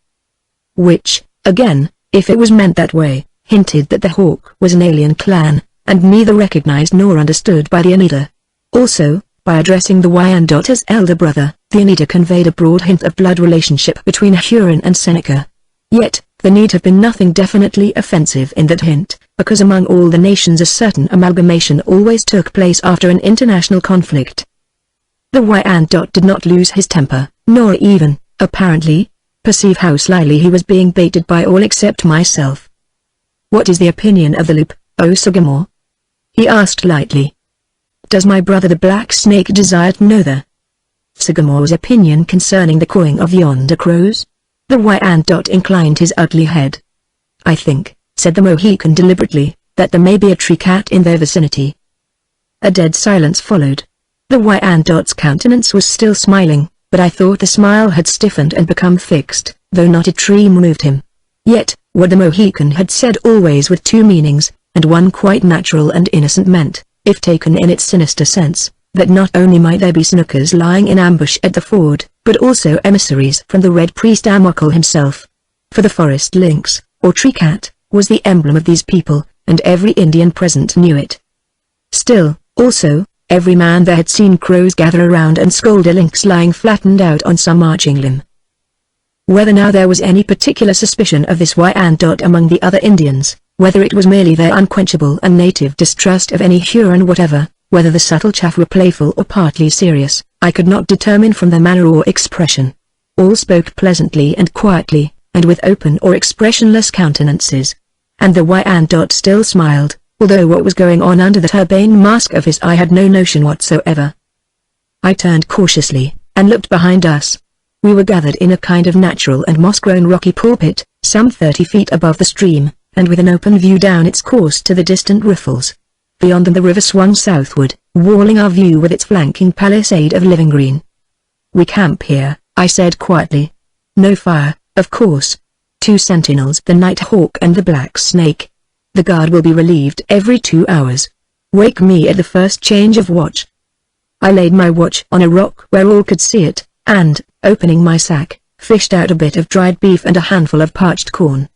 Which, again, if it was meant that way, hinted that the hawk was an alien clan, and neither recognized nor understood by the Oneida. Also, by addressing the Wyandotte as elder brother, the Oneida conveyed a broad hint of blood relationship between Huron and Seneca. Yet, there need have been nothing definitely offensive in that hint, because among all the nations a certain amalgamation always took place after an international conflict. The Wyandotte did not lose his temper, nor even, apparently, perceive how slyly he was being baited by all except myself. "What is the opinion of the Loop, O Sagamore?" he asked lightly. "Does my brother the Black Snake desire to know the Sagamore's opinion concerning the cawing of yonder crows?" The Wyandotte inclined his ugly head. "I think," said the Mohican deliberately, "that there may be a tree cat in their vicinity." A dead silence followed. The Wyandotte's countenance was still smiling, but I thought the smile had stiffened and become fixed, though not a tree moved him. Yet, what the Mohican had said always with two meanings, and one quite natural and innocent meant, if taken in its sinister sense, that not only might there be snookers lying in ambush at the ford, but also emissaries from the Red Priest Amokal himself. For the forest lynx, or tree cat, was the emblem of these people, and every Indian present knew it. Still, also, every man there had seen crows gather around and scold a lynx lying flattened out on some arching limb. Whether now there was any particular suspicion of this Wyandotte among the other Indians, whether it was merely their unquenchable and native distrust of any Huron whatever, whether the subtle chaff were playful or partly serious, I could not determine from their manner or expression. All spoke pleasantly and quietly, and with open or expressionless countenances. And the Wyandotte still smiled, although what was going on under that urbane mask of his I had no notion whatsoever. I turned cautiously, and looked behind us. We were gathered in a kind of natural and moss-grown rocky pulpit, some 30 feet above the stream, and with an open view down its course to the distant riffles. Beyond them the river swung southward, walling our view with its flanking palisade of living green. "We camp here," I said quietly. "No fire, of course. 2 sentinels, the night hawk and the black snake. The guard will be relieved every 2 hours. Wake me at the first change of watch." I laid my watch on a rock where all could see it, and, opening my sack, fished out a bit of dried beef and a handful of parched corn.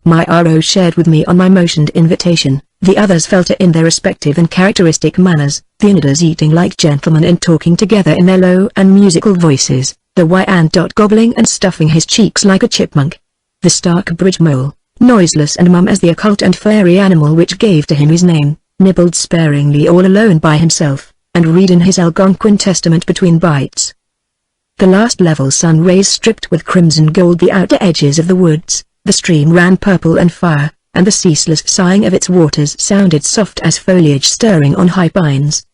My RO shared with me on my motioned invitation. The others felt it in their respective and characteristic manners, the Iniders eating like gentlemen and talking together in their low and musical voices, the Wyandotte gobbling and stuffing his cheeks like a chipmunk. The Starkbridge mole, noiseless and mum as the occult and fairy animal which gave to him his name, nibbled sparingly all alone by himself, and read in his Algonquin Testament between bites. The last level sun rays stripped with crimson gold the outer edges of the woods, the stream ran purple and fire, and the ceaseless sighing of its waters sounded soft as foliage stirring on high pines.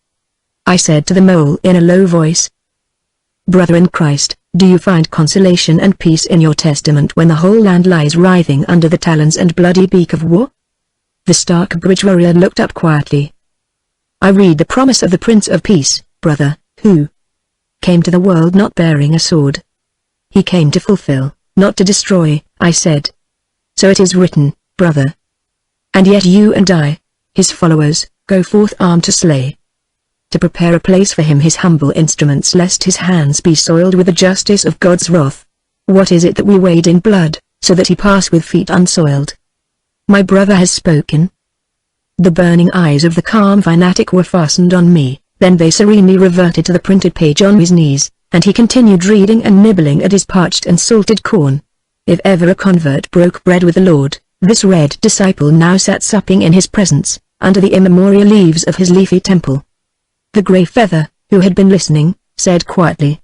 I said to the mole in a low voice, "Brother in Christ, do you find consolation and peace in your testament when the whole land lies writhing under the talons and bloody beak of war?" The Starkbridge warrior looked up quietly. "I read the promise of the Prince of Peace, brother, who came to the world not bearing a sword. He came to fulfill, not to destroy," I said. "So it is written, brother. And yet you and I, his followers, go forth armed to slay. To prepare a place for him his humble instruments lest his hands be soiled with the justice of God's wrath. What is it that we wade in blood, so that he pass with feet unsoiled? My brother has spoken." The burning eyes of the calm fanatic were fastened on me, then they serenely reverted to the printed page on his knees, and he continued reading and nibbling at his parched and salted corn. If ever a convert broke bread with the Lord, this red disciple now sat supping in his presence, under the immemorial leaves of his leafy temple. The Grey Feather, who had been listening, said quietly,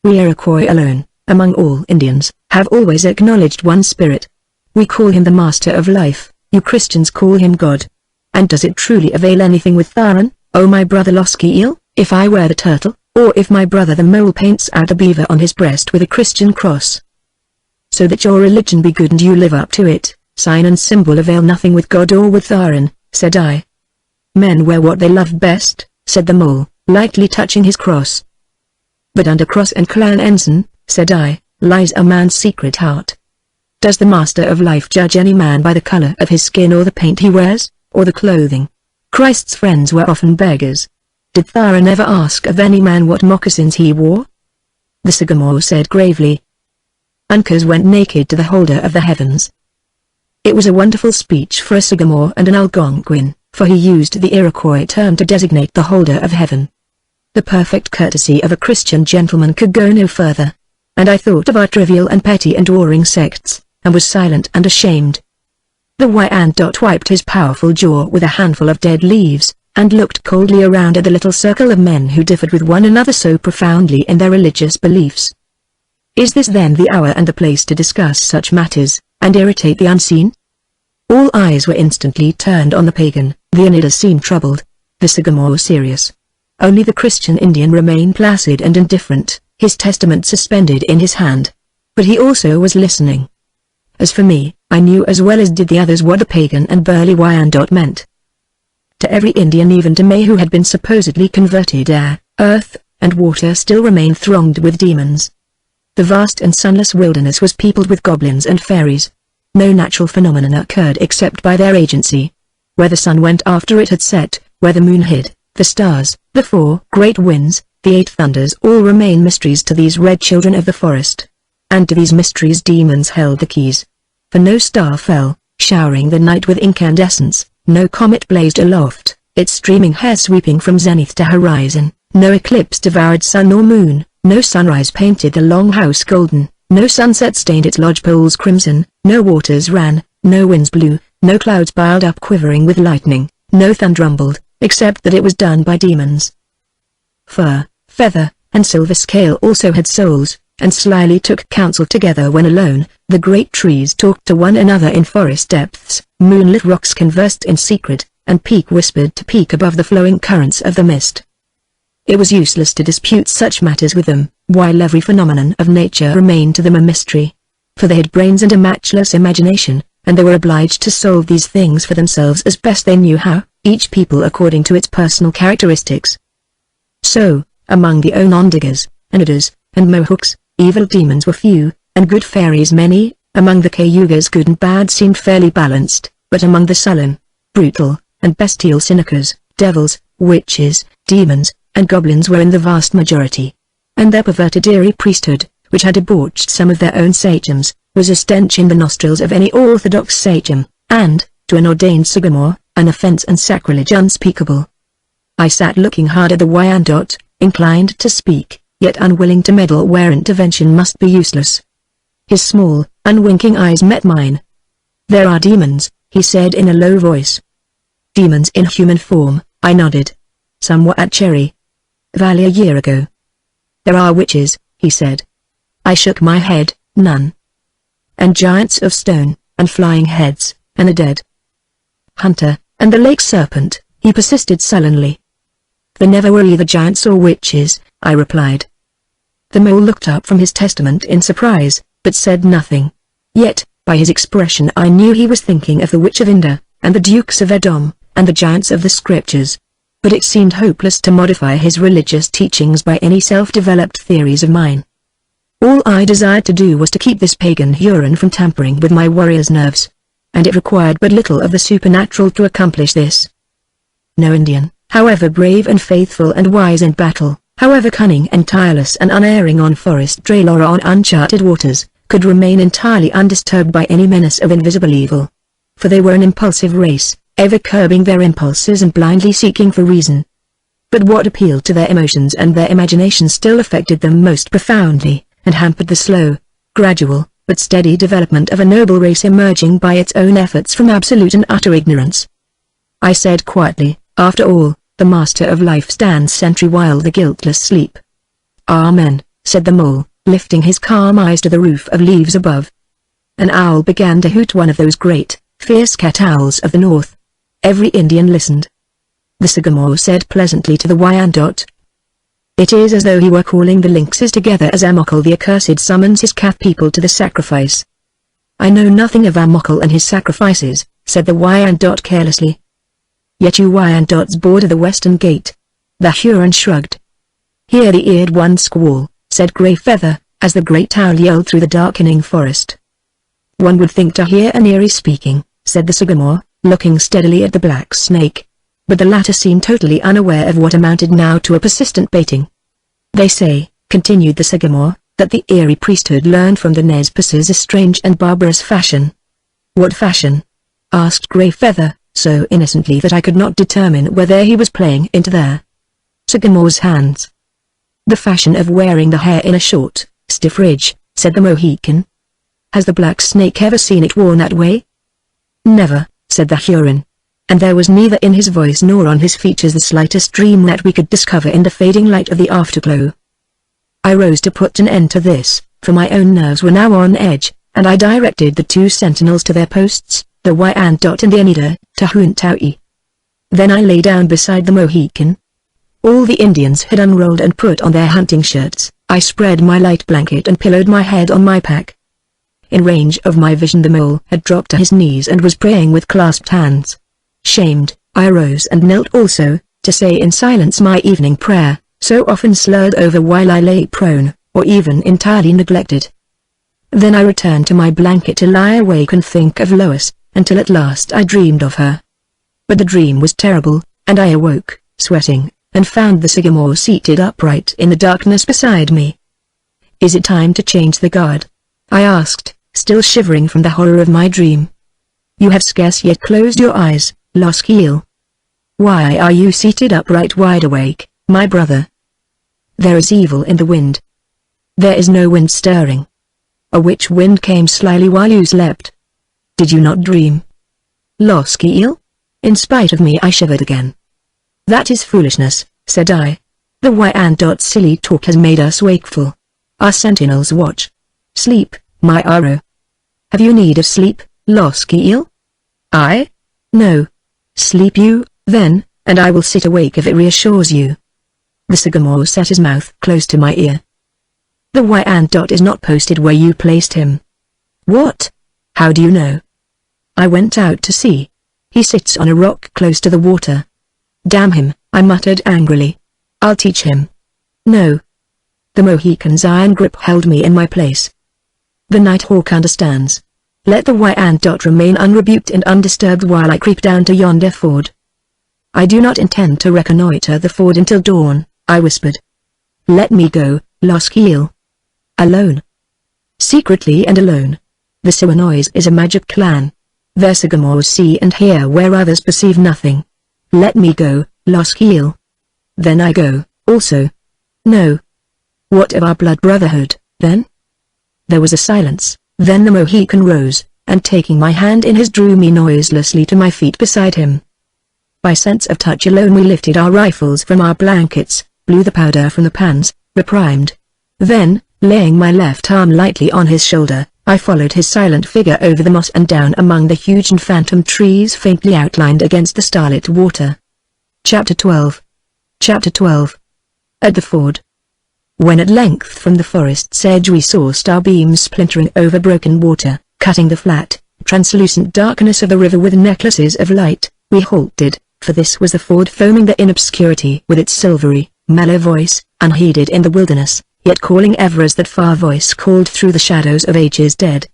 "We Iroquois alone, among all Indians, have always acknowledged one spirit. We call him the Master of Life, you Christians call him God. And does it truly avail anything with Tharan, oh my brother Loskiel, if I wear the turtle, or if my brother the mole paints out a beaver on his breast with a Christian cross? So that your religion be good and you live up to it, sign and symbol avail nothing with God or with Tharan," said I. "Men wear what they love best," said the mole, lightly touching his cross. "But under cross and clan ensign," said I, "lies a man's secret heart. Does the Master of Life judge any man by the color of his skin or the paint he wears, or the clothing? Christ's friends were often beggars. Did Tharan ever ask of any man what moccasins he wore?" The sycamore said gravely, "Uncas went naked to the holder of the heavens." It was a wonderful speech for a sycamore and an Algonquin, for he used the Iroquois term to designate the holder of heaven. The perfect courtesy of a Christian gentleman could go no further. And I thought of our trivial and petty and warring sects, and was silent and ashamed. The Wyandotte wiped his powerful jaw with a handful of dead leaves, and looked coldly around at the little circle of men who differed with one another so profoundly in their religious beliefs. Is this then the hour and the place to discuss such matters, and irritate the unseen? All eyes were instantly turned on the pagan. The Oneidas seemed troubled, the sycamore serious. Only the Christian Indian remained placid and indifferent, his testament suspended in his hand. But he also was listening. As for me, I knew as well as did the others what the pagan and burly Wyandotte meant. To every Indian, even to me who had been supposedly converted, air, earth, and water still remained thronged with demons. The vast and sunless wilderness was peopled with goblins and fairies. No natural phenomenon occurred except by their agency. Where the sun went after it had set, where the moon hid, the stars, the 4 great winds, the 8 thunders all remain mysteries to these red children of the forest. And to these mysteries demons held the keys. For no star fell, showering the night with incandescence, no comet blazed aloft, its streaming hair sweeping from zenith to horizon, no eclipse devoured sun or moon, no sunrise painted the long house golden, no sunset stained its lodgepoles crimson, no waters ran, no winds blew, no clouds piled up quivering with lightning, no thunder rumbled, except that it was done by demons. Fur, feather, and silver scale also had souls, and slyly took counsel together when alone. The great trees talked to one another in forest depths, moonlit rocks conversed in secret, and peak whispered to peak above the flowing currents of the mist. It was useless to dispute such matters with them, while every phenomenon of nature remained to them a mystery. For they had brains and a matchless imagination, and they were obliged to solve these things for themselves as best they knew how, each people according to its personal characteristics. So, among the Onondagas, Onondagas, and Mohawks, evil demons were few, and good fairies many. Among the Cayugas good and bad seemed fairly balanced, but among the sullen, brutal, and bestial Senecas, devils, witches, demons, and goblins were in the vast majority. And their perverted eerie priesthood, which had debauched some of their own sachems, was a stench in the nostrils of any orthodox sachem, and, to an ordained Sagamore, an offense and sacrilege unspeakable. I sat looking hard at the Wyandot, inclined to speak, yet unwilling to meddle where intervention must be useless. His small, unwinking eyes met mine. "There are demons," he said in a low voice. "Demons in human form," I nodded. "Some were at Cherry Valley a year ago." "There are witches," he said. I shook my head. "None." "And giants of stone, and flying heads, and a dead hunter, and the lake serpent," he persisted sullenly. "There never were either giants or witches," I replied. The mole looked up from his testament in surprise, but said nothing. Yet, by his expression I knew he was thinking of the Witch of Inde, and the Dukes of Edom, and the giants of the scriptures. But it seemed hopeless to modify his religious teachings by any self-developed theories of mine. All I desired to do was to keep this pagan Huron from tampering with my warrior's nerves, and it required but little of the supernatural to accomplish this. No Indian, however brave and faithful and wise in battle, however cunning and tireless and unerring on forest trail or on uncharted waters, could remain entirely undisturbed by any menace of invisible evil. For they were an impulsive race, ever curbing their impulses and blindly seeking for reason. But what appealed to their emotions and their imagination still affected them most profoundly, and hampered the slow, gradual, but steady development of a noble race emerging by its own efforts from absolute and utter ignorance. I said quietly, "After all, the master of life stands sentry while the guiltless sleep." "Amen," said the mole, lifting his calm eyes to the roof of leaves above. An owl began to hoot, one of those great, fierce cat owls of the north. Every Indian listened. The Sagamore said pleasantly to the Wyandot, "It is as though he were calling the lynxes together as Amokal the accursed summons his cat people to the sacrifice." "I know nothing of Amokal and his sacrifices," said the Wyandot carelessly. "Yet you Wyandots border the western gate." The Huron shrugged. "Hear the eared one squall," said Grey Feather, as the great owl yelled through the darkening forest. "One would think to hear an eerie speaking," said the Sagamore, looking steadily at the black snake. But the latter seemed totally unaware of what amounted now to a persistent baiting. "They say," continued the Sagamore, "that the eerie priesthood learned from the Nez Perces a strange and barbarous fashion." "What fashion?" asked Grey Feather, so innocently that I could not determine whether he was playing into their Sagamore's hands. "The fashion of wearing the hair in a short, stiff ridge," said the Mohican. "Has the black snake ever seen it worn that way?" "Never," said the Huron. And there was neither in his voice nor on his features the slightest dream that we could discover in the fading light of the afterglow. I rose to put an end to this, for my own nerves were now on edge, and I directed the two sentinels to their posts, the Wyandot and the Oneida, to Huntaui. Then I lay down beside the Mohican. All the Indians had unrolled and put on their hunting shirts. I spread my light blanket and pillowed my head on my pack. In range of my vision the mole had dropped to his knees and was praying with clasped hands. Shamed, I rose and knelt also, to say in silence my evening prayer, so often slurred over while I lay prone, or even entirely neglected. Then I returned to my blanket to lie awake and think of Lois, until at last I dreamed of her. But the dream was terrible, and I awoke, sweating, and found the Sagamore seated upright in the darkness beside me. "Is it time to change the guard?" I asked, still shivering from the horror of my dream. "You have scarce yet closed your eyes, Loskiel. Why are you seated upright wide awake, my brother?" "There is evil in the wind." "There is no wind stirring." "A witch wind came slyly while you slept." "Did you not dream?" "Loskiel?" In spite of me I shivered again. "That is foolishness," said I. "The Wyandot's silly talk has made us wakeful. Our sentinels watch. Sleep, my arrow. Have you need of sleep, Loskiel? I? No. Sleep you, then, and I will sit awake if it reassures you. The Sycamore set his mouth close to my ear. The Wyandotte is not posted where you placed him. What? How do you know? I went out to see. He sits on a rock close to the water. Damn him, I muttered angrily. I'll teach him. No. The Mohican's iron grip held me in my place. The Nighthawk understands. Let the Wyandotte remain unrebuked and undisturbed while I creep down to yonder ford. I do not intend to reconnoiter the ford until dawn, I whispered. Let me go, Loskiel. Alone. Secretly and alone. The Siwanois is a magic clan. Their Sycamores see and hear where others perceive nothing. Let me go, Loskiel. Then I go, also. No. What of our blood brotherhood, then? There was a silence, then the Mohican rose, and taking my hand in his drew me noiselessly to my feet beside him. By sense of touch alone we lifted our rifles from our blankets, blew the powder from the pans, reprimed. Then, laying my left arm lightly on his shoulder, I followed his silent figure over the moss and down among the huge and phantom trees faintly outlined against the starlit water. Chapter 12. Chapter 12. At the ford. When at length from the forest's edge we saw star beams splintering over broken water, cutting the flat, translucent darkness of the river with necklaces of light, we halted, for this was the ford foaming there in obscurity with its silvery, mellow voice, unheeded in the wilderness, yet calling ever as that far voice called through the shadows of ages dead.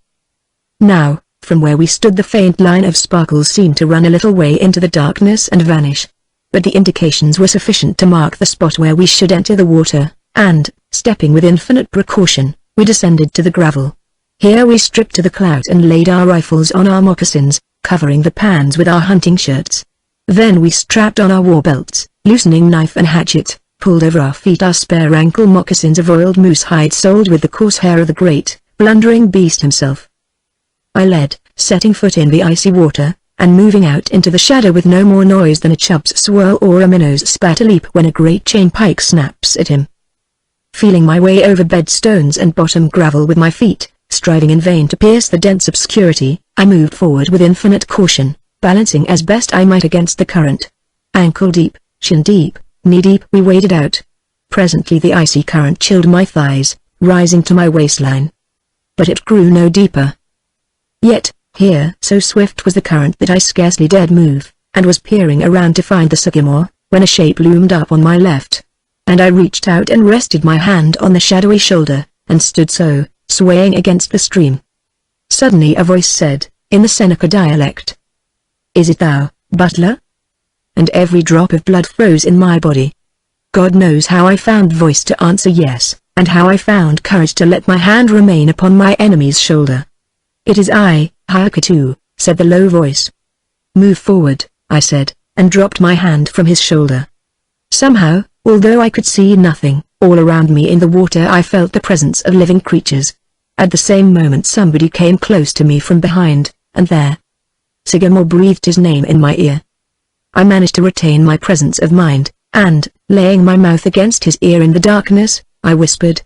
Now, from where we stood the faint line of sparkles seemed to run a little way into the darkness and vanish. But the indications were sufficient to mark the spot where we should enter the water, and, stepping with infinite precaution, we descended to the gravel. Here we stripped to the clout and laid our rifles on our moccasins, covering the pans with our hunting shirts. Then we strapped on our war belts, loosening knife and hatchet, pulled over our feet our spare ankle moccasins of oiled moose hide soled with the coarse hair of the great, blundering beast himself. I led, setting foot in the icy water, and moving out into the shadow with no more noise than a chub's swirl or a minnow's spat a leap when a great chain pike snaps at him. Feeling my way over bedstones and bottom gravel with my feet, striving in vain to pierce the dense obscurity, I moved forward with infinite caution, balancing as best I might against the current. Ankle deep, shin deep, knee deep we waded out. Presently the icy current chilled my thighs, rising to my waistline. But it grew no deeper. Yet, here so swift was the current that I scarcely dared move, and was peering around to find the sycamore, when a shape loomed up on my left. And I reached out and rested my hand on the shadowy shoulder, and stood so, swaying against the stream. Suddenly a voice said, in the Seneca dialect, "Is it thou, butler?" And every drop of blood froze in my body. God knows how I found voice to answer yes, and how I found courage to let my hand remain upon my enemy's shoulder. "It is I, Hakatu," said the low voice. "Move forward," I said, and dropped my hand from his shoulder. Somehow, although I could see nothing, all around me in the water I felt the presence of living creatures. At the same moment somebody came close to me from behind, and there. Sycamore breathed his name in my ear. I managed to retain my presence of mind, and, laying my mouth against his ear in the darkness, I whispered.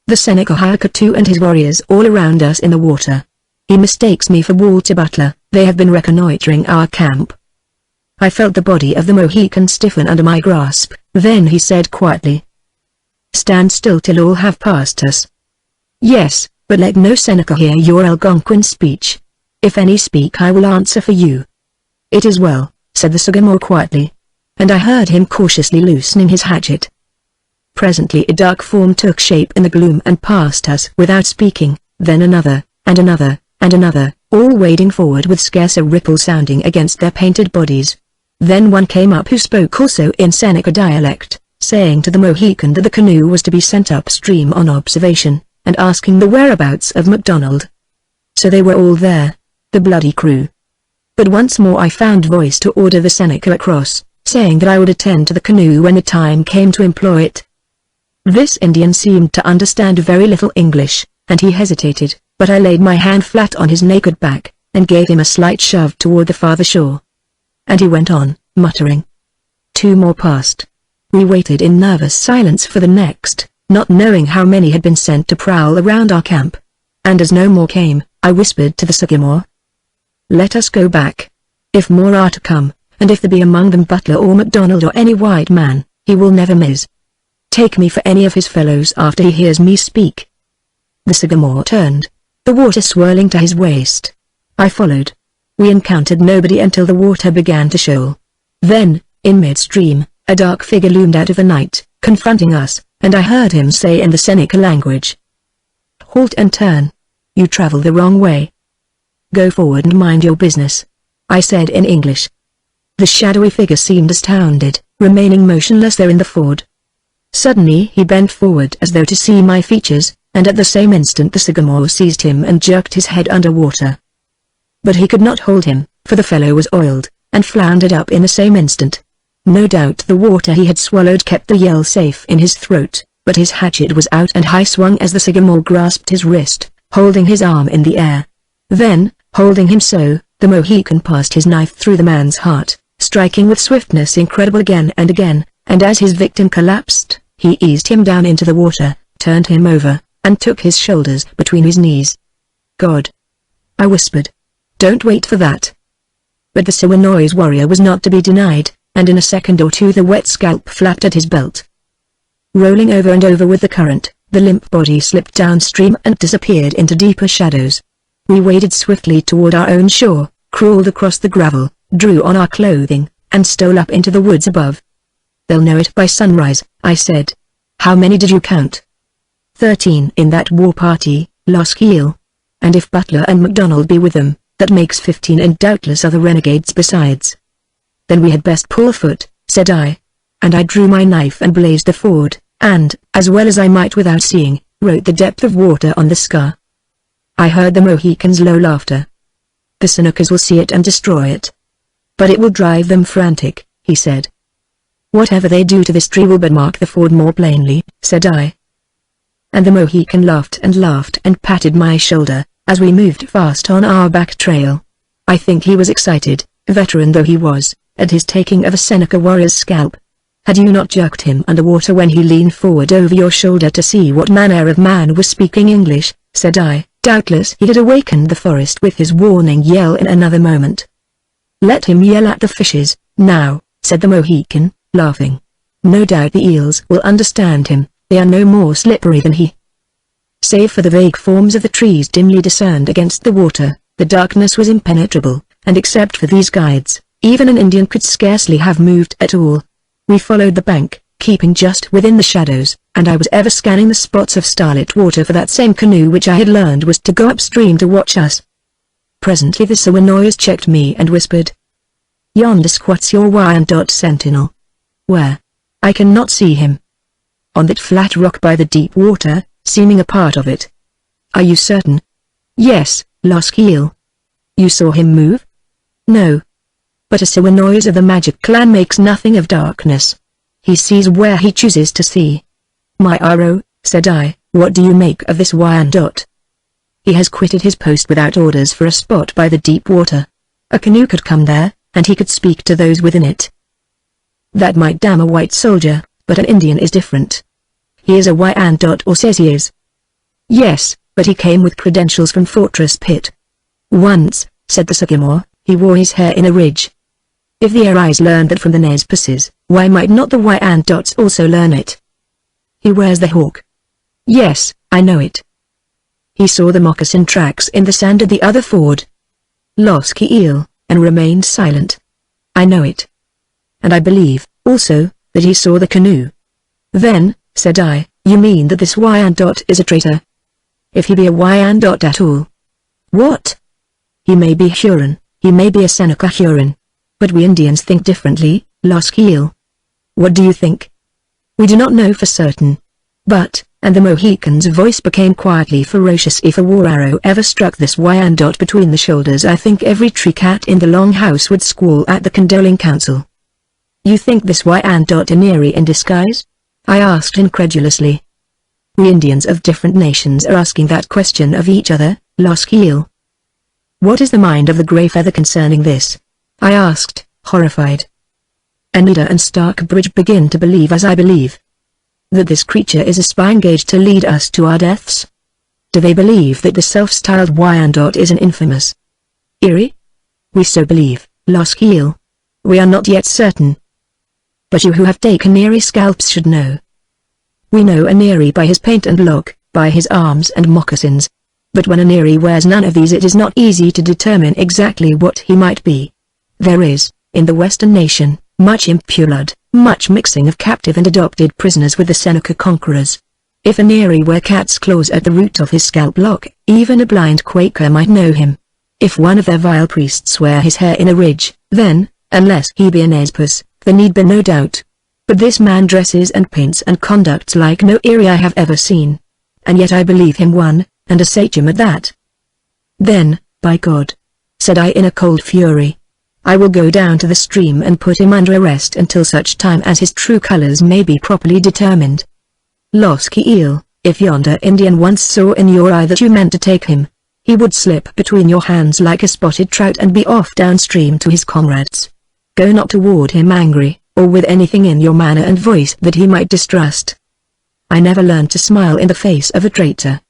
"The Seneca Hakatu and his warriors all around us in the water. He mistakes me for Walter Butler, they have been reconnoitering our camp." I felt the body of the Mohican stiffen under my grasp, then he said quietly, "Stand still till all have passed us." "Yes, but let no Seneca hear your Algonquin speech. If any speak I will answer for you." "It is well," said the Sycamore quietly. And I heard him cautiously loosening his hatchet. Presently a dark form took shape in the gloom and passed us without speaking, then another, and another, and another, all wading forward with scarce a ripple sounding against their painted bodies. Then one came up who spoke also in Seneca dialect, saying to the Mohican that the canoe was to be sent upstream on observation, and asking the whereabouts of MacDonald. So they were all there, the bloody crew. But once more I found voice to order the Seneca across, saying that I would attend to the canoe when the time came to employ it. This Indian seemed to understand very little English, and he hesitated, but I laid my hand flat on his naked back, and gave him a slight shove toward the farther shore. And he went on, muttering. 2 more passed. We waited in nervous silence for the next, not knowing how many had been sent to prowl around our camp. And as no more came, I whispered to the sycamore, "Let us go back. If more are to come, and if there be among them Butler or MacDonald or any white man, he will never miss. Take me for any of his fellows after he hears me speak." The sycamore turned, the water swirling to his waist. I followed. We encountered nobody until the water began to shoal. Then, in midstream, a dark figure loomed out of the night, confronting us, and I heard him say in the Seneca language, "Halt and turn. You travel the wrong way. Go forward and mind your business," I said in English. The shadowy figure seemed astounded, remaining motionless there in the ford. Suddenly he bent forward as though to see my features, and at the same instant the sycamore seized him and jerked his head under water. But he could not hold him, for the fellow was oiled, and floundered up in the same instant. No doubt the water he had swallowed kept the yell safe in his throat, but his hatchet was out and high swung as the sycamore grasped his wrist, holding his arm in the air. Then, holding him so, the Mohican passed his knife through the man's heart, striking with swiftness incredible again and again, and as his victim collapsed, he eased him down into the water, turned him over, and took his shoulders between his knees. "God," I whispered. "Don't wait for that." But the Siwanoi's warrior was not to be denied, and in a second or two the wet scalp flapped at his belt. Rolling over and over with the current, the limp body slipped downstream and disappeared into deeper shadows. We waded swiftly toward our own shore, crawled across the gravel, drew on our clothing, and stole up into the woods above. "They'll know it by sunrise," I said. "How many did you count?" 13 in that war party, Loskiel. And if Butler and MacDonald be with them, that makes 15 and doubtless other renegades besides. "Then we had best pull afoot," said I. And I drew my knife and blazed the ford, and, as well as I might without seeing, wrote the depth of water on the scar. I heard the Mohicans' low laughter. "The Senecas will see it and destroy it. But it will drive them frantic," he said. "Whatever they do to this tree will but mark the ford more plainly," said I. And the Mohican laughed and patted my shoulder, as we moved fast on our back trail. I think he was excited, veteran though he was, at his taking of a Seneca warrior's scalp. Had you not jerked him underwater when he leaned forward over your shoulder to see what manner of man was speaking English, said I, doubtless he had awakened the forest with his warning yell in another moment. "Let him yell at the fishes, now," said the Mohican, laughing. "No doubt the eels will understand him, they are no more slippery than he." Save for the vague forms of the trees dimly discerned against the water, the darkness was impenetrable, and except for these guides, even an Indian could scarcely have moved at all. We followed the bank, keeping just within the shadows, and I was ever scanning the spots of starlit water for that same canoe which I had learned was to go upstream to watch us. Presently the Siwanois checked me and whispered, "Yonder squats your Wyandotte sentinel." "Where?" "I cannot see him." "On that flat rock by the deep water, seeming a part of it." "Are you certain?" "Yes, Loskiel." "You saw him move?" "No. But a Siwanois of the magic clan makes nothing of darkness. He sees where he chooses to see." "My arrow," said I, "what do you make of this Wyandotte?" "He has quitted his post without orders for a spot by the deep water. A canoe could come there, and he could speak to those within it." "That might damn a white soldier, but an Indian is different." "He is a Wyandotte or says he is." "Yes, but he came with credentials from Fortress Pit." "Once," said the sycamore, "he wore his hair in a ridge. If the Arais learned that from the Nez Passes, why might not the Wyandottes also learn it?" "He wears the hawk." "Yes, I know it." "He saw the moccasin tracks in the sand at the other ford." Loskiel, and remained silent. "I know it. And I believe, also, that he saw the canoe." "Then," said I, "you mean that this Wyandotte is a traitor?" "If he be a Wyandotte at all." "What?" "He may be Huron, he may be a Seneca Huron. But we Indians think differently, Loskiel." "What do you think?" "We do not know for certain. But," and the Mohican's voice became quietly ferocious, "if a war arrow ever struck this Wyandotte between the shoulders, I think every tree cat in the Long House would squall at the condoling council." "You think this Wyandotte Ineri in disguise?" I asked incredulously. "We Indians of different nations are asking that question of each other, Loskiel." "What is the mind of the Greyfeather concerning this?" I asked, horrified. "Anita and Starkbridge begin to believe as I believe." that this creature is a spy engaged to lead us to our deaths? Do they believe that the self-styled Wyandotte is an infamous Erie? We so believe, Loskiel. We are not yet certain. But you who have taken Erie scalps should know. We know an Erie by his paint and look, by his arms and moccasins. But when an Erie wears none of these, it is not easy to determine exactly what he might be. There is, in the Western nation, much impure blood, much mixing of captive and adopted prisoners with the Seneca conquerors. If an Erie wear cat's claws at the root of his scalp lock, even a blind Quaker might know him. If one of their vile priests wear his hair in a ridge, then, unless he be an Espas, there need be no doubt. But this man dresses and paints and conducts like no Erie I have ever seen. And yet I believe him one, and a sachem at that. Then, by God, said I in a cold fury, I will go down to the stream and put him under arrest until such time as his true colors may be properly determined. Loskiel, if yonder Indian once saw in your eye that you meant to take him, he would slip between your hands like a spotted trout and be off downstream to his comrades. Go not toward him angry, or with anything in your manner and voice that he might distrust. I never learned to smile in the face of a traitor.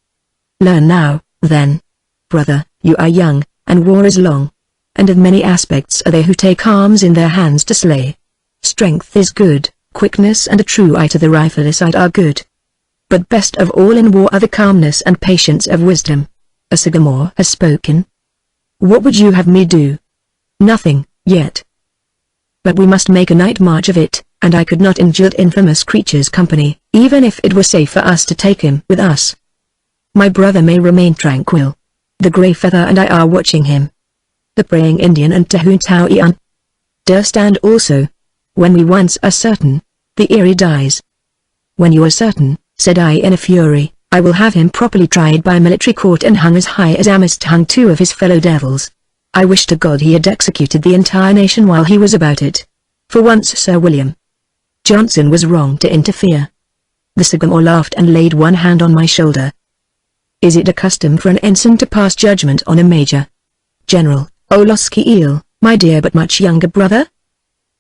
Learn now, then. Brother, you are young, and war is long. And of many aspects are they who take arms in their hands to slay. Strength is good, quickness and a true eye to the rifleicide are good. But best of all in war are the calmness and patience of wisdom. A Sagamore has spoken. What would you have me do? Nothing, yet. But we must make a night march of it, and I could not endure the infamous creature's company, even if it were safe for us to take him with us. My brother may remain tranquil. The Grey Feather and I are watching him. The Praying Indian and Tahuntauian. Durstand also. When we once are certain, the Erie dies. When you are certain, said I in a fury, I will have him properly tried by military court and hung as high as Amist hung two of his fellow devils. I wish to God he had executed the entire nation while he was about it. For once Sir William Johnson was wrong to interfere. The Sagamore laughed and laid one hand on my shoulder. Is it a custom for an ensign to pass judgment on a major general, Loskiel, my dear but much younger brother?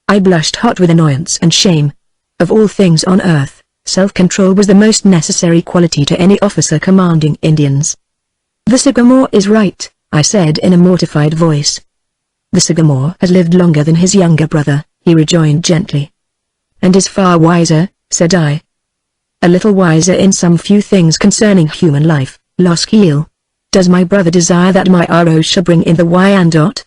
I blushed hot with annoyance and shame. Of all things on earth, self-control was the most necessary quality to any officer commanding Indians. The Sagamore is right, I said in a mortified voice. The Sagamore has lived longer than his younger brother, he rejoined gently. And is far wiser, said I. A little wiser in some few things concerning human life, Loskiel. Does my brother desire that my arrows shall bring in the Wyandotte?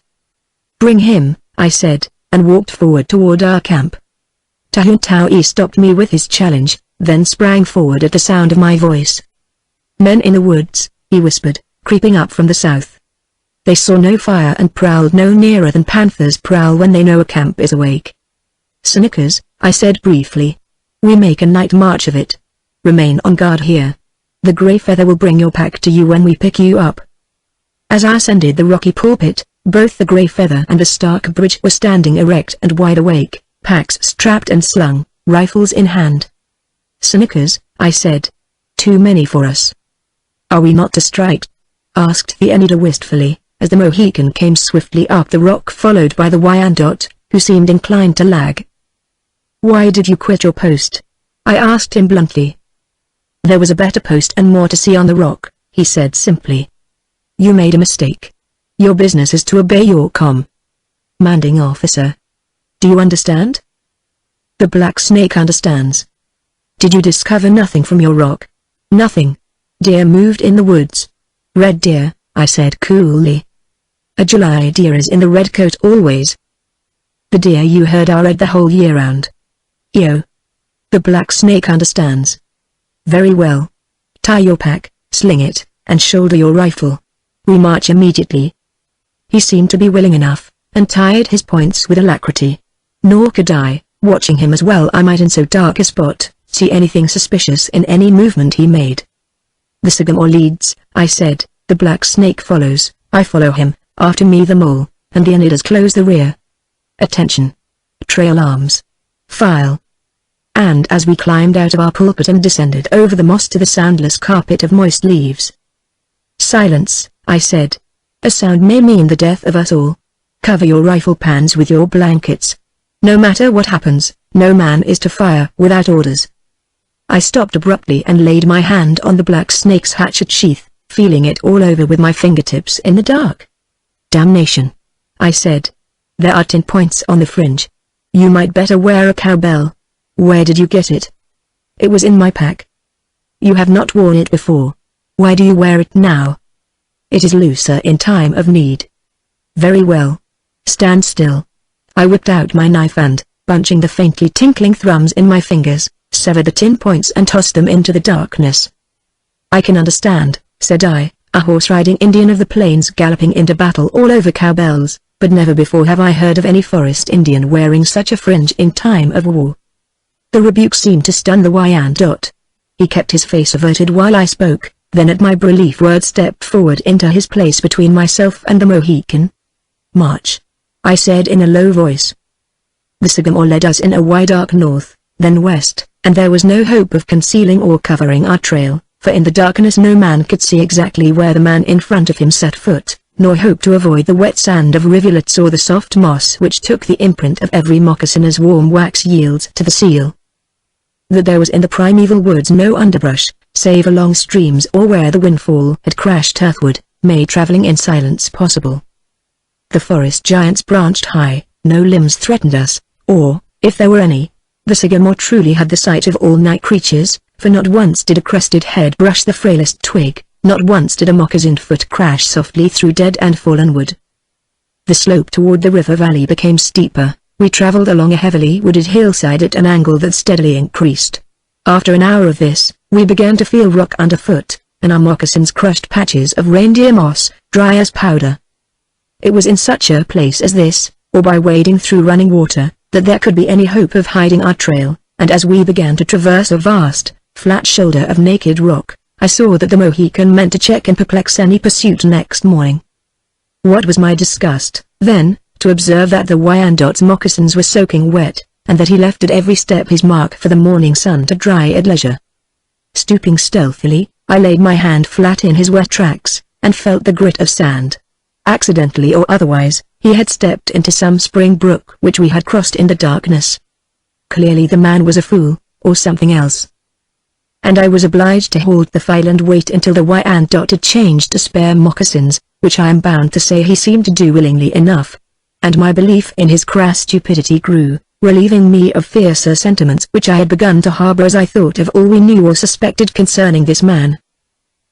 Bring him, I said, and walked forward toward our camp. Tahuntauи stopped me with his challenge, then sprang forward at the sound of my voice. Men in the woods, he whispered, creeping up from the south. They saw no fire and prowled no nearer than panthers prowl when they know a camp is awake. Senecas, I said briefly. We make a night march of it. Remain on guard here. The Grey Feather will bring your pack to you when we pick you up. As I ascended the rocky pulpit, both the Grey Feather and the Stark Bridge were standing erect and wide awake, packs strapped and slung, rifles in hand. Senecas, I said. Too many for us. Are we not to strike? Asked the Oneida wistfully, as the Mohican came swiftly up the rock followed by the Wyandotte, who seemed inclined to lag. Why did you quit your post? I asked him bluntly. There was a better post and more to see on the rock, he said simply. You made a mistake. Your business is to obey your commanding officer. Do you understand? The Black Snake understands. Did you discover nothing from your rock? Nothing. Deer moved in the woods. Red deer, I said coolly. A July deer is in the red coat always. The deer you heard are red the whole year round. Yo. The Black Snake understands. Very well. Tie your pack, sling it, and shoulder your rifle. We march immediately. He seemed to be willing enough, and tied his points with alacrity. Nor could I, watching him as well I might in so dark a spot, see anything suspicious in any movement he made. The Sagamore leads, I said, the Black Snake follows, I follow him, after me the mole, and the Oneidas close the rear. Attention. Trail arms. File. And as we climbed out of our pulpit and descended over the moss to the soundless carpet of moist leaves. Silence, I said. A sound may mean the death of us all. Cover your rifle pans with your blankets. No matter what happens, no man is to fire without orders. I stopped abruptly and laid my hand on the black snake's hatchet sheath, feeling it all over with my fingertips in the dark. "Damnation," I said. "There are 10 points on the fringe. You might better wear a cowbell. Where did you get it?" "It was in my pack." "You have not worn it before. Why do you wear it now?" "It is looser in time of need." "Very well. Stand still." I whipped out my knife and, bunching the faintly tinkling thrums in my fingers, severed the 10 points and tossed them into the darkness. "I can understand," said I, "a horse-riding Indian of the plains galloping into battle all over cowbells, but never before have I heard of any forest Indian wearing such a fringe in time of war." The rebuke seemed to stun the Wyandotte. He kept his face averted while I spoke, then at my brief word stepped forward into his place between myself and the Mohican. "March," I said in a low voice. The sycamore led us in a wide arc north, then west, and there was no hope of concealing or covering our trail, for in the darkness no man could see exactly where the man in front of him set foot, nor hope to avoid the wet sand of rivulets or the soft moss which took the imprint of every moccasin as warm wax yields to the seal. That there was in the primeval woods no underbrush, save along streams or where the windfall had crashed earthward, made traveling in silence possible. The forest giants branched high, no limbs threatened us, or, if there were any, the sycamore truly had the sight of all night creatures, for not once did a crested head brush the frailest twig, not once did a moccasined foot crash softly through dead and fallen wood. The slope toward the river valley became steeper. We traveled along a heavily wooded hillside at an angle that steadily increased. After an hour of this, we began to feel rock underfoot, and our moccasins crushed patches of reindeer moss, dry as powder. It was in such a place as this, or by wading through running water, that there could be any hope of hiding our trail, and as we began to traverse a vast, flat shoulder of naked rock, I saw that the Mohican meant to check and perplex any pursuit next morning. What was my disgust, then, to observe that the Wyandotte's moccasins were soaking wet, and that he left at every step his mark for the morning sun to dry at leisure. Stooping stealthily, I laid my hand flat in his wet tracks, and felt the grit of sand. Accidentally or otherwise, he had stepped into some spring brook which we had crossed in the darkness. Clearly the man was a fool, or something else. And I was obliged to halt the file and wait until the Wyandotte had changed to spare moccasins, which I am bound to say he seemed to do willingly enough. And my belief in his crass stupidity grew, relieving me of fiercer sentiments which I had begun to harbor as I thought of all we knew or suspected concerning this man.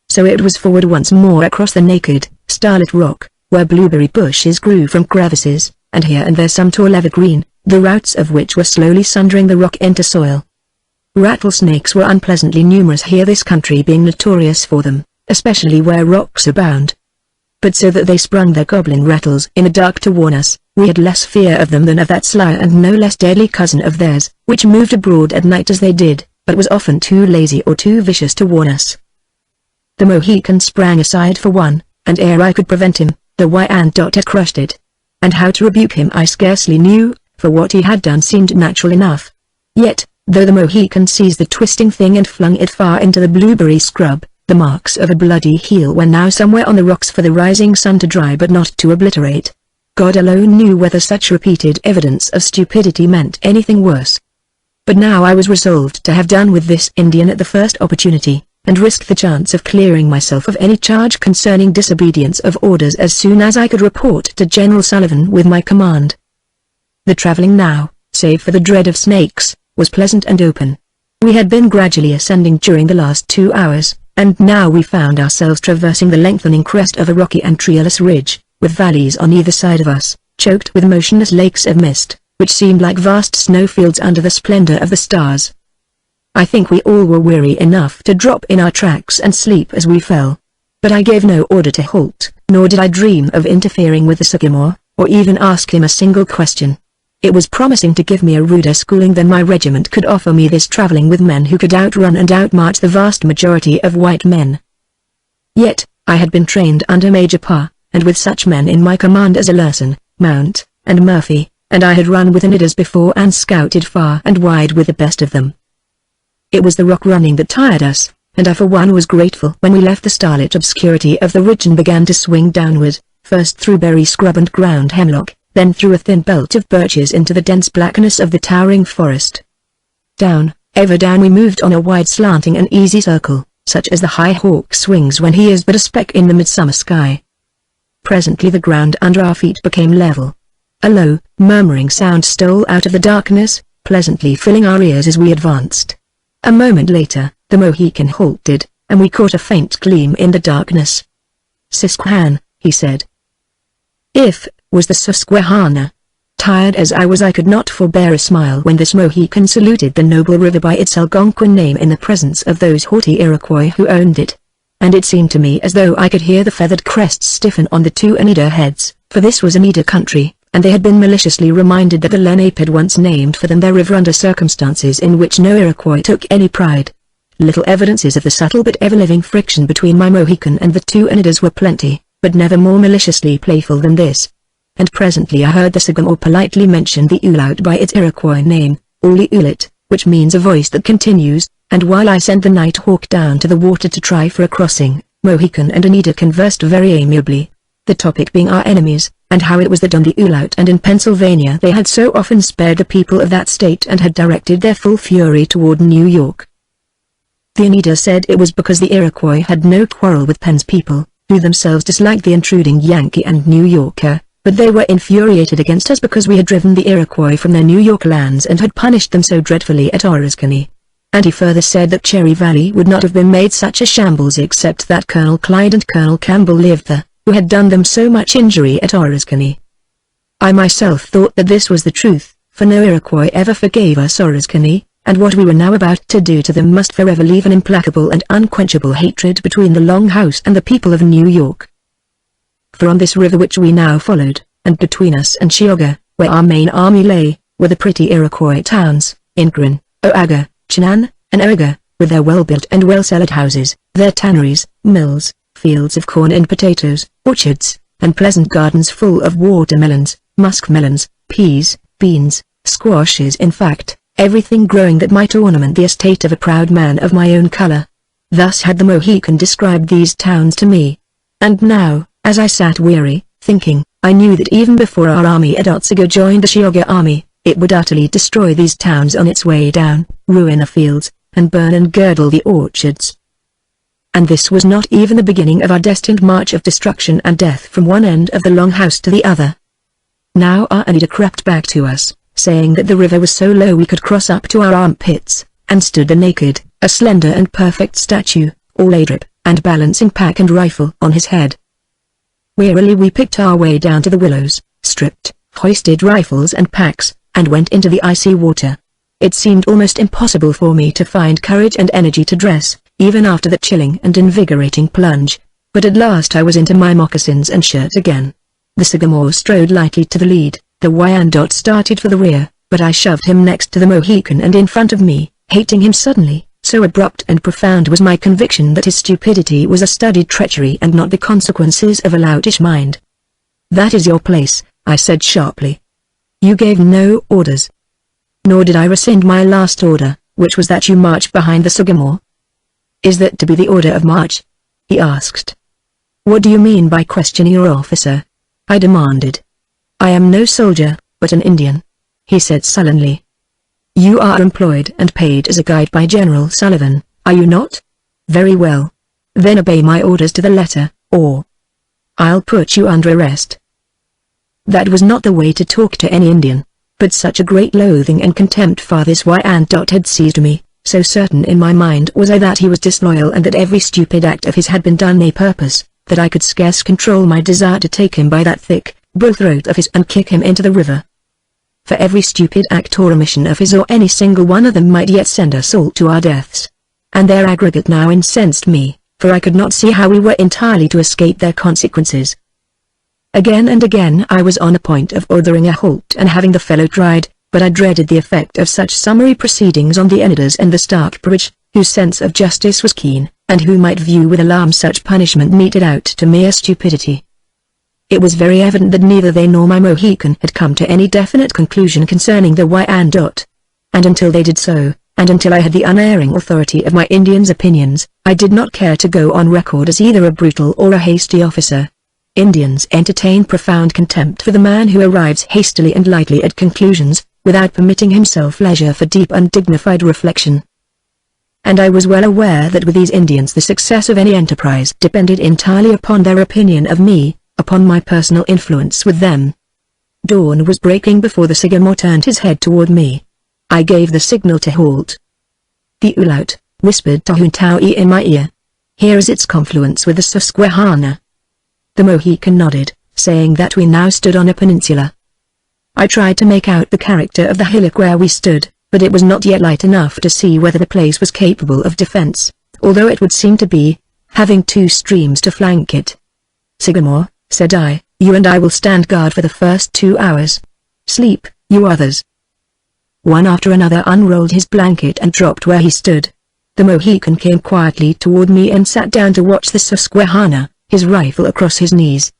So it was forward once more across the naked, starlit rock, where blueberry bushes grew from crevices, and here and there some tall evergreen, the roots of which were slowly sundering the rock into soil. Rattlesnakes were unpleasantly numerous here, this country being notorious for them, especially where rocks abound. But so that they sprung their goblin rattles in the dark to warn us, we had less fear of them than of that sly and no less deadly cousin of theirs, which moved abroad at night as they did, but was often too lazy or too vicious to warn us. The Mohican sprang aside for one, and ere I could prevent him, the Wyandotte had crushed it. And how to rebuke him I scarcely knew, for what he had done seemed natural enough. Yet, though the Mohican seized the twisting thing and flung it far into the blueberry scrub, the marks of a bloody heel were now somewhere on the rocks for the rising sun to dry but not to obliterate. God alone knew whether such repeated evidence of stupidity meant anything worse. But now I was resolved to have done with this Indian at the first opportunity, and risk the chance of clearing myself of any charge concerning disobedience of orders as soon as I could report to General Sullivan with my command. The traveling now, save for the dread of snakes, was pleasant and open. We had been gradually ascending during the last 2 hours, and now we found ourselves traversing the lengthening crest of a rocky and treeless ridge, with valleys on either side of us, choked with motionless lakes of mist, which seemed like vast snowfields under the splendor of the stars. I think we all were weary enough to drop in our tracks and sleep as we fell. But I gave no order to halt, nor did I dream of interfering with the sycamore, or even ask him a single question. It was promising to give me a ruder schooling than my regiment could offer me, this traveling with men who could outrun and outmarch the vast majority of white men. Yet, I had been trained under Major Parr, and with such men in my command as Alerson, Mount, and Murphy, and I had run with the Nidders before and scouted far and wide with the best of them. It was the rock running that tired us, and I for one was grateful when we left the starlit obscurity of the ridge and began to swing downward, first through berry scrub and ground hemlock, then through a thin belt of birches into the dense blackness of the towering forest. Down, Ever down we moved on a wide slanting and easy circle, such as the high hawk swings when he is but a speck in the midsummer sky. Presently the ground under our feet became level. A low, murmuring sound stole out of the darkness, pleasantly filling our ears as we advanced. A moment later, the Mohican halted, and we caught a faint gleam in the darkness. "Susquehanna," he said. "If," was the Susquehanna. Tired as I was, I could not forbear a smile when this Mohican saluted the noble river by its Algonquin name in the presence of those haughty Iroquois who owned it. And it seemed to me as though I could hear the feathered crests stiffen on the two Oneida heads, for this was Oneida country, and they had been maliciously reminded that the Lenape had once named for them their river under circumstances in which no Iroquois took any pride. Little evidences of the subtle but ever-living friction between my Mohican and the two Oneidas were plenty, but never more maliciously playful than this. And presently I heard the Sagamore politely mention the Ulaut by its Iroquois name, Uli Ulit, which means a voice that continues, and while I sent the night hawk down to the water to try for a crossing, Mohican and Oneida conversed very amiably, the topic being our enemies, and how it was that on the Ulaut and in Pennsylvania they had so often spared the people of that state and had directed their full fury toward New York. The Oneida said it was because the Iroquois had no quarrel with Penn's people, who themselves disliked the intruding Yankee and New Yorker, but they were infuriated against us because we had driven the Iroquois from their New York lands and had punished them so dreadfully at Oriskany. And he further said that Cherry Valley would not have been made such a shambles except that Colonel Clyde and Colonel Campbell lived there, who had done them so much injury at Oriskany. I myself thought that this was the truth, for no Iroquois ever forgave us Oriskany, and what we were now about to do to them must forever leave an implacable and unquenchable hatred between the Long House and the people of New York. For on this river which we now followed, and between us and Cheoga, where our main army lay, were the pretty Iroquois towns, Inquin, Oaga, Chinan, and Oga, with their well-built and well-cellared houses, their tanneries, mills, fields of corn and potatoes, orchards, and pleasant gardens full of watermelons, muskmelons, peas, beans, squashes, in fact, everything growing that might ornament the estate of a proud man of my own color. Thus had the Mohican described these towns to me. And now, as I sat weary, thinking, I knew that even before our army at Otsego joined the Cheoga army, it would utterly destroy these towns on its way down, ruin the fields, and burn and girdle the orchards. And this was not even the beginning of our destined march of destruction and death from one end of the Long House to the other. Now our Oneida crept back to us, saying that the river was so low we could cross up to our armpits, and stood there naked, a slender and perfect statue, all a-drip, and balancing pack and rifle on his head. Wearily we picked our way down to the willows, stripped, hoisted rifles and packs, and went into the icy water. It seemed almost impossible for me to find courage and energy to dress, even after that chilling and invigorating plunge, but at last I was into my moccasins and shirt again. The Sagamore strode lightly to the lead, the Wyandotte started for the rear, but I shoved him next to the Mohican and in front of me, hating him suddenly. So abrupt and profound was my conviction that his stupidity was a studied treachery and not the consequences of a loutish mind. "That is your place," I said sharply. "You gave no orders." "Nor did I rescind my last order, which was that you march behind the Sagamore." "Is that to be the order of march?" he asked. "What do you mean by questioning your officer?" I demanded. "I am no soldier, but an Indian," he said sullenly. "You are employed and paid as a guide by General Sullivan, are you not? Very well. Then obey my orders to the letter, or I'll put you under arrest." That was not the way to talk to any Indian, but such a great loathing and contempt for this Wyandotte had seized me, so certain in my mind was I that he was disloyal and that every stupid act of his had been done a purpose, that I could scarce control my desire to take him by that thick, bull throat of his and kick him into the river. For every stupid act or omission of his or any single one of them might yet send us all to our deaths. And their aggregate now incensed me, for I could not see how we were entirely to escape their consequences. Again and again I was on the point of ordering a halt and having the fellow tried, but I dreaded the effect of such summary proceedings on the Oneidas and the Stockbridge, whose sense of justice was keen, and who might view with alarm such punishment meted out to mere stupidity. It was very evident that neither they nor my Mohican had come to any definite conclusion concerning the Wyandotte. And until they did so, and until I had the unerring authority of my Indian's opinions, I did not care to go on record as either a brutal or a hasty officer. Indians entertain profound contempt for the man who arrives hastily and lightly at conclusions, without permitting himself leisure for deep undignified reflection, and I was well aware that with these Indians the success of any enterprise depended entirely upon their opinion of me, upon my personal influence with them. Dawn was breaking before the Sycamore turned his head toward me. I gave the signal to halt. "The Ulaut," whispered Tahuntau'i in my ear. "Here is its confluence with the Susquehanna." The Mohican nodded, saying that we now stood on a peninsula. I tried to make out the character of the hillock where we stood, but it was not yet light enough to see whether the place was capable of defense, although it would seem to be, having two streams to flank it. "Sycamore," said I, "you and I will stand guard for the first 2 hours. Sleep, you others." One after another unrolled his blanket and dropped where he stood. The Mohican came quietly toward me and sat down to watch the Susquehanna, his rifle across his knees.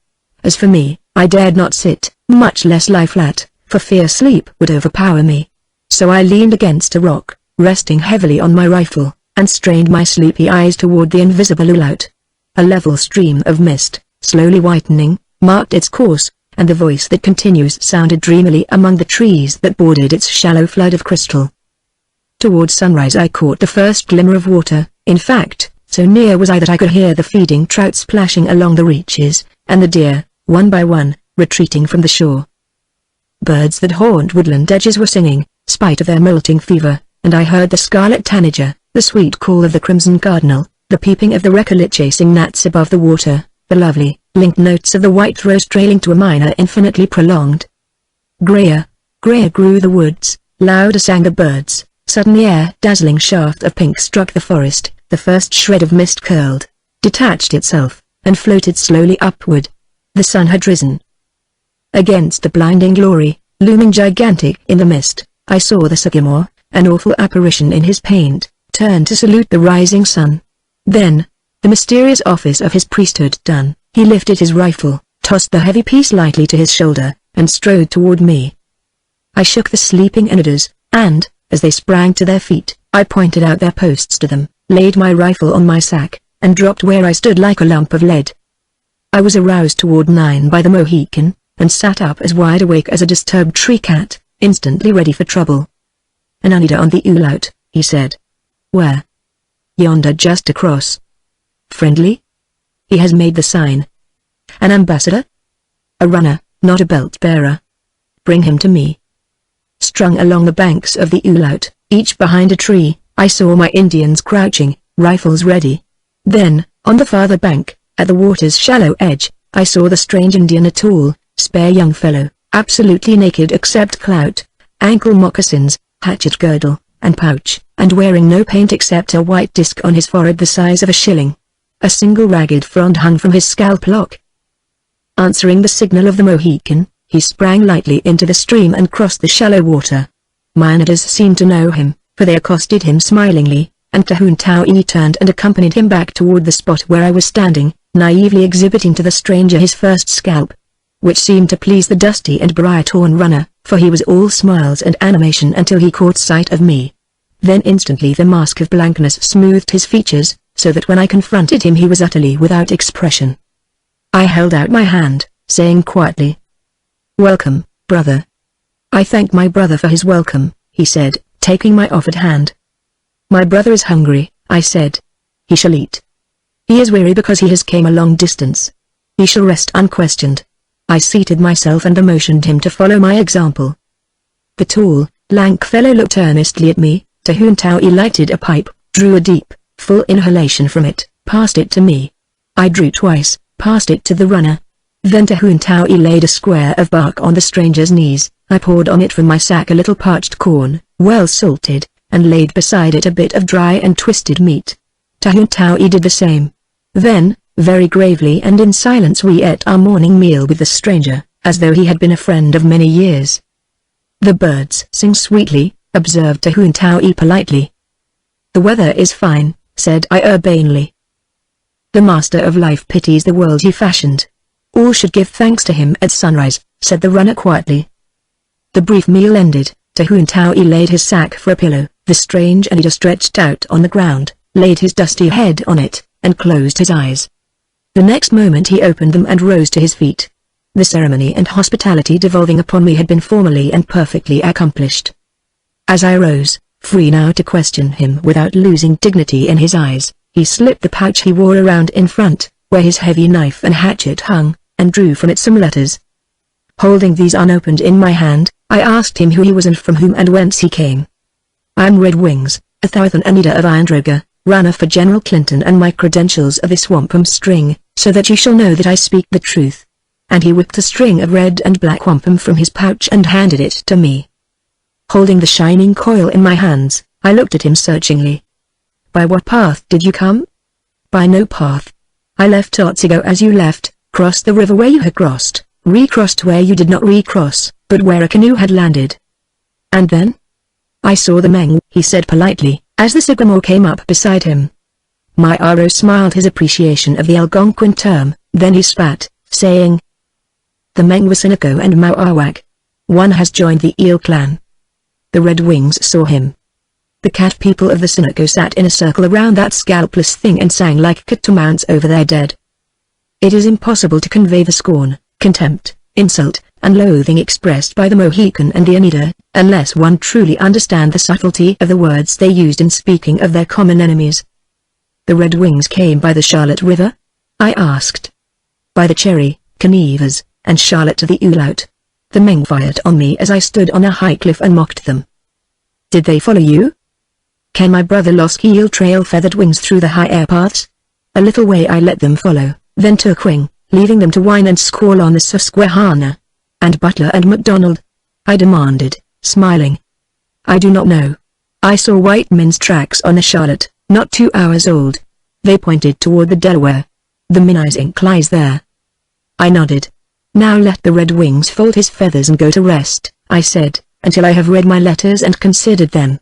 As for me, I dared not sit, much less lie flat, for fear sleep would overpower me. So I leaned against a rock, resting heavily on my rifle, and strained my sleepy eyes toward the invisible Ulaut. A level stream of mist, slowly whitening, marked its course, and the voice that continues sounded dreamily among the trees that bordered its shallow flood of crystal. Toward sunrise I caught the first glimmer of water, in fact, so near was I that I could hear the feeding trout splashing along the reaches, and the deer, one by one, retreating from the shore. Birds that haunt woodland edges were singing, spite of their molting fever, and I heard the scarlet tanager, the sweet call of the crimson cardinal, the peeping of the recollite chasing gnats above the water, the lovely, linked notes of the white throat trailing to a minor infinitely prolonged. Grayer, grayer grew the woods, louder sang the birds. Suddenly a dazzling shaft of pink struck the forest, the first shred of mist curled, detached itself, and floated slowly upward. The sun had risen. Against the blinding glory, looming gigantic in the mist, I saw the Sycamore, an awful apparition in his paint, turn to salute the rising sun. Then, the mysterious office of his priesthood done, he lifted his rifle, tossed the heavy piece lightly to his shoulder, and strode toward me. I shook the sleeping Eniders, and, as they sprang to their feet, I pointed out their posts to them, laid my rifle on my sack, and dropped where I stood like a lump of lead. I was aroused toward 9 by the Mohican, and sat up as wide awake as a disturbed tree cat, instantly ready for trouble. "An Oneida on the Ulaut," he said. "Where?" "Yonder just across." "Friendly?" "He has made the sign." "An ambassador?" "A runner, not a belt-bearer." "Bring him to me." Strung along the banks of the Ulaut, each behind a tree, I saw my Indians crouching, rifles ready. Then, on the farther bank, at the water's shallow edge, I saw the strange Indian, a tall, spare young fellow, absolutely naked except clout, ankle moccasins, hatchet girdle, and pouch, and wearing no paint except a white disc on his forehead the size of a shilling. A single ragged frond hung from his scalp lock. Answering the signal of the Mohican, he sprang lightly into the stream and crossed the shallow water. My Oneidas seemed to know him, for they accosted him smilingly, and Tahuntau'i turned and accompanied him back toward the spot where I was standing, naively exhibiting to the stranger his first scalp, which seemed to please the dusty and briar-torn runner, for he was all smiles and animation until he caught sight of me. Then instantly the mask of blankness smoothed his features, so that when I confronted him he was utterly without expression. I held out my hand, saying quietly, "Welcome, brother." "I thank my brother for his welcome," he said, taking my offered hand. "My brother is hungry," I said. "He shall eat. He is weary because he has came a long distance. He shall rest unquestioned." I seated myself and motioned him to follow my example. The tall, lank fellow looked earnestly at me. Tahuntau'i lighted a pipe, drew a deep, full inhalation from it, passed it to me. I drew twice, passed it to the runner. Then Tahuntau'i laid a square of bark on the stranger's knees. I poured on it from my sack a little parched corn, well salted, and laid beside it a bit of dry and twisted meat. Tahuntau'i did the same. Then, very gravely and in silence we ate our morning meal with the stranger, as though he had been a friend of many years. "The birds sing sweetly," observed Tahuntau'i politely. "The weather is fine," said I urbanely. "The Master of Life pities the world he fashioned. All should give thanks to him at sunrise," said the runner quietly. The brief meal ended, Tahuntau'i laid his sack for a pillow. The strange Oneida stretched out on the ground, laid his dusty head on it, and closed his eyes. The next moment he opened them and rose to his feet. The ceremony and hospitality devolving upon me had been formally and perfectly accomplished. As I rose, free now to question him without losing dignity in his eyes. He slipped the pouch he wore around in front, where his heavy knife and hatchet hung, and drew from it some letters. Holding these unopened in my hand, I asked him who he was and from whom and whence he came. "I am Red Wings, a Thoughtan Anita of Iandroga, runner for General Clinton, and my credentials are this wampum string, so that you shall know that I speak the truth." And he whipped a string of red and black wampum from his pouch and handed it to me. Holding the shining coil in my hands, I looked at him searchingly. "By what path did you come?" "By no path. I left Otsego as you left, crossed the river where you had crossed, recrossed where you did not recross, but where a canoe had landed." "And then?" "I saw the Meng," he said politely, as the sycamore came up beside him. My Aro smiled his appreciation of the Algonquin term, then he spat, saying, "The Meng were Seneco and Mauawak. One has joined the Eel clan." The Red Wings saw him. The cat people of the Seneco sat in a circle around that scalpless thing and sang like catamounts over their dead. It is impossible to convey the scorn, contempt, insult, and loathing expressed by the Mohican and the Oneida, unless one truly understand the subtlety of the words they used in speaking of their common enemies. "The Red Wings came by the Charlotte River?" I asked. "By the Cherry, Canevas, and Charlotte to the Ulaut. The Meng fired on me as I stood on a high cliff and mocked them." "Did they follow you?" "Can my brother Loskeel trail feathered wings through the high air paths?" "A little way I let them follow, then took wing, leaving them to whine and squall on the Susquehanna." "And Butler and MacDonald?" I demanded, smiling. "I do not know. I saw white men's tracks on the Charlotte, not 2 hours old. They pointed toward the Delaware. The Minnie's ink lies there." I nodded. "Now let the Red Wings fold his feathers and go to rest," I said, "until I have read my letters and considered them."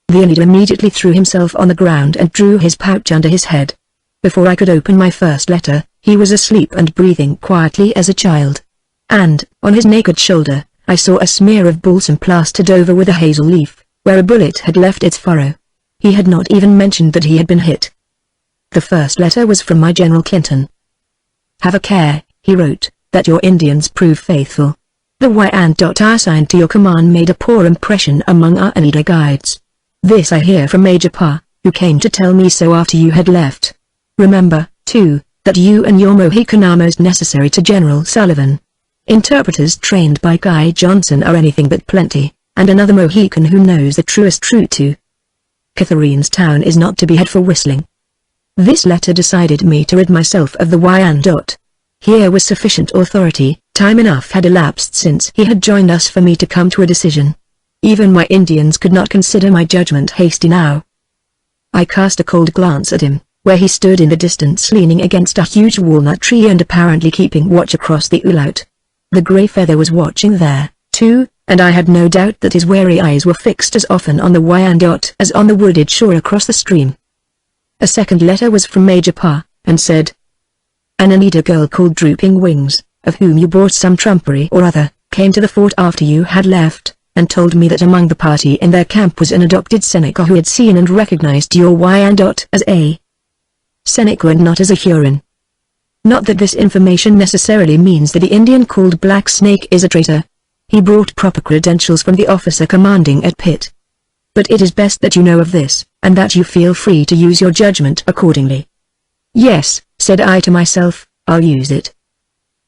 The Oneida immediately threw himself on the ground and drew his pouch under his head. Before I could open my first letter, he was asleep and breathing quietly as a child. And, on his naked shoulder, I saw a smear of balsam plastered over with a hazel leaf, where a bullet had left its furrow. He had not even mentioned that he had been hit. The first letter was from my General Clinton. "Have a care," he wrote, "that your Indians prove faithful. The Wyandot assigned to your command made a poor impression among our Oneida guides. This I hear from Major Pa, who came to tell me so after you had left. Remember, too, that you and your Mohican are most necessary to General Sullivan. Interpreters trained by Guy Johnson are anything but plenty, and another Mohican who knows the truest true to. Catharine's town is not to be had for whistling." This letter decided me to rid myself of the Wyandot. Here was sufficient authority. Time enough had elapsed since he had joined us for me to come to a decision. Even my Indians could not consider my judgment hasty now. I cast a cold glance at him, where he stood in the distance leaning against a huge walnut tree and apparently keeping watch across the Ulaut. The grey feather was watching there, too, and I had no doubt that his wary eyes were fixed as often on the Wyandot as on the wooded shore across the stream. A second letter was from Major Pa, and said, "An Oneida girl called Drooping Wings, of whom you brought some trumpery or other, came to the fort after you had left, and told me that among the party in their camp was an adopted Seneca who had seen and recognized your Wyandot as a Seneca and not as a Huron. Not that this information necessarily means that the Indian called Black Snake is a traitor. He brought proper credentials from the officer commanding at Pitt. But it is best that you know of this, and that you feel free to use your judgment accordingly." "Yes," said I to myself, "I'll use it."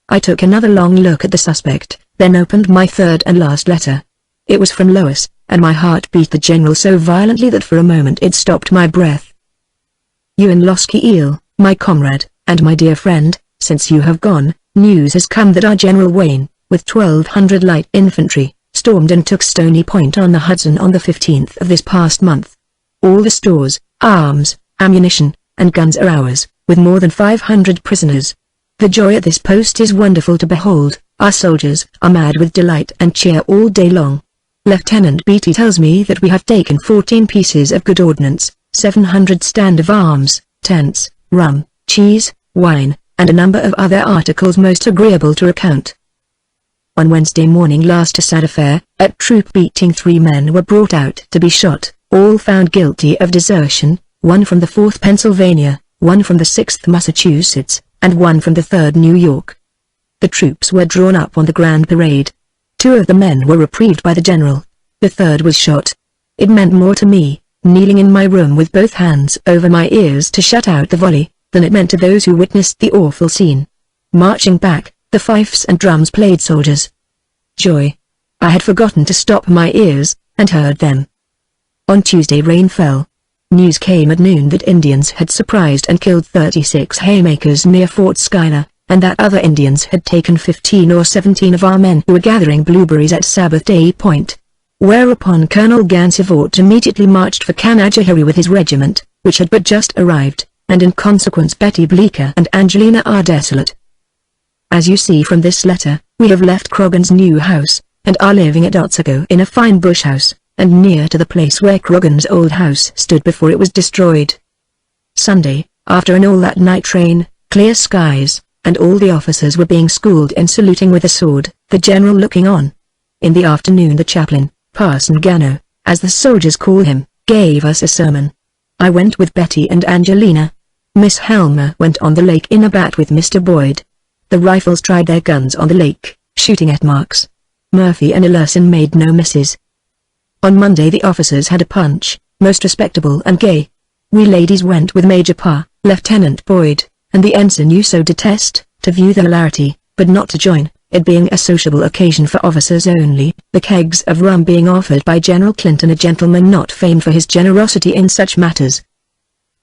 I took another long look at the suspect, then opened my third and last letter. It was from Lois, and my heart beat the general so violently that for a moment it stopped my breath. "You and Loskeel, my comrade, and my dear friend, since you have gone, news has come that our General Wayne, with 1,200 light infantry, stormed and took Stony Point on the Hudson on the 15th of this past month. All the stores, arms, ammunition, and guns are ours, with more than 500 prisoners. The joy at this post is wonderful to behold. Our soldiers are mad with delight and cheer all day long. Lieutenant Beatty tells me that we have taken 14 pieces of good ordnance, 700 stand of arms, tents, rum, cheese, wine, and a number of other articles most agreeable to recount. On Wednesday morning last a sad affair, at troop beating 3 men were brought out to be shot, all found guilty of desertion, one from the 4th Pennsylvania, one from the 6th Massachusetts, and one from the 3rd New York. The troops were drawn up on the grand parade. 2 of the men were reprieved by the general. The third was shot. It meant more to me, kneeling in my room with both hands over my ears to shut out the volley, than it meant to those who witnessed the awful scene. Marching back, the fifes and drums played soldiers. Joy. I had forgotten to stop my ears, and heard them. On Tuesday rain fell. News came at noon that Indians had surprised and killed 36 haymakers near Fort Schuyler, and that other Indians had taken 15 or 17 of our men who were gathering blueberries at Sabbath Day Point. Whereupon Colonel Gansevoort immediately marched for Canajoharie with his regiment, which had but just arrived, and in consequence Betty Bleecker and Angelina are desolate. As you see from this letter, we have left Croghan's new house, and are living at Otsago in a fine bush house, and near to the place where Croghan's old house stood before it was destroyed. Sunday, after an all-that-night rain, clear skies, and all the officers were being schooled and saluting with a sword, the general looking on. In the afternoon the chaplain, Parson Gano, as the soldiers call him, gave us a sermon. I went with Betty and Angelina. Miss Helmer went on the lake in a bat with Mr. Boyd. The rifles tried their guns on the lake, shooting at marks. Murphy and Ellerson made no misses. On Monday the officers had a punch, most respectable and gay. We ladies went with Major Pa, Lieutenant Boyd, and the ensign you so detest, to view the hilarity, but not to join, it being a sociable occasion for officers only, the kegs of rum being offered by General Clinton, a gentleman not famed for his generosity in such matters.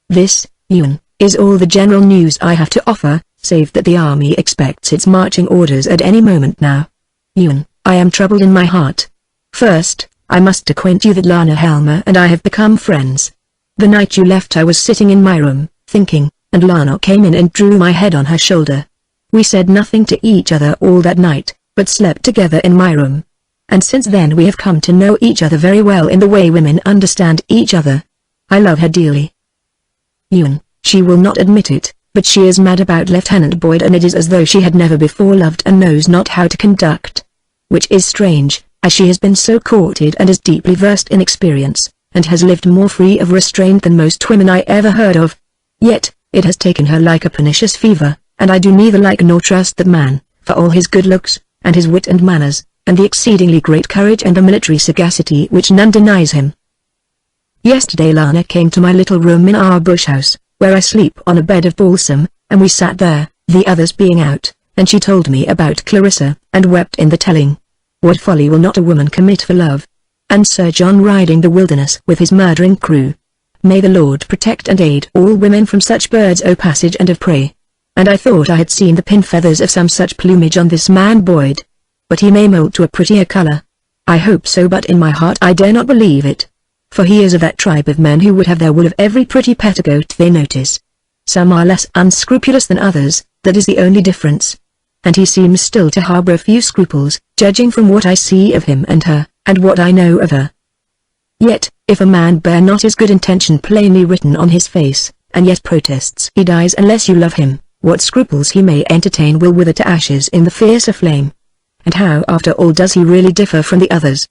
This, Ewan, is all the general news I have to offer, save that the army expects its marching orders at any moment now. Ewan, I am troubled in my heart. First, I must acquaint you that Lana Helmer and I have become friends. The night you left I was sitting in my room, thinking, and Lana came in and drew my head on her shoulder. We said nothing to each other all that night, but slept together in my room. And since then we have come to know each other very well in the way women understand each other. I love her dearly. Ewan, she will not admit it, but she is mad about Lieutenant Boyd, and it is as though she had never before loved and knows not how to conduct. Which is strange, as she has been so courted and is deeply versed in experience, and has lived more free of restraint than most women I ever heard of. Yet, it has taken her like a pernicious fever, and I do neither like nor trust that man, for all his good looks, and his wit and manners, and the exceedingly great courage and the military sagacity which none denies him. Yesterday Lana came to my little room in our bush house, where I sleep on a bed of balsam, and we sat there, the others being out, and she told me about Clarissa, and wept in the telling. What folly will not a woman commit for love? And Sir John riding the wilderness with his murdering crew. May the Lord protect and aid all women from such birds o' passage and of prey. And I thought I had seen the pin feathers of some such plumage on this man Boyd. But he may moult to a prettier colour. I hope so, but in my heart I dare not believe it. For he is of that tribe of men who would have their will of every pretty petticoat they notice. Some are less unscrupulous than others, that is the only difference. And he seems still to harbour a few scruples, judging from what I see of him and her, and what I know of her. Yet, if a man bear not his good intention plainly written on his face, and yet protests he dies unless you love him, what scruples he may entertain will wither to ashes in the fiercer flame. And how after all does he really differ from the others?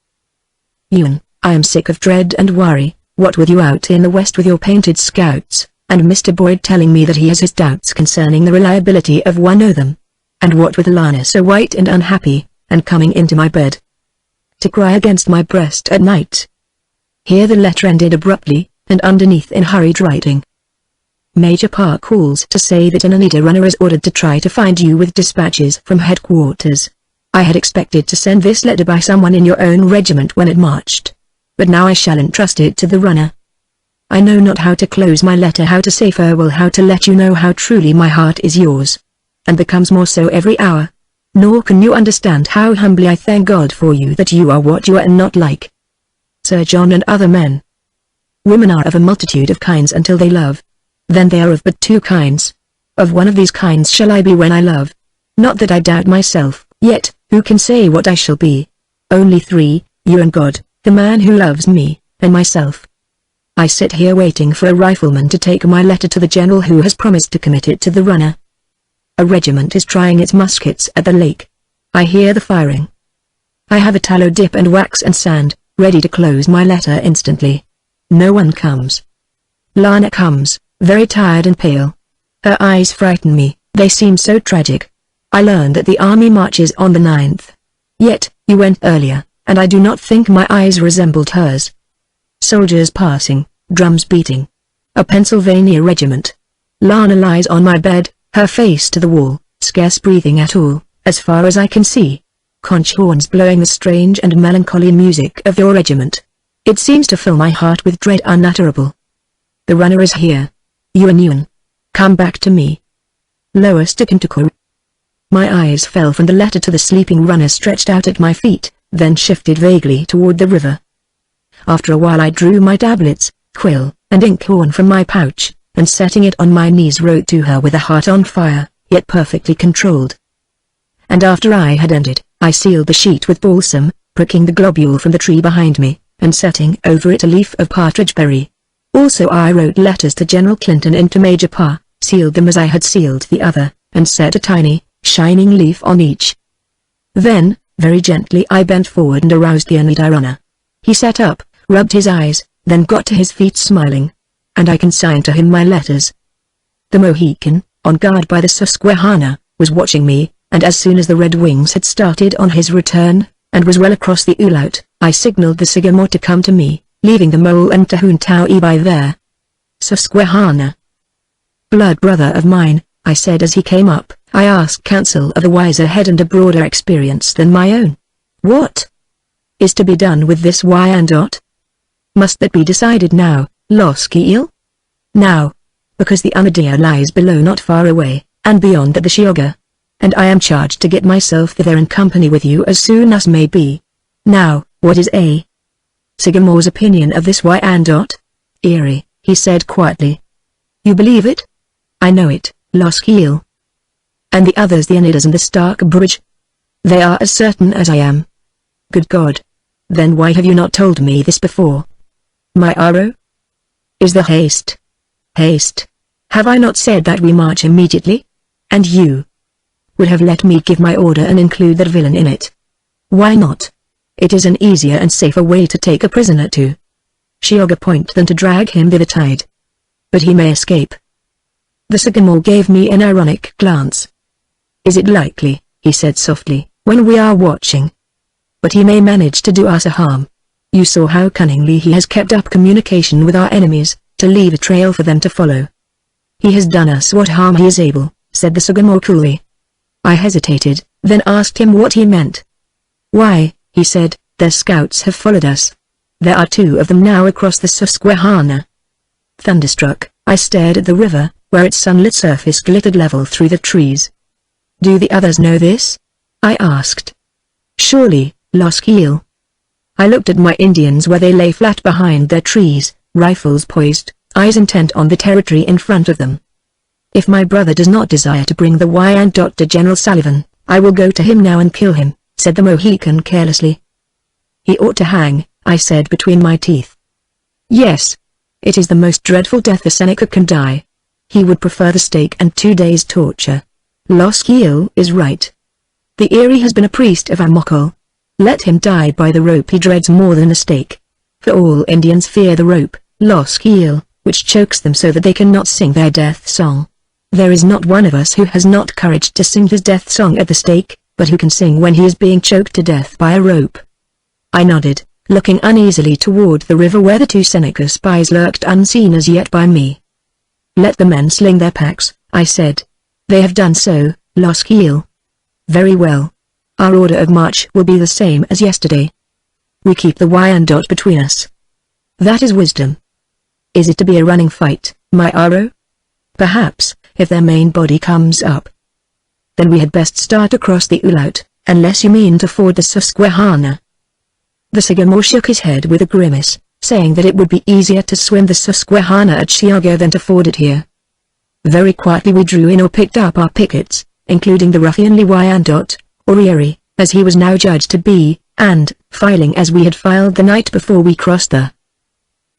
Ewan, I am sick of dread and worry. What with you out in the west with your painted scouts, and Mr. Boyd telling me that he has his doubts concerning the reliability of one of them. And what with Lana so white and unhappy, and coming into my bed to cry against my breast at night. Here the letter ended abruptly, and underneath in hurried writing. Major Pa calls to say that an Oneida runner is ordered to try to find you with dispatches from headquarters. I had expected to send this letter by someone in your own regiment when it marched. But now I shall entrust it to the runner. I know not how to close my letter, how to say farewell, how to let you know how truly my heart is yours, and becomes more so every hour. Nor can you understand how humbly I thank God for you, that you are what you are and not like Sir John and other men. Women are of a multitude of kinds until they love. Then they are of but two kinds. Of one of these kinds shall I be when I love. Not that I doubt myself, yet, who can say what I shall be? Only three, you and God, the man who loves me, and myself. I sit here waiting for a rifleman to take my letter to the general who has promised to commit it to the runner. A regiment is trying its muskets at the lake. I hear the firing. I have a tallow dip and wax and sand, ready to close my letter instantly. No one comes. Lana comes, very tired and pale. Her eyes frighten me, they seem so tragic. I learn that the army marches on the 9th. Yet, you went earlier, and I do not think my eyes resembled hers. Soldiers passing, drums beating. A Pennsylvania regiment. Lana lies on my bed, her face to the wall, scarce breathing at all, as far as I can see. Conch horns blowing the strange and melancholy music of your regiment. It seems to fill my heart with dread unutterable. The runner is here. Yuan. Come back to me. Lois Tikintukor. My eyes fell from the letter to the sleeping runner stretched out at my feet, then shifted vaguely toward the river. After a while I drew my tablets, quill, and inkhorn from my pouch, and setting it on my knees wrote to her with a heart on fire, yet perfectly controlled. And after I had ended, I sealed the sheet with balsam, pricking the globule from the tree behind me, and setting over it a leaf of partridge berry. Also I wrote letters to General Clinton and to Major Pa, sealed them as I had sealed the other, and set a tiny, shining leaf on each. Then, very gently I bent forward and aroused the Oneida runner. He sat up, rubbed his eyes, then got to his feet smiling. And I consigned to him my letters. The Mohican, on guard by the Susquehanna, was watching me, and as soon as the Red Wings had started on his return, and was well across the Ulaut, I signaled the Sagamore to come to me, leaving the Mole and Tahuntau'i by there. Susquehanna. Blood brother of mine, I said as he came up, I ask counsel of a wiser head and a broader experience than my own. What is to be done with this Wyandotte? Must that be decided now, Loskiel? Now. Because the Oneida lies below not far away, and beyond that the Shioga. And I am charged to get myself thither in company with you as soon as may be. Now, what is a Sagamore's opinion of this Wyandotte? Eerie, he said quietly. You believe it? I know it, Loskiel. And the others, the Oneidas and the Stark Bridge? They are as certain as I am. Good God. Then why have you not told me this before? My arrow? Is the haste? Haste? Have I not said that we march immediately? And you would have let me give my order and include that villain in it. Why not? It is an easier and safer way to take a prisoner to Shioga Point than to drag him thither tied. But he may escape. The Sagamore gave me an ironic glance. Is it likely, he said softly, when we are watching? But he may manage to do us a harm. You saw how cunningly he has kept up communication with our enemies, to leave a trail for them to follow. He has done us what harm he is able, said the Sagamore coolly. I hesitated, then asked him what he meant. Why, he said, their scouts have followed us. There are 2 of them now across the Susquehanna. Thunderstruck, I stared at the river, where its sunlit surface glittered level through the trees. Do the others know this? I asked. Surely, Loskiel. I looked at my Indians where they lay flat behind their trees, rifles poised, eyes intent on the territory in front of them. If my brother does not desire to bring the Wyandotte to General Sullivan, I will go to him now and kill him, said the Mohican carelessly. He ought to hang, I said between my teeth. Yes. It is the most dreadful death a Seneca can die. He would prefer the stake and 2 days' torture. Loskiel is right. The Erie has been a priest of Amokol. Let him die by the rope he dreads more than the stake. For all Indians fear the rope, Loskiel, which chokes them so that they cannot sing their death song. There is not one of us who has not courage to sing his death song at the stake, but who can sing when he is being choked to death by a rope. I nodded, looking uneasily toward the river where the 2 Seneca spies lurked unseen as yet by me. Let the men sling their packs, I said. They have done so, Loskiel. Very well. Our order of march will be the same as yesterday. We keep the Wyandotte between us. That is wisdom. Is it to be a running fight, my arrow? Perhaps, if their main body comes up. Then we had best start across the Ulaut, unless you mean to ford the Susquehanna. The Sagamore shook his head with a grimace, saying that it would be easier to swim the Susquehanna at Chiago than to ford it here. Very quietly we drew in or picked up our pickets, including the ruffianly Wyandotte, or Erie, as he was now judged to be, and, filing as we had filed the night before we crossed the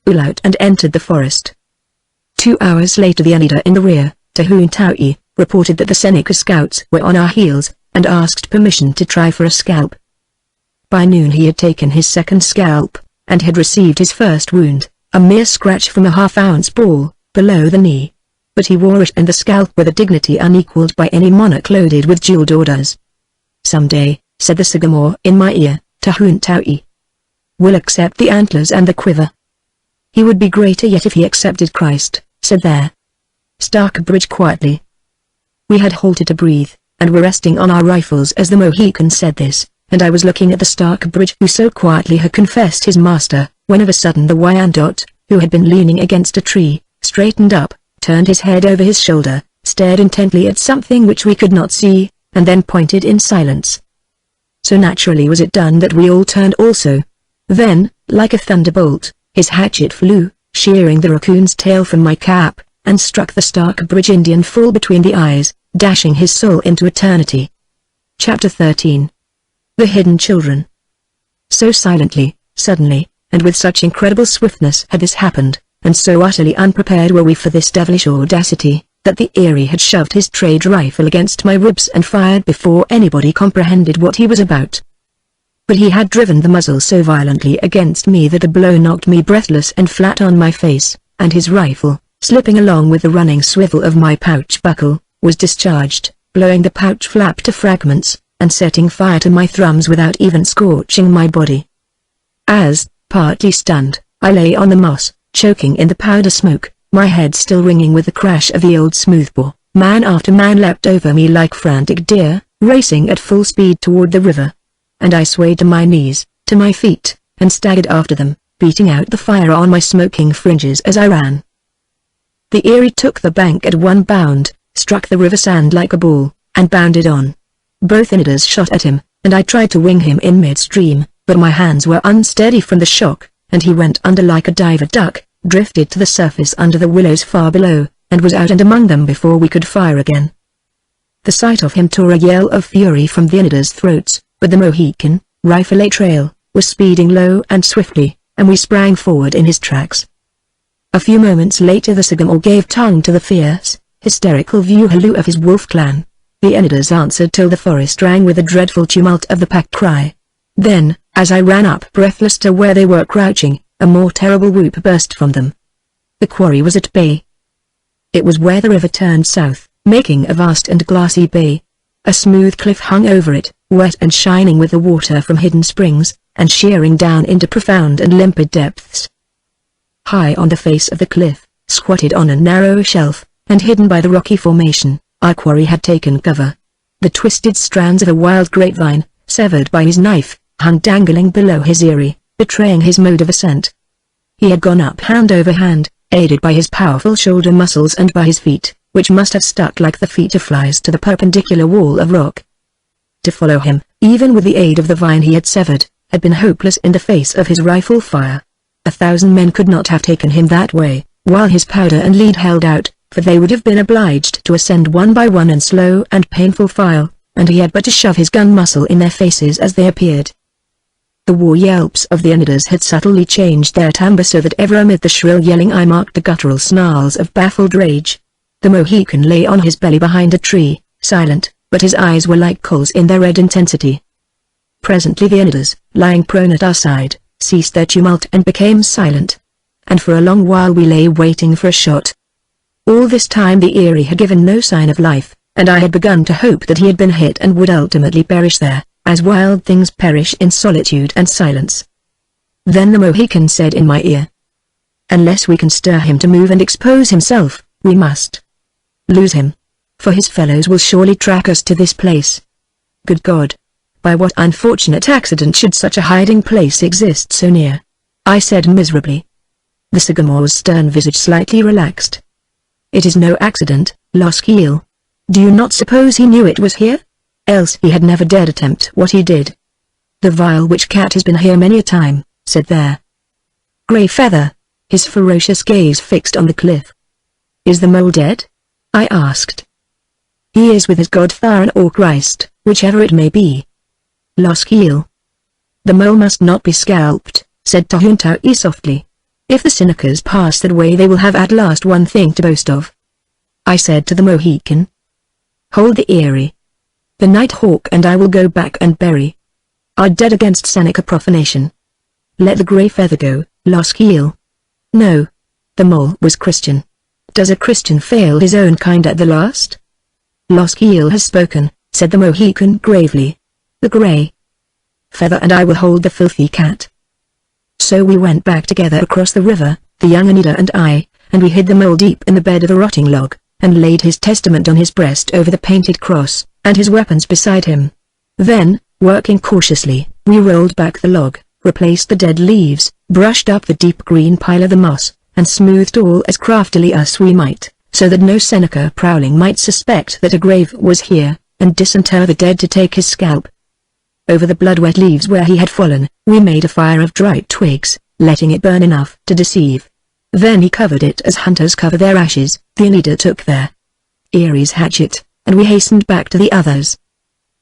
Ulaut and entered the forest. 2 hours later the Oneida in the rear, Tahuntau'i, reported that the Seneca scouts were on our heels, and asked permission to try for a scalp. By noon he had taken his 2nd scalp, and had received his first wound, a mere scratch from a half-ounce ball, below the knee. But he wore it and the scalp with a dignity unequaled by any monarch loaded with jeweled orders. Some day, said the Sagamore in my ear, Tahuntau'i will accept the antlers and the quiver. He would be greater yet if he accepted Christ, said there. Starkbridge quietly. We had halted to breathe, and were resting on our rifles as the Mohican said this, and I was looking at the Starkbridge who so quietly had confessed his master, when of a sudden the Wyandot, who had been leaning against a tree, straightened up, turned his head over his shoulder, stared intently at something which we could not see, and then pointed in silence. So naturally was it done that we all turned also. Then, like a thunderbolt, his hatchet flew, shearing the raccoon's tail from my cap, and struck the Starkbridge Indian full between the eyes, dashing his soul into eternity. Chapter 13. The Hidden Children. So silently, suddenly, and with such incredible swiftness had this happened, and so utterly unprepared were we for this devilish audacity, that the Erie had shoved his trade rifle against my ribs and fired before anybody comprehended what he was about. But he had driven the muzzle so violently against me that the blow knocked me breathless and flat on my face, and his rifle, slipping along with the running swivel of my pouch buckle, was discharged, blowing the pouch flap to fragments, and setting fire to my thrums without even scorching my body. As, partly stunned, I lay on the moss, choking in the powder smoke, my head still ringing with the crash of the old smoothbore, man after man leapt over me like frantic deer, racing at full speed toward the river. And I swayed to my knees, to my feet, and staggered after them, beating out the fire on my smoking fringes as I ran. The Erie took the bank at one bound, struck the river sand like a ball, and bounded on. Both Iniders shot at him, and I tried to wing him in midstream, but my hands were unsteady from the shock, and he went under like a diver duck, drifted to the surface under the willows far below, and was out and among them before we could fire again. The sight of him tore a yell of fury from the Iniders' throats, but the Mohican, rifle a trail, was speeding low and swiftly, and we sprang forward in his tracks. A few moments later the Sagamore gave tongue to the fierce, hysterical view-halloo of his wolf clan. The Iniders answered till the forest rang with the dreadful tumult of the pack cry. Then, as I ran up breathless to where they were crouching, a more terrible whoop burst from them. The quarry was at bay. It was where the river turned south, making a vast and glassy bay. A smooth cliff hung over it, wet and shining with the water from hidden springs, and shearing down into profound and limpid depths. High on the face of the cliff, squatted on a narrow shelf, and hidden by the rocky formation, our quarry had taken cover. The twisted strands of a wild grapevine, severed by his knife, hung dangling below his eyrie, betraying his mode of ascent. He had gone up hand over hand, aided by his powerful shoulder muscles and by his feet, which must have stuck like the feet of flies to the perpendicular wall of rock. To follow him, even with the aid of the vine he had severed, had been hopeless in the face of his rifle fire. 1,000 men could not have taken him that way, while his powder and lead held out, for they would have been obliged to ascend one by one in slow and painful file, and he had but to shove his gun muzzle in their faces as they appeared. The war yelps of the Iniders had subtly changed their timbre so that ever amid the shrill yelling I marked the guttural snarls of baffled rage. The Mohican lay on his belly behind a tree, silent, but his eyes were like coals in their red intensity. Presently the Iniders, lying prone at our side, ceased their tumult and became silent. And for a long while we lay waiting for a shot. All this time the Erie had given no sign of life, and I had begun to hope that he had been hit and would ultimately perish there, as wild things perish in solitude and silence. Then the Mohican said in my ear, "Unless we can stir him to move and expose himself, we must lose him. For his fellows will surely track us to this place. Good God! By what unfortunate accident should such a hiding place exist so near?" I said miserably. The Sagamore's stern visage slightly relaxed. "It is no accident, Loskiel. Do you not suppose he knew it was here? Else he had never dared attempt what he did. The vile witch cat has been here many a time," said there. Grey Feather, his ferocious gaze fixed on the cliff. "Is the mole dead?" I asked. "He is with his god Tharan or Christ, whichever it may be." Loskiel. "The mole must not be scalped," said Tohuntau softly. "If the Senecas pass that way they will have at last one thing to boast of." I said to the Mohican, "Hold the Erie. The Nighthawk and I will go back and bury our dead against Seneca profanation. Let the Grey Feather go, Loskiel." "No. The mole was Christian. Does a Christian fail his own kind at the last?" "Loskiel has spoken," said the Mohican gravely. "The Grey Feather and I will hold the filthy cat." So we went back together across the river, the young Anita and I, and we hid the mole deep in the bed of a rotting log, and laid his testament on his breast over the painted cross, and his weapons beside him. Then, working cautiously, we rolled back the log, replaced the dead leaves, brushed up the deep green pile of the moss, and smoothed all as craftily as we might, so that no Seneca prowling might suspect that a grave was here, and disinter the dead to take his scalp. Over the blood-wet leaves where he had fallen, we made a fire of dry twigs, letting it burn enough to deceive. Then he covered it as hunters cover their ashes. The Anita took their Erie's hatchet, and we hastened back to the others.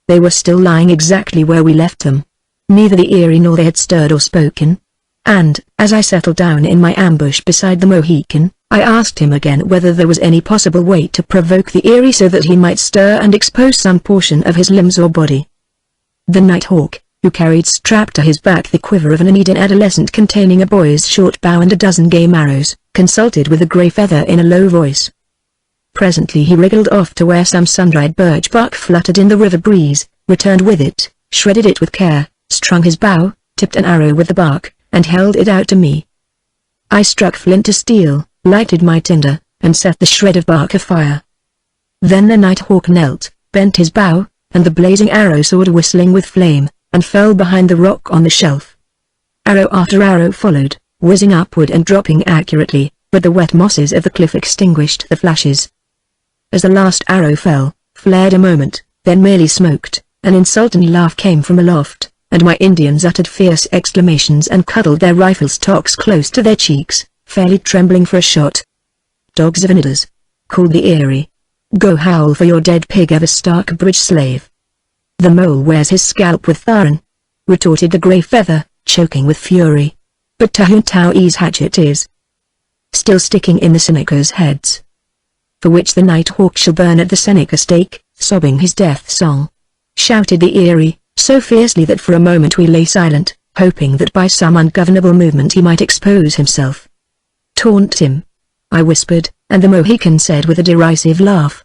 They were still lying exactly where we left them. Neither the Erie nor they had stirred or spoken. And, as I settled down in my ambush beside the Mohican, I asked him again whether there was any possible way to provoke the Erie so that he might stir and expose some portion of his limbs or body. The Nighthawk, who carried strapped to his back the quiver of an Andean adolescent containing a boy's short bow and a dozen game arrows, consulted with the grey feather in a low voice. Presently he wriggled off to where some sun-dried birch bark fluttered in the river breeze, returned with it, shredded it with care, strung his bow, tipped an arrow with the bark, and held it out to me. I struck flint to steel, lighted my tinder, and set the shred of bark afire. Then the Nighthawk knelt, bent his bow, and the blazing arrow soared whistling with flame, and fell behind the rock on the shelf. Arrow after arrow followed, whizzing upward and dropping accurately, but the wet mosses of the cliff extinguished the flashes. As the last arrow fell, flared a moment, then merely smoked, an insulting laugh came from aloft, and my Indians uttered fierce exclamations and cuddled their rifle stocks close to their cheeks, fairly trembling for a shot. "Dogs of Anitas!" called the Erie. "Go howl for your dead pig of a Starkbridge slave." "The mole wears his scalp with Tharan," retorted the grey feather, choking with fury. "But Tahuntaui's hatchet is still sticking in the Seneca's heads, for which the Nighthawk shall burn at the Seneca stake," sobbing his death song, shouted the Erie, so fiercely that for a moment we lay silent, hoping that by some ungovernable movement he might expose himself. "Taunt him," I whispered, and the Mohican said with a derisive laugh.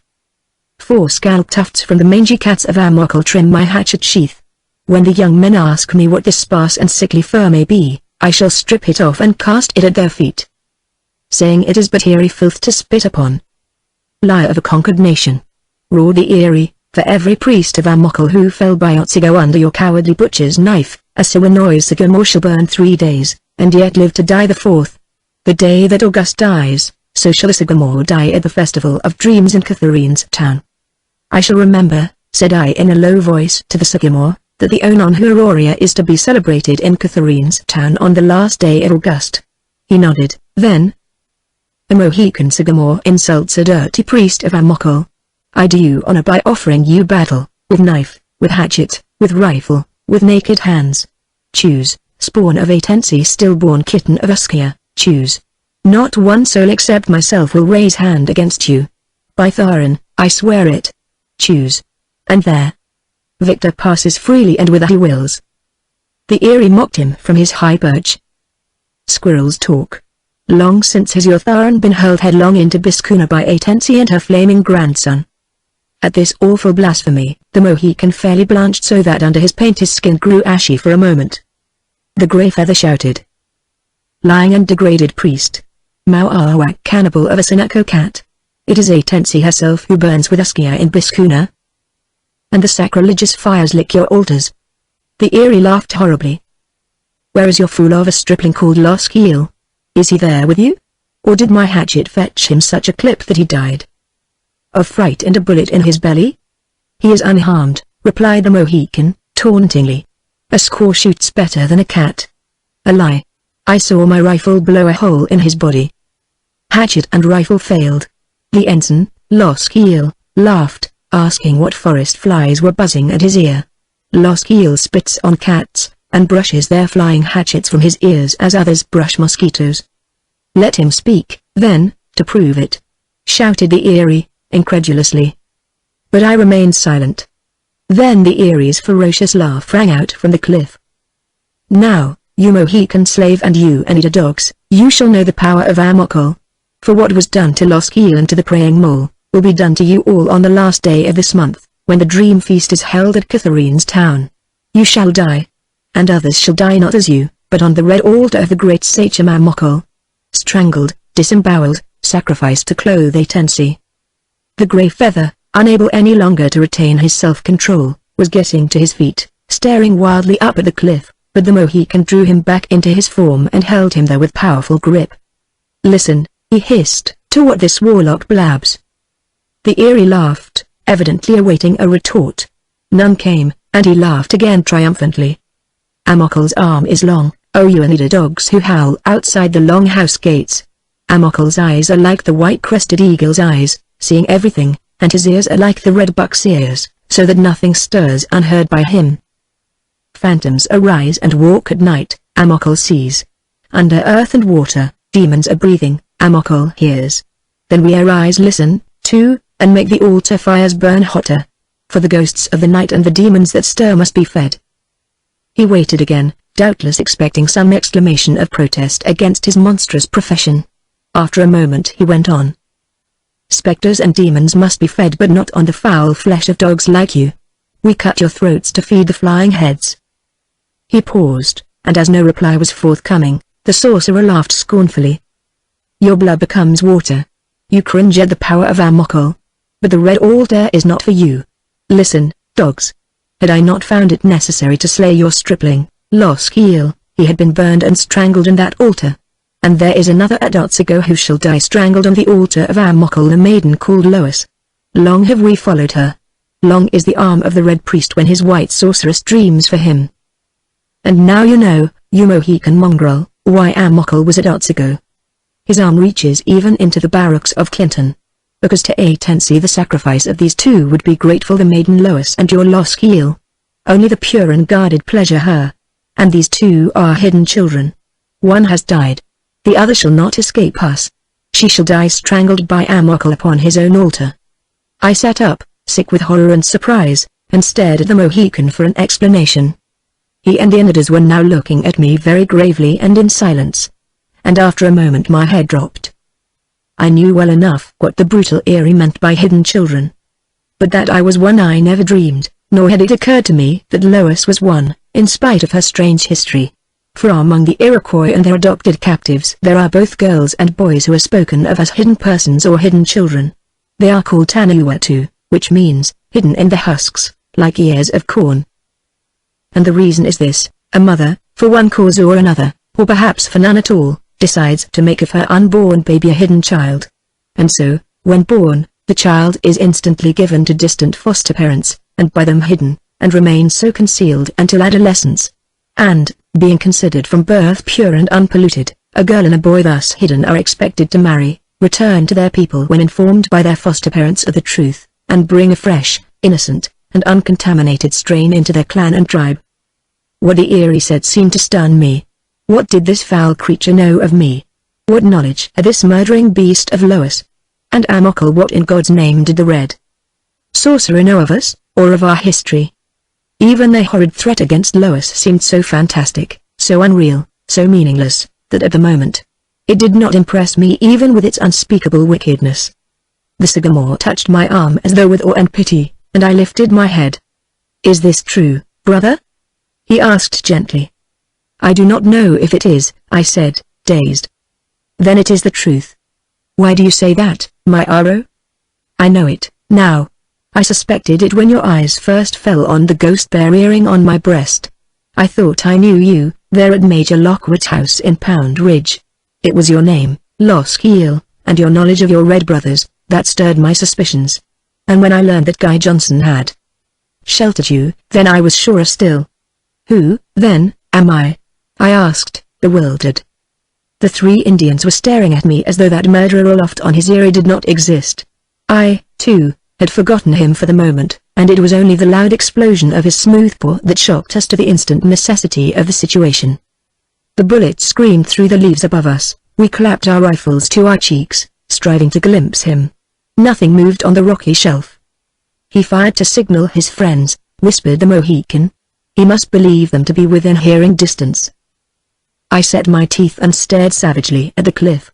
"4 scalp tufts from the mangy cats of Amokal trim my hatchet sheath. When the young men ask me what this sparse and sickly fur may be, I shall strip it off and cast it at their feet, saying it is but hairy filth to spit upon." "Liar of a conquered nation!" roared the Erie, "for every priest of Amokal who fell by Otsego under your cowardly butcher's knife, a Siwanoi's sycamore shall burn 3 days, and yet live to die the 4th. The day that August dies, so shall the sycamore die at the festival of dreams in Catherine's town." "I shall remember," said I in a low voice to the sycamore, "that the Onon Huroria is to be celebrated in Catherine's town on the last day of August." He nodded. Then, "A Mohican sycamore insults a dirty priest of Amokal. I do you honor by offering you battle, with knife, with hatchet, with rifle, with naked hands. Choose, spawn of a Tensi stillborn kitten of Uskia, choose. Not one soul except myself will raise hand against you. By Tharan, I swear it. Choose." And there, Victor passes freely and whither he wills. The Erie mocked him from his high perch. "Squirrels talk. Long since has your Tharan been hurled headlong into Biskuna by a Tensi and her flaming grandson." At this awful blasphemy, the Mohican fairly blanched so that under his paint his skin grew ashy for a moment. The grey feather shouted, "Lying and degraded priest! Mauawak cannibal of a Seneca cat! It is a Tensi herself who burns with Uskia in Biskuna. And the sacrilegious fires lick your altars." The Erie laughed horribly. "Where is your fool of a stripling called Loskiel? Is he there with you? Or did my hatchet fetch him such a clip that he died of fright and a bullet in his belly?" "He is unharmed," replied the Mohican, tauntingly. "A squaw shoots better than a cat." "A lie. I saw my rifle blow a hole in his body." Hatchet and rifle failed. The ensign, Loskiel, laughed, asking what forest flies were buzzing at his ear. Loskiel spits on cats, and brushes their flying hatchets from his ears as others brush mosquitoes. "Let him speak, then, to prove it," shouted the Erie, incredulously. But I remained silent. Then the Erie's ferocious laugh rang out from the cliff. "Now, you Mohican slave and you Anita dogs, you shall know the power of Amokal. For what was done to Loskiel and to the praying mole, will be done to you all on the last day of this month, when the dream feast is held at Catherine's town. You shall die. And others shall die not as you, but on the red altar of the great sachem Amokal. strangled, disemboweled, sacrificed to clothe a Tensi. The grey feather, unable any longer to retain his self-control, was getting to his feet, staring wildly up at the cliff, but the Mohican drew him back into his form and held him there with powerful grip. "Listen," he hissed, "to what this warlock blabs." The Eerie laughed, evidently awaiting a retort. None came, and he laughed again triumphantly. "Amokel's arm is long, oh you Anida dogs who howl outside the long house gates. Amokel's eyes are like the white-crested eagle's eyes, seeing everything, and his ears are like the red buck's ears, so that nothing stirs unheard by him. Phantoms arise and walk at night, Amokel sees. Under earth and water, demons are breathing, Amokel hears. Then we arise, listen, too, and make the altar fires burn hotter. For the ghosts of the night and the demons that stir must be fed." He waited again, doubtless expecting some exclamation of protest against his monstrous profession. After a moment he went on. "Spectres and demons must be fed, but not on the foul flesh of dogs like you. We cut your throats to feed the flying heads." He paused, and as no reply was forthcoming, the sorcerer laughed scornfully. "Your blood becomes water. You cringe at the power of Amokel. But the red altar is not for you. Listen, dogs. Had I not found it necessary to slay your stripling, Loskiel, he had been burned and strangled in that altar. And there is another at Otzigo who shall die strangled on the altar of Amokel, a maiden called Lois. Long have we followed her. Long is the arm of the Red Priest when his white sorceress dreams for him. And now you know, you Mohican mongrel, why Amokel was at Otzigo. His arm reaches even into the barracks of Clinton. Because to Atensi the sacrifice of these two would be grateful, the maiden Lois and your Loskiel. Only the pure and guarded pleasure her. And these two are hidden children. One has died. The other shall not escape us. She shall die strangled by Amokel upon his own altar." I sat up, sick with horror and surprise, and stared at the Mohican for an explanation. He and the Inidas were now looking at me very gravely and in silence. And after a moment my head dropped. I knew well enough what the brutal Eerie meant by hidden children. But that I was one I never dreamed, nor had it occurred to me that Lois was one, in spite of her strange history. For among the Iroquois and their adopted captives there are both girls and boys who are spoken of as hidden persons or hidden children. They are called Tanuatu, which means, hidden in the husks, like ears of corn. And the reason is this: a mother, for one cause or another, or perhaps for none at all, decides to make of her unborn baby a hidden child. And so, when born, the child is instantly given to distant foster parents, and by them hidden, and remains so concealed until adolescence. And, being considered from birth pure and unpolluted, a girl and a boy thus hidden are expected to marry, return to their people when informed by their foster parents of the truth, and bring a fresh, innocent, and uncontaminated strain into their clan and tribe. What the Eerie said seemed to stun me. What did this foul creature know of me? What knowledge had this murdering beast of Lois? And Amokel, what in God's name did the Red Sorcerer know of us, or of our history? Even the horrid threat against Lois seemed so fantastic, so unreal, so meaningless, that at the moment, it did not impress me even with its unspeakable wickedness. The Sagamore touched my arm as though with awe and pity, and I lifted my head. "Is this true, brother?" he asked gently. "I do not know if it is," I said, dazed. "Then it is the truth." "Why do you say that, my Aro?" "I know it, now. I suspected it when your eyes first fell on the ghost bear earring on my breast. I thought I knew you, there at Major Lockwood's house in Pound Ridge. It was your name, Loskiel, and your knowledge of your Red brothers, that stirred my suspicions. And when I learned that Guy Johnson had sheltered you, then I was surer still." "Who, then, am I?" I asked, bewildered. The three Indians were staring at me as though that murderer aloft on his eyrie did not exist. I, too, had forgotten him for the moment, and it was only the loud explosion of his smoothbore that shocked us to the instant necessity of the situation. The bullets screamed through the leaves above us. We clapped our rifles to our cheeks, striving to glimpse him. Nothing moved on the rocky shelf. "He fired to signal his friends," whispered the Mohican. "He must believe them to be within hearing distance." I set my teeth and stared savagely at the cliff.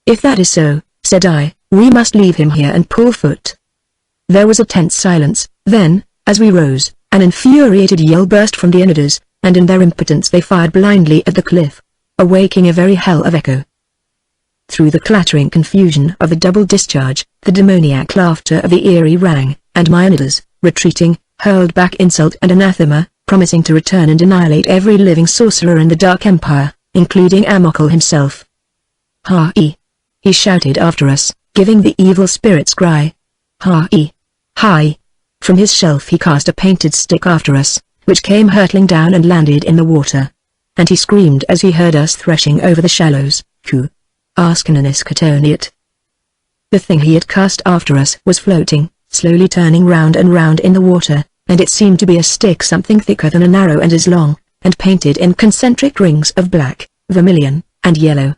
"If that is so," said I, "we must leave him here and pull foot." There was a tense silence. Then, as we rose, an infuriated yell burst from the Inidas, and in their impotence they fired blindly at the cliff, awaking a very hell of echo. Through the clattering confusion of the double discharge, the demoniac laughter of the eerie rang, and Mionidas, retreating, hurled back insult and anathema, promising to return and annihilate every living sorcerer in the Dark Empire, including Amokel himself. "Ha-ee!" he shouted after us, giving the evil spirit's cry. "Ha-ee! Hi!" From his shelf he cast a painted stick after us, which came hurtling down and landed in the water. And he screamed as he heard us threshing over the shallows, "Ku! Askananis Katoniat!" The thing he had cast after us was floating, slowly turning round and round in the water, and it seemed to be a stick something thicker than an arrow and as long, and painted in concentric rings of black, vermilion, and yellow.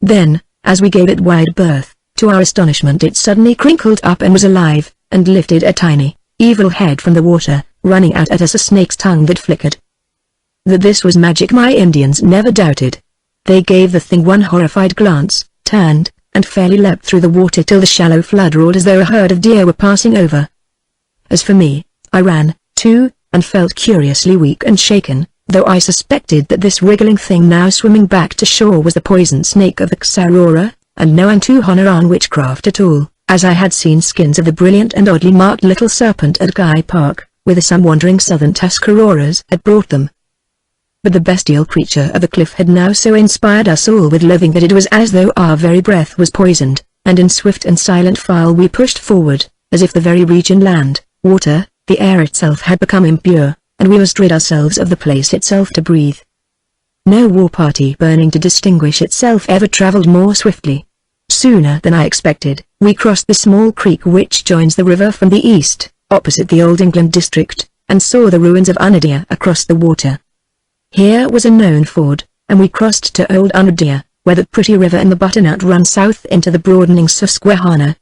Then, as we gave it wide berth, to our astonishment it suddenly crinkled up and was alive, and lifted a tiny, evil head from the water, running out at us a snake's tongue that flickered. That this was magic my Indians never doubted. They gave the thing one horrified glance, turned, and fairly leapt through the water till the shallow flood roared as though a herd of deer were passing over. As for me, I ran, too, and felt curiously weak and shaken, though I suspected that this wriggling thing now swimming back to shore was the poison snake of the Xarora, and no Antuhonaran witchcraft at all, as I had seen skins of the brilliant and oddly marked little serpent at Guy Park, whither some wandering southern Tuscaroras had brought them. But the bestial creature of the cliff had now so inspired us all with loathing that it was as though our very breath was poisoned, and in swift and silent file we pushed forward, as if the very region land, water, the air itself had become impure, and we must rid ourselves of the place itself to breathe. No war party burning to distinguish itself ever traveled more swiftly. Sooner than I expected, we crossed the small creek which joins the river from the east, opposite the Old England district, and saw the ruins of Unadia across the water. Here was a known ford, and we crossed to Old Unadia, where the pretty river and the butternut run south into the broadening Susquehanna.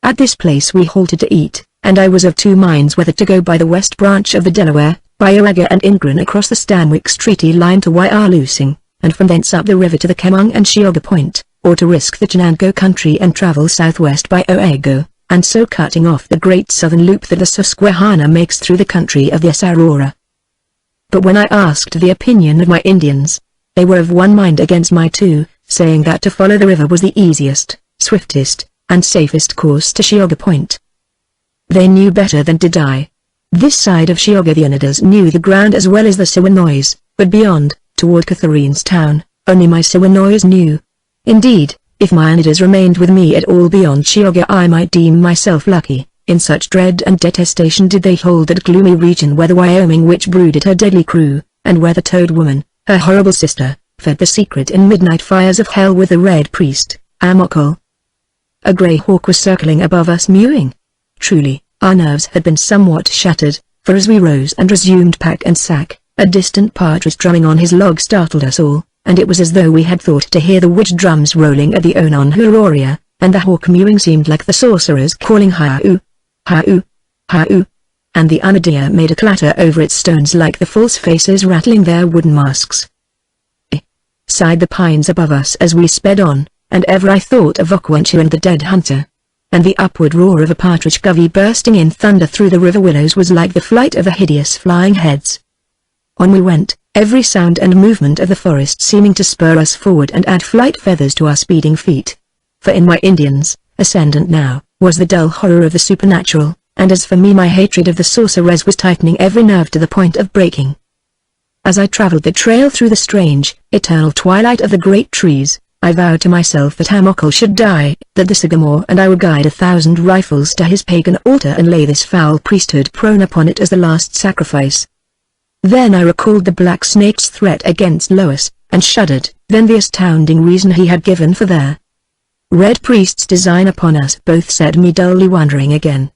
At this place we halted to eat, and I was of two minds whether to go by the west branch of the Delaware, by Oaga and Ingran across the Stanwix Treaty line to Wyalusing, and from thence up the river to the Chemung and Shioga Point, or to risk the Chenango country and travel southwest by Oago, and so cutting off the great southern loop that the Susquehanna makes through the country of the Sarora. But when I asked the opinion of my Indians, they were of one mind against my two, saying that to follow the river was the easiest, swiftest, and safest course to Shioga Point. They knew better than did I. This side of Shioga the Oneiders knew the ground as well as the Siwanoys, but beyond, toward Catherine's town, only my Siwanoys knew. Indeed, if my Oneiders remained with me at all beyond Shioga I might deem myself lucky. In such dread and detestation did they hold that gloomy region where the Wyoming witch brooded her deadly crew, and where the Toad Woman, her horrible sister, fed the secret in midnight fires of hell with the Red Priest, Amokel. A grey hawk was circling above us mewing. Truly, our nerves had been somewhat shattered, for as we rose and resumed pack and sack, a distant partridge drumming on his log startled us all, and it was as though we had thought to hear the witch drums rolling at the Onon Huroria, and the hawk mewing seemed like the sorcerers calling Ha-oo, Ha-oo, Ha-oo, and the Unadia made a clatter over its stones like the false faces rattling their wooden masks. Sighed the pines above us as we sped on, and ever I thought of Okwanchu and the dead hunter. And the upward roar of a partridge covey bursting in thunder through the river willows was like the flight of the hideous flying heads. On we went, every sound and movement of the forest seeming to spur us forward and add flight feathers to our speeding feet. For in my Indians, ascendant now, was the dull horror of the supernatural, and as for me my hatred of the sorceress was tightening every nerve to the point of breaking. As I traveled the trail through the strange, eternal twilight of the great trees, I vowed to myself that Amokel should die, that the Sagamore and I would guide 1,000 rifles to his pagan altar and lay this foul priesthood prone upon it as the last sacrifice. Then I recalled the black snake's threat against Lois, and shuddered, then the astounding reason he had given for their Red Priest's design upon us both set me dully wondering again.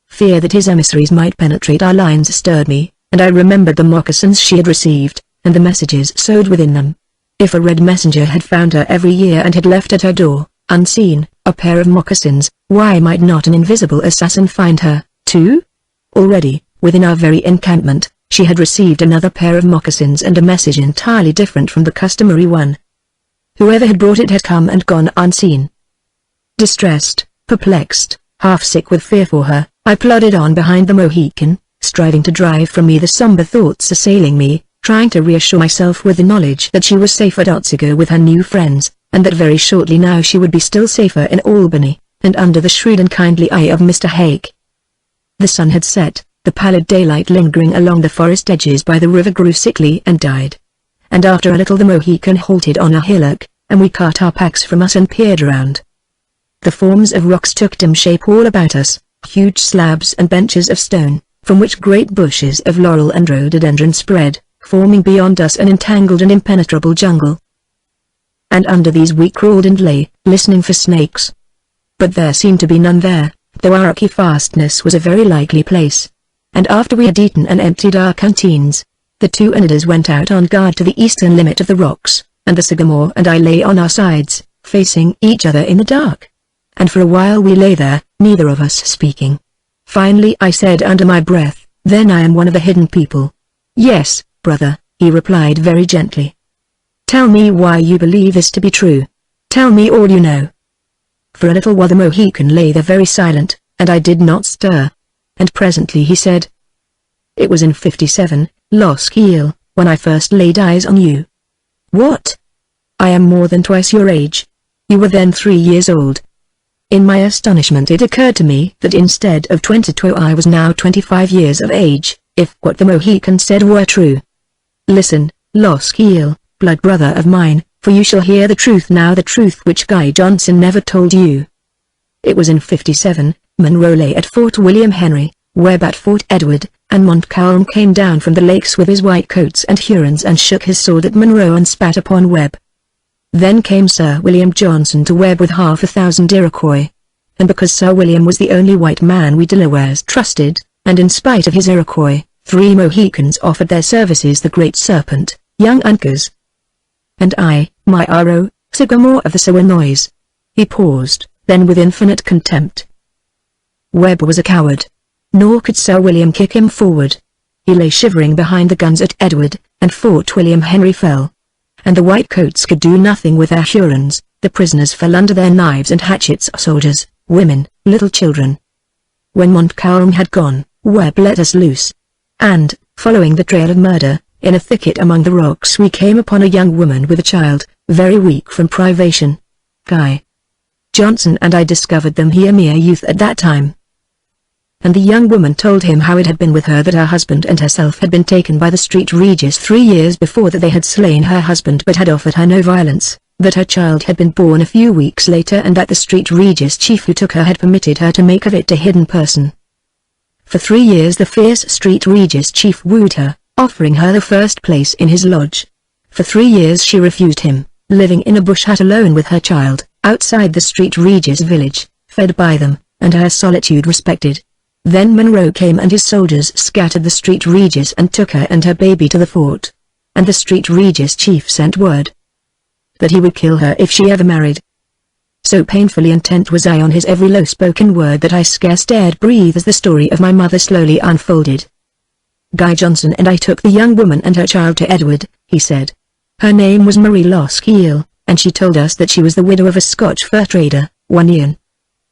Fear that his emissaries might penetrate our lines stirred me, and I remembered the moccasins she had received, and the messages sewed within them. If a red messenger had found her every year and had left at her door, unseen, a pair of moccasins, why might not an invisible assassin find her, too? Already, within our very encampment, she had received another pair of moccasins and a message entirely different from the customary one. Whoever had brought it had come and gone unseen. Distressed, perplexed, half sick with fear for her, I plodded on behind the Mohican, striving to drive from me the somber thoughts assailing me, trying to reassure myself with the knowledge that she was safe at Otzigo with her new friends, and that very shortly now she would be still safer in Albany, and under the shrewd and kindly eye of Mr. Hake. The sun had set, the pallid daylight lingering along the forest edges by the river grew sickly and died. And after a little the Mohican halted on a hillock, and we cut our packs from us and peered around. The forms of rocks took dim shape all about us, huge slabs and benches of stone, from which great bushes of laurel and rhododendron spread, forming beyond us an entangled and impenetrable jungle. And under these we crawled and lay, listening for snakes. But there seemed to be none there, though our rocky fastness was a very likely place. And after we had eaten and emptied our canteens, the two Oneidas went out on guard to the eastern limit of the rocks, and the sycamore and I lay on our sides, facing each other in the dark. And for a while we lay there, neither of us speaking. Finally I said under my breath, "Then I am one of the hidden people." "Yes, brother," he replied very gently. "Tell me why you believe this to be true. Tell me all you know." For a little while the Mohican lay there very silent, and I did not stir. And presently he said, "It was in '57, Los Kiel, when I first laid eyes on you." "What? I am more than twice your age. You were then 3 years old." In my astonishment it occurred to me that instead of 22 I was now 25 years of age, if what the Mohican said were true. "Listen, Los Kiel, blood brother of mine, for you shall hear the truth now, the truth which Guy Johnson never told you. It was in '57, Monroe lay at Fort William Henry, Webb at Fort Edward, and Montcalm came down from the lakes with his white coats and Hurons and shook his sword at Monroe and spat upon Webb. Then came Sir William Johnson to Webb with 1,000 Iroquois. And because Sir William was the only white man we Delawares trusted, and in spite of his Iroquois, 3 Mohicans offered their services, the Great Serpent, young Uncas, and I, my Aro, Sycamore of the Sawanois. He paused, then with infinite contempt. Webb was a coward. Nor could Sir William kick him forward. He lay shivering behind the guns at Edward, and Fort William Henry fell. And the whitecoats could do nothing with their Hurons, the prisoners fell under their knives and hatchets, soldiers, women, little children. When Montcalm had gone, Webb let us loose. And, following the trail of murder, in a thicket among the rocks we came upon a young woman with a child, very weak from privation. Guy Johnson and I discovered them here mere youth at that time. And the young woman told him how it had been with her, that her husband and herself had been taken by the street regis 3 years before, that they had slain her husband but had offered her no violence, that her child had been born a few weeks later, and that the street regis chief who took her had permitted her to make of it a hidden person. For 3 years the fierce street regis chief wooed her, offering her the first place in his lodge. For 3 years she refused him, living in a bush hut alone with her child, outside the street regis village, fed by them, and her solitude respected. Then Monroe came and his soldiers scattered the street regis and took her and her baby to the fort. And the street regis chief sent word that he would kill her if she ever married. So painfully intent was I on his every low-spoken word that I scarce dared breathe as the story of my mother slowly unfolded. Guy Johnson and I took the young woman and her child to Edward, he said. Her name was Marie Los Kiel, and she told us that she was the widow of a Scotch fur trader, one Ian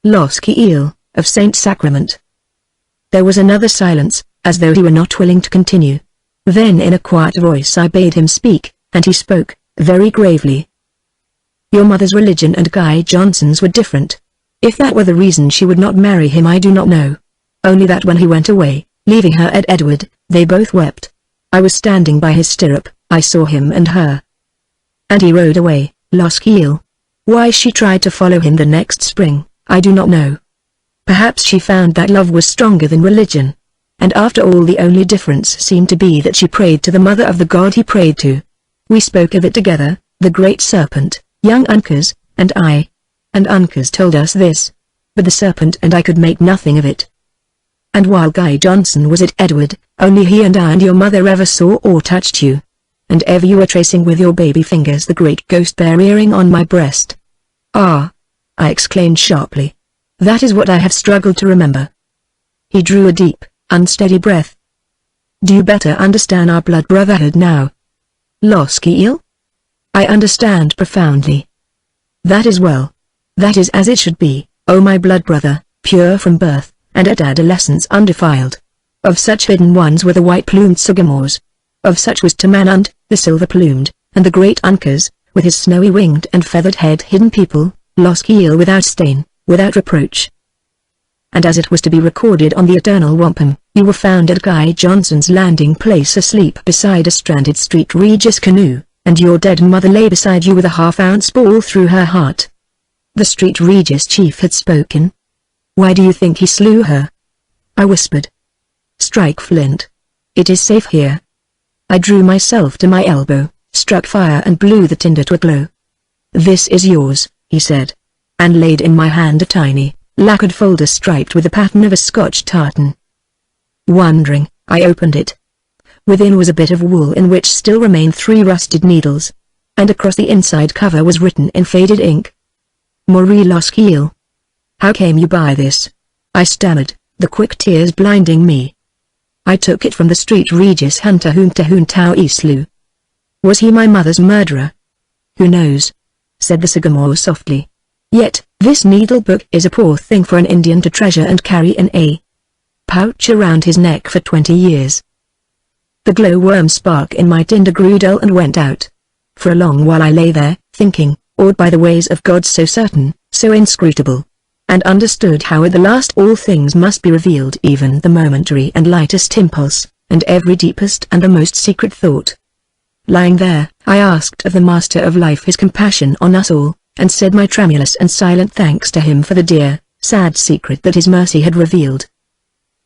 Los Kiel, of St. Sacrament. There was another silence, as though he were not willing to continue. Then in a quiet voice I bade him speak, and he spoke, very gravely. Your mother's religion and Guy Johnson's were different. If that were the reason she would not marry him I do not know. Only that when he went away, leaving her at Edward, they both wept. I was standing by his stirrup, I saw him and her. And he rode away, Los Kiel. Why she tried to follow him the next spring, I do not know. Perhaps she found that love was stronger than religion. And after all the only difference seemed to be that she prayed to the mother of the god he prayed to. We spoke of it together, the Great Serpent, young Uncas, and I. And Uncas told us this. But the serpent and I could make nothing of it. And while Guy Johnson was at Edward, only he and I and your mother ever saw or touched you. And ever you were tracing with your baby fingers the great ghost bear rearing on my breast. Ah! I exclaimed sharply. That is what I have struggled to remember. He drew a deep, unsteady breath. Do you better understand our blood brotherhood now? Los Kiel? I understand profoundly. That is well. That is as it should be, O my blood brother, pure from birth, and at adolescence undefiled. Of such hidden ones were the white-plumed Sagamores. Of such was Tamanund, the silver-plumed, and the great Uncas, with his snowy winged and feathered head hidden people, Loskiel without stain, without reproach. And as it was to be recorded on the eternal wampum, you were found at Guy Johnson's landing place asleep beside a stranded Street Regis canoe, and your dead mother lay beside you with a half-ounce ball through her heart. The Street Regis chief had spoken. Why do you think he slew her? I whispered. Strike flint. It is safe here. I drew myself to my elbow, struck fire and blew the tinder to a glow. This is yours, he said, and laid in my hand a tiny, lacquered folder striped with the pattern of a Scotch tartan. Wondering, I opened it. Within was a bit of wool in which still remained 3 rusted needles, and across the inside cover was written in faded ink, Marie Loskiel. How came you by this? I stammered, the quick tears blinding me. I took it from the Street Regis hunter whom Tahun slew. Was he my mother's murderer? Who knows? Said the Sagamore softly. Yet, this needle book is a poor thing for an Indian to treasure and carry in a pouch around his neck for 20 years. The glowworm spark in my tinder grew dull and went out. For a long while I lay there, thinking, awed by the ways of God so certain, so inscrutable, and understood how at the last all things must be revealed, even the momentary and lightest impulse, and every deepest and the most secret thought. Lying there, I asked of the Master of Life his compassion on us all, and said my tremulous and silent thanks to him for the dear, sad secret that his mercy had revealed.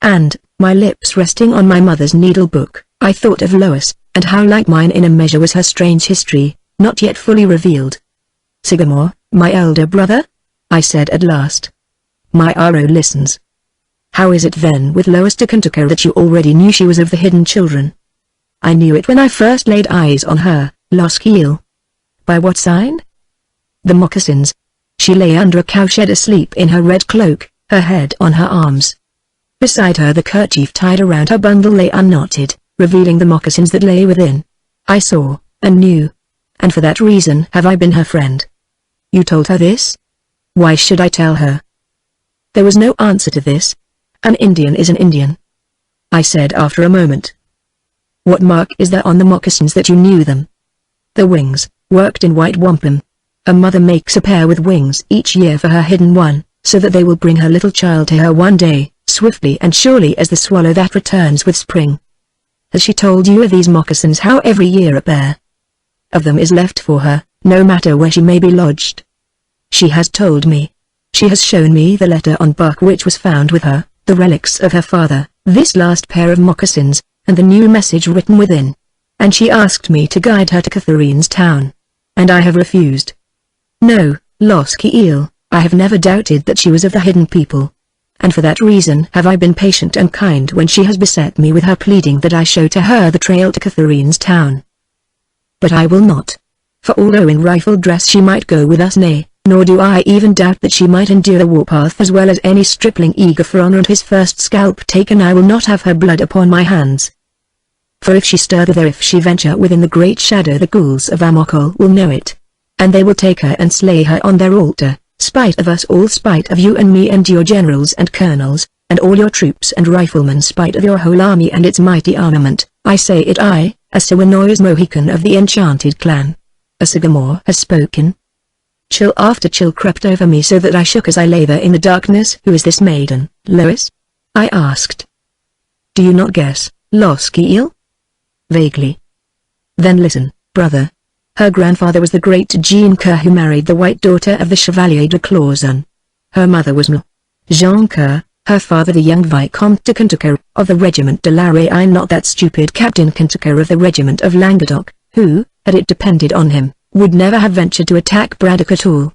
And, my lips resting on my mother's needle-book, I thought of Lois, and how like mine in a measure was her strange history, not yet fully revealed. Sagamore, my elder brother? I said at last. My Aro listens. How is it then with Lois de Kentucky that you already knew she was of the hidden children? I knew it when I first laid eyes on her, Loskiel. By what sign? The moccasins. She lay under a cowshed asleep in her red cloak, her head on her arms. Beside her the kerchief tied around her bundle lay unknotted, revealing the moccasins that lay within. I saw, and knew. And for that reason have I been her friend. You told her this? Why should I tell her? There was no answer to this. An Indian is an Indian, I said after a moment. What mark is there on the moccasins that you knew them? The wings, worked in white wampum. A mother makes a pair with wings each year for her hidden one, so that they will bring her little child to her one day, swiftly and surely as the swallow that returns with spring. Has she told you of these moccasins, how every year a pair of them is left for her, no matter where she may be lodged? She has told me. She has shown me the letter on bark which was found with her, the relics of her father, this last pair of moccasins, and the new message written within. And she asked me to guide her to Catherine's town. And I have refused. No, Loskiel, I have never doubted that she was of the hidden people. And for that reason have I been patient and kind when she has beset me with her pleading that I show to her the trail to Catherine's town. But I will not. For although in rifle dress she might go with us, nay, nor do I even doubt that she might endure the warpath as well as any stripling eager for honor and his first scalp taken, I will not have her blood upon my hands. For if she stir thither, if she venture within the great shadow, the ghouls of Amokol will know it. And they will take her and slay her on their altar, spite of us all, spite of you and me and your generals and colonels, and all your troops and riflemen, spite of your whole army and its mighty armament. I say it, I, a Siwanoy's Mohican of the enchanted clan. A Sagamore has spoken. Chill after chill crept over me so that I shook as I lay there in the darkness. Who is this maiden, Lois? I asked. Do you not guess, Loskiel? Vaguely. Then listen, brother. Her grandfather was the great Jean Kerr, who married the white daughter of the Chevalier de Clausen. Her mother was Jean Kerr, her father the young Vicomte de Kentucky, of the regiment de la Reine, not that stupid Captain Kentucky of the regiment of Languedoc, who, had it depended on him, would never have ventured to attack Braddock at all.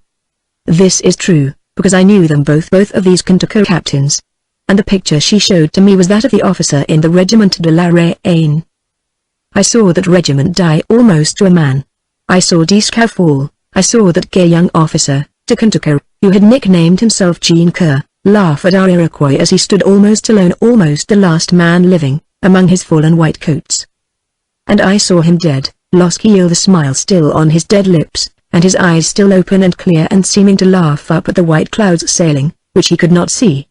This is true, because I knew them both of these Kentucky captains. And the picture she showed to me was that of the officer in the regiment de la Reine. I saw that regiment die almost to a man. I saw Dieskau fall. I saw that gay young officer, de Kentucky, who had nicknamed himself Jean Kerr, laugh at our Iroquois as he stood almost alone, almost the last man living, among his fallen white coats. And I saw him dead, Loskiel, the smile still on his dead lips, and his eyes still open and clear and seeming to laugh up at the white clouds sailing, which he could not see.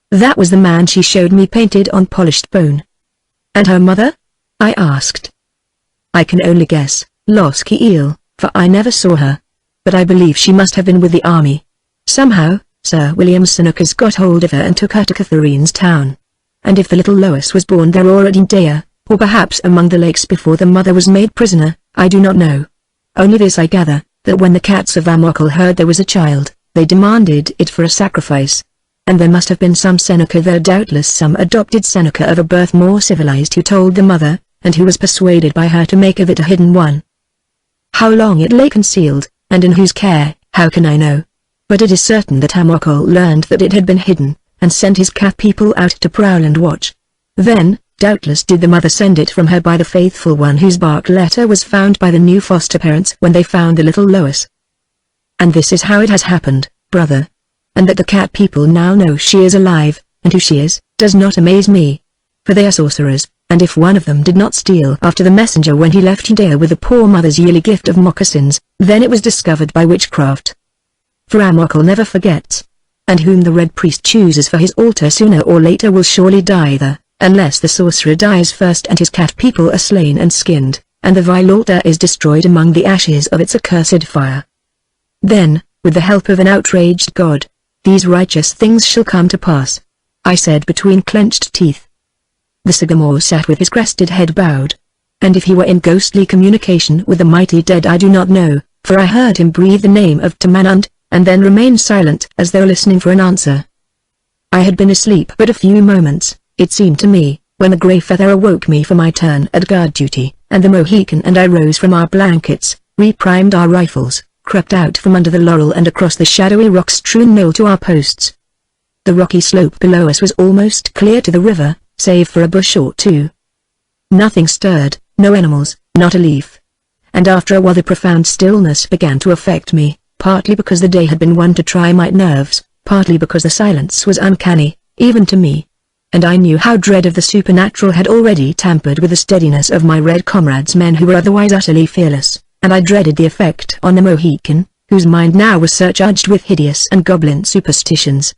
That was the man she showed me painted on polished bone. And her mother? I asked. I can only guess, Loskiel, for I never saw her. But I believe she must have been with the army. Somehow, Sir William Senecas got hold of her and took her to Catherine's town. And if the little Lois was born there or at India, or perhaps among the lakes before the mother was made prisoner, I do not know. Only this I gather, that when the cats of Amokel heard there was a child, they demanded it for a sacrifice. And there must have been some Seneca there, doubtless some adopted Seneca of a birth more civilized, who told the mother, and who was persuaded by her to make of it a hidden one. How long it lay concealed, and in whose care, how can I know? But it is certain that Amokel learned that it had been hidden, and sent his cat people out to prowl and watch. Then, doubtless did the mother send it from her by the faithful one whose bark letter was found by the new foster parents when they found the little Lois. And this is how it has happened, brother. And that the cat people now know she is alive, and who she is, does not amaze me. For they are sorcerers, and if one of them did not steal after the messenger when he left Judea with the poor mother's yearly gift of moccasins, then it was discovered by witchcraft. For Amokel never forgets. And whom the red priest chooses for his altar sooner or later will surely die there, unless the sorcerer dies first and his cat people are slain and skinned, and the vile altar is destroyed among the ashes of its accursed fire. Then, with the help of an outraged god, these righteous things shall come to pass, I said between clenched teeth. The sycamore sat with his crested head bowed. And if he were in ghostly communication with the mighty dead I do not know, for I heard him breathe the name of Tamanund, and then remain silent as though listening for an answer. I had been asleep but a few moments, it seemed to me, when the grey feather awoke me for my turn at guard duty, and the Mohican and I rose from our blankets, reprimed our rifles, crept out from under the laurel and across the shadowy rock-strewn knoll to our posts. The rocky slope below us was almost clear to the river, save for a bush or two. Nothing stirred, no animals, not a leaf. And after a while the profound stillness began to affect me, partly because the day had been one to try my nerves, partly because the silence was uncanny, even to me. And I knew how dread of the supernatural had already tampered with the steadiness of my red comrades, men who were otherwise utterly fearless, and I dreaded the effect on the Mohican, whose mind now was surcharged with hideous and goblin superstitions.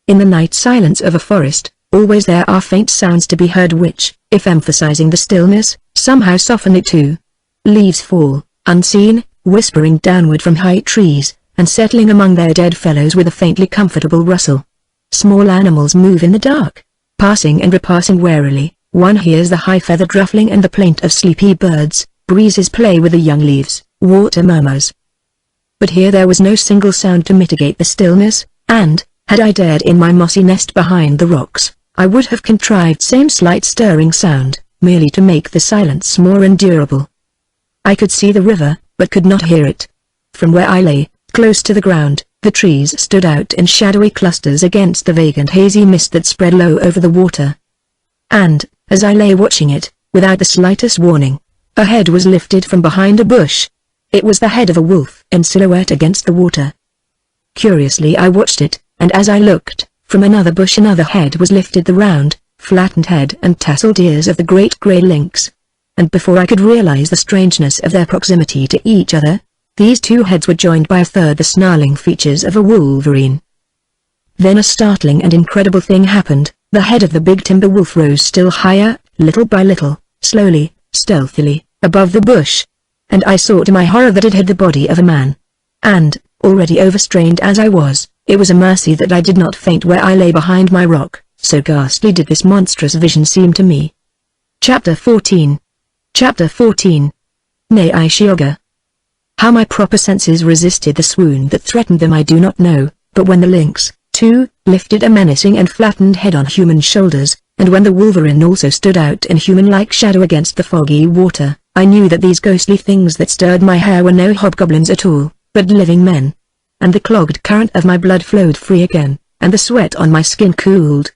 In the night silence of a forest, always there are faint sounds to be heard which, if emphasizing the stillness, somehow soften it too. Leaves fall, unseen, whispering downward from high trees, and settling among their dead fellows with a faintly comfortable rustle. Small animals move in the dark. Passing and repassing warily, one hears the high-feathered ruffling and the plaint of sleepy birds, breezes play with the young leaves, water murmurs. But here there was no single sound to mitigate the stillness, and, had I dared in my mossy nest behind the rocks, I would have contrived some slight stirring sound, merely to make the silence more endurable. I could see the river, but could not hear it. From where I lay, close to the ground, the trees stood out in shadowy clusters against the vague and hazy mist that spread low over the water. And, as I lay watching it, without the slightest warning, a head was lifted from behind a bush. It was the head of a wolf in silhouette against the water. Curiously I watched it, and as I looked, from another bush another head was lifted, the round, flattened head and tasseled ears of the great grey lynx. And before I could realize the strangeness of their proximity to each other, these two heads were joined by a third, the snarling features of a wolverine. Then a startling and incredible thing happened. The head of the big timber wolf rose still higher, little by little, slowly, stealthily, above the bush. And I saw to my horror that it had the body of a man. And, already overstrained as I was, it was a mercy that I did not faint where I lay behind my rock, so ghastly did this monstrous vision seem to me. Chapter 14. Chapter 14. Nay, Ishioga. How my proper senses resisted the swoon that threatened them I do not know, but when the lynx, too, lifted a menacing and flattened head on human shoulders, and when the wolverine also stood out in human-like shadow against the foggy water, I knew that these ghostly things that stirred my hair were no hobgoblins at all, but living men. And the clogged current of my blood flowed free again, and the sweat on my skin cooled.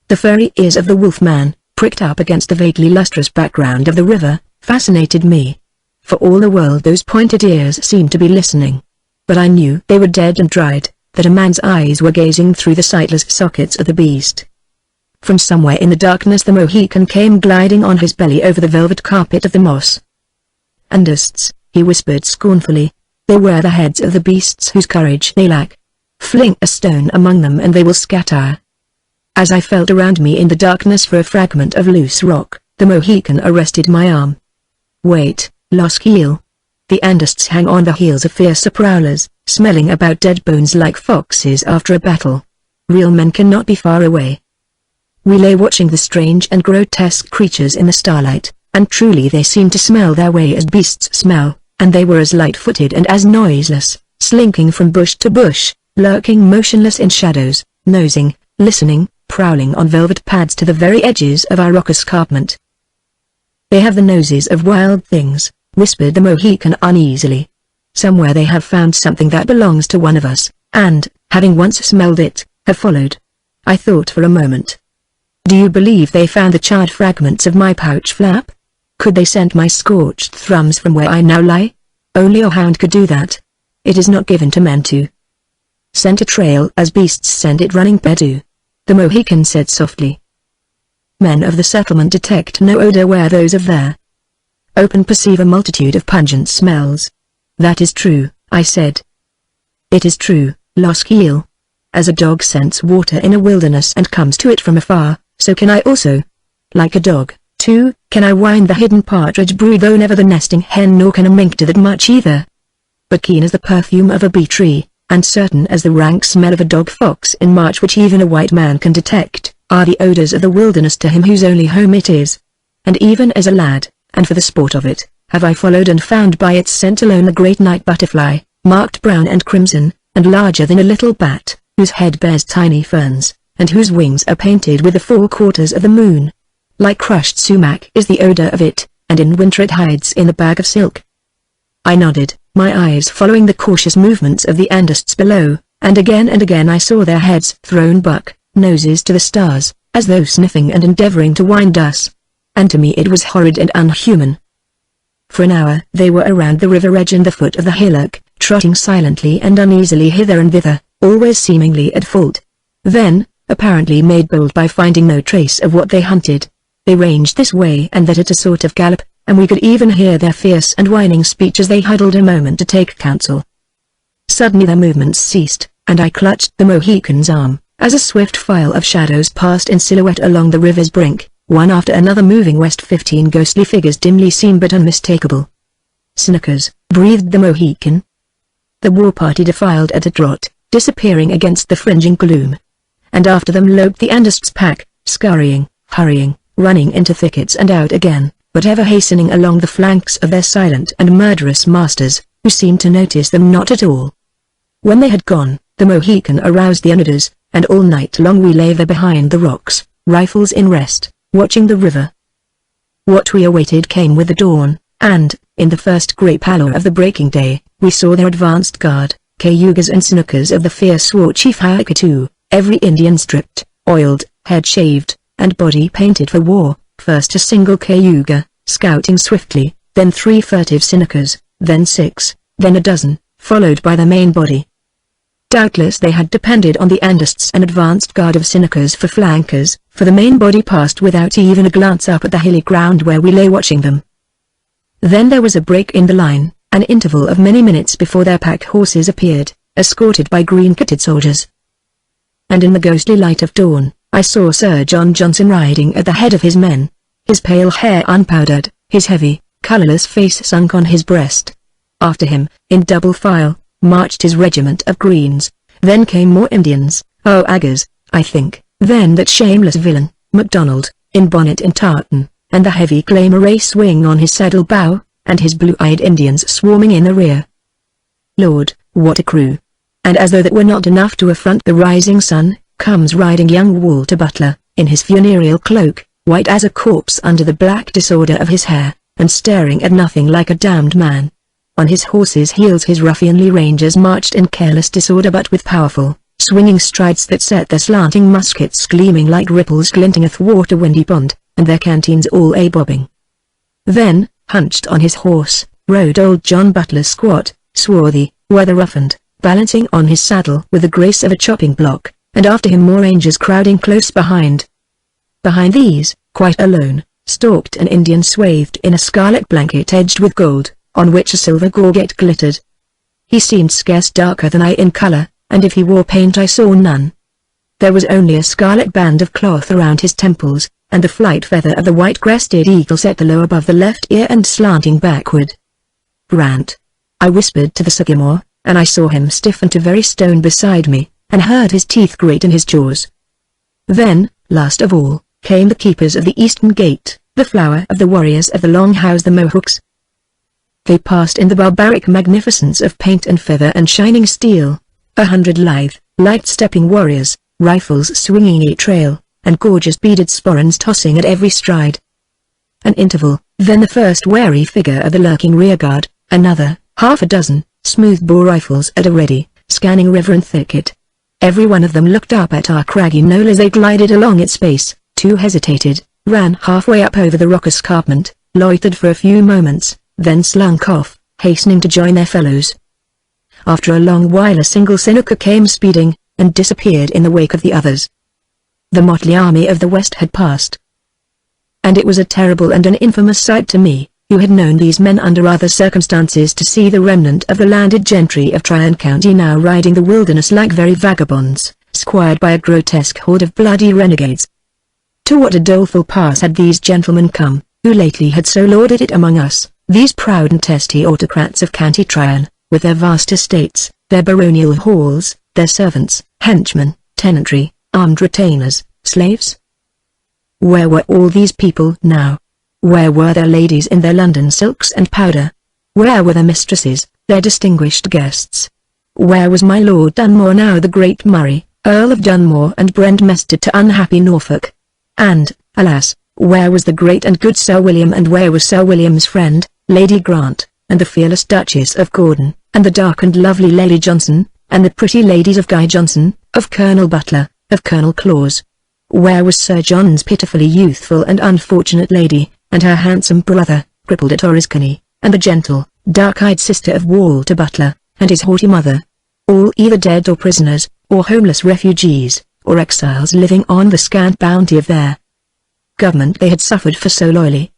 The furry ears of the wolf-man, pricked up against the vaguely lustrous background of the river, fascinated me. For all the world those pointed ears seemed to be listening. But I knew they were dead and dried, that a man's eyes were gazing through the sightless sockets of the beast. From somewhere in the darkness the Mohican came gliding on his belly over the velvet carpet of the moss. "Andists," he whispered scornfully. "They were the heads of the beasts whose courage they lack. Fling a stone among them and they will scatter." As I felt around me in the darkness for a fragment of loose rock, the Mohican arrested my arm. "Wait, Loskeel. The Andists hang on the heels of fiercer prowlers, smelling about dead bones like foxes after a battle. Real men cannot be far away. We lay watching the strange and grotesque creatures in the starlight, and truly they seemed to smell their way as beasts smell, and they were as light-footed and as noiseless, slinking from bush to bush, lurking motionless in shadows, nosing, listening, prowling on velvet pads to the very edges of our rock escarpment. "They have the noses of wild things," whispered the Mohican uneasily. "Somewhere they have found something that belongs to one of us, and, having once smelled it, have followed." I thought for a moment. "Do you believe they found the charred fragments of my pouch flap? Could they scent my scorched thrums from where I now lie? Only a hound could do that. It is not given to men to scent a trail as beasts scent it running past do," the Mohican said softly. "Men of the settlement detect no odor where those of their open perceive a multitude of pungent smells." "That is true," I said. "It is true, Loskiel. As a dog scents water in a wilderness and comes to it from afar, so can I also. Like a dog, too, can I wind the hidden partridge brood, though never the nesting hen, nor can a mink do that much either. But keen as the perfume of a bee tree, and certain as the rank smell of a dog fox in March which even a white man can detect, are the odors of the wilderness to him whose only home it is. And even as a lad, and for the sport of it, have I followed and found by its scent alone the great night butterfly, marked brown and crimson, and larger than a little bat, whose head bears tiny ferns, and whose wings are painted with the 4 quarters of the moon. Like crushed sumac is the odor of it, and in winter it hides in a bag of silk." I nodded, my eyes following the cautious movements of the Andists below, and again I saw their heads thrown buck, noses to the stars, as though sniffing and endeavoring to wind us. And to me it was horrid and unhuman. For an hour they were around the river edge and the foot of the hillock, trotting silently and uneasily hither and thither, always seemingly at fault. Then, apparently made bold by finding no trace of what they hunted, they ranged this way and that at a sort of gallop, and we could even hear their fierce and whining speech as they huddled a moment to take counsel. Suddenly their movements ceased, and I clutched the Mohican's arm, as a swift file of shadows passed in silhouette along the river's brink, one after another moving west. 15 ghostly figures dimly seen but unmistakable. "Senecas," breathed the Mohican. The war party defiled at a trot, disappearing against the fringing gloom. And after them loped the Andists' pack, scurrying, hurrying, running into thickets and out again, but ever hastening along the flanks of their silent and murderous masters, who seemed to notice them not at all. When they had gone, the Mohican aroused the onagers, and all night long we lay there behind the rocks, rifles in rest, watching the river. What we awaited came with the dawn, and, in the first grey pallor of the breaking day, we saw their advanced guard, Cayugas and Senecas of the fierce war chief Hayakatu, every Indian stripped, oiled, head shaved, and body painted for war. First a single Cayuga, scouting swiftly, then 3 furtive Senecas, then 6, then a dozen, followed by the main body. Doubtless they had depended on the Andists and advanced guard of Senecas for flankers, for the main body passed without even a glance up at the hilly ground where we lay watching them. Then there was a break in the line, an interval of many minutes before their pack horses appeared, escorted by green-kitted soldiers. And in the ghostly light of dawn, I saw Sir John Johnson riding at the head of his men, his pale hair unpowdered, his heavy, colorless face sunk on his breast. After him, in double file, marched his regiment of Greens. Then came more Indians, Oagas, I think, then that shameless villain, MacDonald, in bonnet and tartan, and the heavy claymore swing on his saddle bow, and his blue-eyed Indians swarming in the rear. Lord, what a crew! And as though that were not enough to affront the rising sun, comes riding young Walter Butler, in his funereal cloak, white as a corpse under the black disorder of his hair, and staring at nothing like a damned man. On his horse's heels his ruffianly rangers marched in careless disorder but with powerful, swinging strides that set their slanting muskets gleaming like ripples glinting athwart a windy pond, and their canteens all a-bobbing. Then, hunched on his horse, rode old John Butler squat, swarthy, weather-roughened, balancing on his saddle with the grace of a chopping block, and after him more rangers crowding close behind. Behind these, quite alone, stalked an Indian swathed in a scarlet blanket edged with gold, on which a silver gorget glittered. He seemed scarce darker than I in color, and if he wore paint I saw none. There was only a scarlet band of cloth around his temples, and the flight feather of the white-crested eagle set low above the left ear and slanting backward. Brant, I whispered to the sycamore, and I saw him stiffen to very stone beside me, and heard his teeth grate in his jaws. Then, last of all, came the keepers of the eastern gate, the flower of the warriors of the Long House, the Mohawks. They passed in the barbaric magnificence of paint and feather and shining steel, 100 lithe, light-stepping warriors, rifles swinging a trail, and gorgeous beaded sporrans tossing at every stride. An interval, then the first wary figure of the lurking rearguard, another, half a dozen, smooth-bore rifles at a ready, scanning river and thicket. Every one of them looked up at our craggy knoll as they glided along its base, two hesitated, ran halfway up over the rock escarpment, loitered for a few moments, then slunk off, hastening to join their fellows. After a long while a single Seneca came speeding, and disappeared in the wake of the others. The motley army of the West had passed. And it was a terrible and an infamous sight to me, who had known these men under other circumstances, to see the remnant of the landed gentry of Tryon County now riding the wilderness like very vagabonds, squired by a grotesque horde of bloody renegades. To what a doleful pass had these gentlemen come, who lately had so lauded it among us, these proud and testy autocrats of County Tryon, with their vast estates, their baronial halls, their servants, henchmen, tenantry, armed retainers, slaves? Where were all these people now? Where were their ladies in their London silks and powder? Where were their mistresses, their distinguished guests? Where was my Lord Dunmore now, the great Murray, Earl of Dunmore and Brentmested to unhappy Norfolk? And, alas, where was the great and good Sir William, and where was Sir William's friend, Lady Grant, and the fearless Duchess of Gordon, and the dark and lovely Lady Johnson, and the pretty ladies of Guy Johnson, of Colonel Butler, of Colonel Claus? Where was Sir John's pitifully youthful and unfortunate lady, and her handsome brother, crippled at Oriskany, and the gentle, dark-eyed sister of Walter Butler, and his haughty mother? All either dead or prisoners, or homeless refugees, or exiles living on the scant bounty of their government they had suffered for so loyally.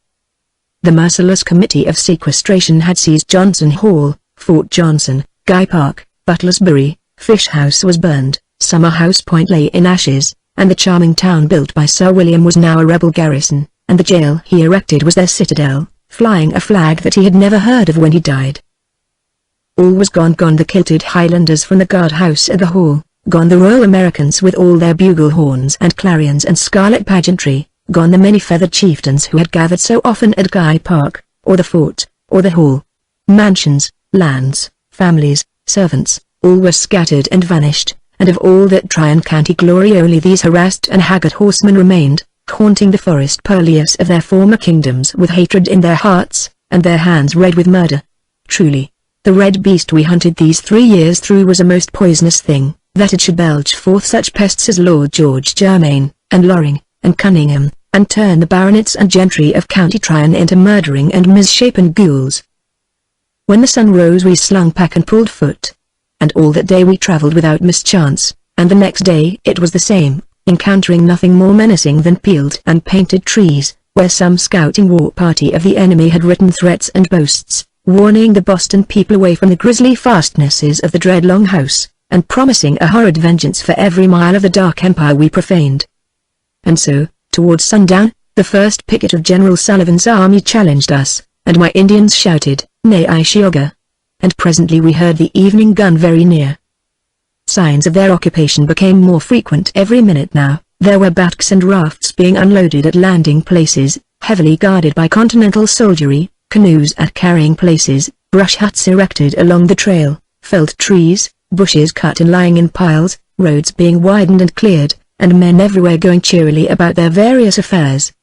The merciless committee of sequestration had seized Johnson Hall, Fort Johnson, Guy Park, Butlersbury, Fish House was burned, Summer House Point lay in ashes, and the charming town built by Sir William was now a rebel garrison, and the jail he erected was their citadel, flying a flag that he had never heard of when he died. All was gone, gone the kilted Highlanders from the guard-house and the hall, gone the Royal Americans with all their bugle horns and clarions and scarlet pageantry, gone the many-feathered chieftains who had gathered so often at Guy Park, or the fort, or the hall. Mansions, lands, families, servants, all were scattered and vanished, and of all that Tryon County glory only these harassed and haggard horsemen remained, haunting the forest purlieus of their former kingdoms with hatred in their hearts, and their hands red with murder. Truly, the red beast we hunted these 3 years through was a most poisonous thing, that it should belch forth such pests as Lord George Germain, and Loring, and Cunningham, and turn the baronets and gentry of County Tryon into murdering and misshapen ghouls. When the sun rose we slung pack and pulled foot. And all that day we travelled without mischance, and the next day it was the same, encountering nothing more menacing than peeled and painted trees, where some scouting war party of the enemy had written threats and boasts, warning the Boston people away from the grisly fastnesses of the dread Long House, and promising a horrid vengeance for every mile of the dark empire we profaned. And so, towards sundown, the first picket of General Sullivan's army challenged us, and my Indians shouted, "Nay, Ishioga!" And presently we heard the evening gun very near. Signs of their occupation became more frequent every minute now. There were batks and rafts being unloaded at landing places, heavily guarded by Continental soldiery, canoes at carrying places, brush huts erected along the trail, felled trees, bushes cut and lying in piles, roads being widened and cleared, and men everywhere going cheerily about their various affairs.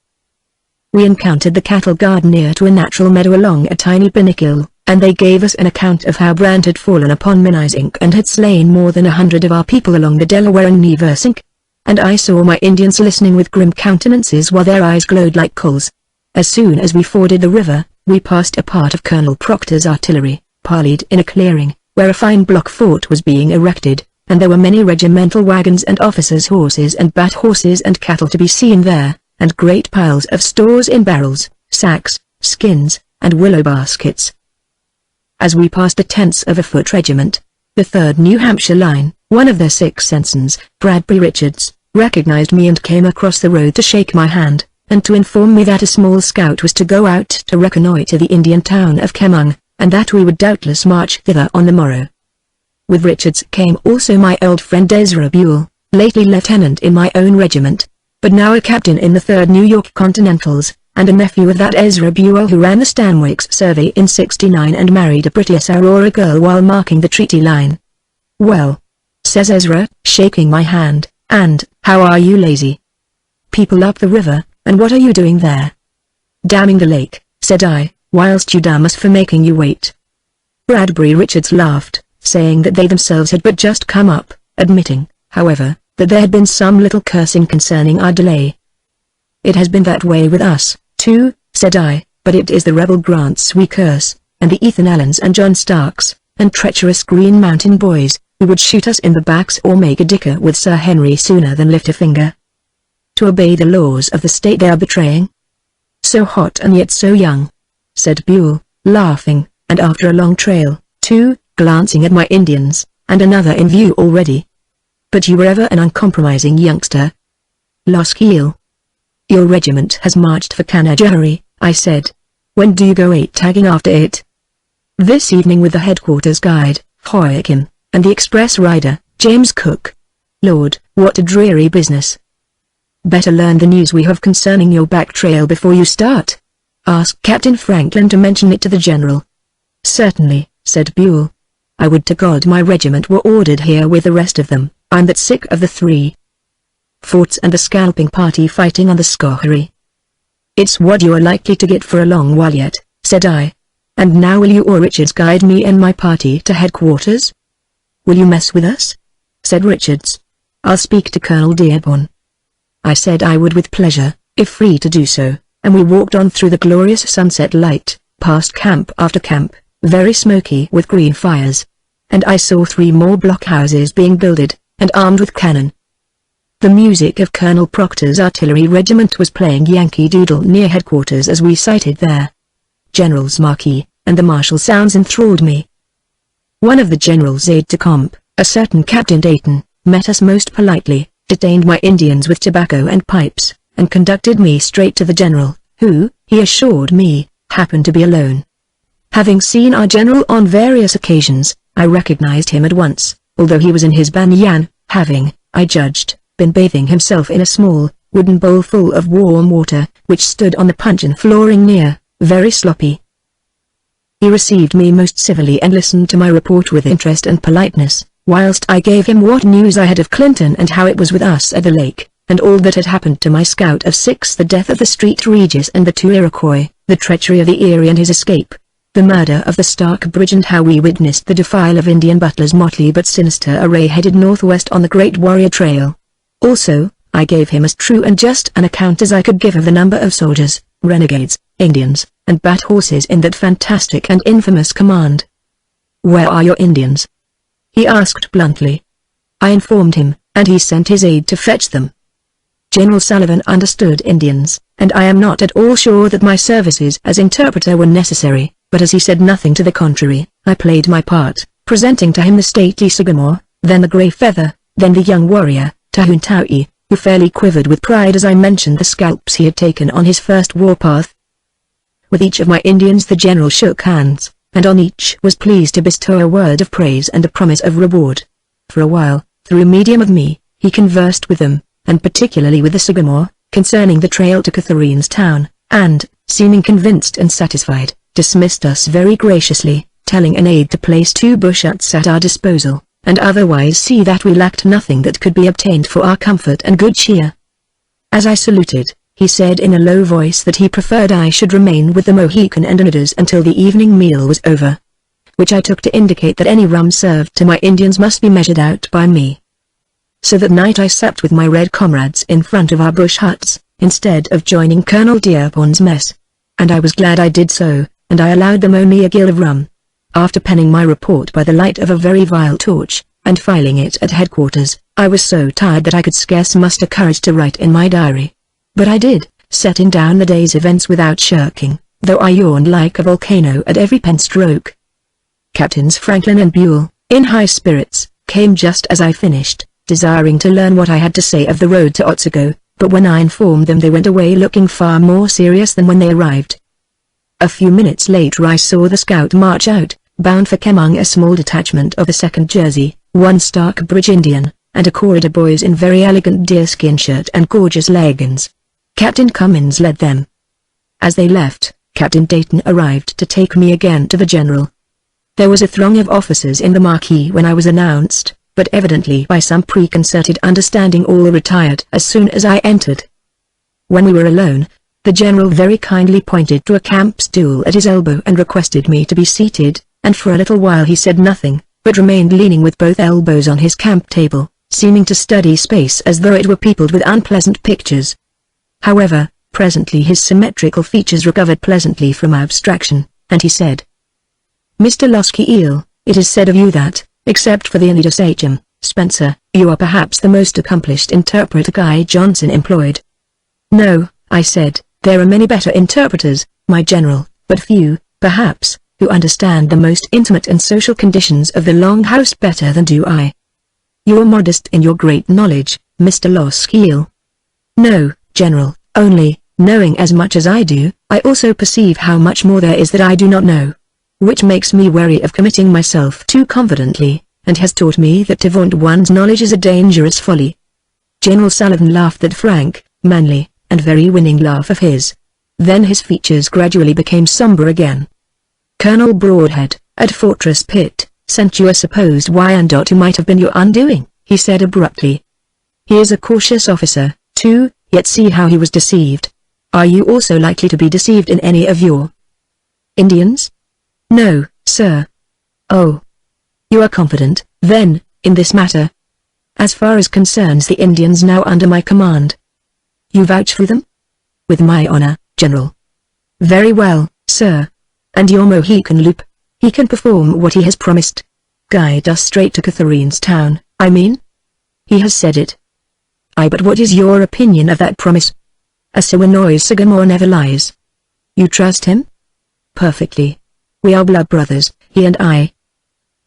We encountered the cattle guard near to a natural meadow along a tiny binnacle, and they gave us an account of how Brant had fallen upon Minizink and had slain more than 100 of our people along the Delaware and Neversink. And I saw my Indians listening with grim countenances while their eyes glowed like coals. As soon as we forded the river, we passed a part of Colonel Proctor's artillery, parleyed in a clearing, where a fine block fort was being erected, and there were many regimental wagons and officers' horses and bat horses and cattle to be seen there, and great piles of stores in barrels, sacks, skins, and willow baskets. As we passed the tents of a foot regiment, the 3rd New Hampshire Line, one of their 6 ensigns, Bradbury Richards, recognized me and came across the road to shake my hand, and to inform me that a small scout was to go out to reconnoiter the Indian town of Kemung, and that we would doubtless march thither on the morrow. With Richards came also my old friend Ezra Buell, lately lieutenant in my own regiment, but now a captain in the 3rd New York Continentals, and a nephew of that Ezra Buell who ran the Stanwix survey in '69 and married a pretty Aurora girl while marking the treaty line. "Well," says Ezra, shaking my hand, "and how are you, lazy people up the river, and what are you doing there?" "Damming the lake," said I, "whilst you damn us for making you wait." Bradbury Richards laughed, saying that they themselves had but just come up, admitting, however, that there had been some little cursing concerning our delay. "It has been that way with us, too," said I, "but it is the rebel Grants we curse, and the Ethan Allens and John Starks, and treacherous Green Mountain boys, who would shoot us in the backs or make a dicker with Sir Henry sooner than lift a finger. To obey the laws of the state they are betraying. So hot and yet so young," said Buell, laughing, and after a long trail, too, glancing at my Indians, and another in view already. "But you were ever an uncompromising youngster." "Loskiel. Your regiment has marched for Canajoharie," I said. "When do you go tagging after it?" "This evening with the headquarters guide, Joachim, and the express rider, James Cook. Lord, what a dreary business." "Better learn the news we have concerning your back trail before you start. Ask Captain Franklin to mention it to the general." "Certainly," said Buell. "I would to God my regiment were ordered here with the rest of them. I'm that sick of the 3 forts and the scalping party fighting on the Schoharie." "It's what you are likely to get for a long while yet," said I. "And now will you or Richards guide me and my party to headquarters?" "Will you mess with us?" said Richards. "I'll speak to Colonel Dearborn." I said I would with pleasure, if free to do so, and we walked on through the glorious sunset light, past camp after camp, very smoky with green fires. And I saw 3 more blockhouses being builded, and armed with cannon. The music of Colonel Proctor's artillery regiment was playing Yankee Doodle near headquarters as we sighted there. General's marquee, and the martial sounds enthralled me. One of the general's aide-de-camp, a certain Captain Dayton, met us most politely, detained my Indians with tobacco and pipes, and conducted me straight to the general, who, he assured me, happened to be alone. Having seen our general on various occasions, I recognized him at once, although he was in his banyan, having, I judged, been bathing himself in a small, wooden bowl full of warm water, which stood on the puncheon flooring near, very sloppy. He received me most civilly and listened to my report with interest and politeness, whilst I gave him what news I had of Clinton and how it was with us at the lake, and all that had happened to my scout of 6, the death of the Street Regis and the 2 Iroquois, the treachery of the Erie and his escape, the murder of the Stark Bridge, and how we witnessed the defile of Indian butlers' motley but sinister array headed northwest on the Great Warrior Trail. Also, I gave him as true and just an account as I could give of the number of soldiers, renegades, Indians, and bat horses in that fantastic and infamous command. "Where are your Indians?" he asked bluntly. I informed him, and he sent his aide to fetch them. General Sullivan understood Indians, and I am not at all sure that my services as interpreter were necessary, but as he said nothing to the contrary, I played my part, presenting to him the stately Sagamore, then the Grey Feather, then the young warrior, Tahuntau'i, who fairly quivered with pride as I mentioned the scalps he had taken on his first warpath. With each of my Indians the general shook hands, and on each was pleased to bestow a word of praise and a promise of reward. For a while, through medium of me, he conversed with them, and particularly with the Sagamore, concerning the trail to Catherine's town, and, seeming convinced and satisfied, dismissed us very graciously, telling an aide to place 2 bush huts at our disposal, and otherwise see that we lacked nothing that could be obtained for our comfort and good cheer. As I saluted, he said in a low voice that he preferred I should remain with the Mohican and Oneidas until the evening meal was over, which I took to indicate that any rum served to my Indians must be measured out by me. So that night I supped with my red comrades in front of our bush huts, instead of joining Colonel Dearborn's mess. And I was glad I did so, and I allowed them only a gill of rum. After penning my report by the light of a very vile torch, and filing it at headquarters, I was so tired that I could scarce muster courage to write in my diary. But I did, setting down the day's events without shirking, though I yawned like a volcano at every pen stroke. Captains Franklin and Buell, in high spirits, came just as I finished, desiring to learn what I had to say of the road to Otsego, but when I informed them they went away looking far more serious than when they arrived. A few minutes later I saw the scout march out, bound for Kemung, a small detachment of the 2nd Jersey, 1 Starkbridge Indian, and a corridor boys in very elegant deerskin shirt and gorgeous leggings. Captain Cummins led them. As they left, Captain Dayton arrived to take me again to the general. There was a throng of officers in the marquee when I was announced, but evidently by some preconcerted understanding all retired as soon as I entered. When we were alone, the general very kindly pointed to a camp stool at his elbow and requested me to be seated, and for a little while he said nothing, but remained leaning with both elbows on his camp table, seeming to study space as though it were peopled with unpleasant pictures. However, presently his symmetrical features recovered pleasantly from abstraction, and he said, "Mr. Loskiel, it is said of you that, except for the Anita Sachem, Spencer, you are perhaps the most accomplished interpreter Guy Johnson employed." "No," I said, "there are many better interpreters, my general, but few, perhaps, who understand the most intimate and social conditions of the Long House better than do I." "You are modest in your great knowledge, Mr. Loskiel." "No, General, only, knowing as much as I do, I also perceive how much more there is that I do not know. Which makes me wary of committing myself too confidently, and has taught me that to vaunt one's knowledge is a dangerous folly." General Sullivan laughed that frank, manly, and very winning laugh of his. Then his features gradually became somber again. "Colonel Broadhead, at Fortress Pitt, sent you a supposed Wyandotte who might have been your undoing," he said abruptly. "He is a cautious officer, too, yet see how he was deceived. Are you also likely to be deceived in any of your Indians?" "No, sir." "Oh. You are confident, then, in this matter?" "As far as concerns the Indians now under my command." "You vouch for them?" "With my honor, General." "Very well, sir. And your Mohican loop? He can perform what he has promised. Guide us straight to Catherine's Town, I mean?" "He has said it." "Aye, but what is your opinion of that promise?" "A Siwanoi's Sagamore never lies." "You trust him?" "Perfectly. We are blood brothers, he and I."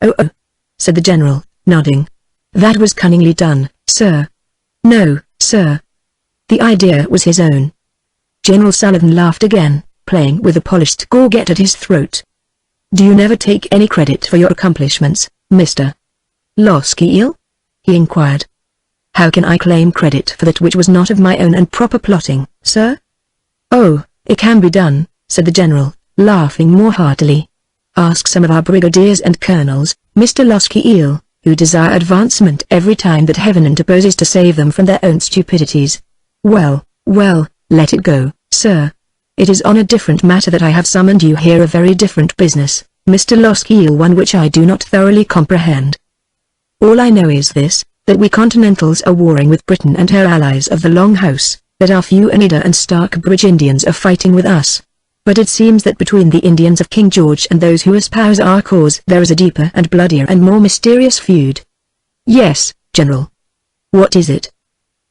"Oh," said the general, nodding. "That was cunningly done, sir." "No, sir. The idea was his own." General Sullivan laughed again, playing with a polished gorget at his throat. "Do you never take any credit for your accomplishments, Mr. Loskiel?" he inquired. "How can I claim credit for that which was not of my own and proper plotting, sir?" "Oh, it can be done," said the general, laughing more heartily. "Ask some of our brigadiers and colonels, Mr. Loskiel, who desire advancement every time that heaven interposes to save them from their own stupidities. Well, let it go, sir. It is on a different matter that I have summoned you here, a very different business, Mr. Loskiel, one which I do not thoroughly comprehend. All I know is this, that we Continentals are warring with Britain and her allies of the Long House, that our few Oneida and Starkbridge Indians are fighting with us. But it seems that between the Indians of King George and those who espouse our cause there is a deeper and bloodier and more mysterious feud." "Yes, General." "What is it?"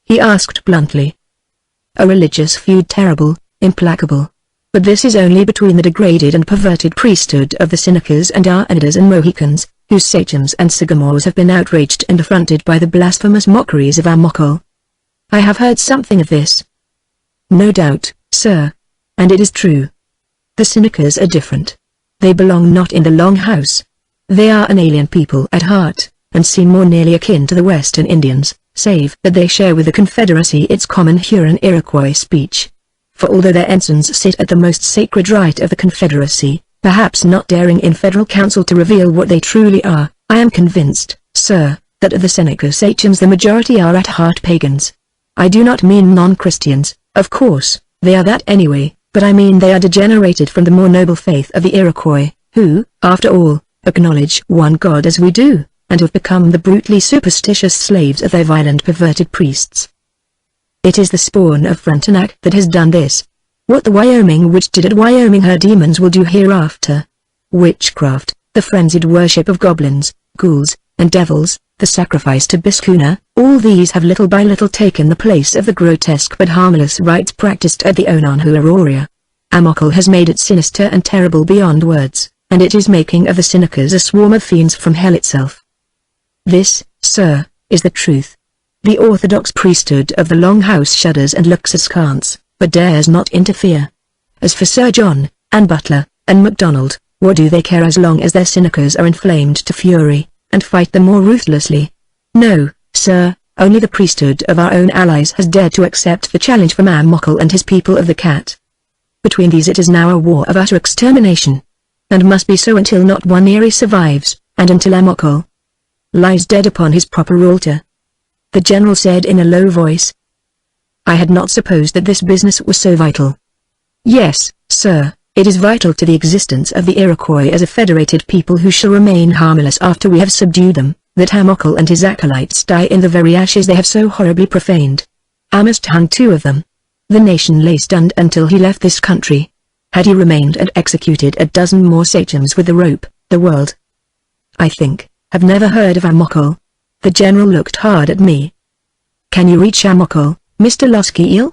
he asked bluntly. "A religious feud, terrible, implacable. But this is only between the degraded and perverted priesthood of the Senecas and our Oneidas and Mohicans, whose sachems and sagamores have been outraged and affronted by the blasphemous mockeries of our Mokol." "I have heard something of this." "No doubt, sir. And it is true. The Senecas are different. They belong not in the Long House. They are an alien people at heart, and seem more nearly akin to the Western Indians, save that they share with the Confederacy its common Huron-Iroquois speech. For although their ensigns sit at the most sacred right of the Confederacy, perhaps not daring in federal council to reveal what they truly are, I am convinced, sir, that of the Seneca sachems the majority are at heart pagans. I do not mean non-Christians, of course, they are that anyway, but I mean they are degenerated from the more noble faith of the Iroquois, who, after all, acknowledge one God as we do, and have become the brutally superstitious slaves of their violent perverted priests. It is the spawn of Frontenac that has done this. What the Wyoming witch did at Wyoming her demons will do hereafter. Witchcraft, the frenzied worship of goblins, ghouls, and devils, the sacrifice to Biskuna, all these have little by little taken the place of the grotesque but harmless rites practiced at the Onahu Aurora. Amokal has made it sinister and terrible beyond words, and it is making of the Senecas a swarm of fiends from hell itself. This, sir, is the truth. The orthodox priesthood of the Long House shudders and looks askance, but dares not interfere. As for Sir John, And Butler, and MacDonald, what do they care as long as their Senecas are inflamed to fury, and fight them more ruthlessly? No, sir, only the priesthood of our own allies has dared to accept the challenge from Amokal and his people of the Cat. Between these it is now a war of utter extermination. And must be so until not one Erie survives, and until Amokal lies dead upon his proper altar. The general said in a low voice. I had not supposed that this business was so vital. Yes, sir, it is vital to the existence of the Iroquois as a federated people who shall remain harmless after we have subdued them, that Amokal and his acolytes die in the very ashes they have so horribly profaned. Amherst hung 2 of them. The nation lay stunned until he left this country. Had he remained and executed a dozen more sachems with the rope, the world, I think, have never heard of Amokal. The general looked hard at me. Can you reach Amokal, Mr. Loskiel?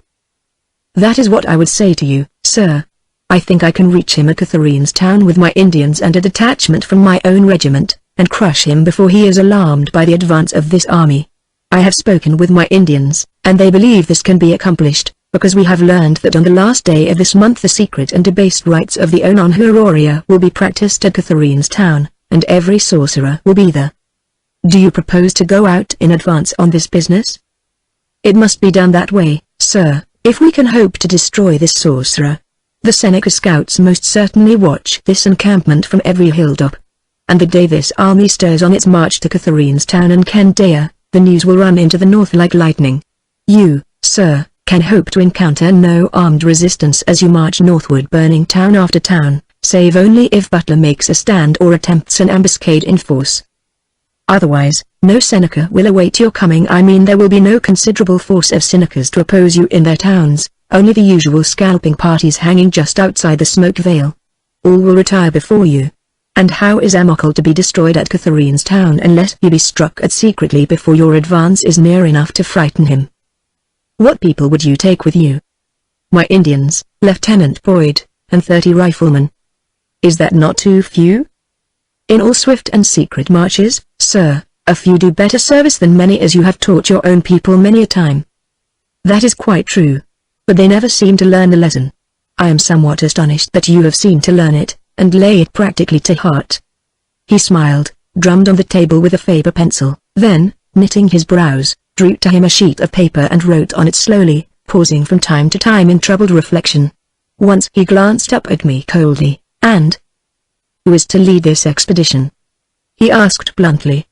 That is what I would say to you, sir. I think I can reach him at Catherine's Town with my Indians and a detachment from my own regiment, and crush him before he is alarmed by the advance of this army. I have spoken with my Indians, and they believe this can be accomplished, because we have learned that on the last day of this month the secret and debased rites of the Onan Huroria will be practiced at Catherine's Town, and every sorcerer will be there. Do you propose to go out in advance on this business? It must be done that way, sir, if we can hope to destroy this sorcerer. The Seneca scouts most certainly watch this encampment from every hilltop. And the day this army stirs on its march to Catherine's Town and Kendaya, the news will run into the north like lightning. You, sir, can hope to encounter no armed resistance as you march northward, burning town after town, save only if Butler makes a stand or attempts an ambuscade in force. Otherwise, no Seneca will await your coming. I mean, there will be no considerable force of Senecas to oppose you in their towns, only the usual scalping parties hanging just outside the smoke veil. All will retire before you. And how is Amokal to be destroyed at Catherine's Town unless he be struck at secretly before your advance is near enough to frighten him? What people would you take with you? My Indians, Lieutenant Boyd, and 30 riflemen. Is that not too few? In all swift and secret marches, sir, a few do better service than many, as you have taught your own people many a time. That is quite true. But they never seem to learn the lesson. I am somewhat astonished that you have seemed to learn it, and lay it practically to heart. He smiled, drummed on the table with a Faber pencil, then, knitting his brows, drew to him a sheet of paper and wrote on it slowly, pausing from time to time in troubled reflection. Once he glanced up at me coldly, and, who is to lead this expedition? He asked bluntly.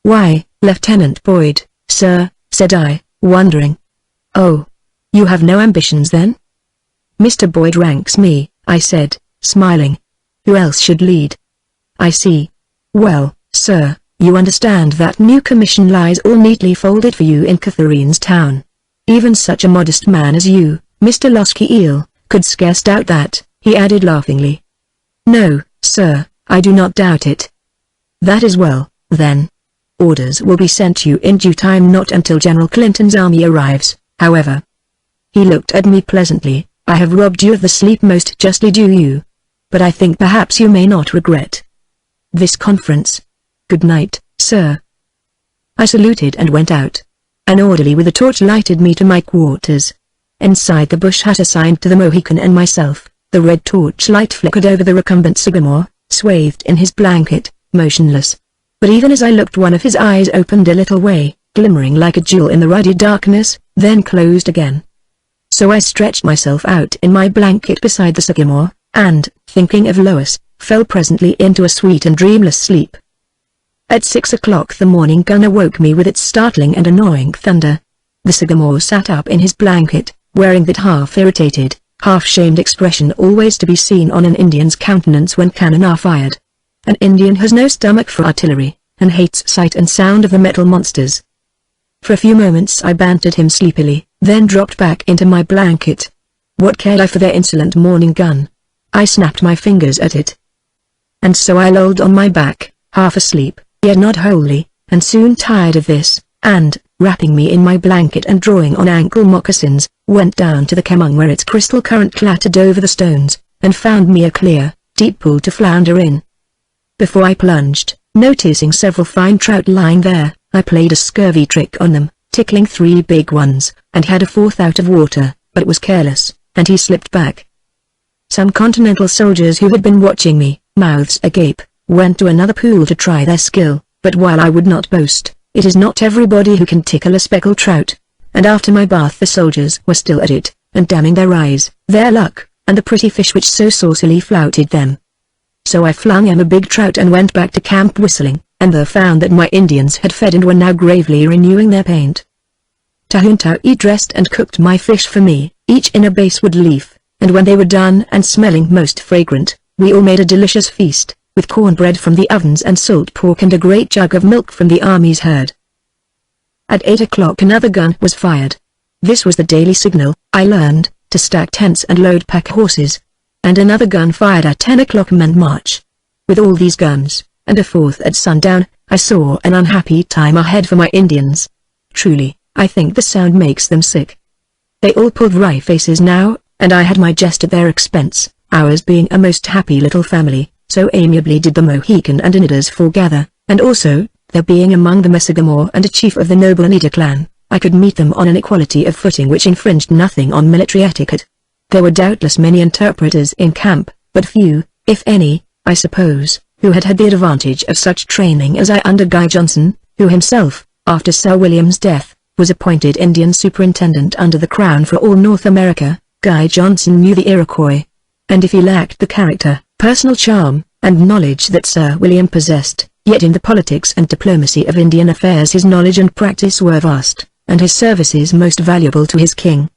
Why, Lieutenant Boyd, sir, said I, wondering. Oh, you have no ambitions then? Mr. Boyd ranks me, I said, smiling. Who else should lead? I see. Well, sir, you understand that new commission lies all neatly folded for you in Catherine's Town. Even such a modest man as you, Mr. Loskiel, could scarce doubt that, he added laughingly. No, sir, I do not doubt it. That is well, then. Orders will be sent you in due time, not until General Clinton's army arrives, however. He looked at me pleasantly. I have robbed you of the sleep most justly due you. But I think perhaps you may not regret this conference. Good night, sir. I saluted and went out. An orderly with a torch lighted me to my quarters. Inside the bush hut assigned to the Mohican and myself, the red torchlight flickered over the recumbent sycamore, swathed in his blanket, motionless. But even as I looked, one of his eyes opened a little way, glimmering like a jewel in the ruddy darkness, then closed again. So I stretched myself out in my blanket beside the sycamore, and, thinking of Lois, fell presently into a sweet and dreamless sleep. At 6 o'clock the morning gun awoke me with its startling and annoying thunder. The sycamore sat up in his blanket, wearing that half-irritated, half-shamed expression always to be seen on an Indian's countenance when cannon are fired. An Indian has no stomach for artillery, and hates sight and sound of the metal monsters. For a few moments I bantered him sleepily, then dropped back into my blanket. What cared I for their insolent morning gun? I snapped my fingers at it. And so I lolled on my back, half asleep, yet not wholly, and soon tired of this, and, wrapping me in my blanket and drawing on ankle moccasins, went down to the Kemung where its crystal current clattered over the stones, and found me a clear, deep pool to flounder in. Before I plunged, noticing several fine trout lying there, I played a scurvy trick on them, tickling 3 big ones, and had a 4th out of water, but was careless, and he slipped back. Some Continental soldiers who had been watching me, mouths agape, went to another pool to try their skill, but while I would not boast, it is not everybody who can tickle a speckled trout. And after my bath the soldiers were still at it, and damning their eyes, their luck, and the pretty fish which so saucily flouted them. So I flung him a big trout and went back to camp whistling, and there found that my Indians had fed and were now gravely renewing their paint. Tahuntau dressed and cooked my fish for me, each in a basswood leaf, and when they were done and smelling most fragrant, we all made a delicious feast, with cornbread from the ovens and salt pork and a great jug of milk from the army's herd. At 8 o'clock another gun was fired. This was the daily signal, I learned, to stack tents and load pack horses. And another gun fired at 10 o'clock and march. With all these guns, and a fourth at sundown, I saw an unhappy time ahead for my Indians. Truly, I think the sound makes them sick. They all pulled wry faces now, and I had my jest at their expense, ours being a most happy little family, so amiably did the Mohican and Oneidas foregather, and also, there being among them a Sagamore and a chief of the noble Oneida clan, I could meet them on an equality of footing which infringed nothing on military etiquette. There were doubtless many interpreters in camp, but few, if any, I suppose, who had had the advantage of such training as I under Guy Johnson, who himself, after Sir William's death, was appointed Indian Superintendent under the Crown for all North America. Guy Johnson knew the Iroquois. And if he lacked the character, personal charm, and knowledge that Sir William possessed, yet in the politics and diplomacy of Indian affairs his knowledge and practice were vast, and his services most valuable to his king.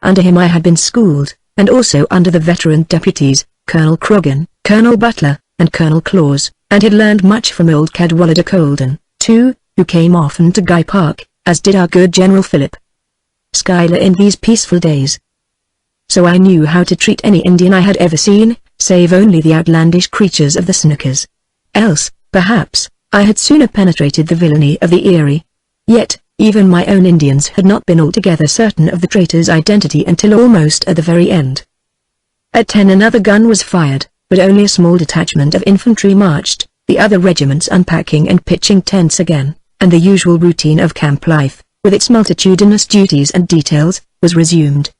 Under him I had been schooled, and also under the veteran deputies, Colonel Croghan, Colonel Butler, and Colonel Claus, and had learned much from old Cadwallader Colden, too, who came often to Guy Park, as did our good General Philip Schuyler in these peaceful days. So I knew how to treat any Indian I had ever seen, save only the outlandish creatures of the Snookers. Else, perhaps, I had sooner penetrated the villainy of the Erie. Yet, even my own Indians had not been altogether certain of the traitor's identity until almost at the very end. At 10 another gun was fired, but only a small detachment of infantry marched, the other regiments unpacking and pitching tents again, and the usual routine of camp life, with its multitudinous duties and details, was resumed.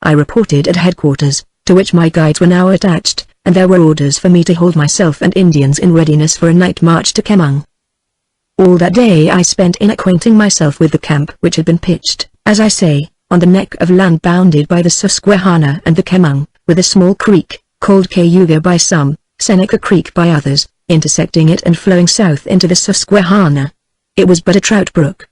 I reported at headquarters, to which my guides were now attached, and there were orders for me to hold myself and Indians in readiness for a night march to Kemung. All that day I spent in acquainting myself with the camp which had been pitched, as I say, on the neck of land bounded by the Susquehanna and the Kemung, with a small creek, called Cayuga by some, Seneca Creek by others, intersecting it and flowing south into the Susquehanna. It was but a trout brook.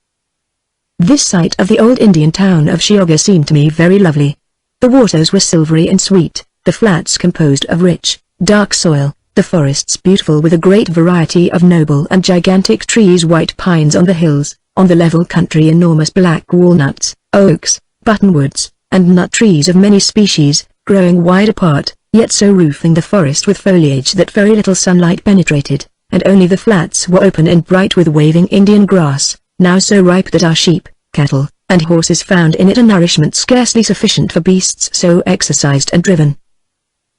This site of the old Indian town of Chioggia seemed to me very lovely. The waters were silvery and sweet, the flats composed of rich, dark soil, the forests beautiful with a great variety of noble and gigantic trees, white pines on the hills, on the level country enormous black walnuts, oaks, buttonwoods, and nut trees of many species, growing wide apart, yet so roofing the forest with foliage that very little sunlight penetrated, and only the flats were open and bright with waving Indian grass, now so ripe that our sheep, cattle, and horses found in it a nourishment scarcely sufficient for beasts so exercised and driven.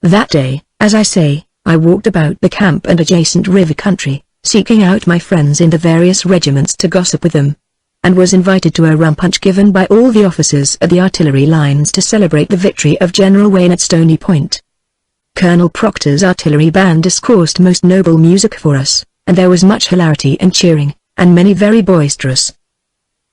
That day, as I say, I walked about the camp and adjacent river country, seeking out my friends in the various regiments to gossip with them, and was invited to a rum punch given by all the officers at the artillery lines to celebrate the victory of General Wayne at Stony Point. Colonel Proctor's artillery band discoursed most noble music for us, and there was much hilarity and cheering, and many very boisterous.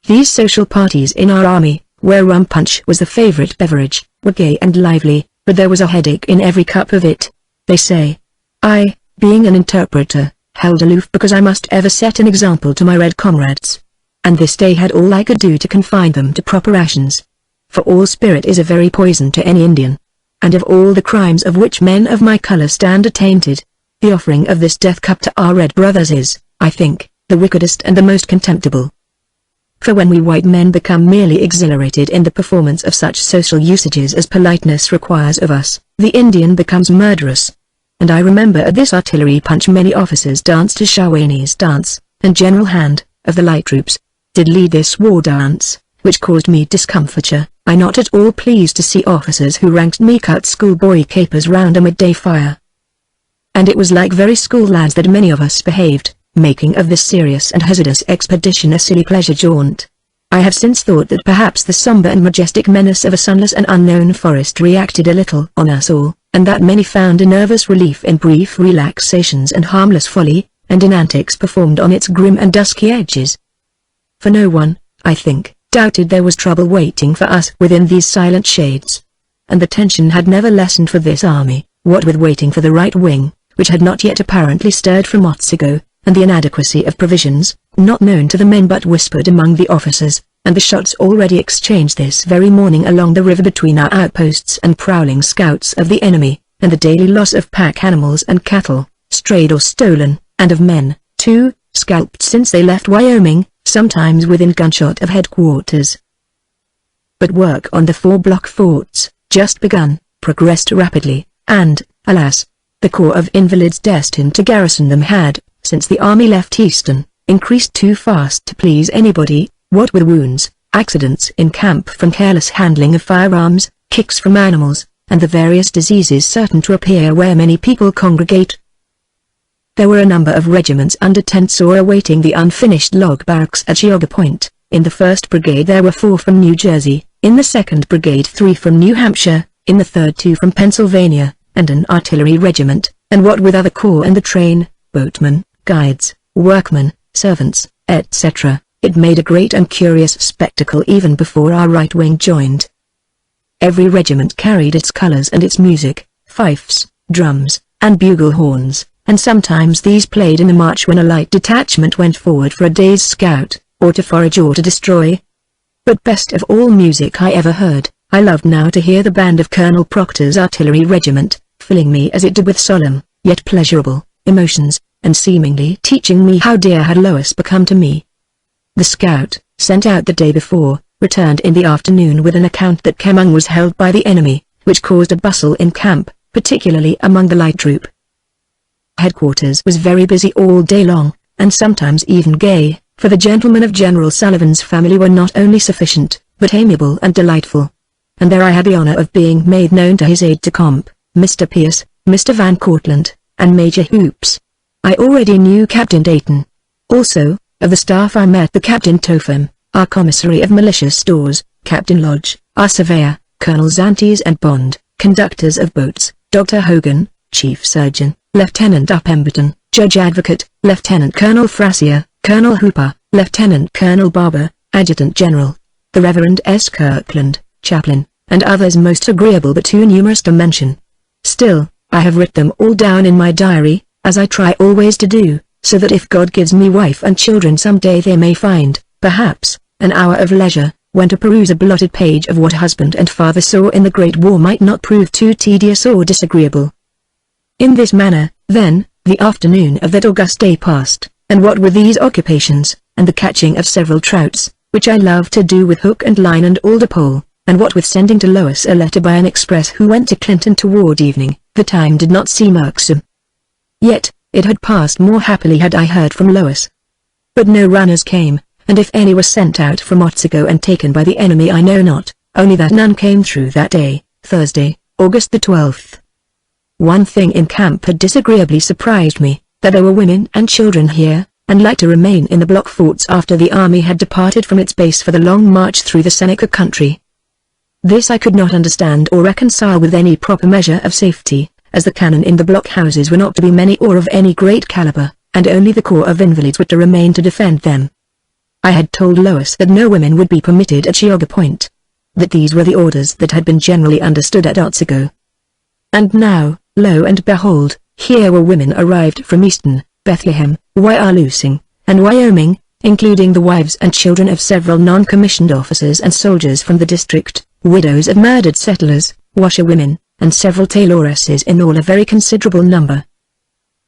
These social parties in our army, where rum punch was the favorite beverage, were gay and lively, but there was a headache in every cup of it. They say. I, being an interpreter, held aloof because I must ever set an example to my red comrades. And this day had all I could do to confine them to proper rations. For all spirit is a very poison to any Indian. And of all the crimes of which men of my color stand attainted, the offering of this death cup to our red brothers is, I think, the wickedest and the most contemptible. For when we white men become merely exhilarated in the performance of such social usages as politeness requires of us, the Indian becomes murderous. And I remember at this artillery punch many officers danced to Shawani's dance, and General Hand, of the light troops, did lead this war dance, which caused me discomfiture. I not at all pleased to see officers who ranked me cut schoolboy capers round a midday fire. And it was like very school lads that many of us behaved, making of this serious and hazardous expedition a silly pleasure jaunt. I have since thought that perhaps the somber and majestic menace of a sunless and unknown forest reacted a little on us all, and that many found a nervous relief in brief relaxations and harmless folly, and in antics performed on its grim and dusky edges. For no one, I think, doubted there was trouble waiting for us within these silent shades. And the tension had never lessened for this army, what with waiting for the right wing, which had not yet apparently stirred from Otsego, and the inadequacy of provisions, not known to the men but whispered among the officers, and the shots already exchanged this very morning along the river between our outposts and prowling scouts of the enemy, and the daily loss of pack animals and cattle, strayed or stolen, and of men, too, scalped since they left Wyoming, sometimes within gunshot of headquarters. But work on the 4-block forts, just begun, progressed rapidly, and, alas, the corps of invalids destined to garrison them had, since the army left Easton, increased too fast to please anybody, what with wounds, accidents in camp from careless handling of firearms, kicks from animals, and the various diseases certain to appear where many people congregate. There were a number of regiments under tents or awaiting the unfinished log barracks at Geauga Point. In the 1st Brigade there were 4 from New Jersey, in the 2nd Brigade 3 from New Hampshire, in the 3rd 2 from Pennsylvania, and an artillery regiment, and what with other corps and the train, boatmen, guides, workmen, servants, etc., it made a great and curious spectacle even before our right wing joined. Every regiment carried its colors and its music, fifes, drums, and bugle horns, and sometimes these played in the march when a light detachment went forward for a day's scout, or to forage or to destroy. But best of all music I ever heard, I loved now to hear the band of Colonel Proctor's artillery regiment, filling me as it did with solemn, yet pleasurable, emotions, and seemingly teaching me how dear had Lois become to me. The scout, sent out the day before, returned in the afternoon with an account that Kemung was held by the enemy, which caused a bustle in camp, particularly among the light troop. Headquarters was very busy all day long, and sometimes even gay, for the gentlemen of General Sullivan's family were not only sufficient, but amiable and delightful. And there I had the honor of being made known to his aide-de-camp, Mr. Pierce, Mr. Van Cortlandt, and Major Hoops. I already knew Captain Dayton. Also, of the staff I met the Captain Topham, our commissary of militia stores, Captain Lodge, our surveyor, Colonel Zantes and Bond, conductors of boats, Dr. Hogan, Chief Surgeon, Lieutenant Pemberton, Judge Advocate, Lieutenant Colonel Frassier, Colonel Hooper, Lieutenant Colonel Barber, Adjutant General, the Reverend S. Kirkland, Chaplain, and others most agreeable but too numerous to mention. Still, I have written them all down in my diary, as I try always to do, so that if God gives me wife and children some day they may find, perhaps, an hour of leisure, when to peruse a blotted page of what husband and father saw in the Great War might not prove too tedious or disagreeable. In this manner, then, the afternoon of that august day passed, and what with these occupations, and the catching of several trouts, which I loved to do with hook and line and alder pole, and what with sending to Lois a letter by an express who went to Clinton toward evening, the time did not seem irksome. Yet, it had passed more happily had I heard from Lois. But no runners came, and if any were sent out from Otsego and taken by the enemy I know not, only that none came through that day, Thursday, August the 12th. One thing in camp had disagreeably surprised me, that there were women and children here, and like to remain in the block forts after the army had departed from its base for the long march through the Seneca country. This I could not understand or reconcile with any proper measure of safety, as the cannon in the blockhouses were not to be many or of any great caliber, and only the corps of invalids were to remain to defend them. I had told Lois that no women would be permitted at Geauga Point. That these were the orders that had been generally understood at Otsego. And now, lo and behold, here were women arrived from Easton, Bethlehem, Wyalusing, and Wyoming, including the wives and children of several non-commissioned officers and soldiers from the district, widows of murdered settlers, washerwomen, and several tailoresses, in all a very considerable number.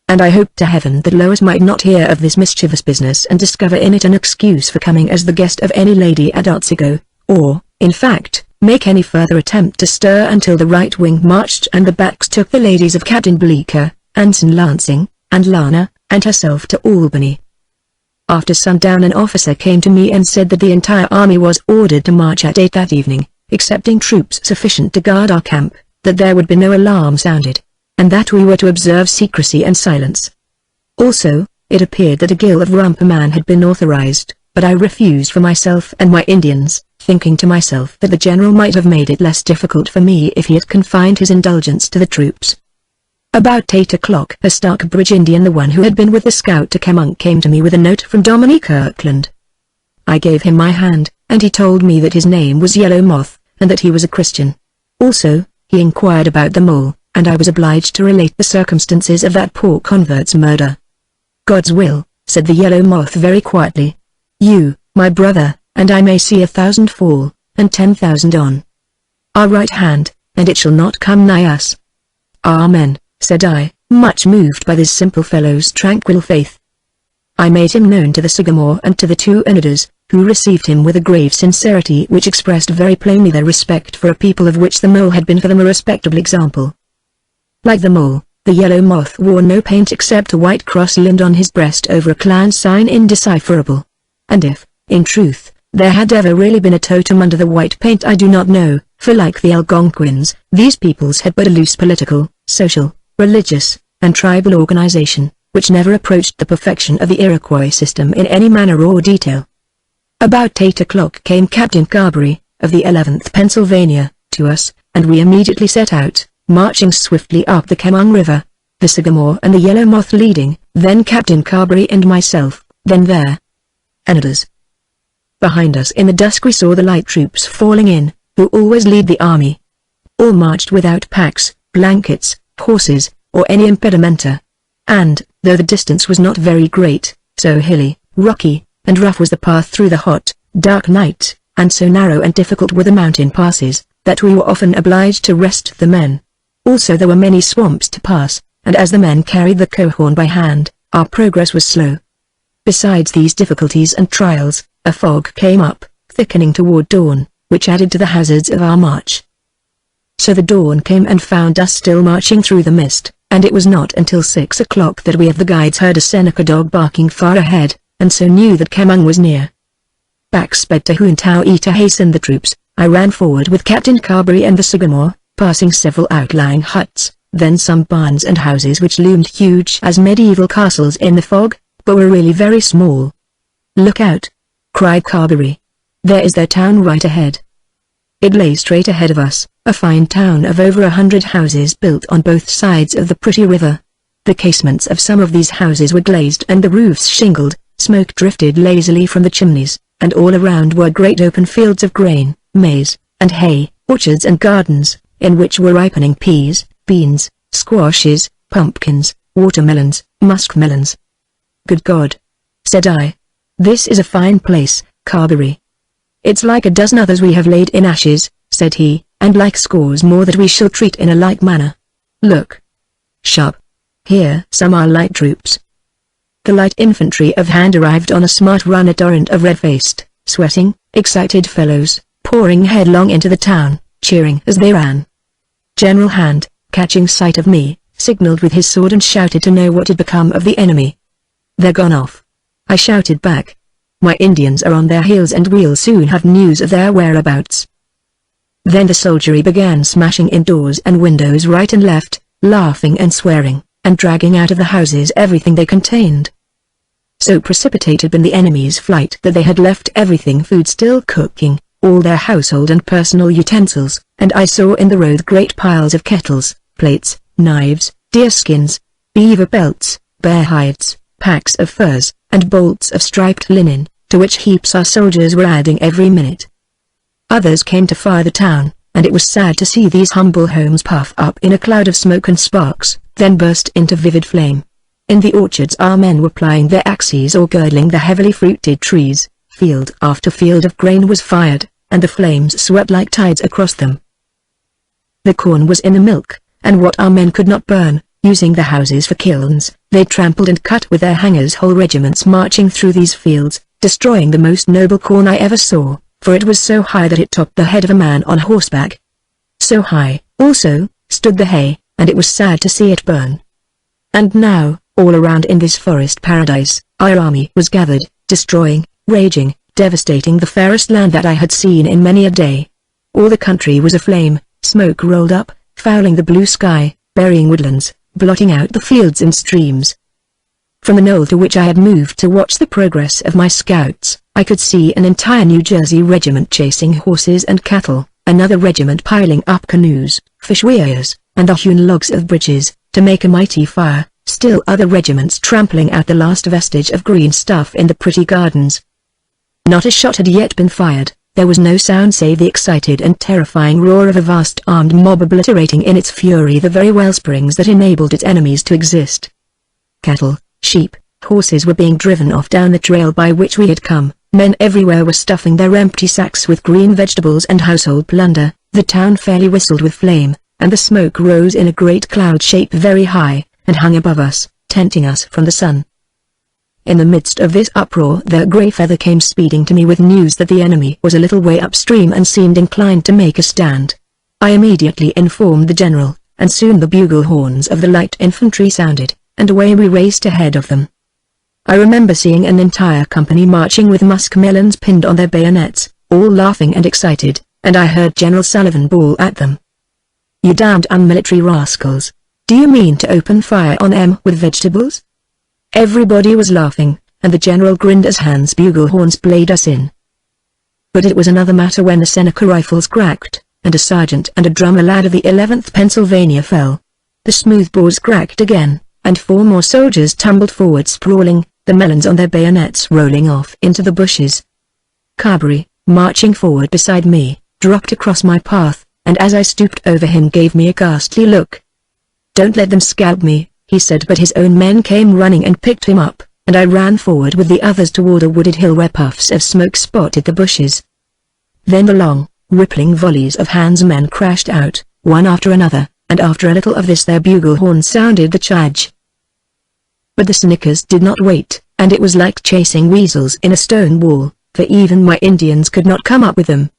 And I hoped to heaven that Lois might not hear of this mischievous business and discover in it an excuse for coming as the guest of any lady at Otsego, or, in fact, make any further attempt to stir until the right wing marched and the backs took the ladies of Captain Bleecker, Anson Lansing, and Lana, and herself to Albany. After sundown an officer came to me and said that the entire army was ordered to march at 8 that evening, excepting troops sufficient to guard our camp, that there would be no alarm sounded, and that we were to observe secrecy and silence. Also, it appeared that a gill of rumper man had been authorized, but I refused for myself and my Indians, thinking to myself that the general might have made it less difficult for me if he had confined his indulgence to the troops. About 8 o'clock a Stockbridge Indian, the one who had been with the scout to Kemung, came to me with a note from Dominic Kirkland. I gave him my hand, and he told me that his name was Yellow Moth, and that he was a Christian. Also, he inquired about the mole, and I was obliged to relate the circumstances of that poor convert's murder. "God's will," said the Yellow Moth very quietly. "You, my brother, and I may see 1,000 fall, and 10,000 on our right hand, and it shall not come nigh us." "Amen," said I, much moved by this simple fellow's tranquil faith. I made him known to the Sagamore and to the two Oneidas, who received him with a grave sincerity which expressed very plainly their respect for a people of which the mole had been for them a respectable example. Like the mole, the Yellow Moth wore no paint except a white cross limned on his breast over a clan sign indecipherable. And if, in truth, there had ever really been a totem under the white paint, I do not know, for like the Algonquins, these peoples had but a loose political, social, religious, and tribal organization, which never approached the perfection of the Iroquois system in any manner or detail. About 8 o'clock came Captain Carberry, of the 11th Pennsylvania, to us, and we immediately set out, marching swiftly up the Kemung River, the Sagamore and the Yellow Moth leading, then Captain Carberry and myself, then their Oneidas. Behind us in the dusk we saw the light troops falling in, who always lead the army. All marched without packs, blankets, horses, or any impedimenta. And, though the distance was not very great, so hilly, rocky, and rough was the path through the hot, dark night, and so narrow and difficult were the mountain passes, that we were often obliged to rest the men. Also there were many swamps to pass, and as the men carried the cohorn by hand, our progress was slow. Besides these difficulties and trials, a fog came up, thickening toward dawn, which added to the hazards of our march. So the dawn came and found us still marching through the mist, and it was not until 6 o'clock that we of the guides heard a Seneca dog barking far ahead, and so knew that Kemung was near. Back sped Tahuntauy to hasten the troops. I ran forward with Captain Carberry and the Sagamore, passing several outlying huts, then some barns and houses which loomed huge as medieval castles in the fog, but were really very small. "Look out!" cried Carberry. "There is their town right ahead." It lay straight ahead of us, a fine town of over 100 houses built on both sides of the pretty river. The casements of some of these houses were glazed and the roofs shingled, smoke drifted lazily from the chimneys, and all around were great open fields of grain, maize, and hay, orchards and gardens, in which were ripening peas, beans, squashes, pumpkins, watermelons, muskmelons. "Good God!" said I. "This is a fine place, Carberry." "It's like a dozen others we have laid in ashes," said he, "and like scores more that we shall treat in a like manner. Look sharp. Here some are light troops." The light infantry of hand arrived on a smart run, a torrent of red-faced, sweating, excited fellows, pouring headlong into the town, cheering as they ran. General Hand, catching sight of me, signaled with his sword and shouted to know what had become of the enemy. "They're gone off," I shouted back. "My Indians are on their heels and we'll soon have news of their whereabouts." Then the soldiery began smashing in doors and windows right and left, laughing and swearing, and dragging out of the houses everything they contained. So precipitated had been the enemy's flight that they had left everything food still cooking, all their household and personal utensils, and I saw in the road great piles of kettles, plates, knives, deerskins, beaver pelts, bear hides, packs of furs, and bolts of striped linen, to which heaps our soldiers were adding every minute. Others came to fire the town, and it was sad to see these humble homes puff up in a cloud of smoke and sparks, then burst into vivid flame. In the orchards our men were plying their axes or girdling the heavily fruited trees. Field after field of grain was fired, and the flames swept like tides across them. The corn was in the milk, and what our men could not burn, using the houses for kilns, they trampled and cut with their hangers whole regiments marching through these fields, destroying the most noble corn I ever saw, for it was so high that it topped the head of a man on horseback. So high, also, stood the hay, and it was sad to see it burn. And now, all around in this forest paradise, our army was gathered, destroying, raging, devastating the fairest land that I had seen in many a day. All the country was aflame, smoke rolled up, fouling the blue sky, burying woodlands, blotting out the fields and streams. From the knoll to which I had moved to watch the progress of my scouts, I could see an entire New Jersey regiment chasing horses and cattle, another regiment piling up canoes, fish weirs, and the hewn logs of bridges, to make a mighty fire, still other regiments trampling out the last vestige of green stuff in the pretty gardens. Not a shot had yet been fired, there was no sound save the excited and terrifying roar of a vast armed mob obliterating in its fury the very wellsprings that enabled its enemies to exist. Cattle, sheep, horses were being driven off down the trail by which we had come, men everywhere were stuffing their empty sacks with green vegetables and household plunder, the town fairly whistled with flame, and the smoke rose in a great cloud shape very high, and hung above us, tenting us from the sun. In the midst of this uproar the grey feather came speeding to me with news that the enemy was a little way upstream and seemed inclined to make a stand. I immediately informed the general, and soon the bugle horns of the light infantry sounded, and away we raced ahead of them. I remember seeing an entire company marching with muskmelons pinned on their bayonets, all laughing and excited, and I heard General Sullivan bawl at them. "You damned unmilitary rascals! Do you mean to open fire on them with vegetables?" Everybody was laughing, and the general grinned as Hans' bugle horns played us in. But it was another matter when the Seneca rifles cracked, and a sergeant and a drummer lad of the 11th Pennsylvania fell. The smoothbores cracked again, and 4 more soldiers tumbled forward sprawling, the melons on their bayonets rolling off into the bushes. Carberry, marching forward beside me, dropped across my path, and as I stooped over him gave me a ghastly look. "Don't let them scalp me," he said, but his own men came running and picked him up, and I ran forward with the others toward a wooded hill where puffs of smoke spotted the bushes. Then the long, rippling volleys of Hans' men crashed out, one after another, and after a little of this their bugle horns sounded the charge. But the Senecas did not wait, and it was like chasing weasels in a stone wall, for even my Indians could not come up with them.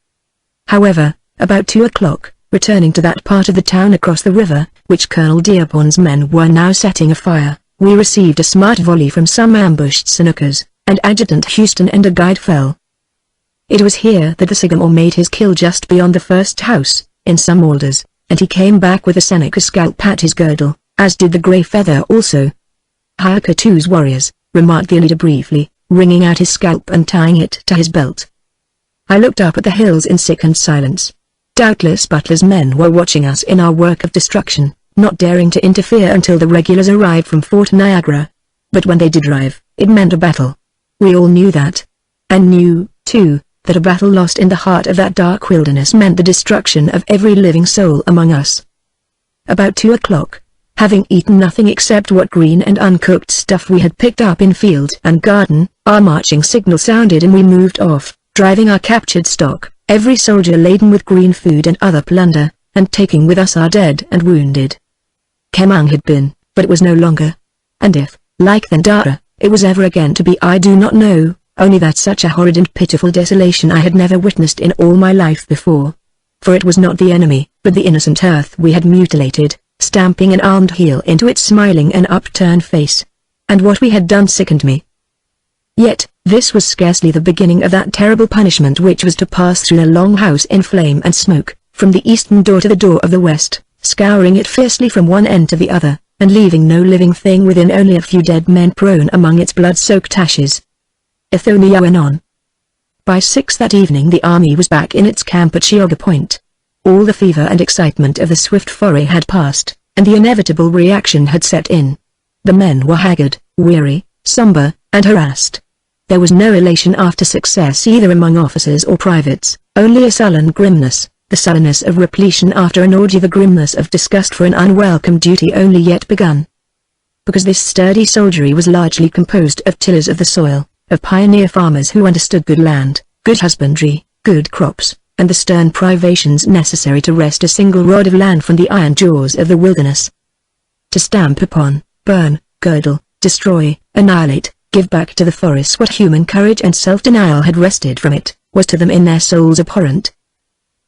However, about 2 o'clock, returning to that part of the town across the river, which Colonel Dearborn's men were now setting afire, we received a smart volley from some ambushed Senecas, and Adjutant Houston and a guide fell. It was here that the Sagamore made his kill just beyond the first house, in some alders, and he came back with a Seneca scalp at his girdle, as did the Grey Feather also. "Hiakatu's warriors," remarked the leader briefly, wringing out his scalp and tying it to his belt. I looked up at the hills in sickened silence. Doubtless Butler's men were watching us in our work of destruction, not daring to interfere until the regulars arrived from Fort Niagara. But when they did arrive, it meant a battle. We all knew that. And knew, too, that a battle lost in the heart of that dark wilderness meant the destruction of every living soul among us. About 2 o'clock, having eaten nothing except what green and uncooked stuff we had picked up in field and garden, our marching signal sounded and we moved off, driving our captured stock, every soldier laden with green food and other plunder, and taking with us our dead and wounded. Kemang had been, but it was no longer. And if, like Thandara, it was ever again to be I do not know, only that such a horrid and pitiful desolation I had never witnessed in all my life before. For it was not the enemy, but the innocent earth we had mutilated, stamping an armed heel into its smiling and upturned face. And what we had done sickened me. Yet, this was scarcely the beginning of that terrible punishment which was to pass through the long house in flame and smoke, from the eastern door to the door of the west, scouring it fiercely from one end to the other, and leaving no living thing within, only a few dead men prone among its blood-soaked ashes. Ithonia went on. By 6 that evening the army was back in its camp at Chiogga Point. All the fever and excitement of the swift foray had passed, and the inevitable reaction had set in. The men were haggard, weary, somber, and harassed. There was no elation after success either among officers or privates, only a sullen grimness, the sullenness of repletion after an orgy, the grimness of disgust for an unwelcome duty only yet begun. Because this sturdy soldiery was largely composed of tillers of the soil, of pioneer farmers who understood good land, good husbandry, good crops, and the stern privations necessary to wrest a single rod of land from the iron jaws of the wilderness. To stamp upon, burn, girdle, destroy, annihilate, give back to the forests what human courage and self-denial had wrested from it, was to them in their souls abhorrent.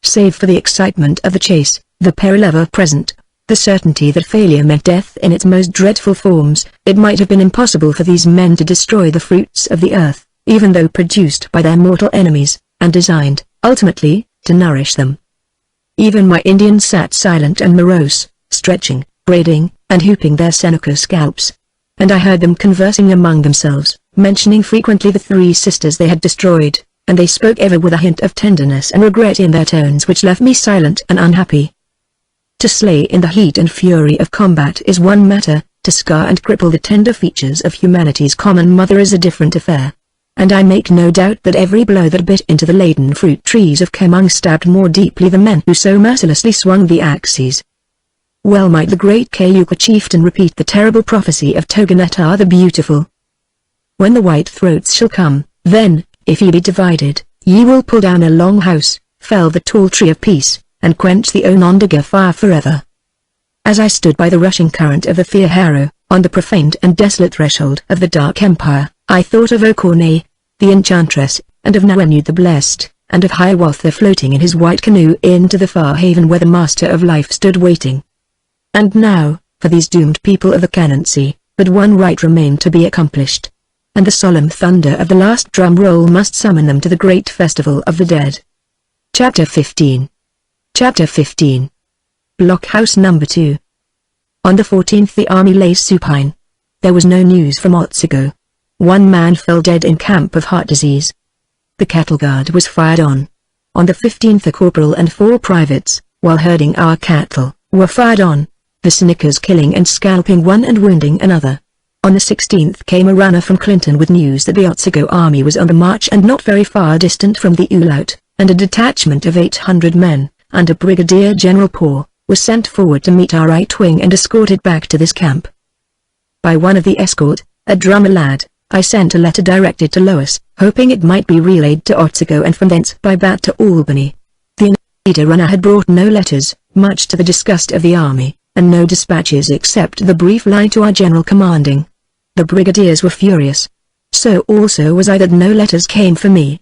Save for the excitement of the chase, the peril ever present, the certainty that failure meant death in its most dreadful forms, it might have been impossible for these men to destroy the fruits of the earth, even though produced by their mortal enemies, and designed, ultimately, to nourish them. Even my Indians sat silent and morose, stretching, braiding, and hooping their Seneca scalps. and I heard them conversing among themselves, mentioning frequently the 3 sisters they had destroyed, and they spoke ever with a hint of tenderness and regret in their tones which left me silent and unhappy. To slay in the heat and fury of combat is one matter, to scar and cripple the tender features of humanity's common mother is a different affair. And I make no doubt that every blow that bit into the laden fruit trees of Kemung stabbed more deeply the men who so mercilessly swung the axes. Well might the great Kayuka chieftain repeat the terrible prophecy of Toganeta the Beautiful. When the white throats shall come, then, if ye be divided, ye will pull down a long house, fell the tall tree of peace, and quench the Onondaga fire forever. As I stood by the rushing current of the Fiaharo, on the profaned and desolate threshold of the Dark Empire, I thought of Okorne, the enchantress, and of Nawenu the Blessed, and of Hiawatha floating in his white canoe into the far haven where the Master of Life stood waiting. And now, for these doomed people of the Canoncy, but one rite remained to be accomplished. And the solemn thunder of the last drum roll must summon them to the great festival of the dead. Chapter 15. Chapter 15. Blockhouse Number 2. On the 14th the army lay supine. There was no news from Otsugo. One man fell dead in camp of heart disease. The cattle guard was fired on. On the 15th a corporal and 4 privates, while herding our cattle, were fired on, the Senecas killing and scalping one and wounding another. On the 16th came a runner from Clinton with news that the Otsugo army was on the march and not very far distant from the Ulaut, and a detachment of 800 men, under Brigadier General Poor, was sent forward to meet our right wing and escort it back to this camp. By one of the escort, a drummer lad, I sent a letter directed to Lois, hoping it might be relayed to Otsugo and from thence by bat to Albany. The leader runner had brought no letters, much to the disgust of the army, and no dispatches except the brief line to our general commanding. The brigadiers were furious. So also was I that no letters came for me.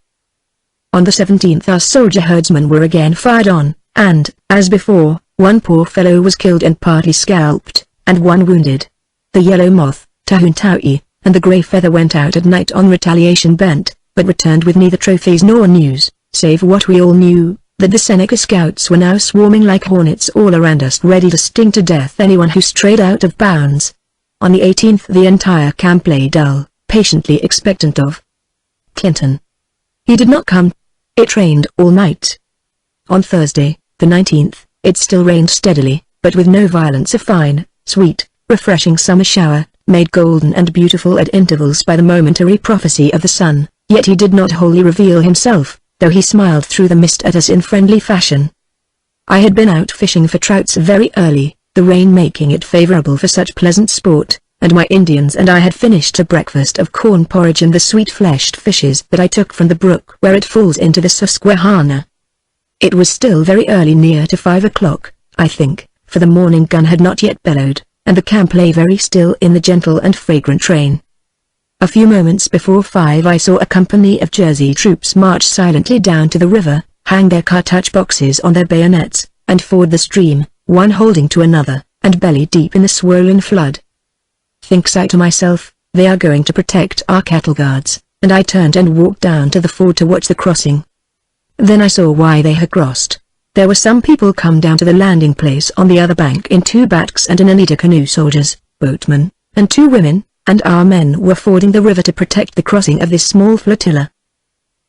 On the 17th our soldier herdsmen were again fired on, and, as before, one poor fellow was killed and partly scalped, and one wounded. The yellow moth, Tahuntaui, and the grey feather went out at night on retaliation bent, but returned with neither trophies nor news, save what we all knew, that the Seneca scouts were now swarming like hornets all around us ready to sting to death anyone who strayed out of bounds. On the 18th the entire camp lay dull, patiently expectant of Clinton. He did not come. It rained all night. On Thursday, the 19th, it still rained steadily, but with no violence. A fine, sweet, refreshing summer shower, made golden and beautiful at intervals by the momentary prophecy of the sun, yet he did not wholly reveal himself, though he smiled through the mist at us in friendly fashion. I had been out fishing for trouts very early, the rain making it favorable for such pleasant sport, and my Indians and I had finished a breakfast of corn porridge and the sweet-fleshed fishes that I took from the brook where it falls into the Susquehanna. It was still very early, near to 5 o'clock, I think, for the morning gun had not yet bellowed, and the camp lay very still in the gentle and fragrant rain. A few moments before 5 I saw a company of Jersey troops march silently down to the river, hang their cartouch boxes on their bayonets, and ford the stream, one holding to another, and belly deep in the swollen flood. Thinks I to myself, they are going to protect our cattle guards, and I turned and walked down to the ford to watch the crossing. Then I saw why they had crossed. There were some people come down to the landing place on the other bank in 2 bats and in a leader canoe, soldiers, boatmen, and 2 women, and our men were fording the river to protect the crossing of this small flotilla.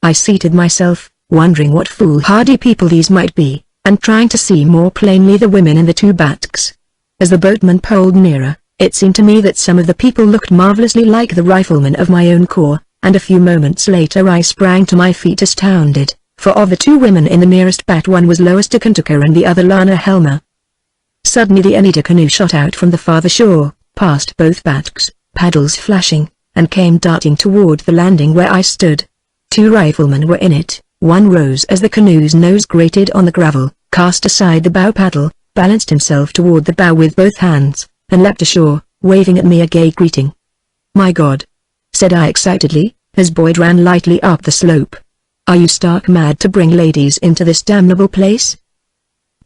I seated myself, wondering what foolhardy people these might be, and trying to see more plainly the women in the 2 bats. As the boatmen pulled nearer, it seemed to me that some of the people looked marvelously like the riflemen of my own corps, and a few moments later I sprang to my feet astounded, for of the 2 women in the nearest bat one was Lois de Kentucker and the other Lana Helmer. Suddenly the Anita canoe shot out from the farther shore, past both bats, paddles flashing, and came darting toward the landing where I stood. 2 riflemen were in it. One rose as the canoe's nose grated on the gravel, cast aside the bow paddle, balanced himself toward the bow with both hands, and leapt ashore, waving at me a gay greeting. "My God!" said I excitedly, as Boyd ran lightly up the slope. "Are you stark mad to bring ladies into this damnable place?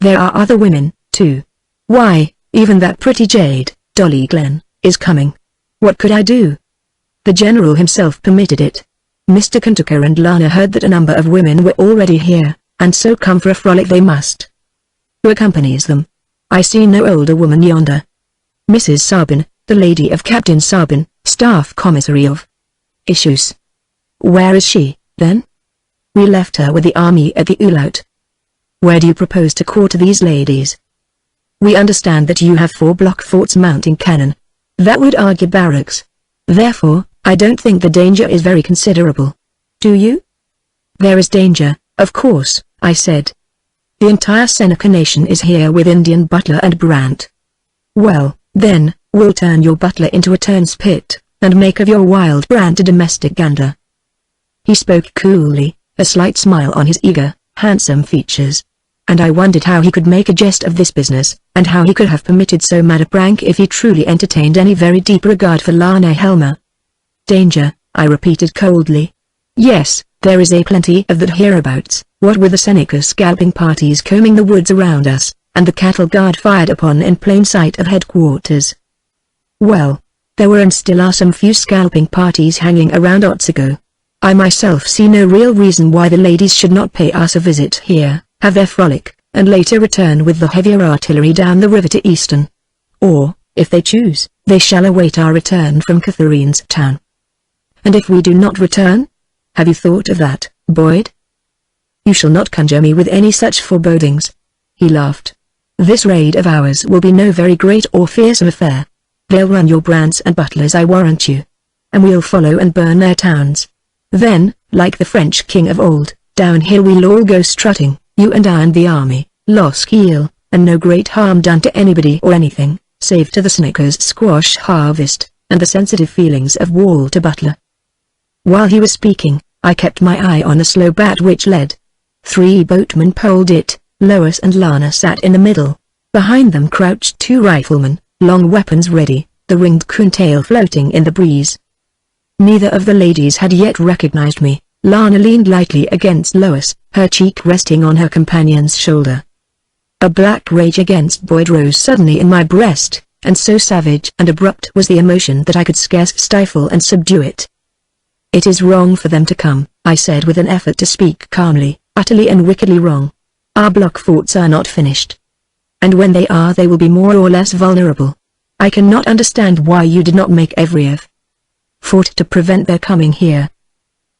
There are other women, too. Why, even that pretty jade, Dolly Glenn, is coming. What could I do? The general himself permitted it. Mr. Kentucker and Lana heard that a number of women were already here, and so come for a frolic they must. Who accompanies them? I see no older woman yonder. Mrs. Sabin, The lady of Captain Sabin, Staff Commissary of Issues. Where is she, then? We left her with the army at the Ulaut. Where do you propose to quarter these ladies? We understand that you have 4 block forts mounting cannon. That would argue barracks. Therefore, I don't think the danger is very considerable. Do you? There is danger, of course, I said. The entire Seneca nation is here with Indian Butler and Brant. Well, then, we'll turn your Butler into a turnspit, and make of your wild Brant a domestic gander. He spoke coolly, a slight smile on his eager, handsome features. And I wondered how he could make a jest of this business, and how he could have permitted so mad a prank if he truly entertained any very deep regard for Lana Helmer. Danger, I repeated coldly. Yes, there is a plenty of that hereabouts, what with the Seneca scalping parties combing the woods around us, and the cattle guard fired upon in plain sight of headquarters. Well, there were and still are some few scalping parties hanging around Otsago. I myself see no real reason why the ladies should not pay us a visit here, have their frolic, and later return with the heavier artillery down the river to Easton. Or, if they choose, they shall await our return from Catherine's town. And if we do not return? Have you thought of that, Boyd? You shall not conjure me with any such forebodings. He laughed. This raid of ours will be no very great or fearsome affair. They'll run your Brants and Butlers, I warrant you. And we'll follow and burn their towns. Then, like the French king of old, down here we'll all go strutting, you and I and the army, lost keel, and no great harm done to anybody or anything, save to the Senecas' squash harvest, and the sensitive feelings of Walter Butler. While he was speaking, I kept my eye on the slow bat which led. 3 boatmen poled it, Lois and Lana sat in the middle. Behind them crouched 2 riflemen, long weapons ready, the ringed coontail floating in the breeze. Neither of the ladies had yet recognized me. Lana leaned lightly against Lois, her cheek resting on her companion's shoulder. A black rage against Boyd rose suddenly in my breast, and so savage and abrupt was the emotion that I could scarce stifle and subdue it. It is wrong for them to come, I said with an effort to speak calmly, utterly and wickedly wrong. Our block forts are not finished. And when they are they will be more or less vulnerable. I cannot understand why you did not make every effort to prevent their coming here.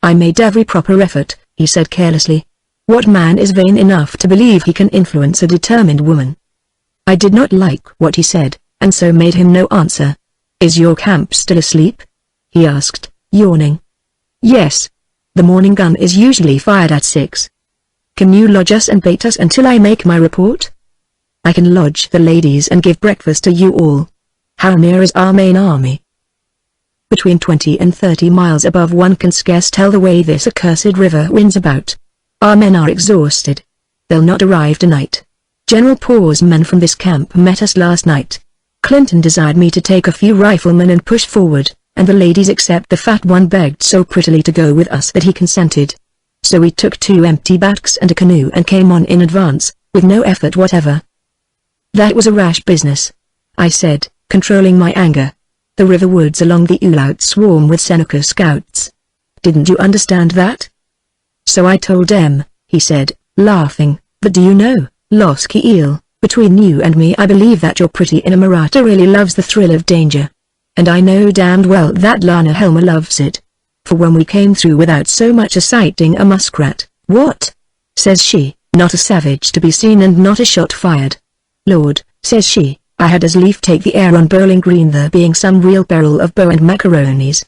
I made every proper effort, he said carelessly. What man is vain enough to believe he can influence a determined woman? I did not like what he said, and so made him no answer. Is your camp still asleep? He asked, yawning. Yes. The morning gun is usually fired at 6. Can you lodge us and bait us until I make my report? I can lodge the ladies and give breakfast to you all. How near is our main army? Between 20 and 30 miles above. One can scarce tell the way this accursed river winds about. Our men are exhausted. They'll not arrive tonight. General Paul's men from this camp met us last night. Clinton desired me to take a few riflemen and push forward, and the ladies except the fat one begged so prettily to go with us that he consented. So we took 2 empty backs and a canoe and came on in advance, with no effort whatever. That was a rash business, I said, controlling my anger. The river woods along the Ulaut swarm with Seneca scouts. Didn't you understand that? So I told them, he said, laughing, but do you know, Loski-eel, between you and me I believe that your pretty Inamorata really loves the thrill of danger. And I know damned well that Lana Helmer loves it. For when we came through without so much as sighting a muskrat, what? Says she, not a savage to be seen and not a shot fired. Lord, says she, I had as lief take the air on Bowling Green there being some real barrel of bow and macaronis.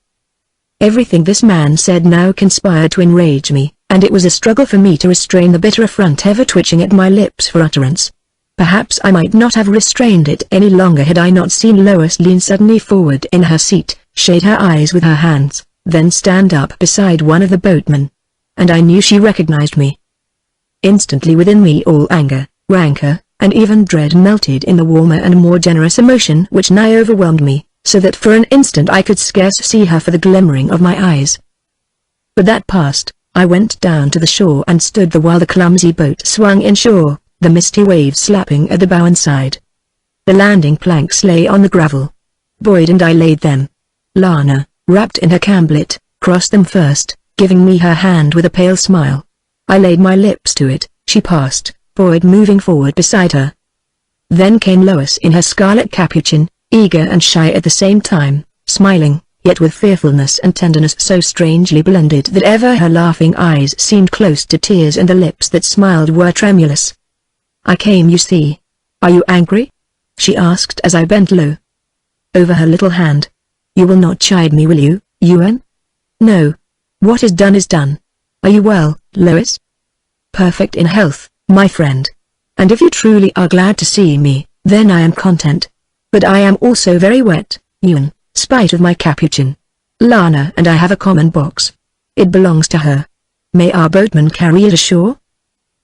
Everything this man said now conspired to enrage me, and it was a struggle for me to restrain the bitter affront ever twitching at my lips for utterance. Perhaps I might not have restrained it any longer had I not seen Lois lean suddenly forward in her seat, shade her eyes with her hands, then stand up beside one of the boatmen. And I knew she recognized me. Instantly within me all anger, rancor, and even dread melted in the warmer and more generous emotion which nigh overwhelmed me, so that for an instant I could scarce see her for the glimmering of my eyes. But that passed, I went down to the shore and stood there while the clumsy boat swung inshore, the misty waves slapping at the bow and side. The landing planks lay on the gravel. Boyd and I laid them. Lana, wrapped in her camblet, crossed them first, giving me her hand with a pale smile. I laid my lips to it, she passed, Boyd moving forward beside her. Then came Lois in her scarlet capuchin, eager and shy at the same time, smiling, yet with fearfulness and tenderness so strangely blended that ever her laughing eyes seemed close to tears and the lips that smiled were tremulous. "I came, you see. Are you angry?" she asked as I bent low over her little hand. "You will not chide me, will you, Yuan?" "No. What is done is done. Are you well, Lois?" "Perfect in health, my friend. And if you truly are glad to see me, then I am content. But I am also very wet, Yuan, spite of my capuchin. Lana and I have a common box. It belongs to her. May our boatman carry it ashore?"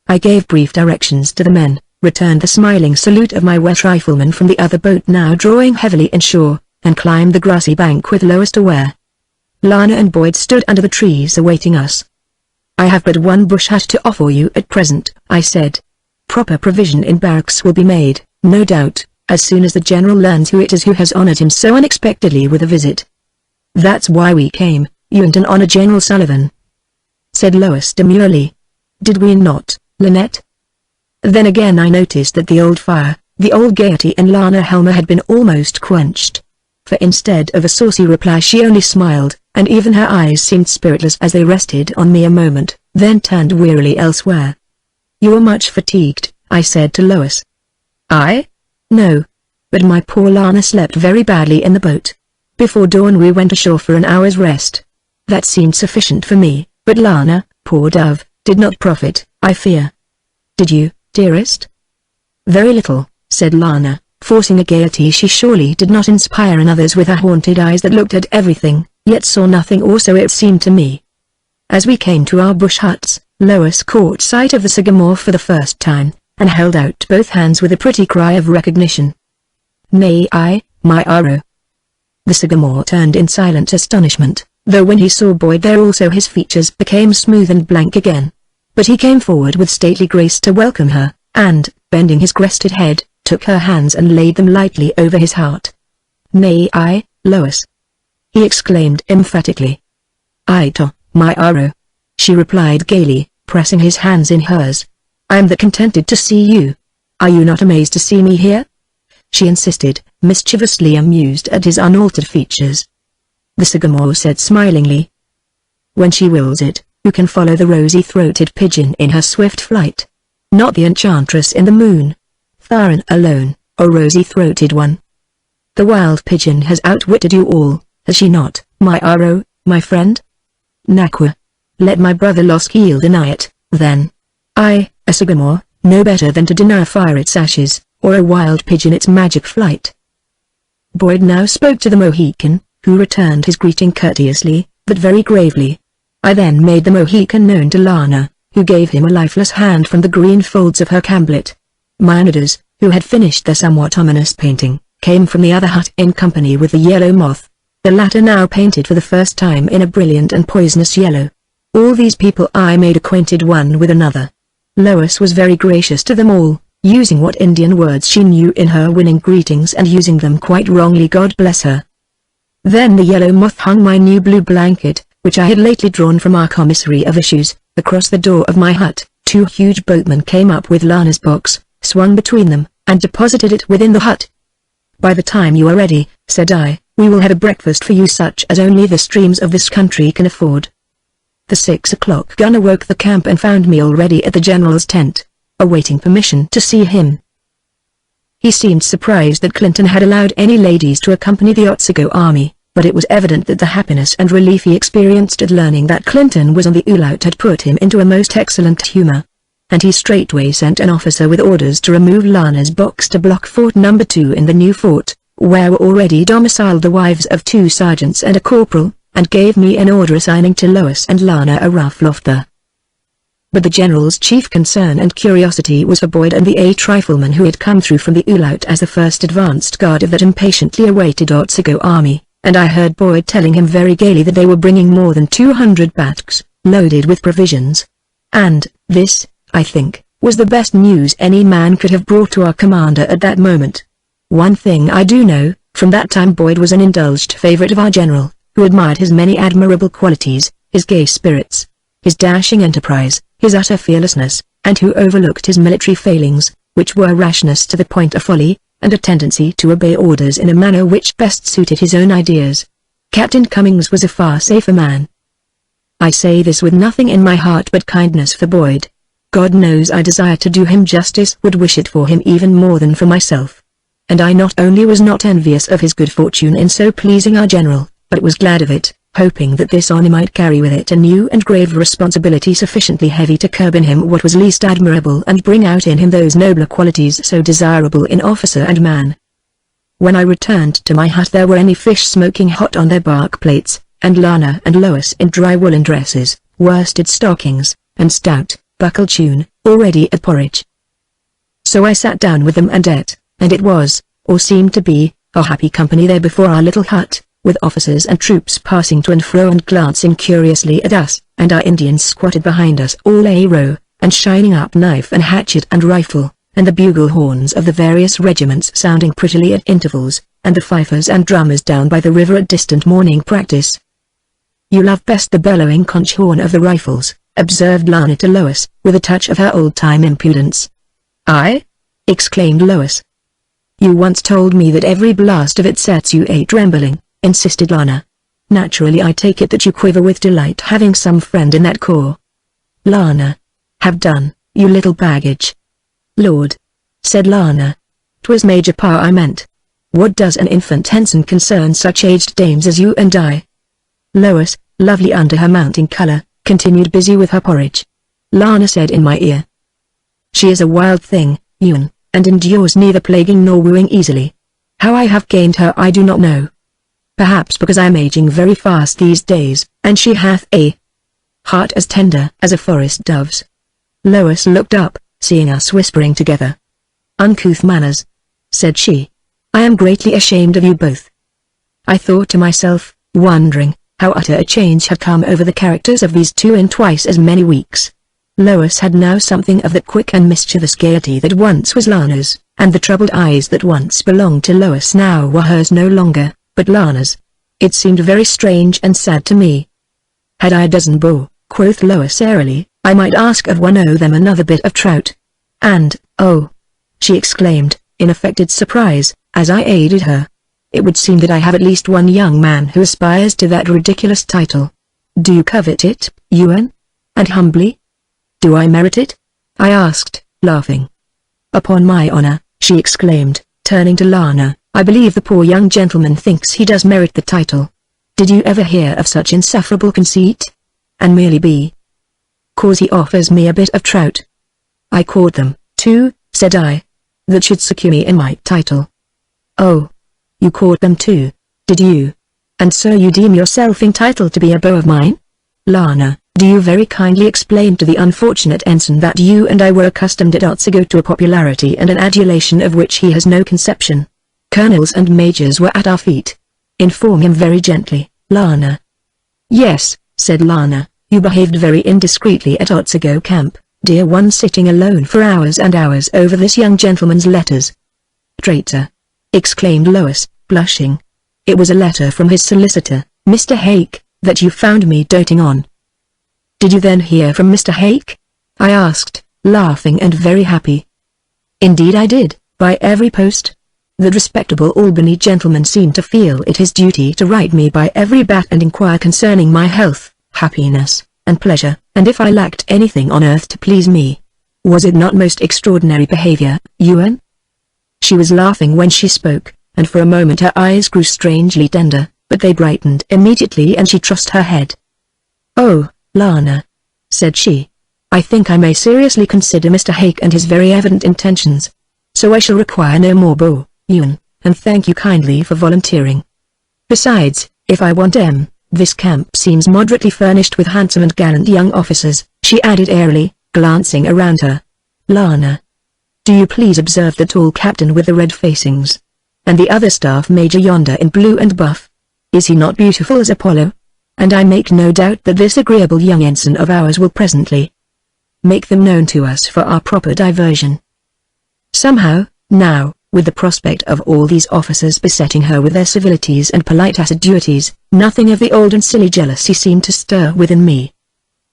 I gave brief directions to the men, returned the smiling salute of my wet rifleman from the other boat now drawing heavily inshore, and climbed the grassy bank with Lois to where Lana and Boyd stood under the trees awaiting us. "I have but one bush hut to offer you at present," I said. "Proper provision in barracks will be made, no doubt, as soon as the general learns who it is who has honored him so unexpectedly with a visit." "That's why we came, you and an honor General Sullivan," said Lois demurely. "Did we not, Lynette?" Then again I noticed that the old fire, the old gaiety in Lana Helmer had been almost quenched. For instead of a saucy reply she only smiled, and even her eyes seemed spiritless as they rested on me a moment, then turned wearily elsewhere. "You are much fatigued," I said to Lois. "I? No. But my poor Lana slept very badly in the boat. Before dawn we went ashore for an hour's rest. That seemed sufficient for me, but Lana, poor dove, did not profit, I fear." "Did you, dearest?" "Very little," said Lana, forcing a gaiety she surely did not inspire in others with her haunted eyes that looked at everything, yet saw nothing, or so it seemed to me. As we came to our bush huts, Lois caught sight of the sycamore for the first time, and held out both hands with a pretty cry of recognition. "May I, my Aro?" The sycamore turned in silent astonishment, though when he saw Boyd there also his features became smooth and blank again. But he came forward with stately grace to welcome her, and, bending his crested head, took her hands and laid them lightly over his heart. "May I, Lois?" he exclaimed emphatically. "Aito, my Aro," she replied gaily, pressing his hands in hers. "I am that contented to see you. Are you not amazed to see me here?" she insisted, mischievously amused at his unaltered features. The sycamore said smilingly, "When she wills it, who can follow the rosy-throated pigeon in her swift flight? Not the enchantress in the moon. Tharan alone, O rosy-throated one. The wild pigeon has outwitted you all, has she not, my Aro, my friend? Nakwa. Let my brother Loskiel deny it, then. I, a sycamore, know better than to deny a fire its ashes, or a wild pigeon its magic flight." Boyd now spoke to the Mohican, who returned his greeting courteously, but very gravely. I then made the Mohican known to Lana, who gave him a lifeless hand from the green folds of her camblet. Myanaders, who had finished their somewhat ominous painting, came from the other hut in company with the yellow moth, the latter now painted for the first time in a brilliant and poisonous yellow. All these people I made acquainted one with another. Lois was very gracious to them all, using what Indian words she knew in her winning greetings and using them quite wrongly, God bless her. Then the yellow moth hung my new blue blanket, which I had lately drawn from our commissary of issues, across the door of my hut. Two huge boatmen came up with Lana's box, swung between them, and deposited it within the hut. "By the time you are ready," said I, "we will have a breakfast for you such as only the streams of this country can afford." The 6 o'clock gun awoke the camp and found me already at the general's tent, awaiting permission to see him. He seemed surprised that Clinton had allowed any ladies to accompany the Otsago army, but it was evident that the happiness and relief he experienced at learning that Clinton was on the Ulaut had put him into a most excellent humor. And he straightway sent an officer with orders to remove Lana's box to block Fort No. 2 in the new fort, where were already domiciled the wives of 2 sergeants and a corporal, and gave me an order assigning to Lois and Lana a rough loft there. But the general's chief concern and curiosity was for Boyd and the 8 riflemen who had come through from the Ulaut as the first advanced guard of that impatiently awaited Otsago army, and I heard Boyd telling him very gaily that they were bringing more than 200 batks, loaded with provisions. And, this, I think, was the best news any man could have brought to our commander at that moment. One thing I do know, from that time Boyd was an indulged favorite of our general, who admired his many admirable qualities, his gay spirits, his dashing enterprise, his utter fearlessness, and who overlooked his military failings, which were rashness to the point of folly, and a tendency to obey orders in a manner which best suited his own ideas. Captain Cummings was a far safer man. I say this with nothing in my heart but kindness for Boyd. God knows I desire to do him justice, would wish it for him even more than for myself. And I not only was not envious of his good fortune in so pleasing our general, but was glad of it, hoping that this honor might carry with it a new and grave responsibility sufficiently heavy to curb in him what was least admirable and bring out in him those nobler qualities so desirable in officer and man. When I returned to my hut there were any fish smoking hot on their bark plates, and Lana and Lois in dry woolen dresses, worsted stockings, and stout, buckled tune, already at porridge. So I sat down with them and ate, and it was, or seemed to be, a happy company there before our little hut, with officers and troops passing to and fro and glancing curiously at us, and our Indians squatted behind us all a row, and shining up knife and hatchet and rifle, and the bugle horns of the various regiments sounding prettily at intervals, and the fifers and drummers down by the river at distant morning practice. "You love best the bellowing conch horn of the rifles," observed Lana to Lois, with a touch of her old-time impudence. "I?" exclaimed Lois. "You once told me that every blast of it sets you a-trembling," insisted Lana. "Naturally I take it that you quiver with delight having some friend in that corps." Lana. "Have done, you little baggage." "Lord," said Lana. "'Twas Major Pa I meant. What does an infant ensign concern such aged dames as you and I?" Lois, lovely under her mounting color, continued busy with her porridge. Lana said in my ear, "She is a wild thing, Ewan, and endures neither plaguing nor wooing easily. How I have gained her I do not know. Perhaps because I am aging very fast these days, and she hath a heart as tender as a forest dove's." Lois looked up, seeing us whispering together. "Uncouth manners," said she. "I am greatly ashamed of you both." I thought to myself, wondering how utter a change had come over the characters of these two in twice as many weeks. Lois had now something of that quick and mischievous gaiety that once was Lana's, and the troubled eyes that once belonged to Lois now were hers no longer, but Lana's. It seemed very strange and sad to me. "Had I a dozen bow," quoth Lois airily, "I might ask of one o' them another bit of trout. And, oh," she exclaimed, in affected surprise, as I aided her, "it would seem that I have at least one young man who aspires to that ridiculous title. Do you covet it, Ewan? And humbly?" "Do I merit it?" I asked, laughing. "Upon my honor," she exclaimed, turning to Lana, "I believe the poor young gentleman thinks he does merit the title. Did you ever hear of such insufferable conceit? And merely be 'cause he offers me a bit of trout." "I caught them, too," said I. "That should secure me in my title." "Oh. You caught them too, did you? And so you deem yourself entitled to be a beau of mine? Lana, do you very kindly explain to the unfortunate ensign that you and I were accustomed at Otsego to a popularity and an adulation of which he has no conception. Colonels and majors were at our feet. Inform him very gently, Lana." "Yes," said Lana, "you behaved very indiscreetly at Otsego camp, dear one, sitting alone for hours and hours over this young gentleman's letters." "Traitor!" exclaimed Lois, blushing. "It was a letter from his solicitor, Mr. Hake, that you found me doting on." "Did you then hear from Mr. Hake?" I asked, laughing and very happy. "Indeed I did, by every post. That respectable Albany gentleman seemed to feel it his duty to write me by every bat and inquire concerning my health, happiness, and pleasure, and if I lacked anything on earth to please me. Was it not most extraordinary behavior, Ewan?" She was laughing when she spoke, and for a moment her eyes grew strangely tender, but they brightened immediately and she tossed her head. "Oh, Lana," said she, "I think I may seriously consider Mr. Hake and his very evident intentions. So I shall require no more beaux, Ewan, and thank you kindly for volunteering. Besides, if I want this camp seems moderately furnished with handsome and gallant young officers," she added airily, glancing around her. "Lana, do you please observe the tall captain with the red facings? And the other staff major yonder in blue and buff? Is he not beautiful as Apollo? And I make no doubt that this agreeable young ensign of ours will presently make them known to us for our proper diversion." Somehow, now, with the prospect of all these officers besetting her with their civilities and polite assiduities, nothing of the old and silly jealousy seemed to stir within me.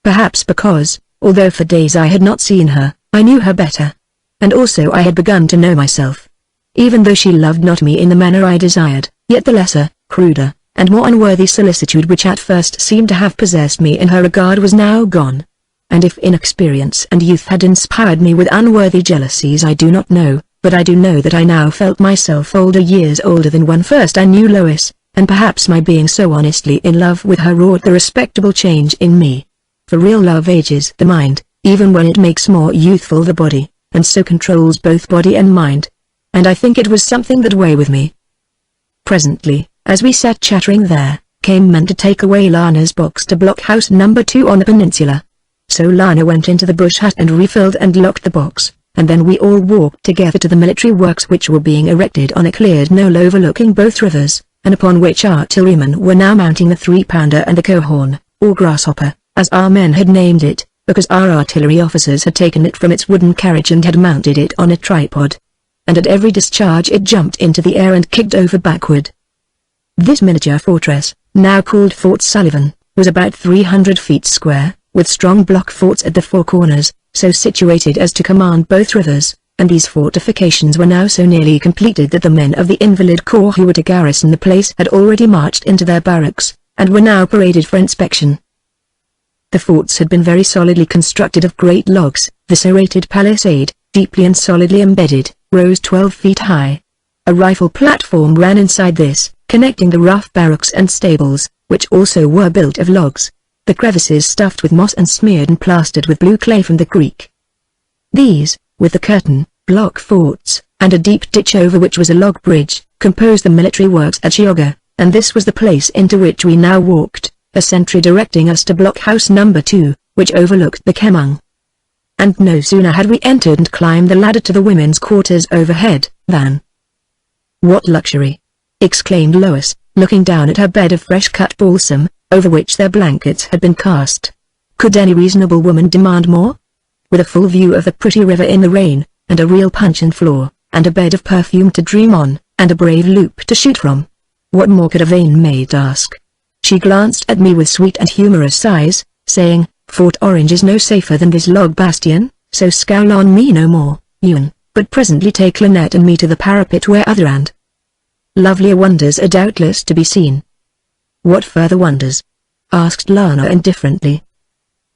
Perhaps because, although for days I had not seen her, I knew her better. And also I had begun to know myself. even though she loved not me in the manner I desired, yet the lesser, cruder, and more unworthy solicitude which at first seemed to have possessed me in her regard was now gone. And if inexperience and youth had inspired me with unworthy jealousies I do not know, but I do know that I now felt myself years older than when first I knew Lois, and perhaps my being so honestly in love with her wrought the respectable change in me. For real love ages the mind, even when it makes more youthful the body, and so controls both body and mind. And I think it was something that way with me. Presently, as we sat chattering there, came men to take away Lana's box to blockhouse number 2 on the peninsula. So Lana went into the bush hut and refilled and locked the box, and then we all walked together to the military works which were being erected on a cleared knoll overlooking both rivers, and upon which artillerymen were now mounting the 3-pounder and the cohorn, or grasshopper, as our men had named it, because our artillery officers had taken it from its wooden carriage and had mounted it on a tripod. And at every discharge it jumped into the air and kicked over backward. This miniature fortress, now called Fort Sullivan, was about 300 feet square, with strong block forts at the 4 corners, so situated as to command both rivers, and these fortifications were now so nearly completed that the men of the Invalid Corps who were to garrison the place had already marched into their barracks, and were now paraded for inspection. The forts had been very solidly constructed of great logs. The serrated palisade, deeply and solidly embedded, rose 12 feet high. A rifle platform ran inside this, connecting the rough barracks and stables, which also were built of logs. The crevices stuffed with moss and smeared and plastered with blue clay from the creek. These, with the curtain, block forts, and a deep ditch over which was a log bridge, composed the military works at Geauga, and this was the place into which we now walked, a sentry directing us to blockhouse number 2, which overlooked the Kemung. And no sooner had we entered and climbed the ladder to the women's quarters overhead, than— "What luxury!" exclaimed Lois, looking down at her bed of fresh-cut balsam, over which their blankets had been cast. Could any reasonable woman demand more? With a full view of the pretty river in the rain, and a real puncheon floor, and a bed of perfume to dream on, and a brave loop to shoot from. What more could a vain maid ask? She glanced at me with sweet and humorous sighs, saying, "Fort Orange is no safer than this log bastion, so scowl on me no more, Ewan, but presently take Lynette and me to the parapet where other and lovelier wonders are doubtless to be seen." "What further wonders?" asked Lana indifferently.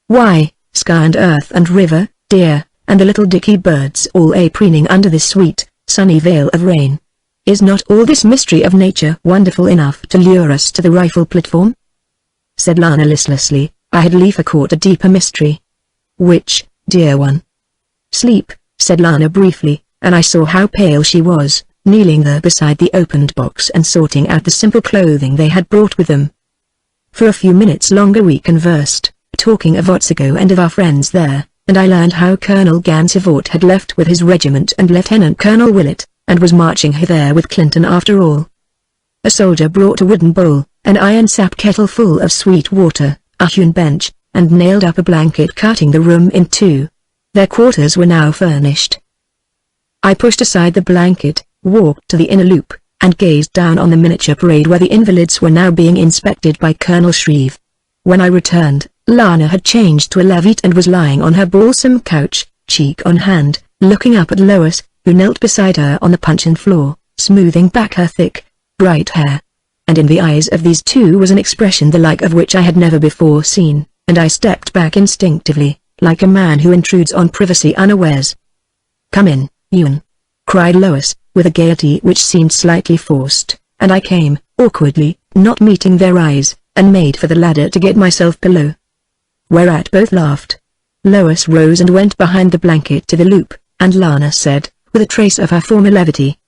"Why, sky and earth and river, dear, and the little dicky birds all preening under this sweet, sunny veil of rain. Is not all this mystery of nature wonderful enough to lure us to the rifle platform?" said Lana listlessly. "I had liefer caught a deeper mystery." "Which, dear one?" "Sleep," said Lana briefly, and I saw how pale she was, kneeling there beside the opened box and sorting out the simple clothing they had brought with them. For a few minutes longer we conversed, talking of Otsago and of our friends there, and I learned how Colonel Gansevoort had left with his regiment and Lieutenant Colonel Willett, and was marching there with Clinton after all. A soldier brought a wooden bowl, an iron sap kettle full of sweet water, a hewn bench, and nailed up a blanket cutting the room in 2. Their quarters were now furnished. I pushed aside the blanket, walked to the inner loop, and gazed down on the miniature parade where the invalids were now being inspected by Colonel Shreve. When I returned, Lana had changed to a levite and was lying on her balsam couch, cheek on hand, looking up at Lois, who knelt beside her on the puncheon floor, smoothing back her thick, bright hair. And in the eyes of these two was an expression the like of which I had never before seen, and I stepped back instinctively, like a man who intrudes on privacy unawares. "Come in, Ewan," cried Lois, with a gaiety which seemed slightly forced, and I came, awkwardly, not meeting their eyes, and made for the ladder to get myself below. Whereat both laughed. Lois rose and went behind the blanket to the loop, and Lana said, with a trace of her former levity,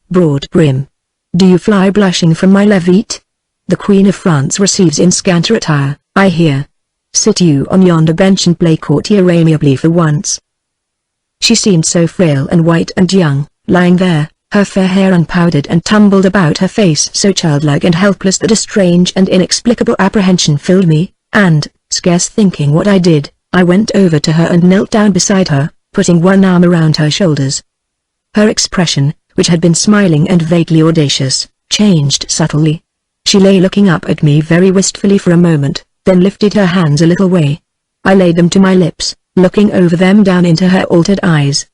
"Broad brim. Do you fly blushing from my levite? The Queen of France receives in scanter attire, I hear. Sit you on yonder bench and play courtier amiably for once." She seemed so frail and white and young, lying there, her fair hair unpowdered and tumbled about her face so childlike and helpless that a strange and inexplicable apprehension filled me, and, scarce thinking what I did, I went over to her and knelt down beside her, putting one arm around her shoulders. Her expression, which had been smiling and vaguely audacious, changed subtly. She lay looking up at me very wistfully for a moment, then lifted her hands a little way. I laid them to my lips, looking over them down into her altered eyes.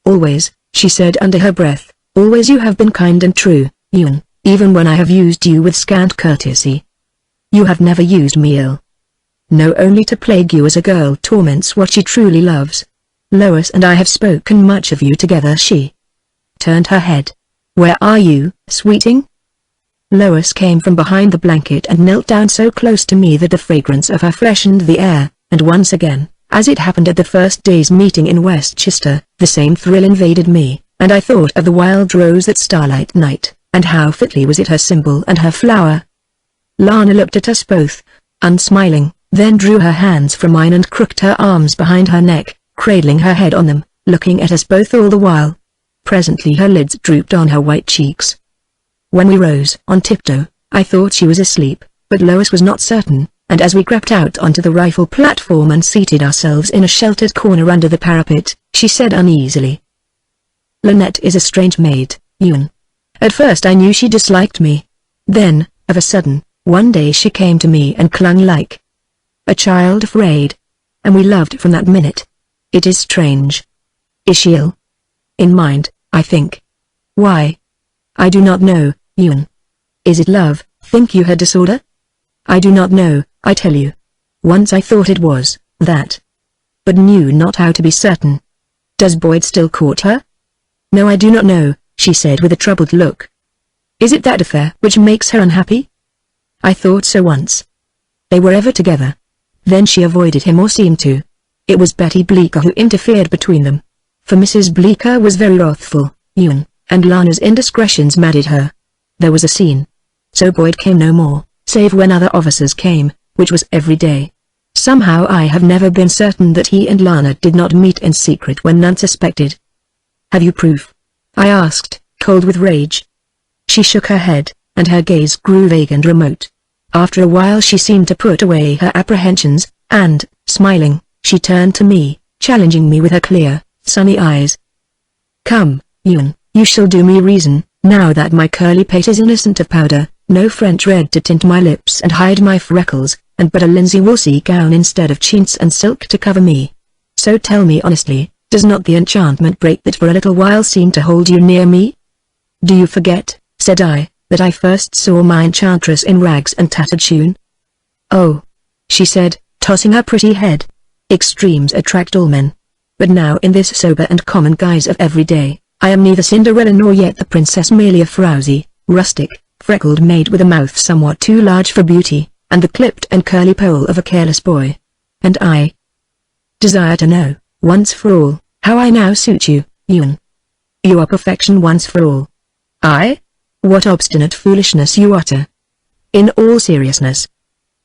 "Always," she said under her breath, Always you have been kind and true, Yuan, even when I have used you with scant courtesy. You have never used me ill. No, only to plague you as a girl torments what she truly loves. Lois and I have spoken much of you together. She turned her head. Where are you, sweeting? Lois came from behind the blanket and knelt down so close to me that the fragrance of her freshened the air, and once again, as it happened at the first day's meeting in Westchester, the same thrill invaded me, and I thought of the wild rose that starlight night, and how fitly was it her symbol and her flower. Lana looked at us both, unsmiling, then drew her hands from mine and crooked her arms behind her neck, cradling her head on them, looking at us both all the while. Presently her lids drooped on her white cheeks. When we rose on tiptoe, I thought she was asleep, but Lois was not certain, and as we crept out onto the rifle platform and seated ourselves in a sheltered corner under the parapet, she said uneasily, "Lynette is a strange maid, Yuan. At first I knew she disliked me. Then, of a sudden, one day she came to me and clung like a child afraid. And we loved from that minute. It is strange. Is she ill? In mind, I think. Why? I do not know, Yuan. Is it love, think you, her disorder? I do not know, I tell you. Once I thought it was that, but knew not how to be certain. Does Boyd still court her? No, I do not know, she said with a troubled look. Is it that affair which makes her unhappy? I thought so once. They were ever together. Then she avoided him or seemed to. It was Betty Bleecker who interfered between them. For Mrs. Bleecker was very wrathful, Yuan, and Lana's indiscretions maddened her. There was a scene. So Boyd came no more, save when other officers came, which was every day. Somehow I have never been certain that he and Lana did not meet in secret when none suspected. Have you proof? I asked, cold with rage. She shook her head, and her gaze grew vague and remote. After a while she seemed to put away her apprehensions, and, smiling, she turned to me, challenging me with her clear, sunny eyes. Come, Yuan, you shall do me reason, now that my curly pate is innocent of powder, no French red to tint my lips and hide my freckles, and but a linsey woolsey gown instead of chintz and silk to cover me. So tell me honestly, does not the enchantment break that for a little while seemed to hold you near me? Do you forget, said I, that I first saw my enchantress in rags and tattered shoon? Oh, she said, tossing her pretty head. Extremes attract all men. But now in this sober and common guise of every day, I am neither Cinderella nor yet the princess, merely a frowsy, rustic, freckled maid with a mouth somewhat too large for beauty, and the clipped and curly poll of a careless boy. And I desire to know, once for all, how I now suit you, Yuan. You are perfection once for all. I? What obstinate foolishness you utter. In all seriousness.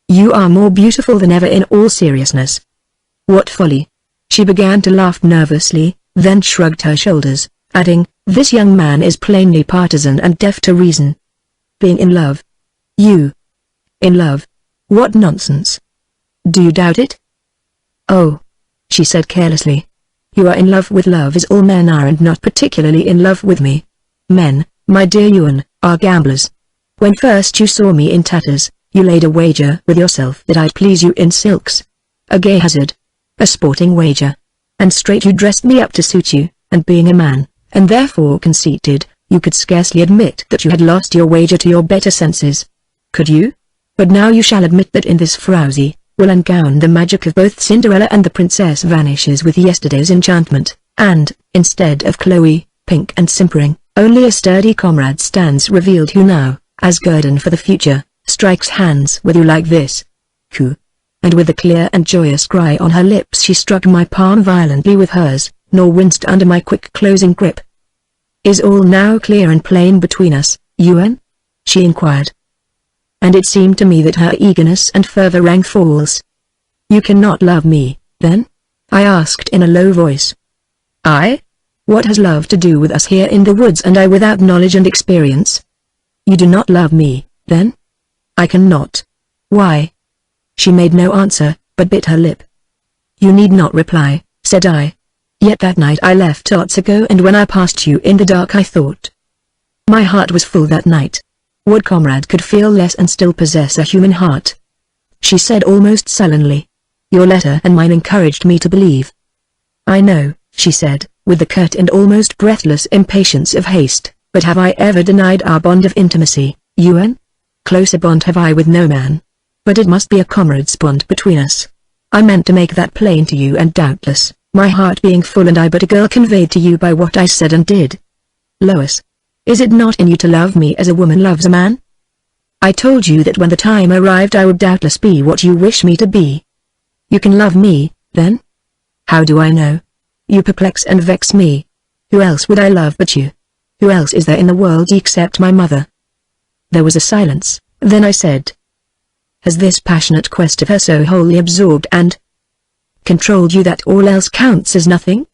You are more beautiful than ever in all seriousness. What folly. She began to laugh nervously, then shrugged her shoulders, adding, this young man is plainly partisan and deaf to reason. Being in love. You. In love. What nonsense. Do you doubt it? Oh. She said carelessly. You are in love with love as all men are, and not particularly in love with me. Men, my dear Yuan, are gamblers. When first you saw me in tatters, you laid a wager with yourself that I'd please you in silks. A gay hazard. A sporting wager. And straight you dressed me up to suit you, and being a man, and therefore conceited, you could scarcely admit that you had lost your wager to your better senses. Could you? But now you shall admit that in this frowsy, woolen gown the magic of both Cinderella and the princess vanishes with yesterday's enchantment, and, instead of Chloe, pink and simpering, only a sturdy comrade stands revealed who now, as guerdon for the future, strikes hands with you like this. Who? And with a clear and joyous cry on her lips she struck my palm violently with hers, nor winced under my quick closing grip. Is all now clear and plain between us, Yuan? She inquired. And it seemed to me that her eagerness and fervor rang false. You cannot love me, then? I asked in a low voice. I? What has love to do with us here in the woods, and I without knowledge and experience? You do not love me, then? I cannot. Why? She made no answer, but bit her lip. You need not reply, said I. Yet that night I left lots ago, and when I passed you in the dark I thought. My heart was full that night. What comrade could feel less and still possess a human heart? She said almost sullenly. Your letter and mine encouraged me to believe. I know, she said, with the curt and almost breathless impatience of haste, But have I ever denied our bond of intimacy, Yuan? Closer bond have I with no man. But it must be a comrade's bond between us. I meant to make that plain to you, and doubtless, my heart being full and I but a girl conveyed to you by what I said and did. Lois, is it not in you to love me as a woman loves a man? I told you that when the time arrived I would doubtless be what you wish me to be. You can love me, then? How do I know? You perplex and vex me. Who else would I love but you? Who else is there in the world except my mother? There was a silence, then I said, has this passionate quest of her so wholly absorbed and controlled you that all else counts as nothing?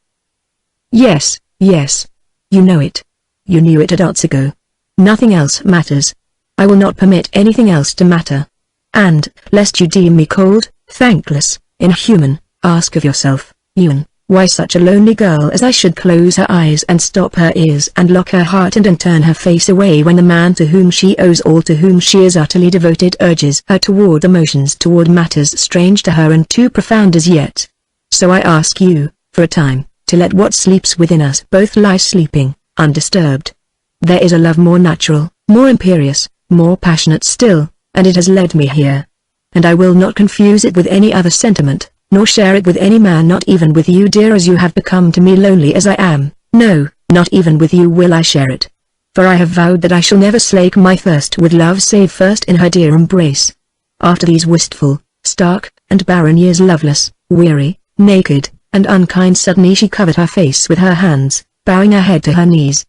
Yes, yes. You know it. You knew it adults ago. Nothing else matters. I will not permit anything else to matter. And, lest you deem me cold, thankless, inhuman, ask of yourself, Yuan, why such a lonely girl as I should close her eyes and stop her ears and lock her heart and turn her face away when the man to whom she owes all, to whom she is utterly devoted, urges her toward emotions, toward matters strange to her and too profound as yet. So I ask you, for a time, to let what sleeps within us both lie sleeping, undisturbed. There is a love more natural, more imperious, more passionate still, and it has led me here. And I will not confuse it with any other sentiment, nor share it with any man, not even with you, dear as you have become to me, lonely as I am. No, not even with you will I share it. For I have vowed that I shall never slake my thirst with love save first in her dear embrace. After these wistful, stark, and barren years, loveless, weary, naked, and unkind, suddenly she covered her face with her hands, bowing her head to her knees.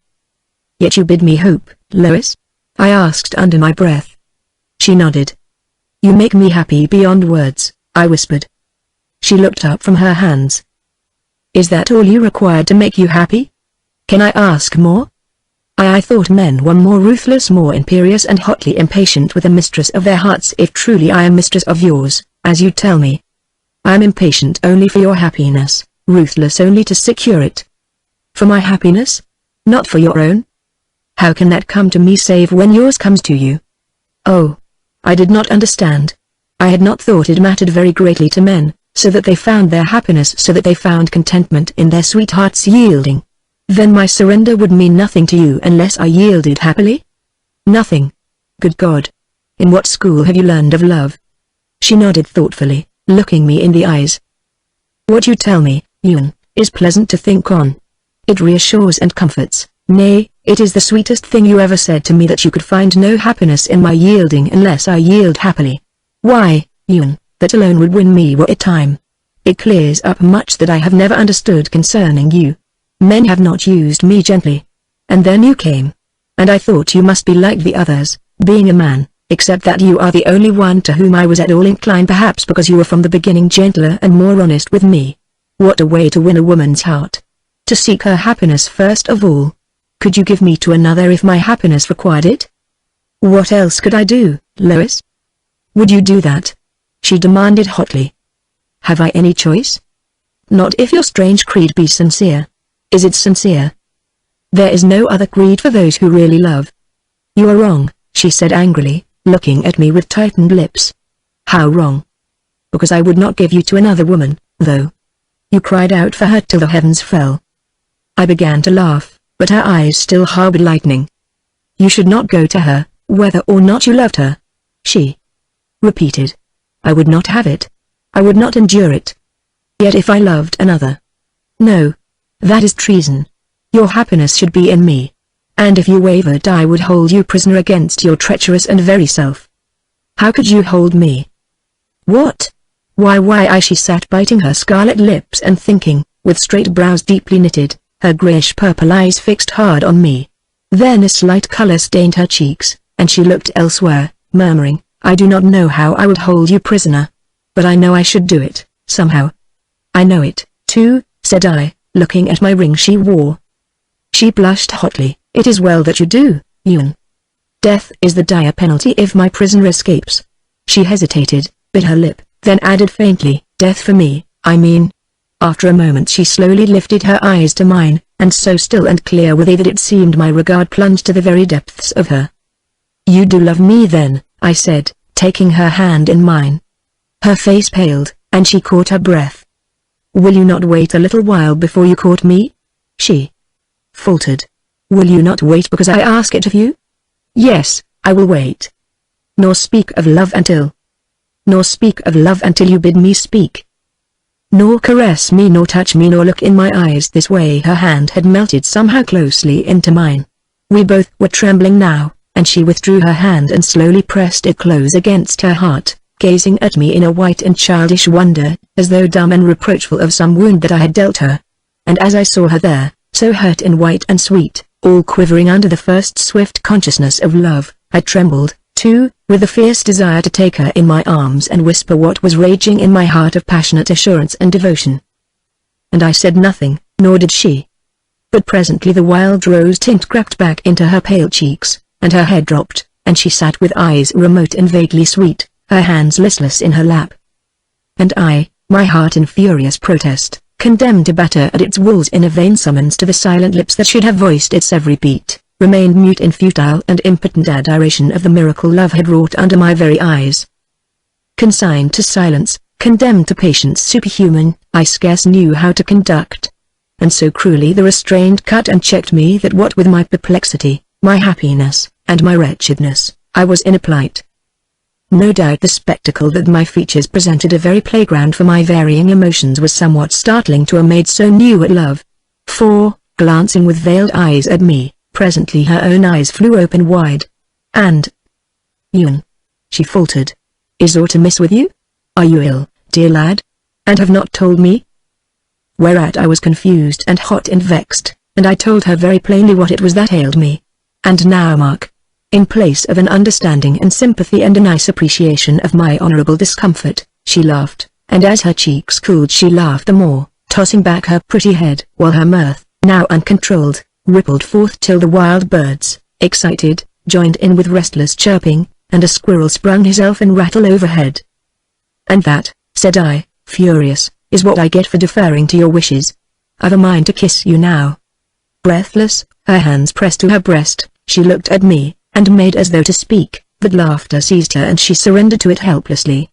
Yet you bid me hope, Lois? I asked under my breath. She nodded. You make me happy beyond words, I whispered. She looked up from her hands. Is that all you required to make you happy? Can I ask more? I thought men were more ruthless, more imperious and hotly impatient with a mistress of their hearts. If truly I am mistress of yours, as you tell me, I am impatient only for your happiness, ruthless only to secure it. For my happiness? Not for your own? How can that come to me save when yours comes to you? Oh, I did not understand. I had not thought it mattered very greatly to men, so that they found their happiness, so that they found contentment in their sweethearts yielding. Then my surrender would mean nothing to you unless I yielded happily? Nothing. Good God! In what school have you learned of love? She nodded thoughtfully, looking me in the eyes. What you tell me, Yuan, is pleasant to think on. It reassures and comforts. Nay, it is the sweetest thing you ever said to me, that you could find no happiness in my yielding unless I yield happily. Why, Yuan, that alone would win me were it time. It clears up much that I have never understood concerning you. Men have not used me gently. And then you came. And I thought you must be like the others, being a man, except that you are the only one to whom I was at all inclined, perhaps because you were from the beginning gentler and more honest with me. What a way to win a woman's heart! To seek her happiness first of all. Could you give me to another if my happiness required it? What else could I do, Lois? Would you do that? She demanded hotly. Have I any choice? Not if your strange creed be sincere. Is it sincere? There is no other creed for those who really love. You are wrong, she said angrily, looking at me with tightened lips. How wrong? Because I would not give you to another woman, though. You cried out for her till the heavens fell. I began to laugh, but her eyes still harbored lightning. You should not go to her, whether or not you loved her. She repeated. I would not have it. I would not endure it. Yet if I loved another. No. That is treason. Your happiness should be in me. And if you wavered I would hold you prisoner against your treacherous and very self. How could you hold me? What? Why she sat biting her scarlet lips and thinking, with straight brows deeply knitted, her grayish-purple eyes fixed hard on me. Then a slight color stained her cheeks, and she looked elsewhere, murmuring, I do not know how I would hold you prisoner. But I know I should do it, somehow. I know it, too, said I, looking at my ring she wore. She blushed hotly. It is well that you do, Yuan. Death is the dire penalty if my prisoner escapes. She hesitated, bit her lip, then added faintly, death for me, I mean. After a moment she slowly lifted her eyes to mine, and so still and clear were they that it seemed my regard plunged to the very depths of her. You do love me then, I said, taking her hand in mine. Her face paled, and she caught her breath. Will you not wait a little while before you court me? She faltered. Will you not wait because I ask it of you? Yes, I will wait. Nor speak of love until. Nor speak of love until you bid me speak. Nor caress me, nor touch me, nor look in my eyes this way. Her hand had melted somehow closely into mine. We both were trembling now, and she withdrew her hand and slowly pressed it close against her heart, gazing at me in a white and childish wonder, as though dumb and reproachful of some wound that I had dealt her. And as I saw her there, so hurt and white and sweet, all quivering under the first swift consciousness of love, I trembled, too, with the fierce desire to take her in my arms and whisper what was raging in my heart of passionate assurance and devotion. And I said nothing, nor did she. But presently the wild rose tint crept back into her pale cheeks, and her head dropped, and she sat with eyes remote and vaguely sweet, her hands listless in her lap. And I, my heart in furious protest, condemned to batter at its walls in a vain summons to the silent lips that should have voiced its every beat, remained mute in futile and impotent adoration of the miracle love had wrought under my very eyes. Consigned to silence, condemned to patience superhuman, I scarce knew how to conduct. And so cruelly the restraint cut and checked me that what with my perplexity, my happiness, and my wretchedness, I was in a plight. No doubt the spectacle that my features presented a very playground for my varying emotions was somewhat startling to a maid so new at love. For, glancing with veiled eyes at me, presently her own eyes flew open wide. And, "Ewan," she faltered, "is aught amiss with you? Are you ill, dear lad? And have not told me?" Whereat I was confused and hot and vexed, and I told her very plainly what it was that ailed me. And now mark. In place of an understanding and sympathy and a nice appreciation of my honorable discomfort, she laughed, and as her cheeks cooled she laughed the more, tossing back her pretty head, while her mirth, now uncontrolled, rippled forth till the wild birds, excited, joined in with restless chirping, and a squirrel sprung his elfin rattle overhead. "And that," said I, furious, "is what I get for deferring to your wishes. I've a mind to kiss you now." Breathless, her hands pressed to her breast, she looked at me, and made as though to speak, but laughter seized her and she surrendered to it helplessly.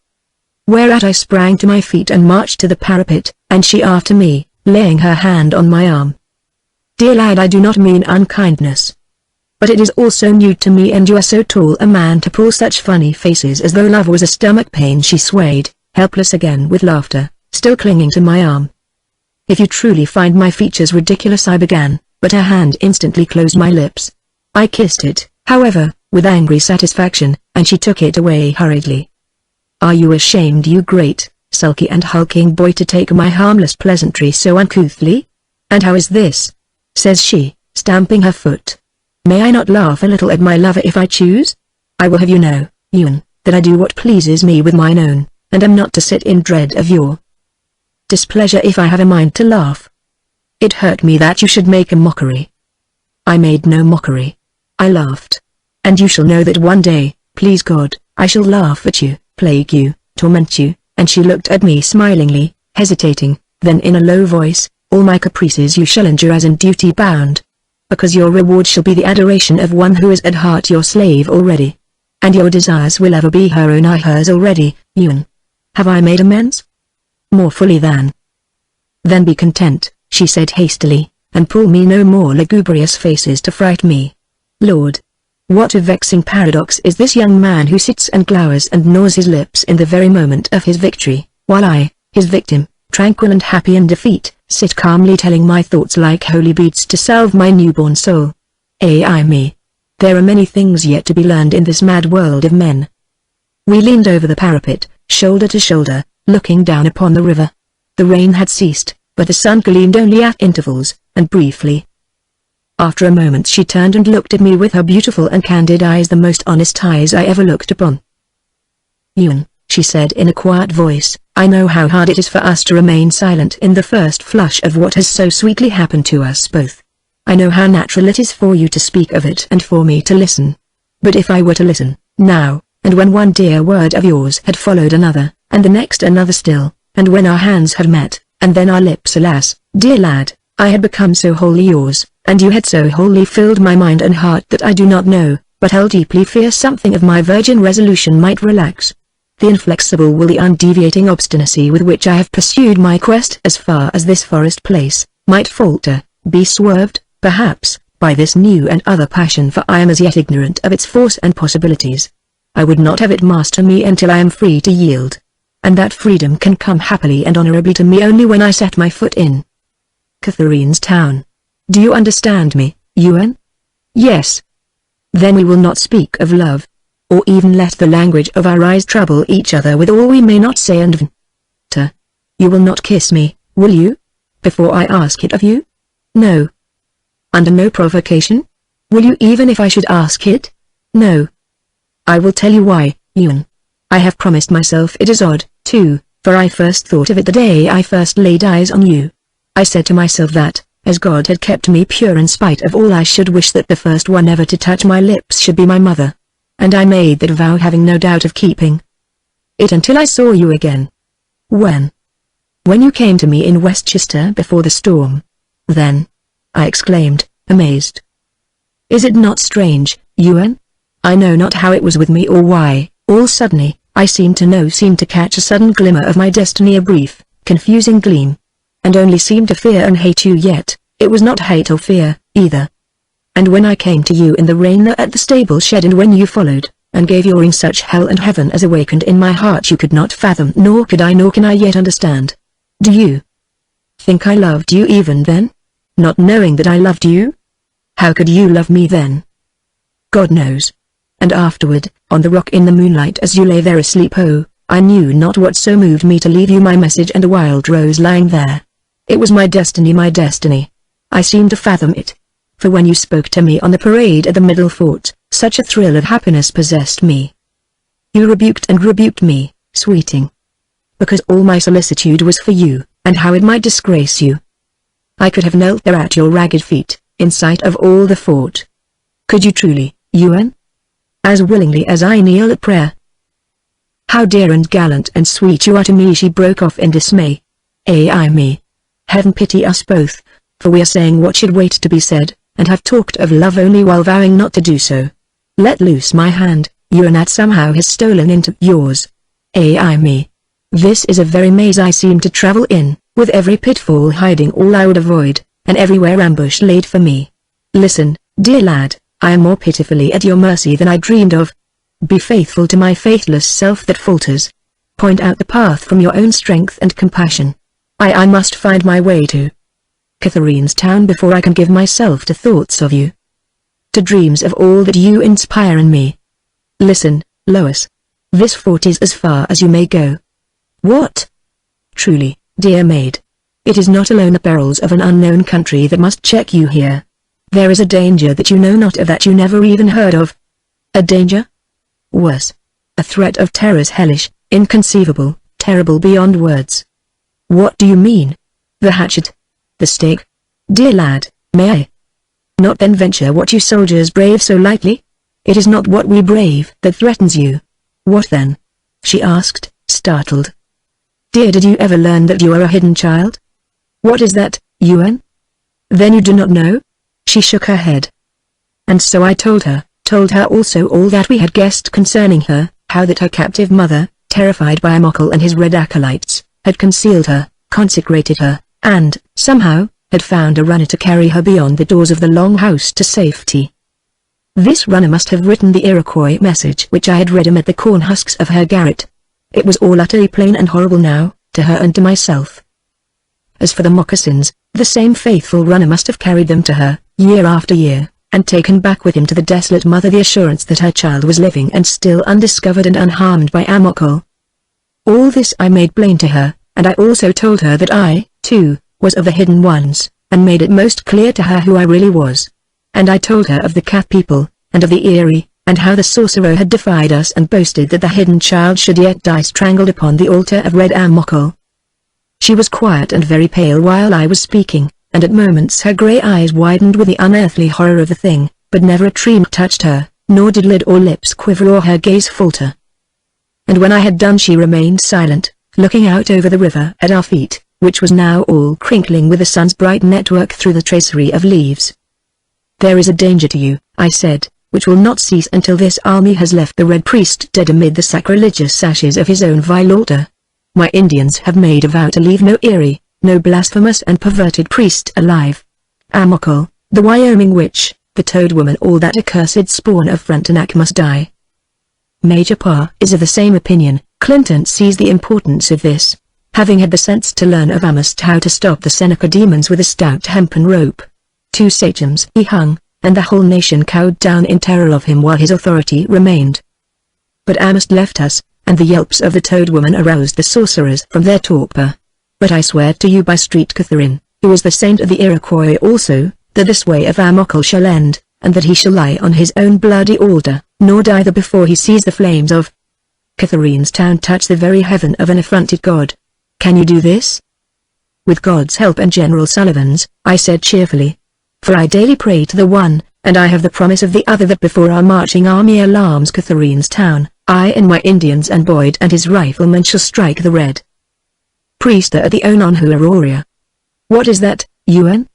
Whereat I sprang to my feet and marched to the parapet, and she after me, laying her hand on my arm. "Dear lad, I do not mean unkindness. But it is also new to me, and you are so tall a man to pull such funny faces as though love was a stomach pain." She swayed, helpless again with laughter, still clinging to my arm. "If you truly find my features ridiculous," I began, but her hand instantly closed my lips. I kissed it, however, with angry satisfaction, and she took it away hurriedly. "Are you ashamed, you great, sulky and hulking boy, to take my harmless pleasantry so uncouthly? And how is this?" says she, stamping her foot. "May I not laugh a little at my lover if I choose? I will have you know, Ewan, that I do what pleases me with mine own, and am not to sit in dread of your displeasure if I have a mind to laugh. It hurt me that you should make a mockery." I made no mockery. I laughed. "And you shall know that one day, please God, I shall laugh at you, plague you, torment you," and she looked at me smilingly, hesitating, then in a low voice, "All my caprices you shall endure as in duty bound. Because your reward shall be the adoration of one who is at heart your slave already. And your desires will ever be her own, I hers already, Ewan. Have I made amends? More fully than. Then be content," she said hastily, "and pull me no more lugubrious faces to fright me. Lord! What a vexing paradox is this young man who sits and glowers and gnaws his lips in the very moment of his victory, while I, his victim, tranquil and happy in defeat, sit calmly telling my thoughts like holy beads to salve my newborn soul. Ai me! There are many things yet to be learned in this mad world of men." We leaned over the parapet, shoulder to shoulder, looking down upon the river. The rain had ceased, but the sun gleamed only at intervals, and briefly. After a moment she turned and looked at me with her beautiful and candid eyes, the most honest eyes I ever looked upon. "Ewan," she said in a quiet voice, "I know how hard it is for us to remain silent in the first flush of what has so sweetly happened to us both. I know how natural it is for you to speak of it and for me to listen. But if I were to listen, now, and when one dear word of yours had followed another, and the next another still, and when our hands had met, and then our lips, alas, dear lad, I had become so wholly yours, and you had so wholly filled my mind and heart that I do not know, but I'll deeply fear something of my virgin resolution might relax. The inflexible will, the undeviating obstinacy with which I have pursued my quest as far as this forest place, might falter, be swerved, perhaps, by this new and other passion, for I am as yet ignorant of its force and possibilities. I would not have it master me until I am free to yield. And that freedom can come happily and honorably to me only when I set my foot in Catherine's town. Do you understand me, Ewan? Yes. Then we will not speak of love, or even let the language of our eyes trouble each other with all we may not say and You will not kiss me, will you? Before I ask it of you? No. Under no provocation? Will you even if I should ask it? No. I will tell you why, Ewan. I have promised myself. It is odd, too, for I first thought of it the day I first laid eyes on you. I said to myself that, as God had kept me pure in spite of all, I should wish that the first one ever to touch my lips should be my mother. And I made that vow, having no doubt of keeping it until I saw you again. When you came to me in Westchester before the storm. Then, I exclaimed, amazed. Is it not strange, Ewan? I know not how it was with me or why, all suddenly, I seemed to catch a sudden glimmer of my destiny, a brief, confusing gleam. And only seemed to fear and hate you, yet, it was not hate or fear, either. And when I came to you in the rain there at the stable shed, and when you followed, and gave your ring, such hell and heaven as awakened in my heart you could not fathom, nor can I yet understand. Do you think I loved you even then? Not knowing that I loved you? How could you love me then? God knows. And afterward, on the rock in the moonlight as you lay there asleep, oh, I knew not what so moved me to leave you my message and a wild rose lying there. It was my destiny, my destiny. I seemed to fathom it. For when you spoke to me on the parade at the Middle Fort, such a thrill of happiness possessed me. You rebuked and rebuked me, sweeting. Because all my solicitude was for you, and how it might disgrace you. I could have knelt there at your ragged feet, in sight of all the fort. Could you truly, Ewan? As willingly as I kneel at prayer. How dear and gallant and sweet you are to me, she broke off in dismay. Ai me. Heaven pity us both, for we are saying what should wait to be said, and have talked of love only while vowing not to do so. Let loose my hand, Ewan, that somehow has stolen into yours. Ai me. This is a very maze I seem to travel in, with every pitfall hiding all I would avoid, and everywhere ambush laid for me. Listen, dear lad, I am more pitifully at your mercy than I dreamed of. Be faithful to my faithless self that falters. Point out the path from your own strength and compassion. I must find my way to Catherine's town before I can give myself to thoughts of you. To dreams of all that you inspire in me. Listen, Lois. This fort is as far as you may go. What? Truly, dear maid. It is not alone the perils of an unknown country that must check you here. There is a danger that you know not of, that you never even heard of. A danger? Worse. A threat of terrors hellish, inconceivable, terrible beyond words. What do you mean? The hatchet? The stake? Dear lad, may I not then venture what you soldiers brave so lightly? It is not what we brave that threatens you. What then? She asked, startled. Dear, did you ever learn that you are a hidden child? What is that, Ewan? Then you do not know? She shook her head. And so I told her also all that we had guessed concerning her, how that her captive mother, terrified by Amokal and his red acolytes, had concealed her, consecrated her, and, somehow, had found a runner to carry her beyond the doors of the long house to safety. This runner must have written the Iroquois message which I had read amid the corn husks of her garret. It was all utterly plain and horrible now, to her and to myself. As for the moccasins, the same faithful runner must have carried them to her, year after year, and taken back with him to the desolate mother the assurance that her child was living and still undiscovered and unharmed by Amokal. All this I made plain to her, and I also told her that I, too, was of the hidden ones, and made it most clear to her who I really was. And I told her of the Cat people, and of the Erie, and how the sorcerer had defied us and boasted that the hidden child should yet die strangled upon the altar of red Amokal. She was quiet and very pale while I was speaking, and at moments her grey eyes widened with the unearthly horror of the thing, but never a tremor touched her, nor did lid or lips quiver or her gaze falter. And when I had done she remained silent, looking out over the river at our feet, which was now all crinkling with the sun's bright network through the tracery of leaves. There is a danger to you, I said, which will not cease until this army has left the Red Priest dead amid the sacrilegious ashes of his own vile altar. My Indians have made a vow to leave no Erie, no blasphemous and perverted priest alive. Amokal, The Wyoming witch, the Toad Woman, all that accursed spawn of Frontenac must die. Major Parr is of the same opinion. Clinton sees the importance of this, having had the sense to learn of Amherst how to stop the Seneca demons with a stout hempen rope. 2 sachems he hung, and the whole nation cowed down in terror of him while his authority remained. But Amherst left us, and the yelps of the Toad Woman aroused the sorcerers from their torpor. But I swear to you by Street Catherine, who is the saint of the Iroquois also, that this way of Amokel shall end, and that he shall lie on his own bloody altar, nor die before he sees the flames of Catherine's town touch the very heaven of an affronted god. Can you do this? With God's help and General Sullivan's, I said cheerfully. For I daily pray to the one, and I have the promise of the other that before our marching army alarms Catherine's town, I and my Indians and Boyd and his riflemen shall strike the red priest at the Ononhu Aurora. What is that, Ewan?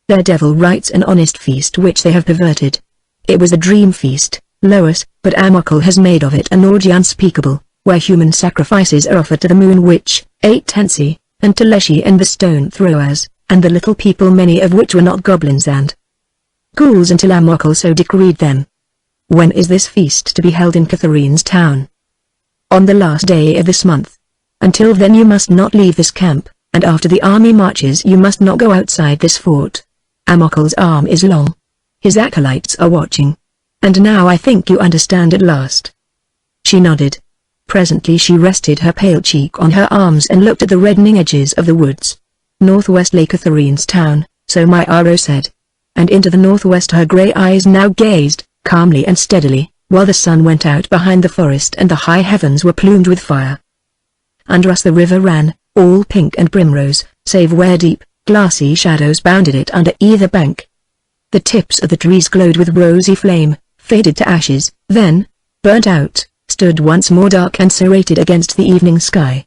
Their devil rites an honest feast which they have perverted. It was a dream feast, Lois, but Amokel has made of it an orgy unspeakable, where human sacrifices are offered to the moon witch, 8 Tensi, and to Leshy and the stone throwers, and the little people, many of which were not goblins and ghouls until Amokel so decreed them. When is this feast to be held in Catherine's town? On the last day of this month. Until then you must not leave this camp, and after the army marches you must not go outside this fort. Amokel's arm is long. His acolytes are watching. And now I think you understand at last. She nodded. Presently she rested her pale cheek on her arms and looked at the reddening edges of the woods. Northwest lay Catherine's town, so my Aro said. And into the northwest her grey eyes now gazed, calmly and steadily, while the sun went out behind the forest and the high heavens were plumed with fire. Under us the river ran, all pink and primrose, save where deep, glassy shadows bounded it under either bank. The tips of the trees glowed with rosy flame, faded to ashes, then, burnt out, stood once more dark and serrated against the evening sky.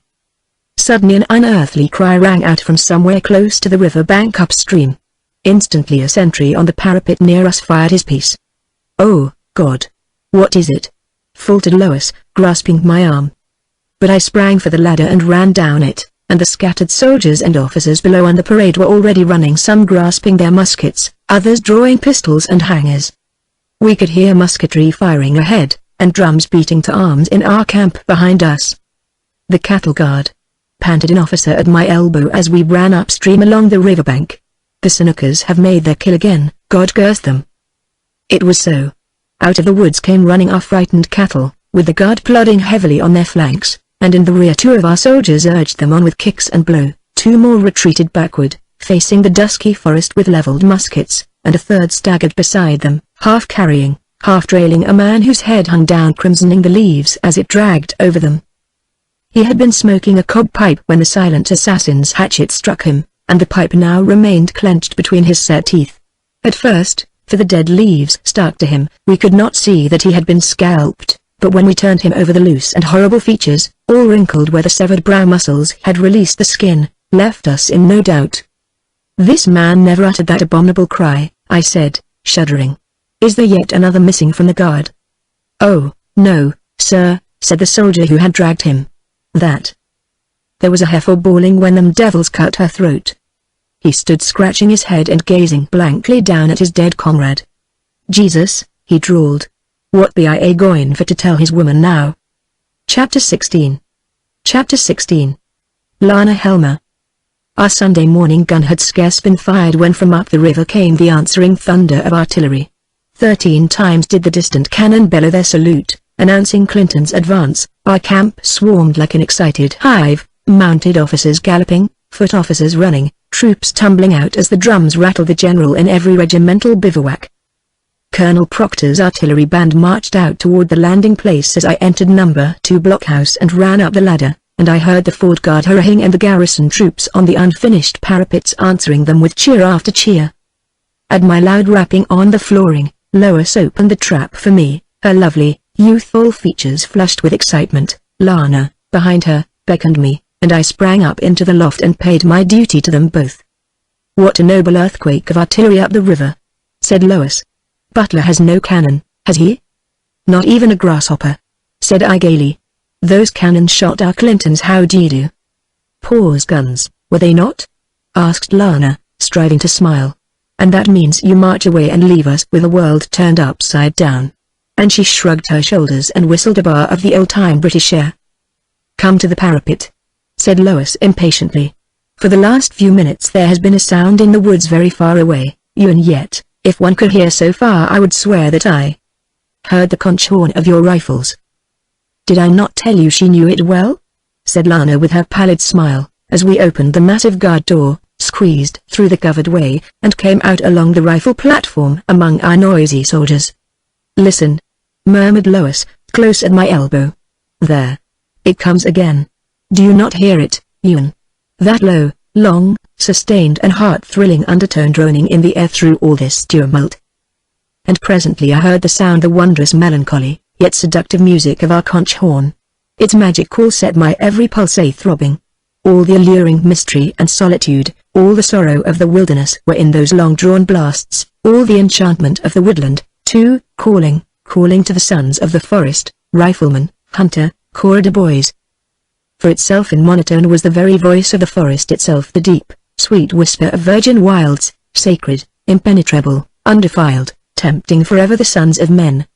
Suddenly an unearthly cry rang out from somewhere close to the river bank upstream. Instantly a sentry on the parapet near us fired his piece. "Oh, God! What is it?" faltered Lois, grasping my arm. But I sprang for the ladder and ran down it, and the scattered soldiers and officers below on the parade were already running, some grasping their muskets, others drawing pistols and hangers. We could hear musketry firing ahead, and drums beating to arms in our camp behind us. "The cattle guard," panted an officer at my elbow as we ran upstream along the riverbank. "The Senecas have made their kill again, God curse them." It was so. Out of the woods came running our frightened cattle, with the guard plodding heavily on their flanks, and in the rear 2 of our soldiers urged them on with kicks and blow. 2 more retreated backward, facing the dusky forest with leveled muskets, and a 3rd staggered beside them, half carrying, half trailing a man whose head hung down crimsoning the leaves as it dragged over them. He had been smoking a cob pipe when the silent assassin's hatchet struck him, and the pipe now remained clenched between his set teeth. At first, for the dead leaves stuck to him, we could not see that he had been scalped, but when we turned him over the loose and horrible features, all wrinkled where the severed brow muscles had released the skin, left us in no doubt. "This man never uttered that abominable cry," I said, shuddering. "Is there yet another missing from the guard?" "Oh, no, sir," said the soldier who had dragged him. "That there was a heifer bawling when them devils cut her throat." He stood scratching his head and gazing blankly down at his dead comrade. "Jesus," he drawled. "What be I a-goin' for to tell his woman now?" Chapter 16. Chapter 16. Lana Helmer. Our Sunday morning gun had scarce been fired when from up the river came the answering thunder of artillery. 13 times did the distant cannon bellow their salute, announcing Clinton's advance. Our camp swarmed like an excited hive, mounted officers galloping, foot officers running, troops tumbling out as the drums rattled, the general in every regimental bivouac. Colonel Proctor's artillery band marched out toward the landing place as I entered No. 2 blockhouse and ran up the ladder, and I heard the fort guard hurrying and the garrison troops on the unfinished parapets answering them with cheer after cheer. At my loud rapping on the flooring, Lois opened the trap for me, her lovely, youthful features flushed with excitement. Lana, behind her, beckoned me, and I sprang up into the loft and paid my duty to them both. "What a noble earthquake of artillery up the river," said Lois. "Butler has no cannon, has he?" "Not even a grasshopper," said I gaily. "Those cannons shot our Clintons, how d'ye do?" "Paws guns, were they not?" asked Lana, striving to smile. And that means you march away and leave us with the world turned upside down." And she shrugged her shoulders and whistled a bar of the old-time British air. "Come to the parapet," said Lois impatiently. "For the last few minutes there has been a sound in the woods very far away, and yet, if one could hear so far I would swear that I heard the conch horn of your rifles." "Did I not tell you she knew it well?" said Lana with her pallid smile, as we opened the massive guard door, squeezed through the covered way, and came out along the rifle platform among our noisy soldiers. "Listen," murmured Lois, close at my elbow. "There. It comes again. Do you not hear it, Ewan? That low, long, sustained and heart-thrilling undertone droning in the air through all this tumult." And presently I heard the sound, the wondrous melancholy, yet seductive music of our conch horn. Its magic call set my every pulse throbbing. All the alluring mystery and solitude, all the sorrow of the wilderness were in those long-drawn blasts, all the enchantment of the woodland, too, calling to the sons of the forest, rifleman, hunter, corridor boys. For itself in monotone was the very voice of the forest itself, the deep, sweet whisper of virgin wilds, sacred, impenetrable, undefiled, tempting forever the sons of men.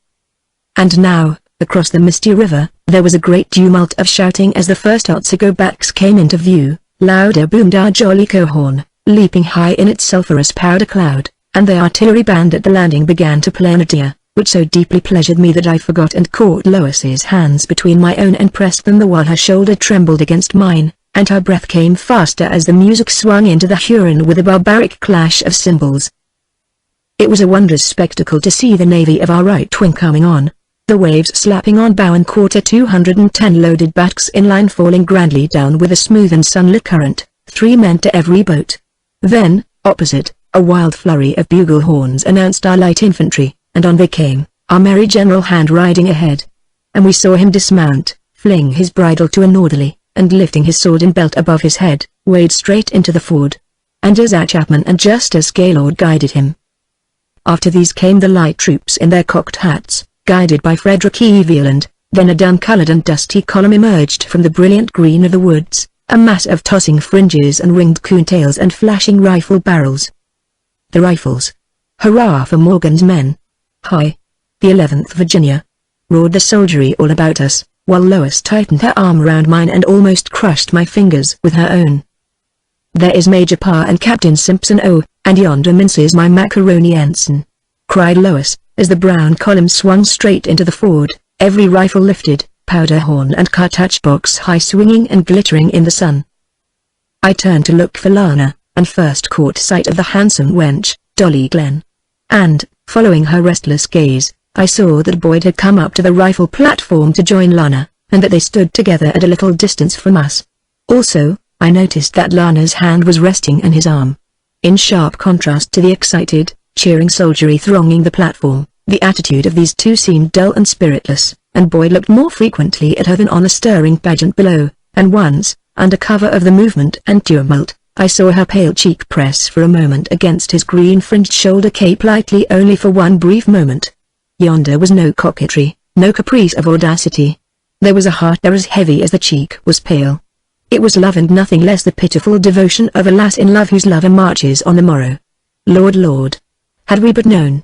And now, across the misty river, there was a great tumult of shouting as the first Otsago backs came into view. Louder boomed our jolly cohorn, leaping high in its sulphurous powder cloud, and the artillery band at the landing began to play an aria, which so deeply pleasured me that I forgot and caught Lois's hands between my own and pressed them the while her shoulder trembled against mine, and her breath came faster as the music swung into the Huron with a barbaric clash of cymbals. It was a wondrous spectacle to see the navy of our right wing coming on, the waves slapping on bow and quarter, 210 loaded backs in line falling grandly down with a smooth and sunlit current, 3 men to every boat. Then, opposite, a wild flurry of bugle horns announced our light infantry, and on they came, our merry General Hand riding ahead. And we saw him dismount, fling his bridle to an orderly, and lifting his sword and belt above his head, wade straight into the ford. And Isaac Chapman and Justice Gaylord guided him. After these came the light troops in their cocked hats, guided by Frederick E. Veland. Then a dun-colored and dusty column emerged from the brilliant green of the woods, a mass of tossing fringes and ringed coontails and flashing rifle barrels. The rifles! Hurrah for Morgan's men! Hi! The 11th Virginia! Roared the soldiery all about us, while Lois tightened her arm round mine and almost crushed my fingers with her own. "There is Major Parr and Captain Simpson, oh, and yonder minces my macaroni ensign!" cried Lois, as the brown column swung straight into the ford, every rifle lifted, powder horn and cartouche box high swinging and glittering in the sun. I turned to look for Lana, and first caught sight of the handsome wench, Dolly Glenn. And, following her restless gaze, I saw that Boyd had come up to the rifle platform to join Lana, and that they stood together at a little distance from us. Also, I noticed that Lana's hand was resting on his arm. In sharp contrast to the excited, cheering soldiery thronging the platform, the attitude of these two seemed dull and spiritless, and Boyd looked more frequently at her than on the stirring pageant below, and once, under cover of the movement and tumult, I saw her pale cheek press for a moment against his green-fringed shoulder cape lightly, only for one brief moment. Yonder was no coquetry, no caprice of audacity. There was a heart there as heavy as the cheek was pale. It was love, and nothing less, the pitiful devotion of a lass in love whose lover marches on the morrow. Lord, Lord! Had we but known!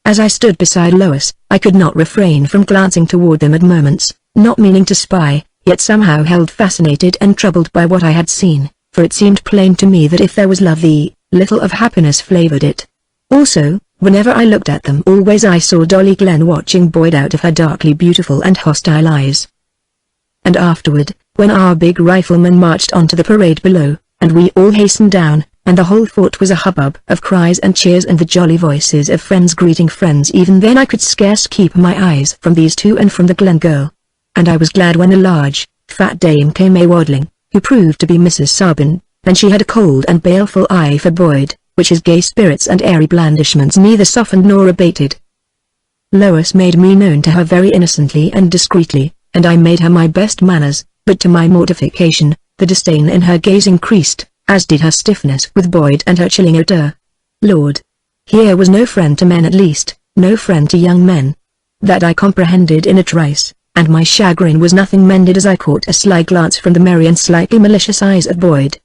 As I stood beside Lois, I could not refrain from glancing toward them at moments, not meaning to spy, yet somehow held fascinated and troubled by what I had seen, for it seemed plain to me that if there was love, the little of happiness flavored it. Also, whenever I looked at them, always I saw Dolly Glenn watching Boyd out of her darkly beautiful and hostile eyes. And afterward, when our big rifleman marched onto the parade below, and we all hastened down, and the whole fort was a hubbub of cries and cheers and the jolly voices of friends greeting friends, even then I could scarce keep my eyes from these two and from the Glen girl. And I was glad when a large, fat dame came a-waddling, who proved to be Mrs. Sabin, and she had a cold and baleful eye for Boyd, which his gay spirits and airy blandishments neither softened nor abated. Lois made me known to her very innocently and discreetly, and I made her my best manners, but to my mortification, the disdain in her gaze increased, as did her stiffness with Boyd and her chilling odor. Lord! Here was no friend to men, at least, no friend to young men. That I comprehended in a trice, and my chagrin was nothing mended as I caught a sly glance from the merry and slightly malicious eyes of Boyd.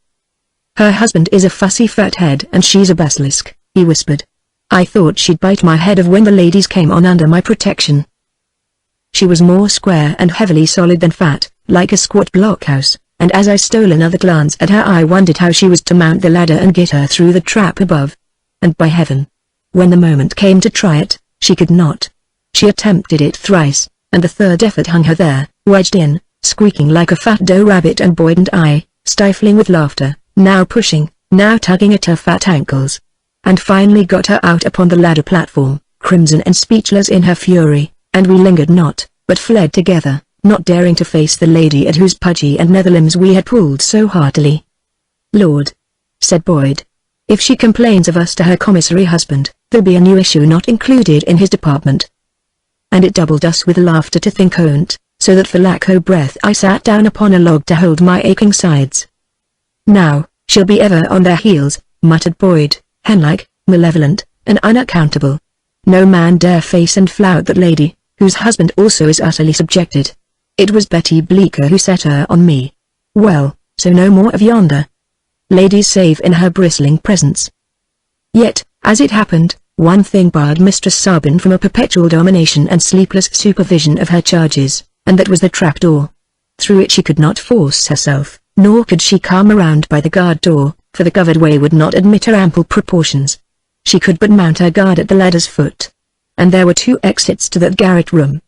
Her husband is a fussy fat head and she's a basilisk, he whispered. I thought she'd bite my head off when the ladies came on under my protection. She was more square and heavily solid than fat, like a squat blockhouse, and as I stole another glance at her I wondered how she was to mount the ladder and get her through the trap above. And by heaven, when the moment came to try it, she could not. She attempted it thrice, and the third effort hung her there, wedged in, squeaking like a fat doe rabbit, and Boyd and I, stifling with laughter, now pushing, now tugging at her fat ankles. And finally got her out upon the ladder platform, crimson and speechless in her fury, and we lingered not, but fled together, not daring to face the lady at whose pudgy and nether limbs we had pulled so heartily. Lord, said Boyd, if she complains of us to her commissary husband, there'll be a new issue not included in his department. And it doubled us with laughter to think on't, so that for lack of breath I sat down upon a log to hold my aching sides. Now, she'll be ever on their heels, muttered Boyd, hen-like, malevolent, and unaccountable. No man dare face and flout that lady, whose husband also is utterly subjected. It was Betty Bleecker who set her on me. Well, so no more of yonder ladies save in her bristling presence. Yet, as it happened, one thing barred Mistress Sabin from a perpetual domination and sleepless supervision of her charges, and that was the trapdoor. Through it she could not force herself, nor could she come around by the guard door, for the covered way would not admit her ample proportions. She could but mount her guard at the ladder's foot. And there were 2 exits to that garret room.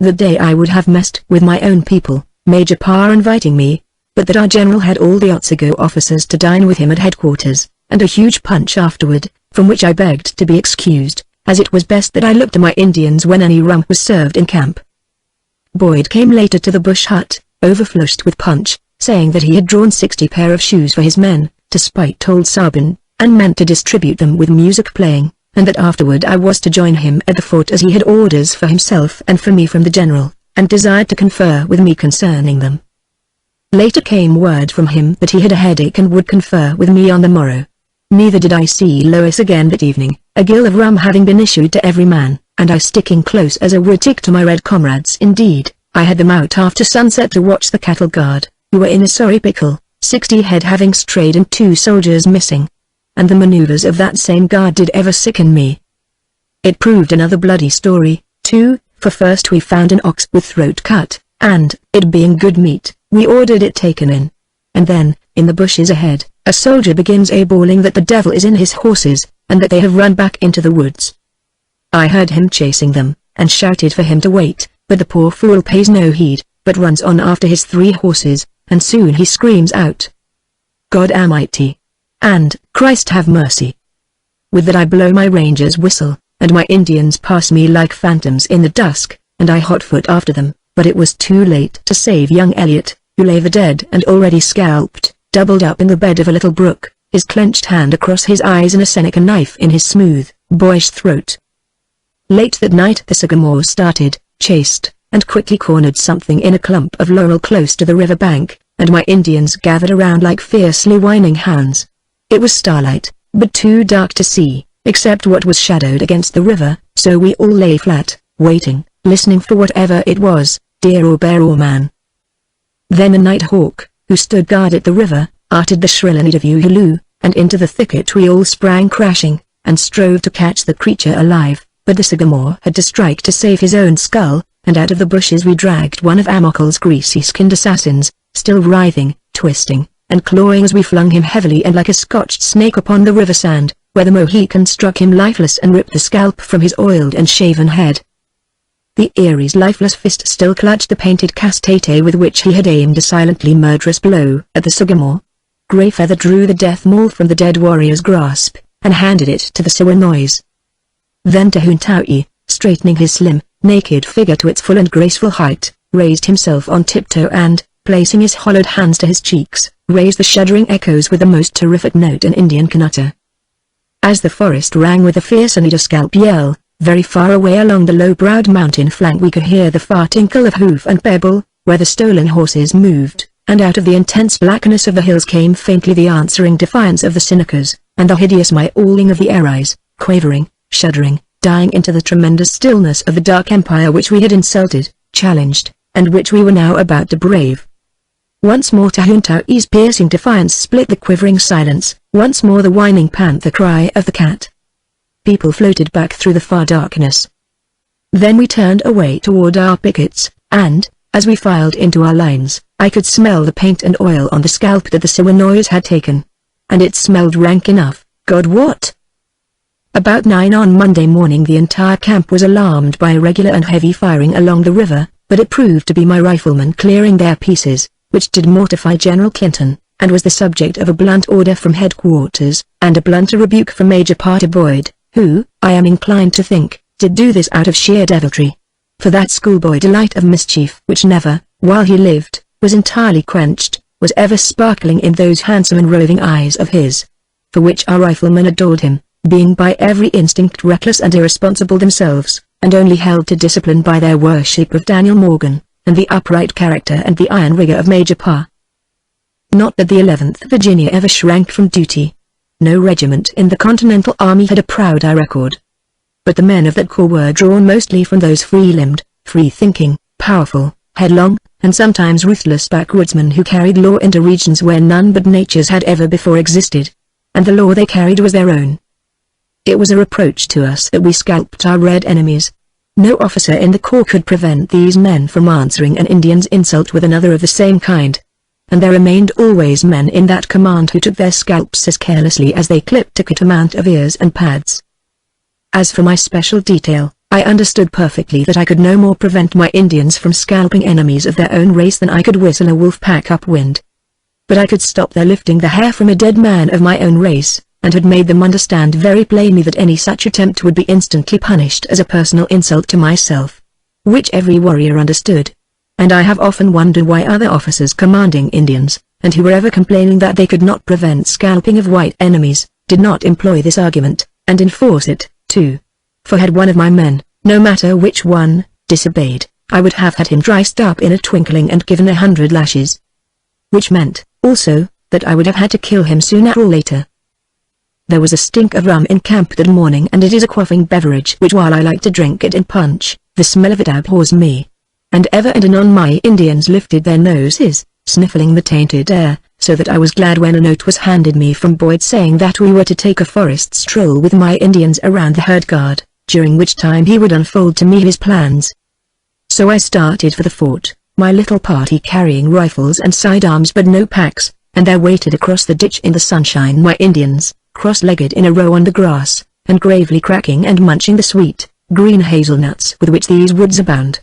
The day I would have messed with my own people, Major Parr inviting me, but that our general had all the Otsago officers to dine with him at headquarters, and a huge punch afterward, from which I begged to be excused, as it was best that I looked to my Indians when any rum was served in camp. Boyd came later to the bush hut, overflushed with punch, saying that he had drawn 60 pair of shoes for his men, to spite old Sabin, and meant to distribute them with music playing, and that afterward I was to join him at the fort as he had orders for himself and for me from the general, and desired to confer with me concerning them. Later came word from him that he had a headache and would confer with me on the morrow. Neither did I see Lois again that evening, a gill of rum having been issued to every man, and I sticking close as a wood tick to my red comrades. Indeed, I had them out after sunset to watch the cattle guard, who were in a sorry pickle, 60 head having strayed and 2 soldiers missing. And the maneuvers of that same guard did ever sicken me. It proved another bloody story, too, for first we found an ox with throat cut, and, it being good meat, we ordered it taken in. And then, in the bushes ahead, a soldier begins bawling that the devil is in his horses, and that they have run back into the woods. I heard him chasing them, and shouted for him to wait, but the poor fool pays no heed, but runs on after his 3 horses, and soon he screams out, God Almighty! And, Christ have mercy! With that I blow my ranger's whistle, and my Indians pass me like phantoms in the dusk, and I hotfoot after them, but it was too late to save young Elliot, who lay for dead and already scalped, doubled up in the bed of a little brook, his clenched hand across his eyes and a Seneca knife in his smooth, boyish throat. Late that night the Sagamores started, chased, and quickly cornered something in a clump of laurel close to the river bank, and my Indians gathered around like fiercely whining hounds. It was starlight, but too dark to see, except what was shadowed against the river, so we all lay flat, waiting, listening for whatever it was, deer or bear or man. Then a night hawk, who stood guard at the river, uttered the shrill interview halloo, and into the thicket we all sprang crashing, and strove to catch the creature alive, but the Sagamore had to strike to save his own skull, and out of the bushes we dragged one of Amokel's greasy-skinned assassins, still writhing, twisting, and clawing as we flung him heavily and like a scotched snake upon the river sand, where the Mohican struck him lifeless and ripped the scalp from his oiled and shaven head. The Erie's lifeless fist still clutched the painted castate with which he had aimed a silently murderous blow at the Sagamore. Greyfeather drew the death maul from the dead warrior's grasp, and handed it to the Siwanois. Then Tahuntau'i, straightening his slim, naked figure to its full and graceful height, raised himself on tiptoe and, placing his hollowed hands to his cheeks, raised the shuddering echoes with the most terrific note an Indian can utter. As the forest rang with a fierce and scalp yell, very far away along the low-browed mountain flank we could hear the far tinkle of hoof and pebble, where the stolen horses moved, and out of the intense blackness of the hills came faintly the answering defiance of the Senecas, and the hideous miauling of the Eries, quavering, shuddering, dying into the tremendous stillness of the dark empire which we had insulted, challenged, and which we were now about to brave. Once more Tahuntaui's piercing defiance split the quivering silence, once more the whining panther cry of the cat. People floated back through the far darkness. Then we turned away toward our pickets, and, as we filed into our lines, I could smell the paint and oil on the scalp that the Siwanois had taken. And it smelled rank enough, God what? About 9 on Monday morning the entire camp was alarmed by irregular and heavy firing along the river, but it proved to be my riflemen clearing their pieces, which did mortify General Clinton, and was the subject of a blunt order from headquarters, and a blunter rebuke from Major Parter Boyd, who, I am inclined to think, did do this out of sheer deviltry. For that schoolboy delight of mischief which never, while he lived, was entirely quenched, was ever sparkling in those handsome and roving eyes of his. For which our riflemen adored him, being by every instinct reckless and irresponsible themselves, and only held to discipline by their worship of Daniel Morgan, and the upright character and the iron rigor of Major Parr. Not that the 11th Virginia ever shrank from duty. No regiment in the Continental Army had a prouder record. But the men of that corps were drawn mostly from those free-limbed, free-thinking, powerful, headlong, and sometimes ruthless backwoodsmen who carried law into regions where none but natures had ever before existed. And the law they carried was their own. It was a reproach to us that we scalped our red enemies. No officer in the corps could prevent these men from answering an Indian's insult with another of the same kind. And there remained always men in that command who took their scalps as carelessly as they clipped a amount of ears and pads. As for my special detail, I understood perfectly that I could no more prevent my Indians from scalping enemies of their own race than I could whistle a wolf pack upwind. But I could stop their lifting the hair from a dead man of my own race, and had made them understand very plainly that any such attempt would be instantly punished as a personal insult to myself. Which every warrior understood. And I have often wondered why other officers commanding Indians, and who were ever complaining that they could not prevent scalping of white enemies, did not employ this argument, and enforce it, too. For had one of my men, no matter which one, disobeyed, I would have had him driced up in a twinkling and given 100 lashes. Which meant, also, that I would have had to kill him sooner or later. There was a stink of rum in camp that morning, and it is a quaffing beverage which, while I like to drink it in punch, the smell of it abhors me. And ever and anon my Indians lifted their noses, sniffling the tainted air, so that I was glad when a note was handed me from Boyd saying that we were to take a forest stroll with my Indians around the herd guard, during which time he would unfold to me his plans. So I started for the fort, my little party carrying rifles and sidearms but no packs, and there waited across the ditch in the sunshine my Indians, cross-legged in a row on the grass, and gravely cracking and munching the sweet, green hazelnuts with which these woods abound.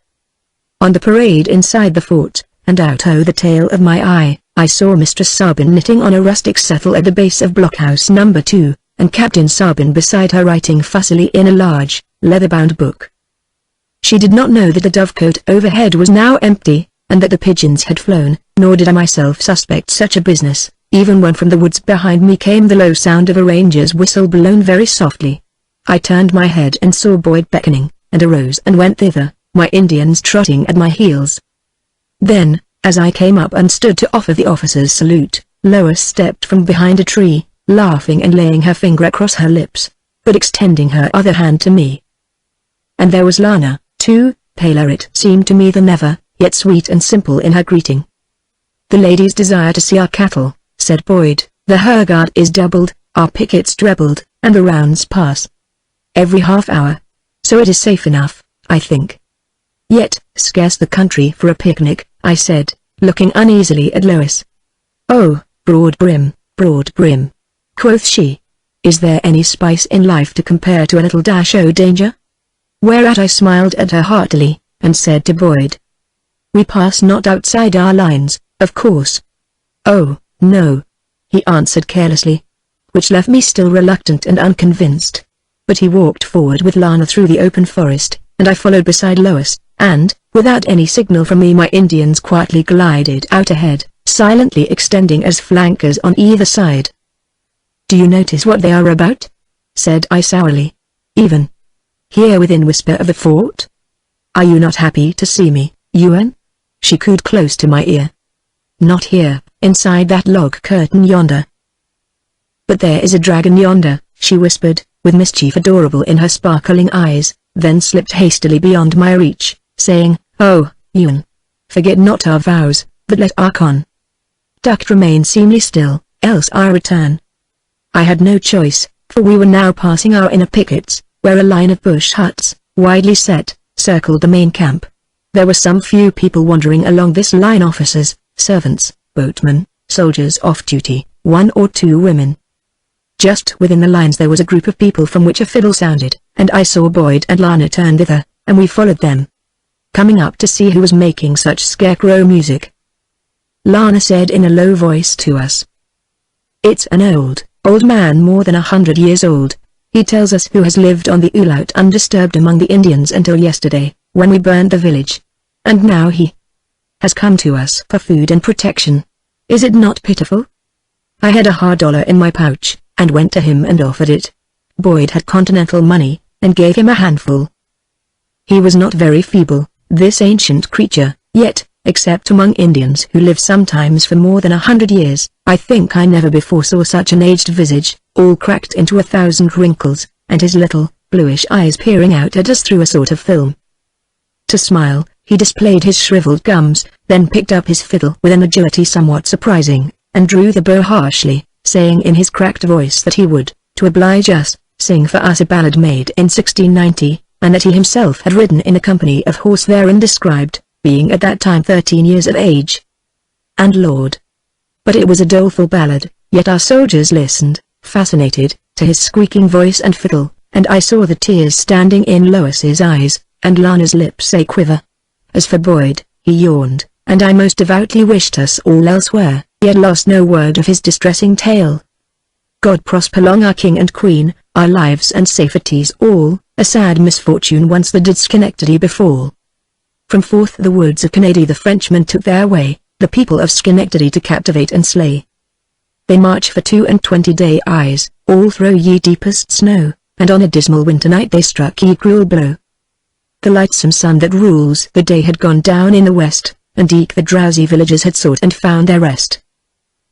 On the parade inside the fort, and out o' the tail of my eye, I saw Mistress Sabin knitting on a rustic settle at the base of blockhouse number 2, and Captain Sabin beside her writing fussily in a large, leather-bound book. She did not know that the dovecote overhead was now empty, and that the pigeons had flown, nor did I myself suspect such a business, even when from the woods behind me came the low sound of a ranger's whistle blown very softly. I turned my head and saw Boyd beckoning, and arose and went thither, my Indians trotting at my heels. Then, as I came up and stood to offer the officer's salute, Lois stepped from behind a tree, laughing and laying her finger across her lips, but extending her other hand to me. And there was Lana, too, paler it seemed to me than ever, yet sweet and simple in her greeting. "The ladies desire to see our cattle," said Boyd. "The her guard is doubled, our pickets trebled, and the rounds pass every half hour. So it is safe enough, I think. Yet, scarce the country for a picnic," I said, looking uneasily at Lois. "Oh, broad brim," quoth she. "Is there any spice in life to compare to a little dash o' danger?" Whereat I smiled at her heartily, and said to Boyd, "We pass not outside our lines, of course." "Oh, no," he answered carelessly, which left me still reluctant and unconvinced. But he walked forward with Lana through the open forest, and I followed beside Lois, and, without any signal from me, my Indians quietly glided out ahead, silently extending as flankers on either side. "Do you notice what they are about?" said I sourly. "Even here within whisper of the fort? Are you not happy to see me, Ewan?" She cooed close to my ear. "Not here, inside that log curtain yonder." "But there is a dragon yonder," she whispered, with mischief adorable in her sparkling eyes, then slipped hastily beyond my reach, saying, "Oh, Ewan, forget not our vows, but let our Duck remain seemingly still, else I return. I had no choice, for we were now passing our inner pickets, where a line of bush huts, widely set, circled the main camp. There were some few people wandering along this line, officers, servants, boatmen, soldiers off duty, 1 or 2 women. Just within the lines there was a group of people from which a fiddle sounded, and I saw Boyd and Lana turn thither, and we followed them, coming up to see who was making such scarecrow music. Lana said in a low voice to us, "It's an old man more than 100 years old. He tells us who has lived on the Ulaut undisturbed among the Indians until yesterday, when we burned the village. And now he has come to us for food and protection. Is it not pitiful?" I had a hard dollar in my pouch, and went to him and offered it. Boyd had continental money, and gave him a handful. He was not very feeble, this ancient creature, yet, except among Indians who live sometimes for more than 100 years, I think I never before saw such an aged visage, all cracked into 1,000 wrinkles, and his little, bluish eyes peering out at us through a sort of film. To smile, he displayed his shriveled gums, then picked up his fiddle with an agility somewhat surprising, and drew the bow harshly, saying in his cracked voice that he would, to oblige us, sing for us a ballad made in 1690, and that he himself had ridden in a company of horse therein described, being at that time 13 years of age. And Lord! But it was a doleful ballad, yet our soldiers listened, fascinated, to his squeaking voice and fiddle, and I saw the tears standing in Lois's eyes, and Lana's lips a quiver. As for Boyd, he yawned, and I most devoutly wished us all elsewhere, yet lost no word of his distressing tale. God prosper long our king and queen, our lives and safeties all, a sad misfortune once the did Schenectady befall. From forth the woods of Canady the Frenchmen took their way, the people of Schenectady to captivate and slay. They march for 22 days, all through ye deepest snow, and on a dismal winter night they struck ye cruel blow. The lightsome sun that rules the day had gone down in the west, and eke the drowsy villagers had sought and found their rest.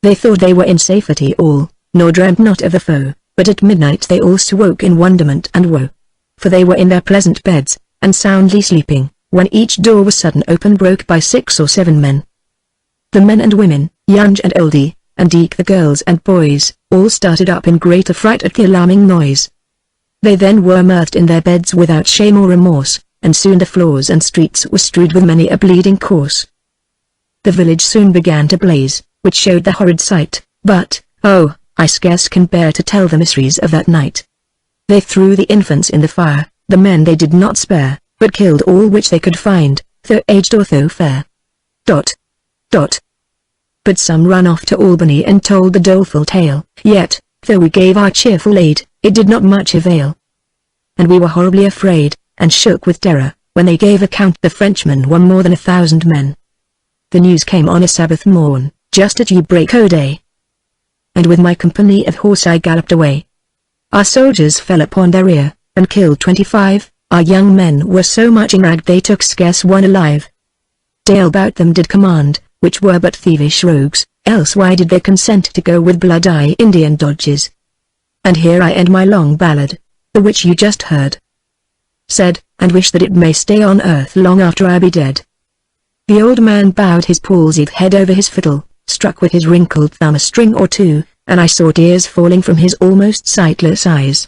They thought they were in safety all, nor dreamt not of the foe, but at midnight they also woke in wonderment and woe. For they were in their pleasant beds, and soundly sleeping, when each door was sudden open broke by 6 or 7 men. The men and women, young and oldie, and eke the girls and boys, all started up in great affright at the alarming noise. They then were immersed in their beds without shame or remorse, and soon the floors and streets were strewed with many a bleeding corse. The village soon began to blaze, which showed the horrid sight, but, oh, I scarce can bear to tell the mysteries of that night. They threw the infants in the fire, the men they did not spare, but killed all which they could find, though aged or though fair. But some ran off to Albany and told the doleful tale, yet, though we gave our cheerful aid, it did not much avail. And we were horribly afraid, and shook with terror, when they gave account the Frenchmen were more than 1,000 men. The news came on a Sabbath morn, just at break o' day. And with my company of horse I galloped away. Our soldiers fell upon their rear, and killed 25, our young men were so much enraged they took scarce one alive. Dale about them did command, which were but thievish rogues, else why did they consent to go with blood-eye Indian dodges? And here I end my long ballad, the which you just heard. Said, and wish that it may stay on earth long after I be dead. The old man bowed his palsied head over his fiddle, struck with his wrinkled thumb a string or two, and I saw tears falling from his almost sightless eyes.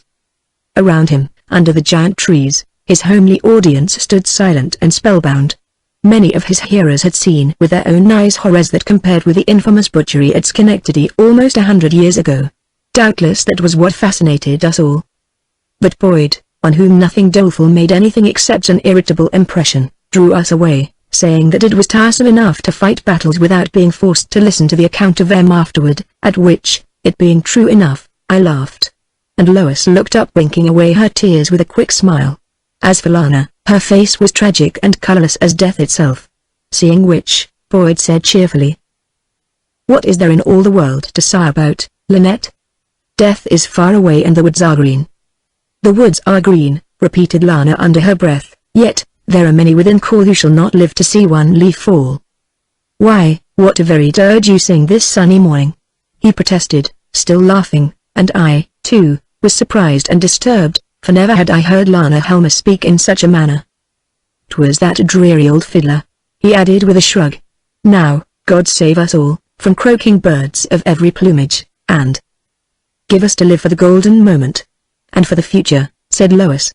Around him, under the giant trees, his homely audience stood silent and spellbound. Many of his hearers had seen with their own eyes horrors that compared with the infamous butchery at Schenectady almost 100 years ago. Doubtless that was what fascinated us all. But Boyd, on whom nothing doleful made anything except an irritable impression, drew us away, saying that it was tiresome enough to fight battles without being forced to listen to the account of them afterward, at which, it being true enough, I laughed. And Lois looked up winking away her tears with a quick smile. As for Lana, her face was tragic and colorless as death itself. Seeing which, Boyd said cheerfully, "What is there in all the world to sigh about, Lynette? Death is far away and the woods are green." "The woods are green," repeated Lana under her breath, "yet, there are many within call who shall not live to see one leaf fall." "Why, what a very dirge you sing this sunny morning," he protested, still laughing, and I, too, was surprised and disturbed, for never had I heard Lana Helmer speak in such a manner. "'Twas that dreary old fiddler," he added with a shrug. "Now, God save us all, from croaking birds of every plumage, and give us to live for the golden moment. And for the future, said Lois.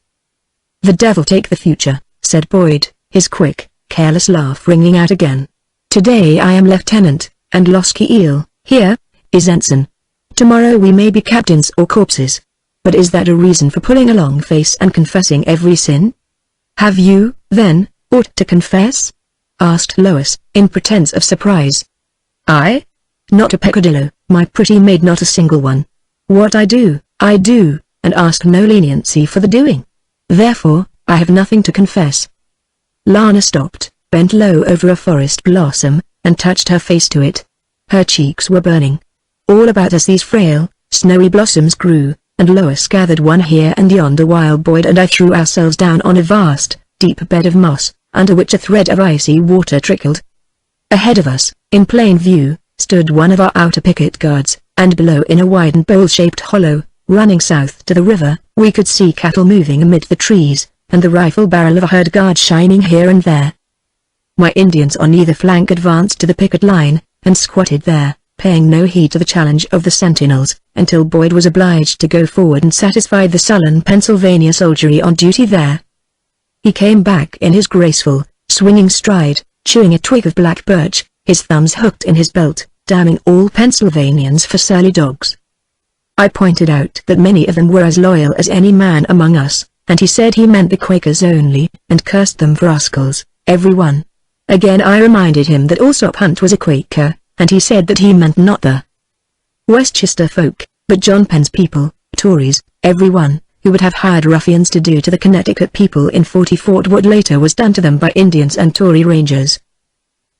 The devil take the future, said Boyd, his quick, careless laugh ringing out again. Today I am lieutenant, and Losky Eel, here, is ensign. Tomorrow we may be captains or corpses. But is that a reason for pulling a long face and confessing every sin? Have you, then, aught to confess? Asked Lois, in pretence of surprise. I? Not a peccadillo, my pretty maid, not a single one. What I do, and ask no leniency for the doing. Therefore, I have nothing to confess. Lana stopped, bent low over a forest blossom, and touched her face to it. Her cheeks were burning. All about us these frail, snowy blossoms grew, and Lois gathered one here and yonder while Boyd and I threw ourselves down on a vast, deep bed of moss, under which a thread of icy water trickled. Ahead of us, in plain view, stood one of our outer picket guards, and below in a widened bowl-shaped hollow, running south to the river, we could see cattle moving amid the trees, and the rifle barrel of a herd guard shining here and there. My Indians on either flank advanced to the picket line, and squatted there, paying no heed to the challenge of the sentinels, until Boyd was obliged to go forward and satisfy the sullen Pennsylvania soldiery on duty there. He came back in his graceful, swinging stride, chewing a twig of black birch, his thumbs hooked in his belt, damning all Pennsylvanians for surly dogs. I pointed out that many of them were as loyal as any man among us, and he said he meant the Quakers only, and cursed them for rascals, every one. Again I reminded him that Alsop Hunt was a Quaker, and he said that he meant not the Westchester folk, but John Penn's people, Tories, every one, who would have hired ruffians to do to the Connecticut people in 44 what later was done to them by Indians and Tory Rangers.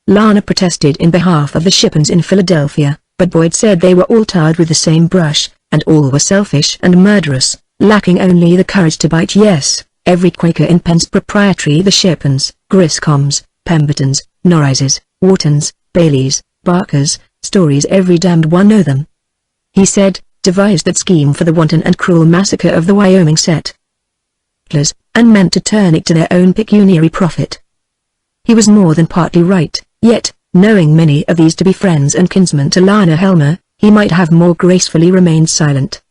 Lana protested in behalf of the Shippens in Philadelphia, but Boyd said they were all tarred with the same brush, and all were selfish and murderous, lacking only the courage to bite. Yes, every Quaker in Penn's proprietary, the Shippens, Griscombs, Pembertons, Norrises, Whartons, Baileys, Barkers, Stories, every damned one of them, he said, devised that scheme for the wanton and cruel massacre of the Wyoming settlers, and meant to turn it to their own pecuniary profit. He was more than partly right, yet, knowing many of these to be friends and kinsmen to Lana Helmer, he might have more gracefully remained silent.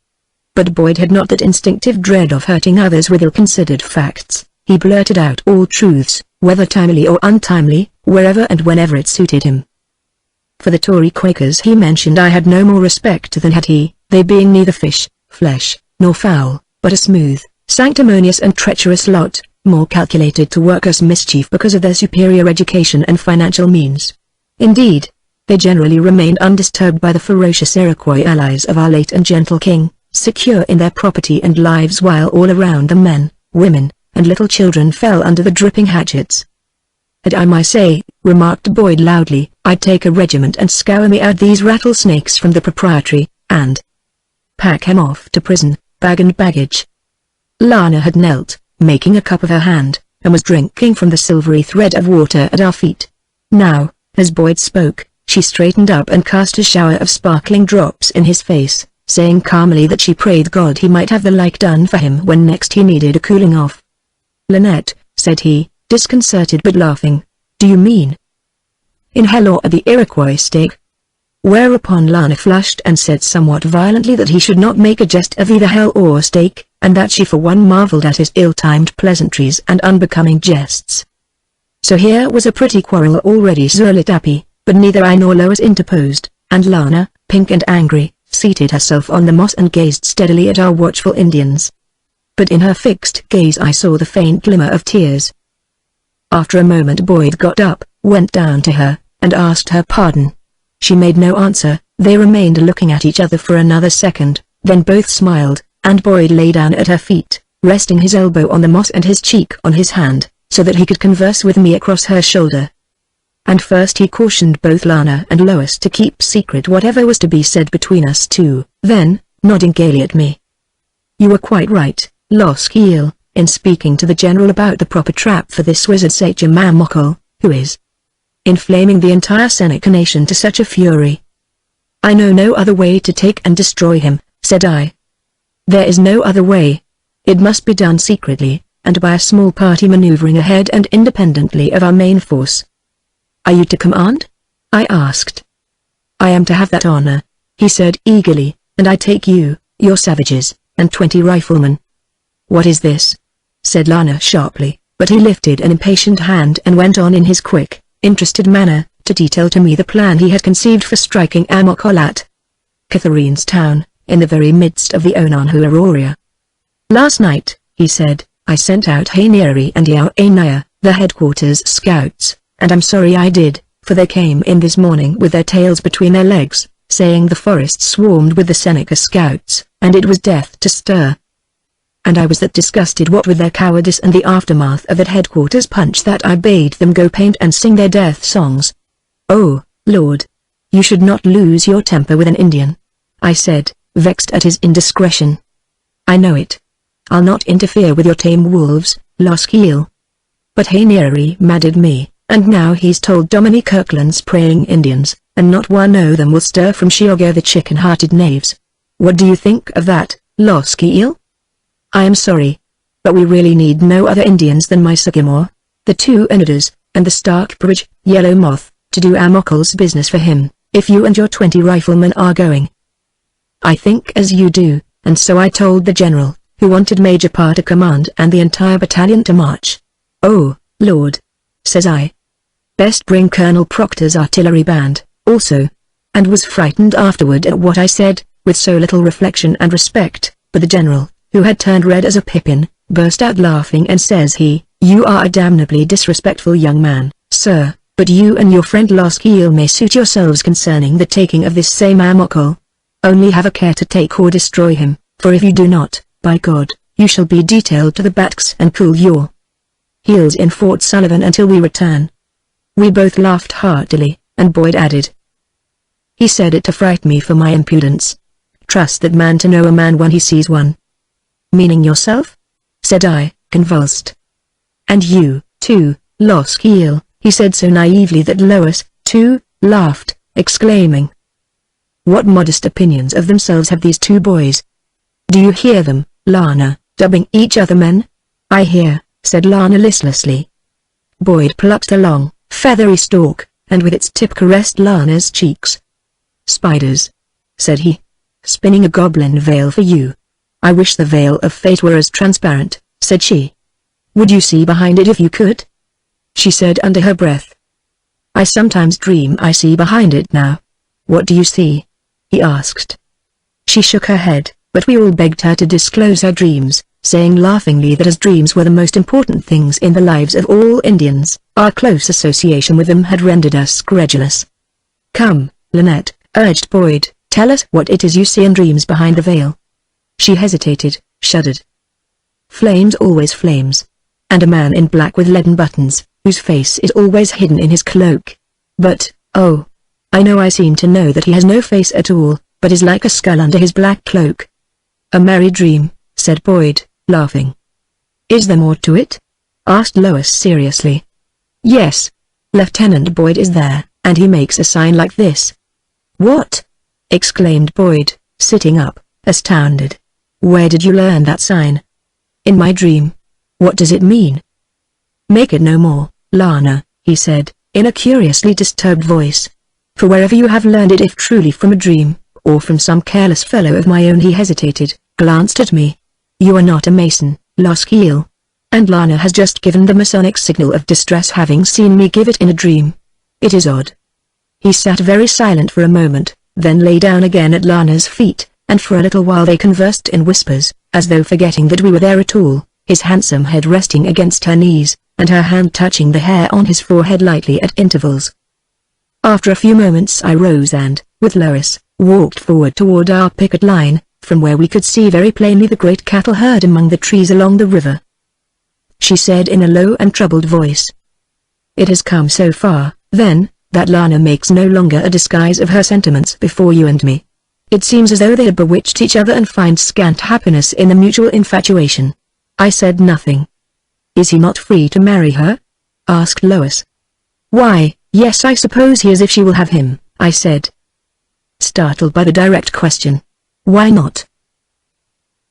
But Boyd had not that instinctive dread of hurting others with ill-considered facts. He blurted out all truths, whether timely or untimely, wherever and whenever it suited him. For the Tory Quakers he mentioned I had no more respect than had he, they being neither fish, flesh, nor fowl, but a smooth, sanctimonious and treacherous lot, more calculated to work us mischief because of their superior education and financial means. Indeed, they generally remained undisturbed by the ferocious Iroquois allies of our late and gentle king, secure in their property and lives, while all around them men, women, and little children fell under the dripping hatchets. And I might say, remarked Boyd loudly, I'd take a regiment and scour me out these rattlesnakes from the proprietary, and pack him off to prison, bag and baggage. Lana had knelt, making a cup of her hand, and was drinking from the silvery thread of water at our feet. Now, as Boyd spoke, she straightened up and cast a shower of sparkling drops in his face, saying calmly that she prayed God he might have the like done for him when next he needed a cooling off. Lynette, said he, disconcerted but laughing, do you mean in hell or at the Iroquois stake? Whereupon Lana flushed and said somewhat violently that he should not make a jest of either hell or stake, and that she for one marveled at his ill-timed pleasantries and unbecoming jests. So here was a pretty quarrel already lit up, but neither I nor Lois interposed, and Lana, pink and angry, seated herself on the moss and gazed steadily at our watchful Indians. But in her fixed gaze I saw the faint glimmer of tears. After a moment Boyd got up, went down to her, and asked her pardon. She made no answer. They remained looking at each other for another second, then both smiled, and Boyd lay down at her feet, resting his elbow on the moss and his cheek on his hand, so that he could converse with me across her shoulder. And first he cautioned both Lana and Lois to keep secret whatever was to be said between us two, then, nodding gaily at me, you were quite right, Loskiel, in speaking to the general about the proper trap for this wizard Saint-Germain-Mocal, who is inflaming the entire Seneca nation to such a fury. I know no other way to take and destroy him, said I. There is no other way. It must be done secretly, and by a small party maneuvering ahead and independently of our main force. Are you to command? I asked. I am to have that honor, he said eagerly, and I take you, your savages, and 20 riflemen. What is this? Said Lana sharply, but he lifted an impatient hand and went on in his quick, interested manner, to detail to me the plan he had conceived for striking Amokol at Catherine's town, in the very midst of the Onanhu Aurora. Last night, he said, I sent out Haineri and Yao Anaya, the headquarters scouts, and I'm sorry I did, for they came in this morning with their tails between their legs, saying the forest swarmed with the Seneca scouts, and it was death to stir. And I was that disgusted what with their cowardice and the aftermath of that headquarters punch that I bade them go paint and sing their death songs. Oh, Lord! You should not lose your temper with an Indian, I said, vexed at his indiscretion. I know it. I'll not interfere with your tame wolves, Loskiel. But Haineri madded me, and now he's told Dominic Kirkland's praying Indians, and not one o' them will stir from Shiogo the chicken-hearted knaves. What do you think of that, Loskiel? I am sorry, but we really need no other Indians than my Sycamore, the 2 Anadas, and the Starkbridge, Yellow Moth, to do Amokol's business for him, if you and your 20 riflemen are going. I think as you do, and so I told the general, who wanted Major Parr to command and the entire battalion to march. Oh, Lord, says I. Best bring Colonel Proctor's artillery band, also, and was frightened afterward at what I said, with so little reflection and respect, but the general, who had turned red as a pippin, burst out laughing and says he, You are a damnably disrespectful young man, sir, but you and your friend Loskiel may suit yourselves concerning the taking of this same Amokol. Only have a care to take or destroy him, for if you do not, by God, you shall be detailed to the Bats and cool your heels in Fort Sullivan until we return. We both laughed heartily, and Boyd added, He said it to fright me for my impudence. Trust that man to know a man when he sees one. Meaning yourself? Said I, convulsed. And you, too, Loskiel, he said so naively that Lois, too, laughed, exclaiming, What modest opinions of themselves have these 2 boys? Do you hear them, Lana, dubbing each other men? I hear, said Lana listlessly. Boyd plucked a long, feathery stalk, and with its tip caressed Lana's cheeks. Spiders, said he, spinning a goblin veil for you. I wish the veil of fate were as transparent, said she. Would you see behind it if you could? She said under her breath. I sometimes dream I see behind it now. What do you see? He asked. She shook her head, but we all begged her to disclose her dreams, saying laughingly that as dreams were the most important things in the lives of all Indians, our close association with them had rendered us credulous. Come, Lynette, urged Boyd, tell us what it is you see in dreams behind the veil. She hesitated, shuddered. Flames, always flames. And a man in black with leaden buttons, whose face is always hidden in his cloak. But, oh, I know I seem to know that he has no face at all, but is like a skull under his black cloak. A merry dream, said Boyd, laughing. Is there more to it? Asked Lois seriously. Yes. Lieutenant Boyd is there, and he makes a sign like this. What? Exclaimed Boyd, sitting up, astounded. Where did you learn that sign? In my dream. What does it mean? Make it no more, Lana, he said, in a curiously disturbed voice. For wherever you have learned it, if truly from a dream, or from some careless fellow of my own, he hesitated, glanced at me. You are not a Mason, Loskiel. And Lana has just given the Masonic signal of distress, having seen me give it in a dream. It is odd. He sat very silent for a moment, then lay down again at Lana's feet, and for a little while they conversed in whispers, as though forgetting that we were there at all, his handsome head resting against her knees, and her hand touching the hair on his forehead lightly at intervals. After a few moments I rose and, with Lois, walked forward toward our picket line, from where we could see very plainly the great cattle herd among the trees along the river. She said in a low and troubled voice, It has come so far, then, that Lana makes no longer a disguise of her sentiments before you and me. It seems as though they had bewitched each other and find scant happiness in the mutual infatuation. I said nothing. Is he not free to marry her? Asked Lois. Why, yes, I suppose he is if she will have him, I said. Startled by the direct question. Why not?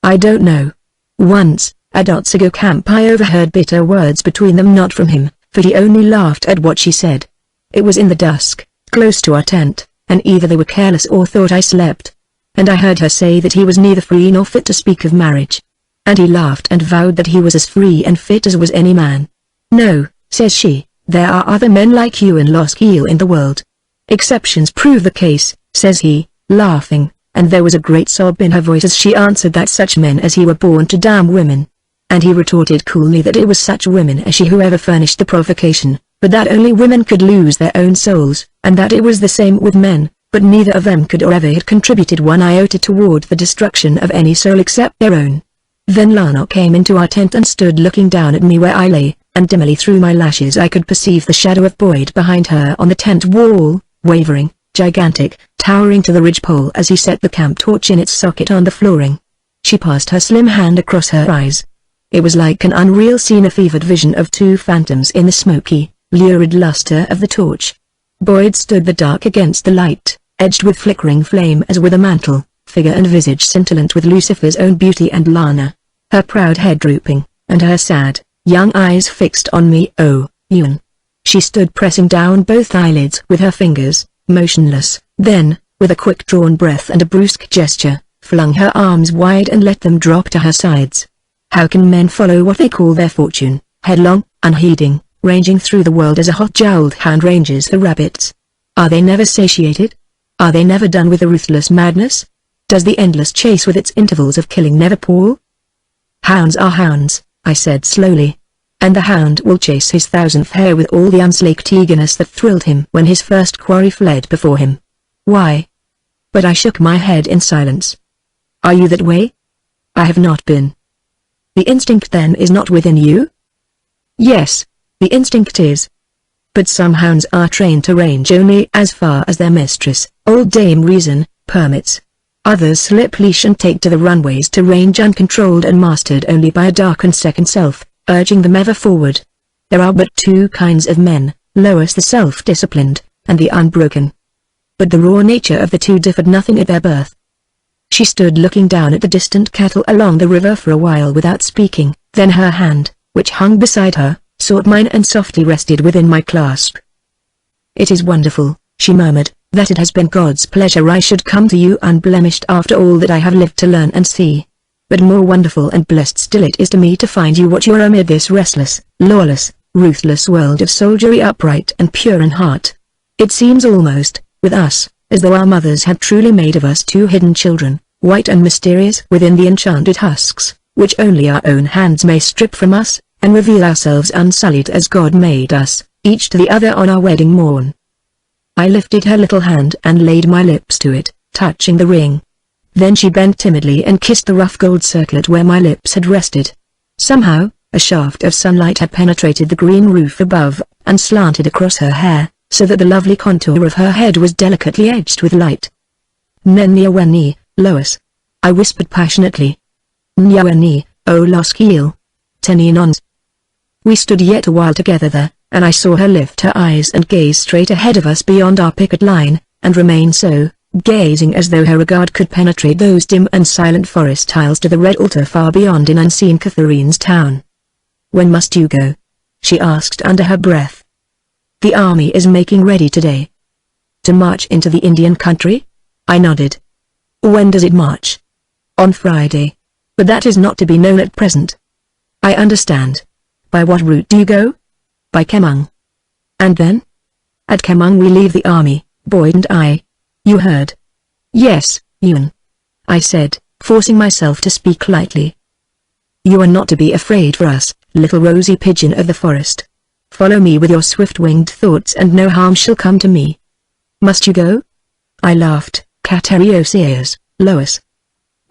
I don't know. Once, at Otsago camp, I overheard bitter words between them, not from him, for he only laughed at what she said. It was in the dusk, close to our tent, and either they were careless or thought I slept. And I heard her say that he was neither free nor fit to speak of marriage. And he laughed and vowed that he was as free and fit as was any man. No, says she, there are other men like you in Loskiel in the world. Exceptions prove the case, says he, laughing, and there was a great sob in her voice as she answered that such men as he were born to damn women. And he retorted coolly that it was such women as she who ever furnished the provocation, but that only women could lose their own souls, and that it was the same with men, but neither of them could or ever had contributed one iota toward the destruction of any soul except their own. Then Larnock came into our tent and stood looking down at me where I lay, and dimly through my lashes I could perceive the shadow of Boyd behind her on the tent wall, wavering, gigantic, towering to the ridgepole as he set the camp torch in its socket on the flooring. She passed her slim hand across her eyes. It was like an unreal scene, a fevered vision of two phantoms in the smoky, lurid luster of the torch. Boyd stood the dark against the light, edged with flickering flame as with a mantle, figure and visage scintillant with Lucifer's own beauty and Lana, her proud head drooping, and her sad, young eyes fixed on me. Oh, Ewan. She stood pressing down both eyelids with her fingers, motionless, then, with a quick drawn breath and a brusque gesture, flung her arms wide and let them drop to her sides. How can men follow what they call their fortune, headlong, unheeding, ranging through the world as a hot-jowled hound ranges the rabbits? Are they never satiated? Are they never done with the ruthless madness? Does the endless chase with its intervals of killing never pall? Hounds are hounds, I said slowly. And the hound will chase his thousandth hare with all the unslaked eagerness that thrilled him when his first quarry fled before him. Why? But I shook my head in silence. Are you that way? I have not been. The instinct then is not within you? Yes, the instinct is. But some hounds are trained to range only as far as their mistress, old Dame Reason, permits. Others slip leash and take to the runways to range uncontrolled and mastered only by a darkened second self, urging them ever forward. There are but two kinds of men, Lois the self-disciplined, and the unbroken. But the raw nature of the two differed nothing at their birth. She stood looking down at the distant cattle along the river for a while without speaking, then her hand, which hung beside her, sought mine and softly rested within my clasp. It is wonderful, she murmured, that it has been God's pleasure I should come to you unblemished after all that I have lived to learn and see. But more wonderful and blessed still it is to me to find you what you are amid this restless, lawless, ruthless world of soldiery upright and pure in heart. It seems almost, with us, as though our mothers had truly made of us two hidden children, white and mysterious within the enchanted husks, which only our own hands may strip from us, and reveal ourselves unsullied as God made us, each to the other on our wedding morn. I lifted her little hand and laid my lips to it, touching the ring. Then she bent timidly and kissed the rough gold circlet where my lips had rested. Somehow, a shaft of sunlight had penetrated the green roof above, and slanted across her hair, so that the lovely contour of her head was delicately edged with light. Nenyaweni, Lois, I whispered passionately. Nyaweni, O Loskiel. Teninons. We stood yet a while together there, and I saw her lift her eyes and gaze straight ahead of us beyond our picket line, and remain so, gazing as though her regard could penetrate those dim and silent forest aisles to the red altar far beyond in unseen Catherine's town. When must you go? She asked under her breath. The army is making ready today. To march into the Indian country? I nodded. When does it march? On Friday. But that is not to be known at present. I understand. By what route do you go? By Kemung. And then? At Kemung we leave the army, Boyd and I. You heard? Yes, Ewan. I said, forcing myself to speak lightly. You are not to be afraid for us, little rosy pigeon of the forest. Follow me with your swift-winged thoughts and no harm shall come to me. Must you go? I laughed. Kateriosias, Lois.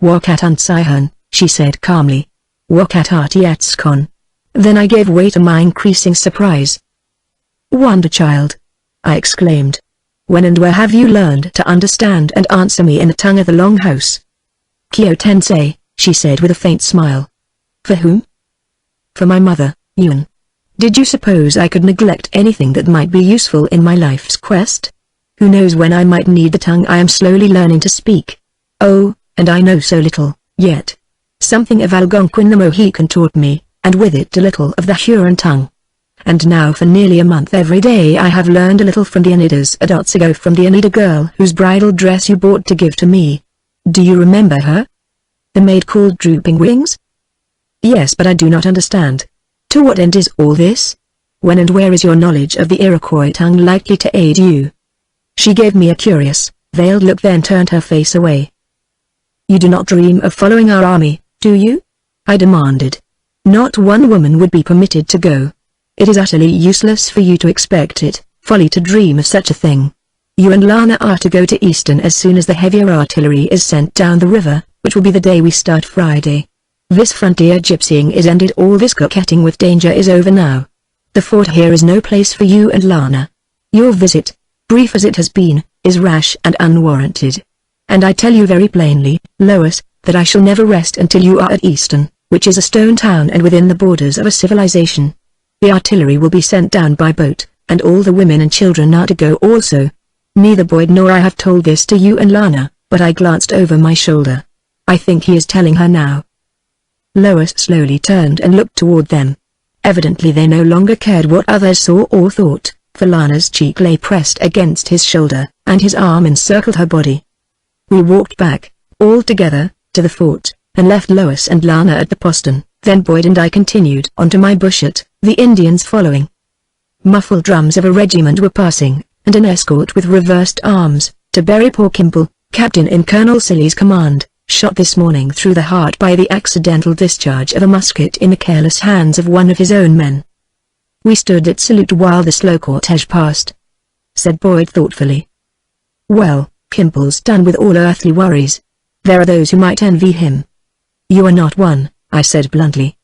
Wakat Unsihun, she said calmly. Wakat Artiatskon. Then I gave way to my increasing surprise. Wonder child, I exclaimed. When and where have you learned to understand and answer me in the tongue of the Longhouse? Kyo Tensei, she said with a faint smile. For whom? For my mother, Ewan. Did you suppose I could neglect anything that might be useful in my life's quest? Who knows when I might need the tongue I am slowly learning to speak? Oh, and I know so little, yet. Something of Algonquin the Mohican taught me, and with it a little of the Huron tongue. And now for nearly a month every day I have learned a little from the Anidas a ago, from the Anida girl whose bridal dress you bought to give to me. Do you remember her? The maid called Drooping Wings? Yes, but I do not understand. To what end is all this? When and where is your knowledge of the Iroquois tongue likely to aid you? She gave me a curious, veiled look, then turned her face away. You do not dream of following our army, do you? I demanded. Not one woman would be permitted to go. It is utterly useless for you to expect it, folly to dream of such a thing. You and Lana are to go to Easton as soon as the heavier artillery is sent down the river, which will be the day we start Friday. This frontier gypsying is ended, all this coquetting with danger is over now. The fort here is no place for you and Lana. Your visit, brief as it has been, is rash and unwarranted. And I tell you very plainly, Lois, that I shall never rest until you are at Easton, which is a stone town and within the borders of a civilization. The artillery will be sent down by boat, and all the women and children are to go also. Neither Boyd nor I have told this to you and Lana, but I glanced over my shoulder. I think he is telling her now. Lois slowly turned and looked toward them. Evidently they no longer cared what others saw or thought, for Lana's cheek lay pressed against his shoulder, and his arm encircled her body. We walked back, all together, to the fort, and left Lois and Lana at the postern. Then Boyd and I continued on to my bushette, the Indians following. Muffled drums of a regiment were passing, and an escort with reversed arms, to bury poor Kimball, captain in Colonel Silly's command, shot this morning through the heart by the accidental discharge of a musket in the careless hands of one of his own men. We stood at salute while the slow cortege passed. Said Boyd thoughtfully. Well, Kimball's done with all earthly worries. There are those who might envy him. You are not one, I said bluntly.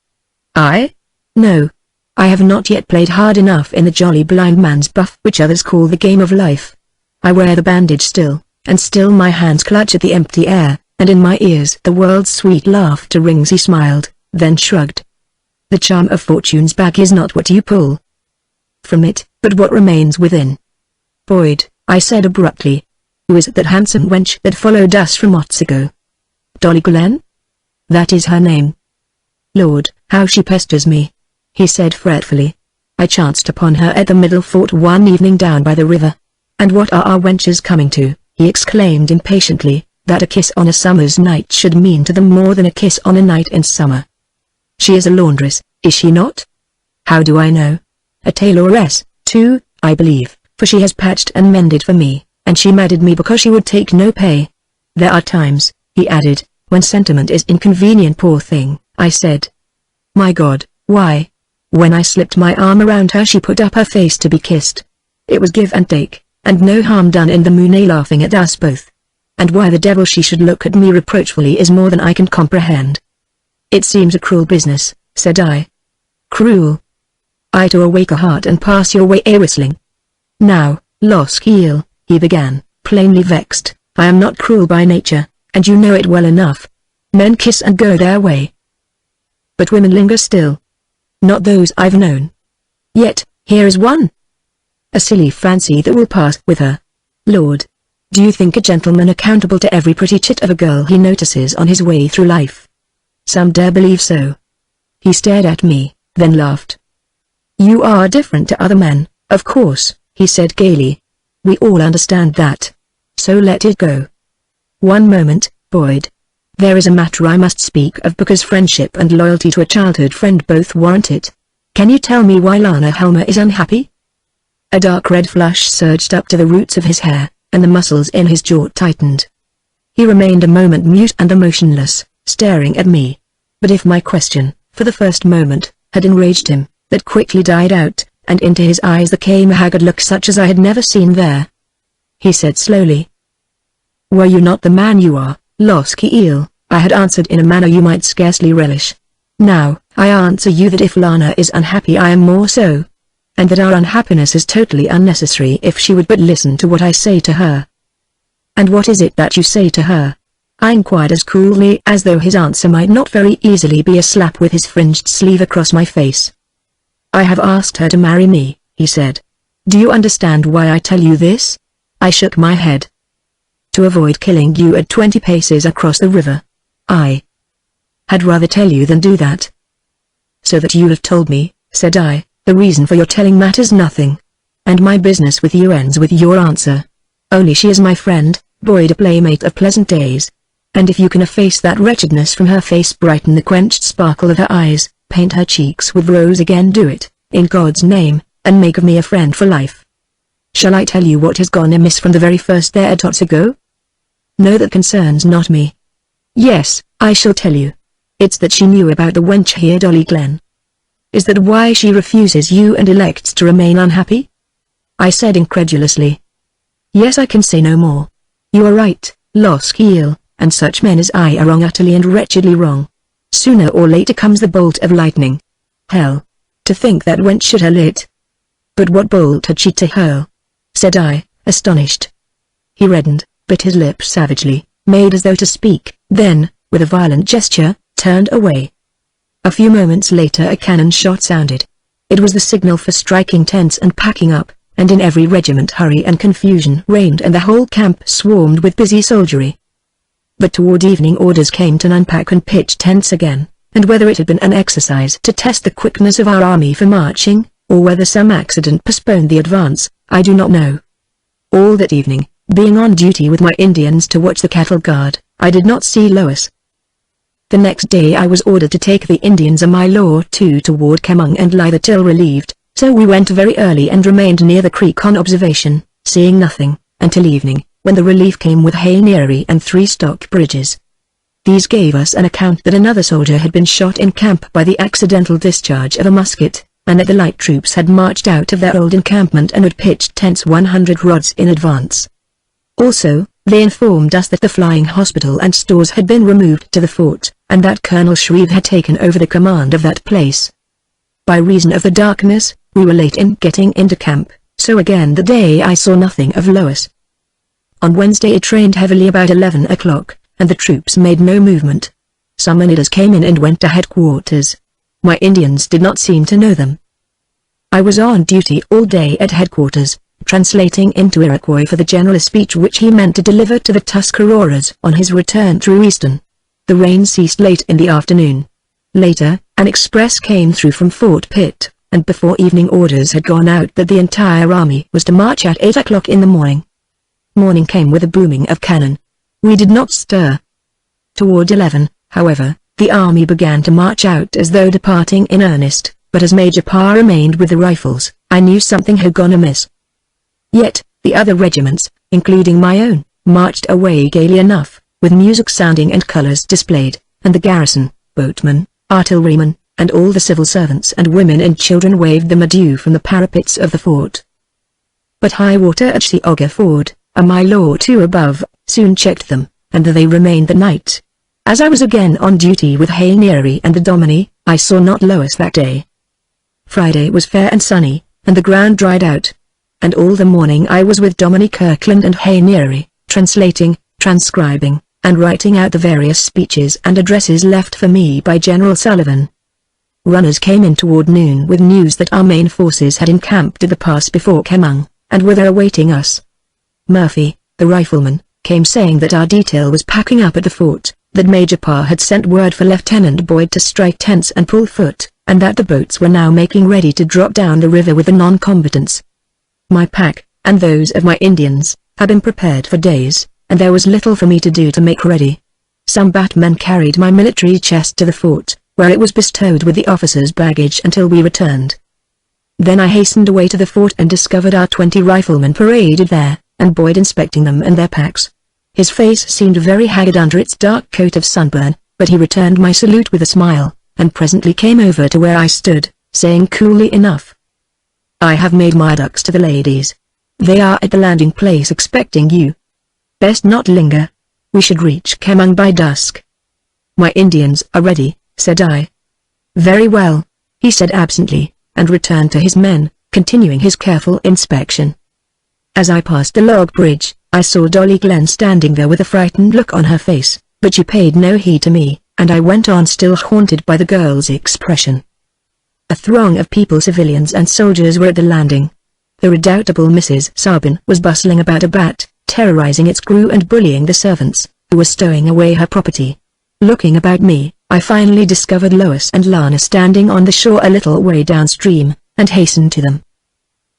I? No. I have not yet played hard enough in the jolly blind man's buff which others call the game of life. I wear the bandage still, and still my hands clutch at the empty air, and in my ears the world's sweet laughter rings. He smiled, then shrugged. The charm of fortune's bag is not what you pull from it, but what remains within. Boyd, I said abruptly. Who is that handsome wench that followed us from Otsego? Dolly Glenn? That is her name. Lord, how she pesters me, he said fretfully. I chanced upon her at the Middle Fort one evening down by the river. And what are our wenches coming to, he exclaimed impatiently, that a kiss on a summer's night should mean to them more than a kiss on a night in summer. She is a laundress, is she not? How do I know? A tailoress, too, I believe, for she has patched and mended for me, and she married me because she would take no pay. There are times, he added, when sentiment is inconvenient. Poor thing, I said. My God, why? When I slipped my arm around her she put up her face to be kissed. It was give and take, and no harm done in the moon laughing at us both. And why the devil she should look at me reproachfully is more than I can comprehend. It seems a cruel business, said I. Cruel? I to awake a heart and pass your way whistling. Now, Loskiel, he began, plainly vexed, I am not cruel by nature, and you know it well enough. Men kiss and go their way. But women linger still. Not those I've known. Yet, here is one. A silly fancy that will pass with her. Lord, do you think a gentleman accountable to every pretty chit of a girl he notices on his way through life? Some dare believe so. He stared at me, then laughed. You are different to other men, of course, he said gaily. We all understand that. So let it go. One moment, Boyd. There is a matter I must speak of because friendship and loyalty to a childhood friend both warrant it. Can you tell me why Lana Helmer is unhappy? A dark red flush surged up to the roots of his hair, and the muscles in his jaw tightened. He remained a moment mute and motionless, staring at me. But if my question, for the first moment, had enraged him, that quickly died out, and into his eyes there came a haggard look such as I had never seen there. He said slowly. Were you not the man you are, Loskiel? I had answered in a manner you might scarcely relish. Now, I answer you that if Lana is unhappy I am more so. And that our unhappiness is totally unnecessary if she would but listen to what I say to her. And what is it that you say to her? I inquired as coolly as though his answer might not very easily be a slap with his fringed sleeve across my face. I have asked her to marry me, he said. Do you understand why I tell you this? I shook my head. To avoid killing you at 20 paces across the river. I had rather tell you than do that. So that you have told me, said I, The reason for your telling matters nothing. And my business with you ends with your answer. Only she is my friend, Boyd, a playmate of pleasant days. And if you can efface that wretchedness from her face, brighten the quenched sparkle of her eyes, paint her cheeks with rose again, do it, in God's name, and make of me a friend for life. Shall I tell you what has gone amiss from the very first there tots ago? No, that concerns not me. Yes, I shall tell you. It's that she knew about the wench here, Dolly Glen. Is that why she refuses you and elects to remain unhappy? I said incredulously. Yes, I can say no more. You are right, Loskiel, and such men as I are wrong, utterly and wretchedly wrong. Sooner or later comes the bolt of lightning. Hell! To think that wench should hurl it. But what bolt had she to hurl? Said I, astonished. He reddened, bit his lips savagely, made as though to speak, then, with a violent gesture, turned away. A few moments later a cannon shot sounded. It was the signal for striking tents and packing up, and in every regiment hurry and confusion reigned and the whole camp swarmed with busy soldiery. But toward evening orders came to unpack and pitch tents again, and whether it had been an exercise to test the quickness of our army for marching, or whether some accident postponed the advance, I do not know. All that evening, being on duty with my Indians to watch the cattle guard, I did not see Lois. The next day I was ordered to take the Indians and my law too toward Kemung and lie there till relieved, so we went very early and remained near the creek on observation, seeing nothing, until evening, when the relief came with hay neary and 3 stock bridges. These gave us an account that another soldier had been shot in camp by the accidental discharge of a musket, and that the light troops had marched out of their old encampment and had pitched tents 100 rods in advance. Also, they informed us that the flying hospital and stores had been removed to the fort, and that Colonel Shreve had taken over the command of that place. By reason of the darkness, we were late in getting into camp, so again that day I saw nothing of Lois. On Wednesday it rained heavily about 11 o'clock, and the troops made no movement. Some leaders came in and went to headquarters. My Indians did not seem to know them. I was on duty all day at headquarters, translating into Iroquois for the general a speech which he meant to deliver to the Tuscaroras on his return through Easton. The rain ceased late in the afternoon. Later, an express came through from Fort Pitt, and before evening orders had gone out that the entire army was to march at 8 o'clock in the morning. Morning came with a booming of cannon. We did not stir. Toward 11, however, the army began to march out as though departing in earnest, but as Major Parr remained with the rifles, I knew something had gone amiss. Yet, the other regiments, including my own, marched away gaily enough, with music sounding and colors displayed, and the garrison, boatmen, artillerymen, and all the civil servants and women and children waved them adieu from the parapets of the fort. But high water at Cheogga Ford, a mile or 2 above, soon checked them, and there they remained the night. As I was again on duty with Hay Neary and the Dominie, I saw not Lois that day. Friday was fair and sunny, and the ground dried out. And all the morning I was with Dominie Kirkland and Hay Neary, translating, transcribing, and writing out the various speeches and addresses left for me by General Sullivan. Runners came in toward noon with news that our main forces had encamped at the pass before Kemung, and were there awaiting us. Murphy, the rifleman, came saying that our detail was packing up at the fort, that Major Parr had sent word for Lieutenant Boyd to strike tents and pull foot, and that the boats were now making ready to drop down the river with the non-combatants. My pack, and those of my Indians, had been prepared for days, and there was little for me to do to make ready. Some batmen carried my military chest to the fort, where it was bestowed with the officers' baggage until we returned. Then I hastened away to the fort and discovered our 20 riflemen paraded there, and Boyd inspecting them and their packs. His face seemed very haggard under its dark coat of sunburn, but he returned my salute with a smile, and presently came over to where I stood, saying coolly enough, "I have made my ducks to the ladies. They are at the landing place expecting you. Best not linger. We should reach Kemung by dusk." "My Indians are ready," said I. "Very well," he said absently, and returned to his men, continuing his careful inspection. As I passed the log bridge, I saw Dolly Glen standing there with a frightened look on her face, but she paid no heed to me, and I went on still haunted by the girl's expression. A throng of people, civilians and soldiers, were at the landing. The redoubtable Mrs. Sabin was bustling about a bat, terrorizing its crew and bullying the servants, who were stowing away her property. Looking about me, I finally discovered Lois and Lana standing on the shore a little way downstream, and hastened to them.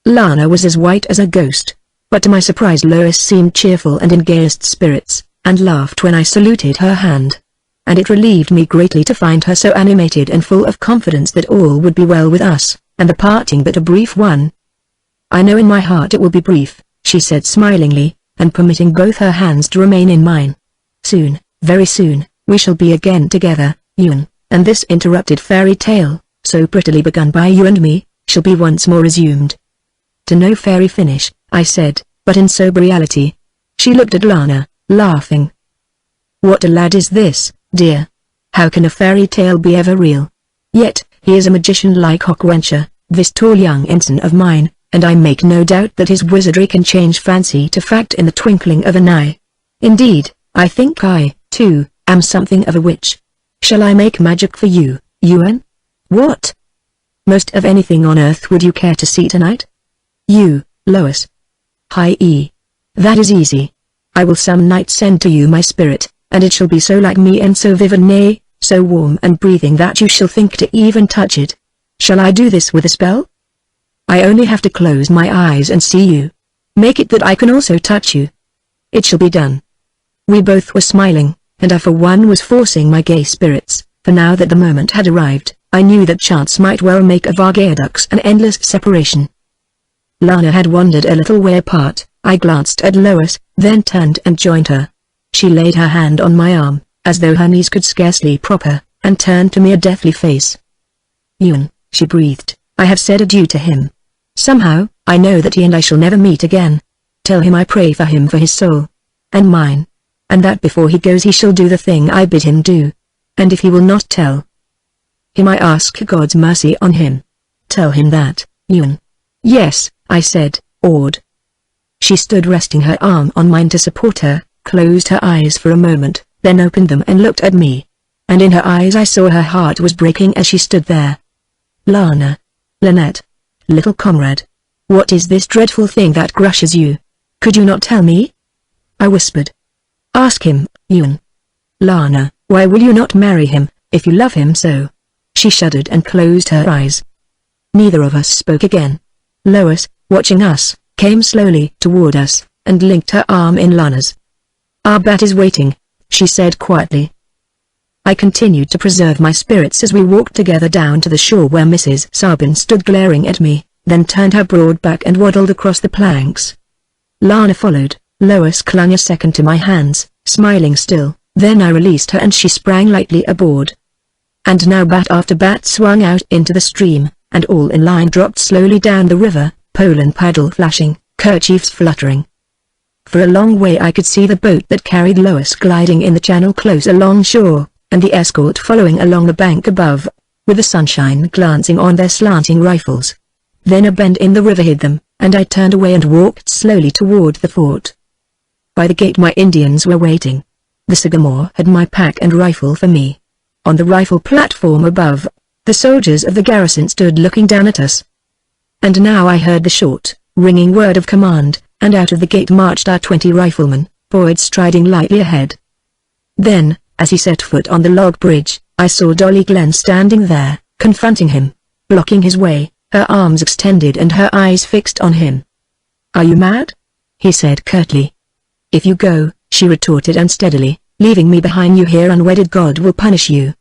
Lana was as white as a ghost, but to my surprise Lois seemed cheerful and in gayest spirits, and laughed when I saluted her hand. And it relieved me greatly to find her so animated and full of confidence that all would be well with us, and the parting but a brief one. "I know in my heart it will be brief," she said smilingly, and permitting both her hands to remain in mine. "Soon, very soon, we shall be again together, Ewan, and this interrupted fairy tale, so prettily begun by you and me, shall be once more resumed." "To no fairy finish," I said, but in sober reality. She looked at Lana, laughing. "What a lad is this, dear. How can a fairy tale be ever real? Yet, he is a magician like Hawkwencher, this tall young ensign of mine, and I make no doubt that his wizardry can change fancy to fact in the twinkling of an eye. Indeed, I think I, too, am something of a witch. Shall I make magic for you, Ewan?" "What? Most of anything on earth would you care to see tonight?" "You, Lois." "Hi-e. That is easy. I will some night send to you my spirit, and it shall be so like me and so vivid, nay, so warm and breathing that you shall think to even touch it. Shall I do this with a spell? I only have to close my eyes and see you. Make it that I can also touch you. It shall be done." We both were smiling, and I for one was forcing my gay spirits, for now that the moment had arrived, I knew that chance might well make of our audiobooks an endless separation. Lana had wandered a little way apart. I glanced at Lois, then turned and joined her. She laid her hand on my arm, as though her knees could scarcely prop her, and turned to me a deathly face. "Ewan," she breathed, "I have said adieu to him. Somehow, I know that he and I shall never meet again. Tell him I pray for him for his soul. And mine. And that before he goes he shall do the thing I bid him do. And if he will not tell him I ask God's mercy on him. Tell him that, Ewan." "Yes," I said, awed. She stood resting her arm on mine to support her, closed her eyes for a moment, then opened them and looked at me. And in her eyes I saw her heart was breaking as she stood there. "Lana. Lynette. Little comrade. What is this dreadful thing that crushes you? Could you not tell me?" I whispered. "Ask him, Ewan." "Lana, why will you not marry him, if you love him so?" She shuddered and closed her eyes. Neither of us spoke again. Lois, watching us, came slowly toward us, and linked her arm in Lana's. "Our bat is waiting," she said quietly. I continued to preserve my spirits as we walked together down to the shore where Mrs. Sabin stood glaring at me, then turned her broad back and waddled across the planks. Lana followed. Lois clung a second to my hands, smiling still, then I released her and she sprang lightly aboard. And now bat after bat swung out into the stream, and all in line dropped slowly down the river, pole and paddle flashing, kerchiefs fluttering. For a long way I could see the boat that carried Lois gliding in the channel close along shore, and the escort following along the bank above, with the sunshine glancing on their slanting rifles. Then a bend in the river hid them, and I turned away and walked slowly toward the fort. By the gate my Indians were waiting. The Sagamore had my pack and rifle for me. On the rifle platform above, the soldiers of the garrison stood looking down at us. And now I heard the short, ringing word of command, and out of the gate marched our 20 riflemen, Boyd striding lightly ahead. Then, as he set foot on the log bridge, I saw Dolly Glenn standing there, confronting him, blocking his way, her arms extended and her eyes fixed on him. "Are you mad?" he said curtly. "If you go," she retorted unsteadily, "leaving me behind you here unwedded, God will punish you."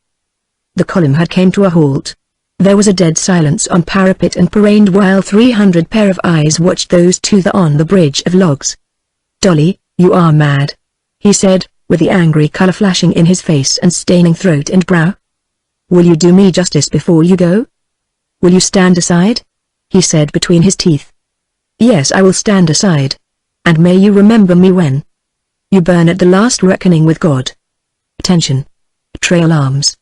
The column had came to a halt. There was a dead silence on parapet and parade while 300 pair of eyes watched those two on the bridge of logs. "Dolly, you are mad," he said, with the angry color flashing in his face and staining throat and brow. "Will you do me justice before you go? Will you stand aside?" he said between his teeth. "Yes, I will stand aside. And may you remember me when you burn at the last reckoning with God. Attention. Trail arms.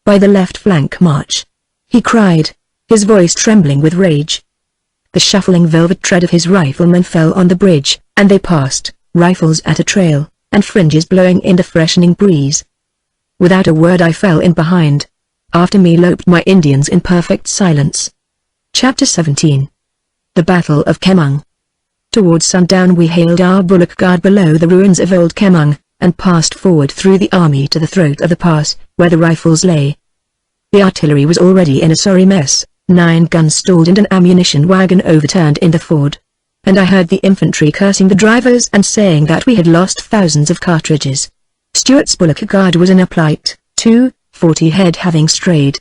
By the left flank march," he cried, his voice trembling with rage. The shuffling velvet tread of his riflemen fell on the bridge, and they passed, rifles at a trail, and fringes blowing in the freshening breeze. Without a word I fell in behind. After me loped my Indians in perfect silence. Chapter 17. The Battle of Kemung. Towards sundown we hailed our bullock guard below the ruins of old Kemung, and passed forward through the army to the throat of the pass, where the rifles lay. The artillery was already in a sorry mess, 9 guns stalled and an ammunition wagon overturned in the ford. And I heard the infantry cursing the drivers and saying that we had lost thousands of cartridges. Stuart's bullock guard was in a plight, too, 40 head having strayed.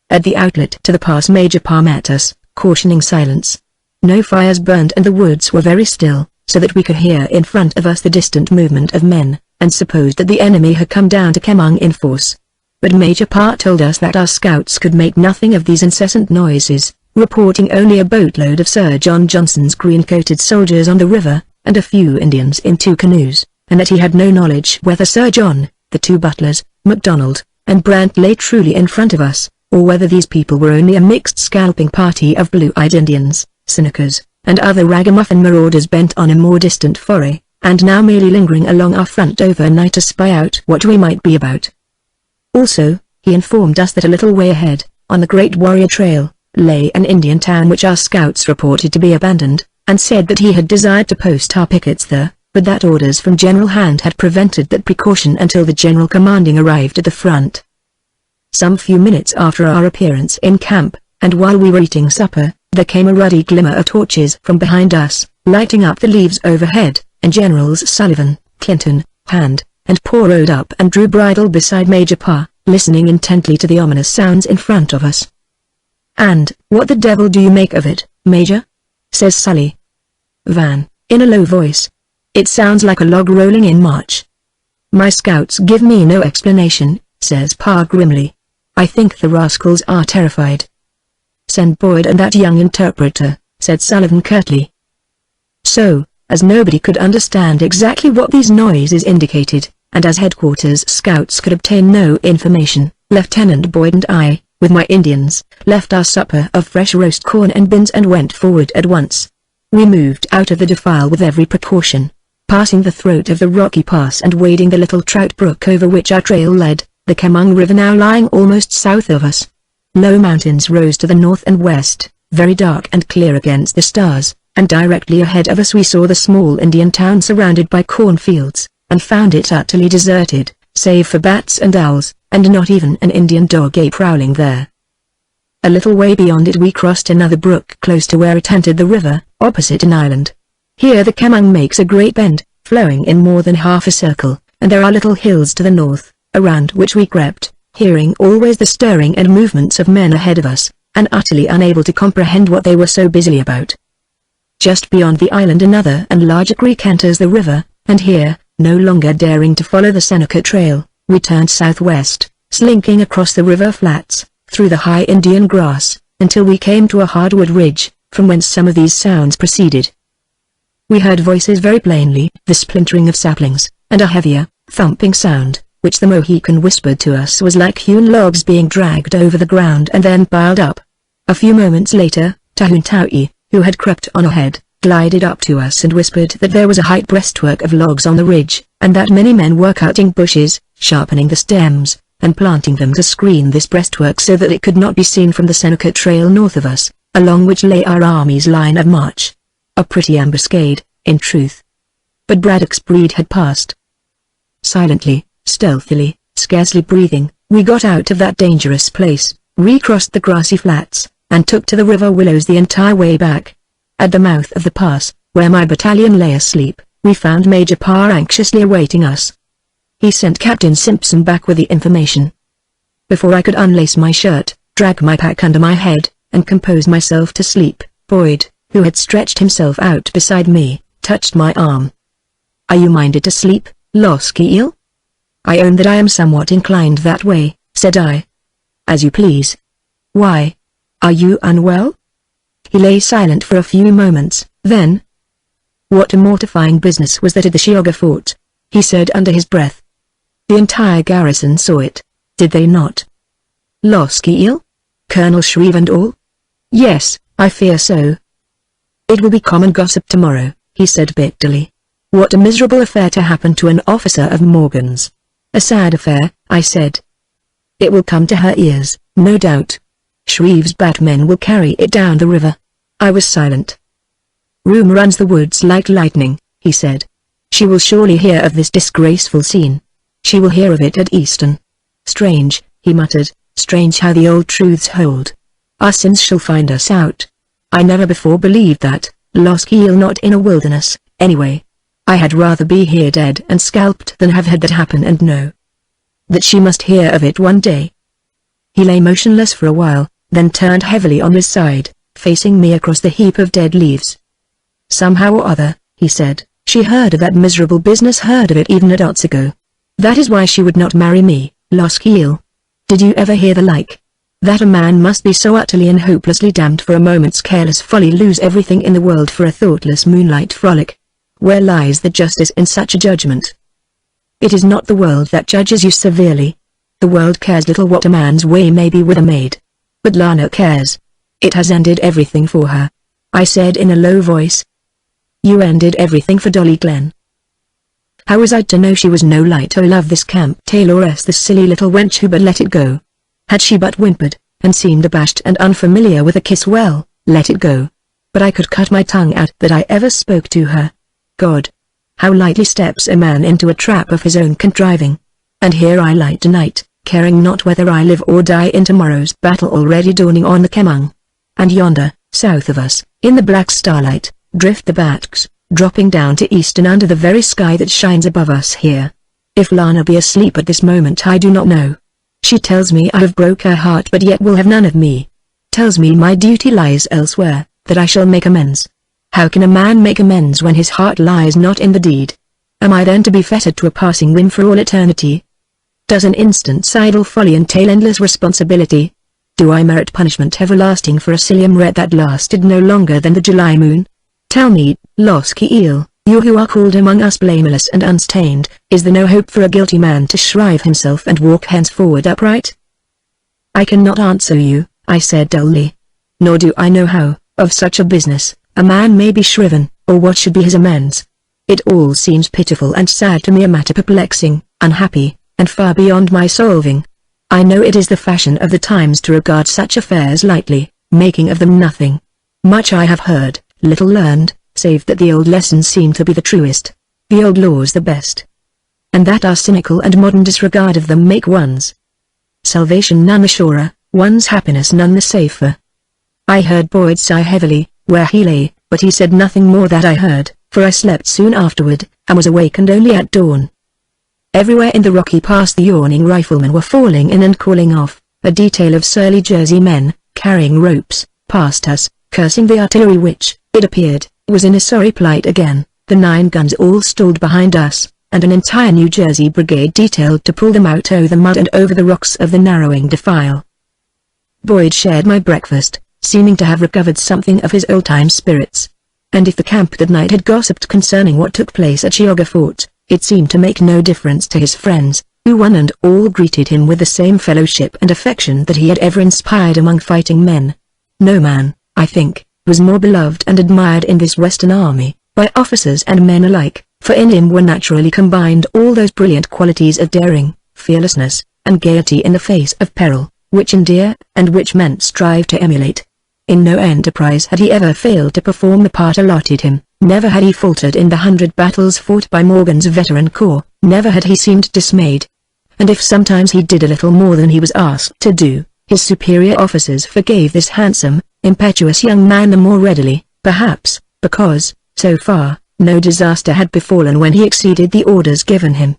At the outlet to the pass Major Parr met us, cautioning silence. No fires burned and the woods were very still, so that we could hear in front of us the distant movement of men, and supposed that the enemy had come down to Kemung in force. But Major Parr told us that our scouts could make nothing of these incessant noises, reporting only a boatload of Sir John Johnson's green-coated soldiers on the river, and a few Indians in 2 canoes, and that he had no knowledge whether Sir John, the 2 butlers, MacDonald, and Brant lay truly in front of us, or whether these people were only a mixed scalping party of blue-eyed Indians, Senecas, and other ragamuffin marauders bent on a more distant foray, and now merely lingering along our front overnight to spy out what we might be about. Also, he informed us that a little way ahead, on the Great Warrior Trail, lay an Indian town which our scouts reported to be abandoned, and said that he had desired to post our pickets there, but that orders from General Hand had prevented that precaution until the General Commanding arrived at the front. Some few minutes after our appearance in camp, and while we were eating supper, there came a ruddy glimmer of torches from behind us, lighting up the leaves overhead, and Generals Sullivan, Clinton, Hand, and Poor rode up and drew bridle beside Major Parr, listening intently to the ominous sounds in front of us. "And, what the devil do you make of it, Major?" says Sully. Van, in a low voice. "It sounds like a log rolling in March." "My scouts give me no explanation," says Parr grimly. "I think the rascals are terrified." "Send Boyd and that young interpreter," said Sullivan curtly. So, as nobody could understand exactly what these noises indicated, and as headquarters scouts could obtain no information, Lieutenant Boyd and I, with my Indians, left our supper of fresh roast corn and beans and went forward at once. We moved out of the defile with every precaution, passing the throat of the rocky pass and wading the little trout brook over which our trail led, the Kemung River now lying almost south of us. Low mountains rose to the north and west, very dark and clear against the stars, and directly ahead of us we saw the small Indian town surrounded by cornfields, and found it utterly deserted, save for bats and owls, and not even an Indian dog prowling there. A little way beyond it we crossed another brook close to where it entered the river, opposite an island. Here the Kemung makes a great bend, flowing in more than half a circle, and there are little hills to the north, around which we crept, hearing always the stirring and movements of men ahead of us, and utterly unable to comprehend what they were so busily about. Just beyond the island another and larger creek enters the river, and here, no longer daring to follow the Seneca Trail, we turned southwest, slinking across the river flats, through the high Indian grass, until we came to a hardwood ridge, from whence some of these sounds proceeded. We heard voices very plainly, the splintering of saplings, and a heavier, thumping sound, which the Mohican whispered to us was like hewn logs being dragged over the ground and then piled up. A few moments later, Tahuntaui, who had crept on ahead, glided up to us and whispered that there was a high breastwork of logs on the ridge, and that many men were cutting bushes, sharpening the stems, and planting them to screen this breastwork so that it could not be seen from the Seneca Trail north of us, along which lay our army's line of march. A pretty ambuscade, in truth. But Braddock's breed had passed. Silently, stealthily, scarcely breathing, we got out of that dangerous place, recrossed the grassy flats, and took to the river willows the entire way back. At the mouth of the pass, where my battalion lay asleep, we found Major Parr anxiously awaiting us. He sent Captain Simpson back with the information. Before I could unlace my shirt, drag my pack under my head, and compose myself to sleep, Boyd, who had stretched himself out beside me, touched my arm. "Are you minded to sleep, Loskiel?" "I own that I am somewhat inclined that way," said I. "As you please. Why? Are you unwell?" He lay silent for a few moments, then, "What a mortifying business was that at the Shiogga fort," he said under his breath. "The entire garrison saw it, did they not?" "Loskiel? Colonel Shreve and all?" "Yes, I fear so." "It will be common gossip tomorrow," he said bitterly. "What a miserable affair to happen to an officer of Morgan's." "A sad affair," I said. "It will come to her ears, no doubt. Shreve's batmen will carry it down the river." I was silent. "Rumour runs the woods like lightning," he said. "She will surely hear of this disgraceful scene. She will hear of it at Easton." "Strange," he muttered, "strange how the old truths hold. Our sins shall find us out. I never before believed that, lost heel not in a wilderness, anyway. I had rather be here dead and scalped than have had that happen and know that she must hear of it one day. He lay motionless for a while, then turned heavily on his side, facing me across the heap of dead leaves. Somehow or other, he said, she heard of that miserable business, heard of it even a dots ago. That is why she would not marry me, Loskiel. Did you ever hear the like? That a man must be so utterly and hopelessly damned for a moment's careless folly, lose everything in the world for a thoughtless moonlight frolic. Where lies the justice in such a judgment? It is not the world that judges you severely. The world cares little what a man's way may be with a maid. But Lana cares. It has ended everything for her. I said in a low voice. You ended everything for Dolly Glen. How was I to know she was no light or love this camp tailoress, the silly little wench who but let it go? Had she but whimpered, and seemed abashed and unfamiliar with a kiss, well, let it go. But I could cut my tongue out that I ever spoke to her. God! How lightly steps a man into a trap of his own contriving. And here I lie tonight, caring not whether I live or die in tomorrow's battle already dawning on the Kemung. And yonder, south of us, in the black starlight, drift the bats, dropping down to east and under the very sky that shines above us here. If Lana be asleep at this moment I do not know. She tells me I have broke her heart but yet will have none of me. Tells me my duty lies elsewhere, that I shall make amends. How can a man make amends when his heart lies not in the deed? Am I then to be fettered to a passing whim for all eternity? Does an instant's idle folly entail endless responsibility? Do I merit punishment everlasting for a silly amret that lasted no longer than the July moon? Tell me, Loskiel, you who are called among us blameless and unstained, is there no hope for a guilty man to shrive himself and walk henceforward upright? I cannot answer you, I said dully. Nor do I know how, of such a business, a man may be shriven, or what should be his amends. It all seems pitiful and sad to me, a matter perplexing, unhappy, and far beyond my solving. I know it is the fashion of the times to regard such affairs lightly, making of them nothing. Much I have heard, little learned, save that the old lessons seem to be the truest, the old laws the best, and that our cynical and modern disregard of them make one's salvation none the surer, one's happiness none the safer. I heard Boyd sigh heavily, where he lay, but he said nothing more that I heard, for I slept soon afterward, and was awakened only at dawn. Everywhere in the rocky pass the yawning riflemen were falling in and calling off. A detail of surly Jersey men, carrying ropes, passed us, cursing the artillery which, it appeared, was in a sorry plight again. The 9 guns all stalled behind us, and an entire New Jersey brigade detailed to pull them out over the mud and over the rocks of the narrowing defile. Boyd shared my breakfast, seeming to have recovered something of his old-time spirits. And if the camp that night had gossiped concerning what took place at Geauga Fort, it seemed to make no difference to his friends, who one and all greeted him with the same fellowship and affection that he had ever inspired among fighting men. No man, I think, was more beloved and admired in this Western army, by officers and men alike, for in him were naturally combined all those brilliant qualities of daring, fearlessness, and gaiety in the face of peril, which endear, and which men strive to emulate. In no enterprise had he ever failed to perform the part allotted him, never had he faltered in the 100 battles fought by Morgan's veteran corps, never had he seemed dismayed. And if sometimes he did a little more than he was asked to do, his superior officers forgave this handsome, impetuous young man the more readily, perhaps, because, so far, no disaster had befallen when he exceeded the orders given him.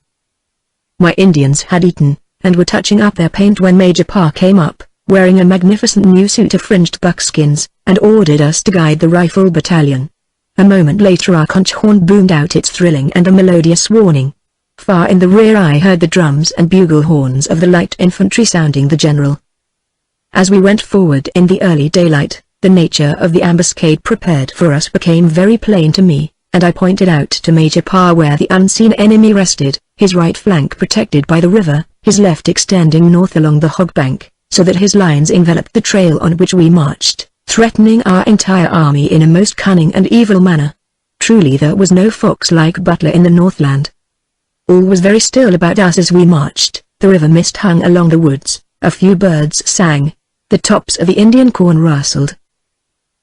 My Indians had eaten, and were touching up their paint when Major Parr came up, wearing a magnificent new suit of fringed buckskins, and ordered us to guide the rifle battalion. A moment later our conch horn boomed out its thrilling and a melodious warning. Far in the rear I heard the drums and bugle horns of the light infantry sounding the general. As we went forward in the early daylight, the nature of the ambuscade prepared for us became very plain to me, and I pointed out to Major Parr where the unseen enemy rested, his right flank protected by the river, his left extending north along the hog bank, so that his lines enveloped the trail on which we marched, threatening our entire army in a most cunning and evil manner. Truly there was no fox like Butler in the Northland. All was very still about us as we marched, the river mist hung along the woods, a few birds sang, the tops of the Indian corn rustled.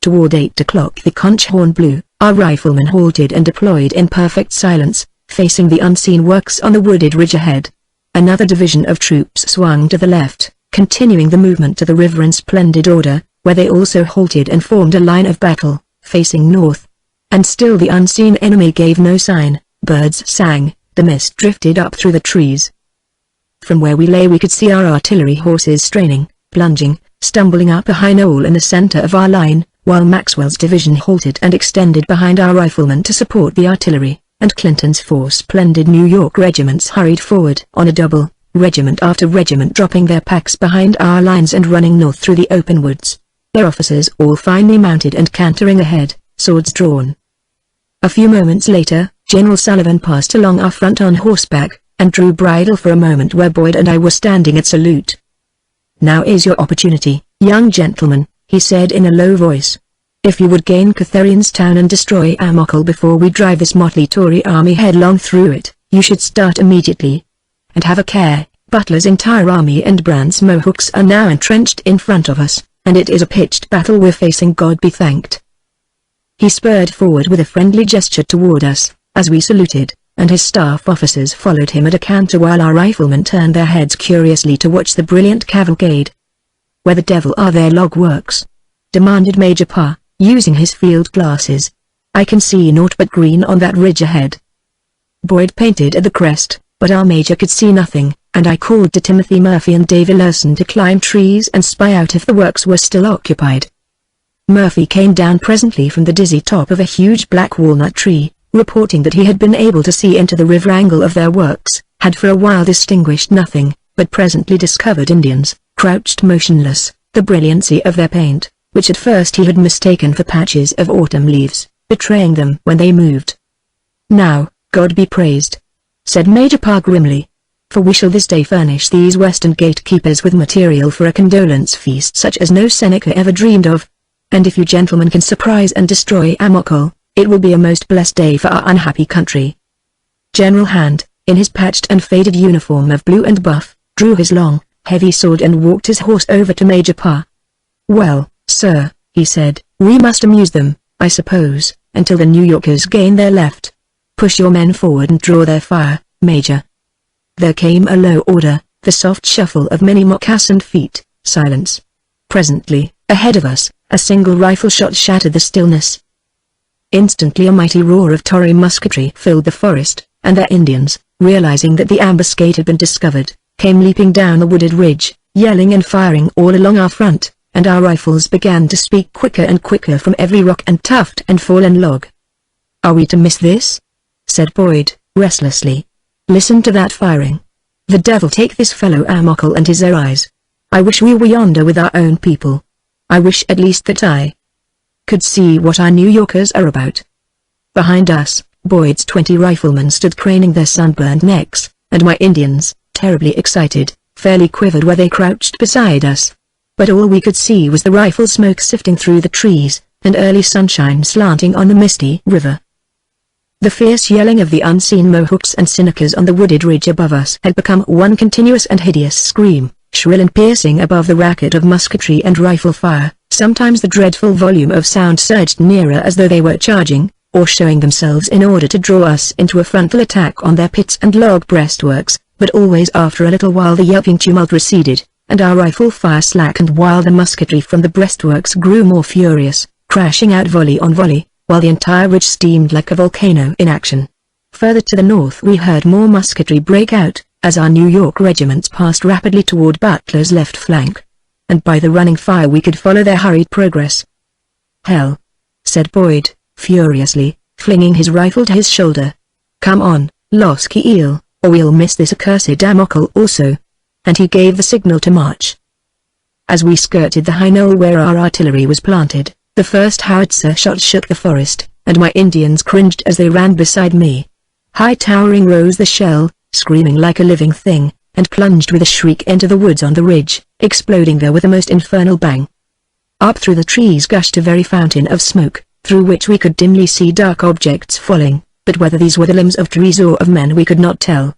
Toward 8 o'clock the conch horn blew, our riflemen halted and deployed in perfect silence, facing the unseen works on the wooded ridge ahead. Another division of troops swung to the left, continuing the movement to the river in splendid order, where they also halted and formed a line of battle, facing north. And still the unseen enemy gave no sign. Birds sang, the mist drifted up through the trees. From where we lay we could see our artillery horses straining, plunging, stumbling up a high knoll in the center of our line, while Maxwell's division halted and extended behind our riflemen to support the artillery, and Clinton's four splendid New York regiments hurried forward on a double, regiment after regiment dropping their packs behind our lines and running north through the open woods, their officers all finely mounted and cantering ahead, swords drawn. A few moments later, General Sullivan passed along our front on horseback, and drew bridle for a moment where Boyd and I were standing at salute. "Now is your opportunity, young gentlemen," he said in a low voice. "If you would gain Catherine's town and destroy Amokal before we drive this motley Tory army headlong through it, you should start immediately. And have a care, Butler's entire army and Brandt's Mohawks are now entrenched in front of us, and it is a pitched battle we're facing, God be thanked." He spurred forward with a friendly gesture toward us, as we saluted, and his staff officers followed him at a canter while our riflemen turned their heads curiously to watch the brilliant cavalcade. "Where the devil are their log works?" demanded Major Parr, using his field glasses. "I can see naught but green on that ridge ahead." Boyd pointed at the crest, but our major could see nothing, and I called to Timothy Murphy and Davy Larson to climb trees and spy out if the works were still occupied. Murphy came down presently from the dizzy top of a huge black walnut tree, reporting that he had been able to see into the river angle of their works, had for a while distinguished nothing, but presently discovered Indians, crouched motionless, the brilliancy of their paint, which at first he had mistaken for patches of autumn leaves, betraying them when they moved. "Now, God be praised," said Major Parr grimly, "for we shall this day furnish these western gatekeepers with material for a condolence feast such as no Seneca ever dreamed of. And if you gentlemen can surprise and destroy Amokal, it will be a most blessed day for our unhappy country." General Hand, in his patched and faded uniform of blue and buff, drew his long, heavy sword and walked his horse over to Major Parr. "Well, sir," he said, "we must amuse them, I suppose, until the New Yorkers gain their left. Push your men forward and draw their fire, Major." There came a low order, the soft shuffle of many moccassined feet, silence. Presently, ahead of us, a single rifle shot shattered the stillness. Instantly a mighty roar of Tory musketry filled the forest, and their Indians, realizing that the ambuscade had been discovered, came leaping down the wooded ridge, yelling and firing all along our front, and our rifles began to speak quicker and quicker from every rock and tuft and fallen log. "Are we to miss this?" said Boyd, restlessly. "Listen to that firing. The devil take this fellow Amokal and his eyes. I wish we were yonder with our own people. I wish at least that I could see what our New Yorkers are about." Behind us, Boyd's 20 riflemen stood craning their sunburned necks, and my Indians, terribly excited, fairly quivered where they crouched beside us. But all we could see was the rifle smoke sifting through the trees, and early sunshine slanting on the misty river. The fierce yelling of the unseen Mohawks and Senecas on the wooded ridge above us had become one continuous and hideous scream, shrill and piercing above the racket of musketry and rifle fire. Sometimes the dreadful volume of sound surged nearer as though they were charging, or showing themselves in order to draw us into a frontal attack on their pits and log breastworks, but always after a little while the yelping tumult receded, and our rifle fire slackened while the musketry from the breastworks grew more furious, crashing out volley on volley, while the entire ridge steamed like a volcano in action. Further to the north we heard more musketry break out, as our New York regiments passed rapidly toward Butler's left flank. And by the running fire we could follow their hurried progress. "Hell!" said Boyd, furiously, flinging his rifle to his shoulder. "Come on, Losky Eel, or we'll miss this accursed Amokal also." And he gave the signal to march. As we skirted the high knoll where our artillery was planted, the first howitzer shot shook the forest, and my Indians cringed as they ran beside me. High towering rose the shell, screaming like a living thing, and plunged with a shriek into the woods on the ridge, exploding there with a most infernal bang. Up through the trees gushed a very fountain of smoke, through which we could dimly see dark objects falling, but whether these were the limbs of trees or of men we could not tell.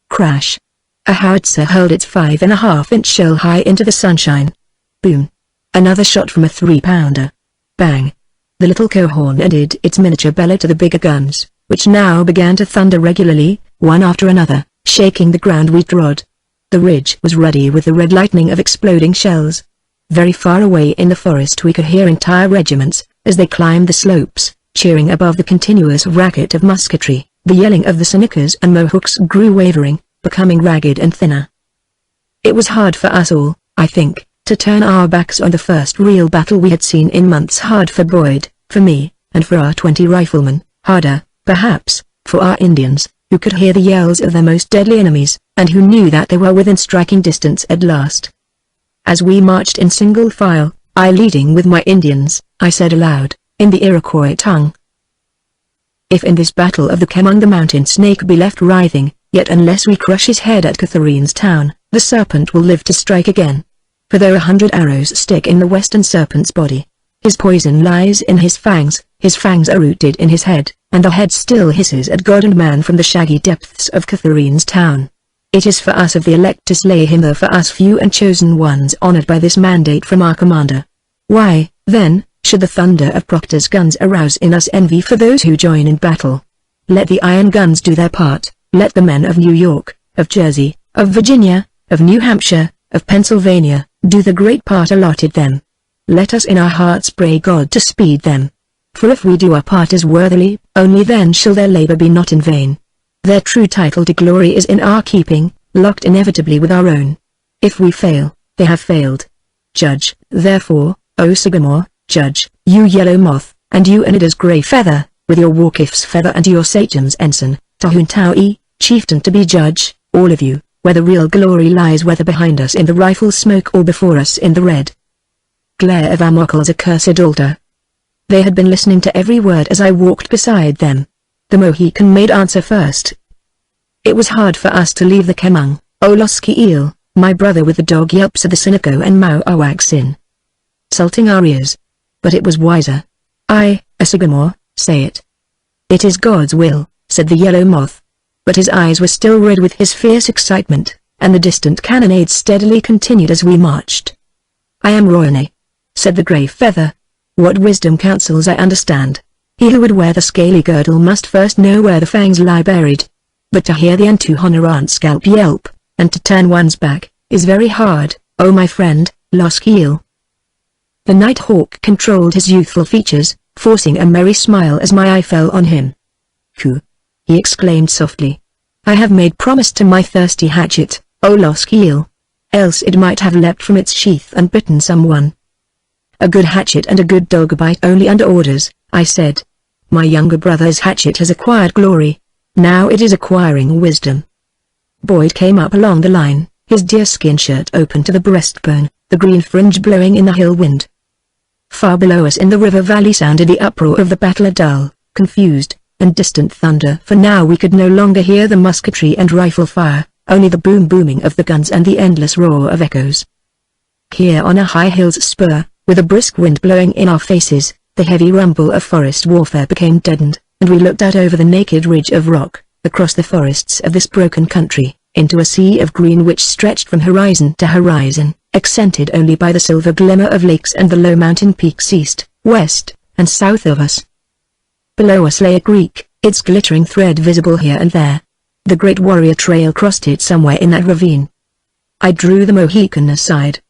Crash! A howitzer hurled its 5.5-inch shell high into the sunshine. Boom! Another shot from a 3-pounder. Bang! The little cohorn added its miniature bellow to the bigger guns, which now began to thunder regularly, one after another, shaking the ground we trod. The ridge was ruddy with the red lightning of exploding shells. Very far away in the forest we could hear entire regiments, as they climbed the slopes, cheering above the continuous racket of musketry. The yelling of the Senecas and Mohawks grew wavering, becoming ragged and thinner. It was hard for us all, I think, to turn our backs on the first real battle we had seen in months. Hard for Boyd, for me, and for our 20 riflemen. Harder, perhaps, for our Indians, who could hear the yells of their most deadly enemies, and who knew that they were within striking distance at last. As we marched in single file, I leading with my Indians, I said aloud, in the Iroquois tongue, "If in this battle of the Kemung the mountain snake be left writhing, yet unless we crush his head at Catharine's town, the serpent will live to strike again. For though 100 arrows stick in the western serpent's body, his poison lies in his fangs are rooted in his head, and the head still hisses at God and man from the shaggy depths of Catharine's town. It is for us of the elect to slay him, though for us few and chosen ones honored by this mandate from our commander. Why, then, should the thunder of Proctor's guns arouse in us envy for those who join in battle? Let the iron guns do their part, let the men of New York, of Jersey, of Virginia, of New Hampshire, of Pennsylvania, do the great part allotted them. Let us in our hearts pray God to speed them. For if we do our part as worthily, only then shall their labor be not in vain. Their true title to glory is in our keeping, locked inevitably with our own. If we fail, they have failed. Judge, therefore, O Sagamore, judge, you yellow moth, and you Anida's grey feather, with your Warkif's feather and your Satan's ensign, Tahuntau chieftain to be judge, all of you, where the real glory lies, whether behind us in the rifle smoke or before us in the red glare of Amokel's accursed altar." They had been listening to every word as I walked beside them. The Mohican made answer first. "It was hard for us to leave the Kemung, O Loskiel, my brother, with the dog yelps of the Seneco and Mauawaksin salting our ears. But it was wiser. I, a Sagamore, say it. It is God's will," said the yellow moth. But his eyes were still red with his fierce excitement, and the distant cannonade steadily continued as we marched. "I am Royane," said the grey feather. "What wisdom counsels I understand. He who would wear the scaly girdle must first know where the fangs lie buried. But to hear the Antuhonorant scalp yelp, and to turn one's back, is very hard, O my friend, Loskiel." The night hawk controlled his youthful features, forcing a merry smile as my eye fell on him. "Who?" he exclaimed softly. "I have made promise to my thirsty hatchet, O Loskiel. Else it might have leapt from its sheath and bitten someone." "A good hatchet and a good dog bite only under orders," I said. "My younger brother's hatchet has acquired glory. Now it is acquiring wisdom." Boyd came up along the line, his deerskin shirt open to the breastbone, the green fringe blowing in the hill wind. Far below us in the river valley sounded the uproar of the battle, a dull, confused, and distant thunder, for now we could no longer hear the musketry and rifle fire, only the booming of the guns and the endless roar of echoes. Here on a high hill's spur, with a brisk wind blowing in our faces, the heavy rumble of forest warfare became deadened, and we looked out over the naked ridge of rock, across the forests of this broken country, into a sea of green which stretched from horizon to horizon, accented only by the silver glimmer of lakes and the low mountain peaks east, west, and south of us. Below us lay a creek, its glittering thread visible here and there. The great warrior trail crossed it somewhere in that ravine. I drew the Mohican aside.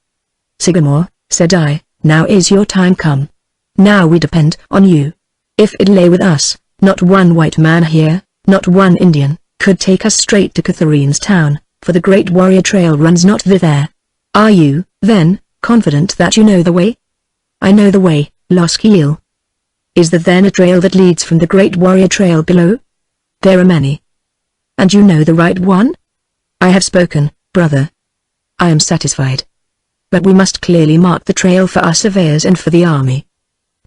"Sagamore," said I, "now is your time come. Now we depend on you. If it lay with us, not one white man here, not one Indian, could take us straight to Catharine's town, for the great warrior trail runs not thither. Are you, then, confident that you know the way?" "I know the way, Loskiel." "Is there then a trail that leads from the great warrior trail below?" "There are many." "And you know the right one?" "I have spoken, brother. I am satisfied. But we must clearly mark the trail for our surveyors and for the army."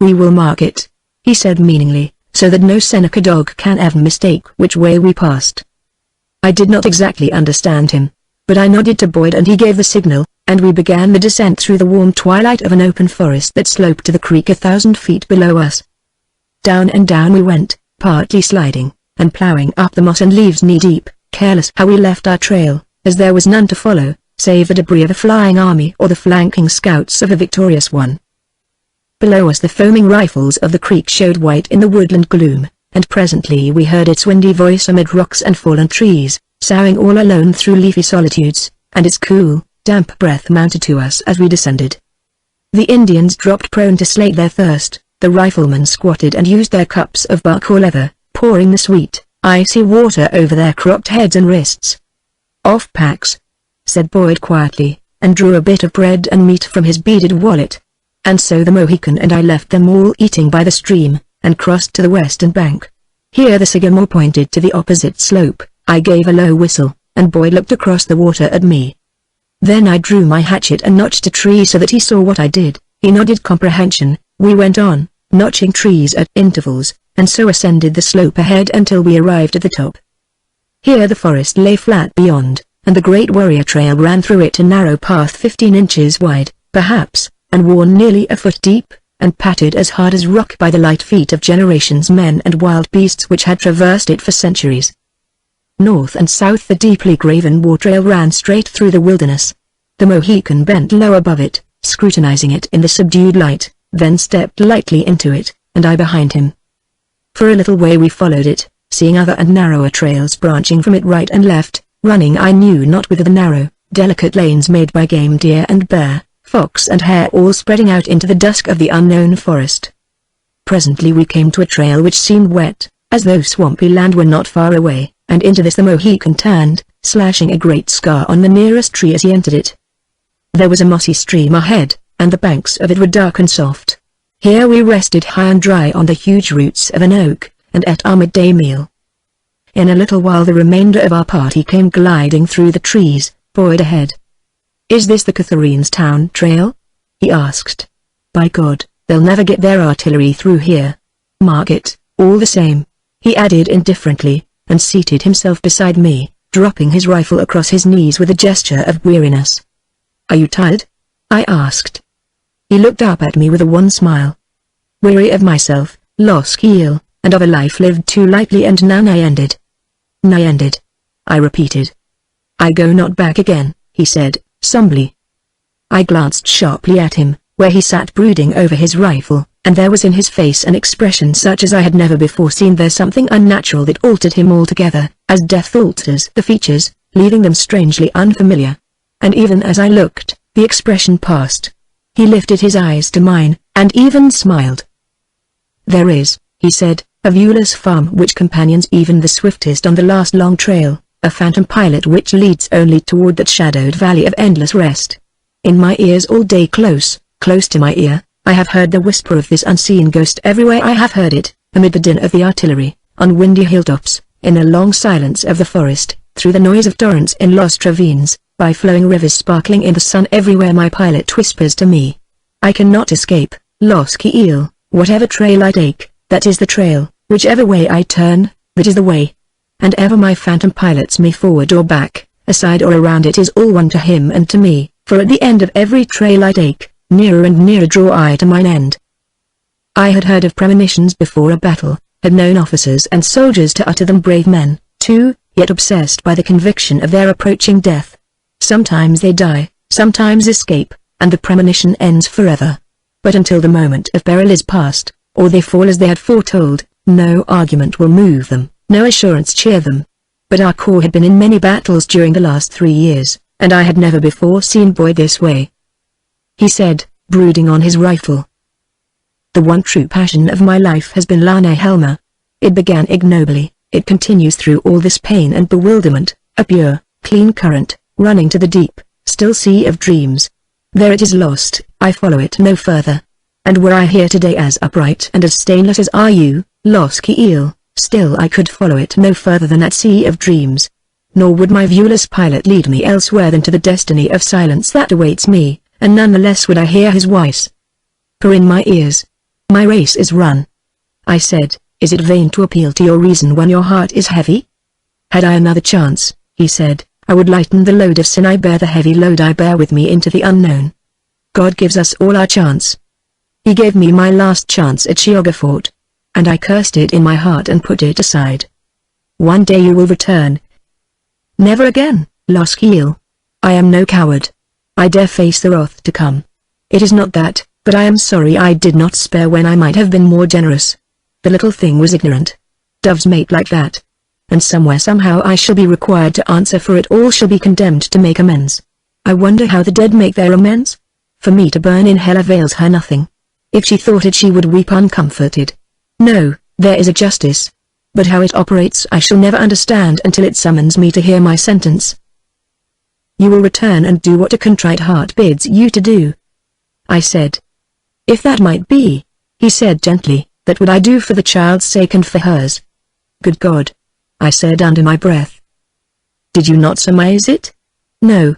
"We will mark it," he said meaningly, "so that no Seneca dog can ever mistake which way we passed." I did not exactly understand him, but I nodded to Boyd and he gave the signal, and we began the descent through the warm twilight of an open forest that sloped to the creek 1,000 feet below us. Down and down we went, partly sliding, and ploughing up the moss and leaves knee-deep, careless how we left our trail, as there was none to follow, save the debris of a flying army or the flanking scouts of a victorious one. Below us the foaming rifles of the creek showed white in the woodland gloom, and presently we heard its windy voice amid rocks and fallen trees, soughing all alone through leafy solitudes, and its cool, damp breath mounted to us as we descended. The Indians dropped prone to slake their thirst. The riflemen squatted and used their cups of bark or leather, pouring the sweet, icy water over their cropped heads and wrists. "Off packs," said Boyd quietly, and drew a bit of bread and meat from his beaded wallet. And so the Mohican and I left them all eating by the stream, and crossed to the western bank. Here the sycamore pointed to the opposite slope. I gave a low whistle, and Boyd looked across the water at me. Then I drew my hatchet and notched a tree so that he saw what I did. He nodded comprehension. We went on, notching trees at intervals, and so ascended the slope ahead until we arrived at the top. Here the forest lay flat beyond, and the great warrior trail ran through it, a narrow path 15 inches wide, perhaps, and worn nearly a foot deep, and patted as hard as rock by the light feet of generations men and wild beasts which had traversed it for centuries. North and south the deeply graven war trail ran straight through the wilderness. The Mohican bent low above it, scrutinizing it in the subdued light, then stepped lightly into it, and I behind him. For a little way we followed it, seeing other and narrower trails branching from it right and left, running I knew not whither, the narrow, delicate lanes made by game deer and bear, fox and hare, all spreading out into the dusk of the unknown forest. Presently we came to a trail which seemed wet, as though swampy land were not far away, and into this the Mohican turned, slashing a great scar on the nearest tree as he entered it. There was a mossy stream ahead, and the banks of it were dark and soft. Here we rested high and dry on the huge roots of an oak, and ate our midday meal. In a little while the remainder of our party came gliding through the trees, Boyd ahead. "Is this the Catherine's Town trail?" he asked. "By God, they'll never get their artillery through here. Mark it, all the same," he added indifferently, and seated himself beside me, dropping his rifle across his knees with a gesture of weariness. "Are you tired?" I asked. He looked up at me with a wan smile. "Weary of myself, lost heel, and of a life lived too lightly and now nigh ended." "Nigh ended," I repeated. "I go not back again," he said, somberly. I glanced sharply at him, where he sat brooding over his rifle, and there was in his face an expression such as I had never before seen there, something unnatural that altered him altogether, as death alters the features, leaving them strangely unfamiliar. And even as I looked, the expression passed. He lifted his eyes to mine, and even smiled. "There is," he said, "a viewless farm which companions even the swiftest on the last long trail, a phantom pilot which leads only toward that shadowed valley of endless rest. In my ears all day, close to my ear, I have heard the whisper of this unseen ghost. Everywhere I have heard it, amid the din of the artillery, on windy hilltops, in the long silence of the forest, through the noise of torrents in lost ravines, by flowing rivers sparkling in the sun. Everywhere my pilot whispers to me, I cannot escape, lost heel, whatever trail I take, that is the trail, whichever way I turn, that is the way. And ever my phantom pilots me forward or back, aside or around, it is all one to him and to me, for at the end of every trail I take, nearer and nearer draw I to mine end." I had heard of premonitions before a battle, had known officers and soldiers to utter them, brave men, too, yet obsessed by the conviction of their approaching death. Sometimes they die, sometimes escape, and the premonition ends forever. But until the moment of peril is past, or they fall as they had foretold, no argument will move them, no assurance cheer them. But our corps had been in many battles during the last 3 years, and I had never before seen Boyd this way. He said, brooding on his rifle. "The one true passion of my life has been Lane Helmer. It began ignobly, it continues through all this pain and bewilderment, a pure, clean current, running to the deep, still sea of dreams. There it is lost, I follow it no further. And were I here today as upright and as stainless as are you, lost heel, still I could follow it no further than that sea of dreams. Nor would my viewless pilot lead me elsewhere than to the destiny of silence that awaits me, and none the less would I hear his voice. For in my ears, my race is run." I said, "Is it vain to appeal to your reason when your heart is heavy?" "Had I another chance," he said, "I would lighten the load of sin I bear, the heavy load I bear with me into the unknown. God gives us all our chance. He gave me my last chance at Chiogga Fort, and I cursed it in my heart and put it aside. One day you will return." "Never again, lost heel. I am no coward. I dare face the wrath to come. It is not that, but I am sorry I did not spare when I might have been more generous. The little thing was ignorant. Doves mate like that. And somewhere somehow I shall be required to answer for it. All shall be condemned to make amends. I wonder how the dead make their amends? For me to burn in hell avails her nothing. If she thought it, she would weep uncomforted. No, there is a justice. But how it operates I shall never understand until it summons me to hear my sentence. You will return and do what a contrite heart bids you to do, I said. If that might be, he said gently, that would I do for the child's sake and for hers. Good God, I said under my breath. Did you not surmise it? No.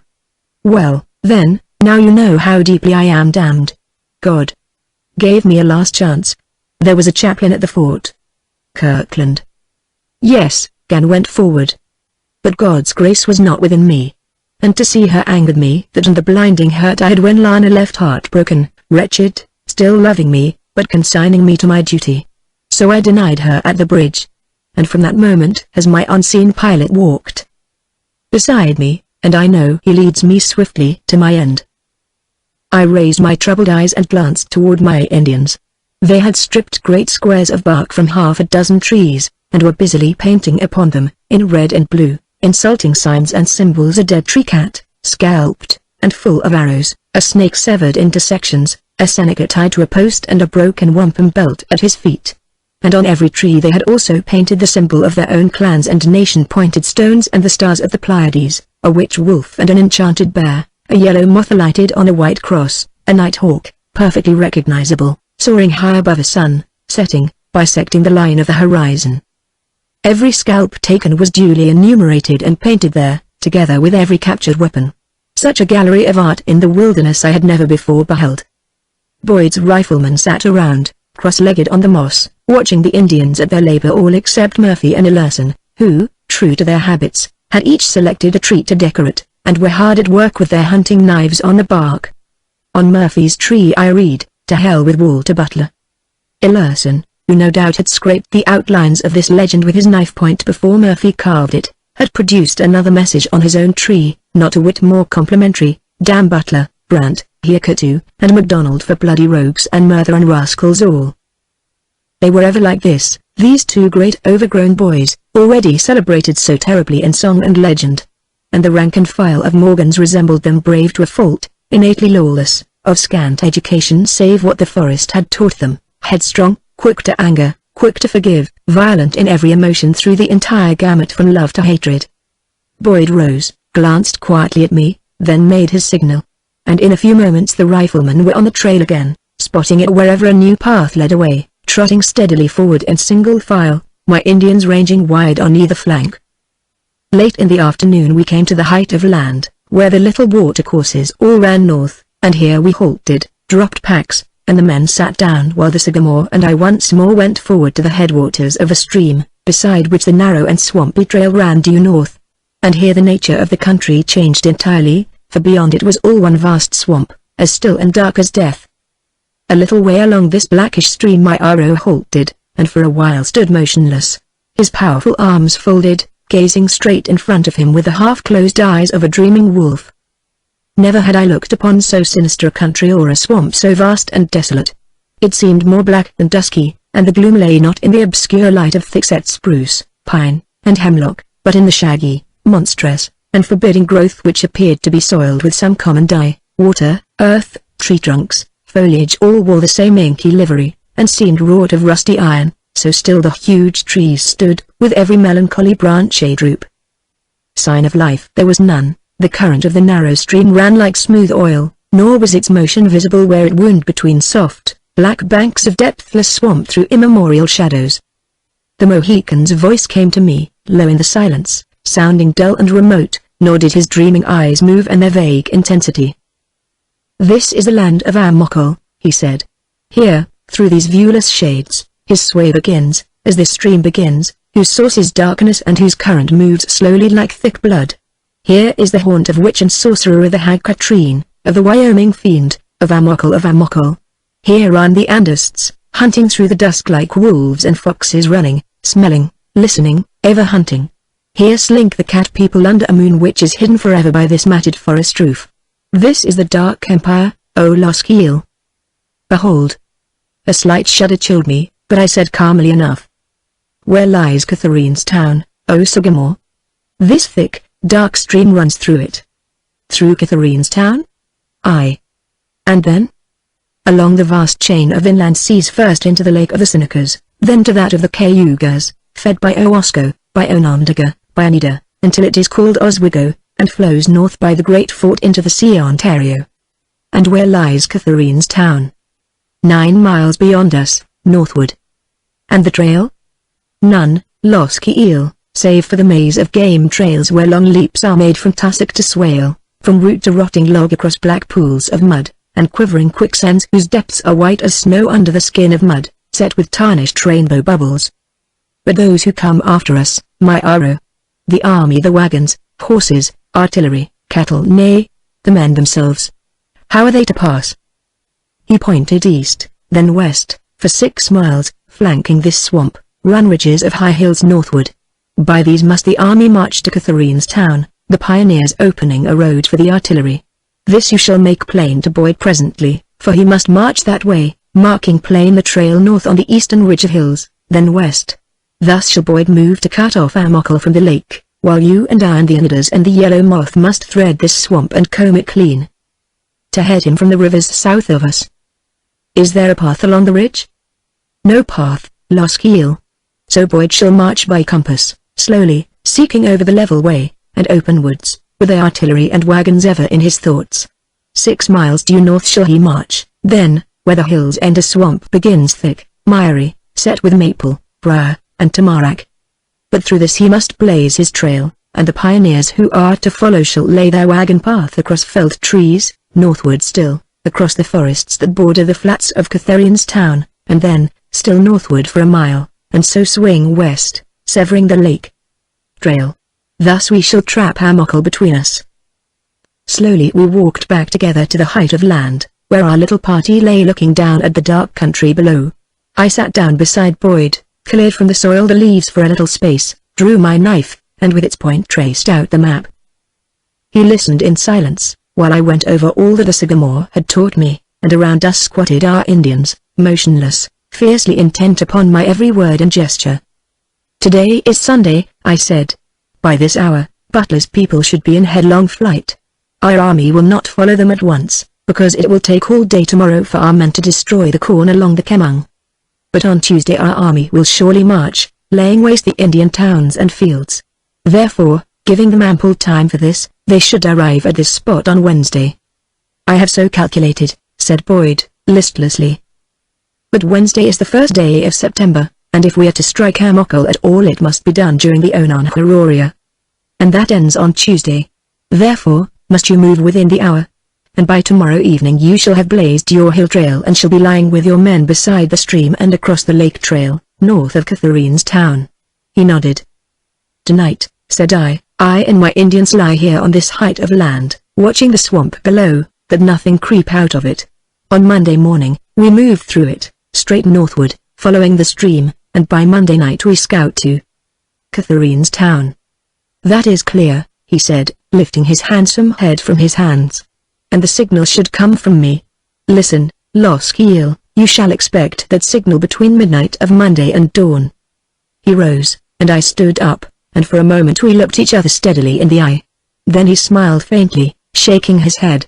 Well, then, now you know how deeply I am damned. God gave me a last chance. There was a chaplain at the fort. Kirkland. Yes, Gan went forward. But God's grace was not within me. And to see her angered me, that and the blinding hurt I had when Lana left heartbroken, wretched, still loving me, but consigning me to my duty. So I denied her at the bridge. And from that moment has my unseen pilot walked beside me, and I know he leads me swiftly to my end. I raised my troubled eyes and glanced toward my Indians. They had stripped great squares of bark from half a dozen trees, and were busily painting upon them, in red and blue, insulting signs and symbols: a dead tree cat, scalped, and full of arrows, a snake severed into sections, a Seneca tied to a post, and a broken wampum belt at his feet. And on every tree they had also painted the symbol of their own clans and nation-pointed stones and the stars of the Pleiades, a witch wolf and an enchanted bear, a yellow moth alighted on a white cross, a night hawk, perfectly recognizable, soaring high above a sun, setting, bisecting the line of the horizon. Every scalp taken was duly enumerated and painted there, together with every captured weapon. Such a gallery of art in the wilderness I had never before beheld. Boyd's riflemen sat around, cross-legged on the moss, watching the Indians at their labor, all except Murphy and Ellerson, who, true to their habits, had each selected a tree to decorate, and were hard at work with their hunting knives on the bark. On Murphy's tree I read, "To hell with Walter Butler." Ellerson, who no doubt had scraped the outlines of this legend with his knife point before Murphy carved it, had produced another message on his own tree, not a whit more complimentary: "Damn Butler, Brant, Hiakutu, and MacDonald for bloody rogues and murder and rascals all." They were ever like this, these two great overgrown boys, already celebrated so terribly in song and legend. And the rank and file of Morgans resembled them, brave to a fault, innately lawless, of scant education save what the forest had taught them, headstrong, quick to anger, quick to forgive, violent in every emotion through the entire gamut from love to hatred. Boyd rose, glanced quietly at me, then made his signal. And in a few moments the riflemen were on the trail again, spotting it wherever a new path led away, trotting steadily forward in single file, my Indians ranging wide on either flank. Late in the afternoon we came to the height of land, where the little watercourses all ran north, and here we halted, dropped packs, and the men sat down while the Sagamore and I once more went forward to the headwaters of a stream, beside which the narrow and swampy trail ran due north. And here the nature of the country changed entirely, for beyond it was all one vast swamp, as still and dark as death. A little way along this blackish stream my arrow halted, and for a while stood motionless, his powerful arms folded, gazing straight in front of him with the half-closed eyes of a dreaming wolf. Never had I looked upon so sinister a country or a swamp so vast and desolate. It seemed more black than dusky, and the gloom lay not in the obscure light of thick-set spruce, pine, and hemlock, but in the shaggy, monstrous, and forbidding growth which appeared to be soiled with some common dye. Water, earth, tree trunks, foliage all wore the same inky livery, and seemed wrought of rusty iron, so still the huge trees stood, with every melancholy branch a droop. Sign of life there was none. The current of the narrow stream ran like smooth oil, nor was its motion visible where it wound between soft, black banks of depthless swamp through immemorial shadows. The Mohican's voice came to me, low in the silence, sounding dull and remote, nor did his dreaming eyes move in their vague intensity. "This is the land of Amokol," he said. "Here, through these viewless shades, his sway begins, as this stream begins, whose source is darkness and whose current moves slowly like thick blood. Here is the haunt of witch and sorcerer, of the hag Katrine, of the Wyoming fiend, of Amokol. Here run the Andists, hunting through the dusk like wolves and foxes, running, smelling, listening, ever hunting. Here slink the cat people under a moon which is hidden forever by this matted forest roof. This is the dark empire, O Loskiel. Behold." A slight shudder chilled me, but I said calmly enough, "Where lies Catherine's town, O Sagamore?" "This thick, dark stream runs through it." "Through Catherine's town?" "Aye." And then? Along the vast chain of inland seas, first into the lake of the Senecas, then to that of the Cayugas, fed by Owasco, by Onondaga, by Oneida, until it is called Oswego, and flows north by the Great Fort into the Sea Ontario. And where lies Catherine's town? 9 miles beyond us, northward. And the trail? None, Los Kiel, save for the maze of game trails where long leaps are made from tussock to swale, from root to rotting log across black pools of mud, and quivering quicksands whose depths are white as snow under the skin of mud, set with tarnished rainbow bubbles. But those who come after us, my Aro, the army, the wagons, horses, artillery, cattle, nay, the men themselves. How are they to pass? He pointed east, then west, for 6 miles, flanking this swamp, run ridges of high hills northward. By these must the army march to Catherine's town, the pioneers opening a road for the artillery. This you shall make plain to Boyd presently, for he must march that way, marking plain the trail north on the eastern ridge of hills, then west. Thus shall Boyd move to cut off our Mockle from the lake, while you and I and the Oneidas and the Yellow Moth must thread this swamp and comb it clean, to head him from the rivers south of us. Is there a path along the ridge? No path, Los Kiel. So Boyd shall march by compass, slowly, seeking over the level way, and open woods, with the artillery and wagons ever in his thoughts. 6 miles due north shall he march, then, where the hills end a swamp begins thick, miry, set with maple, briar, and tamarack. But through this he must blaze his trail, and the pioneers who are to follow shall lay their wagon path across felled trees, northward still, across the forests that border the flats of Catherine's town, and then, still northward for a mile, and so swing west, severing the lake trail. Thus we shall trap our Mockle between us. Slowly we walked back together to the height of land, where our little party lay looking down at the dark country below. I sat down beside Boyd, cleared from the soil the leaves for a little space, drew my knife, and with its point traced out the map. He listened in silence, while I went over all that the sycamore had taught me, and around us squatted our Indians, motionless, fiercely intent upon my every word and gesture. Today is Sunday, I said. By this hour, Butler's people should be in headlong flight. Our army will not follow them at once, because it will take all day tomorrow for our men to destroy the corn along the Kemung. But on Tuesday our army will surely march, laying waste the Indian towns and fields. Therefore, giving them ample time for this, they should arrive at this spot on Wednesday. I have so calculated, said Boyd, listlessly. But Wednesday is the first day of September, and if we are to strike our Mockle at all it must be done during the Onan Aurora. And that ends on Tuesday. Therefore, must you move within the hour. And by tomorrow evening you shall have blazed your hill trail and shall be lying with your men beside the stream and across the lake trail, north of Catherine's town. He nodded. Tonight, said I and my Indians lie here on this height of land, watching the swamp below, that nothing creep out of it. On Monday morning, we move through it, straight northward, following the stream, and by Monday night we scout to Catherine's town. That is clear, he said, lifting his handsome head from his hands. And the signal should come from me. Listen, Los Kiel, you shall expect that signal between midnight of Monday and dawn. He rose, and I stood up, and for a moment we looked each other steadily in the eye. Then he smiled faintly, shaking his head.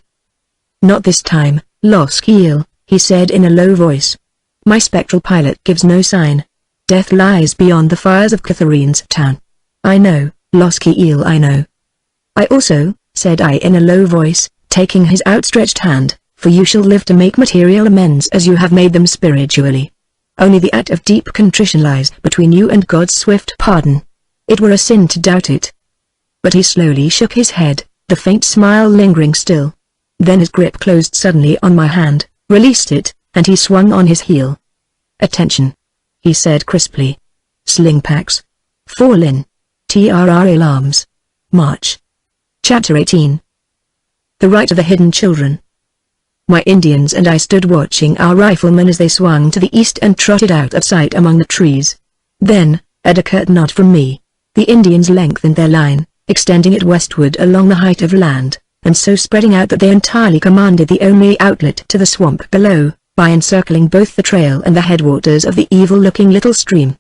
Not this time, Los Kiel, he said in a low voice. My spectral pilot gives no sign. Death lies beyond the fires of Catherine's town. I know, Los Kiel, I know. I also, said I in a low voice, taking his outstretched hand, for you shall live to make material amends as you have made them spiritually. Only the act of deep contrition lies between you and God's swift pardon. It were a sin to doubt it. But he slowly shook his head, the faint smile lingering still. Then his grip closed suddenly on my hand, released it, and he swung on his heel. Attention, he said crisply. Sling packs. Fall in. TRR alarms. March. Chapter 18. The Right of the Hidden Children. My Indians and I stood watching our riflemen as they swung to the east and trotted out of sight among the trees. Then, at a curt nod from me, the Indians lengthened their line, extending it westward along the height of land, and so spreading out that they entirely commanded the only outlet to the swamp below, by encircling both the trail and the headwaters of the evil-looking little stream.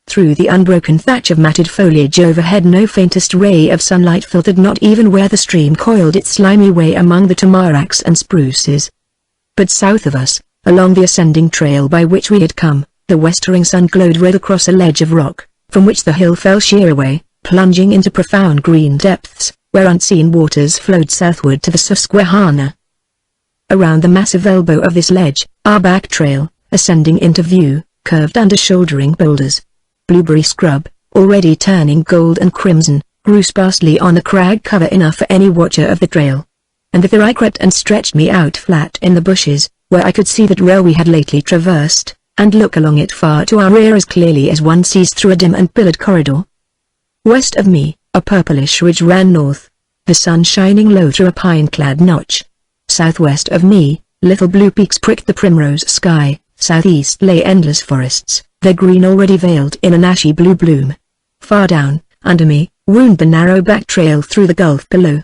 Through the unbroken thatch of matted foliage overhead no faintest ray of sunlight filtered, not even where the stream coiled its slimy way among the tamaracks and spruces. But south of us, along the ascending trail by which we had come, the westering sun glowed red across a ledge of rock, from which the hill fell sheer away, plunging into profound green depths, where unseen waters flowed southward to the Susquehanna. Around the massive elbow of this ledge, our back trail, ascending into view, curved under shouldering boulders. Blueberry scrub, already turning gold and crimson, grew sparsely on the crag cover enough for any watcher of the trail. And thither I crept and stretched me out flat in the bushes, where I could see that trail we had lately traversed, and look along it far to our rear as clearly as one sees through a dim and pillared corridor. West of me, a purplish ridge ran north, the sun shining low through a pine-clad notch. Southwest of me, little blue peaks pricked the primrose sky. Southeast lay endless forests, their green already veiled in an ashy blue bloom. Far down, under me, wound the narrow back trail through the gulf below.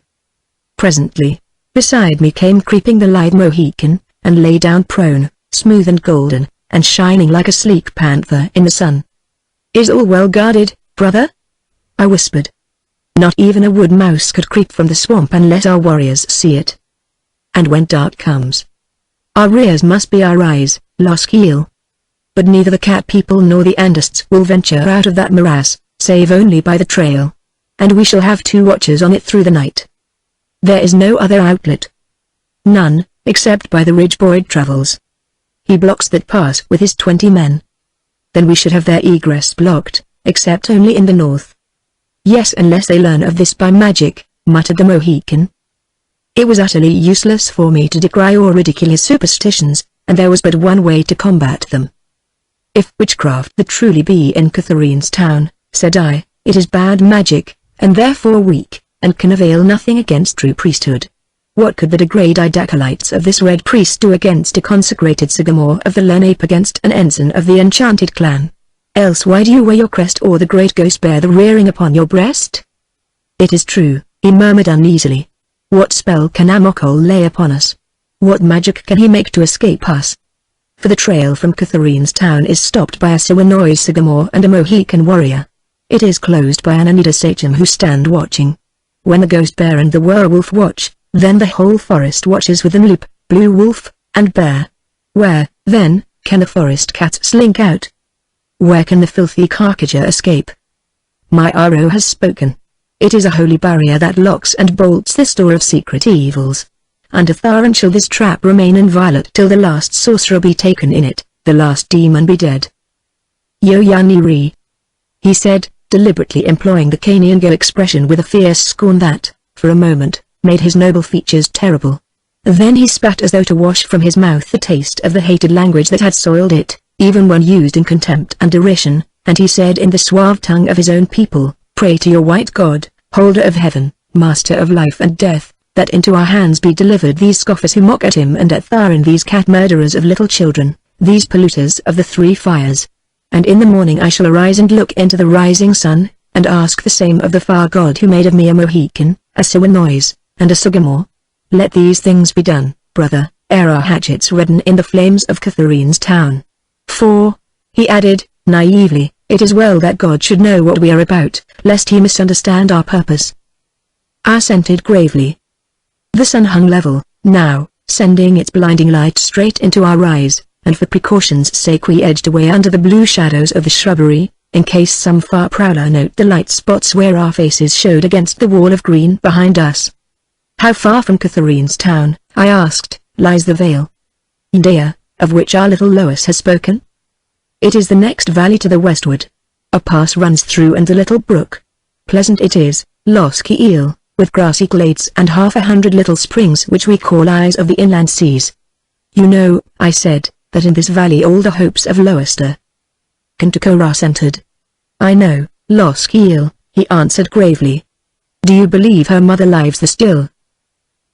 Presently, beside me came creeping the lithe Mohican, and lay down prone, smooth and golden, and shining like a sleek panther in the sun. "Is all well guarded, brother?" I whispered. "Not even a wood mouse could creep from the swamp unless our warriors see it. And when dark comes, our rears must be our eyes, Loskiel. But neither the cat people nor the Andists will venture out of that morass, save only by the trail. And we shall have 2 watchers on it through the night. There is no other outlet. None, except by the ridge Boyd travels. He blocks that pass with his 20 men. Then we should have their egress blocked, except only in the north." "Yes, unless they learn of this by magic," muttered the Mohican. It was utterly useless for me to decry or ridicule his superstitions, and there was but one way to combat them. "If witchcraft there truly be in Catherine's town," said I, "it is bad magic, and therefore weak, and can avail nothing against true priesthood. What could the degraded acolytes of this red priest do against a consecrated Sagamore of the Lenape, against an ensign of the enchanted clan? Else why do you wear your crest, or the great ghost bear the rearing upon your breast?" "It is true," he murmured uneasily. "What spell can Amokol lay upon us? What magic can he make to escape us?" For the trail from Catherine's town is stopped by a Siwanoy Sagamore and a Mohican warrior. It is closed by an Anida sachem who stand watching. When the ghost bear and the werewolf watch, then the whole forest watches with an loop, blue wolf, and bear. Where, then, can the forest cat slink out? Where can the filthy carcager escape? My arrow has spoken. It is a holy barrier that locks and bolts the store of secret evils. Under Tharan shall this trap remain inviolate till the last sorcerer be taken in it, the last demon be dead. Yoyaniri, he said, deliberately employing the Kanyango expression with a fierce scorn that, for a moment, made his noble features terrible. Then he spat as though to wash from his mouth the taste of the hated language that had soiled it, even when used in contempt and derision, and he said in the suave tongue of his own people, "Pray to your white God, holder of heaven, master of life and death, that into our hands be delivered these scoffers who mock at him and at Tharan, these cat murderers of little children, these polluters of the 3 fires. And in the morning I shall arise and look into the rising sun, and ask the same of the far God who made of me a Mohican, a Siwanoy, and a Sagamore. Let these things be done, brother, ere our hatchets redden in the flames of Catherine's town. For," he added, naively, "it is well that God should know what we are about, lest he misunderstand our purpose." I assented gravely. The sun hung level, now, sending its blinding light straight into our eyes, and for precaution's sake we edged away under the blue shadows of the shrubbery, in case some far prowler note the light spots where our faces showed against the wall of green behind us. "How far from Catherine's town," I asked, "lies the vale Indea, of which our little Lois has spoken?" "It is the next valley to the westward. A pass runs through and a little brook. Pleasant it is, Loskiel, with grassy glades and 100 little springs which we call eyes of the inland seas." "You know," I said, "that in this valley all the hopes of Loester Kentukora centered." "I know, Loskiel," he answered gravely. "Do you believe her mother lives there still?"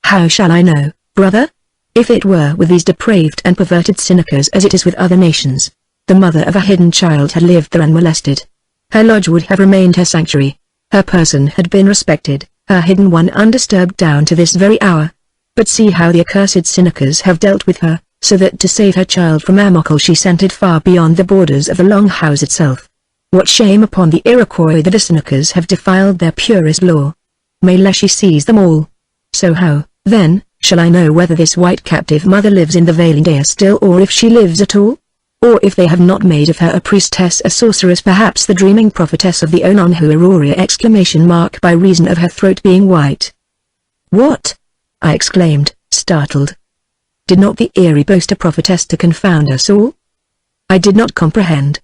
"How shall I know, brother? If it were with these depraved and perverted Senecas as it is with other nations, the mother of a hidden child had lived there unmolested. Her lodge would have remained her sanctuary. Her person had been respected, her hidden one undisturbed down to this very hour. But see how the accursed Senecas have dealt with her, so that to save her child from Amokol she sent it far beyond the borders of the Long House itself. What shame upon the Iroquois that the Senecas have defiled their purest law. May Leshy seize them all. So how, then, Shall I know whether this white captive mother lives in the Vale India still, or if she lives at all? Or if they have not made of her a priestess, a sorceress, perhaps the dreaming prophetess of the Ononhu Aurora! By reason of her throat being white. What? I exclaimed, startled. Did not the eerie boast a prophetess to confound us all? I did not comprehend.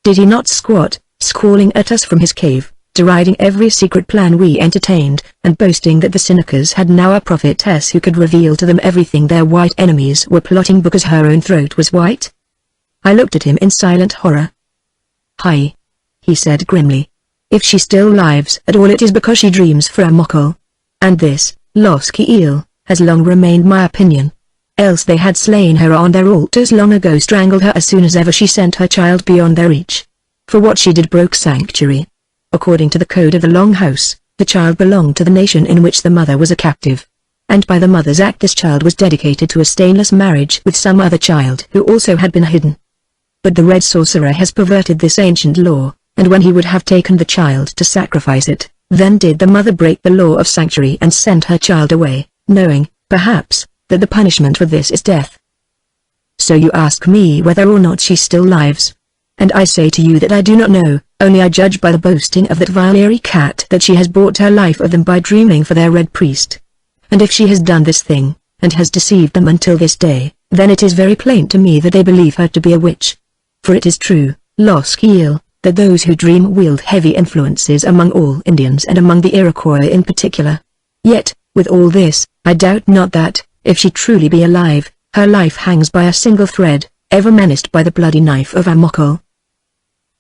Did he not squat, squalling at us from his cave, deriding every secret plan we entertained, and boasting that the Senecas had now a prophetess who could reveal to them everything their white enemies were plotting because her own throat was white? I looked at him in silent horror. "Hi," he said grimly. "If she still lives at all, it is because she dreams for a mokol. And this, Loskiel, has long remained my opinion. Else they had slain her on their altars long ago, strangled her as soon as ever she sent her child beyond their reach. For what she did broke sanctuary. According to the code of the Longhouse, the child belonged to the nation in which the mother was a captive. And by the mother's act this child was dedicated to a stainless marriage with some other child who also had been hidden. But the red sorcerer has perverted this ancient law, and when he would have taken the child to sacrifice it, then did the mother break the law of sanctuary and sent her child away, knowing, perhaps, that the punishment for this is death. So you ask me whether or not she still lives. And I say to you that I do not know, only I judge by the boasting of that vile airy cat that she has bought her life of them by dreaming for their red priest. And if she has done this thing, and has deceived them until this day, then it is very plain to me that they believe her to be a witch. For it is true, Loskiel, that those who dream wield heavy influences among all Indians and among the Iroquois in particular. Yet, with all this, I doubt not that, if she truly be alive, her life hangs by a single thread, ever menaced by the bloody knife of Amokol.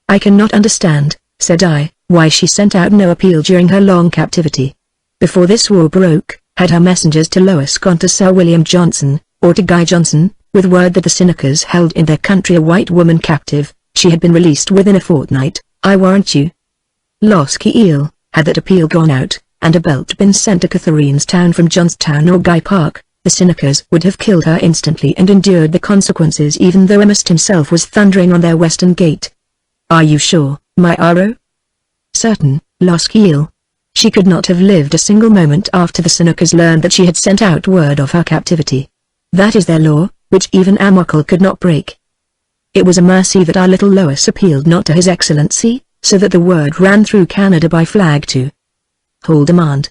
I cannot understand, said I, why she sent out no appeal during her long captivity. Before this war broke, had her messengers to Lois gone to Sir William Johnson, or to Guy Johnson, with word that the Senecas held in their country a white woman captive, she had been released within a fortnight, I warrant you. Loskiel, had that appeal gone out, and a belt been sent to Catherine's town from Johnstown or Guy Park, the Senecas would have killed her instantly and endured the consequences even though Amherst himself was thundering on their western gate. Are you sure, my Aro? Certain, Loskiel. She could not have lived a single moment after the Senecas learned that she had sent out word of her captivity. That is their law, which even Amokol could not break. It was a mercy that our little Lois appealed not to His Excellency, so that the word ran through Canada by flag to hold demand.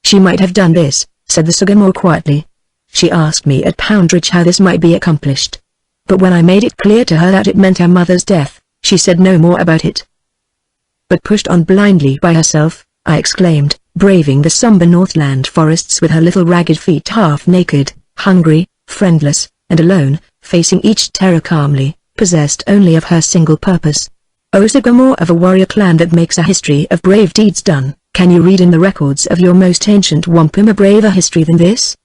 She might have done this, said the Sagamore quietly. She asked me at Poundridge how this might be accomplished. But when I made it clear to her that it meant her mother's death, she said no more about it. But pushed on blindly by herself, I exclaimed, braving the somber Northland forests with her little ragged feet half naked, hungry, friendless, and alone, facing each terror calmly, possessed only of her single purpose. O Sagamore of a warrior clan that makes a history of brave deeds done, can you read in the records of your most ancient wampum a braver history than this?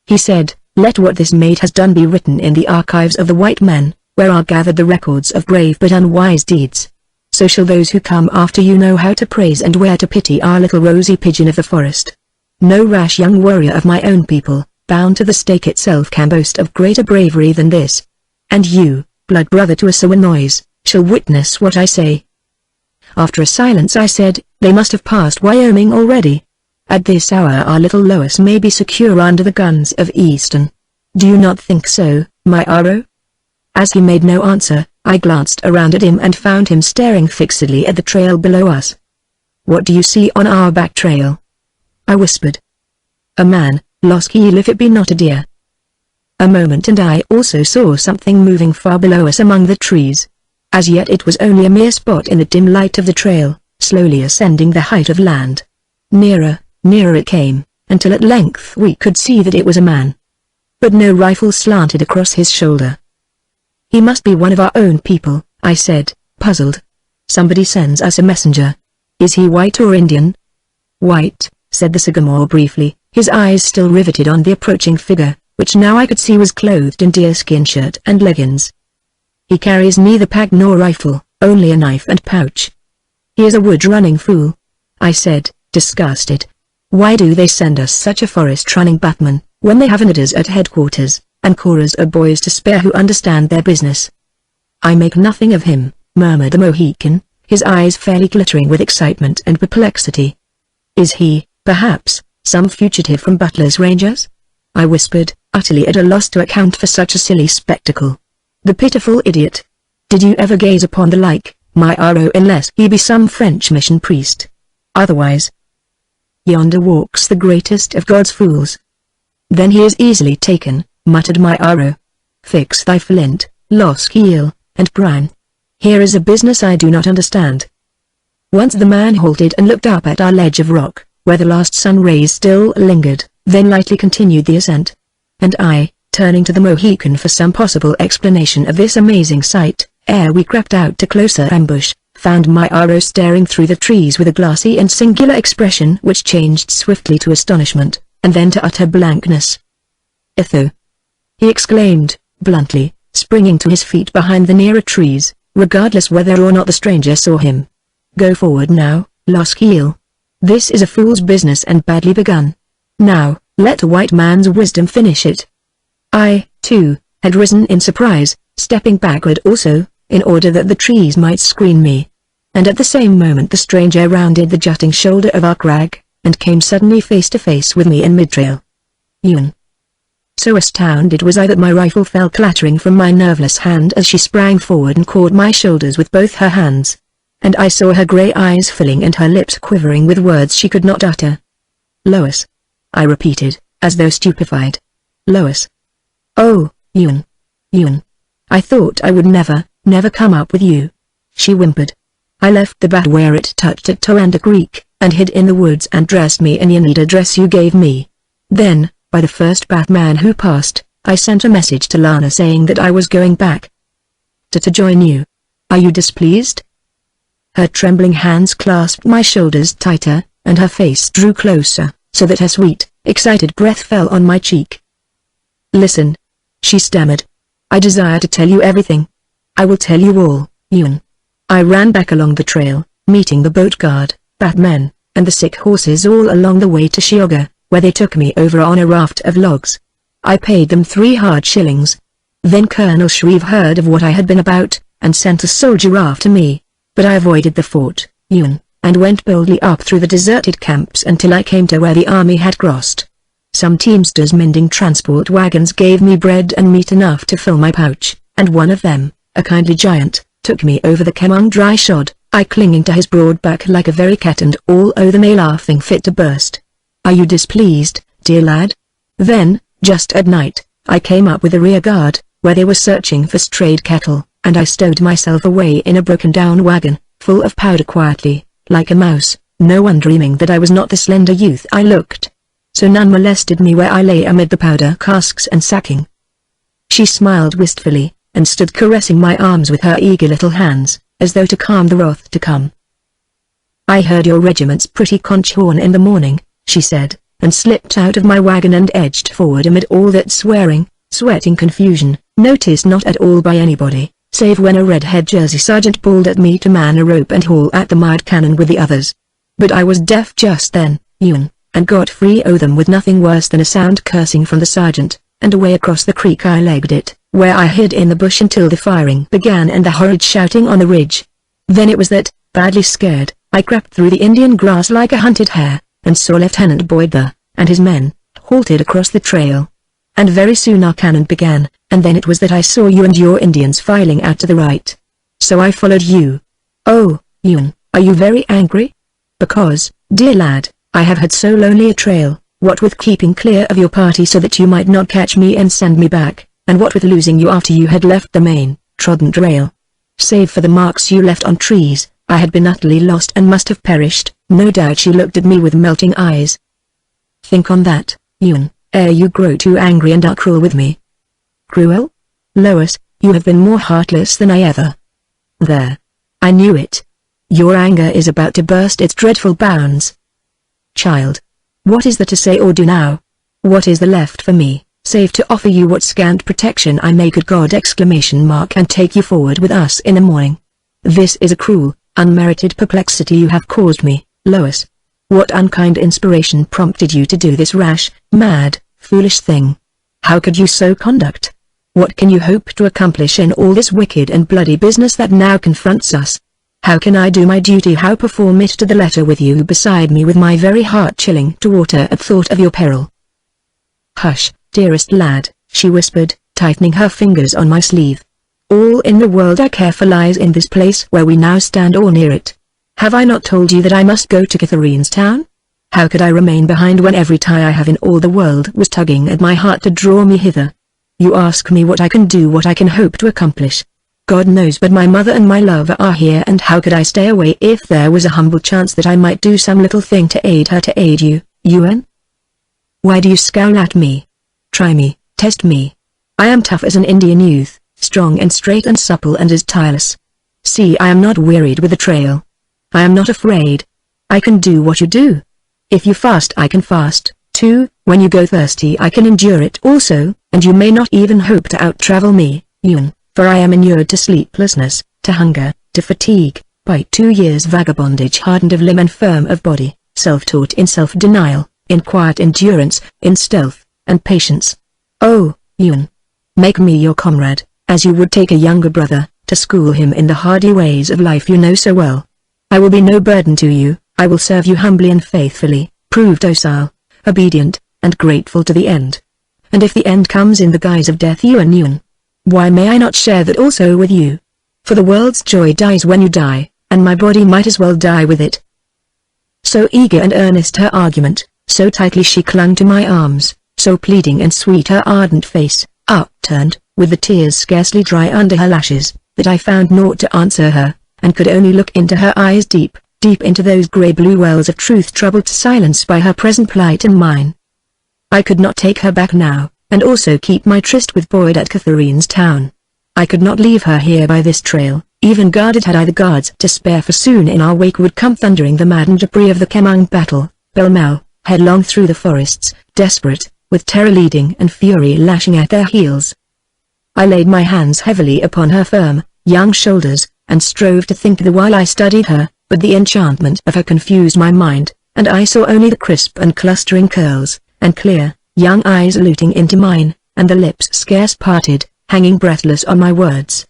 He said, let what this maid has done be written in the archives of the white men, where are gathered the records of brave but unwise deeds. So shall those who come after you know how to praise and where to pity our little rosy pigeon of the forest. No rash young warrior of my own people, bound to the stake itself, can boast of greater bravery than this. And you, blood brother to a Sawanoise, shall witness what I say. After a silence I said, they must have passed Wyoming already. At this hour our little Lois may be secure under the guns of Easton. Do you not think so, my Aro? As he made no answer, I glanced around at him and found him staring fixedly at the trail below us. What do you see on our back trail? I whispered. A man, Loskiel, if it be not a deer. A moment and I also saw something moving far below us among the trees. As yet it was only a mere spot in the dim light of the trail, slowly ascending the height of land. Nearer, nearer it came, until at length we could see that it was a man. But no rifle slanted across his shoulder. He must be one of our own people, I said, puzzled. Somebody sends us a messenger. Is he white or Indian? White, said the Sagamore briefly, his eyes still riveted on the approaching figure, which now I could see was clothed in deerskin shirt and leggings. He carries neither pack nor rifle, only a knife and pouch. He is a wood-running fool, I said, disgusted. Why do they send us such a forest-running batman, when they have niders at headquarters, and corps of boys to spare who understand their business? I make nothing of him, murmured the Mohican, his eyes fairly glittering with excitement and perplexity. Is he, perhaps, Some fugitive from Butler's Rangers? I whispered, utterly at a loss to account for such a silly spectacle. The pitiful idiot. Did you ever gaze upon the like, my Aro, unless he be some French mission priest? Otherwise, yonder walks the greatest of God's fools. Then he is easily taken, muttered my Aro. Fix thy flint, losk heel, and brine. Here is a business I do not understand. Once the man halted and looked up at our ledge of rock, where the last sun rays still lingered, then lightly continued the ascent. And I, turning to the Mohican for some possible explanation of this amazing sight, ere we crept out to closer ambush, found my Aro staring through the trees with a glassy and singular expression which changed swiftly to astonishment, and then to utter blankness. "Itho!" he exclaimed, bluntly, springing to his feet behind the nearer trees, regardless whether or not the stranger saw him. "Go forward now, losk heel. This is a fool's business and badly begun. Now, let a white man's wisdom finish it." I, too, had risen in surprise, stepping backward also, in order that the trees might screen me. And at the same moment the stranger rounded the jutting shoulder of our crag, and came suddenly face to face with me in mid-trail. Yuan. So astounded was I that my rifle fell clattering from my nerveless hand as she sprang forward and caught my shoulders with both her hands. And I saw her grey eyes filling and her lips quivering with words she could not utter. "Lois," I repeated, as though stupefied. "Lois. Oh, Yuan. Yuan. I thought I would never come up with you," she whimpered. "I left the bat where it touched at Toanda Creek, and hid in the woods and dressed me in the Yanida dress you gave me. Then, by the first Batman who passed, I sent a message to Lana saying that I was going back to join you. Are you displeased?" Her trembling hands clasped my shoulders tighter, and her face drew closer, so that her sweet, excited breath fell on my cheek. "Listen," she stammered. "I desire to tell you everything. I will tell you all, Yuan." I ran back along the trail, meeting the boat guard, Batmen, and the sick horses all along the way to Shioga, where they took me over on a raft of logs. I paid them 3 hard shillings. Then Colonel Shreve heard of what I had been about, and sent a soldier after me. But I avoided the fort, Yuan, and went boldly up through the deserted camps until I came to where the army had crossed. Some teamsters mending transport wagons gave me bread and meat enough to fill my pouch, and one of them, a kindly giant, took me over the Kemung dry shod, I clinging to his broad back like a very cat and all o' them laughing fit to burst. "Are you displeased, dear lad?" Then, just at night, I came up with the rear guard, where they were searching for strayed cattle, and I stowed myself away in a broken-down wagon, full of powder quietly, like a mouse, no one dreaming that I was not the slender youth I looked. So none molested me where I lay amid the powder casks and sacking. She smiled wistfully, and stood caressing my arms with her eager little hands, as though to calm the wrath to come. "I heard your regiment's pretty conch horn in the morning," she said, and slipped out of my wagon and edged forward amid all that swearing, sweating confusion, noticed not at all by anybody, save when a red-head Jersey sergeant bawled at me to man a rope and haul at the mired cannon with the others. But I was deaf just then, Yuan, and got free o' them with nothing worse than a sound cursing from the sergeant, and away across the creek I legged it, where I hid in the bush until the firing began and the horrid shouting on the ridge. Then it was that, badly scared, I crept through the Indian grass like a hunted hare, and saw Lieutenant Boyd there, and his men, halted across the trail. And very soon our cannon began, and then it was that I saw you and your Indians filing out to the right. So I followed you. Oh, Yuan, are you very angry? Because, dear lad, I have had so lonely a trail, what with keeping clear of your party so that you might not catch me and send me back, and what with losing you after you had left the main, trodden trail. Save for the marks you left on trees, I had been utterly lost and must have perished. No doubt she looked at me with melting eyes. Think on that, Yuan, ere you grow too angry and are cruel with me. Cruel? Lois, you have been more heartless than I ever. There. I knew it. Your anger is about to burst its dreadful bounds. Child. What is there to say or do now? What is there left for me, save to offer you what scant protection I may, good God! And take you forward with us in the morning. This is a cruel, unmerited perplexity you have caused me, Lois. What unkind inspiration prompted you to do this rash, mad, foolish thing? How could you so conduct? What can you hope to accomplish in all this wicked and bloody business that now confronts us? How can I do my duty? How perform it to the letter with you beside me, with my very heart chilling to water at thought of your peril? Hush, dearest lad, she whispered, tightening her fingers on my sleeve. All in the world I care for lies in this place where we now stand or near it. Have I not told you that I must go to Catherine's town? How could I remain behind when every tie I have in all the world was tugging at my heart to draw me hither? You ask me what I can do, what I can hope to accomplish. God knows, but my mother and my lover are here, and how could I stay away if there was a humble chance that I might do some little thing to aid her, to aid you, Yuan? Why do you scowl at me? Try me, test me. I am tough as an Indian youth, strong and straight and supple and as tireless. See, I am not wearied with the trail. I am not afraid. I can do what you do. If you fast I can fast, too. When you go thirsty I can endure it also, and you may not even hope to out-travel me, Yuan. For I am inured to sleeplessness, to hunger, to fatigue, by 2 years vagabondage, hardened of limb and firm of body, self-taught in self-denial, in quiet endurance, in stealth, and patience. Oh, Yuan! Make me your comrade, as you would take a younger brother, to school him in the hardy ways of life you know so well. I will be no burden to you, I will serve you humbly and faithfully, prove docile, obedient, and grateful to the end. And if the end comes in the guise of death, Yuan, why may I not share that also with you? For the world's joy dies when you die, and my body might as well die with it. So eager and earnest her argument, so tightly she clung to my arms, so pleading and sweet her ardent face, upturned, with the tears scarcely dry under her lashes, that I found naught to answer her, and could only look into her eyes deep, deep into those grey-blue wells of truth troubled to silence by her present plight and mine. I could not take her back now, and also keep my tryst with Boyd at Catherine's town. I could not leave her here by this trail, even guarded had I the guards to spare, for soon in our wake would come thundering the maddened debris of the Kemang battle, pell-mell, headlong through the forests, desperate, with terror leading and fury lashing at their heels. I laid my hands heavily upon her firm, young shoulders, and strove to think the while I studied her, but the enchantment of her confused my mind, and I saw only the crisp and clustering curls, and clear, young eyes looking into mine, and the lips scarce parted, hanging breathless on my words.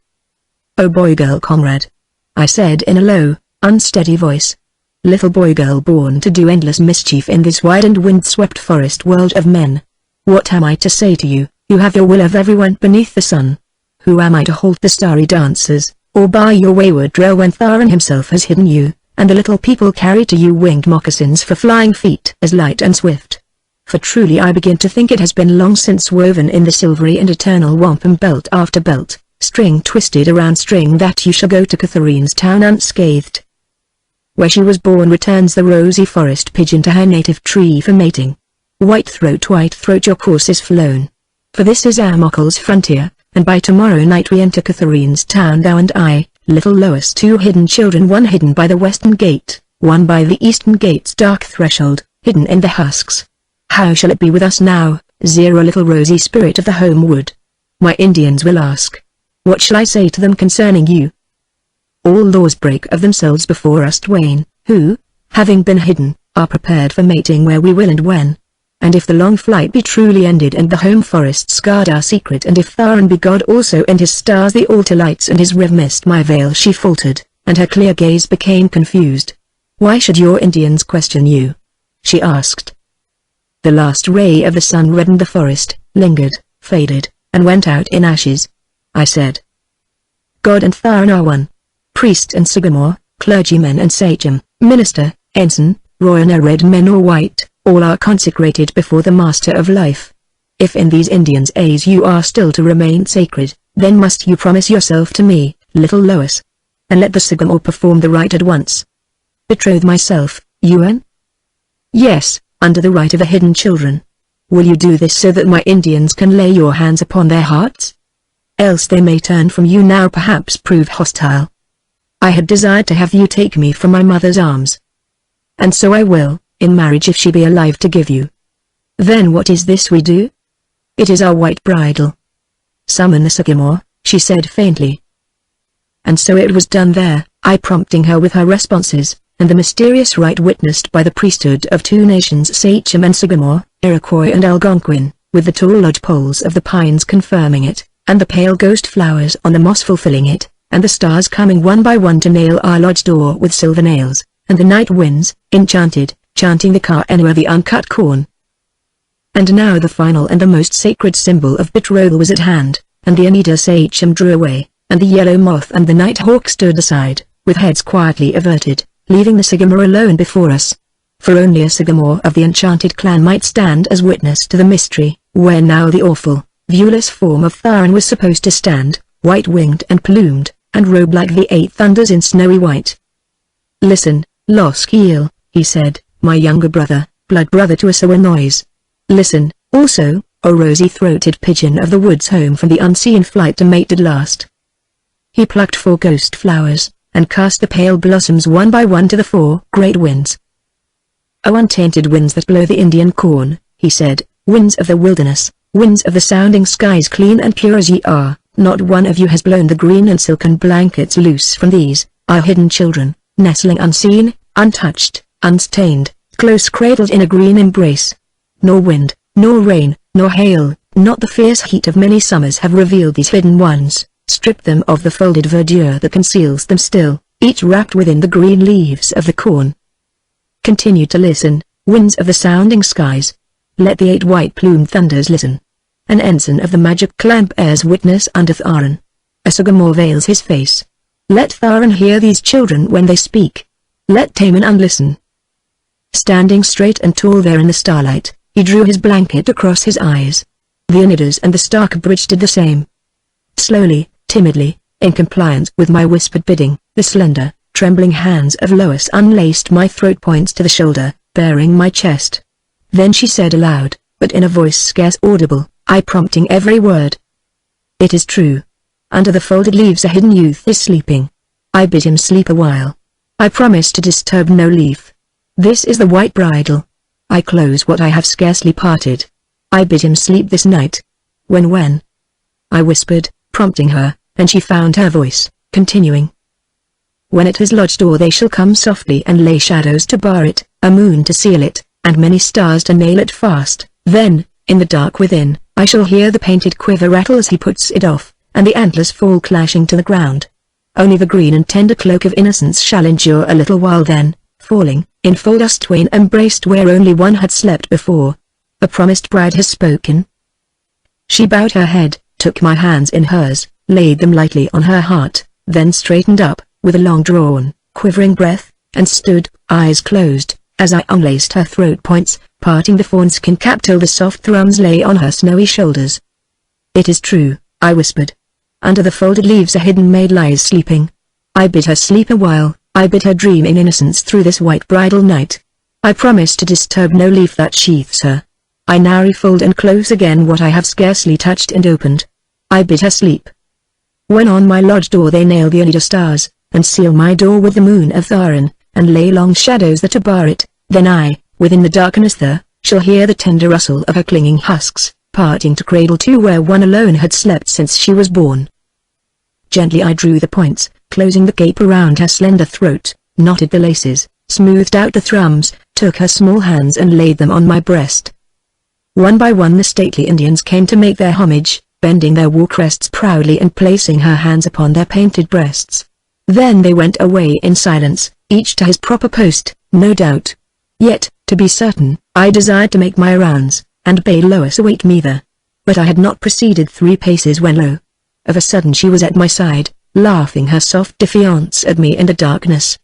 "Oh boy-girl comrade," I said in a low, unsteady voice. "Little boy-girl born to do endless mischief in this wide and wind-swept forest world of men. What am I to say to you? You have your will of everyone beneath the sun. Who am I to halt the starry dances, or bar your wayward trail when Tharan himself has hidden you, and the little people carry to you winged moccasins for flying feet as light and swift? For truly I begin to think it has been long since woven in the silvery and eternal wampum belt after belt, string twisted around string, that you shall go to Catherine's town unscathed. Where she was born returns the rosy forest pigeon to her native tree for mating. White throat, your course is flown. For this is our Mockle's frontier, and by tomorrow night we enter Catherine's town, thou and I, little Lois, 2 hidden children, one hidden by the western gate, one by the eastern gate's dark threshold, hidden in the husks. How shall it be with us now, Zero, little rosy spirit of the home wood? My Indians will ask. What shall I say to them concerning you? All laws break of themselves before us twain, who, having been hidden, are prepared for mating where we will and when. And if the long flight be truly ended and the home forests guard our secret, and if Tharan be God also and his stars the altar lights and his riv mist my veil, she faltered, and her clear gaze became confused. Why should your Indians question you? She asked. The last ray of the sun reddened the forest, lingered, faded, and went out in ashes. I said. God and Tharan are one. Priest and sycamore, clergyman and sachem, minister, ensign, royal or red men or white, all are consecrated before the Master of Life. If in these Indians' eyes you are still to remain sacred, then must you promise yourself to me, little Lois. And let the sycamore perform the rite at once. Betroth myself, Yuan? Yes, under the rite of the hidden children. Will you do this so that my Indians can lay your hands upon their hearts? Else they may turn from you now, perhaps prove hostile. I had desired to have you take me from my mother's arms. And so I will, in marriage if she be alive to give you. Then what is this we do? It is our white bridal. Summon the sycamore, she said faintly. And so it was done there, I prompting her with her responses, and the mysterious rite witnessed by the priesthood of 2 nations, Sachem and Sycamore, Iroquois and Algonquin, with the tall lodge poles of the pines confirming it, and the pale ghost flowers on the moss fulfilling it, and the stars coming one by one to nail our lodge door with silver nails, and the night winds, enchanted, chanting the Ka-Enua, the uncut corn. And now the final and the most sacred symbol of betrothal was at hand, and the Anita Sachem drew away, and the yellow moth and the night hawk stood aside, with heads quietly averted, leaving the sycamore alone before us. For only a sycamore of the enchanted clan might stand as witness to the mystery, where now the awful, viewless form of Tharan was supposed to stand, white-winged and plumed, and robed like the eight thunders in snowy white. "Listen, Loskiel," he said, "my younger brother, blood brother to Asawa Noise. Listen, also, O rosy-throated pigeon of the woods home from the unseen flight to mate at last." He plucked 4 ghost flowers, and cast the pale blossoms one by one to the 4 great winds. "O untainted winds that blow the Indian corn," he said, "winds of the wilderness, winds of the sounding skies clean and pure as ye are, not one of you has blown the green and silken blankets loose from these, our hidden children, nestling unseen, untouched, unstained, close cradled in a green embrace. Nor wind, nor rain, nor hail, not the fierce heat of many summers have revealed these hidden ones, stripped them of the folded verdure that conceals them still, each wrapped within the green leaves of the corn. Continue to listen, winds of the sounding skies. Let the 8 white-plumed thunders listen. An ensign of the magic clan bears witness under Tharan. A sycamore veils his face. Let Tharan hear these children when they speak. Let Taman unlisten." Standing straight and tall there in the starlight, he drew his blanket across his eyes. The Anidas and the Stark Bridge did the same. Slowly, timidly, in compliance with my whispered bidding, the slender, trembling hands of Lois unlaced my throat points to the shoulder, baring my chest. Then she said aloud, but in a voice scarce audible, I prompting every word. "It is true. Under the folded leaves a hidden youth is sleeping. I bid him sleep a while. I promise to disturb no leaf. This is the white bridle. I close what I have scarcely parted. I bid him sleep this night." When? I whispered, prompting her, and she found her voice, continuing. "When at his lodge door they shall come softly and lay shadows to bar it, a moon to seal it, and many stars to nail it fast. Then, in the dark within, I shall hear the painted quiver rattle as he puts it off, and the antlers fall clashing to the ground. Only the green and tender cloak of innocence shall endure a little while, then, falling, enfold us twain embraced where only one had slept before. A promised bride has spoken." She bowed her head, took my hands in hers, laid them lightly on her heart, then straightened up, with a long-drawn, quivering breath, and stood, eyes closed, as I unlaced her throat points, parting the fawn-skin cap till the soft thrums lay on her snowy shoulders. "It is true," I whispered. "Under the folded leaves a hidden maid lies sleeping. I bid her sleep a while, I bid her dream in innocence through this white bridal night. I promise to disturb no leaf that sheathes her. I now refold and close again what I have scarcely touched and opened. I bid her sleep. When on my lodge door they nail the Anita stars, and seal my door with the moon of Tharan, and lay long shadows that to bar it, then I, within the darkness there, shall hear the tender rustle of her clinging husks, parting to cradle two where one alone had slept since she was born." Gently I drew the points, closing the cape around her slender throat, knotted the laces, smoothed out the thrums, took her small hands and laid them on my breast. One by one the stately Indians came to make their homage, bending their war crests proudly and placing her hands upon their painted breasts. Then they went away in silence, each to his proper post, no doubt. Yet, to be certain, I desired to make my rounds, and bade Lois await me there. But I had not proceeded 3 paces when lo! Of a sudden she was at my side, laughing her soft defiance at me in the darkness.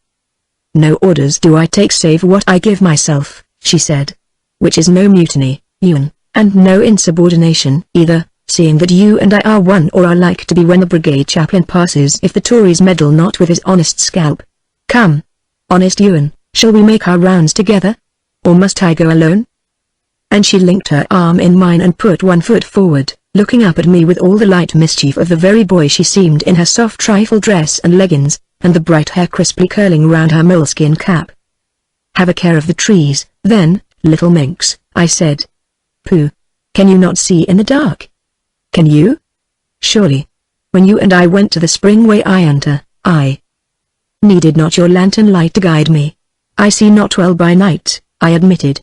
"No orders do I take save what I give myself," she said. "Which is no mutiny, Ewan, and no insubordination either, seeing that you and I are one or are like to be when the brigade chaplain passes if the Tories meddle not with his honest scalp. Come, honest Ewan, shall we make our rounds together? Or must I go alone?" And she linked her arm in mine and put one foot forward, looking up at me with all the light mischief of the very boy she seemed in her soft trifle dress and leggings, and the bright hair crisply curling round her moleskin cap. "Have a care of the trees, then, little minx," I said. "Pooh! Can you not see in the dark? Can you? Surely. When you and I went to the springway Ianta, I needed not your lantern light to guide me. I see not well by night," I admitted.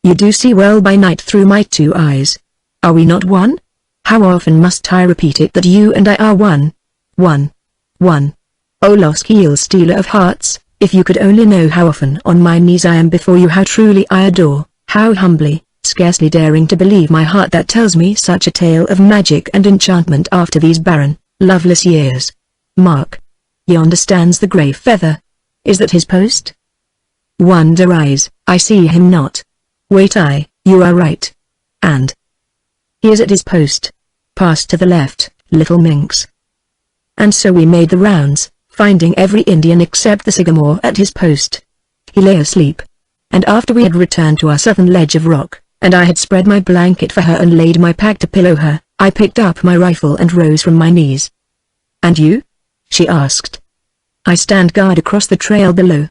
"You do see well by night through my 2 eyes. Are we not one? How often must I repeat it that you and I are one? One." 1. O lost heel stealer of hearts, if you could only know how often on my knees I am before you, how truly I adore, how humbly, scarcely daring to believe my heart that tells me such a tale of magic and enchantment after these barren, loveless years. Mark. Yonder stands the grey feather. Is that his post? Wonder eyes, I see him not. Wait, you are right. And he is at his post. Pass to the left, little minx. And so we made the rounds, finding every Indian except the sycamore at his post. He lay asleep. And after we had returned to our southern ledge of rock, and I had spread my blanket for her and laid my pack to pillow her, I picked up my rifle and rose from my knees. And you? She asked. I stand guard across the trail below.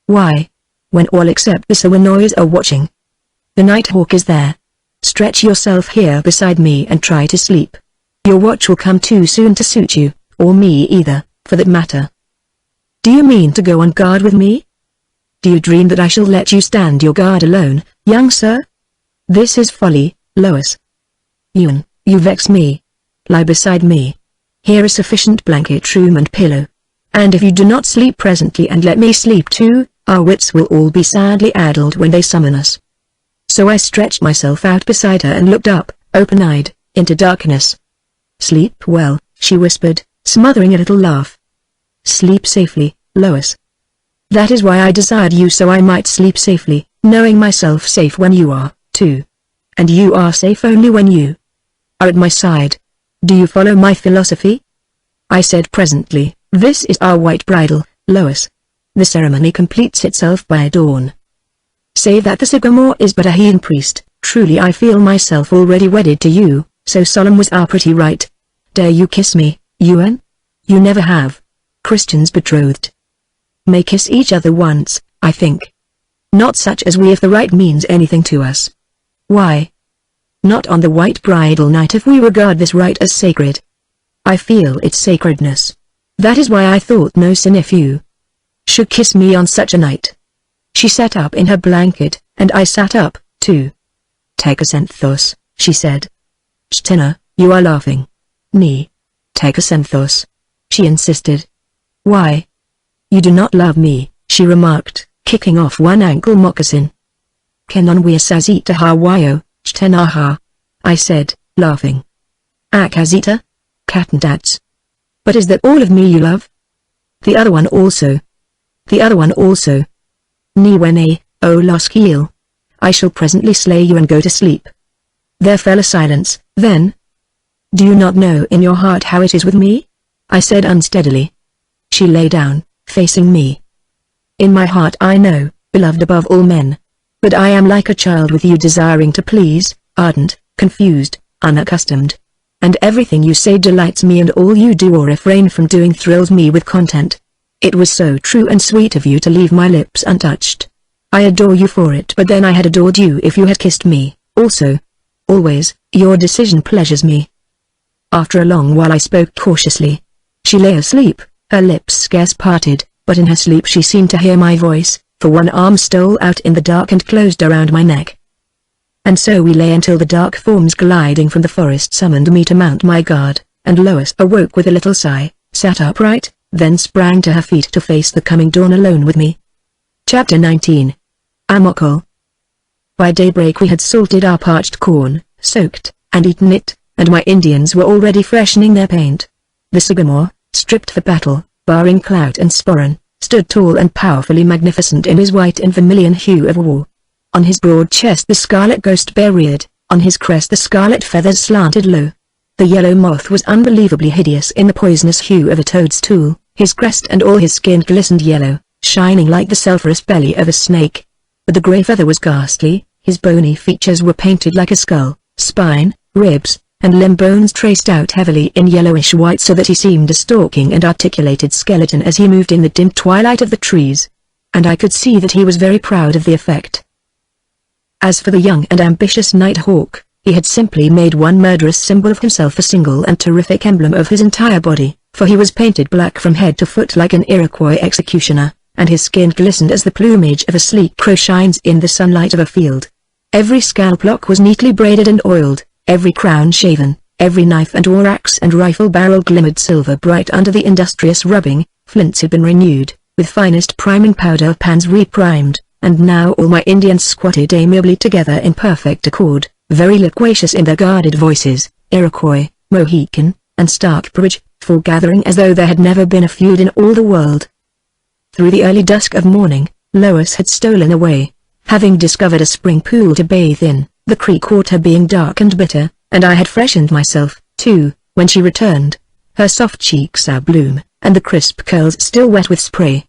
Why? When all except the Sawanois are watching. The Nighthawk is there. Stretch yourself here beside me and try to sleep. Your watch will come too soon to suit you, or me either, for that matter. Do you mean to go on guard with me? Do you dream that I shall let you stand your guard alone, young sir? This is folly, Lois. You vex me. Lie beside me. Here is sufficient blanket room and pillow. And if you do not sleep presently and let me sleep too, our wits will all be sadly addled when they summon us. So I stretched myself out beside her and looked up, open-eyed, into darkness. Sleep well, she whispered, smothering a little laugh. Sleep safely, Lois. That is why I desired you, so I might sleep safely, knowing myself safe when you are, too. And you are safe only when you are at my side. Do you follow my philosophy? I said presently, this is our white bridal, Lois. The ceremony completes itself by dawn. Save that the sycamore is but a heathen priest, truly I feel myself already wedded to you, so solemn was our pretty rite. Dare you kiss me, Ewan? You never have. Christians betrothed may kiss each other once, I think. Not such as we if the rite means anything to us. Why? Not on the white bridal night if we regard this rite as sacred. I feel its sacredness. That is why I thought no sin if you should kiss me on such a night. She sat up in her blanket, and I sat up, too. Take a centos, she said. Shtenna, you are laughing. Ni. Take a centos. She insisted. Why? You do not love me, she remarked, kicking off one ankle moccasin. Kenon we sazita hawayo, Shtennaha. I said, laughing. Akazita? Katantats. But is that all of me you love? The other one also. The other one also. Niwene, O Loskiel. I shall presently slay you and go to sleep. There fell a silence, then. Do you not know in your heart how it is with me? I said unsteadily. She lay down, facing me. In my heart I know, beloved above all men. But I am like a child with you, desiring to please, ardent, confused, unaccustomed. And everything you say delights me, and all you do or refrain from doing thrills me with content. It was so true and sweet of you to leave my lips untouched. I adore you for it, but then I had adored you if you had kissed me, also. Always, your decision pleasures me. After a long while I spoke cautiously. She lay asleep, her lips scarce parted, but in her sleep she seemed to hear my voice, for one arm stole out in the dark and closed around my neck. And so we lay until the dark forms gliding from the forest summoned me to mount my guard, and Lois awoke with a little sigh, sat upright, then sprang to her feet to face the coming dawn alone with me. Chapter 19. Amokol. By daybreak we had salted our parched corn, soaked, and eaten it, and my Indians were already freshening their paint. The sycamore, stripped for battle, barring clout and sporran, stood tall and powerfully magnificent in his white and vermilion hue of war. On his broad chest the scarlet ghost bear reared, on his crest the scarlet feathers slanted low. The yellow moth was unbelievably hideous in the poisonous hue of a toadstool, his crest and all his skin glistened yellow, shining like the sulphurous belly of a snake. But the grey feather was ghastly, his bony features were painted like a skull, spine, ribs, and limb bones traced out heavily in yellowish white so that he seemed a stalking and articulated skeleton as he moved in the dim twilight of the trees. And I could see that he was very proud of the effect. As for the young and ambitious Nighthawk, he had simply made one murderous symbol of himself a single and terrific emblem of his entire body, for he was painted black from head to foot like an Iroquois executioner, and his skin glistened as the plumage of a sleek crow shines in the sunlight of a field. Every scalp lock was neatly braided and oiled, every crown shaven, Every knife and war axe and rifle barrel glimmered silver bright under the industrious rubbing. Flints had been renewed, with finest priming powder pans reprimed, and now all my Indians squatted amiably together in perfect accord, very loquacious in their guarded voices, Iroquois, Mohican, and Stockbridge, foregathering as though there had never been a feud in all the world. Through the early dusk of morning, Lois had stolen away, having discovered a spring pool to bathe in, the creek water being dark and bitter, and I had freshened myself, too, when she returned, her soft cheeks abloom, and the crisp curls still wet with spray.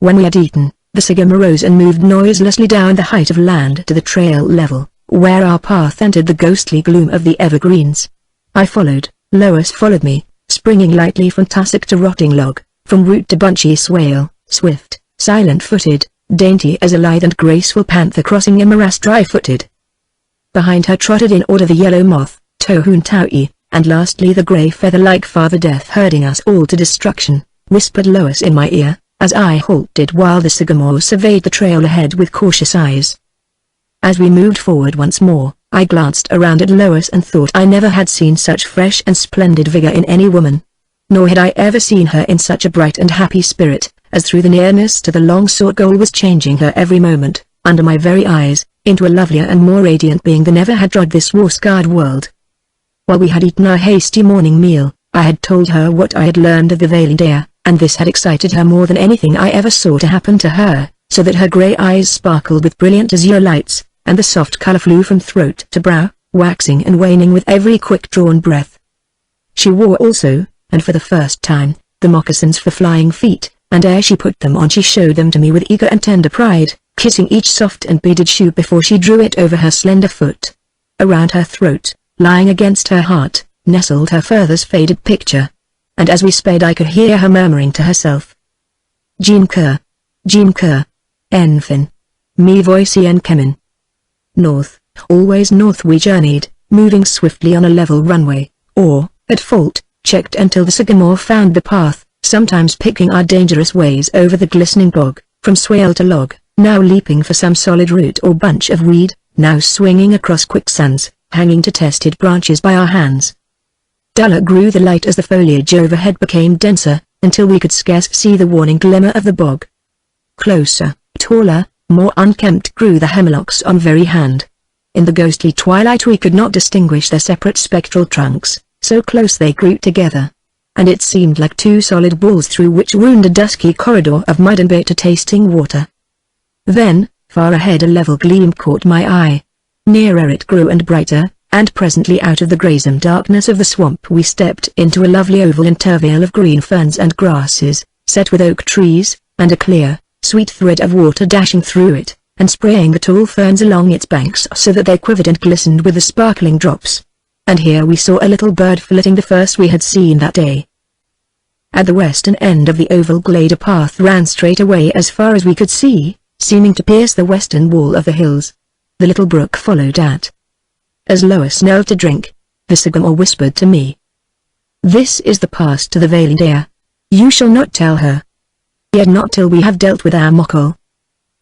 When we had eaten, the sycamore rose and moved noiselessly down the height of land to the trail level, where our path entered the ghostly gloom of the evergreens. I followed, Lois followed me, springing lightly from tussock to rotting log, from root to bunchy swale, swift, silent-footed, dainty as a lithe and graceful panther crossing a morass dry-footed. Behind her trotted in order the yellow moth, Tohoon-Taui, and lastly the grey feather-like Father Death herding us all to destruction, whispered Lois in my ear, as I halted while the sycamore surveyed the trail ahead with cautious eyes. As we moved forward once more, I glanced around at Lois and thought I never had seen such fresh and splendid vigor in any woman. Nor had I ever seen her in such a bright and happy spirit, as through the nearness to the long-sought goal was changing her every moment, under my very eyes, into a lovelier and more radiant being than ever had trod this war-scarred world. While we had eaten our hasty morning meal, I had told her what I had learned of the Valendea, and this had excited her more than anything I ever saw to happen to her, so that her grey eyes sparkled with brilliant azure lights, and the soft colour flew from throat to brow, waxing and waning with every quick-drawn breath. She wore also, and for the first time, the moccasins for flying feet, and ere she put them on she showed them to me with eager and tender pride, kissing each soft and beaded shoe before she drew it over her slender foot. Around her throat, lying against her heart, nestled her furthest faded picture. And as we sped I could hear her murmuring to herself, Jean Kerr, Enfin, me voici en chemin. North, always north we journeyed, moving swiftly on a level runway, or, at fault, checked until the sycamore found the path, sometimes picking our dangerous ways over the glistening bog, from swale to log, now leaping for some solid root or bunch of weed, now swinging across quicksands, hanging to tested branches by our hands. Duller grew the light as the foliage overhead became denser, until we could scarce see the warning glimmer of the bog. Closer, taller, more unkempt grew the hemlocks on very hand. In the ghostly twilight we could not distinguish their separate spectral trunks, so close they grew together. And it seemed like two solid walls through which wound a dusky corridor of mud and bitter tasting water. Then, far ahead a level gleam caught my eye. Nearer it grew and brighter, and presently out of the graysom darkness of the swamp we stepped into a lovely oval intervale of green ferns and grasses, set with oak trees, and a clear, sweet thread of water dashing through it, and spraying the tall ferns along its banks so that they quivered and glistened with the sparkling drops. And here we saw a little bird flitting, the first we had seen that day. At the western end of the oval glade a path ran straight away as far as we could see, seeming to pierce the western wall of the hills. The little brook followed at. As Lois knelt to drink, the sycamore whispered to me, "This is the pass to the Valendea. You shall not tell her. Yet not till we have dealt with our Mokol."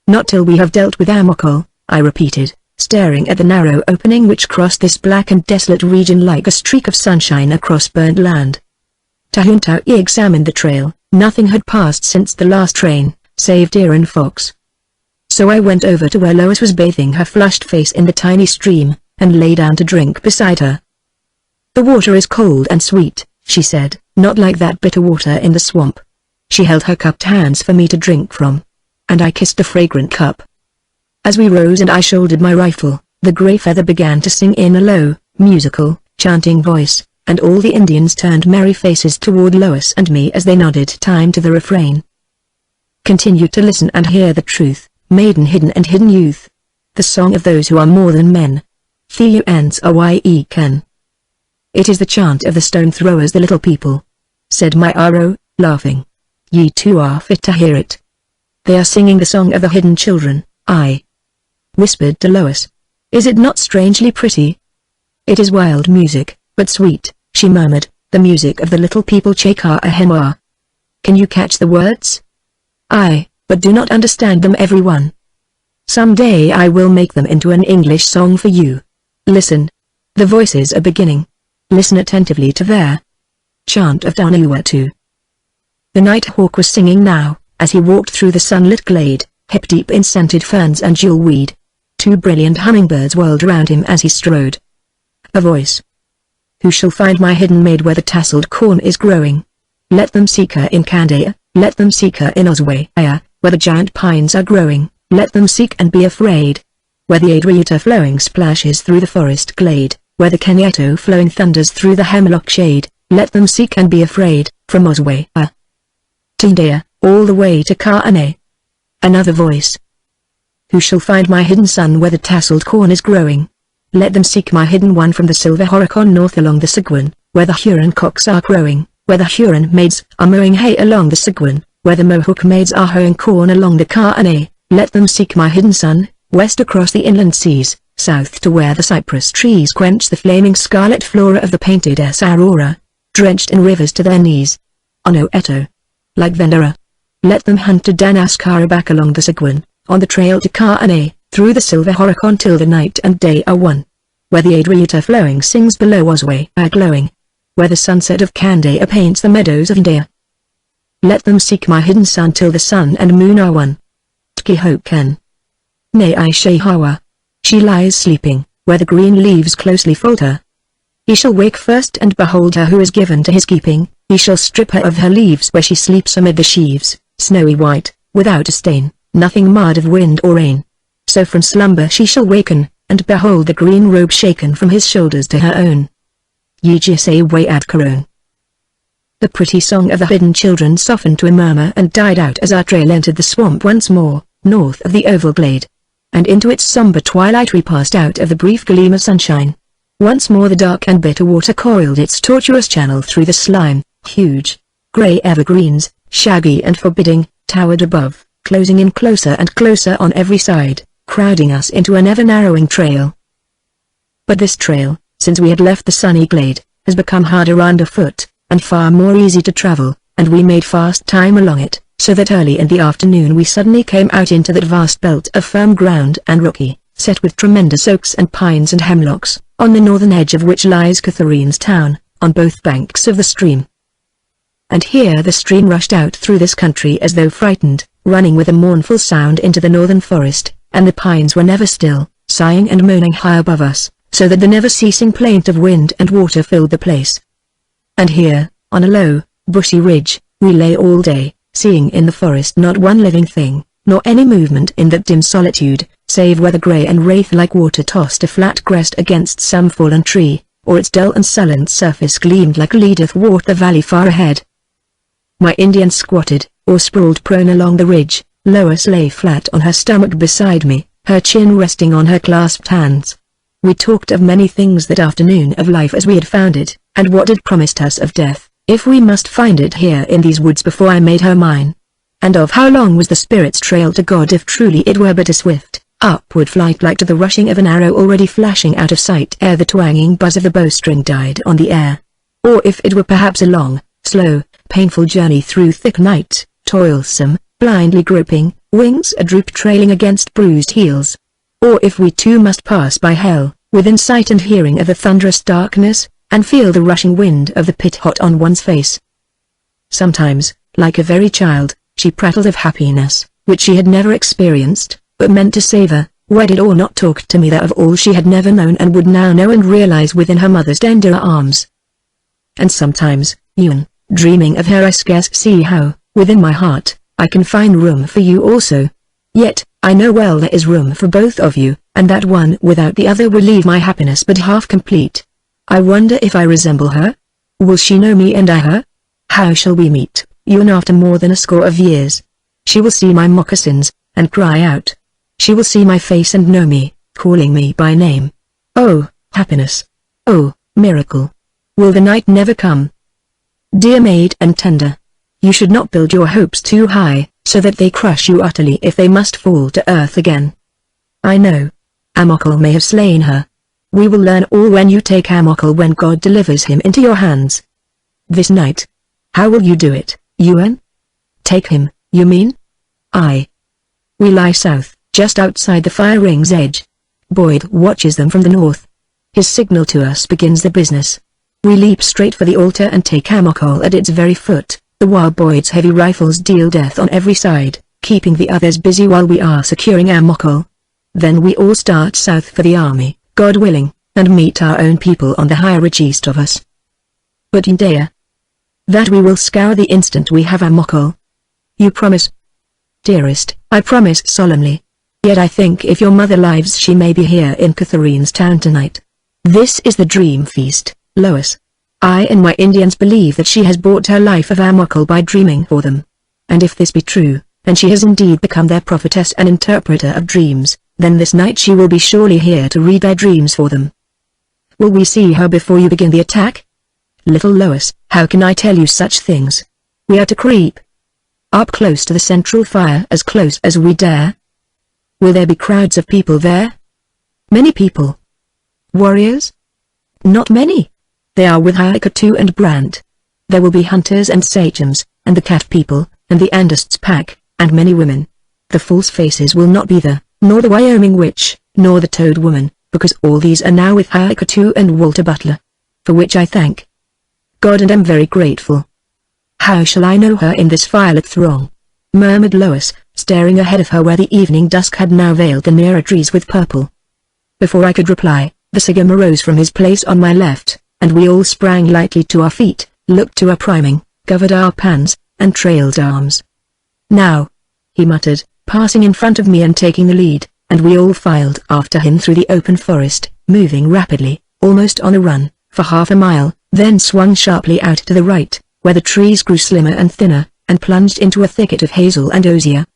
"Not till we have dealt with our Mokol," I repeated, staring at the narrow opening which crossed this black and desolate region like a streak of sunshine across burnt land. Tohoon-Taui examined the trail. Nothing had passed since the last train, save deer and fox. So I went over to where Lois was bathing her flushed face in the tiny stream, and lay down to drink beside her. "The water is cold and sweet," she said, "not like that bitter water in the swamp." She held her cupped hands for me to drink from, and I kissed the fragrant cup. As we rose and I shouldered my rifle, the grey feather began to sing in a low, musical, chanting voice, and all the Indians turned merry faces toward Lois and me as they nodded time to the refrain. "Continue to listen and hear the truth, maiden hidden and hidden youth. The song of those who are more than men. Thuns-Ken. It is the chant of the stone throwers, the little people," said my Aro, laughing. "Ye too are fit to hear it. They are singing the song of the hidden children," I whispered to Lois. "Is it not strangely pretty?" "It is wild music, but sweet," she murmured, "the music of the little people Cheka-Ahenoa. Can you catch the words?" "Aye, but do not understand them everyone. Some day I will make them into an English song for you. Listen. The voices are beginning. Listen attentively to their chant of Danuatu. The night hawk was singing now, as he walked through the sunlit glade, hip-deep in scented ferns and jewelweed. 2 brilliant hummingbirds whirled around him as he strode. A voice. Who shall find my hidden maid where the tasseled corn is growing? Let them seek her in Candia, let them seek her in Oswaya, where the giant pines are growing, let them seek and be afraid. Where the Adriata flowing splashes through the forest glade, where the Kenyato flowing thunders through the hemlock shade, let them seek and be afraid, from Oswaya to India, all the way to Kaane. Another voice. Who shall find my hidden son where the tasseled corn is growing? Let them seek my hidden one from the silver Horicon north along the Sigwin, where the Huron cocks are crowing, where the Huron maids are mowing hay along the Sigwin, where the Mohawk maids are hoeing corn along the Kaane. Let them seek my hidden son, west across the inland seas, south to where the cypress trees quench the flaming scarlet flora of the painted Aurora, drenched in rivers to their knees. Ono Eto. Like Vendera. Let them hunt to Danaskara back along the Sigwin, on the trail to Kaane, through the silver Horicon till the night and day are one. Where the Adriata flowing sings below Oswaya glowing. Where the sunset of Candia paints the meadows of India. Let them seek my hidden son till the sun and moon are one. Tkihoken. Nay Shehawa. She lies sleeping, where the green leaves closely fold her. He shall wake first and behold her who is given to his keeping, he shall strip her of her leaves where she sleeps amid the sheaves, snowy white, without a stain, nothing marred of wind or rain. So from slumber she shall waken, and behold the green robe shaken from his shoulders to her own. Yijise way ad Karon. The pretty song of the hidden children softened to a murmur and died out as our trail entered the swamp once more, north of the oval glade. And into its somber twilight we passed out of the brief gleam of sunshine. Once more the dark and bitter water coiled its tortuous channel through the slime. Huge, grey evergreens, shaggy and forbidding, towered above, closing in closer and closer on every side, crowding us into an ever-narrowing trail. But this trail, since we had left the sunny glade, has become harder underfoot, and far more easy to travel, and we made fast time along it, so that early in the afternoon we suddenly came out into that vast belt of firm ground and rocky, set with tremendous oaks and pines and hemlocks, on the northern edge of which lies Catherine's town, on both banks of the stream. And here the stream rushed out through this country as though frightened, running with a mournful sound into the northern forest, and the pines were never still, sighing and moaning high above us, so that the never-ceasing plaint of wind and water filled the place. And here, on a low, bushy ridge, we lay all day, seeing in the forest not one living thing, nor any movement in that dim solitude, save where the grey and wraith-like water tossed a flat crest against some fallen tree, or its dull and sullen surface gleamed like a lead athwart the valley far ahead. My Indian squatted, or sprawled prone along the ridge. Lois lay flat on her stomach beside me, her chin resting on her clasped hands. We talked of many things that afternoon, of life as we had found it, and what it promised us of death, if we must find it here in these woods before I made her mine. And of how long was the spirit's trail to God if truly it were but a swift, upward flight like to the rushing of an arrow already flashing out of sight ere the twanging buzz of the bowstring died on the air. Or if it were perhaps a long, slow, painful journey through thick night, toilsome, blindly groping, wings a-droop trailing against bruised heels. Or if we too must pass by hell, within sight and hearing of the thunderous darkness, and feel the rushing wind of the pit hot on one's face. Sometimes, like a very child, she prattled of happiness, which she had never experienced, but meant to savor, wedded or not talked to me there of all she had never known and would now know and realize within her mother's tender arms. And sometimes, Ewan, dreaming of her I scarce see how, within my heart, I can find room for you also. Yet, I know well there is room for both of you, and that one without the other will leave my happiness but half complete. I wonder if I resemble her? Will she know me and I her? How shall we meet, Ewan, after more than a score of years? She will see my moccasins, and cry out. She will see my face and know me, calling me by name. Oh, happiness! Oh, miracle! Will the night never come? Dear maid and tender, you should not build your hopes too high, so that they crush you utterly if they must fall to earth again. I know. Amokal may have slain her. We will learn all when you take Amokal, when God delivers him into your hands. This night. How will you do it, Ewan? Take him, you mean? Aye. We lie south, just outside the fire ring's edge. Boyd watches them from the north. His signal to us begins the business. We leap straight for the altar and take Amokol at its very foot. The Warboyd's heavy rifles deal death on every side, keeping the others busy while we are securing Amokol. Then we all start south for the army, God willing, and meet our own people on the high ridge east of us. But Indea, that we will scour the instant we have Amokol. You promise? Dearest, I promise solemnly. Yet I think if your mother lives she may be here in Catherine's town tonight. This is the dream feast, Lois. I and my Indians believe that she has bought her life of Amokol by dreaming for them. And if this be true, and she has indeed become their prophetess and interpreter of dreams, then this night she will be surely here to read their dreams for them. Will we see her before you begin the attack? Little Lois, how can I tell you such things? We are to creep up close to the central fire, as close as we dare. Will there be crowds of people there? Many people. Warriors? Not many. They are with Haikatu and Brant. There will be hunters and sachems, and the cat people, and the Andest's pack, and many women. The false faces will not be there, nor the Wyoming witch, nor the toad woman, because all these are now with Haikatu and Walter Butler. For which I thank God and am very grateful. How shall I know her in this firelit throng? Murmured Lois, staring ahead of her where the evening dusk had now veiled the nearer trees with purple. Before I could reply, the Sigma rose from his place on my left, and we all sprang lightly to our feet, looked to our priming, covered our pans, and trailed arms. Now, he muttered, passing in front of me and taking the lead, and we all filed after him through the open forest, moving rapidly, almost on a run, for half a mile, then swung sharply out to the right, where the trees grew slimmer and thinner, and plunged into a thicket of hazel and osier.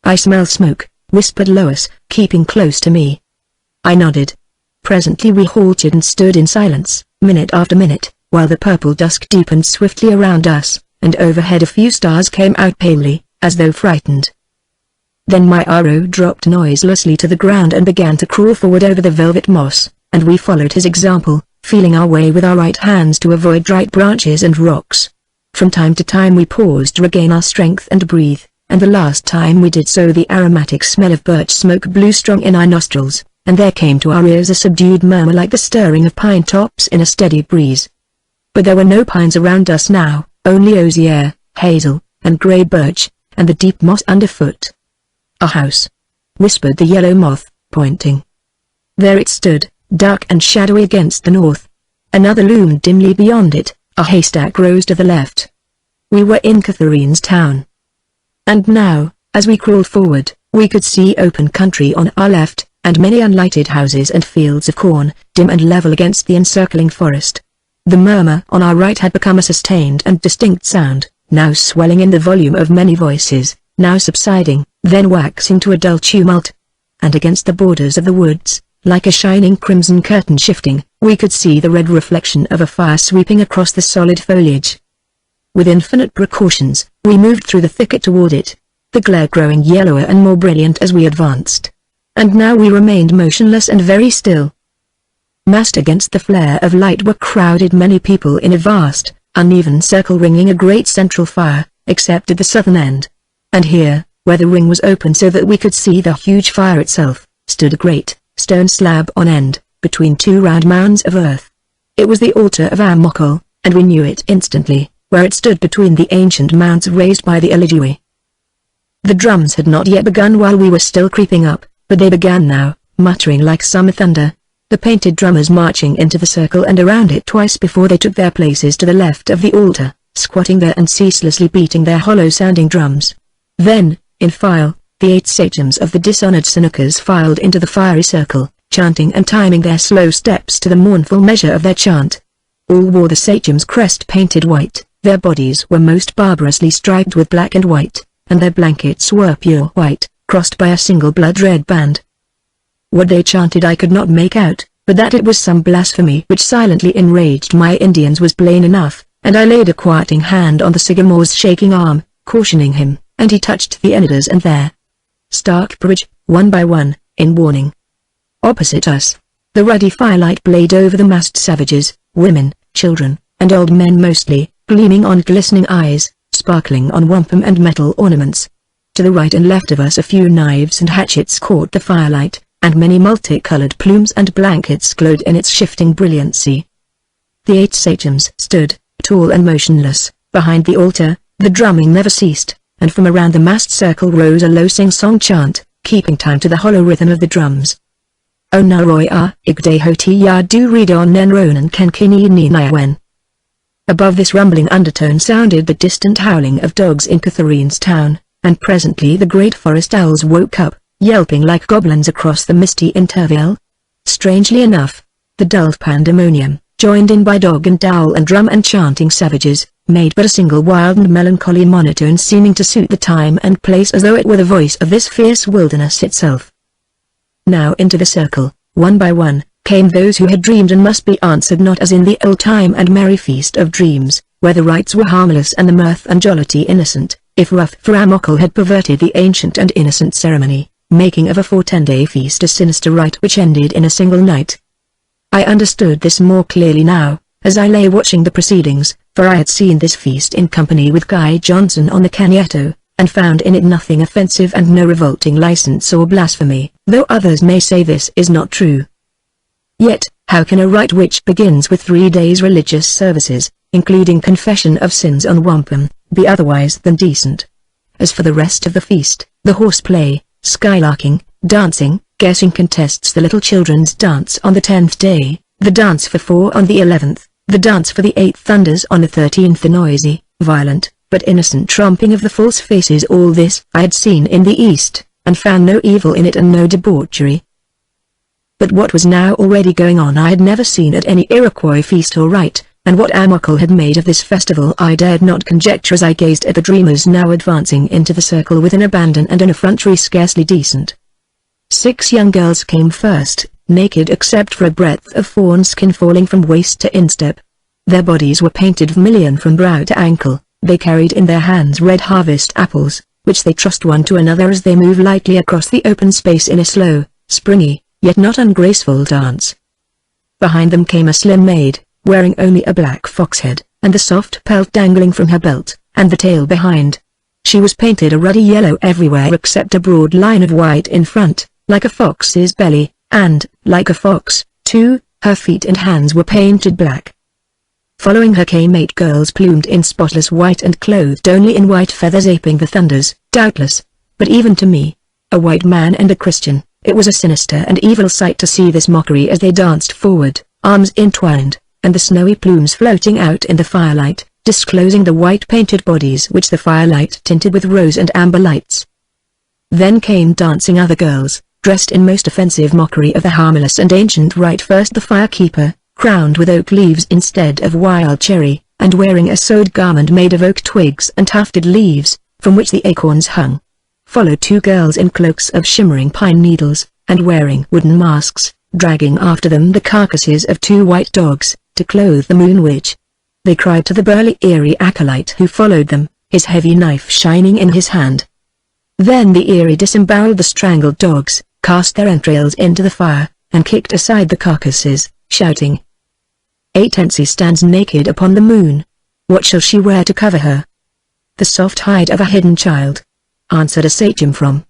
I smell smoke, whispered Lois, keeping close to me. I nodded. Presently we halted and stood in silence, minute after minute, while the purple dusk deepened swiftly around us, and overhead a few stars came out palely, as though frightened. Then my arrow dropped noiselessly to the ground and began to crawl forward over the velvet moss, and we followed his example, feeling our way with our right hands to avoid dry branches and rocks. From time to time we paused to regain our strength and breathe, and the last time we did so the aromatic smell of birch smoke blew strong in our nostrils, and there came to our ears a subdued murmur like the stirring of pine tops in a steady breeze. But there were no pines around us now, only osier, hazel, and grey birch, and the deep moss underfoot. "A house," whispered the yellow moth, pointing. There it stood, dark and shadowy against the north. Another loomed dimly beyond it, a haystack rose to the left. We were in Catherine's town. And now, as we crawled forward, we could see open country on our left, and many unlighted houses and fields of corn, dim and level against the encircling forest. The murmur on our right had become a sustained and distinct sound, now swelling in the volume of many voices, now subsiding, then waxing to a dull tumult. And against the borders of the woods, like a shining crimson curtain shifting, we could see the red reflection of a fire sweeping across the solid foliage. With infinite precautions, we moved through the thicket toward it, the glare growing yellower and more brilliant as we advanced. And now we remained motionless and very still. Massed against the flare of light were crowded many people in a vast, uneven circle ringing a great central fire, except at the southern end. And here, where the ring was open so that we could see the huge fire itself, stood a great, stone slab on end, between two round mounds of earth. It was the altar of Amokol, and we knew it instantly, where it stood between the ancient mounds raised by the Eligui. The drums had not yet begun while we were still creeping up, but they began now, muttering like summer thunder. The painted drummers marching into the circle and around it twice before they took their places to the left of the altar, squatting there and ceaselessly beating their hollow-sounding drums. Then, in file, the 8 sachems of the dishonored Senecas filed into the fiery circle, chanting and timing their slow steps to the mournful measure of their chant. All wore the sachem's crest painted white, their bodies were most barbarously striped with black and white, and their blankets were pure white, crossed by a single blood-red band. What they chanted I could not make out, but that it was some blasphemy which silently enraged my Indians was plain enough, and I laid a quieting hand on the Sycamore's shaking arm, cautioning him, and he touched the Enidas and their stark bridge, one by one, in warning. Opposite us, the ruddy firelight played over the massed savages, women, children, and old men mostly, gleaming on glistening eyes, sparkling on wampum and metal ornaments. To the right and left of us a few knives and hatchets caught the firelight, and many multicolored plumes and blankets glowed in its shifting brilliancy. The 8 sachems stood, tall and motionless, behind the altar. The drumming never ceased, and from around the massed circle rose a low sing-song chant, keeping time to the hollow rhythm of the drums. O Naroi a Igde Hoti ya du Redon nen Ronan Ken Kini ni Niawen. Above this rumbling undertone sounded the distant howling of dogs in Catherine's town, and presently the great forest owls woke up, yelping like goblins across the misty intervale. Strangely enough, the dulled pandemonium, joined in by dog and owl and drum and chanting savages, made but a single wild and melancholy monotone seeming to suit the time and place as though it were the voice of this fierce wilderness itself. Now into the circle, one by one, came those who had dreamed and must be answered not as in the old time and merry feast of dreams, where the rites were harmless and the mirth and jollity innocent, if rough for Amokal had perverted the ancient and innocent ceremony, making of a 4-10-day feast a sinister rite which ended in a single night. I understood this more clearly now, as I lay watching the proceedings, for I had seen this feast in company with Guy Johnson on the Canietto, and found in it nothing offensive and no revolting license or blasphemy, though others may say this is not true. Yet, how can a rite which begins with 3 days' religious services, including confession of sins on wampum, be otherwise than decent? As for the rest of the feast, the horseplay, skylarking, dancing, guessing contests, the little children's dance on the 10th day, the dance for 4 on the 11th, the dance for the 8th thunders on the 13th, the noisy, violent, but innocent tromping of the false faces, all this I had seen in the East, and found no evil in it and no debauchery. But what was now already going on I had never seen at any Iroquois feast or rite, and what Amokal had made of this festival I dared not conjecture as I gazed at the dreamers now advancing into the circle with an abandon and an effrontery scarcely decent. 6 young girls came first, naked except for a breadth of fawn skin falling from waist to instep. Their bodies were painted vermilion from brow to ankle. They carried in their hands red harvest apples, which they trussed one to another as they moved lightly across the open space in a slow, springy, yet not ungraceful dance. Behind them came a slim maid, wearing only a black fox head, and the soft pelt dangling from her belt, and the tail behind. She was painted a ruddy yellow everywhere except a broad line of white in front, like a fox's belly, and, like a fox, too, her feet and hands were painted black. Following her came 8 girls plumed in spotless white and clothed only in white feathers, aping the thunders, doubtless. But even to me, a white man and a Christian, it was a sinister and evil sight to see this mockery as they danced forward, arms entwined, and the snowy plumes floating out in the firelight, disclosing the white painted bodies which the firelight tinted with rose and amber lights. Then came dancing other girls, dressed in most offensive mockery of the harmless and ancient rite. First the firekeeper, crowned with oak leaves instead of wild cherry, and wearing a sewed garment made of oak twigs and tufted leaves, from which the acorns hung. Followed 2 girls in cloaks of shimmering pine needles, and wearing wooden masks, dragging after them the carcasses of 2 white dogs, to clothe the moon witch. They cried to the burly eerie acolyte who followed them, his heavy knife shining in his hand. Then the eerie disemboweled the strangled dogs, cast their entrails into the fire, and kicked aside the carcasses, shouting, "Atensi stands naked upon the moon. What shall she wear to cover her?" "The soft hide of a hidden child," answered a sachem from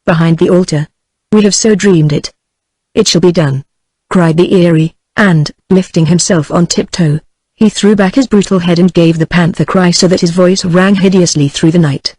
behind the altar. "We have so dreamed it." "It shall be done," cried the eerie, and, lifting himself on tiptoe, he threw back his brutal head and gave the panther cry so that his voice rang hideously through the night.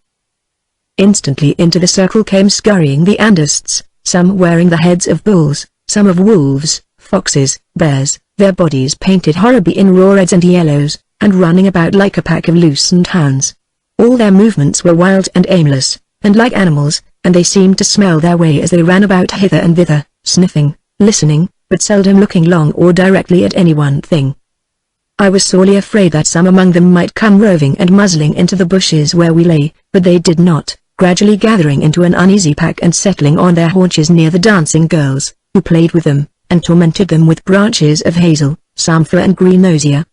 Instantly into the circle came scurrying the Andists, some wearing the heads of bulls, some of wolves, foxes, bears, their bodies painted horribly in raw reds and yellows, and running about like a pack of loosened hounds. All their movements were wild and aimless, and like animals, and they seemed to smell their way as they ran about hither and thither, sniffing, listening, but seldom looking long or directly at any one thing. I was sorely afraid that some among them might come roving and muzzling into the bushes where we lay, but they did not, gradually gathering into an uneasy pack and settling on their haunches near the dancing girls, who played with them, and tormented them with branches of hazel, samphire and green osier.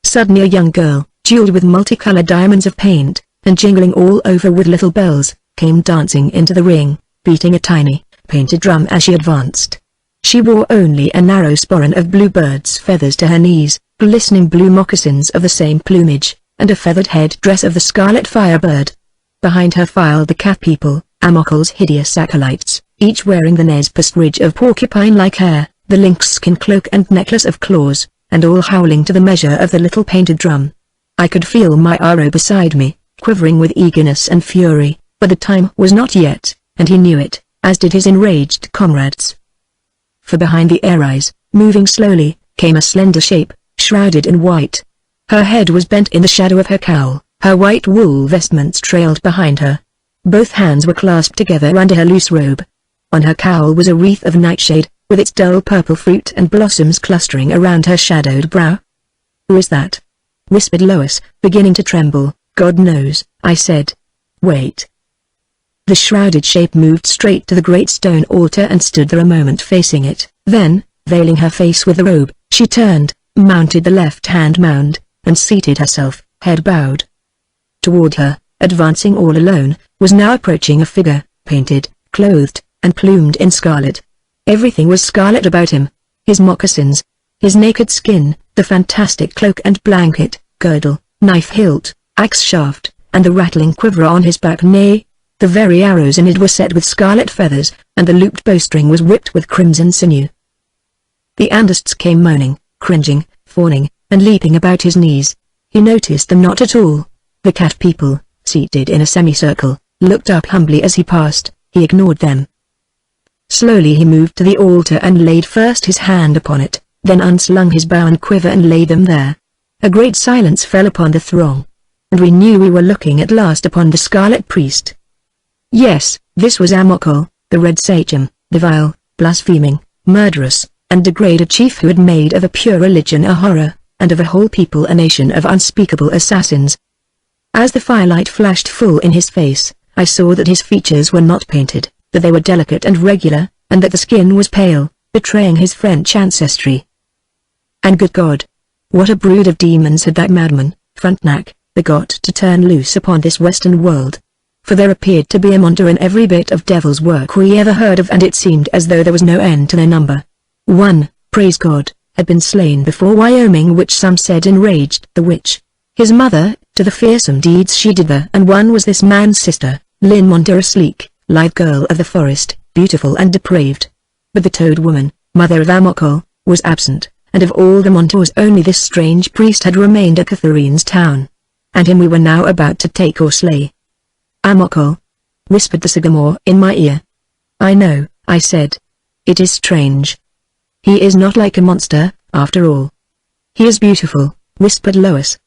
Suddenly a young girl, jeweled with multicolored diamonds of paint, and jingling all over with little bells, came dancing into the ring, beating a tiny, painted drum as she advanced. She wore only a narrow sporran of bluebird's feathers to her knees, glistening blue moccasins of the same plumage, and a feathered head dress of the scarlet firebird. Behind her filed the cat people, Amokal's hideous acolytes, each wearing the Nez Pastrige of porcupine-like hair, the lynx skin cloak and necklace of claws, and all howling to the measure of the little painted drum. I could feel my arrow beside me, quivering with eagerness and fury, but the time was not yet, and he knew it, as did his enraged comrades. For behind the Aries, moving slowly, came a slender shape, shrouded in white. Her head was bent in the shadow of her cowl, her white wool vestments trailed behind her. Both hands were clasped together under her loose robe. On her cowl was a wreath of nightshade, with its dull purple fruit and blossoms clustering around her shadowed brow. "Who is that?" whispered Lois, beginning to tremble. "God knows," I said. "Wait." The shrouded shape moved straight to the great stone altar and stood there a moment facing it. Then, veiling her face with the robe, she turned, mounted the left-hand mound, and seated herself, head bowed. Toward her, advancing all alone, was now approaching a figure, painted, clothed, and plumed in scarlet. Everything was scarlet about him. His moccasins, his naked skin, the fantastic cloak and blanket, girdle, knife hilt, axe shaft, and the rattling quiver on his back, nay, the very arrows in it were set with scarlet feathers, and the looped bowstring was whipped with crimson sinew. The Andists came moaning, cringing, fawning, and leaping about his knees. He noticed them not at all. The cat people, seated in a semicircle, looked up humbly as he passed. He ignored them. Slowly he moved to the altar and laid first his hand upon it, then unslung his bow and quiver and laid them there. A great silence fell upon the throng, and we knew we were looking at last upon the Scarlet Priest. Yes, this was Amokol, the Red Sachem, the vile, blaspheming, murderous, and degraded chief who had made of a pure religion a horror, and of a whole people a nation of unspeakable assassins. As the firelight flashed full in his face, I saw that his features were not painted, that they were delicate and regular, and that the skin was pale, betraying his French ancestry. And good God! What a brood of demons had that madman, Frontenac, begot to turn loose upon this western world. For there appeared to be a monster in every bit of devil's work we ever heard of, and it seemed as though there was no end to their number. One, praise God, had been slain before Wyoming, which some said enraged the witch, his mother, to the fearsome deeds she did there, and one was this man's sister, Lynn Monter, a sleek, lithe girl of the forest, beautiful and depraved. But the Toad Woman, mother of Amokol, was absent, and of all the Monters only this strange priest had remained at Catherine's town. And him we were now about to take or slay. "Amokol," whispered the Sagamore in my ear. "I know," I said. "It is strange. He is not like a monster, after all." "He is beautiful," whispered Lois.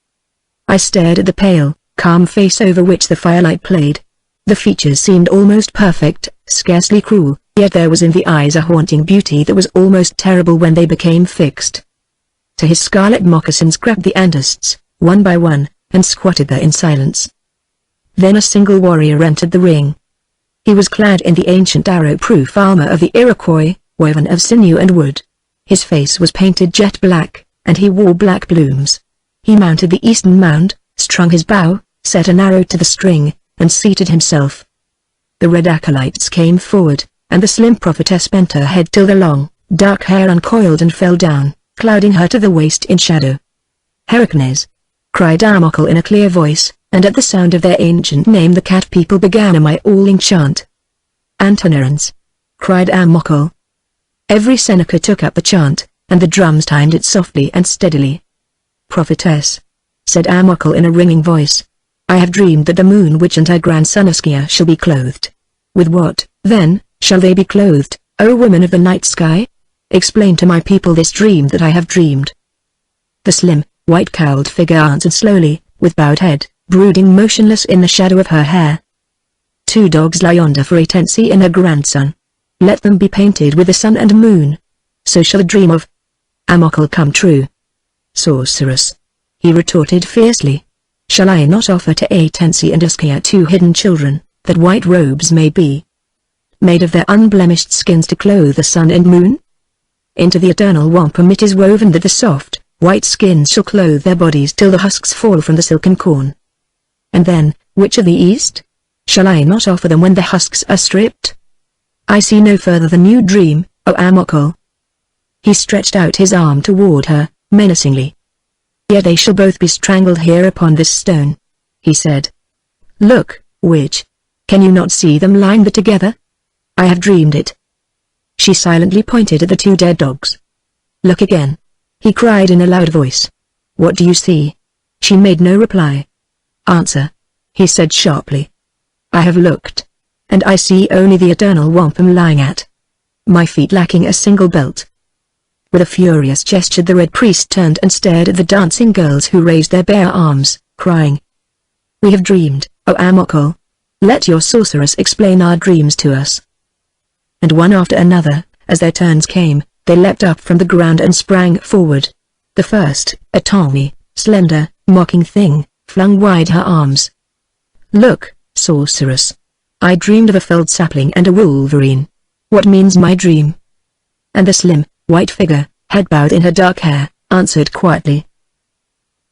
I stared at the pale, calm face over which the firelight played. The features seemed almost perfect, scarcely cruel, yet there was in the eyes a haunting beauty that was almost terrible when they became fixed. To his scarlet moccasins crept the Andists, one by one, and squatted there in silence. Then a single warrior entered the ring. He was clad in the ancient arrow-proof armor of the Iroquois, woven of sinew and wood. His face was painted jet black, and he wore black plumes. He mounted the eastern mound, strung his bow, set an arrow to the string, and seated himself. The red acolytes came forward, and the slim prophetess bent her head till the long, dark hair uncoiled and fell down, clouding her to the waist in shadow. "Heracles!" cried Amokol in a clear voice, and at the sound of their ancient name the cat people began a my-alling chant. "Antonerans!" cried Amokol. Every Seneca took up the chant, and the drums timed it softly and steadily. "Prophetess," said Amokol in a ringing voice, "I have dreamed that the Moon Witch and her grandson Askia shall be clothed." "With what, then, shall they be clothed, O woman of the night sky? Explain to my people this dream that I have dreamed." The slim, white-cowled figure answered slowly, with bowed head, brooding motionless in the shadow of her hair. "Two dogs lie yonder for Atensi and her grandson. Let them be painted with the sun and moon. So shall the dream of Amokol come true." "Sorceress!" he retorted fiercely. "Shall I not offer to Atensi and Askia 2 hidden children, that white robes may be made of their unblemished skins to clothe the sun and moon? Into the eternal wampum it is woven that the soft, white skins shall clothe their bodies till the husks fall from the silken corn. And then, witch of the east? Shall I not offer them when the husks are stripped? I see no further than you dream, O Amokol." He stretched out his arm toward her, menacingly. "Yet they shall both be strangled here upon this stone," he said. "Look, witch. Can you not see them lying there together? I have dreamed it." She silently pointed at the 2 dead dogs. "Look again." he cried in a loud voice. What do you see? She made no reply. Answer, he said sharply. I have looked, and I see only the eternal wampum lying at my feet, lacking a single belt. With a furious gesture the Red Priest turned and stared at the dancing girls who raised their bare arms, crying, We have dreamed, O Amokol. Let your sorceress explain our dreams to us. And one after another, as their turns came, they leapt up from the ground and sprang forward. The first, a tawny, slender, mocking thing, flung wide her arms. Look, sorceress. I dreamed of a felled sapling and a wolverine. What means my dream? And the slim, white figure, head bowed in her dark hair, answered quietly.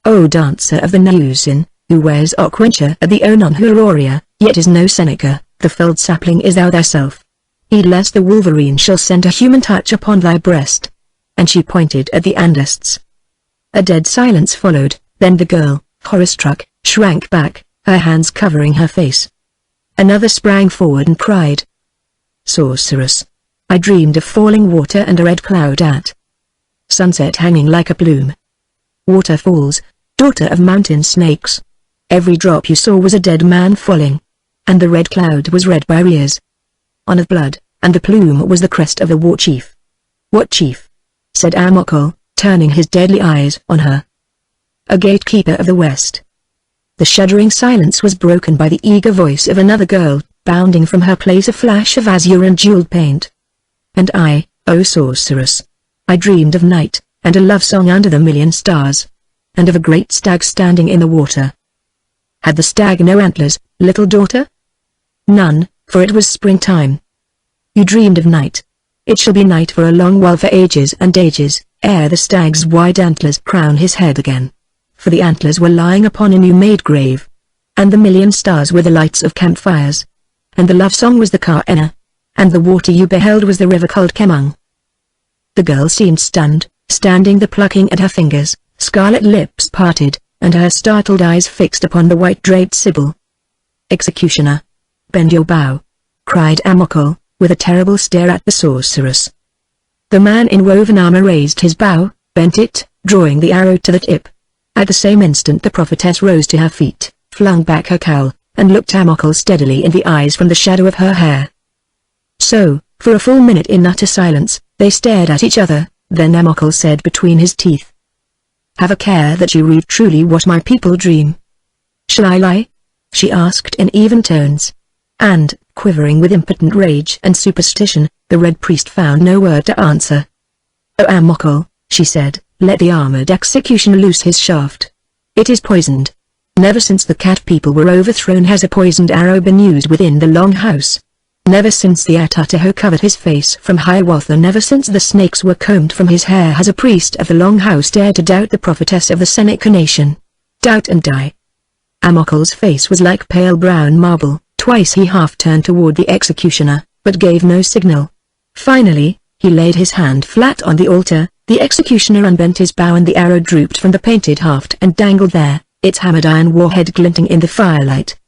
O dancer of the Nausin, who wears Aquentia at the Onon Huroria, yet is no Seneca, the felled sapling is thou thyself. Heed lest the wolverine shall send a human touch upon thy breast. And she pointed at the Andlists. A dead silence followed, then the girl, horror-struck, shrank back, her hands covering her face. Another sprang forward and cried, Sorceress, I dreamed of falling water and a red cloud at sunset hanging like a plume. Waterfalls, daughter of mountain snakes. Every drop you saw was a dead man falling. And the red cloud was red by years on of blood, and the plume was the crest of the war chief. What chief? Said Amokol, turning his deadly eyes on her. A gatekeeper of the west. The shuddering silence was broken by the eager voice of another girl, bounding from her place, a flash of azure and jeweled paint. And I, O sorceress, I dreamed of night, and a love song under the million stars, and of a great stag standing in the water. Had the stag no antlers, little daughter? None, for it was springtime. You dreamed of night. It shall be night for a long while, for ages and ages, ere the stag's wide antlers crown his head again. For the antlers were lying upon a new-made grave, and the million stars were the lights of campfires, and the love song was the Ka-Ena, and the water you beheld was the river called Kemung. The girl seemed stunned, standing there plucking at her fingers, scarlet lips parted, and her startled eyes fixed upon the white-draped Sibyl. Executioner, bend your bow, cried Amokol, with a terrible stare at the sorceress. The man in woven armor raised his bow, bent it, drawing the arrow to the tip. At the same instant the prophetess rose to her feet, flung back her cowl, and looked Amokol steadily in the eyes from the shadow of her hair. So, for a full minute in utter silence, they stared at each other, then Amokol said between his teeth, Have a care that you read truly what my people dream. Shall I lie? She asked in even tones. And, quivering with impotent rage and superstition, the Red Priest found no word to answer. O Amokol, she said, let the armored executioner loose his shaft. It is poisoned. Never since the cat people were overthrown has a poisoned arrow been used within the long house. Never since the Atataho covered his face from Hiawatha, never since the snakes were combed from his hair has a priest of the long house dared to doubt the prophetess of the Seneca nation. Doubt and die. Amokol's face was like pale brown marble. Twice he half turned toward the executioner, but gave no signal. Finally, he laid his hand flat on the altar, the executioner unbent his bow and the arrow drooped from the painted haft and dangled there, its hammered iron warhead glinting in the firelight.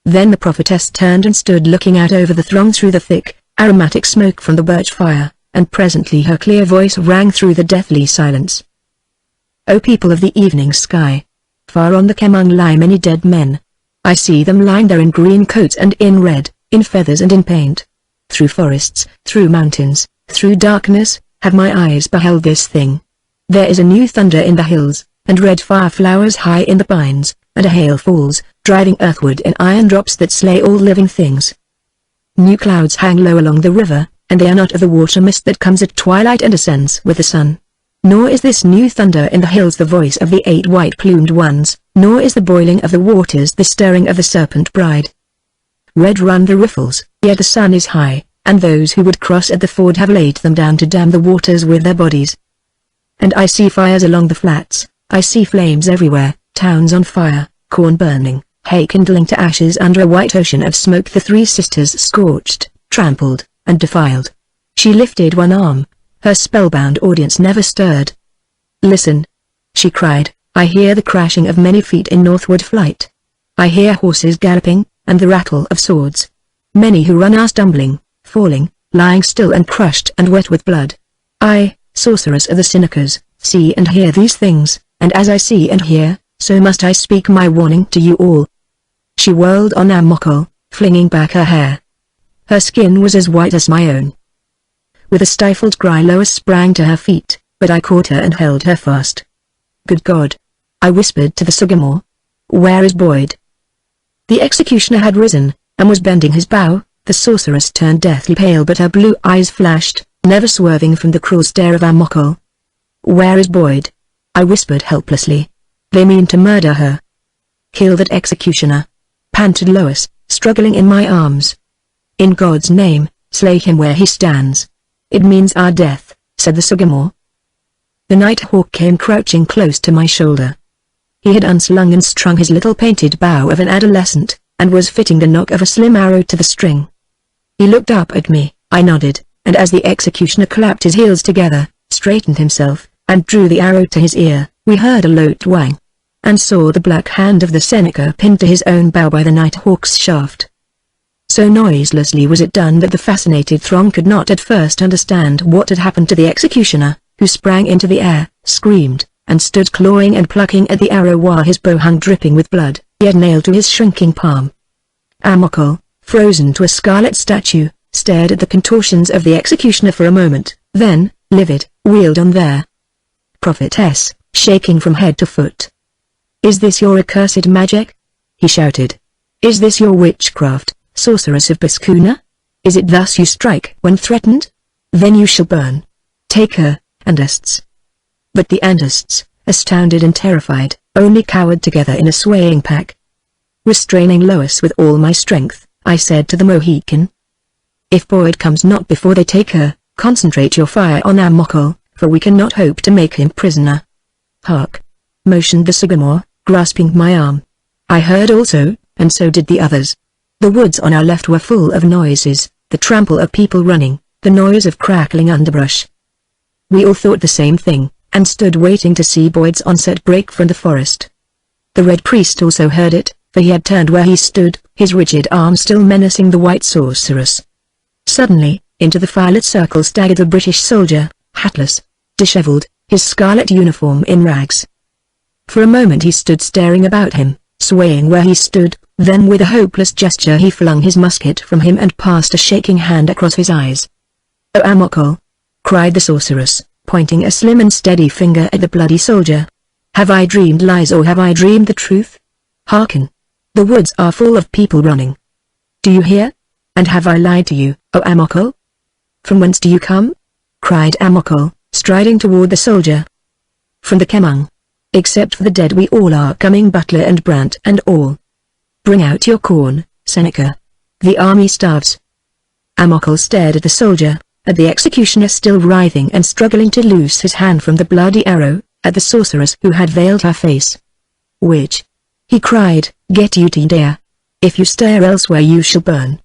Then the prophetess turned and stood looking out over the throng through the thick, aromatic smoke from the birch fire, and presently her clear voice rang through the deathly silence. O people of the evening sky! Far on the Kemung lie many dead men. I see them lying there in green coats and in red, in feathers and in paint. Through forests, through mountains, through darkness, have my eyes beheld this thing. There is a new thunder in the hills, and red fire flowers high in the pines, and a hail falls, driving earthward in iron drops that slay all living things. New clouds hang low along the river, and they are not of the water mist that comes at twilight and ascends with the sun. Nor is this new thunder in the hills the voice of the 8 white-plumed ones, nor is the boiling of the waters the stirring of the serpent bride. Red run the riffles, yet the sun is high, and those who would cross at the ford have laid them down to dam the waters with their bodies. And I see fires along the flats, I see flames everywhere, towns on fire, corn burning, hay kindling to ashes under a white ocean of smoke. The 3 sisters scorched, trampled, and defiled. She lifted one arm. Her spellbound audience never stirred. Listen, she cried, I hear the crashing of many feet in northward flight. I hear horses galloping, and the rattle of swords. Many who run are stumbling, falling, lying still and crushed and wet with blood. I, sorceress of the Senecas, see and hear these things, and as I see and hear, so must I speak my warning to you all." She whirled on Amokol, flinging back her hair. Her skin was as white as my own. With a stifled cry Lois sprang to her feet, but I caught her and held her fast. "Good God!" I whispered to the Sagamore. "Where is Boyd?" The executioner had risen, and was bending his bow. The sorceress turned deathly pale, but her blue eyes flashed, never swerving from the cruel stare of Amokol. "Where is Boyd?" I whispered helplessly. "They mean to murder her." "Kill that executioner," panted Lois, struggling in my arms. "In God's name, slay him where he stands. It means our death," said the Sagamore. The Nighthawk came crouching close to my shoulder. He had unslung and strung his little painted bow of an adolescent, and was fitting the nock of a slim arrow to the string. He looked up at me, I nodded, and as the executioner clapped his heels together, straightened himself, and drew the arrow to his ear, we heard a low twang, and saw the black hand of the Seneca pinned to his own bow by the Nighthawk's shaft. So noiselessly was it done that the fascinated throng could not at first understand what had happened to the executioner, who sprang into the air, screamed, and stood clawing and plucking at the arrow while his bow hung dripping with blood, yet nailed to his shrinking palm. Amokol, frozen to a scarlet statue, stared at the contortions of the executioner for a moment, then, livid, wheeled on their prophetess, shaking from head to foot. "Is this your accursed magic?" he shouted. "Is this your witchcraft, sorceress of Baskuna? Is it thus you strike when threatened? Then you shall burn. Take her, Andists." But the Andists, astounded and terrified, only cowered together in a swaying pack. Restraining Lois with all my strength, I said to the Mohican, "If Boyd comes not before they take her, concentrate your fire on Amokol, for we cannot hope to make him prisoner." "Hark!" motioned the Sagamore, grasping my arm. I heard also, and so did the others. The woods on our left were full of noises, the trample of people running, the noise of crackling underbrush. We all thought the same thing, and stood waiting to see Boyd's onset break from the forest. The Red Priest also heard it, for he had turned where he stood, his rigid arm still menacing the white sorceress. Suddenly, into the firelit circle staggered the British soldier, hatless, disheveled, his scarlet uniform in rags. For a moment he stood staring about him, swaying where he stood, then with a hopeless gesture he flung his musket from him and passed a shaking hand across his eyes. "Oh Amokol!" cried the sorceress, pointing a slim and steady finger at the bloody soldier. "Have I dreamed lies or have I dreamed the truth? Hearken! The woods are full of people running. Do you hear? And have I lied to you, O Amokol? From whence do you come?" cried Amokol, striding toward the soldier. "From the Kemung. Except for the dead we all are coming, Butler and Brant and all. Bring out your corn, Seneca. The army starves." Amokol stared at the soldier, at the executioner still writhing and struggling to loose his hand from the bloody arrow, at the sorceress who had veiled her face. "Witch!" he cried, "get you to Dea. If you stir elsewhere you shall burn."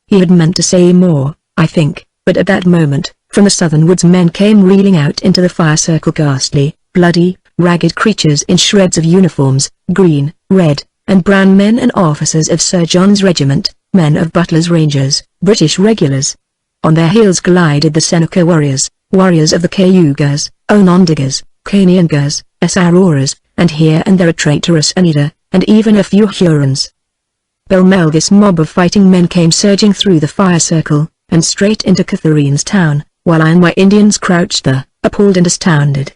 He had meant to say more, I think, but at that moment, from the southern woods men came reeling out into the fire circle, ghastly, bloody, ragged creatures in shreds of uniforms, green, red, and brown, men and officers of Sir John's regiment, men of Butler's Rangers, British regulars. On their heels glided the Seneca warriors, warriors of the Cayugas, Onondagas, Caniangas, Essaroras, and here and there a traitorous Anida, and even a few Hurons. Pell-mell this mob of fighting men came surging through the fire circle, and straight into Catherine's town, while I and my Indians crouched there, appalled and astounded.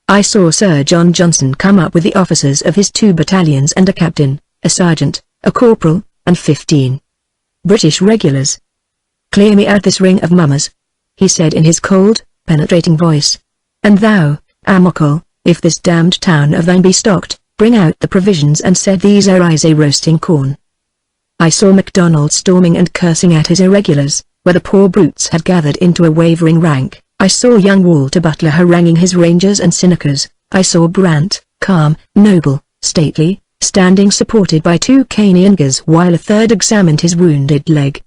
I saw Sir John Johnson come up with the officers of his 2 battalions and a captain, a sergeant, a corporal, and 15 British regulars. "Clear me out this ring of mummers," he said in his cold, penetrating voice. "And thou, Amokol, if this damned town of thine be stocked, bring out the provisions and set these Arise roasting corn." I saw MacDonald storming and cursing at his irregulars, where the poor brutes had gathered into a wavering rank. I saw young Walter Butler haranguing his rangers and Senecas. I saw Brant, calm, noble, stately, standing supported by 2 Caniangas while a third examined his wounded leg.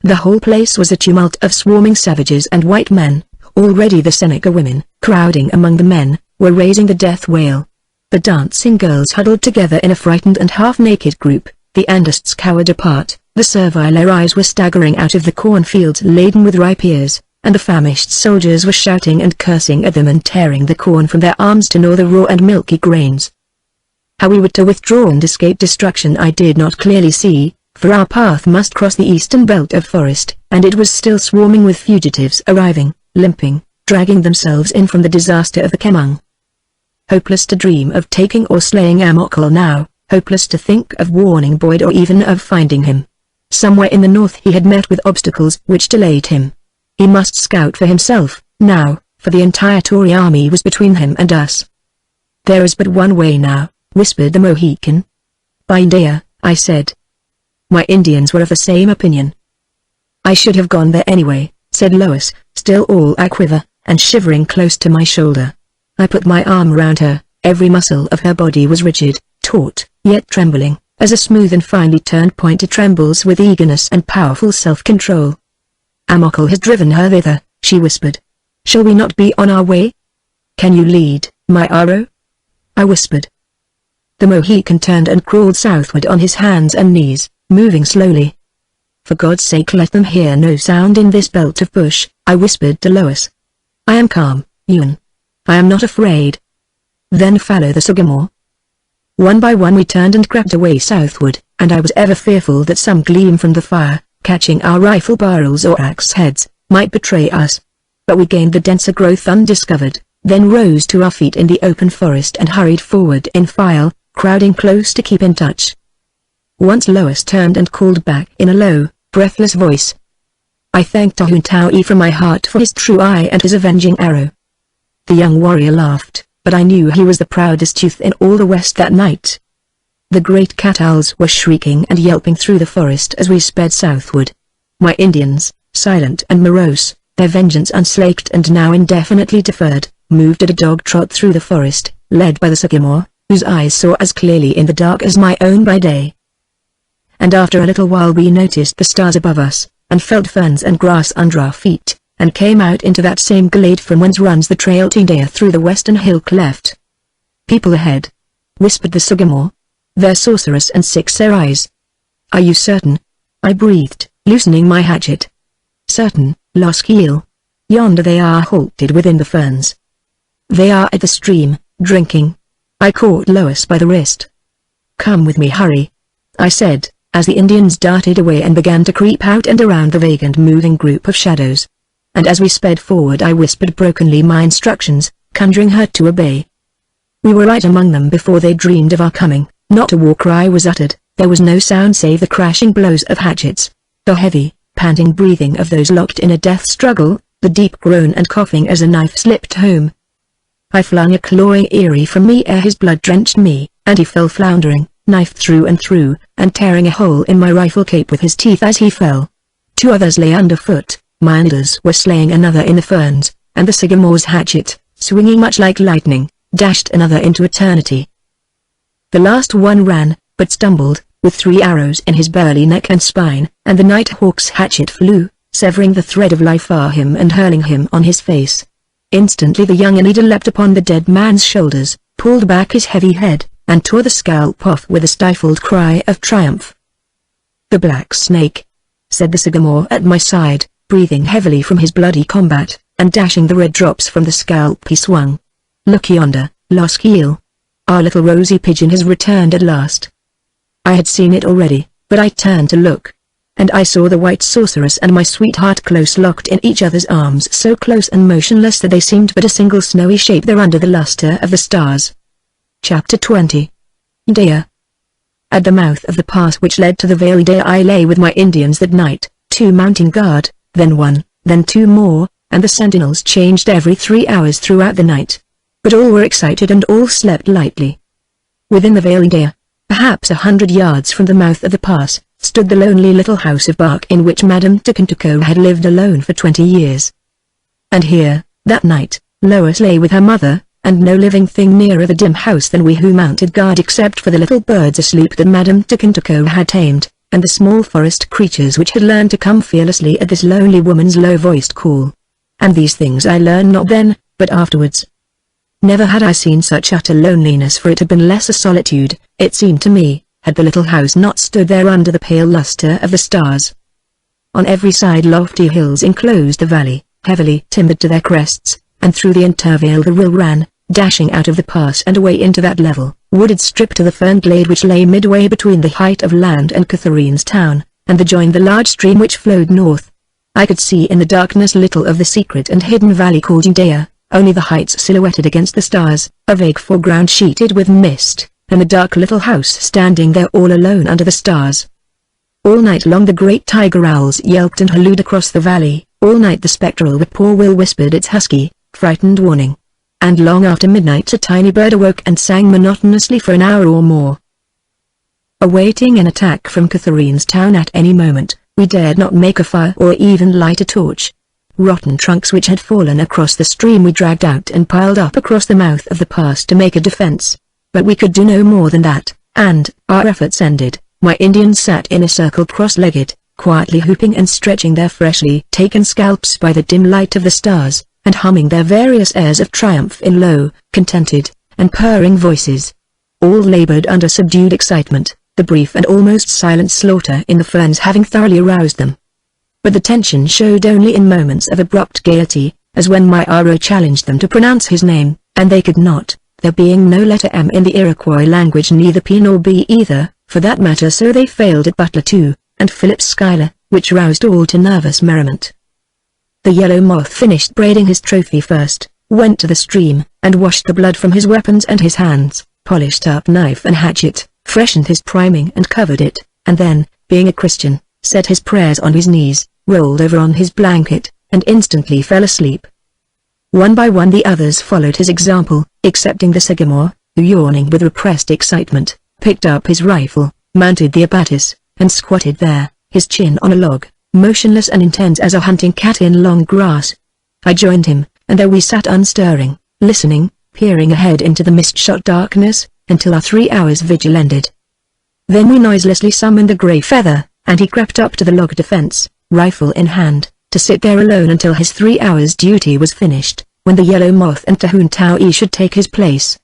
The whole place was a tumult of swarming savages and white men. Already the Seneca women, crowding among the men, were raising the death wail. The dancing girls huddled together in a frightened and half-naked group, the Andists cowered apart, the servile Arise were staggering out of the cornfields laden with ripe ears, and the famished soldiers were shouting and cursing at them and tearing the corn from their arms to gnaw the raw and milky grains. How we were to withdraw and escape destruction I did not clearly see, for our path must cross the eastern belt of forest, and it was still swarming with fugitives arriving, limping, dragging themselves in from the disaster of the Kemung. Hopeless to dream of taking or slaying Amokal now, hopeless to think of warning Boyd or even of finding him. Somewhere in the north he had met with obstacles which delayed him. He must scout for himself, now, for the entire Tory army was between him and us. "There is but one way now," whispered the Mohican. "By India," I said. My Indians were of the same opinion. "I should have gone there anyway," said Lois, still all aquiver, and shivering close to my shoulder. I put my arm round her. Every muscle of her body was rigid, taut, yet trembling, as a smooth and finely turned pointer trembles with eagerness and powerful self-control. "Amokal has driven her thither," she whispered. "Shall we not be on our way?" "Can you lead, my arrow?" I whispered. The Mohican turned and crawled southward on his hands and knees, moving slowly. "For God's sake let them hear no sound in this belt of bush," I whispered to Lois. "I am calm, Ewan. I am not afraid." "Then follow the sycamore." One by one we turned and crept away southward, and I was ever fearful that some gleam from the fire, catching our rifle barrels or axe heads, might betray us. But we gained the denser growth undiscovered, then rose to our feet in the open forest and hurried forward in file, crowding close to keep in touch. Once Lois turned and called back in a low, breathless voice. I thanked Tahuntau'i from my heart for his true eye and his avenging arrow. The young warrior laughed, but I knew he was the proudest youth in all the West that night. The great cat owls were shrieking and yelping through the forest as we sped southward. My Indians, silent and morose, their vengeance unslaked and now indefinitely deferred, moved at a dog trot through the forest, led by the sycamore, whose eyes saw as clearly in the dark as my own by day. And after a little while we noticed the stars above us, and felt ferns and grass under our feet, and came out into that same glade from whence runs the trail to India through the western hill cleft. "People ahead," whispered the sycamore. "They're sorceress and 6 Sarais." "Are you certain?" I breathed, loosening my hatchet. "Certain, Loskiel. Yonder they are halted within the ferns. They are at the stream, drinking." I caught Lois by the wrist. "Come with me, hurry," I said, as the Indians darted away and began to creep out and around the vague and moving group of shadows. And as we sped forward I whispered brokenly my instructions, conjuring her to obey. We were right among them before they dreamed of our coming. Not a war cry was uttered, there was no sound save the crashing blows of hatchets, the heavy, panting breathing of those locked in a death struggle, the deep groan and coughing as a knife slipped home. I flung a clawing eyrie from me ere his blood drenched me, and he fell floundering, knife through, and tearing a hole in my rifle cape with his teeth as he fell. 2 others lay underfoot, my Anders were slaying another in the ferns, and the sycamore's hatchet, swinging much like lightning, dashed another into eternity. The last one ran, but stumbled, with 3 arrows in his burly neck and spine, and the night hawk's hatchet flew, severing the thread of life for him and hurling him on his face. Instantly the young Anita leapt upon the dead man's shoulders, pulled back his heavy head, and tore the scalp off with a stifled cry of triumph. "The black snake," said the sycamore at my side, breathing heavily from his bloody combat, and dashing the red drops from the scalp he swung. "Look yonder, Loskiel. Our little rosy pigeon has returned at last." I had seen it already, but I turned to look, and I saw the white sorceress and my sweetheart close locked in each other's arms, so close and motionless that they seemed but a single snowy shape there under the luster of the stars. Chapter 20. India. At the mouth of the pass which led to the Vale India I lay with my Indians that night, 2 mounting guard, then 1, then 2 more, and the sentinels changed every 3 hours throughout the night. But all were excited and all slept lightly. Within the Vale India, perhaps 100 yards from the mouth of the pass, stood the lonely little house of bark in which Madame Tukuntuko had lived alone for 20 years. And here, that night, Lois lay with her mother, and no living thing nearer the dim house than we who mounted guard except for the little birds asleep that Madame Tukuntuko had tamed, and the small forest creatures which had learned to come fearlessly at this lonely woman's low-voiced call. And these things I learned not then, but afterwards. Never had I seen such utter loneliness, for it had been less a solitude, it seemed to me, had the little house not stood there under the pale luster of the stars. On every side lofty hills enclosed the valley, heavily timbered to their crests, and through the intervale the rill ran, dashing out of the pass and away into that level, wooded strip to the fern glade which lay midway between the height of land and Catherine's town, and joined the large stream which flowed north. I could see in the darkness little of the secret and hidden valley called Judea, only the heights silhouetted against the stars, a vague foreground sheeted with mist, and the dark little house standing there all alone under the stars. All night long the great tiger owls yelped and hallooed across the valley, all night the spectral whippoorwill whispered its husky, frightened warning. And long after midnight a tiny bird awoke and sang monotonously for an hour or more. Awaiting an attack from Catherine's town at any moment, we dared not make a fire or even light a torch. Rotten trunks which had fallen across the stream we dragged out and piled up across the mouth of the pass to make a defense. But we could do no more than that, and, our efforts ended, my Indians sat in a circle cross-legged, quietly hooping and stretching their freshly taken scalps by the dim light of the stars, and humming their various airs of triumph in low, contented, and purring voices. All labored under subdued excitement, the brief and almost silent slaughter in the ferns having thoroughly aroused them. But the tension showed only in moments of abrupt gaiety, as when my arrow challenged them to pronounce his name, and they could not, there being no letter M in the Iroquois language, neither P nor B either, for that matter, so they failed at Butler too, and Philip Schuyler, which roused all to nervous merriment. The yellow moth finished braiding his trophy first, went to the stream, and washed the blood from his weapons and his hands, polished up knife and hatchet, freshened his priming and covered it, and then, being a Christian, said his prayers on his knees, rolled over on his blanket, and instantly fell asleep. One by one the others followed his example, excepting the Sagamore, who, yawning with repressed excitement, picked up his rifle, mounted the abatis, and squatted there, his chin on a log, motionless and intent as a hunting cat in long grass. I joined him, and there we sat unstirring, listening, peering ahead into the mist-shot darkness, until our 3 hours' vigil ended. Then we noiselessly summoned the Grey Feather, and he crept up to the log defense, rifle in hand, to sit there alone until his 3 hours' duty was finished, when the Yellow Moth and Tahun Taui should take his place.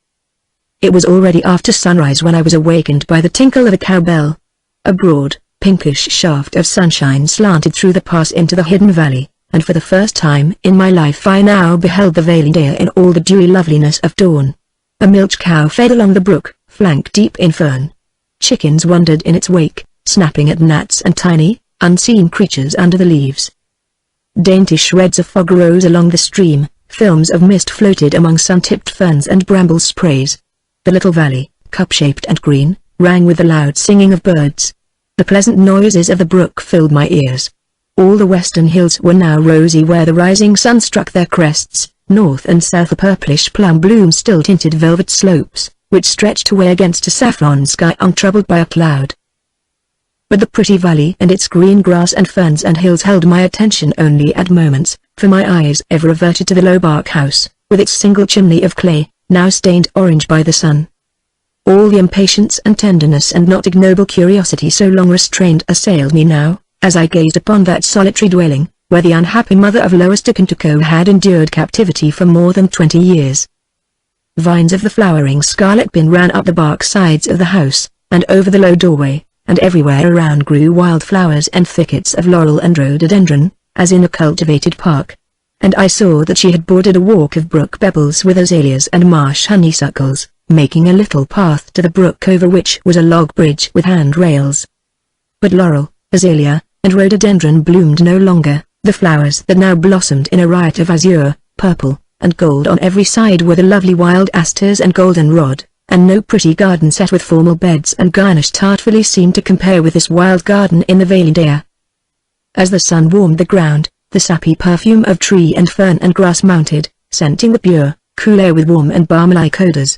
It was already after sunrise when I was awakened by the tinkle of a cowbell. A broad, pinkish shaft of sunshine slanted through the pass into the hidden valley, and for the first time in my life I now beheld the Valindea in all the dewy loveliness of dawn. A milch cow fed along the brook, flank deep in fern. Chickens wandered in its wake, snapping at gnats and tiny, unseen creatures under the leaves. Dainty shreds of fog rose along the stream, films of mist floated among sun-tipped ferns and bramble sprays. The little valley, cup-shaped and green, rang with the loud singing of birds. The pleasant noises of the brook filled my ears. All the western hills were now rosy where the rising sun struck their crests, north and south a purplish plum bloom still tinted velvet slopes, which stretched away against a saffron sky untroubled by a cloud. But the pretty valley and its green grass and ferns and hills held my attention only at moments, for my eyes ever reverted to the low bark house, with its single chimney of clay, now stained orange by the sun. All the impatience and tenderness and not ignoble curiosity so long restrained assailed me now, as I gazed upon that solitary dwelling, where the unhappy mother of Lois Tucantuco had endured captivity for more than 20 years. Vines of the flowering scarlet bean ran up the bark sides of the house, and over the low doorway, and everywhere around grew wildflowers and thickets of laurel and rhododendron, as in a cultivated park. And I saw that she had bordered a walk of brook pebbles with azaleas and marsh honeysuckles, making a little path to the brook over which was a log bridge with handrails. But laurel, azalea, and rhododendron bloomed no longer. The flowers that now blossomed in a riot of azure, purple, and gold on every side were the lovely wild asters and goldenrod, and no pretty garden set with formal beds and garnished artfully seemed to compare with this wild garden in the Valindea. As the sun warmed the ground, the sappy perfume of tree and fern and grass mounted, scenting the pure, cool air with warm and balm-like odors.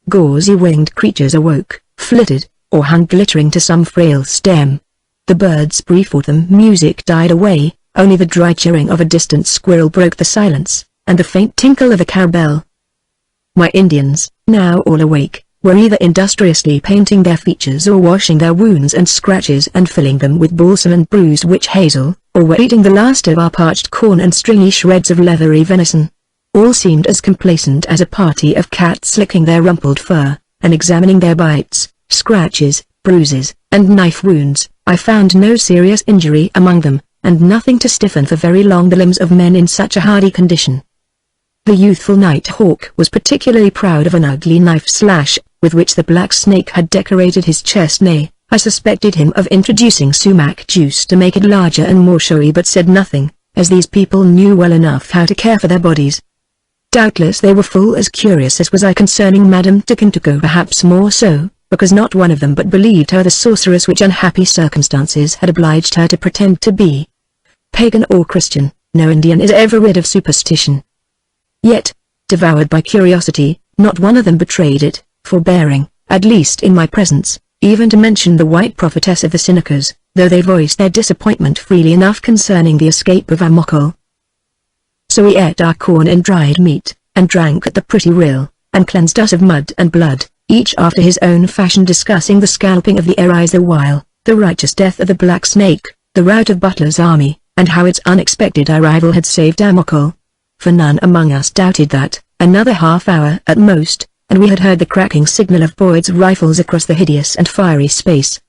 Gauzy winged creatures awoke, flitted, or hung glittering to some frail stem. The birds' brief autumn music died away, only the dry chirring of a distant squirrel broke the silence, and the faint tinkle of a cowbell. My Indians, now all awake, were either industriously painting their features or washing their wounds and scratches and filling them with balsam and bruised witch hazel, or were eating the last of our parched corn and stringy shreds of leathery venison. All seemed as complacent as a party of cats licking their rumpled fur, and examining their bites, scratches, bruises, and knife wounds. I found no serious injury among them, and nothing to stiffen for very long the limbs of men in such a hardy condition. The youthful Night Hawk was particularly proud of an ugly knife slash, with which the black snake had decorated his chest. Nay, I suspected him of introducing sumac juice to make it larger and more showy, but said nothing, as these people knew well enough how to care for their bodies. Doubtless they were full as curious as was I concerning Madame Tukintuko, perhaps more so, because not one of them but believed her the sorceress which unhappy circumstances had obliged her to pretend to be. Pagan or Christian, no Indian is ever rid of superstition. Yet, devoured by curiosity, not one of them betrayed it, forbearing, at least in my presence, even to mention the white prophetess of the Senecas, though they voiced their disappointment freely enough concerning the escape of Amokal. So we ate our corn and dried meat, and drank at the pretty rill, and cleansed us of mud and blood, each after his own fashion, discussing the scalping of the Arais the while, the righteous death of the Black Snake, the rout of Butler's army, and how its unexpected arrival had saved Amokal. For none among us doubted that, another half hour at most, and we had heard the cracking signal of Boyd's rifles across the hideous and fiery space.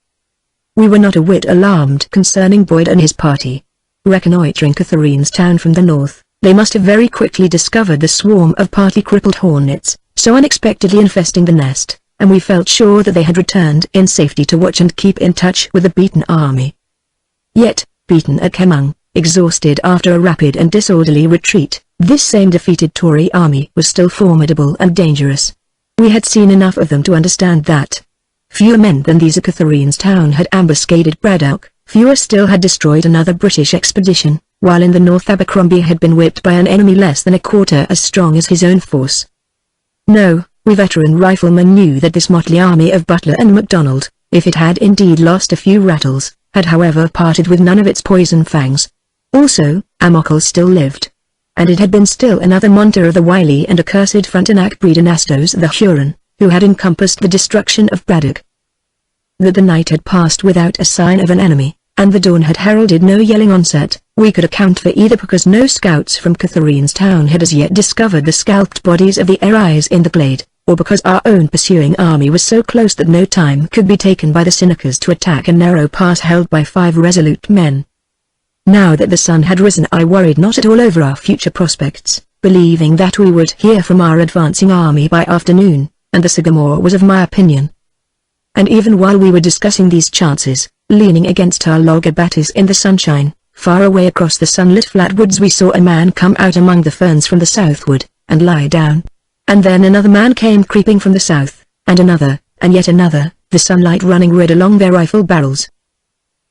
We were not a whit alarmed concerning Boyd and his party. Reconnoitring Catherine's town from the north, they must have very quickly discovered the swarm of partly crippled hornets, so unexpectedly infesting the nest, and we felt sure that they had returned in safety to watch and keep in touch with the beaten army. Yet, beaten at Kemang, exhausted after a rapid and disorderly retreat, this same defeated Tory army was still formidable and dangerous. We had seen enough of them to understand that fewer men than these at Catherine's town had ambuscaded Braddock, fewer still had destroyed another British expedition, while in the north Abercrombie had been whipped by an enemy less than a quarter as strong as his own force. No, we veteran riflemen knew that this motley army of Butler and MacDonald, if it had indeed lost a few rattles, had however parted with none of its poison fangs. Also, Amokal still lived. And it had been still another monter of the wily and accursed Frontenac breed Anastos the Huron, who had encompassed the destruction of Braddock. That the night had passed without a sign of an enemy, and the dawn had heralded no yelling onset, we could account for either because no scouts from Catherine's town had as yet discovered the scalped bodies of the Arais in the glade, or because our own pursuing army was so close that no time could be taken by the Senecas to attack a narrow pass held by 5 resolute men. Now that the sun had risen, I worried not at all over our future prospects, believing that we would hear from our advancing army by afternoon, and the Sagamore was of my opinion. And even while we were discussing these chances, leaning against our log abatis in the sunshine, far away across the sunlit flat woods we saw a man come out among the ferns from the southward, and lie down. And then another man came creeping from the south, and another, and yet another, the sunlight running red along their rifle barrels.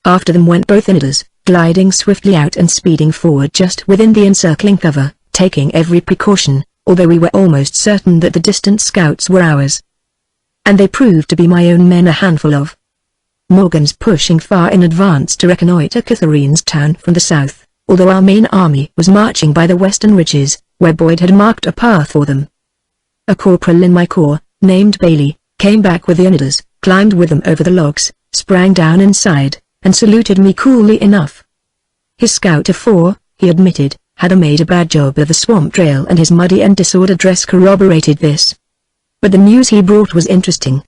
After them went both Iniders, gliding swiftly out and speeding forward just within the encircling cover, taking every precaution, although we were almost certain that the distant scouts were ours. And they proved to be my own men, a handful of Morgans pushing far in advance to reconnoiter Catherine's town from the south, although our main army was marching by the western ridges, where Boyd had marked a path for them. A corporal in my corps, named Bailey, came back with the Iniders, climbed with them over the logs, sprang down inside, and saluted me coolly enough. His scout of 4, he admitted, had made a bad job of the swamp trail, and his muddy and disordered dress corroborated this. But the news he brought was interesting.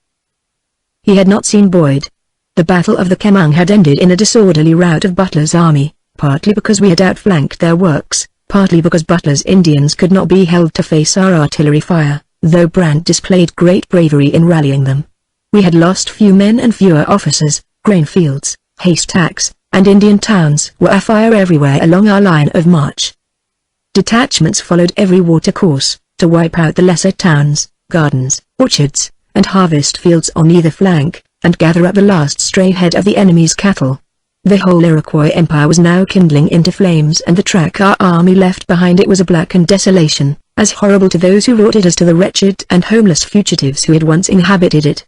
He had not seen Boyd. The Battle of the Kemang had ended in a disorderly rout of Butler's army, partly because we had outflanked their works, partly because Butler's Indians could not be held to face our artillery fire, though Brant displayed great bravery in rallying them. We had lost few men and fewer officers. Grain fields, haystacks, and Indian towns were afire everywhere along our line of march. Detachments followed every watercourse, to wipe out the lesser towns, gardens, orchards, and harvest fields on either flank, and gather up the last stray head of the enemy's cattle. The whole Iroquois empire was now kindling into flames, and the track our army left behind it was a blackened desolation, as horrible to those who wrought it as to the wretched and homeless fugitives who had once inhabited it.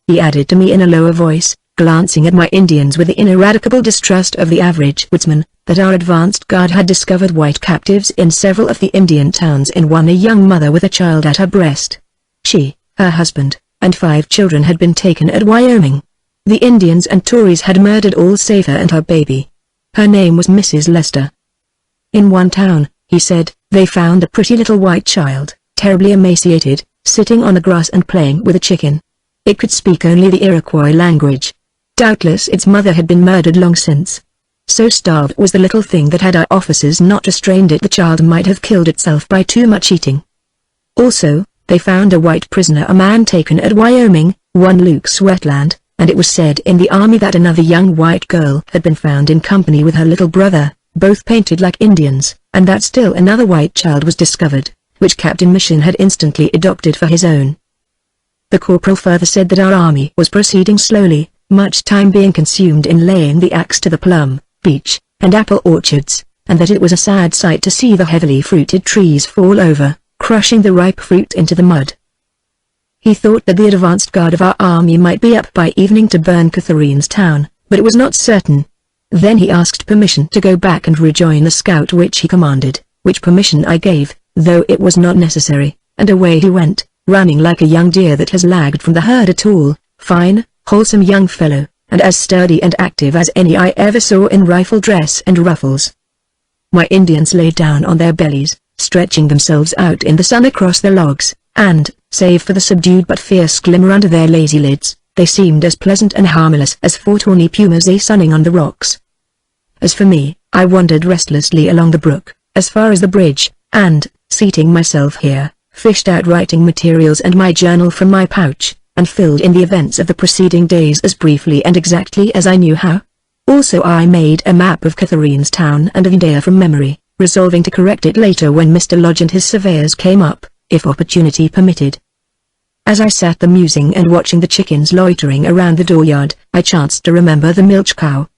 He added to me in a lower voice, glancing at my Indians with the ineradicable distrust of the average woodsman, that our advanced guard had discovered white captives in several of the Indian towns, in one a young mother with a child at her breast. She, her husband, and 5 children had been taken at Wyoming. The Indians and Tories had murdered all save her and her baby. Her name was Mrs. Lester. In one town, he said, they found a pretty little white child, terribly emaciated, sitting on the grass and playing with a chicken. It could speak only the Iroquois language. Doubtless its mother had been murdered long since. So starved was the little thing that had our officers not restrained it, the child might have killed itself by too much eating. Also, they found a white prisoner, a man taken at Wyoming, one Luke Sweatland, and it was said in the army that another young white girl had been found in company with her little brother, both painted like Indians, and that still another white child was discovered, which Captain Mission had instantly adopted for his own. The corporal further said that our army was proceeding slowly, much time being consumed in laying the axe to the plum, peach, and apple orchards, and that it was a sad sight to see the heavily fruited trees fall over, crushing the ripe fruit into the mud. He thought that the advanced guard of our army might be up by evening to burn Catherine's town, but it was not certain. Then he asked permission to go back and rejoin the scout which he commanded, which permission I gave, though it was not necessary, and away he went, running like a young deer that has lagged from the herd. A tall, fine, wholesome young fellow, and as sturdy and active as any I ever saw in rifle dress and ruffles. My Indians lay down on their bellies, stretching themselves out in the sun across the logs, and, save for the subdued but fierce glimmer under their lazy lids, they seemed as pleasant and harmless as four tawny pumas sunning on the rocks. As for me, I wandered restlessly along the brook, as far as the bridge, and, seating myself here, fished out writing materials and my journal from my pouch, and filled in the events of the preceding days as briefly and exactly as I knew how. Also I made a map of Catherine's town and of India from memory, resolving to correct it later when Mr. Lodge and his surveyors came up, if opportunity permitted. As I sat there musing and watching the chickens loitering around the dooryard, I chanced to remember the milch cow.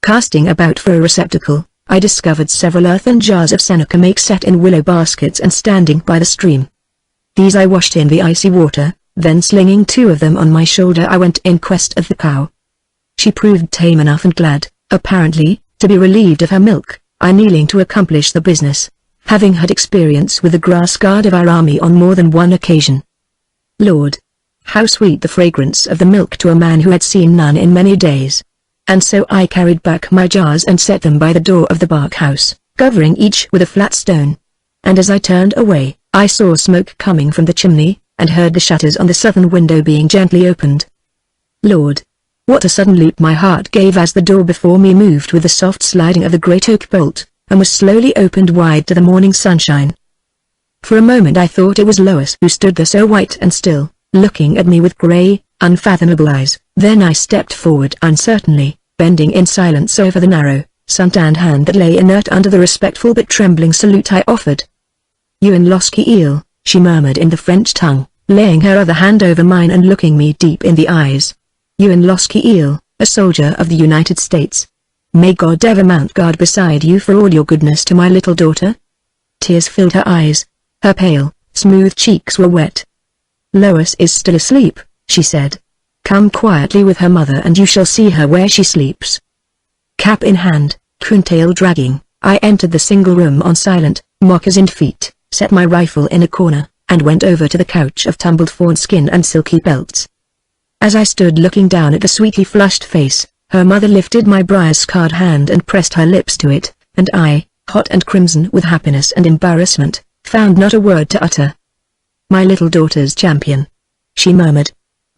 Casting about for a receptacle, I discovered several earthen jars of Seneca make set in willow baskets and standing by the stream. These I washed in the icy water, then slinging two of them on my shoulder I went in quest of the cow. She proved tame enough and glad, apparently, to be relieved of her milk, I kneeling to accomplish the business, having had experience with the grass guard of our army on more than one occasion. Lord! How sweet the fragrance of the milk to a man who had seen none in many days. And so I carried back my jars and set them by the door of the bark house, covering each with a flat stone. And as I turned away, I saw smoke coming from the chimney, and heard the shutters on the southern window being gently opened. Lord! What a sudden leap my heart gave as the door before me moved with the soft sliding of the great oak bolt, and was slowly opened wide to the morning sunshine. For a moment I thought it was Lois who stood there so white and still, looking at me with grey, unfathomable eyes. Then I stepped forward uncertainly, bending in silence over the narrow, sun-tanned hand that lay inert under the respectful but trembling salute I offered. "You in Losky Eel," she murmured in the French tongue, laying her other hand over mine and looking me deep in the eyes. "You in Losky Eel, a soldier of the United States. May God ever mount guard beside you for all your goodness to my little daughter?" Tears filled her eyes. Her pale, smooth cheeks were wet. "Lois is still asleep," she said. "Come quietly with her mother and you shall see her where she sleeps." Cap in hand, coon-tail dragging, I entered the single room on silent, moccasined feet, set my rifle in a corner, and went over to the couch of tumbled fawn skin and silky belts. As I stood looking down at the sweetly flushed face, her mother lifted my briar-scarred hand and pressed her lips to it, and I, hot and crimson with happiness and embarrassment, found not a word to utter. "My little daughter's champion," she murmured.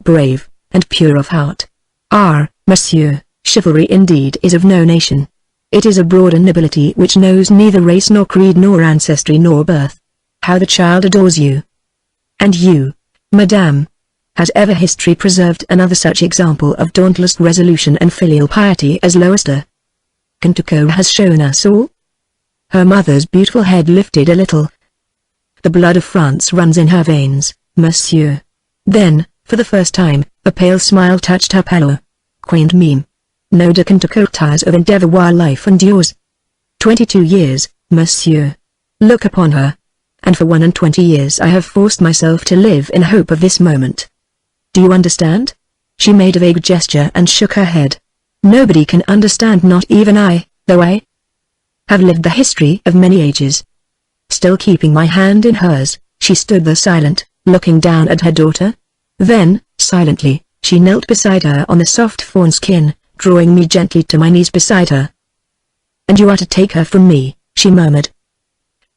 "Brave, and pure of heart. Ah, monsieur, chivalry indeed is of no nation. It is a broader nobility which knows neither race nor creed nor ancestry nor birth. How the child adores you. And you, madame. Has ever history preserved another such example of dauntless resolution and filial piety as Lois de Kentucky has shown us all?" Her mother's beautiful head lifted a little. "The blood of France runs in her veins, monsieur." Then, for the first time, a pale smile touched her pallor. "Quaint meme. No de Kentucky tires of endeavor while life endures. 22 years, monsieur. Look upon her. And for 21 years I have forced myself to live in hope of this moment. Do you understand?" She made a vague gesture and shook her head. "Nobody can understand, not even I, though I have lived the history of many ages." Still keeping my hand in hers, she stood there silent, looking down at her daughter. Then, silently, she knelt beside her on the soft fawn skin, drawing me gently to my knees beside her. "And you are to take her from me," she murmured.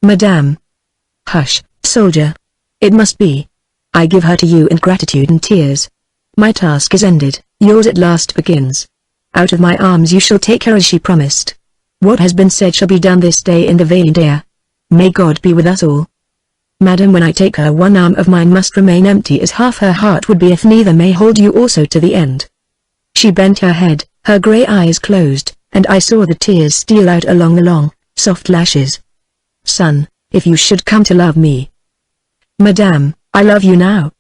"Madame." "Hush, soldier. It must be. I give her to you in gratitude and tears. My task is ended, yours at last begins. Out of my arms you shall take her as she promised. What has been said shall be done this day in the vein, dear. May God be with us all. Madam, when I take her, one arm of mine must remain empty as half her heart would be if neither may hold you also to the end. She bent her head, her grey eyes closed, and I saw the tears steal out along the long, soft lashes. Son, if you should come to love me. Madame, I love you now.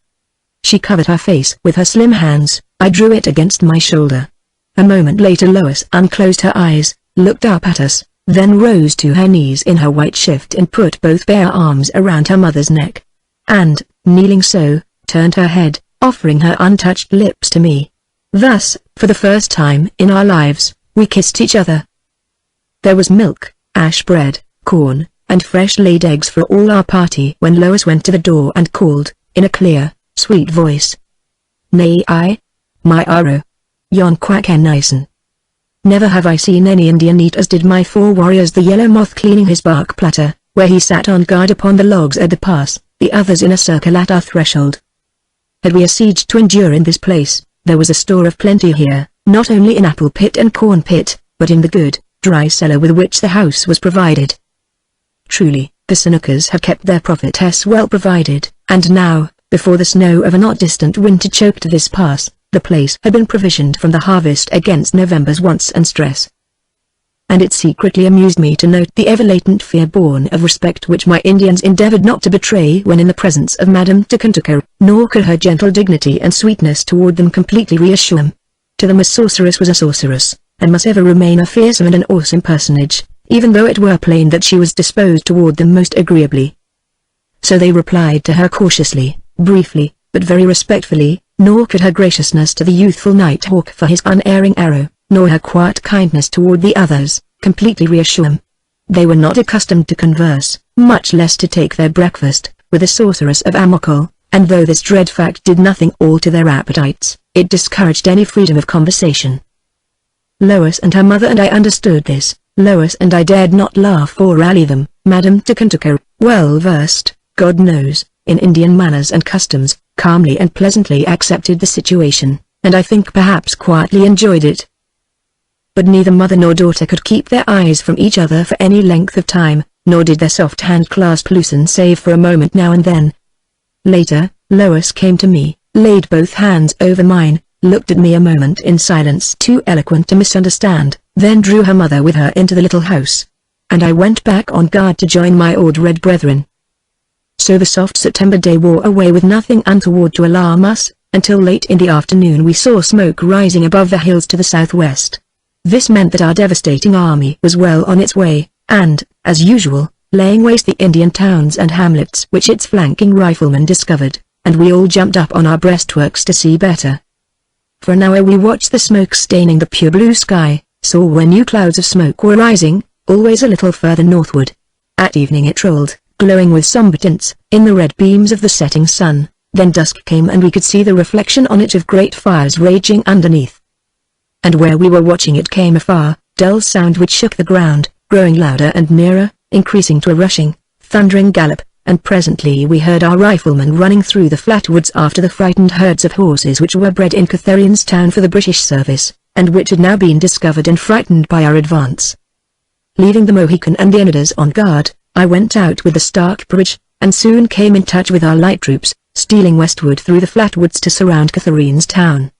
She covered her face with her slim hands. I drew it against my shoulder. A moment later Lois unclosed her eyes, looked up at us, then rose to her knees in her white shift and put both bare arms around her mother's neck. And, kneeling so, turned her head, offering her untouched lips to me. Thus, for the first time in our lives, we kissed each other. There was milk, ash bread, corn, and fresh laid eggs for all our party when Lois went to the door and called, in a clear, sweet voice. Nay, my Aro. Yon quack en nisen. Never have I seen any Indian eat as did my 4 warriors, the yellow moth cleaning his bark platter, where he sat on guard upon the logs at the pass, the others in a circle at our threshold. Had we a siege to endure in this place, there was a store of plenty here, not only in apple pit and corn pit, but in the good, dry cellar with which the house was provided. Truly, the Senecas have kept their prophetess well provided, and now, before the snow of a not distant winter choked this pass, the place had been provisioned from the harvest against November's wants and stress. And it secretly amused me to note the ever-latent fear born of respect which my Indians endeavored not to betray when in the presence of Madame de Kentucky, nor could her gentle dignity and sweetness toward them completely reassure them. To them a sorceress was a sorceress, and must ever remain a fearsome and an awesome personage, even though it were plain that she was disposed toward them most agreeably. So they replied to her cautiously, briefly, but very respectfully, nor could her graciousness to the youthful Nighthawk for his unerring arrow, nor her quiet kindness toward the others, completely reassure them. They were not accustomed to converse, much less to take their breakfast, with a sorceress of Amokel, and though this dread fact did nothing alter their appetites, it discouraged any freedom of conversation. Lois and her mother and I understood this. Lois and I dared not laugh or rally them. Madame de Kentucky, well versed, God knows, in Indian manners and customs, calmly and pleasantly accepted the situation, and I think perhaps quietly enjoyed it. But neither mother nor daughter could keep their eyes from each other for any length of time, nor did their soft hand clasp loosen save for a moment now and then. Later, Lois came to me, laid both hands over mine, looked at me a moment in silence too eloquent to misunderstand, then drew her mother with her into the little house. And I went back on guard to join my old red brethren. So the soft September day wore away with nothing untoward to alarm us, until late in the afternoon we saw smoke rising above the hills to the southwest. This meant that our devastating army was well on its way, and, as usual, laying waste the Indian towns and hamlets which its flanking riflemen discovered, and we all jumped up on our breastworks to see better. For an hour we watched the smoke staining the pure blue sky, saw where new clouds of smoke were rising, always a little further northward. At evening it rolled, glowing with somber tints, in the red beams of the setting sun. Then dusk came and we could see the reflection on it of great fires raging underneath. And where we were watching it came a far, dull sound which shook the ground, growing louder and nearer, increasing to a rushing, thundering gallop, and presently we heard our riflemen running through the flat woods after the frightened herds of horses which were bred in Catherine's town for the British service, and which had now been discovered and frightened by our advance. Leaving the Mohican and the Oneiders on guard, I went out with the Starkbridge, and soon came in touch with our light troops, stealing westward through the flat woods to surround Catherine's town.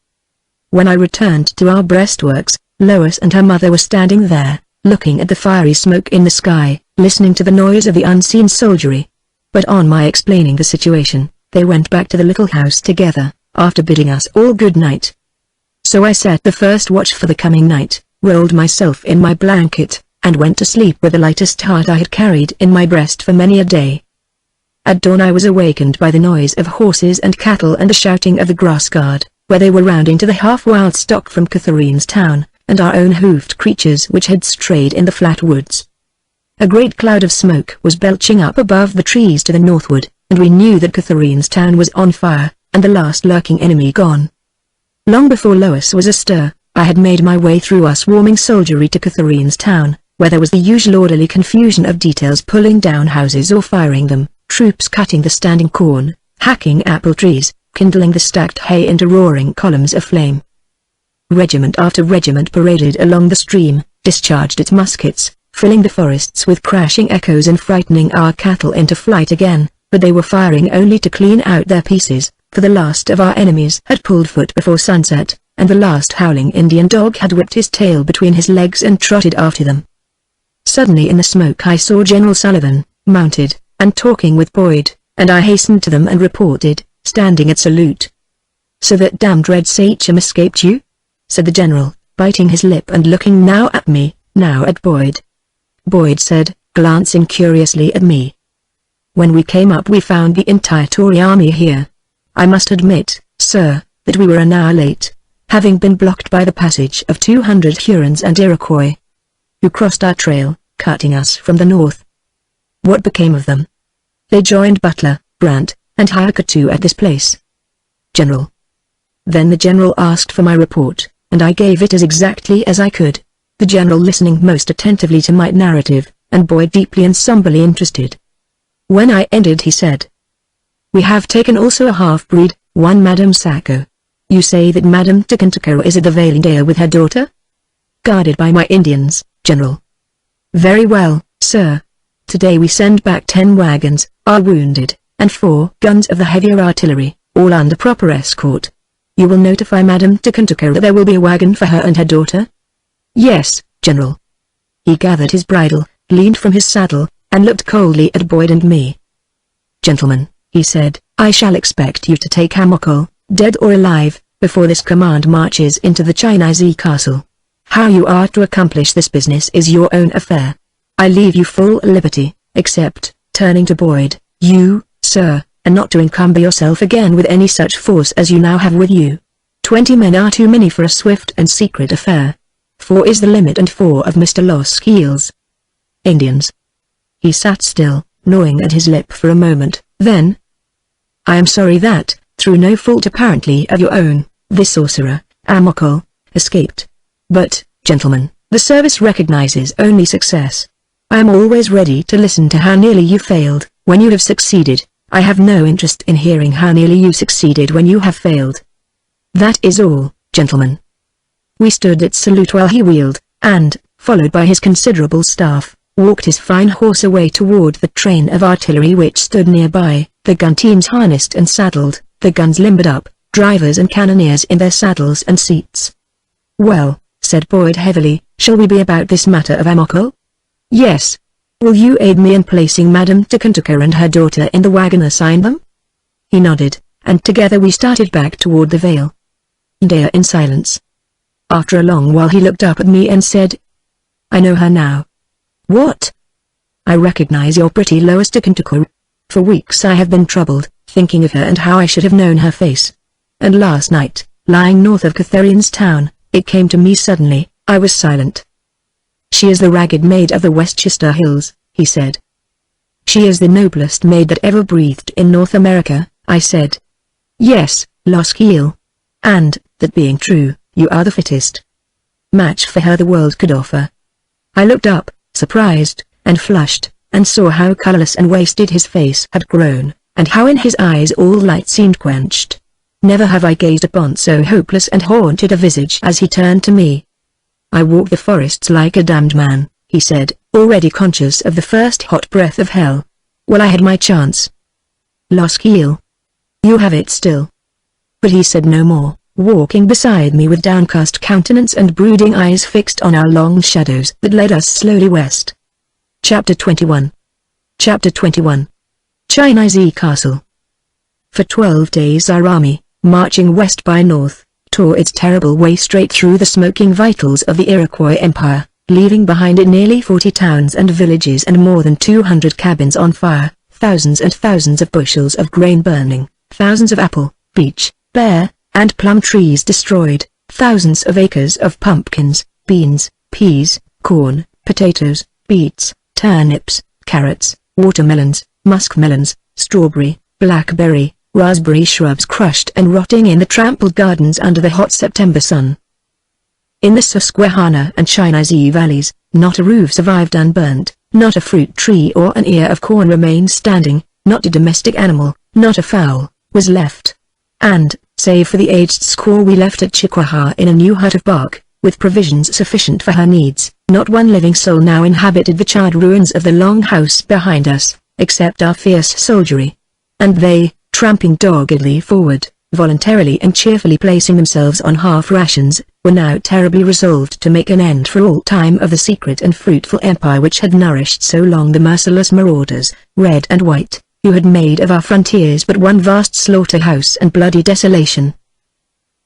When I returned to our breastworks, Lois and her mother were standing there, looking at the fiery smoke in the sky, listening to the noise of the unseen soldiery. But on my explaining the situation, they went back to the little house together, after bidding us all good night. So I set the first watch for the coming night, rolled myself in my blanket, and went to sleep with the lightest heart I had carried in my breast for many a day. At dawn I was awakened by the noise of horses and cattle and the shouting of the grass guard, where they were rounding to the half-wild stock from Catherine's town, and our own hoofed creatures which had strayed in the flat woods. A great cloud of smoke was belching up above the trees to the northward, and we knew that Catherine's town was on fire, and the last lurking enemy gone. Long before Lois was astir, I had made my way through our swarming soldiery to Catherine's town, where there was the usual orderly confusion of details pulling down houses or firing them, troops cutting the standing corn, hacking apple trees, kindling the stacked hay into roaring columns of flame. Regiment after regiment paraded along the stream, discharged its muskets, filling the forests with crashing echoes and frightening our cattle into flight again, but they were firing only to clean out their pieces, for the last of our enemies had pulled foot before sunset, and the last howling Indian dog had whipped his tail between his legs and trotted after them. Suddenly in the smoke I saw General Sullivan, mounted, and talking with Boyd, and I hastened to them and reported, standing at salute. "So that damned Red Sachem escaped you?" said the general, biting his lip and looking now at me, now at Boyd. Boyd said, glancing curiously at me. "When we came up we found the entire Tory army here. I must admit, sir, that we were an hour late, having been blocked by the passage of 200 Hurons and Iroquois, who crossed our trail, cutting us from the north." "What became of them?" "They joined Butler, Brant, and Hyakatu at this place." "General." Then the general asked for my report, and I gave it as exactly as I could, the general listening most attentively to my narrative, and Boyd deeply and somberly interested. When I ended he said, "We have taken also a half-breed, one Madame Sacco. You say that Madame Tikantako is at the Valindale with her daughter?" "Guarded by my Indians, General." "Very well, sir. Today we send back 10 wagons, our wounded, and 4 guns of the heavier artillery, all under proper escort. You will notify Madame Tikantako that there will be a wagon for her and her daughter?" "Yes, General." He gathered his bridle, leaned from his saddle, and looked coldly at Boyd and me. "Gentlemen," he said, "I shall expect you to take Amokol, dead or alive, before this command marches into the Chinese castle. How you are to accomplish this business is your own affair. I leave you full liberty, except," turning to Boyd, "you, sir, and not to encumber yourself again with any such force as you now have with you. 20 men are too many for a swift and secret affair. 4 is the limit and 4 of Mr. Loskie's Indians." He sat still, gnawing at his lip for a moment, then, "I am sorry that, through no fault apparently of your own, this sorcerer, Amokol, escaped. But, gentlemen, the service recognizes only success. I am always ready to listen to how nearly you failed, when you have succeeded. I have no interest in hearing how nearly you succeeded when you have failed. That is all, gentlemen." We stood at salute while he wheeled, and, followed by his considerable staff, walked his fine horse away toward the train of artillery which stood nearby, the gun teams harnessed and saddled, the guns limbered up, drivers and cannoneers in their saddles and seats. "Well," said Boyd heavily, "shall we be about this matter of Amokol?" "Yes. Will you aid me in placing Madame Tikantako and her daughter in the wagon assigned them?" He nodded, and together we started back toward the Vale. There in silence. After a long while he looked up at me and said, "I know her now." "What?" "I recognize your pretty Lois Tikantako. For weeks I have been troubled, thinking of her and how I should have known her face. And last night, lying north of Catherine's town, it came to me suddenly, I was silent." "She is the ragged maid of the Westchester Hills," he said. "She is the noblest maid that ever breathed in North America," I said. "Yes, Loskiel. And, that being true, you are the fittest match for her the world could offer." I looked up, surprised, and flushed, and saw how colorless and wasted his face had grown, and how in his eyes all light seemed quenched. Never have I gazed upon so hopeless and haunted a visage as he turned to me. "I walk the forests like a damned man," he said, already conscious of the first hot breath of hell. "Well, I had my chance. Loskiel. You have it still." But he said no more, walking beside me with downcast countenance and brooding eyes fixed on our long shadows that led us slowly west. Chapter 21. Chapter 21. Chinese Castle. For 12 days our army, marching west by north, tore its terrible way straight through the smoking vitals of the Iroquois Empire, leaving behind it nearly 40 towns and villages and more than 200 cabins on fire, thousands and thousands of bushels of grain burning, thousands of apple, peach, pear, and plum trees destroyed, thousands of acres of pumpkins, beans, peas, corn, potatoes, beets, turnips, carrots, watermelons, muskmelons, strawberry, blackberry, raspberry shrubs crushed and rotting in the trampled gardens under the hot September sun. In the Susquehanna and Chinese valleys, not a roof survived unburnt, not a fruit tree or an ear of corn remained standing, not a domestic animal, not a fowl, was left. And, save for the aged squaw we left at Chikwaha in a new hut of bark, with provisions sufficient for her needs. Not one living soul now inhabited the charred ruins of the long house behind us, except our fierce soldiery. And they, tramping doggedly forward, voluntarily and cheerfully placing themselves on half rations, were now terribly resolved to make an end for all time of the secret and fruitful empire which had nourished so long the merciless marauders, red and white, who had made of our frontiers but one vast slaughterhouse and bloody desolation.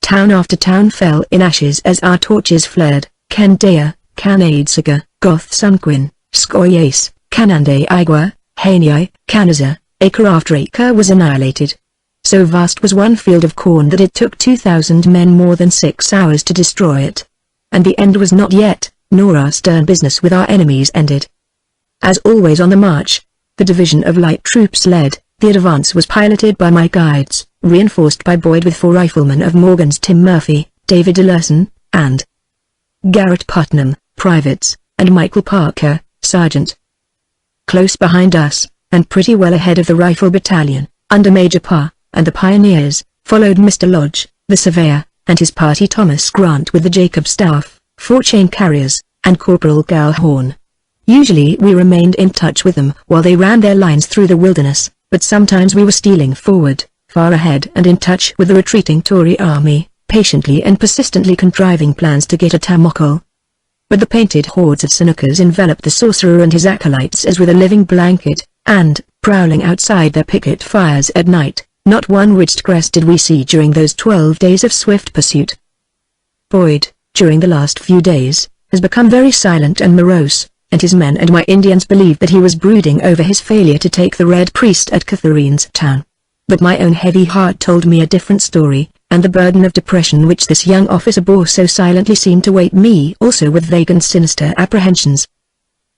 Town after town fell in ashes as our torches flared. Kendaya, Kanadsaga, Goth Sunquin, Skoyes, Kanande Igwa, Hanei, Kanaza, acre after acre was annihilated. So vast was one field of corn that it took 2,000 men more than 6 hours to destroy it. And the end was not yet, nor our stern business with our enemies ended. As always on the march, the division of light troops led, the advance was piloted by my guides, reinforced by Boyd with 4 riflemen of Morgan's Tim Murphy, David Delerson, and Garrett Putnam, privates, and Michael Parker, sergeant. Close behind us, and pretty well ahead of the rifle battalion, under Major Parr, and the pioneers, followed Mr. Lodge, the surveyor, and his party Thomas Grant with the Jacob staff, 4 chain carriers, and Corporal Gallhorn. Usually we remained in touch with them while they ran their lines through the wilderness, but sometimes we were stealing forward, far ahead and in touch with the retreating Tory army, patiently and persistently contriving plans to get at Tamokal. But the painted hordes of Senecas enveloped the sorcerer and his acolytes as with a living blanket, and, prowling outside their picket fires at night, not one ridged crest did we see during those 12 days of swift pursuit. Boyd, during the last few days, has become very silent and morose, and his men and my Indians believed that he was brooding over his failure to take the Red Priest at Catherine's town. But my own heavy heart told me a different story, and the burden of depression which this young officer bore so silently seemed to weight me also with vague and sinister apprehensions.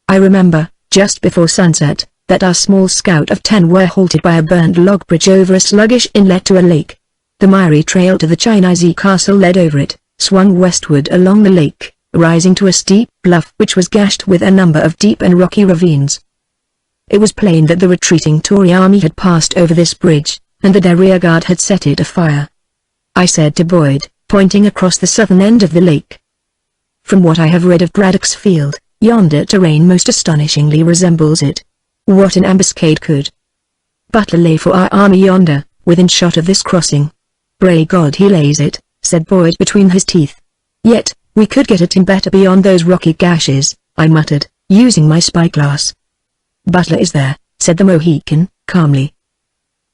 I remember, just before sunset, that our small scout of 10 were halted by a burned log bridge over a sluggish inlet to a lake. The miry trail to the Chinese castle led over it, swung westward along the lake, rising to a steep bluff which was gashed with a number of deep and rocky ravines. It was plain that the retreating Tory army had passed over this bridge, and that their rearguard had set it afire. I said to Boyd, pointing across the southern end of the lake. From what I have read of Braddock's field, yonder terrain most astonishingly resembles it. What an ambuscade could Butler lay for our army yonder, within shot of this crossing. Pray God he lays it, said Boyd between his teeth. Yet, we could get at him better beyond those rocky gashes, I muttered, using my spyglass. Butler is there, said the Mohican, calmly.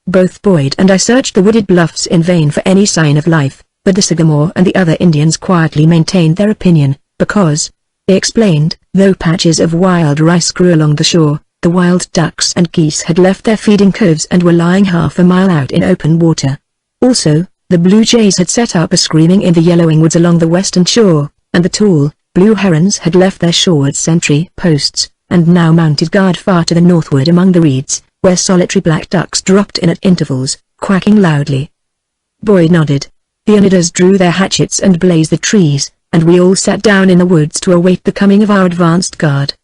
Both Boyd and I searched the wooded bluffs in vain for any sign of life, but the Sagamore and the other Indians quietly maintained their opinion, because, they explained, though patches of wild rice grew along the shore, the wild ducks and geese had left their feeding coves and were lying half a mile out in open water. Also, the blue jays had set up a screaming in the yellowing woods along the western shore, and the tall, blue herons had left their shoreward sentry posts, and now mounted guard far to the northward among the reeds, where solitary black ducks dropped in at intervals, quacking loudly. Boyd nodded. The onagers drew their hatchets and blazed the trees, and we all sat down in the woods to await the coming of our advanced guard.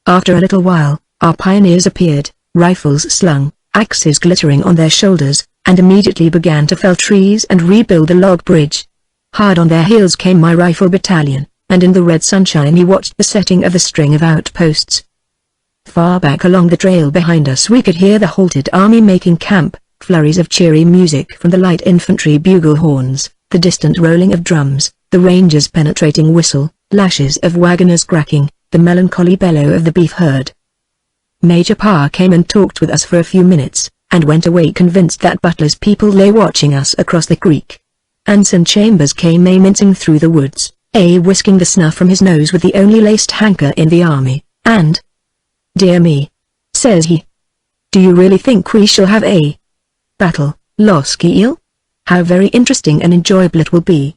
After a little while, our pioneers appeared, rifles slung, axes glittering on their shoulders, and immediately began to fell trees and rebuild the log bridge. Hard on their heels came my rifle battalion, and in the red sunshine we watched the setting of the string of outposts. Far back along the trail behind us we could hear the halted army making camp, flurries of cheery music from the light infantry bugle horns, the distant rolling of drums, the ranger's penetrating whistle, lashes of wagoners cracking, the melancholy bellow of the beef herd. Major Parr came and talked with us for a few minutes, and went away convinced that Butler's people lay watching us across the creek. Anson Chambers came mincing through the woods, whisking the snuff from his nose with the only laced hanker in the army, and, "Dear me," says he, "do you really think we shall have a battle, Loskiel? How very interesting and enjoyable it will be."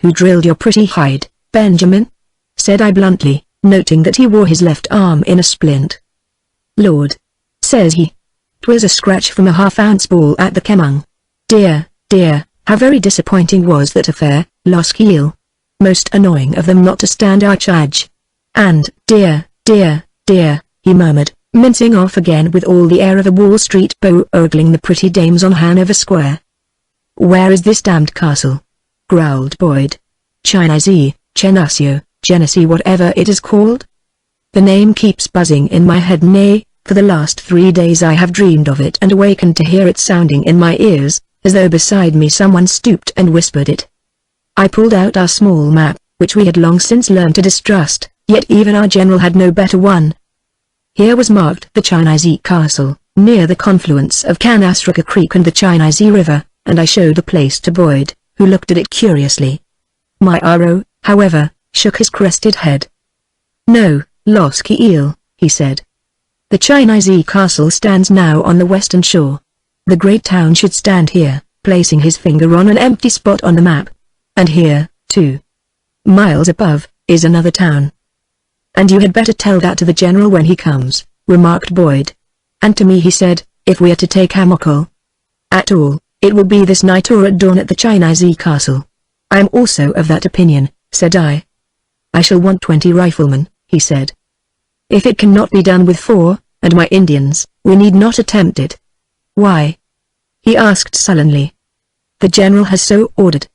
"Who drilled your pretty hide, Benjamin?" said I bluntly, noting that he wore his left arm in a splint. "Lord," says he, "'twas a scratch from a half-ounce ball at the Kemung. Dear, dear, how very disappointing was that affair, Loskiel. Most annoying of them not to stand our charge. And, dear, dear, dear," he murmured, mincing off again with all the air of a Wall Street beau ogling the pretty dames on Hanover Square. Where is this damned castle? Growled Boyd. Chinese, Chenasio, Genesee, whatever it is called? The name keeps buzzing in my head, nay, for the last 3 days I have dreamed of it and awakened to hear it sounding in my ears, as though beside me someone stooped and whispered it. I pulled out our small map, which we had long since learned to distrust, yet even our general had no better one. Here was marked the Chinese castle, near the confluence of Canasraka Creek and the Chinese River, and I showed the place to Boyd, who looked at it curiously. My Aro, however, shook his crested head. No, Losky Eel, he said. The Chinese castle stands now on the western shore. The great town should stand here, placing his finger on an empty spot on the map. And here, 2 miles above, is another town. And you had better tell that to the general when he comes, remarked Boyd. And to me he said, if we are to take Amokol at all, it will be this night or at dawn at the Chinese castle. I am also of that opinion, said I. I shall want 20 riflemen, he said. If it cannot be done with 4, and my Indians, we need not attempt it. Why? He asked sullenly. The general has so ordered.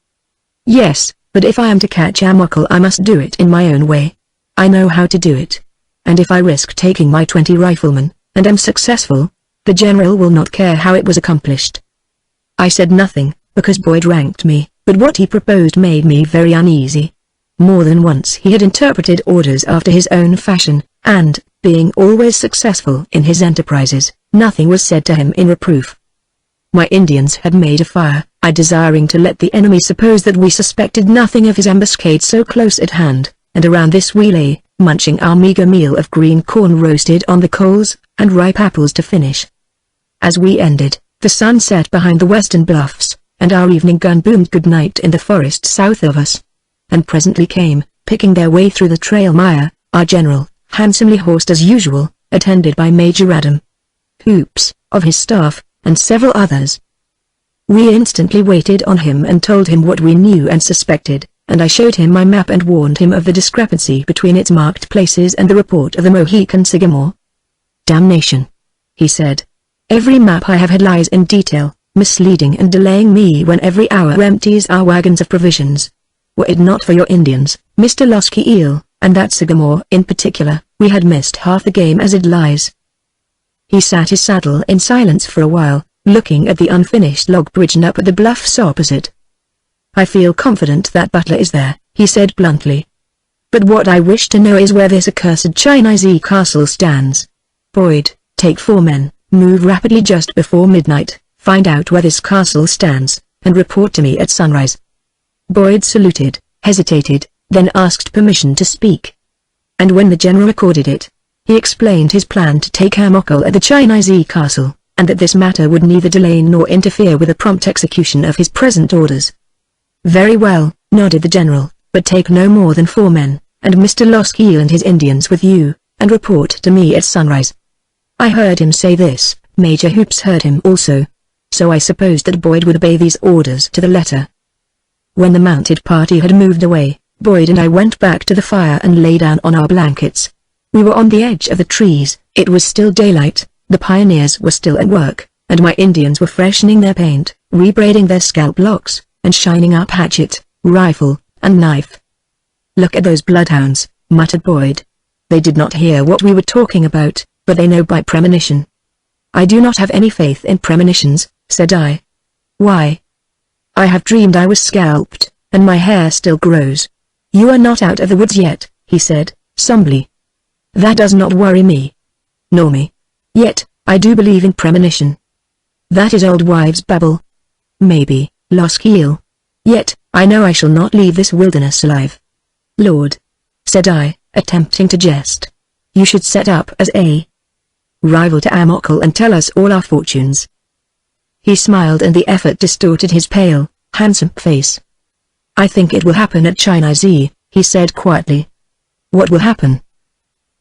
Yes, but if I am to catch Amokol I must do it in my own way. I know how to do it. And if I risk taking my 20 riflemen, and am successful, the general will not care how it was accomplished. I said nothing, because Boyd ranked me, but what he proposed made me very uneasy. More than once he had interpreted orders after his own fashion, and, being always successful in his enterprises, nothing was said to him in reproof. My Indians had made a fire, I desiring to let the enemy suppose that we suspected nothing of his ambuscade so close at hand, and around this we lay, munching our meager meal of green corn roasted on the coals, and ripe apples to finish. As we ended, the sun set behind the western bluffs, and our evening gun boomed good night in the forest south of us. And presently came, picking their way through the trail mire, our general, handsomely horsed as usual, attended by Major Adam Hoops, of his staff, and several others. We instantly waited on him and told him what we knew and suspected, and I showed him my map and warned him of the discrepancy between its marked places and the report of the Mohican Sycamore. Damnation, he said. Every map I have had lies in detail, misleading and delaying me when every hour empties our wagons of provisions. Were it not for your Indians, Mr. Losky Eel, and that Sycamore in particular, we had missed half the game as it lies. He sat his saddle in silence for a while, looking at the unfinished log bridge and up at the bluffs opposite. I feel confident that Butler is there, he said bluntly. But what I wish to know is where this accursed Chinese castle stands. Boyd, take 4 men, move rapidly just before midnight, find out where this castle stands, and report to me at sunrise. Boyd saluted, hesitated, then asked permission to speak. And when the general accorded it, he explained his plan to take Amokol at the Chinese castle, and that this matter would neither delay nor interfere with the prompt execution of his present orders. Very well, nodded the general, but take no more than 4 men, and Mr. Losky and his Indians with you, and report to me at sunrise. I heard him say this, Major Hoops heard him also. So I supposed that Boyd would obey these orders to the letter. When the mounted party had moved away, Boyd and I went back to the fire and lay down on our blankets. We were on the edge of the trees, it was still daylight, the pioneers were still at work, and my Indians were freshening their paint, rebraiding their scalp locks, and shining up hatchet, rifle, and knife. Look at those bloodhounds, muttered Boyd. They did not hear what we were talking about, but they know by premonition. I do not have any faith in premonitions, said I. Why? I have dreamed I was scalped, and my hair still grows. You are not out of the woods yet, he said, somberly. That does not worry me. Nor me. Yet, I do believe in premonition. That is old wives' babble. Maybe, Losky Eel. Yet, I know I shall not leave this wilderness alive. Lord, said I, attempting to jest. You should set up as a rival to Amokol and tell us all our fortunes. He smiled and the effort distorted his pale, handsome face. I think it will happen at Chinese, he said quietly. What will happen?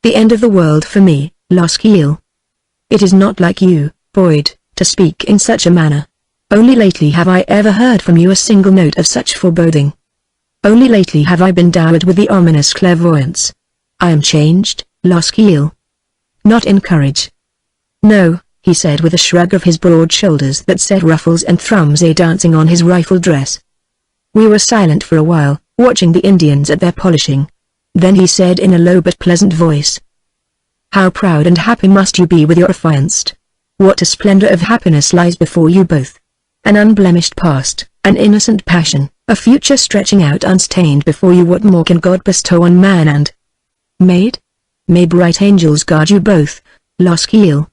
The end of the world for me, Losky Eel. It is not like you, Boyd, to speak in such a manner. Only lately have I ever heard from you a single note of such foreboding. Only lately have I been dowered with the ominous clairvoyance. I am changed, Losky Eel. Not in courage. No, he said with a shrug of his broad shoulders that set ruffles and thrums dancing on his rifle dress. We were silent for a while, watching the Indians at their polishing. Then he said in a low but pleasant voice, "How proud and happy must you be with your affianced. What a splendor of happiness lies before you both. An unblemished past, an innocent passion, a future stretching out unstained before you. What more can God bestow on man and maid? May bright angels guard you both, Loskiel."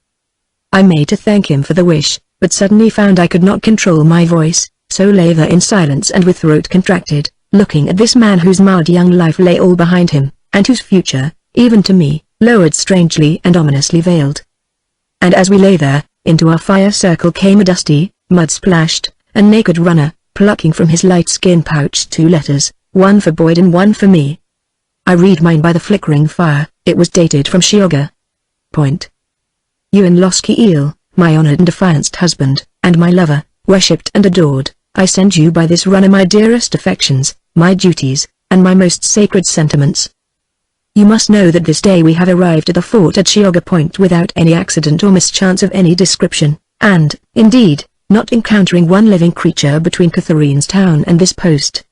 I made to thank him for the wish, but suddenly found I could not control my voice, so lay there in silence and with throat contracted, looking at this man whose marred young life lay all behind him, and whose future, even to me, lowered strangely and ominously veiled. And as we lay there, into our fire circle came a dusty, mud-splashed, and naked runner, plucking from his light skin pouch 2 letters, one for Boyd and one for me. I read mine by the flickering fire. It was dated from Shioga. Point. "You Loskiel, my honored and affianced husband, and my lover, worshipped and adored, I send you by this runner my dearest affections, my duties, and my most sacred sentiments. You must know that this day we have arrived at the fort at Shioga Point without any accident or mischance of any description, and, indeed, not encountering one living creature between Catherine's town and this post.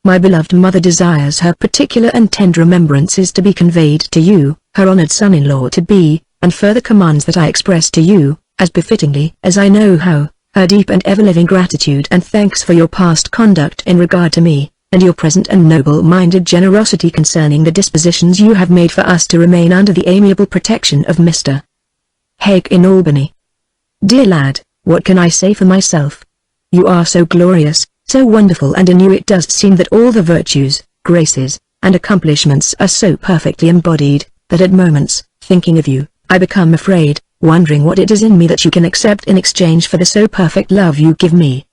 My beloved mother desires her particular and tender remembrances to be conveyed to you, her honored son-in-law to be, and further commands that I express to you, as befittingly as I know how, her deep and ever-living gratitude and thanks for your past conduct in regard to me, and your present and noble-minded generosity concerning the dispositions you have made for us to remain under the amiable protection of Mr. Hague in Albany. Dear lad, what can I say for myself? You are so glorious, so wonderful, and in you it does seem that all the virtues, graces, and accomplishments are so perfectly embodied, that at moments, thinking of you, I become afraid, wondering what it is in me that you can accept in exchange for the so perfect love you give me.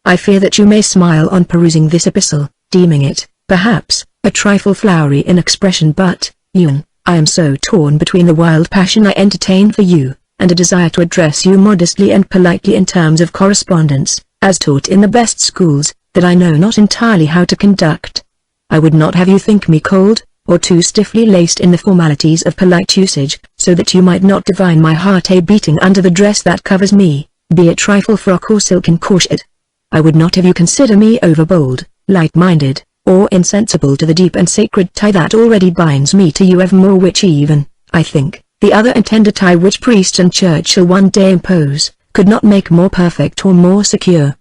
I fear that you may smile on perusing this epistle, deeming it, perhaps, a trifle flowery in expression, but, Ewan, I am so torn between the wild passion I entertain for you, and a desire to address you modestly and politely in terms of correspondence, as taught in the best schools, that I know not entirely how to conduct. I would not have you think me cold, or too stiffly laced in the formalities of polite usage, so that you might not divine my heart beating under the dress that covers me, be it trifle frock or silken corset. I would not have you consider me overbold, light-minded, or insensible to the deep and sacred tie that already binds me to you evermore, which even, I think, the other and tender tie which priest and church shall one day impose, could not make more perfect or more secure.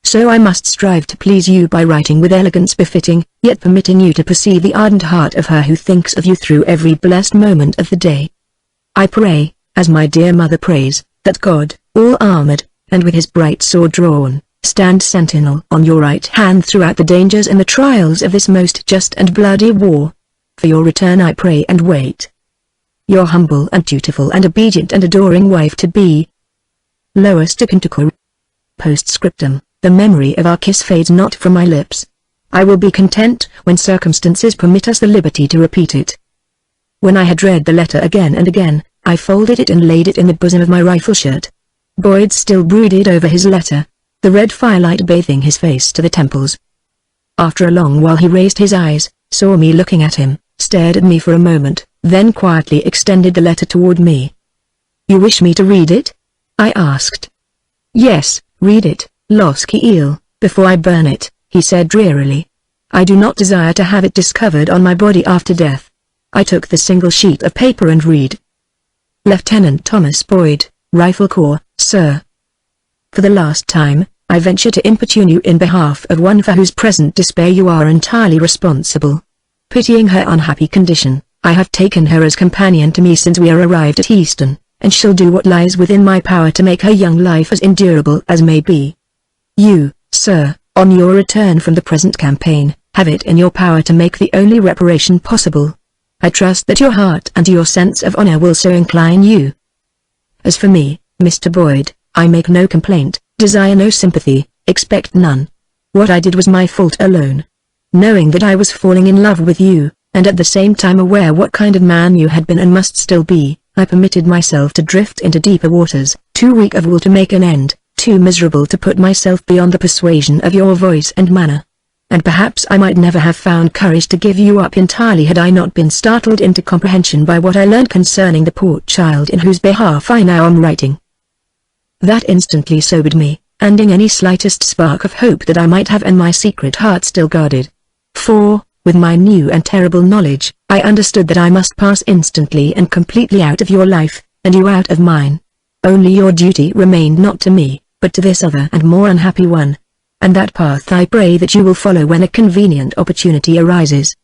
So I must strive to please you by writing with elegance befitting, yet permitting you to perceive the ardent heart of her who thinks of you through every blessed moment of the day. I pray, as my dear mother prays, that God, all armored, and with his bright sword drawn, stand sentinel on your right hand throughout the dangers and the trials of this most just and bloody war. For your return I pray and wait. Your humble and dutiful and obedient and adoring wife to be, Lois de Kentucky. Postscriptum. The memory of our kiss fades not from my lips. I will be content when circumstances permit us the liberty to repeat it. When I had read the letter again and again, I folded it and laid it in the bosom of my rifle shirt. Boyd still brooded over his letter, the red firelight bathing his face to the temples. After a long while he raised his eyes, saw me looking at him, stared at me for a moment, then quietly extended the letter toward me. "You wish me to read it?" I asked. "Yes, read it, Loskiel, before I burn it," he said drearily. "I do not desire to have it discovered on my body after death." I took the single sheet of paper and read. Lieutenant Thomas Boyd, Rifle Corps, Sir. For the last time, I venture to importune you in behalf of one for whose present despair you are entirely responsible. Pitying her unhappy condition, I have taken her as companion to me since we are arrived at Easton, and shall do what lies within my power to make her young life as endurable as may be. You, sir, on your return from the present campaign, have it in your power to make the only reparation possible. I trust that your heart and your sense of honor will so incline you. As for me, Mr. Boyd, I make no complaint, desire no sympathy, expect none. What I did was my fault alone. Knowing that I was falling in love with you, and at the same time aware what kind of man you had been and must still be, I permitted myself to drift into deeper waters, too weak of will to make an end, too miserable to put myself beyond the persuasion of your voice and manner. and perhaps I might never have found courage to give you up entirely had I not been startled into comprehension by what I learned concerning the poor child in whose behalf I now am writing. That instantly sobered me, ending any slightest spark of hope that I might have and my secret heart still guarded. For, with my new and terrible knowledge, I understood that I must pass instantly and completely out of your life, and you out of mine. Only your duty remained not to me, but to this other and more unhappy one. And that path I pray that you will follow when a convenient opportunity arises.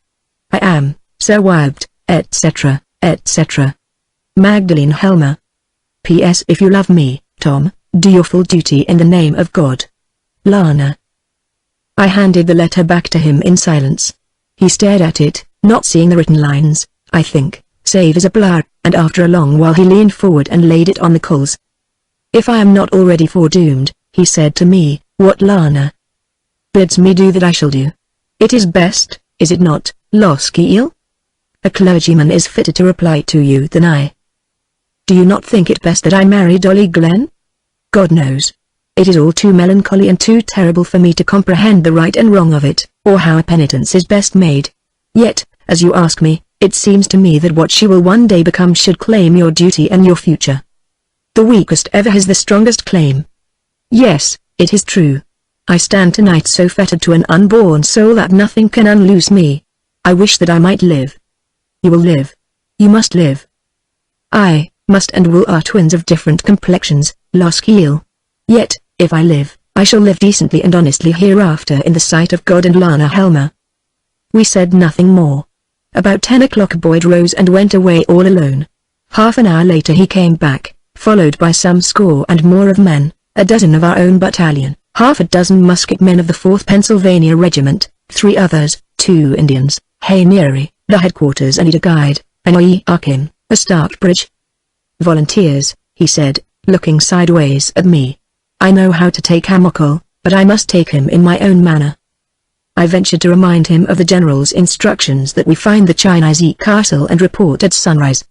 I am, Sir Wyved, etc., etc. Magdalene Helmer. P.S. If you love me, Tom, do your full duty in the name of God. Lana. I handed the letter back to him in silence. He stared at it, not seeing the written lines, I think, save as a blur, and after a long while he leaned forward and laid it on the coals. If I am not already foredoomed, he said to me, what Lana bids me do that I shall do. It is best, is it not, Loskiel? A clergyman is fitter to reply to you than I. Do you not think it best that I marry Dolly Glenn? God knows. It is all too melancholy and too terrible for me to comprehend the right and wrong of it, or how a penitence is best made. Yet, as you ask me, it seems to me that what she will one day become should claim your duty and your future. The weakest ever has the strongest claim. Yes, it is true. I stand tonight so fettered to an unborn soul that nothing can unloose me. I wish that I might live. You will live. You must live. I, must and will are twins of different complexions, Loskiel. Yet, if I live, I shall live decently and honestly hereafter in the sight of God and Lana Helmer. We said nothing more. About 10 o'clock Boyd rose and went away all alone. Half an hour later he came back, followed by some score and more of men, a dozen of our own battalion, half a dozen musket men of the 4th Pennsylvania Regiment, 3 others, 2 Indians, Hayneary, the headquarters and leader guide, and Akim, a Stockbridge. Volunteers, he said, looking sideways at me. I know how to take Amokal, but I must take him in my own manner. I ventured to remind him of the general's instructions that we find the Chinese castle and report at sunrise.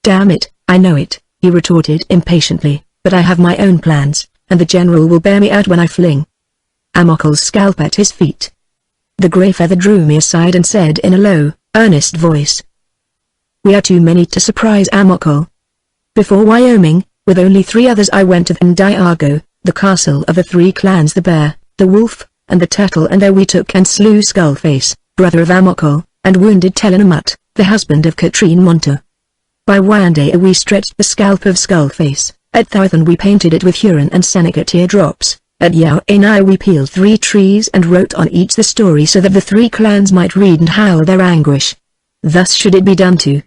Damn it, I know it, he retorted impatiently, but I have my own plans, and the general will bear me out when I fling Amokal's scalp at his feet. The grey feather drew me aside and said in a low, earnest voice, we are too many to surprise Amokal. Before Wyoming, with only 3 others I went to Diago, the castle of the 3 clans, the bear, the wolf, and the turtle, and there we took and slew Skullface, brother of Amokal, and wounded Telenamut, the husband of Katrine Monta. By Wandea we stretched the scalp of Skullface, at Thawthan we painted it with Huron and Seneca teardrops, at Yaoanai we peeled 3 trees and wrote on each the story so that the 3 clans might read and howl their anguish. Thus should it be done to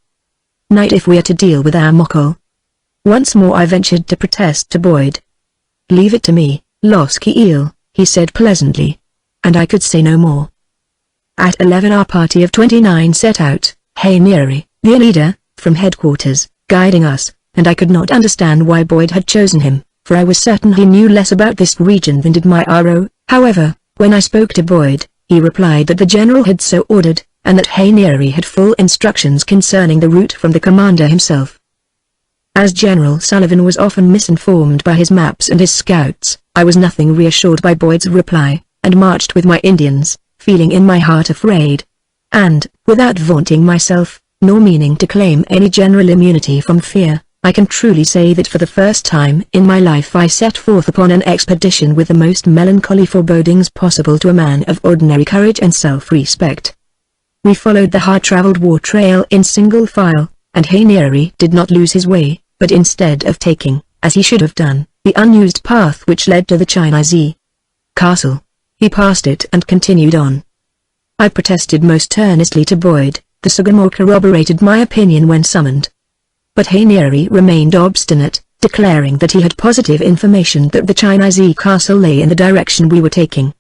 night if we are to deal with Amokal. Once more I ventured to protest to Boyd. Leave it to me, Loskiel, he said pleasantly. And I could say no more. At 11 our party of 29 set out, Hayneary, the leader, from headquarters, guiding us, and I could not understand why Boyd had chosen him, for I was certain he knew less about this region than did my RO. However, when I spoke to Boyd, he replied that the general had so ordered, and that Hayneary had full instructions concerning the route from the commander himself. As General Sullivan was often misinformed by his maps and his scouts, I was nothing reassured by Boyd's reply, and marched with my Indians, feeling in my heart afraid. And, without vaunting myself, nor meaning to claim any general immunity from fear, I can truly say that for the first time in my life I set forth upon an expedition with the most melancholy forebodings possible to a man of ordinary courage and self-respect. We followed the hard-traveled war trail in single file, and Hayneary did not lose his way, but instead of taking, as he should have done, the unused path which led to the Chinese castle, he passed it and continued on. I protested most earnestly to Boyd, the Sagamore corroborated my opinion when summoned. But Hayneary remained obstinate, declaring that he had positive information that the Chinese castle lay in the direction we were taking.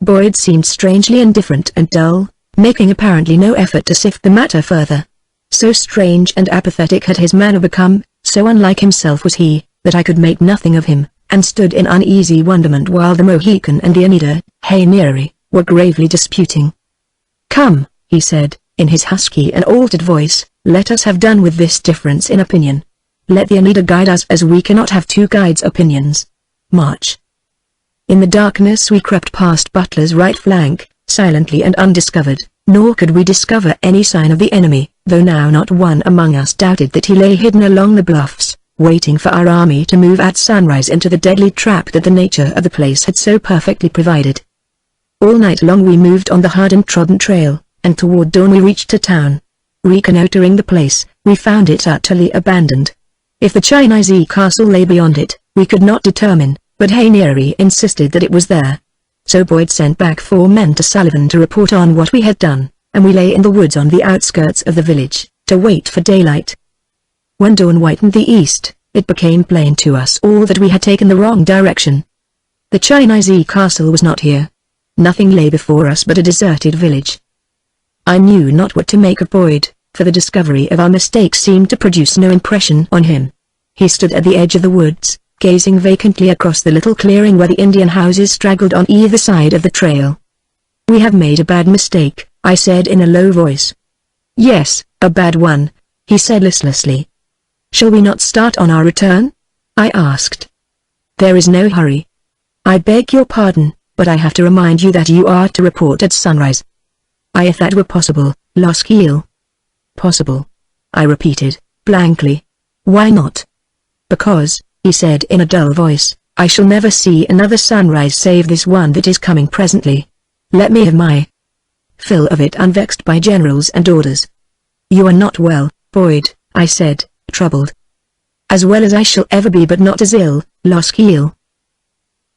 Boyd seemed strangely indifferent and dull, making apparently no effort to sift the matter further. So strange and apathetic had his manner become, so unlike himself was he, that I could make nothing of him, and stood in uneasy wonderment while the Mohican and the Oneida, Hayneary, were gravely disputing. "Come," he said, in his husky and altered voice, "let us have done with this difference in opinion. Let the Oneida guide us as we cannot have 2 guides' opinions. March." In the darkness we crept past Butler's right flank, silently and undiscovered, nor could we discover any sign of the enemy, though now not one among us doubted that he lay hidden along the bluffs, waiting for our army to move at sunrise into the deadly trap that the nature of the place had so perfectly provided. All night long we moved on the hard and trodden trail, and toward dawn we reached a town. Reconnoitering the place, we found it utterly abandoned. If the Chinese castle lay beyond it, we could not determine, but Hainieri insisted that it was there. So Boyd sent back 4 men to Sullivan to report on what we had done, and we lay in the woods on the outskirts of the village, to wait for daylight. When dawn whitened the east, it became plain to us all that we had taken the wrong direction. The Chinese castle was not here. Nothing lay before us but a deserted village. I knew not what to make of Boyd, for the discovery of our mistake seemed to produce no impression on him. He stood at the edge of the woods, gazing vacantly across the little clearing where the Indian houses straggled on either side of the trail. "We have made a bad mistake," I said in a low voice. "Yes, a bad one," he said listlessly. "Shall we not start on our return?" I asked. "There is no hurry. I beg your pardon, but I have to remind you that you are to report at sunrise." If that were possible, Loskiel. "Possible," I repeated, blankly. "Why not?" "Because," he said in a dull voice, "I shall never see another sunrise save this one that is coming presently. Let me have my fill of it unvexed by generals and orders." "You are not well, Boyd," I said, troubled. "As well as I shall ever be, but not as ill, Loskiel."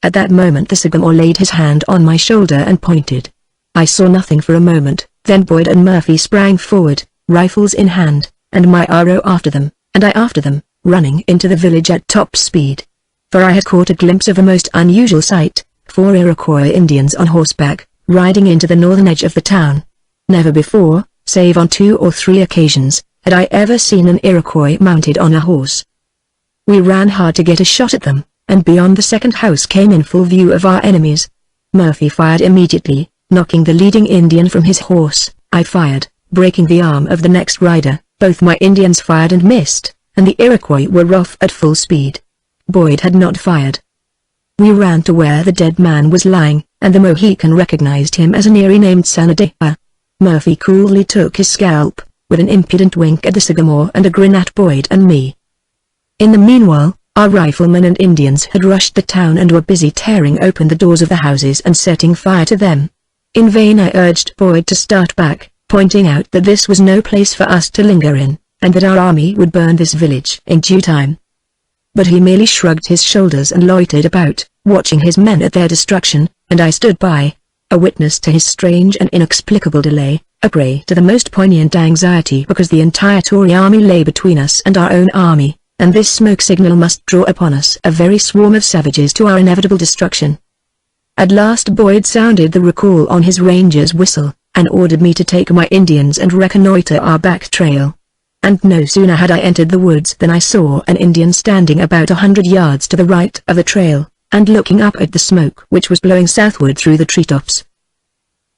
At that moment the sycamore laid his hand on my shoulder and pointed. I saw nothing for a moment, then Boyd and Murphy sprang forward, rifles in hand, and my arrow after them, and I after them, running into the village at top speed. For I had caught a glimpse of a most unusual sight, 4 Iroquois Indians on horseback, riding into the northern edge of the town. Never before, save on 2 or 3 occasions, had I ever seen an Iroquois mounted on a horse. We ran hard to get a shot at them, and beyond the second house came in full view of our enemies. Murphy fired immediately, knocking the leading Indian from his horse. I fired, breaking the arm of the next rider. Both my Indians fired and missed, and the Iroquois were off at full speed. Boyd had not fired. We ran to where the dead man was lying, and the Mohican recognized him as an Erie named Sanadea. Murphy coolly took his scalp, with an impudent wink at the sycamore and a grin at Boyd and me. In the meanwhile, our riflemen and Indians had rushed the town and were busy tearing open the doors of the houses and setting fire to them. In vain I urged Boyd to start back, pointing out that this was no place for us to linger in, and that our army would burn this village in due time. But he merely shrugged his shoulders and loitered about, watching his men at their destruction, and I stood by, a witness to his strange and inexplicable delay, a prey to the most poignant anxiety because the entire Tory army lay between us and our own army, and this smoke signal must draw upon us a very swarm of savages to our inevitable destruction. At last Boyd sounded the recall on his ranger's whistle, and ordered me to take my Indians and reconnoiter our back trail. And no sooner had I entered the woods than I saw an Indian standing about 100 yards to the right of the trail, and looking up at the smoke which was blowing southward through the treetops.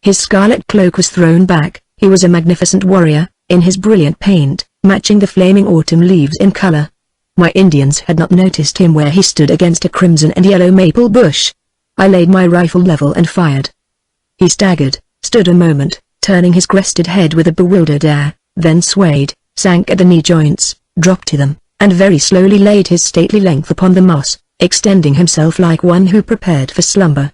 His scarlet cloak was thrown back. He was a magnificent warrior, in his brilliant paint, matching the flaming autumn leaves in color. My Indians had not noticed him where he stood against a crimson and yellow maple bush. I laid my rifle level and fired. He staggered, stood a moment, turning his crested head with a bewildered air, then swayed, sank at the knee joints, dropped to them, and very slowly laid his stately length upon the moss, extending himself like one who prepared for slumber.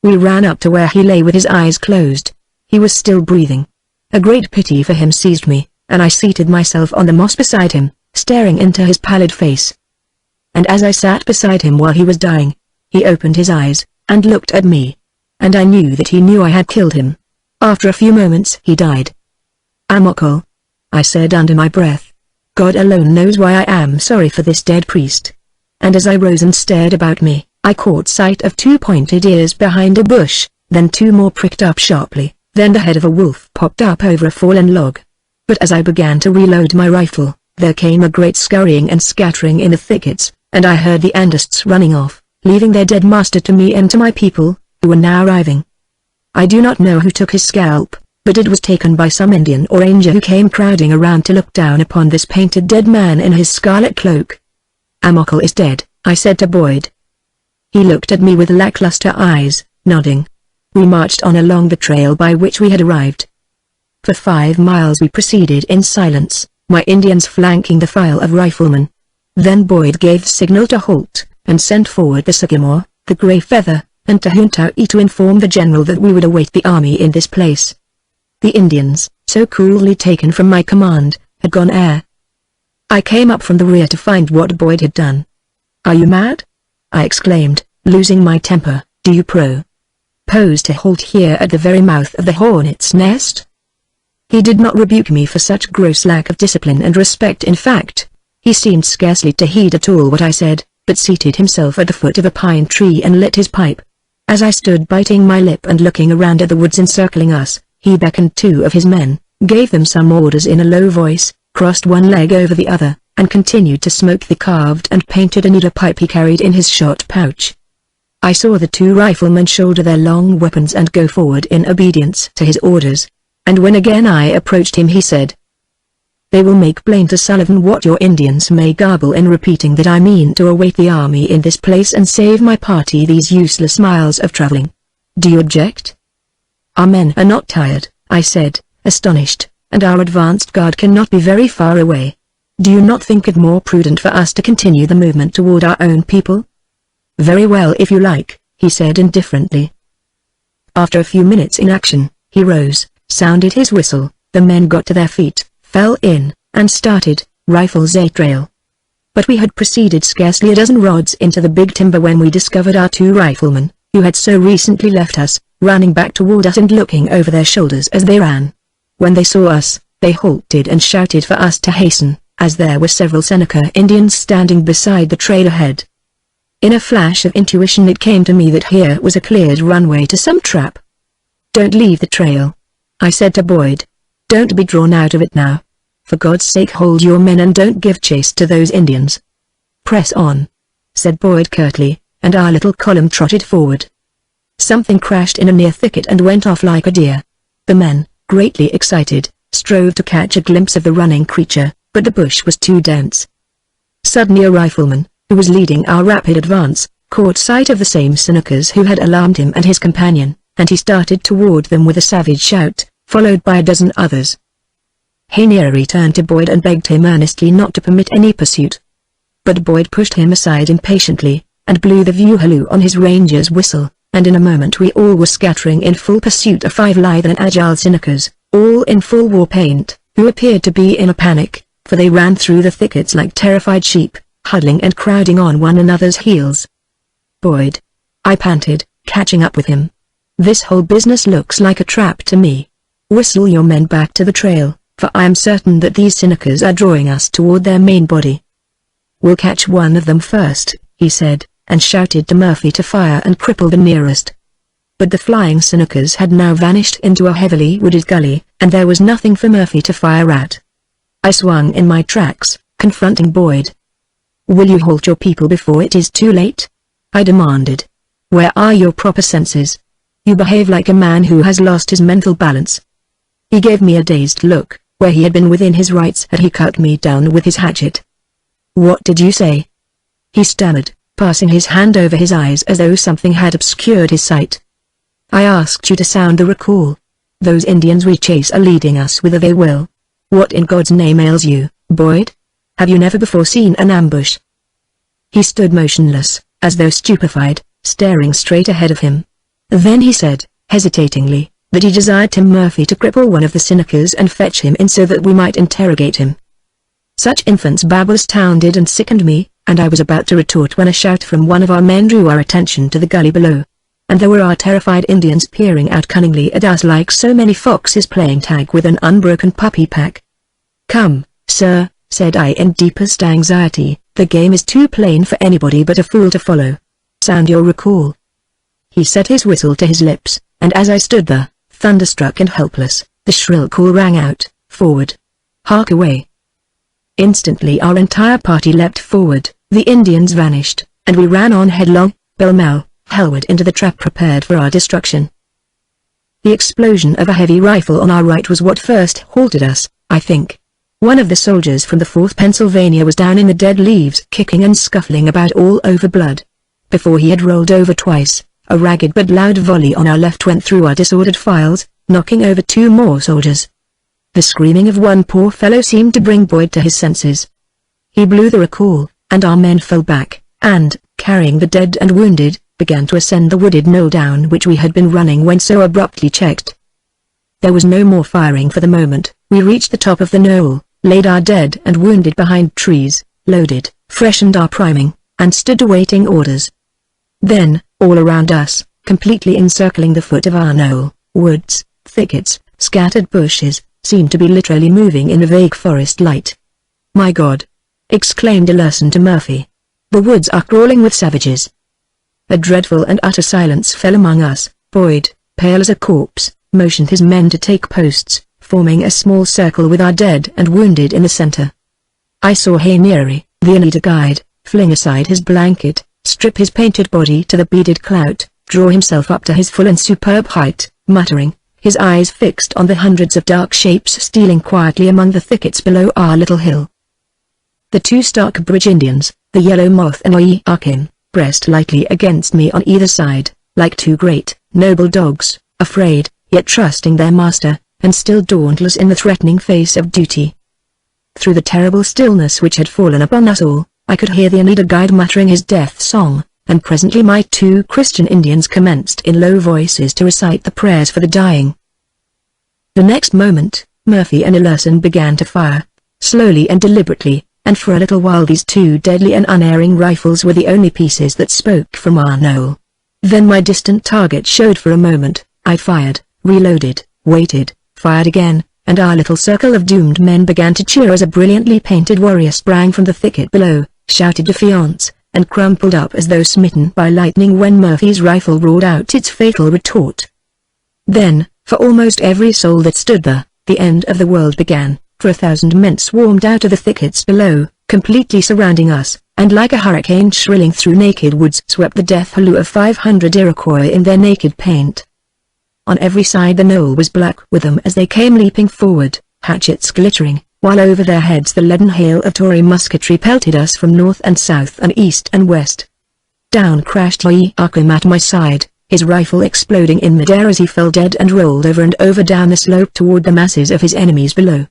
We ran up to where he lay with his eyes closed. He was still breathing. A great pity for him seized me, and I seated myself on the moss beside him, staring into his pallid face. And as I sat beside him while he was dying, he opened his eyes, and looked at me. And I knew that he knew I had killed him. After a few moments he died. "Amokol," I said under my breath. "God alone knows why I am sorry for this dead priest." And as I rose and stared about me, I caught sight of 2 pointed ears behind a bush, then 2 more pricked up sharply, then the head of a wolf popped up over a fallen log. But as I began to reload my rifle, there came a great scurrying and scattering in the thickets, and I heard the Andists running off, leaving their dead master to me and to my people, who were now arriving. I do not know who took his scalp, but it was taken by some Indian or ranger who came crowding around to look down upon this painted dead man in his scarlet cloak. "Amokol is dead," I said to Boyd. He looked at me with lackluster eyes, nodding. we marched on along the trail by which we had arrived. For 5 miles we proceeded in silence, my Indians flanking the file of riflemen. Then Boyd gave the signal to halt, and sent forward the Sycamore, the Grey Feather, and Tahuntaui to inform the general that we would await the army in this place. The Indians, so coolly taken from my command, had gone air. I came up from the rear to find what Boyd had done. "Are you mad?" I exclaimed, losing my temper. "Do you propose to halt here at the very mouth of the hornet's nest?" He did not rebuke me for such gross lack of discipline and respect. In fact, he seemed scarcely to heed at all what I said, but seated himself at the foot of a pine tree and lit his pipe. As I stood biting my lip and looking around at the woods encircling us, he beckoned 2 of his men, gave them some orders in a low voice, crossed one leg over the other, and continued to smoke the carved and painted anita pipe he carried in his shot pouch. I saw the 2 riflemen shoulder their long weapons and go forward in obedience to his orders, and when again I approached him he said, "They will make plain to Sullivan what your Indians may garble in repeating that I mean to await the army in this place and save my party these useless miles of traveling. Do you object?" "Our men are not tired," I said, astonished, "and our advanced guard cannot be very far away. Do you not think it more prudent for us to continue the movement toward our own people?" "Very well if you like," he said indifferently. After a few minutes in action, he rose, sounded his whistle, the men got to their feet, fell in, and started, rifles a trail. But we had proceeded scarcely a dozen rods into the big timber when we discovered our 2 riflemen, who had so recently left us, running back toward us and looking over their shoulders as they ran. When they saw us, they halted and shouted for us to hasten, as there were several Seneca Indians standing beside the trail ahead. In a flash of intuition it came to me that here was a cleared runway to some trap. "Don't leave the trail," I said to Boyd. "Don't be drawn out of it now. For God's sake hold your men and don't give chase to those Indians." "Press on," said Boyd curtly, and our little column trotted forward. Something crashed in a near thicket and went off like a deer. The men, greatly excited, strove to catch a glimpse of the running creature, but the bush was too dense. Suddenly a rifleman, who was leading our rapid advance, caught sight of the same Senecas who had alarmed him and his companion, and he started toward them with a savage shout, followed by a dozen others. Haneri turned to Boyd and begged him earnestly not to permit any pursuit. But Boyd pushed him aside impatiently, and blew the view-halloo on his ranger's whistle, and in a moment we all were scattering in full pursuit of 5 lithe and agile Senecas, all in full war paint, who appeared to be in a panic, for they ran through the thickets like terrified sheep, huddling and crowding on one another's heels. "Boyd," I panted, catching up with him. "This whole business looks like a trap to me. Whistle your men back to the trail, for I am certain that these Senecas are drawing us toward their main body." "We'll catch one of them first," he said, and shouted to Murphy to fire and cripple the nearest. But the flying Senecas had now vanished into a heavily wooded gully, and there was nothing for Murphy to fire at. I swung in my tracks, confronting Boyd. "Will you halt your people before it is too late?" I demanded. "Where are your proper senses? You behave like a man who has lost his mental balance." He gave me a dazed look, where he had been within his rights had he cut me down with his hatchet. "What did you say?" he stammered, passing his hand over his eyes as though something had obscured his sight. "I asked you to sound the recall. Those Indians we chase are leading us whither they will. What in God's name ails you, Boyd? Have you never before seen an ambush?" He stood motionless, as though stupefied, staring straight ahead of him. Then he said, hesitatingly, that he desired Tim Murphy to cripple one of the Senecas and fetch him in so that we might interrogate him. Such infant's babble astounded and sickened me, and I was about to retort when a shout from one of our men drew our attention to the gully below. And there were our terrified Indians peering out cunningly at us like so many foxes playing tag with an unbroken puppy pack. "Come, sir," said I in deepest anxiety, "the game is too plain for anybody but a fool to follow. Sound your recall." He set his whistle to his lips, and as I stood there, thunderstruck and helpless, the shrill call rang out, "Forward! Hark away!" Instantly our entire party leapt forward, the Indians vanished, and we ran on headlong, pell-mell, hellward into the trap prepared for our destruction. The explosion of a heavy rifle on our right was what first halted us, I think. One of the soldiers from the 4th Pennsylvania was down in the dead leaves kicking and scuffling about all over blood. Before he had rolled over twice, A ragged but loud volley on our left went through our disordered files, knocking over 2 more soldiers. The screaming of one poor fellow seemed to bring Boyd to his senses. He blew the recall, and our men fell back, and, carrying the dead and wounded, began to ascend the wooded knoll down which we had been running when so abruptly checked. There was no more firing for the moment. We reached the top of the knoll, laid our dead and wounded behind trees, loaded, freshened our priming, and stood awaiting orders. Then, all around us, completely encircling the foot of our knoll, woods, thickets, scattered bushes, seemed to be literally moving in a vague forest light. "My God!" exclaimed Ellerson to Murphy. "The woods are crawling with savages." A dreadful and utter silence fell among us. Boyd, pale as a corpse, motioned his men to take posts, forming a small circle with our dead and wounded in the center. I saw Hainieri, the Anita guide, fling aside his blanket, strip his painted body to the beaded clout, draw himself up to his full and superb height, muttering, his eyes fixed on the hundreds of dark shapes stealing quietly among the thickets below our little hill. The 2 Stockbridge Indians, the Yellow Moth and Oyakin, pressed lightly against me on either side, like 2 great, noble dogs, afraid, yet trusting their master, and still dauntless in the threatening face of duty. Through the terrible stillness which had fallen upon us all, I could hear the Anita guide muttering his death song, and presently my 2 Christian Indians commenced in low voices to recite the prayers for the dying. The next moment, Murphy and Ellerson began to fire, slowly and deliberately, and for a little while these 2 deadly and unerring rifles were the only pieces that spoke from our knoll. Then my distant target showed for a moment. I fired, reloaded, waited, fired again, and our little circle of doomed men began to cheer as a brilliantly painted warrior sprang from the thicket below, shouted defiance, and crumpled up as though smitten by lightning when Murphy's rifle roared out its fatal retort. Then, for almost every soul that stood there, the end of the world began, for 1,000 men swarmed out of the thickets below, completely surrounding us, and like a hurricane shrilling through naked woods swept the death halloo of 500 Iroquois in their naked paint. On every side the knoll was black with them as they came leaping forward, hatchets glittering, while over their heads the leaden hail of Tory musketry pelted us from north and south and east and west. Down crashed Oyakin at my side, his rifle exploding in midair as he fell dead and rolled over and over down the slope toward the masses of his enemies below.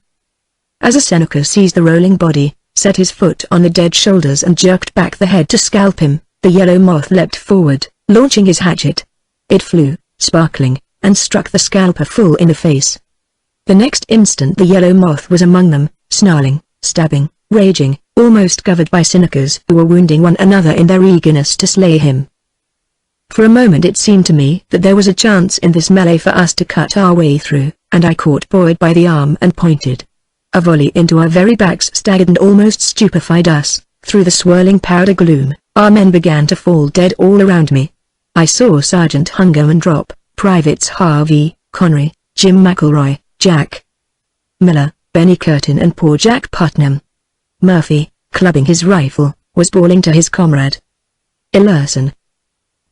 As a Seneca seized the rolling body, set his foot on the dead shoulders and jerked back the head to scalp him, the Yellow Moth leapt forward, launching his hatchet. It flew, sparkling, and struck the scalper full in the face. The next instant the Yellow Moth was among them, snarling, stabbing, raging, almost covered by Senecas who were wounding one another in their eagerness to slay him. For a moment it seemed to me that there was a chance in this melee for us to cut our way through, and I caught Boyd by the arm and pointed. A volley into our very backs staggered and almost stupefied us. Through the swirling powder gloom, our men began to fall dead all around me. I saw Sergeant Hungerman drop, Privates Harvey, Connery, Jim McElroy, Jack Miller, Benny Curtin and poor Jack Putnam. Murphy, clubbing his rifle, was bawling to his comrade. Ellerson.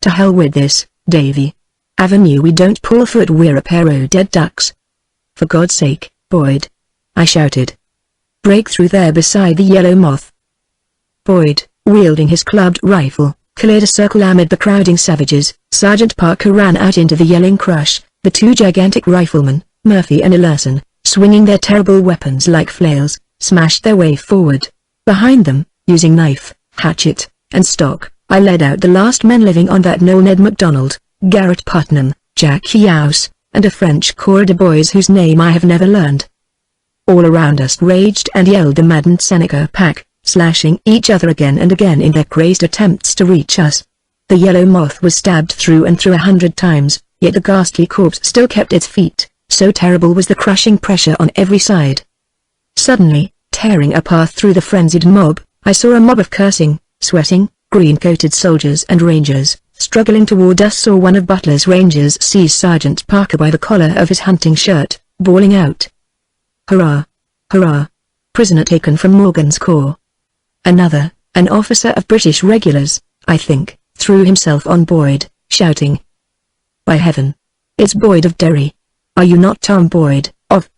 "To hell with this, Davy. Avenue we don't pull a foot, we're a pair o' dead ducks." "For God's sake, Boyd," I shouted. "Break through there beside the Yellow Moth." Boyd, wielding his clubbed rifle, cleared a circle amid the crowding savages. Sergeant Parker ran out into the yelling crush, the 2 gigantic riflemen, Murphy and Ellerson, swinging their terrible weapons like flails, smashed their way forward. Behind them, using knife, hatchet, and stock, I led out the last men living on that knoll: Ned MacDonald, Garrett Putnam, Jack Hughes, and a French corps de boys whose name I have never learned. All around us raged and yelled the maddened Seneca pack, slashing each other again and again in their crazed attempts to reach us. The Yellow Moth was stabbed through and through 100 times, yet the ghastly corpse still kept its feet, so terrible was the crushing pressure on every side. Suddenly, tearing a path through the frenzied mob, I saw a mob of cursing, sweating, green-coated soldiers and rangers, struggling toward us. Saw one of Butler's rangers seize Sergeant Parker by the collar of his hunting shirt, bawling out, "Hurrah! Hurrah! Prisoner taken from Morgan's corps." Another, an officer of British regulars, I think, threw himself on Boyd, shouting, "By heaven! It's Boyd of Derry. Are you not Tom Boyd, of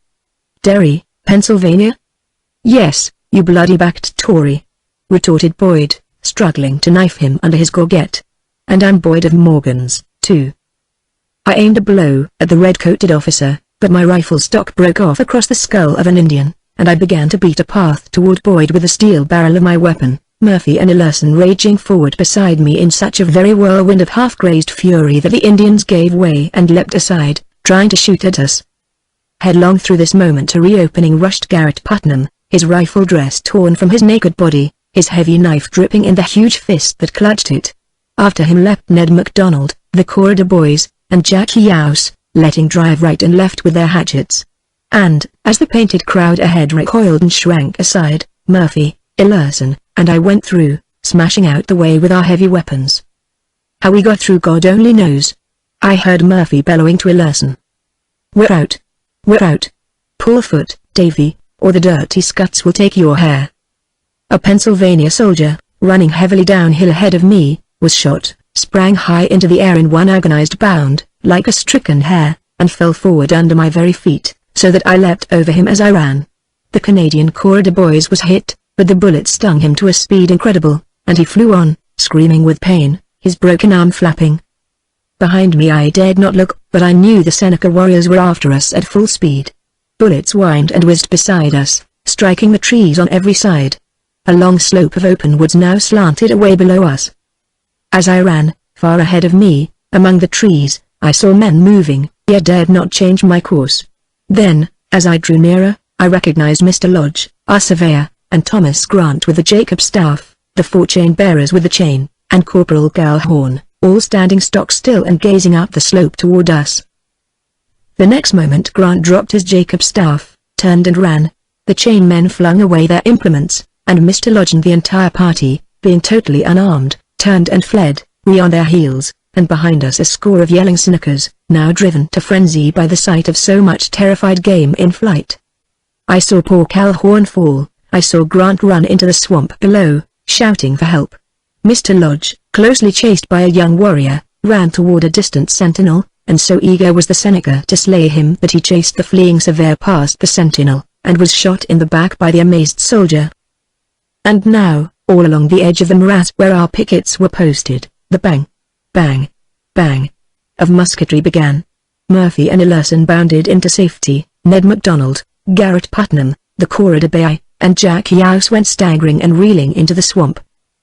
Derry, Pennsylvania?" "Yes, you bloody-backed Tory," retorted Boyd, struggling to knife him under his gorget. "And I'm Boyd of Morgan's, 2. I aimed a blow at the red-coated officer, but my rifle stock broke off across the skull of an Indian, and I began to beat a path toward Boyd with the steel barrel of my weapon, Murphy and Ellerson raging forward beside me in such a very whirlwind of half-crazed fury that the Indians gave way and leapt aside, trying to shoot at us. Headlong through this momentary opening rushed Garrett Putnam, his rifle dress torn from his naked body, his heavy knife dripping in the huge fist that clutched it. After him leapt Ned MacDonald, the corridor boys, and Jackie House, letting drive right and left with their hatchets. And, as the painted crowd ahead recoiled and shrank aside, Murphy, Ellerson, and I went through, smashing out the way with our heavy weapons. How we got through God only knows. I heard Murphy bellowing to Ellerson. "We're out. We're out. Pull foot, Davy, or the dirty scuts will take your hair." A Pennsylvania soldier, running heavily downhill ahead of me, was shot, sprang high into the air in one agonized bound, like a stricken hare, and fell forward under my very feet, so that I leapt over him as I ran. The Canadian corridor boys was hit, but the bullet stung him to a speed incredible, and he flew on, screaming with pain, his broken arm flapping. Behind me I dared not look, but I knew the Seneca warriors were after us at full speed. Bullets whined and whizzed beside us, striking the trees on every side. A long slope of open woods now slanted away below us. As I ran, far ahead of me, among the trees, I saw men moving, yet dared not change my course. Then, as I drew nearer, I recognized Mr. Lodge, our surveyor, and Thomas Grant with the Jacob staff, the 4 chain bearers with the chain, and Corporal Calhoun, all standing stock still and gazing up the slope toward us. The next moment Grant dropped his Jacob staff, turned and ran. The chain men flung away their implements, and Mr. Lodge and the entire party, being totally unarmed, turned and fled, we on their heels, and behind us a score of yelling Senecas, now driven to frenzy by the sight of so much terrified game in flight. I saw poor Calhoun fall, I saw Grant run into the swamp below, shouting for help. Mr. Lodge, closely chased by a young warrior, ran toward a distant sentinel, and so eager was the Seneca to slay him that he chased the fleeing surveyor past the sentinel, and was shot in the back by the amazed soldier. And now, all along the edge of the morass where our pickets were posted, the bang, bang, bang of musketry began. Murphy and Ellerson bounded into safety, Ned MacDonald, Garrett Putnam, the corridor boy, and Jackie House went staggering and reeling into the swamp.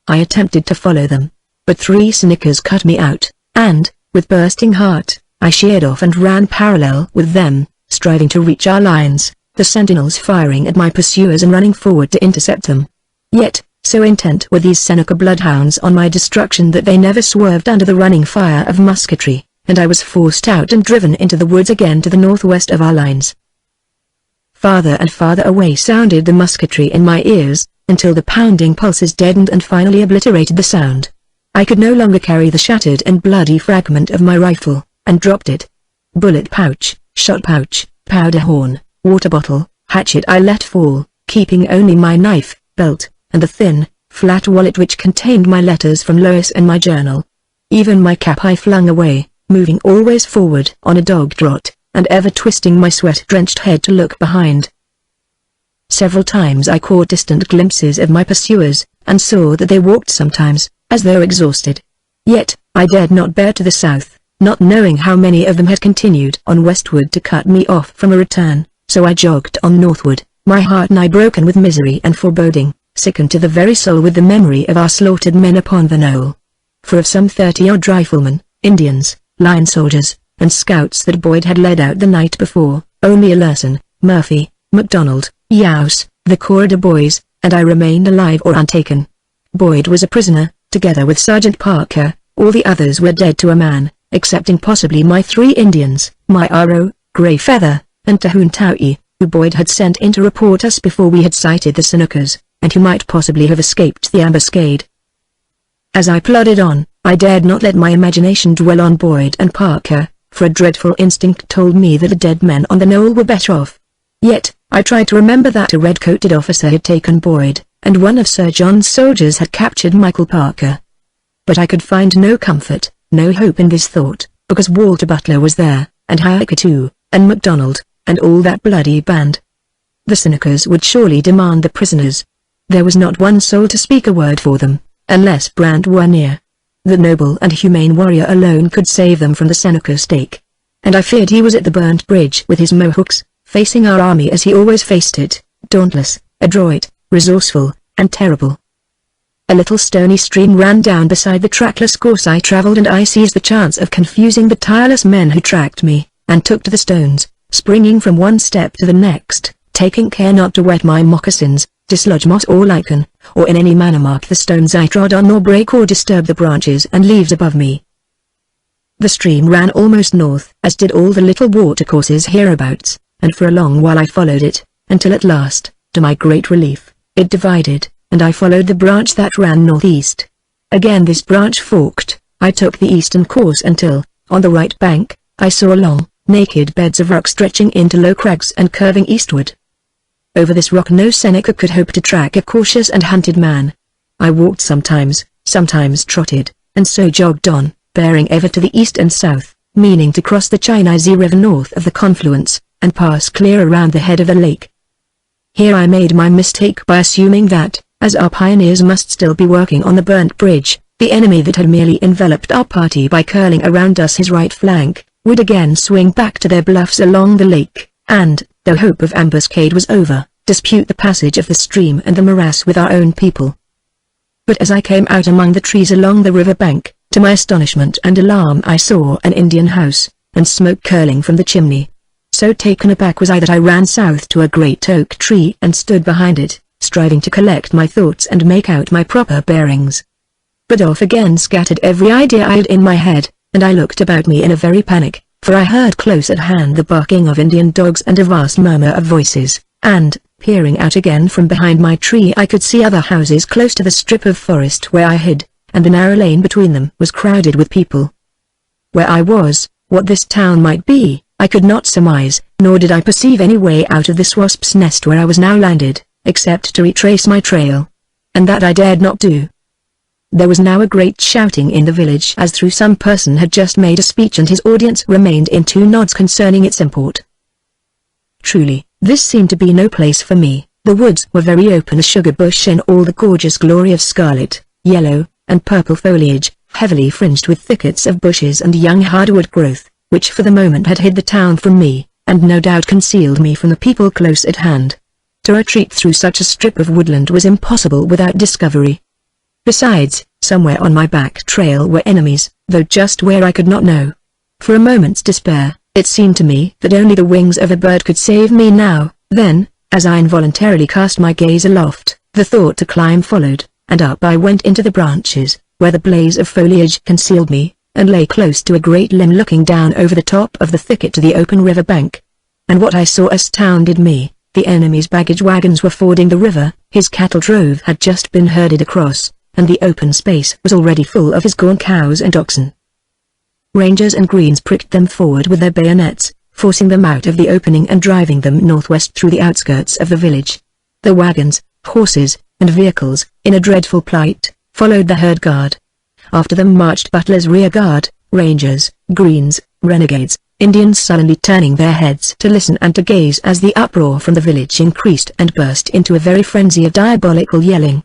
I attempted to follow them, but 3 Senecas cut me out, and, with bursting heart, I sheered off and ran parallel with them, striving to reach our lines, the sentinels firing at my pursuers and running forward to intercept them. Yet, so intent were these Seneca bloodhounds on my destruction that they never swerved under the running fire of musketry, and I was forced out and driven into the woods again to the northwest of our lines. Farther and farther away sounded the musketry in my ears, until the pounding pulses deadened and finally obliterated the sound. I could no longer carry the shattered and bloody fragment of my rifle, and dropped it. Bullet pouch, shot pouch, powder horn, water bottle, hatchet I let fall, keeping only my knife, belt, and the thin, flat wallet which contained my letters from Lois and my journal. Even my cap I flung away, moving always forward on a dog trot, and ever twisting my sweat-drenched head to look behind. Several times I caught distant glimpses of my pursuers, and saw that they walked sometimes, as though exhausted. Yet, I dared not bear to the south, not knowing how many of them had continued on westward to cut me off from a return, so I jogged on northward, my heart nigh broken with misery and foreboding, sickened to the very soul with the memory of our slaughtered men upon the knoll. For of some 30-odd riflemen, Indians, line soldiers, and scouts that Boyd had led out the night before, only Ellerson, Murphy, MacDonald, House, the corridor boys, and I remained alive or untaken. Boyd was a prisoner, together with Sergeant Parker. All the others were dead to a man, excepting possibly my 3 Indians, my Arrow, Grey Feather, and Tahun Taui, who Boyd had sent in to report us before we had sighted the Senecas, and who might possibly have escaped the ambuscade. As I plodded on, I dared not let my imagination dwell on Boyd and Parker, for a dreadful instinct told me that the dead men on the knoll were better off. Yet, I tried to remember that a red-coated officer had taken Boyd, and one of Sir John's soldiers had captured Michael Parker. But I could find no comfort, no hope in this thought, because Walter Butler was there, and Harker too, and MacDonald, and all that bloody band. The Senecas would surely demand the prisoners. There was not one soul to speak a word for them, unless Brant were near. The noble and humane warrior alone could save them from the Seneca stake. And I feared he was at the burnt bridge with his Mohawks, facing our army as he always faced it, dauntless, adroit, resourceful, and terrible. A little stony stream ran down beside the trackless course I traveled, and I seized the chance of confusing the tireless men who tracked me, and took to the stones, springing from one step to the next, taking care not to wet my moccasins, dislodge moss or lichen, or in any manner mark the stones I trod on, nor break or disturb the branches and leaves above me. The stream ran almost north, as did all the little watercourses hereabouts, and for a long while I followed it, until at last, to my great relief, it divided, and I followed the branch that ran northeast. Again this branch forked. I took the eastern course until, on the right bank, I saw long, naked beds of rock stretching into low crags and curving eastward. Over this rock no Seneca could hope to track a cautious and hunted man. I walked sometimes trotted, and so jogged on, bearing ever to the east and south, meaning to cross the Chinese River north of the confluence, and pass clear around the head of the lake. Here I made my mistake by assuming that, as our pioneers must still be working on the burnt bridge, the enemy that had merely enveloped our party by curling around us his right flank, would again swing back to their bluffs along the lake, and, though hope of ambuscade was over, dispute the passage of the stream and the morass with our own people. But as I came out among the trees along the river bank, to my astonishment and alarm I saw an Indian house, and smoke curling from the chimney. So taken aback was I that I ran south to a great oak tree and stood behind it, striving to collect my thoughts and make out my proper bearings. But off again scattered every idea I had in my head, and I looked about me in a very panic, for I heard close at hand the barking of Indian dogs and a vast murmur of voices, and, peering out again from behind my tree, I could see other houses close to the strip of forest where I hid, and the narrow lane between them was crowded with people. Where I was, what this town might be, I could not surmise, nor did I perceive any way out of this wasp's nest where I was now landed, except to retrace my trail. And that I dared not do. There was now a great shouting in the village, as though some person had just made a speech and his audience remained in two knots concerning its import. Truly, this seemed to be no place for me. The woods were very open, a sugar bush in all the gorgeous glory of scarlet, yellow, and purple foliage, heavily fringed with thickets of bushes and young hardwood growth, which for the moment had hid the town from me, and no doubt concealed me from the people close at hand. To retreat through such a strip of woodland was impossible without discovery. Besides, somewhere on my back trail were enemies, though just where I could not know. For a moment's despair, it seemed to me that only the wings of a bird could save me now. Then, as I involuntarily cast my gaze aloft, the thought to climb followed, and up I went into the branches, where the blaze of foliage concealed me, and lay close to a great limb looking down over the top of the thicket to the open river bank. And what I saw astounded me. The enemy's baggage wagons were fording the river, his cattle drove had just been herded across, and the open space was already full of his gaunt cows and oxen. Rangers and Greens pricked them forward with their bayonets, forcing them out of the opening and driving them northwest through the outskirts of the village. The wagons, horses, and vehicles, in a dreadful plight, followed the herd guard. After them marched Butler's rear guard, Rangers, Greens, renegades, Indians sullenly turning their heads to listen and to gaze as the uproar from the village increased and burst into a very frenzy of diabolical yelling.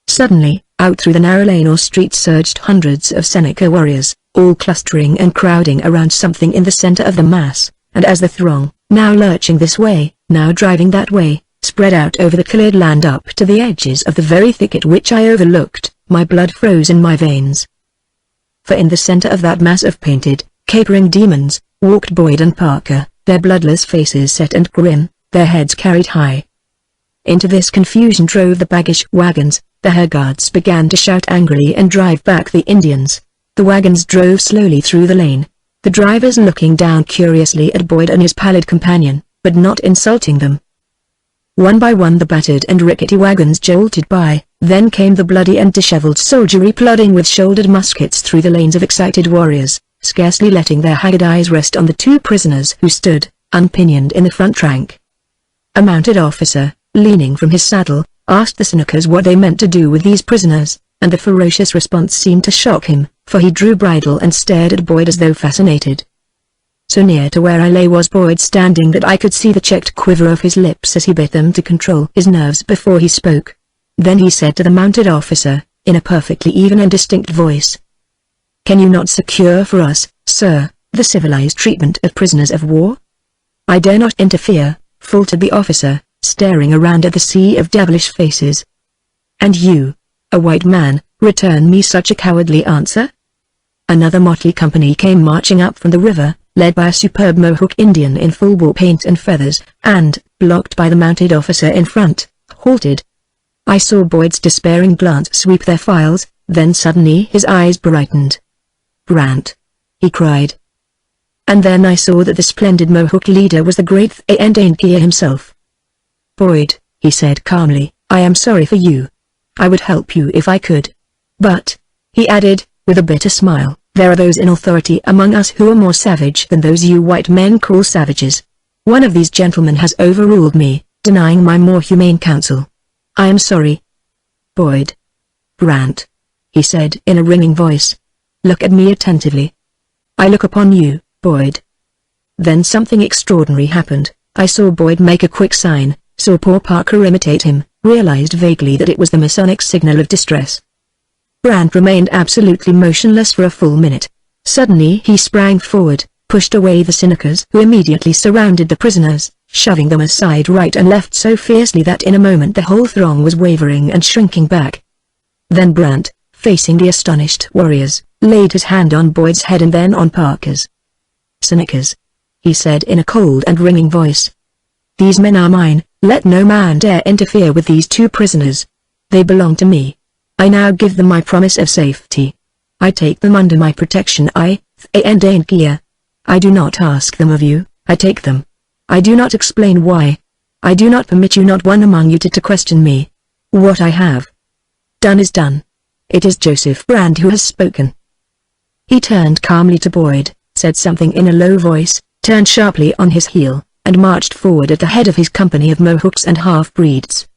Suddenly, out through the narrow lane or street surged hundreds of Seneca warriors, all clustering and crowding around something in the center of the mass, and as the throng, now lurching this way, now driving that way, spread out over the cleared land up to the edges of the very thicket which I overlooked, my blood froze in my veins. For in the center of that mass of painted, capering demons, walked Boyd and Parker, their bloodless faces set and grim, their heads carried high. Into this confusion drove the baggage wagons. The herd guards began to shout angrily and drive back the Indians. The wagons drove slowly through the lane, the drivers looking down curiously at Boyd and his pallid companion, but not insulting them. One by one the battered and rickety wagons jolted by, then came the bloody and disheveled soldiery plodding with shouldered muskets through the lanes of excited warriors, scarcely letting their haggard eyes rest on the two prisoners who stood, unpinioned in the front rank. A mounted officer, leaning from his saddle, asked the Senecas what they meant to do with these prisoners, and the ferocious response seemed to shock him, for he drew bridle and stared at Boyd as though fascinated. So near to where I lay was Boyd standing that I could see the checked quiver of his lips as he bit them to control his nerves before he spoke. Then he said to the mounted officer, in a perfectly even and distinct voice, Can you not secure for us, sir, the civilized treatment of prisoners of war?" "I dare not interfere," faltered the officer, staring around at the sea of devilish faces. "And you, a white man, return me such a cowardly answer?" Another motley company came marching up from the river, led by a superb Mohawk Indian in full war paint and feathers, and, blocked by the mounted officer in front, halted. I saw Boyd's despairing glance sweep their files, then suddenly his eyes brightened. "Brant!" he cried. And then I saw that the splendid Mohawk leader was the great Thanakia himself. "Boyd," he said calmly, "I am sorry for you. I would help you if I could. But," he added, with a bitter smile, "there are those in authority among us who are more savage than those you white men call savages. One of these gentlemen has overruled me, denying my more humane counsel. I am sorry." "Boyd." "Brant," he said in a ringing voice. "Look at me attentively." "I look upon you, Boyd." Then something extraordinary happened. I saw Boyd make a quick sign, saw poor Parker imitate him, realized vaguely that it was the Masonic signal of distress. Brant remained absolutely motionless for a full minute. Suddenly he sprang forward, pushed away the Senecas who immediately surrounded the prisoners, shoving them aside right and left so fiercely that in a moment the whole throng was wavering and shrinking back. Then Brant, facing the astonished warriors, laid his hand on Boyd's head and then on Parker's. "Senecas," he said in a cold and ringing voice. "These men are mine, let no man dare interfere with these two prisoners. They belong to me. I now give them my promise of safety. I take them under my protection. Thanakia. I do not ask them of you, I take them. I do not explain why. I do not permit you, not one among you, to question me. What I have done is done. It is Joseph Brand who has spoken." He turned calmly to Boyd, said something in a low voice, turned sharply on his heel, and marched forward at the head of his company of Mohawks and half-breeds.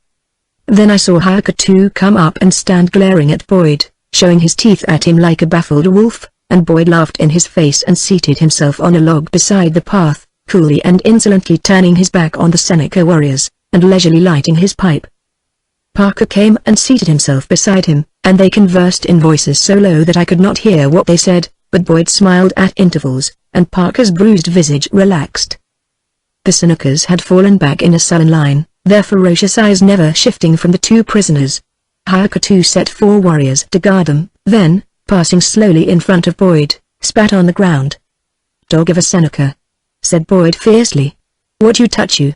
Then I saw Hayakatu come up and stand glaring at Boyd, showing his teeth at him like a baffled wolf, and Boyd laughed in his face and seated himself on a log beside the path, coolly and insolently turning his back on the Seneca warriors, and leisurely lighting his pipe. Parker came and seated himself beside him, and they conversed in voices so low that I could not hear what they said, but Boyd smiled at intervals, and Parker's bruised visage relaxed. The Senecas had fallen back in a sullen line, their ferocious eyes never shifting from the two prisoners. Hayakatu set 4 warriors to guard them, then, passing slowly in front of Boyd, spat on the ground. "Dog of a Seneca," said Boyd fiercely. "What you touch you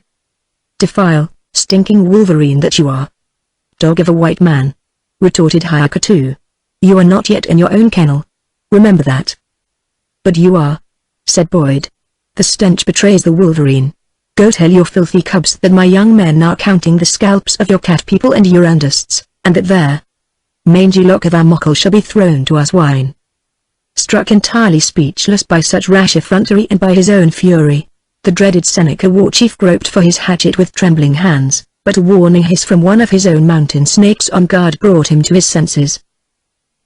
defile, stinking wolverine that you are." "Dog of a white man," retorted Hayakatu. "You are not yet in your own kennel. Remember that." "But you are," said Boyd. "The stench betrays the wolverine. Go tell your filthy cubs that my young men are counting the scalps of your cat people and Urandists, and that their mangy lock of Amokal shall be thrown to us wine." Struck entirely speechless by such rash effrontery and by his own fury, the dreaded Seneca war chief groped for his hatchet with trembling hands, but a warning hiss from one of his own mountain snakes on guard brought him to his senses.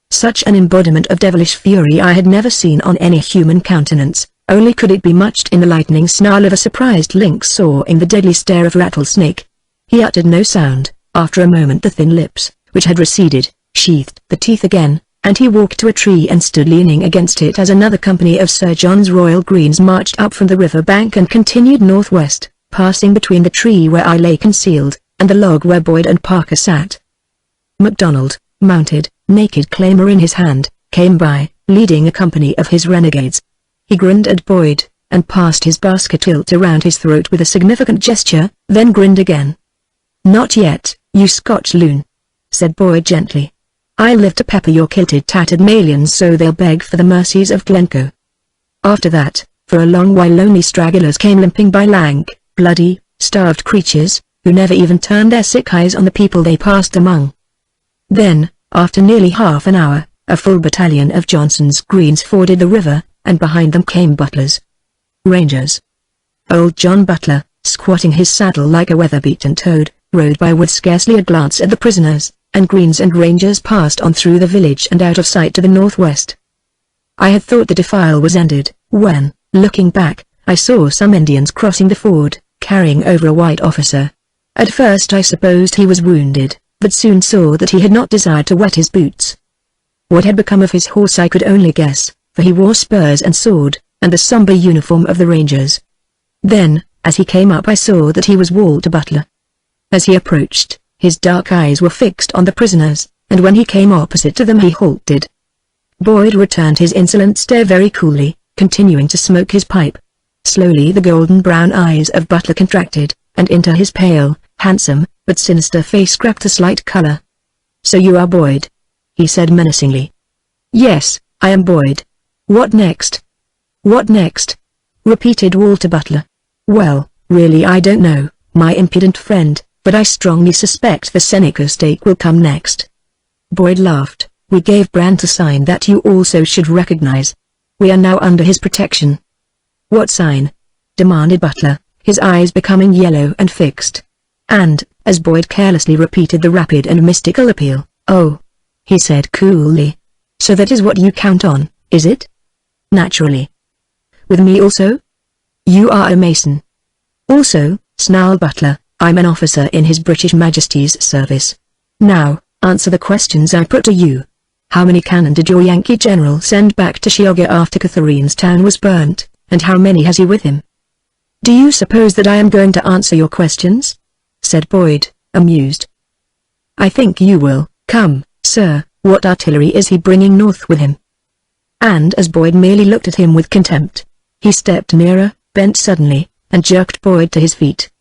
Such an embodiment of devilish fury I had never seen on any human countenance, only could it be matched in the lightning snarl of a surprised lynx or in the deadly stare of rattlesnake. He uttered no sound. After a moment the thin lips, which had receded, sheathed the teeth again, and he walked to a tree and stood leaning against it as another company of Sir John's Royal Greens marched up from the river bank and continued northwest, passing between the tree where I lay concealed, and the log where Boyd and Parker sat. MacDonald, mounted, naked claymore in his hand, came by, leading a company of his renegades. He grinned at Boyd, and passed his basket hilt around his throat with a significant gesture, then grinned again. "Not yet, you Scotch loon," said Boyd gently. "I live to pepper your kilted tattered malions so they'll beg for the mercies of Glencoe." After that, for a long while lonely stragglers came limping by, lank, bloody, starved creatures, who never even turned their sick eyes on the people they passed among. Then, after nearly half an hour, a full battalion of Johnson's Greens forded the river, and behind them came Butler's Rangers. Old John Butler, squatting his saddle like a weather-beaten toad, rode by with scarcely a glance at the prisoners, and Greens and Rangers passed on through the village and out of sight to the northwest. I had thought the defile was ended, when, looking back, I saw some Indians crossing the ford, carrying over a white officer. At first I supposed he was wounded, but soon saw that he had not desired to wet his boots. What had become of his horse I could only guess, for he wore spurs and sword, and the somber uniform of the Rangers. Then, as he came up I saw that he was Walter Butler. As he approached, his dark eyes were fixed on the prisoners, and when he came opposite to them he halted. Boyd returned his insolent stare very coolly, continuing to smoke his pipe. Slowly the golden-brown eyes of Butler contracted, and into his pale, handsome, but sinister face crept a slight color. "So you are Boyd?" he said menacingly. "Yes, I am Boyd. What next?" "What next?" repeated Walter Butler. "Well, really I don't know, my impudent friend, but I strongly suspect the Seneca stake will come next." Boyd laughed. "We gave Brandt a sign that you also should recognize. We are now under his protection." "What sign?" demanded Butler, his eyes becoming yellow and fixed. And, as Boyd carelessly repeated the rapid and mystical appeal, "Oh," he said coolly. "So that is what you count on, is it?" "Naturally." "With me also?" "You are a Mason." "Also," snarled Butler, "I'm an officer in His British Majesty's service. Now, answer the questions I put to you. How many cannon did your Yankee general send back to Chioggia after Catherine's town was burnt, and how many has he with him?" "Do you suppose that I am going to answer your questions?" said Boyd, amused. "I think you will. Come, sir, what artillery is he bringing north with him?" And as Boyd merely looked at him with contempt, he stepped nearer, bent suddenly, and jerked Boyd to his feet.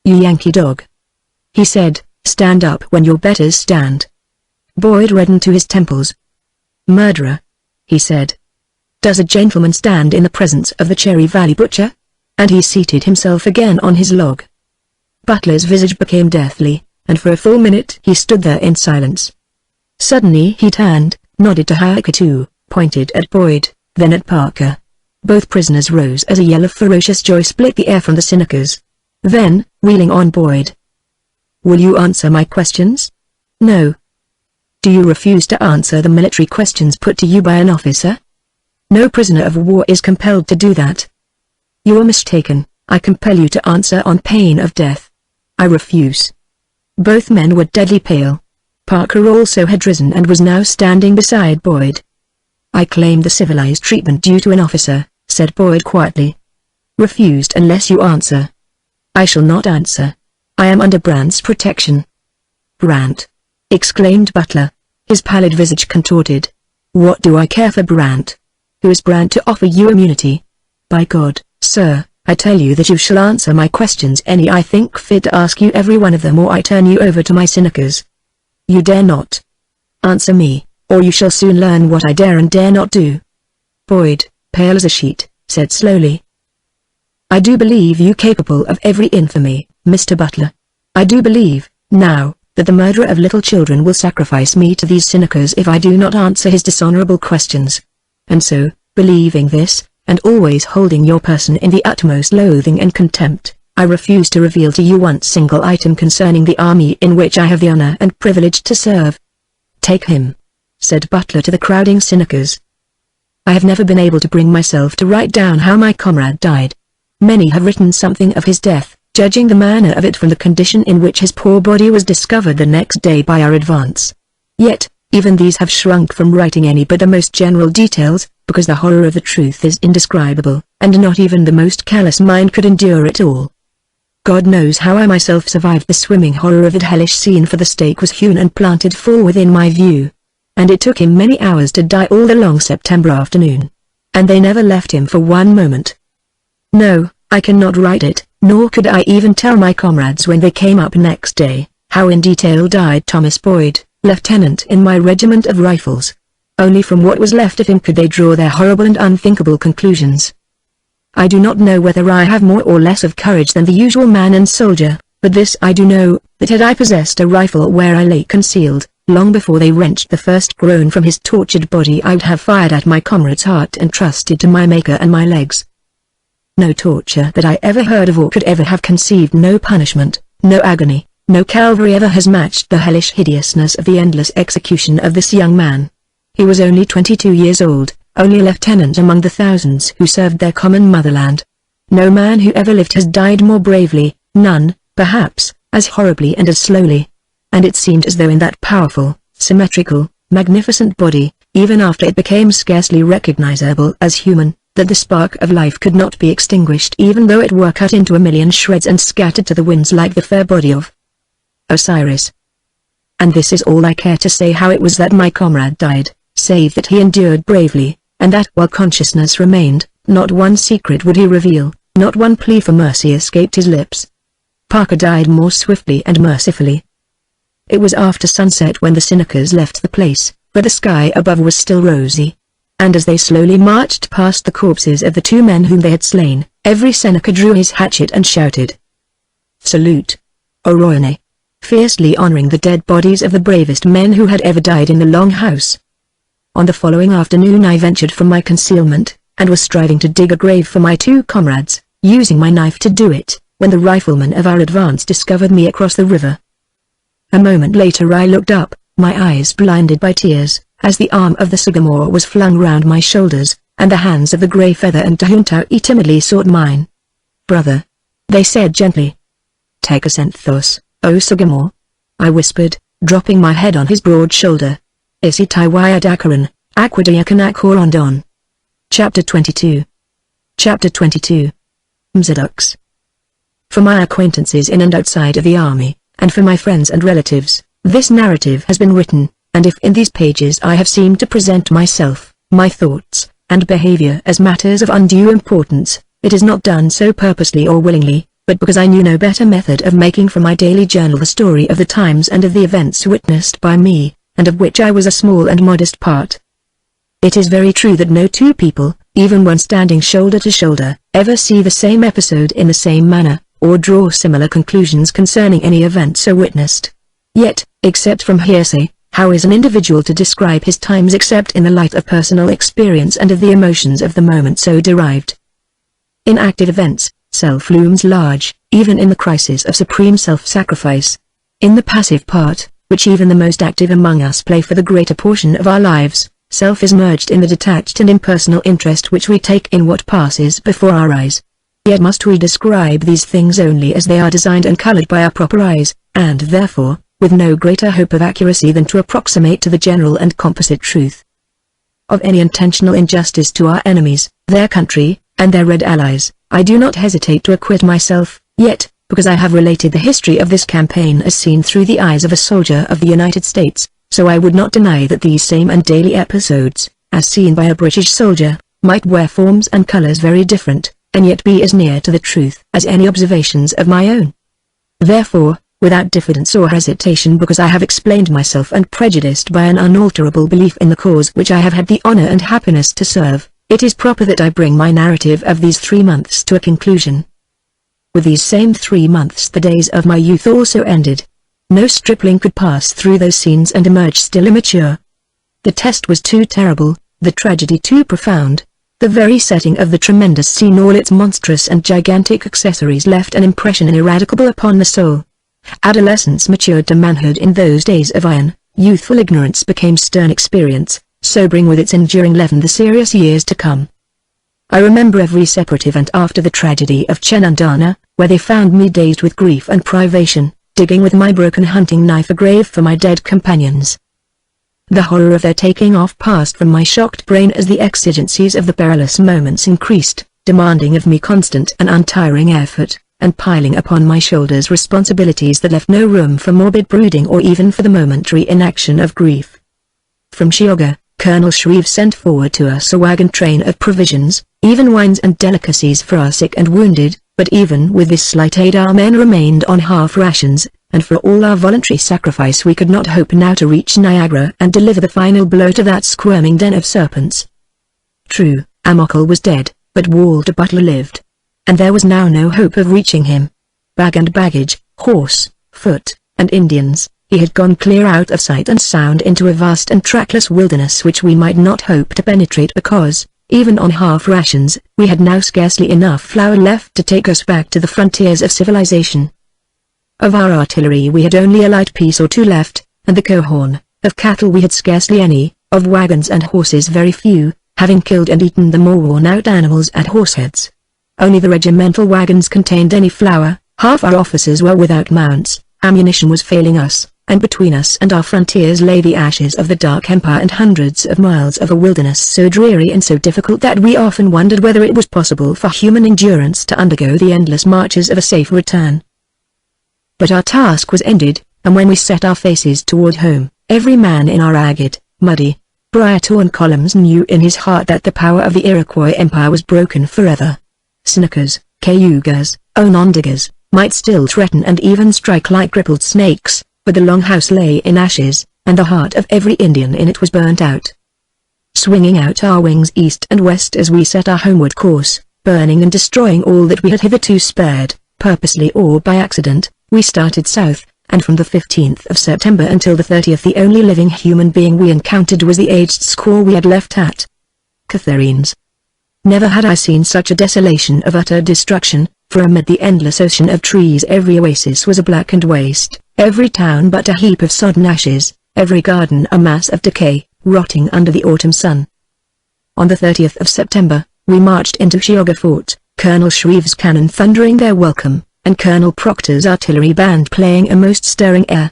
"You Yankee dog," he said, "stand up when your betters stand." Boyd reddened to his temples. "Murderer," he said. "Does a gentleman stand in the presence of the Cherry Valley butcher?" And he seated himself again on his log. Butler's visage became deathly, and for a full minute he stood there in silence. Suddenly he turned, nodded to Hakatu, pointed at Boyd, then at Parker. Both prisoners rose as a yell of ferocious joy split the air from the Senecas. Then, wheeling on Boyd, "Will you answer my questions?" "No." "Do you refuse to answer the military questions put to you by an officer?" "No prisoner of war is compelled to do that." "You are mistaken. I compel you to answer on pain of death." "I refuse." Both men were deadly pale. Parker also had risen and was now standing beside Boyd. "I claim the civilized treatment due to an officer," said Boyd quietly. "Refused unless you answer." "I shall not answer. I am under Brandt's protection." "Brandt!" exclaimed Butler, his pallid visage contorted. "What do I care for Brandt? Who is Brandt to offer you immunity? By God, sir, I tell you that you shall answer my questions any I think fit to ask you every one of them, or I turn you over to my Senecas. You dare not. Answer me, or you shall soon learn what I dare and dare not do." Boyd, pale as a sheet, said slowly, "I do believe you capable of every infamy, Mr. Butler. I do believe, now, that the murderer of little children will sacrifice me to these Senecas if I do not answer his dishonorable questions. And so, believing this, and always holding your person in the utmost loathing and contempt, I refuse to reveal to you one single item concerning the army in which I have the honor and privilege to serve." "Take him," said Butler to the crowding Senecas. "I have never been able to bring myself to write down how my comrade died. Many have written something of his death, judging the manner of it from the condition in which his poor body was discovered the next day by our advance. Yet, even these have shrunk from writing any but the most general details, because the horror of the truth is indescribable, and not even the most callous mind could endure it all. God knows how I myself survived the swimming horror of that hellish scene, for the stake was hewn and planted full within my view. And it took him many hours to die all the long September afternoon. And they never left him for one moment. No, I cannot write it, nor could I even tell my comrades when they came up next day, how in detail died Thomas Boyd, lieutenant in my regiment of rifles. Only from what was left of him could they draw their horrible and unthinkable conclusions. I do not know whether I have more or less of courage than the usual man and soldier, but this I do know, that had I possessed a rifle where I lay concealed, long before they wrenched the first groan from his tortured body I would have fired at my comrade's heart and trusted to my Maker and my legs. No torture that I ever heard of or could ever have conceived, no punishment, no agony, no Calvary ever has matched the hellish hideousness of the endless execution of this young man. He was only 22 years old, only a lieutenant among the thousands who served their common motherland. No man who ever lived has died more bravely, none, perhaps, as horribly and as slowly. And it seemed as though in that powerful, symmetrical, magnificent body, even after it became scarcely recognizable as human, that the spark of life could not be extinguished even though it were cut into a million shreds and scattered to the winds like the fair body of Osiris. And this is all I care to say how it was that my comrade died, save that he endured bravely, and that while consciousness remained, not one secret would he reveal, not one plea for mercy escaped his lips. Parker died more swiftly and mercifully. It was after sunset when the Senecas left the place, but the sky above was still rosy. And as they slowly marched past the corpses of the two men whom they had slain, every Seneca drew his hatchet and shouted, "Salute, Orione!" fiercely honoring the dead bodies of the bravest men who had ever died in the Long House. On the following afternoon I ventured from my concealment, and was striving to dig a grave for my two comrades, using my knife to do it, when the riflemen of our advance discovered me across the river. A moment later I looked up, my eyes blinded by tears, as the arm of the sycamore was flung round my shoulders, and the hands of the Grey Feather and Tahuntau timidly sought mine. "Brother," they said gently. "Take a Xanthos, O sycamore," I whispered, dropping my head on his broad shoulder. Isi Taiwaya Dakaran, Aquadiakanakorondon. Chapter 22. Chapter 22. Mzadux. For my acquaintances in and outside of the army, and for my friends and relatives, this narrative has been written, and if in these pages I have seemed to present myself, my thoughts, and behavior as matters of undue importance, it is not done so purposely or willingly, but because I knew no better method of making from my daily journal the story of the times and of the events witnessed by me, and of which I was a small and modest part. It is very true that no two people, even when standing shoulder to shoulder, ever see the same episode in the same manner, or draw similar conclusions concerning any event so witnessed. Yet, except from hearsay, how is an individual to describe his times except in the light of personal experience and of the emotions of the moment so derived? In active events, self looms large, even in the crisis of supreme self-sacrifice. In the passive part, which even the most active among us play for the greater portion of our lives, self is merged in the detached and impersonal interest which we take in what passes before our eyes. Yet must we describe these things only as they are designed and colored by our proper eyes, and therefore, with no greater hope of accuracy than to approximate to the general and composite truth. Of any intentional injustice to our enemies, their country, and their red allies, I do not hesitate to acquit myself, yet, because I have related the history of this campaign as seen through the eyes of a soldier of the United States, so I would not deny that these same and daily episodes, as seen by a British soldier, might wear forms and colors very different, and yet be as near to the truth as any observations of my own. Therefore, without diffidence or hesitation, because I have explained myself unprejudiced by an unalterable belief in the cause which I have had the honor and happiness to serve, it is proper that I bring my narrative of these 3 months to a conclusion. With these same 3 months the days of my youth also ended. No stripling could pass through those scenes and emerge still immature. The test was too terrible, the tragedy too profound. The very setting of the tremendous scene, all its monstrous and gigantic accessories, left an impression ineradicable upon the soul. Adolescence matured to manhood in those days of iron, youthful ignorance became stern experience, sobering with its enduring leaven the serious years to come. I remember every separate event after the tragedy of Chenandana, where they found me dazed with grief and privation, digging with my broken hunting knife a grave for my dead companions. The horror of their taking off passed from my shocked brain as the exigencies of the perilous moments increased, demanding of me constant and untiring effort, and piling upon my shoulders responsibilities that left no room for morbid brooding or even for the momentary inaction of grief. From Chioggia, Colonel Shreve sent forward to us a wagon train of provisions, even wines and delicacies for our sick and wounded, but even with this slight aid our men remained on half rations, and for all our voluntary sacrifice we could not hope now to reach Niagara and deliver the final blow to that squirming den of serpents. True, Amokel was dead, but Walter Butler lived. And there was now no hope of reaching him. Bag and baggage, horse, foot, and Indians, he had gone clear out of sight and sound into a vast and trackless wilderness which we might not hope to penetrate because, even on half rations, we had now scarcely enough flour left to take us back to the frontiers of civilization. Of our artillery we had only a light piece or two left, and the cohorn, of cattle we had scarcely any, of wagons and horses very few, having killed and eaten the more worn-out animals at Horseheads. Only the regimental wagons contained any flour, half our officers were without mounts, ammunition was failing us, and between us and our frontiers lay the ashes of the Dark Empire and hundreds of miles of a wilderness so dreary and so difficult that we often wondered whether it was possible for human endurance to undergo the endless marches of a safe return. But our task was ended, and when we set our faces toward home, every man in our ragged, muddy, briar-torn columns knew in his heart that the power of the Iroquois Empire was broken forever. Senecas, Cayugas, Onondagas, might still threaten and even strike like crippled snakes, but the Long House lay in ashes, and the heart of every Indian in it was burnt out. Swinging out our wings east and west as we set our homeward course, burning and destroying all that we had hitherto spared, purposely or by accident, we started south, and from the 15th of September until the 30th the only living human being we encountered was the aged squaw we had left at Catherine's. Never had I seen such a desolation of utter destruction, for amid the endless ocean of trees every oasis was a blackened waste, every town but a heap of sodden ashes, every garden a mass of decay, rotting under the autumn sun. On the 30th of September, we marched into Geauga Fort, Colonel Shreve's cannon thundering their welcome, and Colonel Proctor's artillery band playing a most stirring air.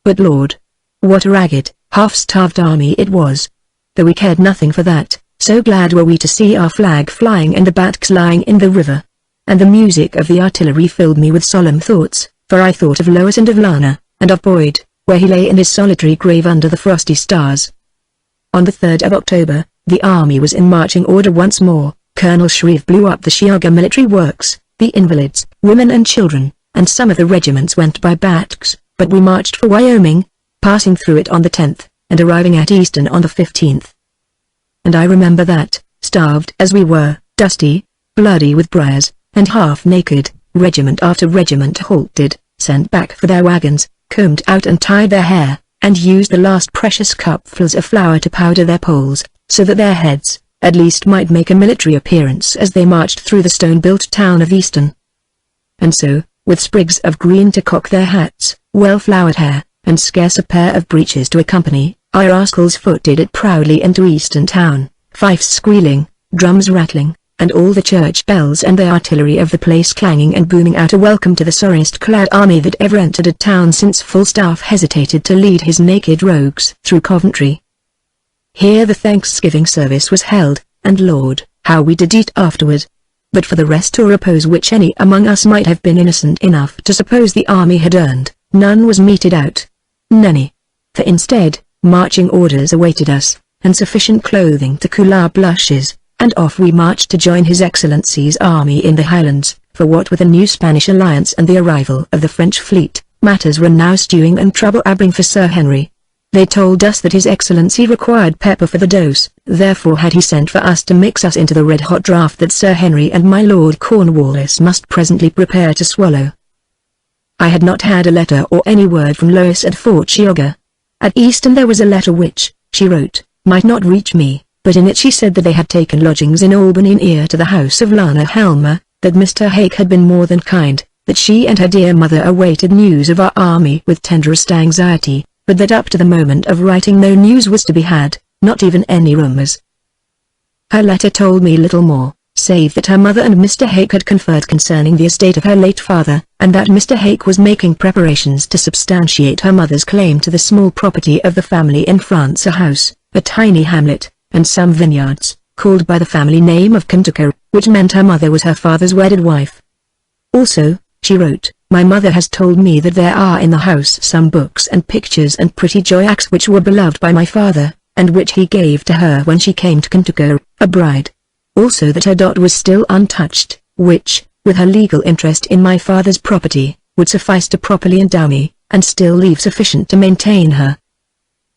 But Lord, what a ragged, half-starved army it was! Though we cared nothing for that, so glad were we to see our flag flying and the bats lying in the river. And the music of the artillery filled me with solemn thoughts, for I thought of Lois and of Lana, and of Boyd, where he lay in his solitary grave under the frosty stars. On the 3rd of October, the army was in marching order once more. Colonel Shreve blew up the Geauga military works, the invalids, women and children, and some of the regiments went by bats, but we marched for Wyoming, passing through it on the 10th, and arriving at Easton on the 15th. And I remember that, starved as we were, dusty, bloody with briars, and half-naked, regiment after regiment halted, sent back for their wagons, combed out and tied their hair, and used the last precious cupfuls of flour to powder their poles, so that their heads, at least might make a military appearance as they marched through the stone-built town of Easton. And so, with sprigs of green to cock their hats, well-flowered hair, and scarce a pair of breeches to accompany, our rascals footed it proudly into Easton town, fifes squealing, drums rattling, and all the church bells and the artillery of the place clanging and booming out a welcome to the sorriest-clad army that ever entered a town since Falstaff hesitated to lead his naked rogues through Coventry. Here the Thanksgiving service was held, and Lord, how we did eat afterward! But for the rest or repose which any among us might have been innocent enough to suppose the army had earned, none was meted out. None. For instead, marching orders awaited us, and sufficient clothing to cool our blushes, and off we marched to join His Excellency's army in the Highlands, for what with the new Spanish alliance and the arrival of the French fleet, matters were now stewing and trouble brewing for Sir Henry. They told us that His Excellency required pepper for the dose, therefore had he sent for us to mix us into the red-hot draught that Sir Henry and my Lord Cornwallis must presently prepare to swallow. I had not had a letter or any word from Lois at Fort Geauga. At Easton there was a letter which, she wrote, might not reach me, but in it she said that they had taken lodgings in Albany near to the house of Lana Helmer, that Mr. Hake had been more than kind, that she and her dear mother awaited news of our army with tenderest anxiety, but that up to the moment of writing no news was to be had, not even any rumors. Her letter told me little more, save that her mother and Mr. Hake had conferred concerning the estate of her late father, and that Mr. Hake was making preparations to substantiate her mother's claim to the small property of the family in France, a house, a tiny hamlet, and some vineyards, called by the family name of Kentucky, which meant her mother was her father's wedded wife. Also, she wrote, my mother has told me that there are in the house some books and pictures and pretty joyaux which were beloved by my father, and which he gave to her when she came to Kentucky, a bride. Also that her dot was still untouched, which, with her legal interest in my father's property, would suffice to properly endow me, and still leave sufficient to maintain her.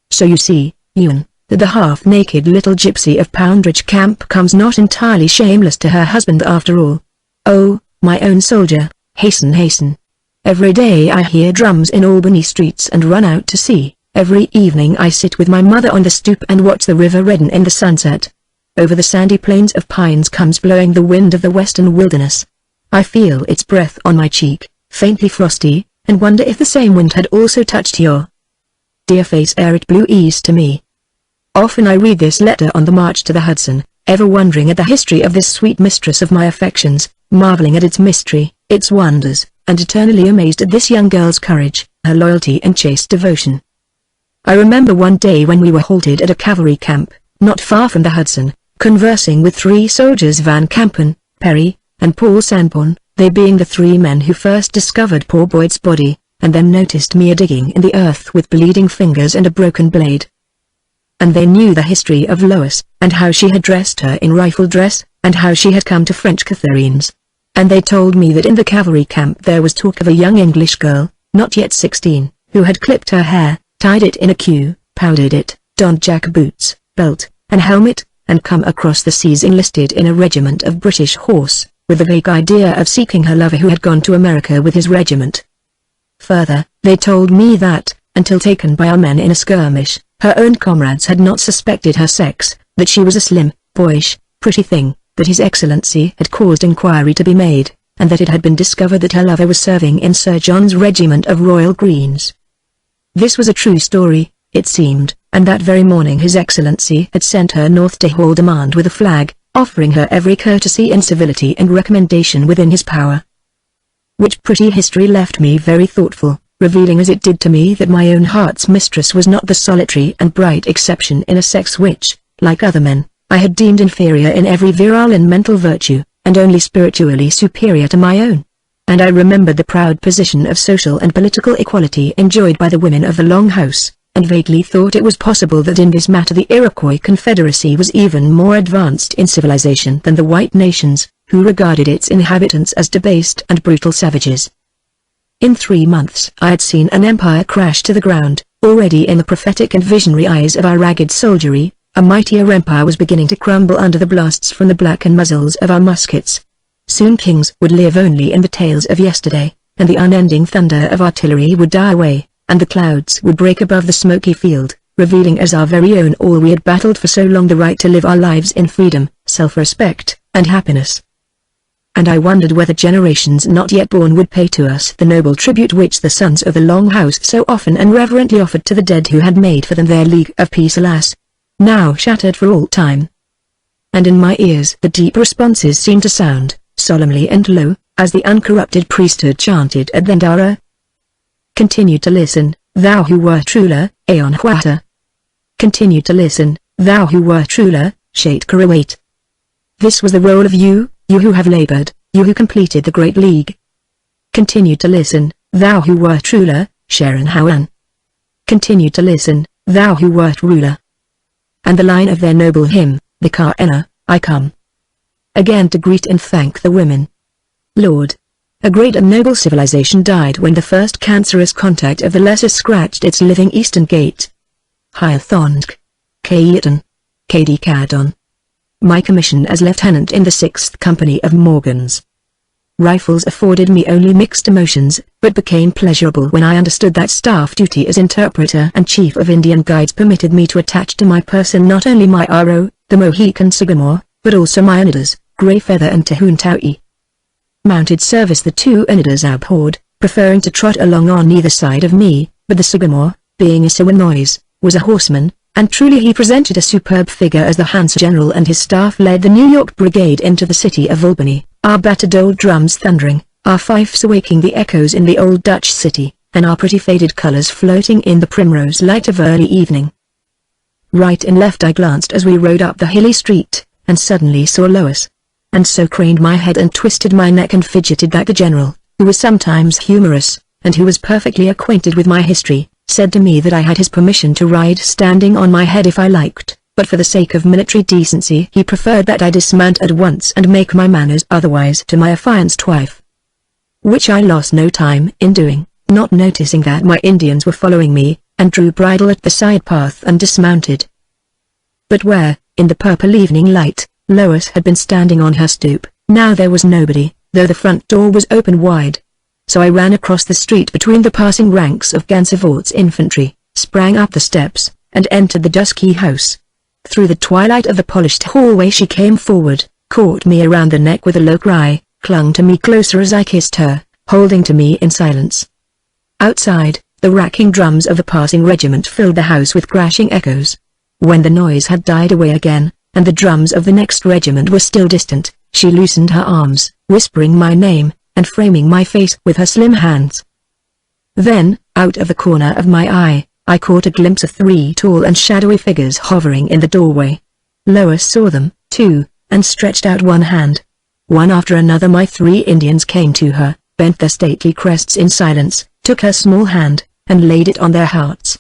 So you see, Ewan, that the half-naked little gypsy of Poundridge Camp comes not entirely shameless to her husband after all. Oh, my own soldier, hasten, hasten. Every day I hear drums in Albany streets and run out to sea. Every evening I sit with my mother on the stoop and watch the river redden in the sunset. Over the sandy plains of pines comes blowing the wind of the western wilderness. I feel its breath on my cheek, faintly frosty, and wonder if the same wind had also touched your dear face ere it blew east to me. Often I read this letter on the march to the Hudson, ever wondering at the history of this sweet mistress of my affections, marveling at its mystery, its wonders, and eternally amazed at this young girl's courage, her loyalty and chaste devotion. I remember one day when we were halted at a cavalry camp, not far from the Hudson, conversing with 3 soldiers, Van Campen, Perry, and Paul Sanborn, they being the 3 men who first discovered poor Boyd's body, and then noticed me digging in the earth with bleeding fingers and a broken blade. And they knew the history of Lois, and how she had dressed her in rifle dress, and how she had come to French Catharines. And they told me that in the cavalry camp there was talk of a young English girl, not yet 16, who had clipped her hair, tied it in a queue, powdered it, donned jack boots, belt, and helmet, and come across the seas enlisted in a regiment of British horse, with the vague idea of seeking her lover who had gone to America with his regiment. Further, they told me that, until taken by our men in a skirmish, her own comrades had not suspected her sex, that she was a slim, boyish, pretty thing, that His Excellency had caused inquiry to be made, and that it had been discovered that her lover was serving in Sir John's regiment of Royal Greens. This was a true story, it seemed, and that very morning His Excellency had sent her north to Haldimand with a flag, offering her every courtesy and civility and recommendation within his power. Which pretty history left me very thoughtful, revealing as it did to me that my own heart's mistress was not the solitary and bright exception in a sex which, like other men, I had deemed inferior in every virile and mental virtue, and only spiritually superior to my own. And I remembered the proud position of social and political equality enjoyed by the women of the Long House, and vaguely thought it was possible that in this matter the Iroquois Confederacy was even more advanced in civilization than the white nations, who regarded its inhabitants as debased and brutal savages. In 3 months I had seen an empire crash to the ground. Already in the prophetic and visionary eyes of our ragged soldiery, a mightier empire was beginning to crumble under the blasts from the blackened muzzles of our muskets. Soon kings would live only in the tales of yesterday, and the unending thunder of artillery would die away, and the clouds would break above the smoky field, revealing as our very own all we had battled for so long, the right to live our lives in freedom, self-respect, and happiness. And I wondered whether generations not yet born would pay to us the noble tribute which the sons of the Long House so often and reverently offered to the dead who had made for them their league of peace, alas, now shattered for all time. And in my ears the deep responses seemed to sound, solemnly and low, as the uncorrupted priesthood chanted at Vendara. Continue to listen, thou who wert ruler, Aeon Huata. Continue to listen, thou who wert ruler, Shate Karawate. This was the roll of you, you who have labored, you who completed the Great League. Continue to listen, thou who wert ruler, Sharon Howan. Continue to listen, thou who wert ruler. And the line of their noble hymn, the Ka-ena, I come. Again to greet and thank the women. Lord. A great and noble civilization died when the first cancerous contact of the lesser scratched its living eastern gate. Hyathonsk. Kayetan. Kadi Kadon. My commission as lieutenant in the 6th Company of Morgans Rifles afforded me only mixed emotions, but became pleasurable when I understood that staff duty as interpreter and chief of Indian guides permitted me to attach to my person not only my Aro, the Mohican Sagamore, but also my Onidas, Grey Feather and Tehuntaui. Mounted service the 2 Onidas abhorred, preferring to trot along on either side of me, but the Sagamore, being a Siwanois, was a horseman, and truly he presented a superb figure as the Hansa General and his staff led the New York Brigade into the city of Albany, our battered old drums thundering, our fifes awaking the echoes in the old Dutch city, and our pretty faded colors floating in the primrose light of early evening. Right and left I glanced as we rode up the hilly street, and suddenly saw Lois. And so craned my head and twisted my neck and fidgeted that the General, who was sometimes humorous, and who was perfectly acquainted with my history, said to me that I had his permission to ride standing on my head if I liked, but for the sake of military decency he preferred that I dismount at once and make my manners otherwise to my affianced wife. Which I lost no time in doing, not noticing that my Indians were following me, and drew bridle at the side path and dismounted. But where, in the purple evening light, Lois had been standing on her stoop, now there was nobody, though the front door was open wide. So I ran across the street between the passing ranks of Gansevoort's infantry, sprang up the steps, and entered the dusky house. Through the twilight of the polished hallway she came forward, caught me around the neck with a low cry, clung to me closer as I kissed her, holding to me in silence. Outside, the racking drums of the passing regiment filled the house with crashing echoes. When the noise had died away again, and the drums of the next regiment were still distant, she loosened her arms, whispering my name, and framing my face with her slim hands. Then, Out of the corner of my eye, I caught a glimpse of 3 tall and shadowy figures hovering in the doorway. Lois saw them, too, and stretched out one hand. One after another my 3 Indians came to her, bent their stately crests in silence, took her small hand, and laid it on their hearts.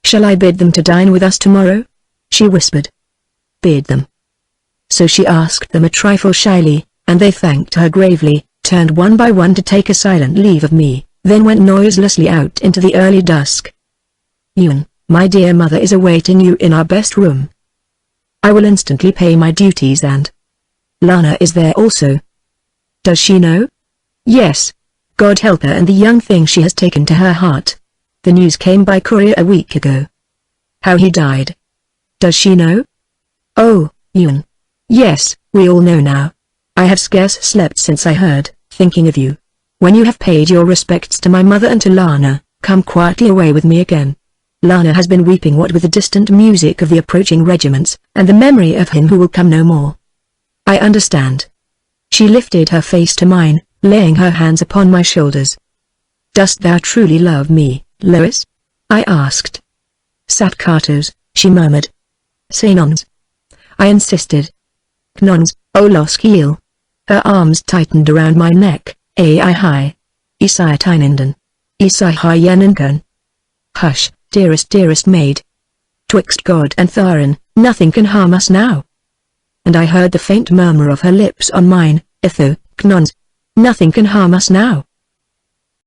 "Shall I bid them to dine with us tomorrow?" she whispered. "Bid them." So she asked them a trifle shyly, and they thanked her gravely, turned one by one to take a silent leave of me, then went noiselessly out into the early dusk. "Yuan, my dear mother is awaiting you in our best room. I will instantly pay my duties and—" "Lana is there also." "Does she know?" "Yes. God help her and the young thing she has taken to her heart. The news came by courier a week ago." "How he died?" "Does she know?" "Oh, Yuan. Yes, we all know now. I have scarce slept since I heard, thinking of you. When you have paid your respects to my mother and to Lana, come quietly away with me again. Lana has been weeping what with the distant music of the approaching regiments, and the memory of him who will come no more." "I understand." She lifted her face to mine, laying her hands upon my shoulders. "Dost thou truly love me, Lois?" I asked. "Satkatos," she murmured. "Say nons." I insisted. "Knons, O Loskiel." Her arms tightened around my neck. "Ai hi. Isai Tinenden. Isai hi Yeninkan." "Hush, dearest maid. Twixt God and Tharin, nothing can harm us now." And I heard the faint murmur of her lips on mine, "Itho, Knons. Nothing can harm us now."